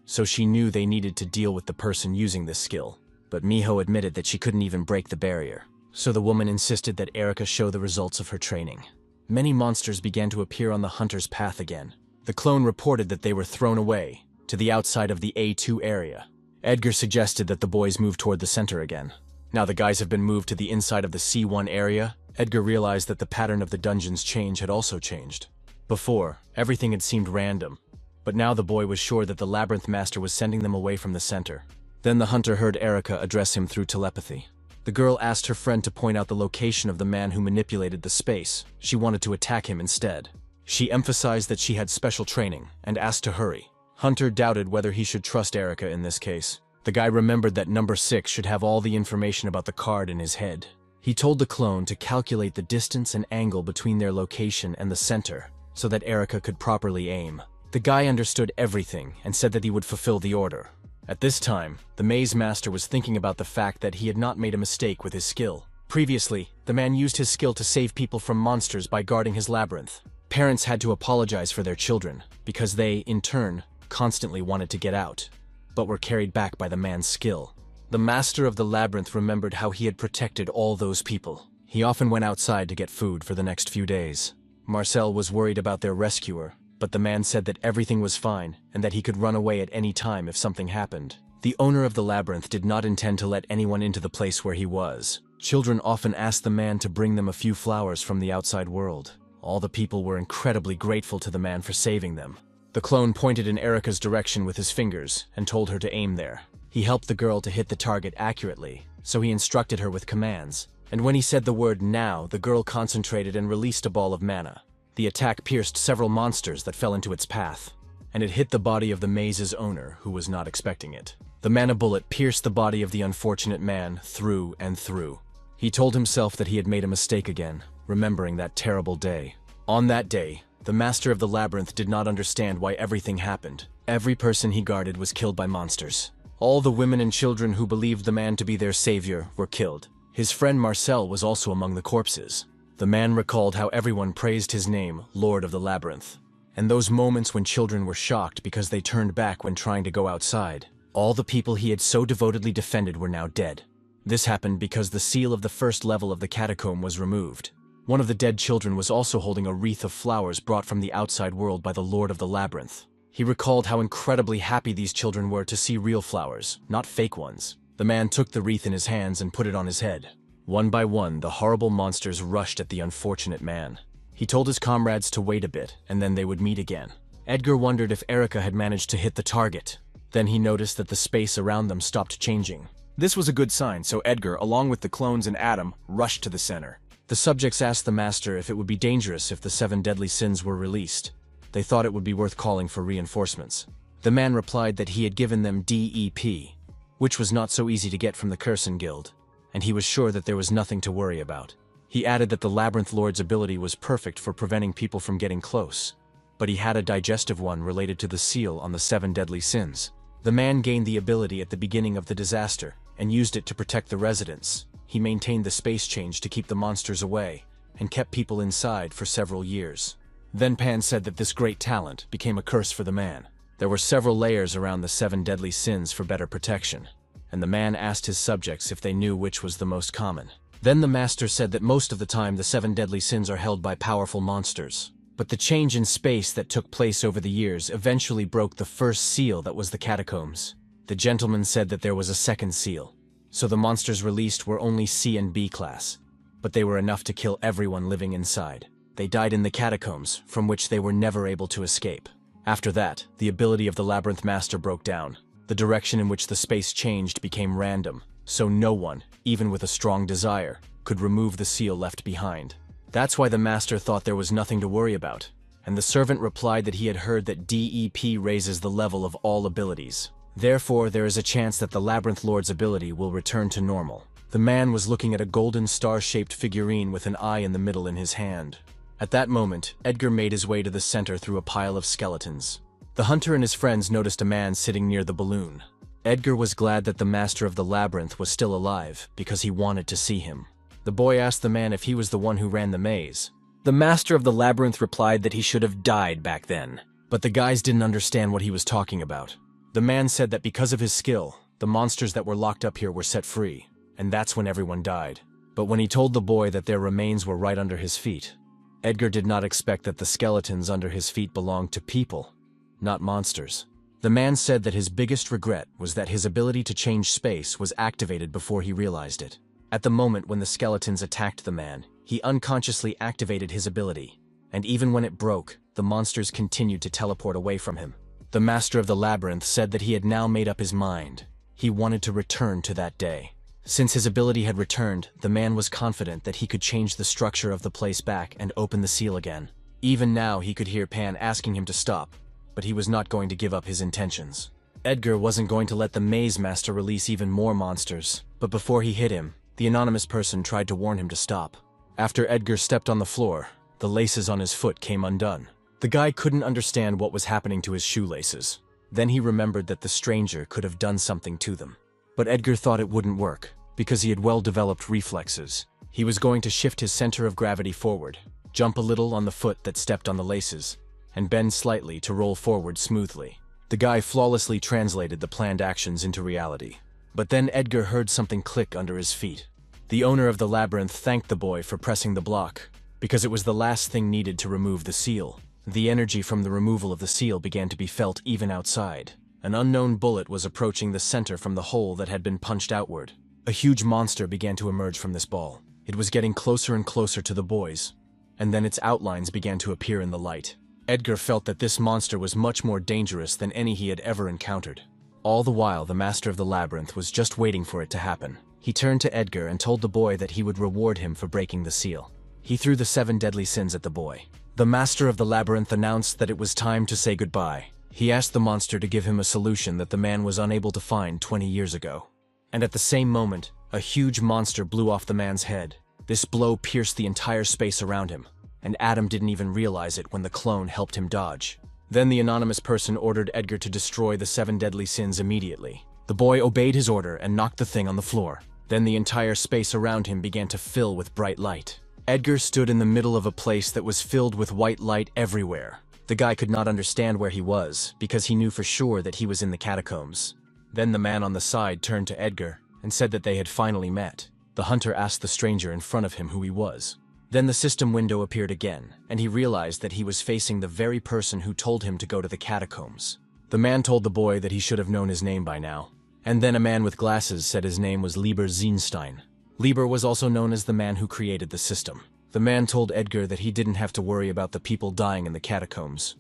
So she knew they needed to deal with the person using this skill. But Miho admitted that she couldn't even break the barrier. So the woman insisted that Erika show the results of her training. Many monsters began to appear on the hunter's path again. The clone reported that they were thrown away, to the outside of the A2 area. Edgar suggested that the boys move toward the center again. Now the guys have been moved to the inside of the C1 area. Edgar realized that the pattern of the dungeon's change had also changed. Before, everything had seemed random, but now the boy was sure that the Labyrinth Master was sending them away from the center. Then the hunter heard Erika address him through telepathy. The girl asked her friend to point out the location of the man who manipulated the space. She wanted to attack him instead. She emphasized that she had special training and asked to hurry. Hunter doubted whether he should trust Erika in this case. The guy remembered that number 6 should have all the information about the card in his head. He told the clone to calculate the distance and angle between their location and the center, so that Erika could properly aim. The guy understood everything and said that he would fulfill the order. At this time, the Maze Master was thinking about the fact that he had not made a mistake with his skill. Previously, the man used his skill to save people from monsters by guarding his labyrinth. Parents had to apologize for their children, because they, in turn, constantly wanted to get out, but were carried back by the man's skill. The master of the labyrinth remembered how he had protected all those people. He often went outside to get food for the next few days. Marcel was worried about their rescuer, but the man said that everything was fine and that he could run away at any time if something happened. The owner of the labyrinth did not intend to let anyone into the place where he was. Children often asked the man to bring them a few flowers from the outside world. All the people were incredibly grateful to the man for saving them. The clone pointed in Erika's direction with his fingers and told her to aim there. He helped the girl to hit the target accurately, so he instructed her with commands. And when he said the word now, the girl concentrated and released a ball of mana. The attack pierced several monsters that fell into its path, and it hit the body of the maze's owner, who was not expecting it. The mana bullet pierced the body of the unfortunate man through and through. He told himself that he had made a mistake again, remembering that terrible day. On that day, the master of the labyrinth did not understand why everything happened. Every person he guarded was killed by monsters. All the women and children who believed the man to be their savior were killed. His friend Marcel was also among the corpses. The man recalled how everyone praised his name, Lord of the Labyrinth, and those moments when children were shocked because they turned back when trying to go outside. All the people he had so devotedly defended were now dead. This happened because the seal of the first level of the catacomb was removed. One of the dead children was also holding a wreath of flowers brought from the outside world by the Lord of the Labyrinth. He recalled how incredibly happy these children were to see real flowers, not fake ones. The man took the wreath in his hands and put it on his head. One by one, the horrible monsters rushed at the unfortunate man. He told his comrades to wait a bit, and then they would meet again. Edgar wondered if Erika had managed to hit the target. Then he noticed that the space around them stopped changing. This was a good sign, so Edgar, along with the clones and Adam, rushed to the center. The subjects asked the master if it would be dangerous if the 7 deadly sins were released. They thought it would be worth calling for reinforcements. The man replied that he had given them DEP, which was not so easy to get from the Curson Guild, and he was sure that there was nothing to worry about. He added that the Labyrinth Lord's ability was perfect for preventing people from getting close, but he had a digestive one related to the seal on the 7 deadly sins. The man gained the ability at the beginning of the disaster and used it to protect the residents. He maintained the space change to keep the monsters away and kept people inside for several years. Then Pan said that this great talent became a curse for the man. There were several layers around the 7 deadly sins for better protection. and the man asked his subjects if they knew which was the most common. Then the master said that most of the time the 7 deadly sins are held by powerful monsters. But the change in space that took place over the years eventually broke the first seal that was the catacombs. The gentleman said that there was a second seal. So the monsters released were only C and B class, but they were enough to kill everyone living inside. They died in the catacombs, from which they were never able to escape. After that, the ability of the Labyrinth Master broke down. The direction in which the space changed became random, so no one, even with a strong desire, could remove the seal left behind. That's why the Master thought there was nothing to worry about, and the servant replied that he had heard that DEP raises the level of all abilities. Therefore, there is a chance that the Labyrinth Lord's ability will return to normal. The man was looking at a golden star-shaped figurine with an eye in the middle in his hand. At that moment, Edgar made his way to the center through a pile of skeletons. The hunter and his friends noticed a man sitting near the balloon. Edgar was glad that the master of the labyrinth was still alive, because he wanted to see him. The boy asked the man if he was the one who ran the maze. The master of the labyrinth replied that he should have died back then, but the guys didn't understand what he was talking about. The man said that because of his skill, the monsters that were locked up here were set free, and that's when everyone died. But when he told the boy that their remains were right under his feet, Edgar did not expect that the skeletons under his feet belonged to people, not monsters. The man said that his biggest regret was that his ability to change space was activated before he realized it. At the moment when the skeletons attacked the man, he unconsciously activated his ability, and even when it broke, the monsters continued to teleport away from him. The master of the labyrinth said that he had now made up his mind. He wanted to return to that day. Since his ability had returned, the man was confident that he could change the structure of the place back and open the seal again. Even now he could hear Pan asking him to stop, but he was not going to give up his intentions. Edgar wasn't going to let the maze master release even more monsters, but before he hit him, the anonymous person tried to warn him to stop. After Edgar stepped on the floor, the laces on his foot came undone. The guy couldn't understand what was happening to his shoelaces. Then he remembered that the stranger could have done something to them. But Edgar thought it wouldn't work, because he had well-developed reflexes. He was going to shift his center of gravity forward, jump a little on the foot that stepped on the laces, and bend slightly to roll forward smoothly. The guy flawlessly translated the planned actions into reality. But then Edgar heard something click under his feet. The owner of the labyrinth thanked the boy for pressing the block, because it was the last thing needed to remove the seal. The energy from the removal of the seal began to be felt even outside. An unknown bullet was approaching the center from the hole that had been punched outward. A huge monster began to emerge from this ball. It was getting closer and closer to the boys, and then its outlines began to appear in the light. Edgar felt that this monster was much more dangerous than any he had ever encountered. All the while, the master of the labyrinth was just waiting for it to happen. He turned to Edgar and told the boy that he would reward him for breaking the seal. He threw the 7 deadly sins at the boy. The master of the labyrinth announced that it was time to say goodbye. He asked the monster to give him a solution that the man was unable to find 20 years ago. And at the same moment, a huge monster blew off the man's head. This blow pierced the entire space around him, and Adam didn't even realize it when the clone helped him dodge. Then the anonymous person ordered Edgar to destroy the 7 deadly sins immediately. The boy obeyed his order and knocked the thing on the floor. Then the entire space around him began to fill with bright light. Edgar stood in the middle of a place that was filled with white light everywhere. The guy could not understand where he was, because he knew for sure that he was in the catacombs. Then the man on the side turned to Edgar and said that they had finally met. The hunter asked the stranger in front of him who he was. Then the system window appeared again, and he realized that he was facing the very person who told him to go to the catacombs. The man told the boy that he should have known his name by now. And then a man with glasses said his name was Lieber Zeenstein. Lieber was also known as the man who created the system. The man told Edgar that he didn't have to worry about the people dying in the catacombs,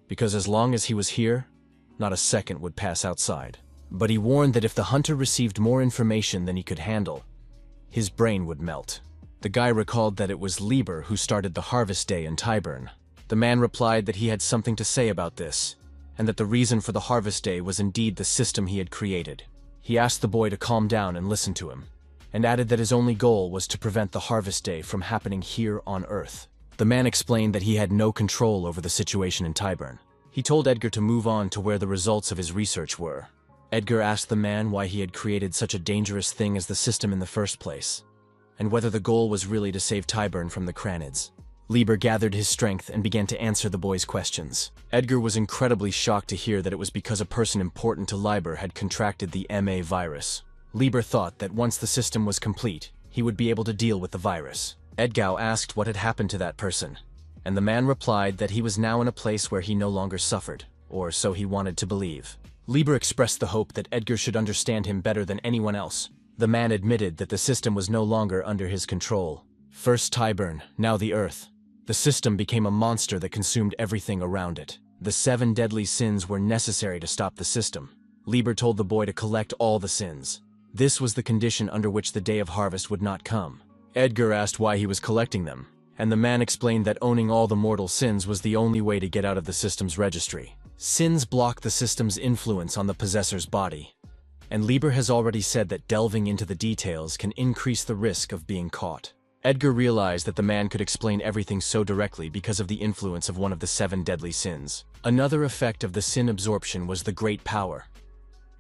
because as long as he was here, not a second would pass outside. But he warned that if the hunter received more information than he could handle, his brain would melt. The guy recalled that it was Lieber who started the harvest day in Tyburn. The man replied that he had something to say about this, and that the reason for the harvest day was indeed the system he had created. He asked the boy to calm down and listen to him, and added that his only goal was to prevent the harvest day from happening here on Earth. The man explained that he had no control over the situation in Tyburn. He told Edgar to move on to where the results of his research were. Edgar asked the man why he had created such a dangerous thing as the system in the first place, and whether the goal was really to save Tyburn from the Cranids. Lieber gathered his strength and began to answer the boy's questions. Edgar was incredibly shocked to hear that it was because a person important to Lieber had contracted the MA virus. Lieber thought that once the system was complete, he would be able to deal with the virus. Edgao asked what had happened to that person, and the man replied that he was now in a place where he no longer suffered, or so he wanted to believe. Lieber expressed the hope that Edgar should understand him better than anyone else. The man admitted that the system was no longer under his control. First Tyburn, now the Earth. The system became a monster that consumed everything around it. The 7 deadly sins were necessary to stop the system. Lieber told the boy to collect all the sins. This was the condition under which the day of harvest would not come. Edgar asked why he was collecting them, and the man explained that owning all the mortal sins was the only way to get out of the system's registry. Sins block the system's influence on the possessor's body, and Lieber has already said that delving into the details can increase the risk of being caught. Edgar realized that the man could explain everything so directly because of the influence of one of the 7 deadly sins. Another effect of the sin absorption was the great power.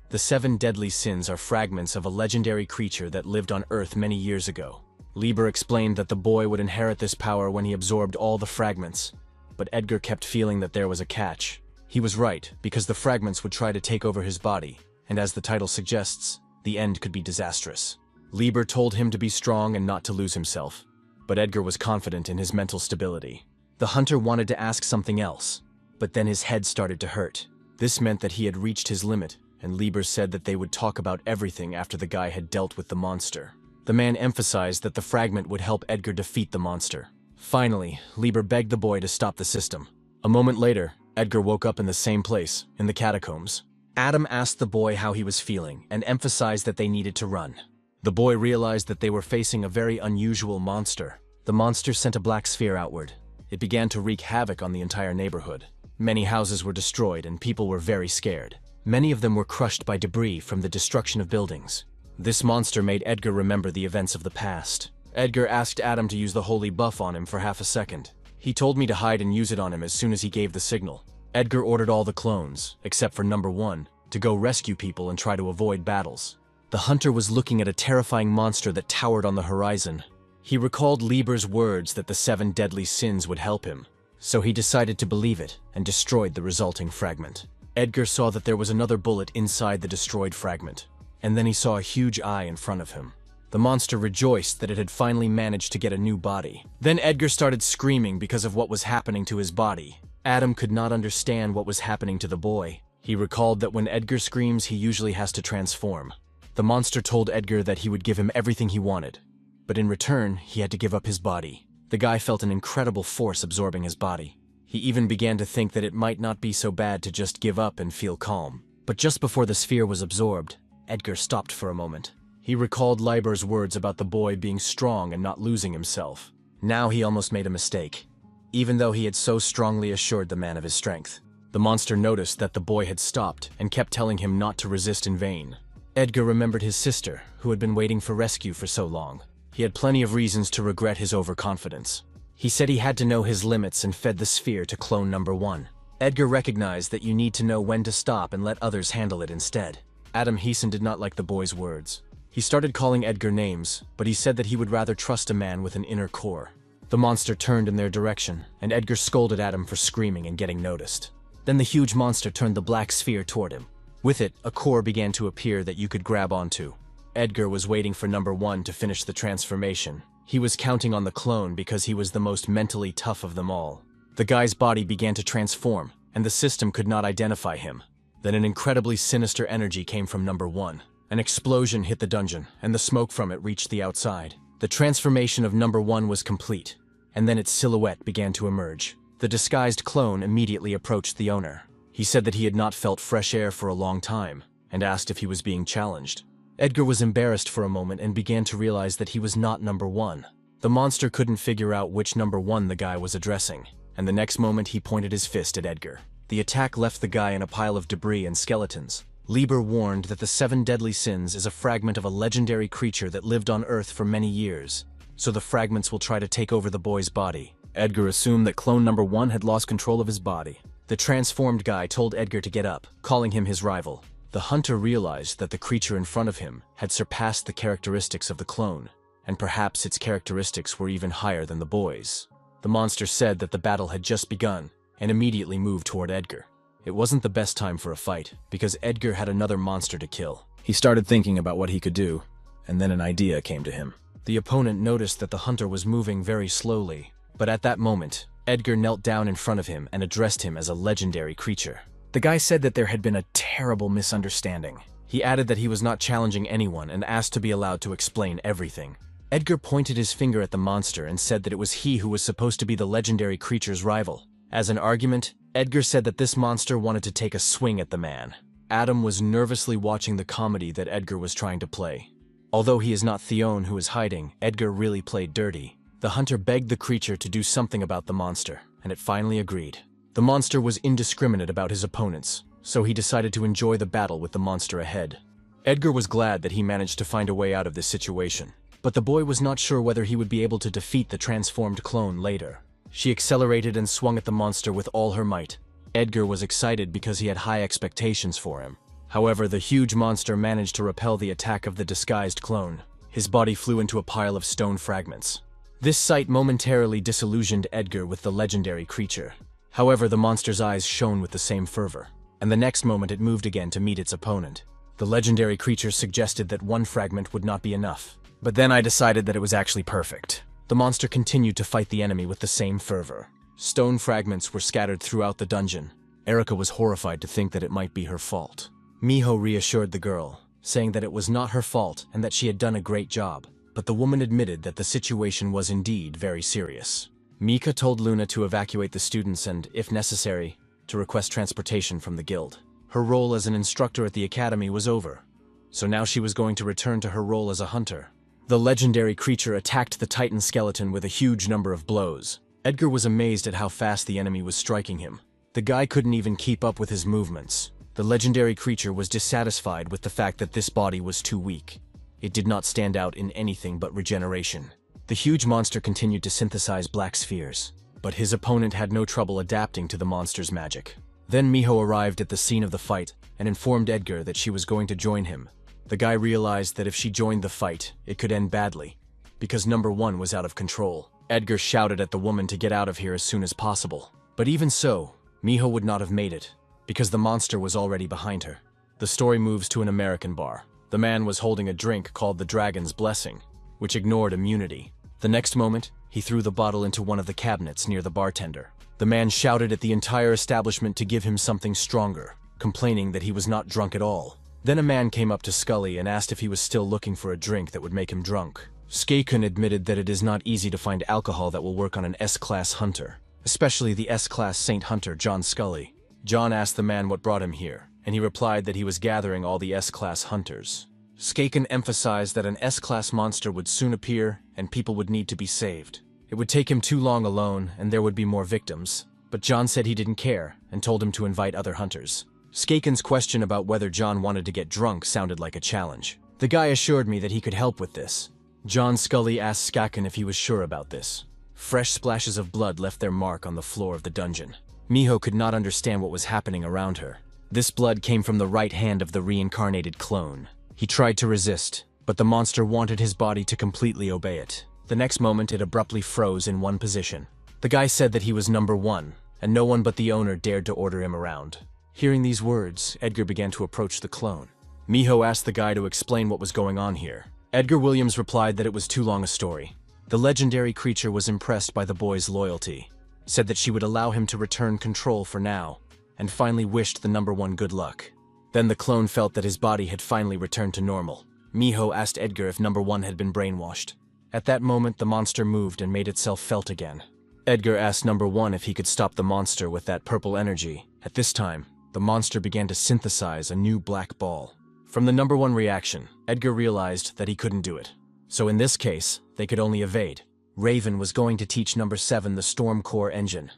The 7 deadly sins are fragments of a legendary creature that lived on Earth many years ago. Lieber explained that the boy would inherit this power when he absorbed all the fragments, but Edgar kept feeling that there was a catch. He was right, because the fragments would try to take over his body, and as the title suggests, the end could be disastrous. Lieber told him to be strong and not to lose himself, but Edgar was confident in his mental stability. The hunter wanted to ask something else, but then his head started to hurt. This meant that he had reached his limit, and Lieber said that they would talk about everything after the guy had dealt with the monster. The man emphasized that the fragment would help Edgar defeat the monster. Finally, Lieber begged the boy to stop the system. A moment later, Edgar woke up in the same place, in the catacombs. Adam asked the boy how he was feeling and emphasized that they needed to run. The boy realized that they were facing a very unusual monster. The monster sent a black sphere outward. It began to wreak havoc on the entire neighborhood. Many houses were destroyed and people were very scared. Many of them were crushed by debris from the destruction of buildings. This monster made Edgar remember the events of the past. Edgar asked Adam to use the holy buff on him for half a second. He told me to hide and use it on him as soon as he gave the signal. Edgar ordered all the clones, except for number 1, to go rescue people and try to avoid battles. The hunter was looking at a terrifying monster that towered on the horizon. He recalled Lieber's words that the 7 deadly sins would help him, so he decided to believe it and destroyed the resulting fragment. Edgar saw that there was another bullet inside the destroyed fragment, and then he saw a huge eye in front of him. The monster rejoiced that it had finally managed to get a new body. Then Edgar started screaming because of what was happening to his body. Adam could not understand what was happening to the boy. He recalled that when Edgar screams, he usually has to transform. The monster told Edgar that he would give him everything he wanted, but in return, he had to give up his body. The guy felt an incredible force absorbing his body. He even began to think that it might not be so bad to just give up and feel calm. But just before the sphere was absorbed, Edgar stopped for a moment. He recalled Lieber's words about the boy being strong and not losing himself. Now he almost made a mistake, even though he had so strongly assured the man of his strength. The monster noticed that the boy had stopped and kept telling him not to resist in vain. Edgar remembered his sister, who had been waiting for rescue for so long. He had plenty of reasons to regret his overconfidence. He said he had to know his limits and fed the sphere to clone number 1. Edgar recognized that you need to know when to stop and let others handle it instead. Adam Heeson did not like the boy's words. He started calling Edgar names, but he said that he would rather trust a man with an inner core. The monster turned in their direction, and Edgar scolded Adam for screaming and getting noticed. Then the huge monster turned the black sphere toward him. With it, a core began to appear that you could grab onto. Edgar was waiting for number 1 to finish the transformation. He was counting on the clone because he was the most mentally tough of them all. The guy's body began to transform, and the system could not identify him. Then an incredibly sinister energy came from number 1. An explosion hit the dungeon, and the smoke from it reached the outside. The transformation of number 1 was complete, and then its silhouette began to emerge. The disguised clone immediately approached the owner. He said that he had not felt fresh air for a long time, and asked if he was being challenged. Edgar was embarrassed for a moment and began to realize that he was not number 1. The monster couldn't figure out which number 1 the guy was addressing, and the next moment he pointed his fist at Edgar. The attack left the guy in a pile of debris and skeletons. Lieber warned that the 7 deadly sins is a fragment of a legendary creature that lived on Earth for many years, so the fragments will try to take over the boy's body. Edgar assumed that clone number 1 had lost control of his body. The transformed guy told Edgar to get up, calling him his rival. The hunter realized that the creature in front of him had surpassed the characteristics of the clone, and perhaps its characteristics were even higher than the boy's. The monster said that the battle had just begun, and immediately moved toward Edgar. It wasn't the best time for a fight, because Edgar had another monster to kill. He started thinking about what he could do, and then an idea came to him. The opponent noticed that the hunter was moving very slowly, but at that moment, Edgar knelt down in front of him and addressed him as a legendary creature. The guy said that there had been a terrible misunderstanding. He added that he was not challenging anyone and asked to be allowed to explain everything. Edgar pointed his finger at the monster and said that it was he who was supposed to be the legendary creature's rival. As an argument, Edgar said that this monster wanted to take a swing at the man. Adam was nervously watching the comedy that Edgar was trying to play. Although he is not Theon who is hiding, Edgar really played dirty. The hunter begged the creature to do something about the monster, and it finally agreed. The monster was indiscriminate about his opponents, so he decided to enjoy the battle with the monster ahead. Edgar was glad that he managed to find a way out of this situation, but the boy was not sure whether he would be able to defeat the transformed clone later. She accelerated and swung at the monster with all her might. Edgar was excited because he had high expectations for him. However, the huge monster managed to repel the attack of the disguised clone. His body flew into a pile of stone fragments. This sight momentarily disillusioned Edgar with the legendary creature. However, the monster's eyes shone with the same fervor, and the next moment it moved again to meet its opponent. The legendary creature suggested that one fragment would not be enough, but then I decided that it was actually perfect. The monster continued to fight the enemy with the same fervor. Stone fragments were scattered throughout the dungeon. Erica was horrified to think that it might be her fault. Miho reassured the girl, saying that it was not her fault and that she had done a great job, but the woman admitted that the situation was indeed very serious. Mika told Luna to evacuate the students and, if necessary, to request transportation from the guild. Her role as an instructor at the academy was over, so now she was going to return to her role as a hunter. The legendary creature attacked the Titan skeleton with a huge number of blows. Edgar was amazed at how fast the enemy was striking him. The guy couldn't even keep up with his movements. The legendary creature was dissatisfied with the fact that this body was too weak. It did not stand out in anything but regeneration. The huge monster continued to synthesize black spheres, but his opponent had no trouble adapting to the monster's magic. Then Miho arrived at the scene of the fight and informed Edgar that she was going to join him. The guy realized that if she joined the fight, it could end badly, because number one was out of control. Edgar shouted at the woman to get out of here as soon as possible. But even so, Miho would not have made it, because the monster was already behind her. The story moves to an American bar. The man was holding a drink called the Dragon's Blessing, which ignored immunity. The next moment, he threw the bottle into one of the cabinets near the bartender. The man shouted at the entire establishment to give him something stronger, complaining that he was not drunk at all. Then a man came up to Scully and asked if he was still looking for a drink that would make him drunk. Skaken admitted that it is not easy to find alcohol that will work on an S-Class hunter, especially the S-Class Saint Hunter John Scully. John asked the man what brought him here, and he replied that he was gathering all the S-Class hunters. Skaken emphasized that an S-Class monster would soon appear and people would need to be saved. It would take him too long alone and there would be more victims, but John said he didn't care and told him to invite other hunters. Skaken's question about whether John wanted to get drunk sounded like a challenge. The guy assured me that he could help with this. John Scully asked Skaken if he was sure about this. Fresh splashes of blood left their mark on the floor of the dungeon. Miho could not understand what was happening around her. This blood came from the right hand of the reincarnated clone. He tried to resist, but the monster wanted his body to completely obey it. The next moment, it abruptly froze in one position. The guy said that he was number one, and no one but the owner dared to order him around. Hearing these words, Edgar began to approach the clone. Miho asked the guy to explain what was going on here. Edgar Williams replied that it was too long a story. The legendary creature was impressed by the boy's loyalty, said that she would allow him to return control for now, and finally wished the number one good luck. Then the clone felt that his body had finally returned to normal. Miho asked Edgar if number one had been brainwashed. At that moment, the monster moved and made itself felt again. Edgar asked number one if he could stop the monster with that purple energy. At this time, the monster began to synthesize a new black ball. From the number one reaction, Edgar realized that he couldn't do it. So in this case, they could only evade. Raven was going to teach number 7 the Storm Core engine,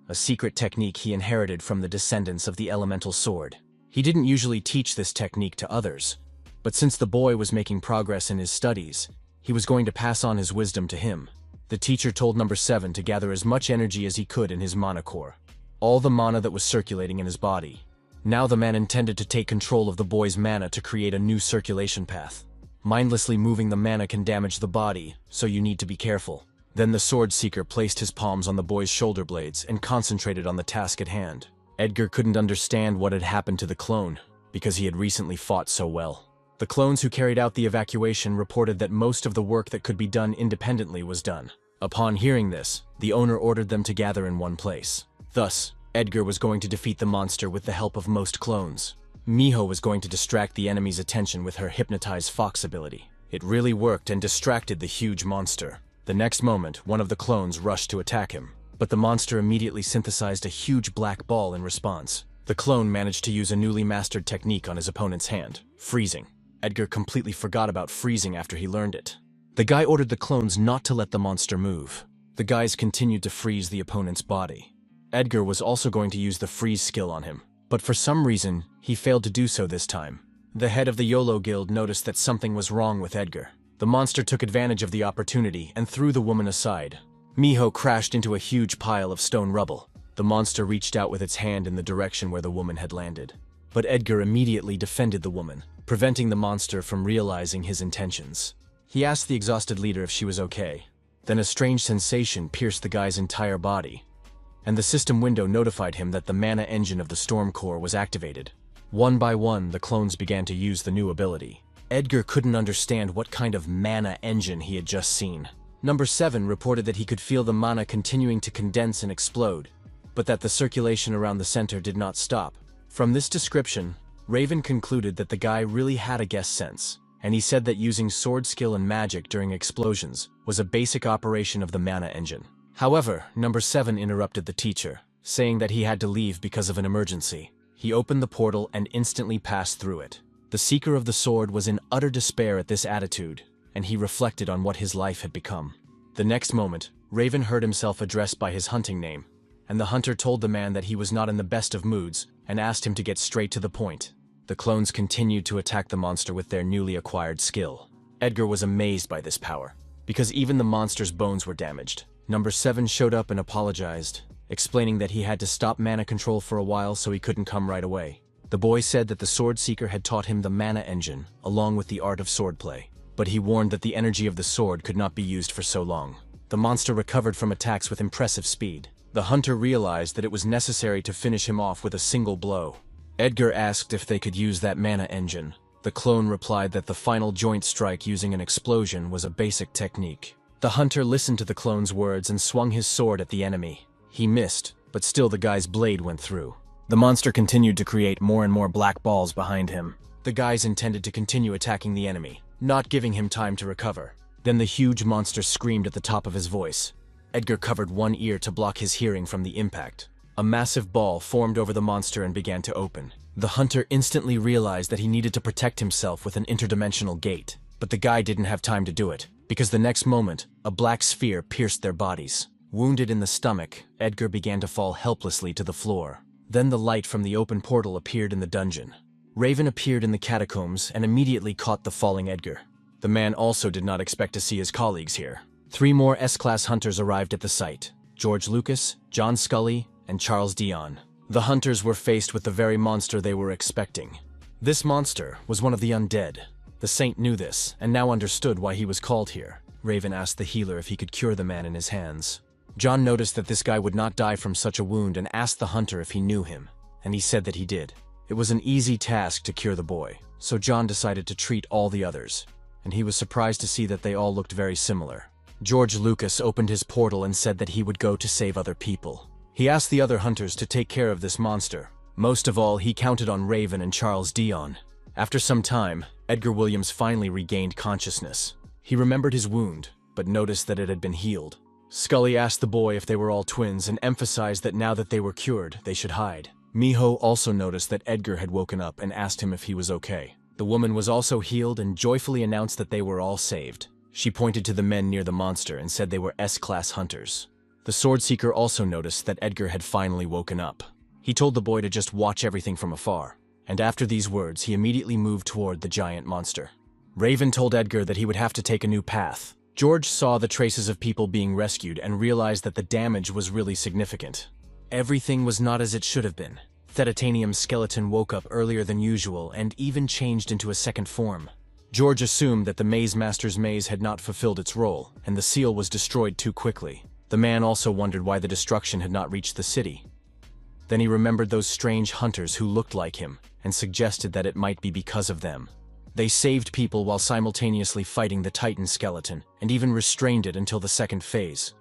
a secret technique he inherited from the descendants of the Elemental Sword. He didn't usually teach this technique to others, but since the boy was making progress in his studies, he was going to pass on his wisdom to him. The teacher told number 7 to gather as much energy as he could in his mana core, all the mana that was circulating in his body. Now the man intended to take control of the boy's mana to create a new circulation path. Mindlessly moving the mana can damage the body, so you need to be careful. Then the sword seeker placed his palms on the boy's shoulder blades and concentrated on the task at hand. Edgar couldn't understand what had happened to the clone, because he had recently fought so well. The clones who carried out the evacuation reported that most of the work that could be done independently was done. Upon hearing this, the owner ordered them to gather in one place. Thus, Edgar was going to defeat the monster with the help of most clones. Miho was going to distract the enemy's attention with her Hypnotize Fox ability. It really worked and distracted the huge monster. The next moment, one of the clones rushed to attack him, but the monster immediately synthesized a huge black ball in response. The clone managed to use a newly mastered technique on his opponent's hand, freezing. Edgar completely forgot about freezing after he learned it. The guy ordered the clones not to let the monster move. The guys continued to freeze the opponent's body. Edgar was also going to use the freeze skill on him, but for some reason, he failed to do so this time. The head of the Yahello guild noticed that something was wrong with Edgar. The monster took advantage of the opportunity and threw the woman aside. Miho crashed into a huge pile of stone rubble. The monster reached out with its hand in the direction where the woman had landed. But Edgar immediately defended the woman, preventing the monster from realizing his intentions. He asked the exhausted leader if she was okay. Then a strange sensation pierced the guy's entire body, and the system window notified him that the mana engine of the Storm Core was activated. One by one, the clones began to use the new ability. Edgar couldn't understand what kind of mana engine he had just seen. Number 7 reported that he could feel the mana continuing to condense and explode, but that the circulation around the center did not stop. From this description, Raven concluded that the guy really had a guess sense, and he said that using sword skill and magic during explosions was a basic operation of the mana engine. However, Number 7 interrupted the teacher, saying that he had to leave because of an emergency. He opened the portal and instantly passed through it. The Seeker of the Sword was in utter despair at this attitude, and he reflected on what his life had become. The next moment, Raven heard himself addressed by his hunting name, and the hunter told the man that he was not in the best of moods and asked him to get straight to the point. The clones continued to attack the monster with their newly acquired skill. Edgar was amazed by this power, because even the monster's bones were damaged. Number 7 showed up and apologized, explaining that he had to stop mana control for a while so he couldn't come right away. The boy said that the Sword Seeker had taught him the mana engine, along with the art of swordplay, but he warned that the energy of the sword could not be used for so long. The monster recovered from attacks with impressive speed. The hunter realized that it was necessary to finish him off with a single blow. Edgar asked if they could use that mana engine. The clone replied that the final joint strike using an explosion was a basic technique. The hunter listened to the clone's words and swung his sword at the enemy. He missed, but still the guy's blade went through. The monster continued to create more and more black balls behind him. The guys intended to continue attacking the enemy, not giving him time to recover. Then the huge monster screamed at the top of his voice. Edgar covered one ear to block his hearing from the impact. A massive ball formed over the monster and began to open. The hunter instantly realized that he needed to protect himself with an interdimensional gate, but the guy didn't have time to do it, because the next moment, a black sphere pierced their bodies. Wounded in the stomach, Edgar began to fall helplessly to the floor. Then the light from the open portal appeared in the dungeon. Raven appeared in the catacombs and immediately caught the falling Edgar. The man also did not expect to see his colleagues here. 3 more S-Class hunters arrived at the site: George Lucas, John Scully, and Charles Dion. The hunters were faced with the very monster they were expecting. This monster was one of the undead. The saint knew this, and now understood why he was called here. Raven asked the healer if he could cure the man in his hands. John noticed that this guy would not die from such a wound and asked the hunter if he knew him, and he said that he did. It was an easy task to cure the boy, so John decided to treat all the others, and he was surprised to see that they all looked very similar. George Lucas opened his portal and said that he would go to save other people. He asked the other hunters to take care of this monster. Most of all, he counted on Raven and Charles Dion. After some time, Edgar Williams finally regained consciousness. He remembered his wound, but noticed that it had been healed. Scully asked the boy if they were all twins and emphasized that now that they were cured, they should hide. Miho also noticed that Edgar had woken up and asked him if he was okay. The woman was also healed and joyfully announced that they were all saved. She pointed to the men near the monster and said they were S-Class hunters. The Sword Seeker also noticed that Edgar had finally woken up. He told the boy to just watch everything from afar, and after these words, he immediately moved toward the giant monster. Raven told Edgar that he would have to take a new path. George saw the traces of people being rescued and realized that the damage was really significant. Everything was not as it should have been. Thetatanium's skeleton woke up earlier than usual and even changed into a second form. George assumed that the Maze Master's maze had not fulfilled its role, and the seal was destroyed too quickly. The man also wondered why the destruction had not reached the city. Then he remembered those strange hunters who looked like him, and suggested that it might be because of them. They saved people while simultaneously fighting the Titan skeleton, and even restrained it until the second phase.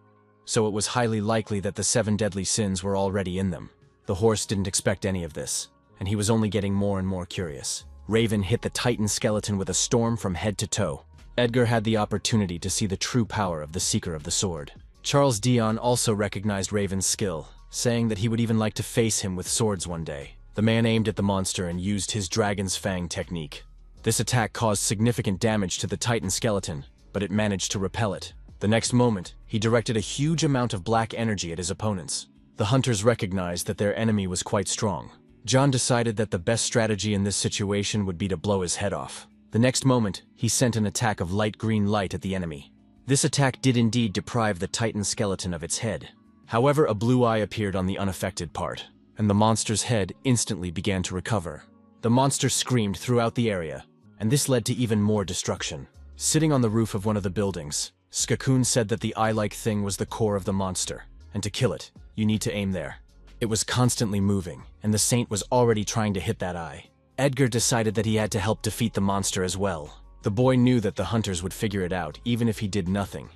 So it was highly likely that the 7 deadly sins were already in them. The horse didn't expect any of this, and he was only getting more and more curious. Raven hit the Titan skeleton with a storm from head to toe. Edgar had the opportunity to see the true power of the Seeker of the Sword. Charles Dion also recognized Raven's skill, saying that he would even like to face him with swords one day. The man aimed at the monster and used his Dragon's Fang technique. This attack caused significant damage to the Titan skeleton, but it managed to repel it. The next moment, he directed a huge amount of black energy at his opponents. The hunters recognized that their enemy was quite strong. John decided that the best strategy in this situation would be to blow his head off. The next moment, he sent an attack of light green light at the enemy. This attack did indeed deprive the Titan skeleton of its head. However, a blue eye appeared on the unaffected part, and the monster's head instantly began to recover. The monster screamed throughout the area, and this led to even more destruction. Sitting on the roof of one of the buildings, Skakun said that the eye-like thing was the core of the monster, and to kill it, you need to aim there. It was constantly moving, and the saint was already trying to hit that eye. Edgar decided that he had to help defeat the monster as well. The boy knew that the hunters would figure it out, even if he did nothing,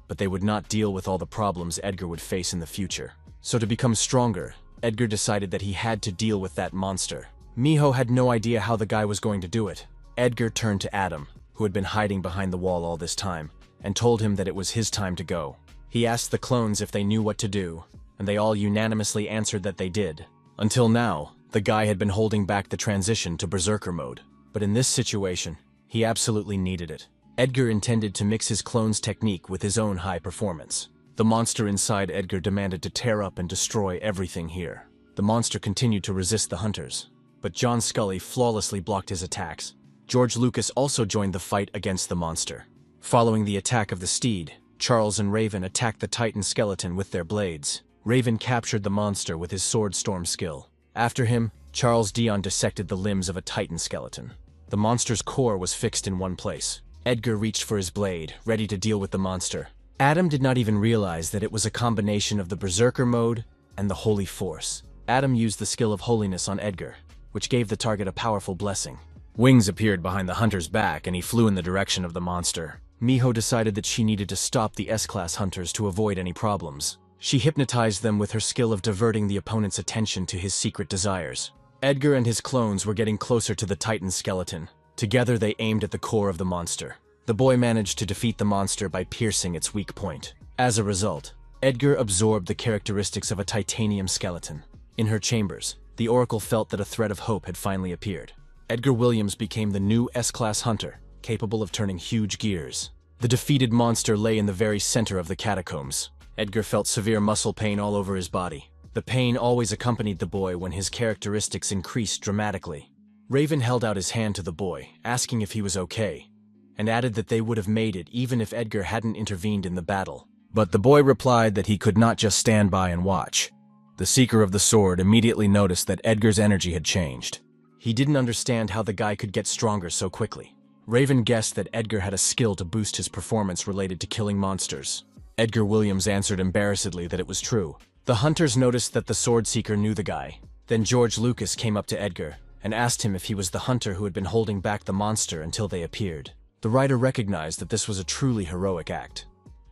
but they would not deal with all the problems Edgar would face in the future. So to become stronger, Edgar decided that he had to deal with that monster. Miho had no idea how the guy was going to do it. Edgar turned to Adam, who had been hiding behind the wall all this time, and told him that it was his time to go. He asked the clones if they knew what to do, and they all unanimously answered that they did. Until now, the guy had been holding back the transition to Berserker mode, but in this situation, he absolutely needed it. Edgar intended to mix his clone's technique with his own high performance. The monster inside Edgar demanded to tear up and destroy everything here. The monster continued to resist the hunters, but John Scully flawlessly blocked his attacks. George Lucas also joined the fight against the monster. Following the attack of the steed, Charles and Raven attacked the Titan skeleton with their blades. Raven captured the monster with his sword storm skill. After him, Charles Dion dissected the limbs of a Titan skeleton. The monster's core was fixed in one place. Edgar reached for his blade, ready to deal with the monster. Adam did not even realize that it was a combination of the Berserker mode and the Holy Force. Adam used the skill of Holiness on Edgar, which gave the target a powerful blessing. Wings appeared behind the hunter's back and he flew in the direction of the monster. Miho decided that she needed to stop the S-Class hunters to avoid any problems. She hypnotized them with her skill of diverting the opponent's attention to his secret desires. Edgar and his clones were getting closer to the Titan skeleton. Together they aimed at the core of the monster. The boy managed to defeat the monster by piercing its weak point. As a result, Edgar absorbed the characteristics of a titanium skeleton. In her chambers, the Oracle felt that a thread of hope had finally appeared. Edgar Williams became the new S-Class hunter, capable of turning huge gears. The defeated monster lay in the very center of the catacombs. Edgar felt severe muscle pain all over his body. The pain always accompanied the boy when his characteristics increased dramatically. Raven held out his hand to the boy, asking if he was okay, and added that they would have made it even if Edgar hadn't intervened in the battle. But the boy replied that he could not just stand by and watch. The Seeker of the Sword immediately noticed that Edgar's energy had changed. He didn't understand how the guy could get stronger so quickly. Raven guessed that Edgar had a skill to boost his performance related to killing monsters. Edgar Williams answered embarrassedly that it was true. The hunters noticed that the Sword Seeker knew the guy. Then George Lucas came up to Edgar and asked him if he was the hunter who had been holding back the monster until they appeared. The writer recognized that this was a truly heroic act,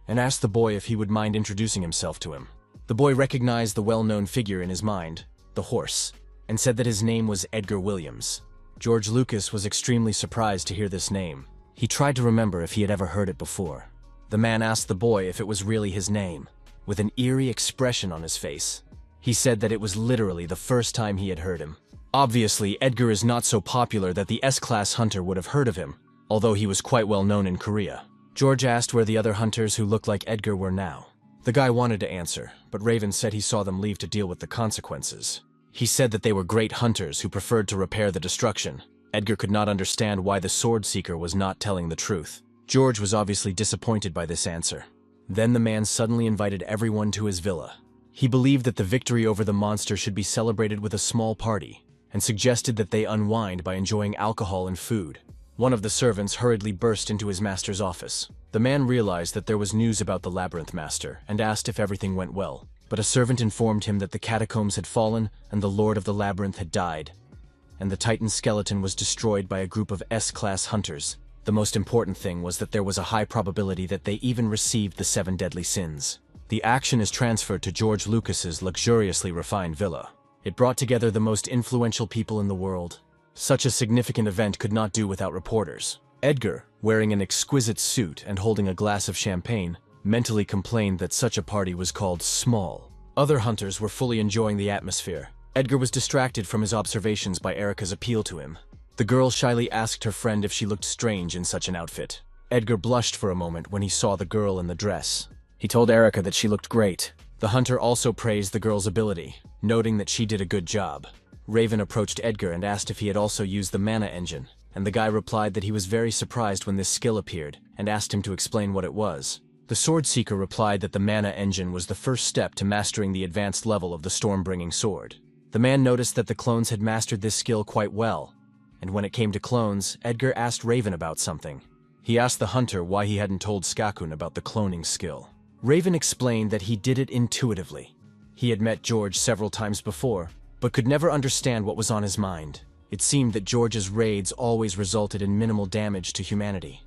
and asked the boy if he would mind introducing himself to him. The boy recognized the well-known figure in his mind, the horse, and said that his name was Edgar Williams. George Lucas was extremely surprised to hear this name. He tried to remember if he had ever heard it before. The man asked the boy if it was really his name, with an eerie expression on his face. He said that it was literally the first time he had heard him. Obviously, Edgar is not so popular that the S-Class hunter would have heard of him, although he was quite well known in Korea. George asked where the other hunters who looked like Edgar were now. The guy wanted to answer, but Raven said he saw them leave to deal with the consequences. He said that they were great hunters who preferred to repair the destruction. Edgar could not understand why the Sword Seeker was not telling the truth. George was obviously disappointed by this answer. Then the man suddenly invited everyone to his villa. He believed that the victory over the monster should be celebrated with a small party, and suggested that they unwind by enjoying alcohol and food. One of the servants hurriedly burst into his master's office. The man realized that there was news about the Labyrinth Master and asked if everything went well. but a servant informed him that the catacombs had fallen and the Lord of the Labyrinth had died, and the Titan skeleton was destroyed by a group of S-class hunters. The most important thing was that there was a high probability that they even received the 7 deadly sins. The action is transferred to George Lucas's luxuriously refined villa. It brought together the most influential people in the world. Such a significant event could not do without reporters. Edgar, wearing an exquisite suit and holding a glass of champagne, mentally complained that such a party was called small. Other hunters were fully enjoying the atmosphere. Edgar was distracted from his observations by Erica's appeal to him. The girl shyly asked her friend if she looked strange in such an outfit. Edgar blushed for a moment when he saw the girl in the dress. He told Erica that she looked great. The hunter also praised the girl's ability, noting that she did a good job. Raven approached Edgar and asked if he had also used the mana engine, and the guy replied that he was very surprised when this skill appeared and asked him to explain what it was. The sword seeker replied that the mana engine was the first step to mastering the advanced level of the storm-bringing sword. The man noticed that the clones had mastered this skill quite well, and when it came to clones, Edgar asked Raven about something. He asked the hunter why he hadn't told Skakun about the cloning skill. Raven explained that he did it intuitively. He had met George several times before, but could never understand what was on his mind. It seemed that George's raids always resulted in minimal damage to humanity.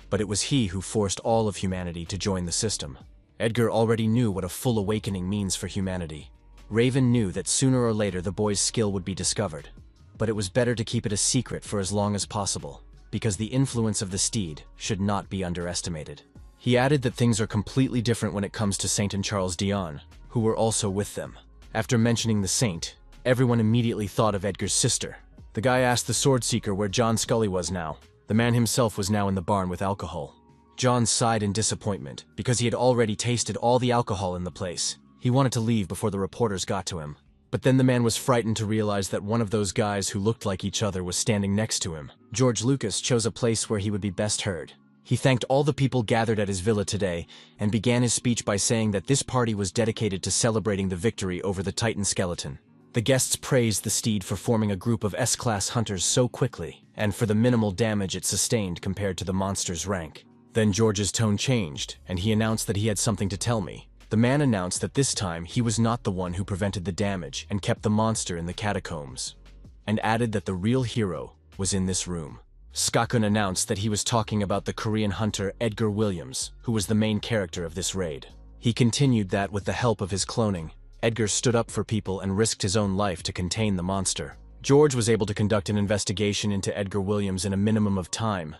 But it was he who forced all of humanity to join the system. Edgar already knew what a full awakening means for humanity. Raven knew that sooner or later the boy's skill would be discovered. But it was better to keep it a secret for as long as possible, because the influence of the steed should not be underestimated. He added that things are completely different when it comes to Saint and Charles Dion, who were also with them. After mentioning the Saint, everyone immediately thought of Edgar's sister. The guy asked the sword seeker where John Scully was now. The man himself was now in the barn with alcohol. John sighed in disappointment, because he had already tasted all the alcohol in the place. He wanted to leave before the reporters got to him. But then the man was frightened to realize that one of those guys who looked like each other was standing next to him. George Lucas chose a place where he would be best heard. He thanked all the people gathered at his villa today, and began his speech by saying that this party was dedicated to celebrating the victory over the Titan skeleton. The guests praised the steed for forming a group of S-class hunters so quickly, and for the minimal damage it sustained compared to the monster's rank. Then George's tone changed, and he announced that he had something to tell me. The man announced that this time he was not the one who prevented the damage and kept the monster in the catacombs, and added that the real hero was in this room. Skakun announced that he was talking about the Korean hunter Edgar Williams, who was the main character of this raid. He continued that with the help of his cloning, Edgar stood up for people and risked his own life to contain the monster. George was able to conduct an investigation into Edgar Williams in a minimum of time,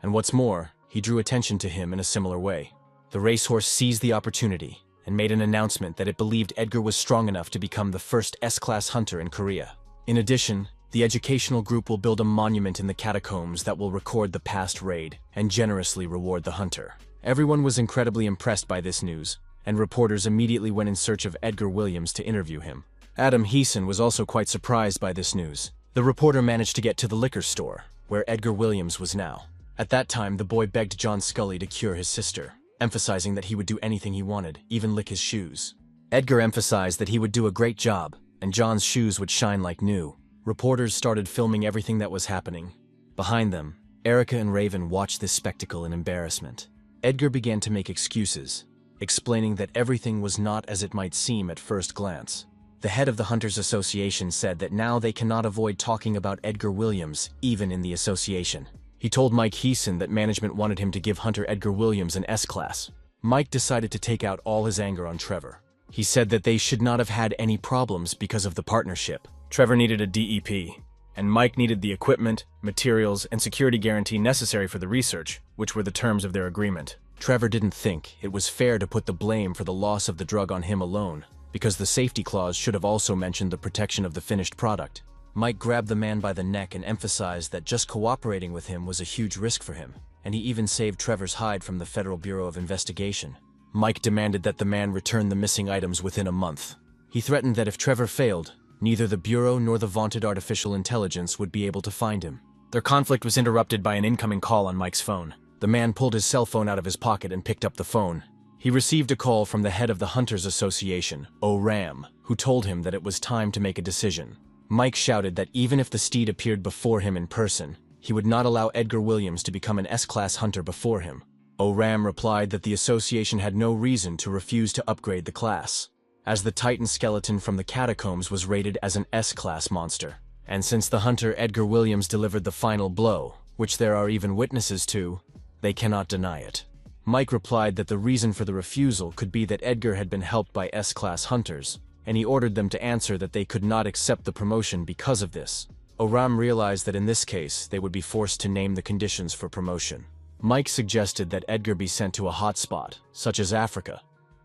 and what's more, he drew attention to him in a similar way. The racehorse seized the opportunity and made an announcement that it believed Edgar was strong enough to become the first S-class hunter in Korea. In addition, the educational group will build a monument in the catacombs that will record the past raid and generously reward the hunter. Everyone was incredibly impressed by this news, and reporters immediately went in search of Edgar Williams to interview him. Adam Heeson was also quite surprised by this news. The reporter managed to get to the liquor store, where Edgar Williams was now. At that time, the boy begged John Scully to cure his sister, emphasizing that he would do anything he wanted, even lick his shoes. Edgar emphasized that he would do a great job, and John's shoes would shine like new. Reporters started filming everything that was happening. Behind them, Erica and Raven watched this spectacle in embarrassment. Edgar began to make excuses, explaining that everything was not as it might seem at first glance. The head of the Hunters Association said that now they cannot avoid talking about Edgar Williams, even in the association. He told Mike Heeson that management wanted him to give hunter Edgar Williams an S-class. Mike decided to take out all his anger on Trevor. He said that they should not have had any problems because of the partnership. Trevor needed a DEP, and Mike needed the equipment, materials, and security guarantee necessary for the research, which were the terms of their agreement. Trevor didn't think it was fair to put the blame for the loss of the drug on him alone, because the safety clause should have also mentioned the protection of the finished product. Mike grabbed the man by the neck and emphasized that just cooperating with him was a huge risk for him, and he even saved Trevor's hide from the Federal Bureau of Investigation. Mike demanded that the man return the missing items within a month. He threatened that if Trevor failed, neither the Bureau nor the vaunted artificial intelligence would be able to find him. Their conflict was interrupted by an incoming call on Mike's phone. The man pulled his cell phone out of his pocket and picked up the phone. He received a call from the head of the Hunters Association, Ram, who told him that it was time to make a decision. Mike shouted that even if the steed appeared before him in person, he would not allow Edgar Williams to become an S-class hunter before him. Ram replied that the association had no reason to refuse to upgrade the class. as the Titan skeleton from the catacombs was rated as an S-class monster. And since the hunter Edgar Williams delivered the final blow, which there are even witnesses to, they cannot deny it. Mike replied that the reason for the refusal could be that Edgar had been helped by S-class hunters, and he ordered them to answer that they could not accept the promotion because of this. Oram realized that in this case, they would be forced to name the conditions for promotion. Mike suggested that Edgar be sent to a hotspot, such as Africa,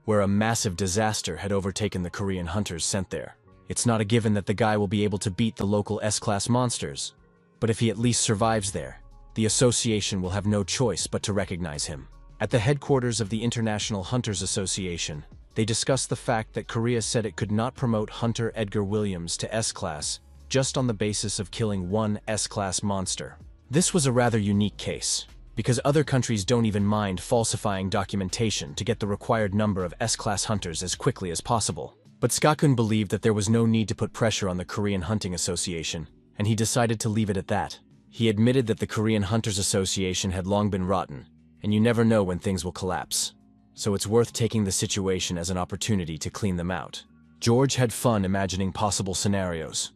where a massive disaster had overtaken the Korean hunters sent there. It's not a given that the guy will be able to beat the local S-class monsters, but if he at least survives there, the association will have no choice but to recognize him. At the headquarters of the International Hunters Association, they discussed the fact that Korea said it could not promote Hunter Edgar Williams to S-class just on the basis of killing one S-class monster. This was a rather unique case, because other countries don't even mind falsifying documentation to get the required number of S-class hunters as quickly as possible. But Skakun believed that there was no need to put pressure on the Korean Hunting Association, and he decided to leave it at that. He admitted that the Korean Hunters Association had long been rotten, and you never know when things will collapse. So it's worth taking the situation as an opportunity to clean them out. George had fun imagining possible scenarios.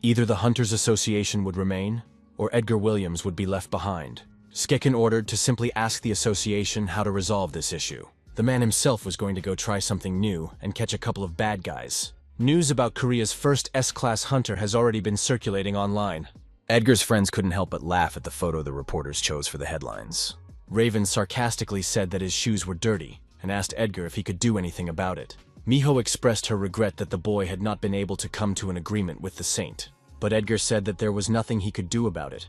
Either the Hunters Association would remain, or Edgar Williams would be left behind. Skakun ordered to simply ask the association how to resolve this issue. The man himself was going to go try something new and catch a couple of bad guys. News about Korea's first S-class hunter has already been circulating online. Edgar's friends couldn't help but laugh at the photo the reporters chose for the headlines. Raven sarcastically said that his shoes were dirty and asked Edgar if he could do anything about it. Miho expressed her regret that the boy had not been able to come to an agreement with the saint, but Edgar said that there was nothing he could do about it,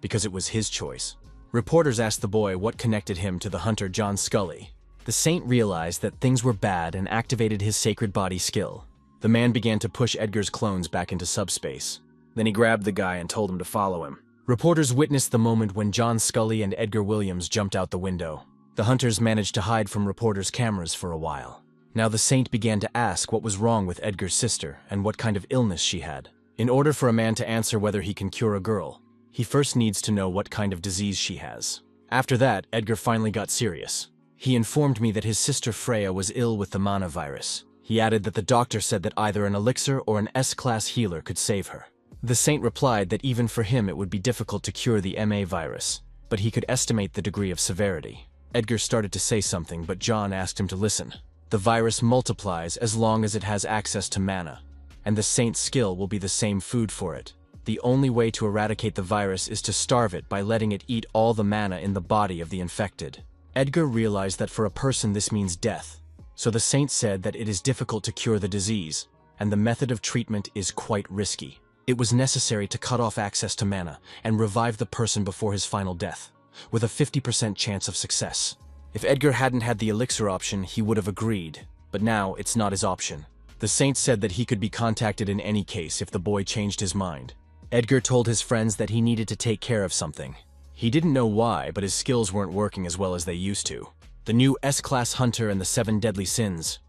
because it was his choice. Reporters asked the boy what connected him to the hunter John Scully. The saint realized that things were bad and activated his sacred body skill. The man began to push Edgar's clones back into subspace. Then he grabbed the guy and told him to follow him. Reporters witnessed the moment when John Scully and Edgar Williams jumped out the window. The hunters managed to hide from reporters' cameras for a while. Now the saint began to ask what was wrong with Edgar's sister and what kind of illness she had. In order for a man to answer whether he can cure a girl, he first needs to know what kind of disease she has. After that, Edgar finally got serious. He informed me that his sister Freya was ill with the mana virus. He added that the doctor said that either an elixir or an S-class healer could save her. The saint replied that even for him it would be difficult to cure the MA virus, but he could estimate the degree of severity. Edgar started to say something, but John asked him to listen. The virus multiplies as long as it has access to mana, and the saint's skill will be the same food for it. The only way to eradicate the virus is to starve it by letting it eat all the mana in the body of the infected. Edgar realized that for a person this means death, so the saint said that it is difficult to cure the disease, and the method of treatment is quite risky. It was necessary to cut off access to mana and revive the person before his final death, with a 50% chance of success. If Edgar hadn't had the elixir option, he would have agreed, but now it's not his option. The saint said that he could be contacted in any case if the boy changed his mind. Edgar told his friends that he needed to take care of something. He didn't know why, but his skills weren't working as well as they used to. The new S-class hunter and the 7 deadly sins.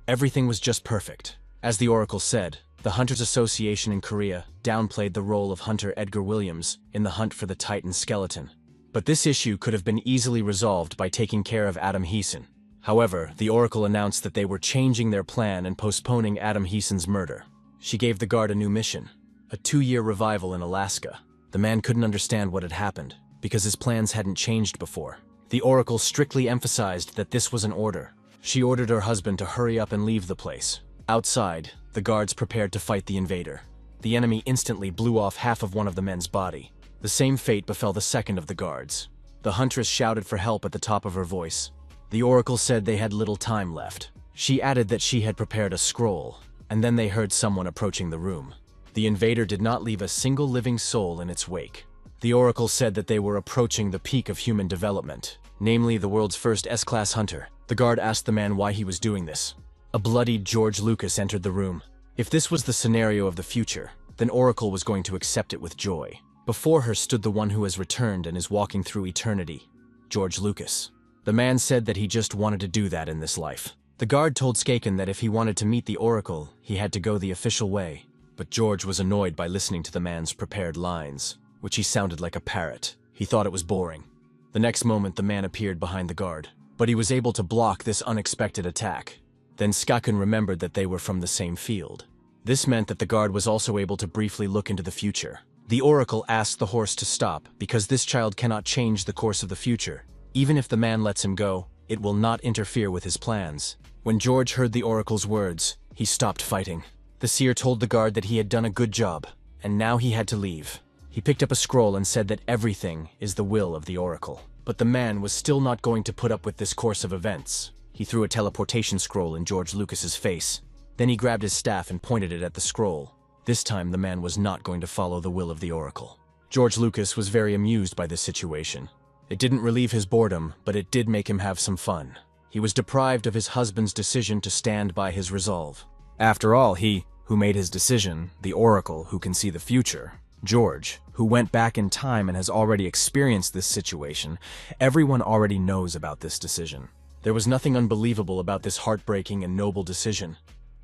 Everything was just perfect. As the Oracle said, the Hunters Association in Korea downplayed the role of Hunter Edgar Williams in the hunt for the Titan skeleton. But this issue could have been easily resolved by taking care of Adam Heeson. However, the Oracle announced that they were changing their plan and postponing Adam Heeson's murder. She gave the guard a new mission, a 2-year revival in Alaska. The man couldn't understand what had happened, because his plans hadn't changed before. The Oracle strictly emphasized that this was an order. She ordered her husband to hurry up and leave the place. Outside, the guards prepared to fight the invader. The enemy instantly blew off half of one of the men's body. The same fate befell the second of the guards. The huntress shouted for help at the top of her voice. The Oracle said they had little time left. She added that she had prepared a scroll, and then they heard someone approaching the room. The invader did not leave a single living soul in its wake. The Oracle said that they were approaching the peak of human development, namely the world's first S-class hunter. The guard asked the man why he was doing this. A bloodied George Lucas entered the room. If this was the scenario of the future, then Oracle was going to accept it with joy. Before her stood the one who has returned and is walking through eternity, George Lucas. The man said that he just wanted to do that in this life. The guard told Skakun that if he wanted to meet the Oracle, he had to go the official way. But George was annoyed by listening to the man's prepared lines, which he sounded like a parrot. He thought it was boring. The next moment the man appeared behind the guard, but he was able to block this unexpected attack. Then Skakun remembered that they were from the same field. This meant that the guard was also able to briefly look into the future. The oracle asked the horse to stop because this child cannot change the course of the future. Even if the man lets him go, it will not interfere with his plans. When George heard the oracle's words, he stopped fighting. The seer told the guard that he had done a good job, and now he had to leave. He picked up a scroll and said that everything is the will of the oracle. But the man was still not going to put up with this course of events. He threw a teleportation scroll in George Lucas's face. Then he grabbed his staff and pointed it at the scroll. This time the man was not going to follow the will of the oracle. George Lucas was very amused by this situation. It didn't relieve his boredom, but it did make him have some fun. He was deprived of his husband's decision to stand by his resolve. After all, he, who made his decision, the oracle who can see the future, George, who went back in time and has already experienced this situation, everyone already knows about this decision. There was nothing unbelievable about this heartbreaking and noble decision.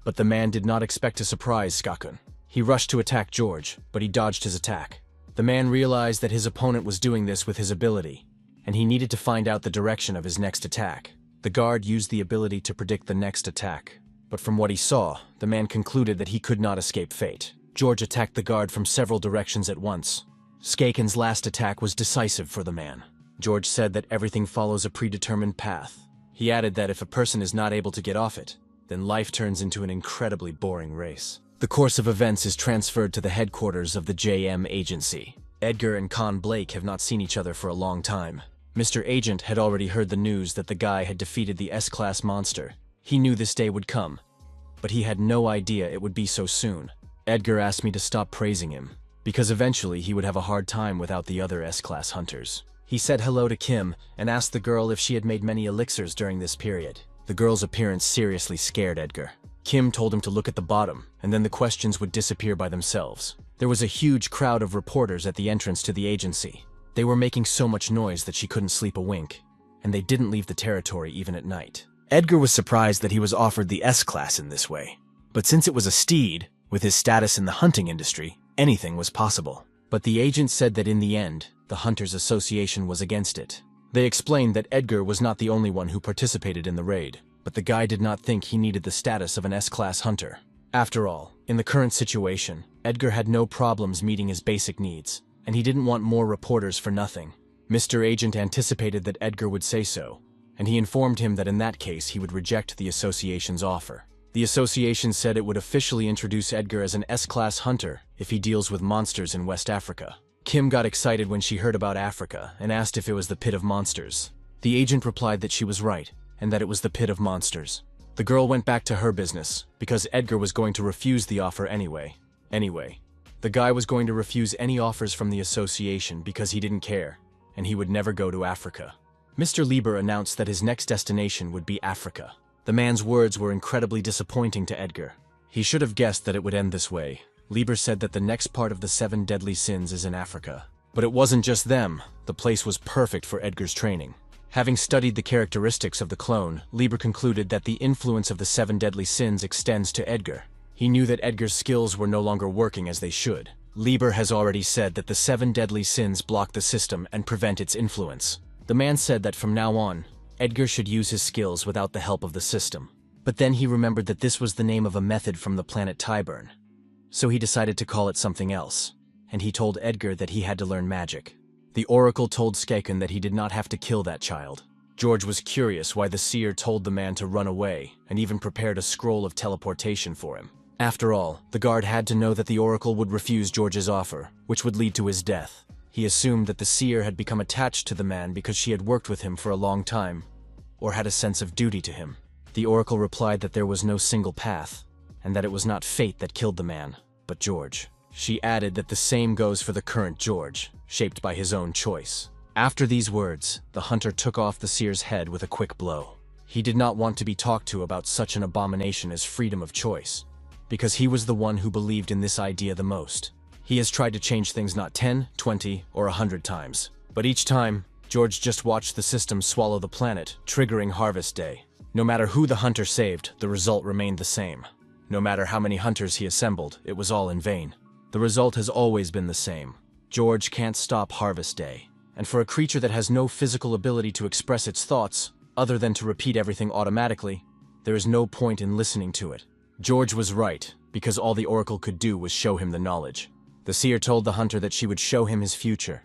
But the man did not expect to surprise Skakun. He rushed to attack George, but he dodged his attack. The man realized that his opponent was doing this with his ability, and he needed to find out the direction of his next attack. The guard used the ability to predict the next attack, but from what he saw, the man concluded that he could not escape fate. George attacked the guard from several directions at once. Skakun's last attack was decisive for the man. George said that everything follows a predetermined path. He added that if a person is not able to get off it, then life turns into an incredibly boring race. The course of events is transferred to the headquarters of the JM agency. Edgar and Con Blake have not seen each other for a long time. Mr. Agent had already heard the news that the guy had defeated the S-Class monster. He knew this day would come, but he had no idea it would be so soon. Edgar asked me to stop praising him, because eventually he would have a hard time without the other S-Class hunters. He said hello to Kim and asked the girl if she had made many elixirs during this period. The girl's appearance seriously scared Edgar. Kim told him to look at the bottom, and then the questions would disappear by themselves. There was a huge crowd of reporters at the entrance to the agency. They were making so much noise that she couldn't sleep a wink, and they didn't leave the territory even at night. Edgar was surprised that he was offered the S-Class in this way. But since it was a steed, with his status in the hunting industry, anything was possible. But the agent said that in the end, the Hunters Association was against it. They explained that Edgar was not the only one who participated in the raid, but the guy did not think he needed the status of an S-Class hunter. After all, in the current situation, Edgar had no problems meeting his basic needs, and he didn't want more reporters for nothing. Mr. Agent anticipated that Edgar would say so, and he informed him that in that case he would reject the association's offer. The association said it would officially introduce Edgar as an S-Class hunter if he deals with monsters in West Africa. Kim got excited when she heard about Africa and asked if it was the pit of monsters. The agent replied that she was right, and that it was the pit of monsters. The girl went back to her business, because Edgar was going to refuse the offer anyway. The guy was going to refuse any offers from the association because he didn't care, and he would never go to Africa. Mr. Lieber announced that his next destination would be Africa. The man's words were incredibly disappointing to Edgar. He should have guessed that it would end this way. Lieber said that the next part of the 7 deadly sins is in Africa. But it wasn't just them. The place was perfect for Edgar's training. Having studied the characteristics of the clone, Lieber concluded that the influence of the 7 deadly sins extends to Edgar. He knew that Edgar's skills were no longer working as they should. Lieber has already said that the 7 deadly sins block the system and prevent its influence. The man said that from now on, Edgar should use his skills without the help of the system. But then he remembered that this was the name of a method from the planet Tyburn. So he decided to call it something else, and he told Edgar that he had to learn magic. The oracle told Skakun that he did not have to kill that child. George was curious why the seer told the man to run away, and even prepared a scroll of teleportation for him. After all, the guard had to know that the oracle would refuse George's offer, which would lead to his death. He assumed that the seer had become attached to the man because she had worked with him for a long time, or had a sense of duty to him. The oracle replied that there was no single path, and that it was not fate that killed the man, but George. She added that the same goes for the current George, shaped by his own choice. After these words, the hunter took off the seer's head with a quick blow. He did not want to be talked to about such an abomination as freedom of choice, because he was the one who believed in this idea the most. He has tried to change things not 10, 20, or 100 times, but each time, George just watched the system swallow the planet, triggering Harvest Day. No matter who the hunter saved, the result remained the same. No matter how many hunters he assembled, it was all in vain. The result has always been the same. George can't stop Harvest Day. And for a creature that has no physical ability to express its thoughts, other than to repeat everything automatically, There is no point in listening to it. George was right, because all the oracle could do was show him the knowledge. The seer told the hunter that she would show him his future,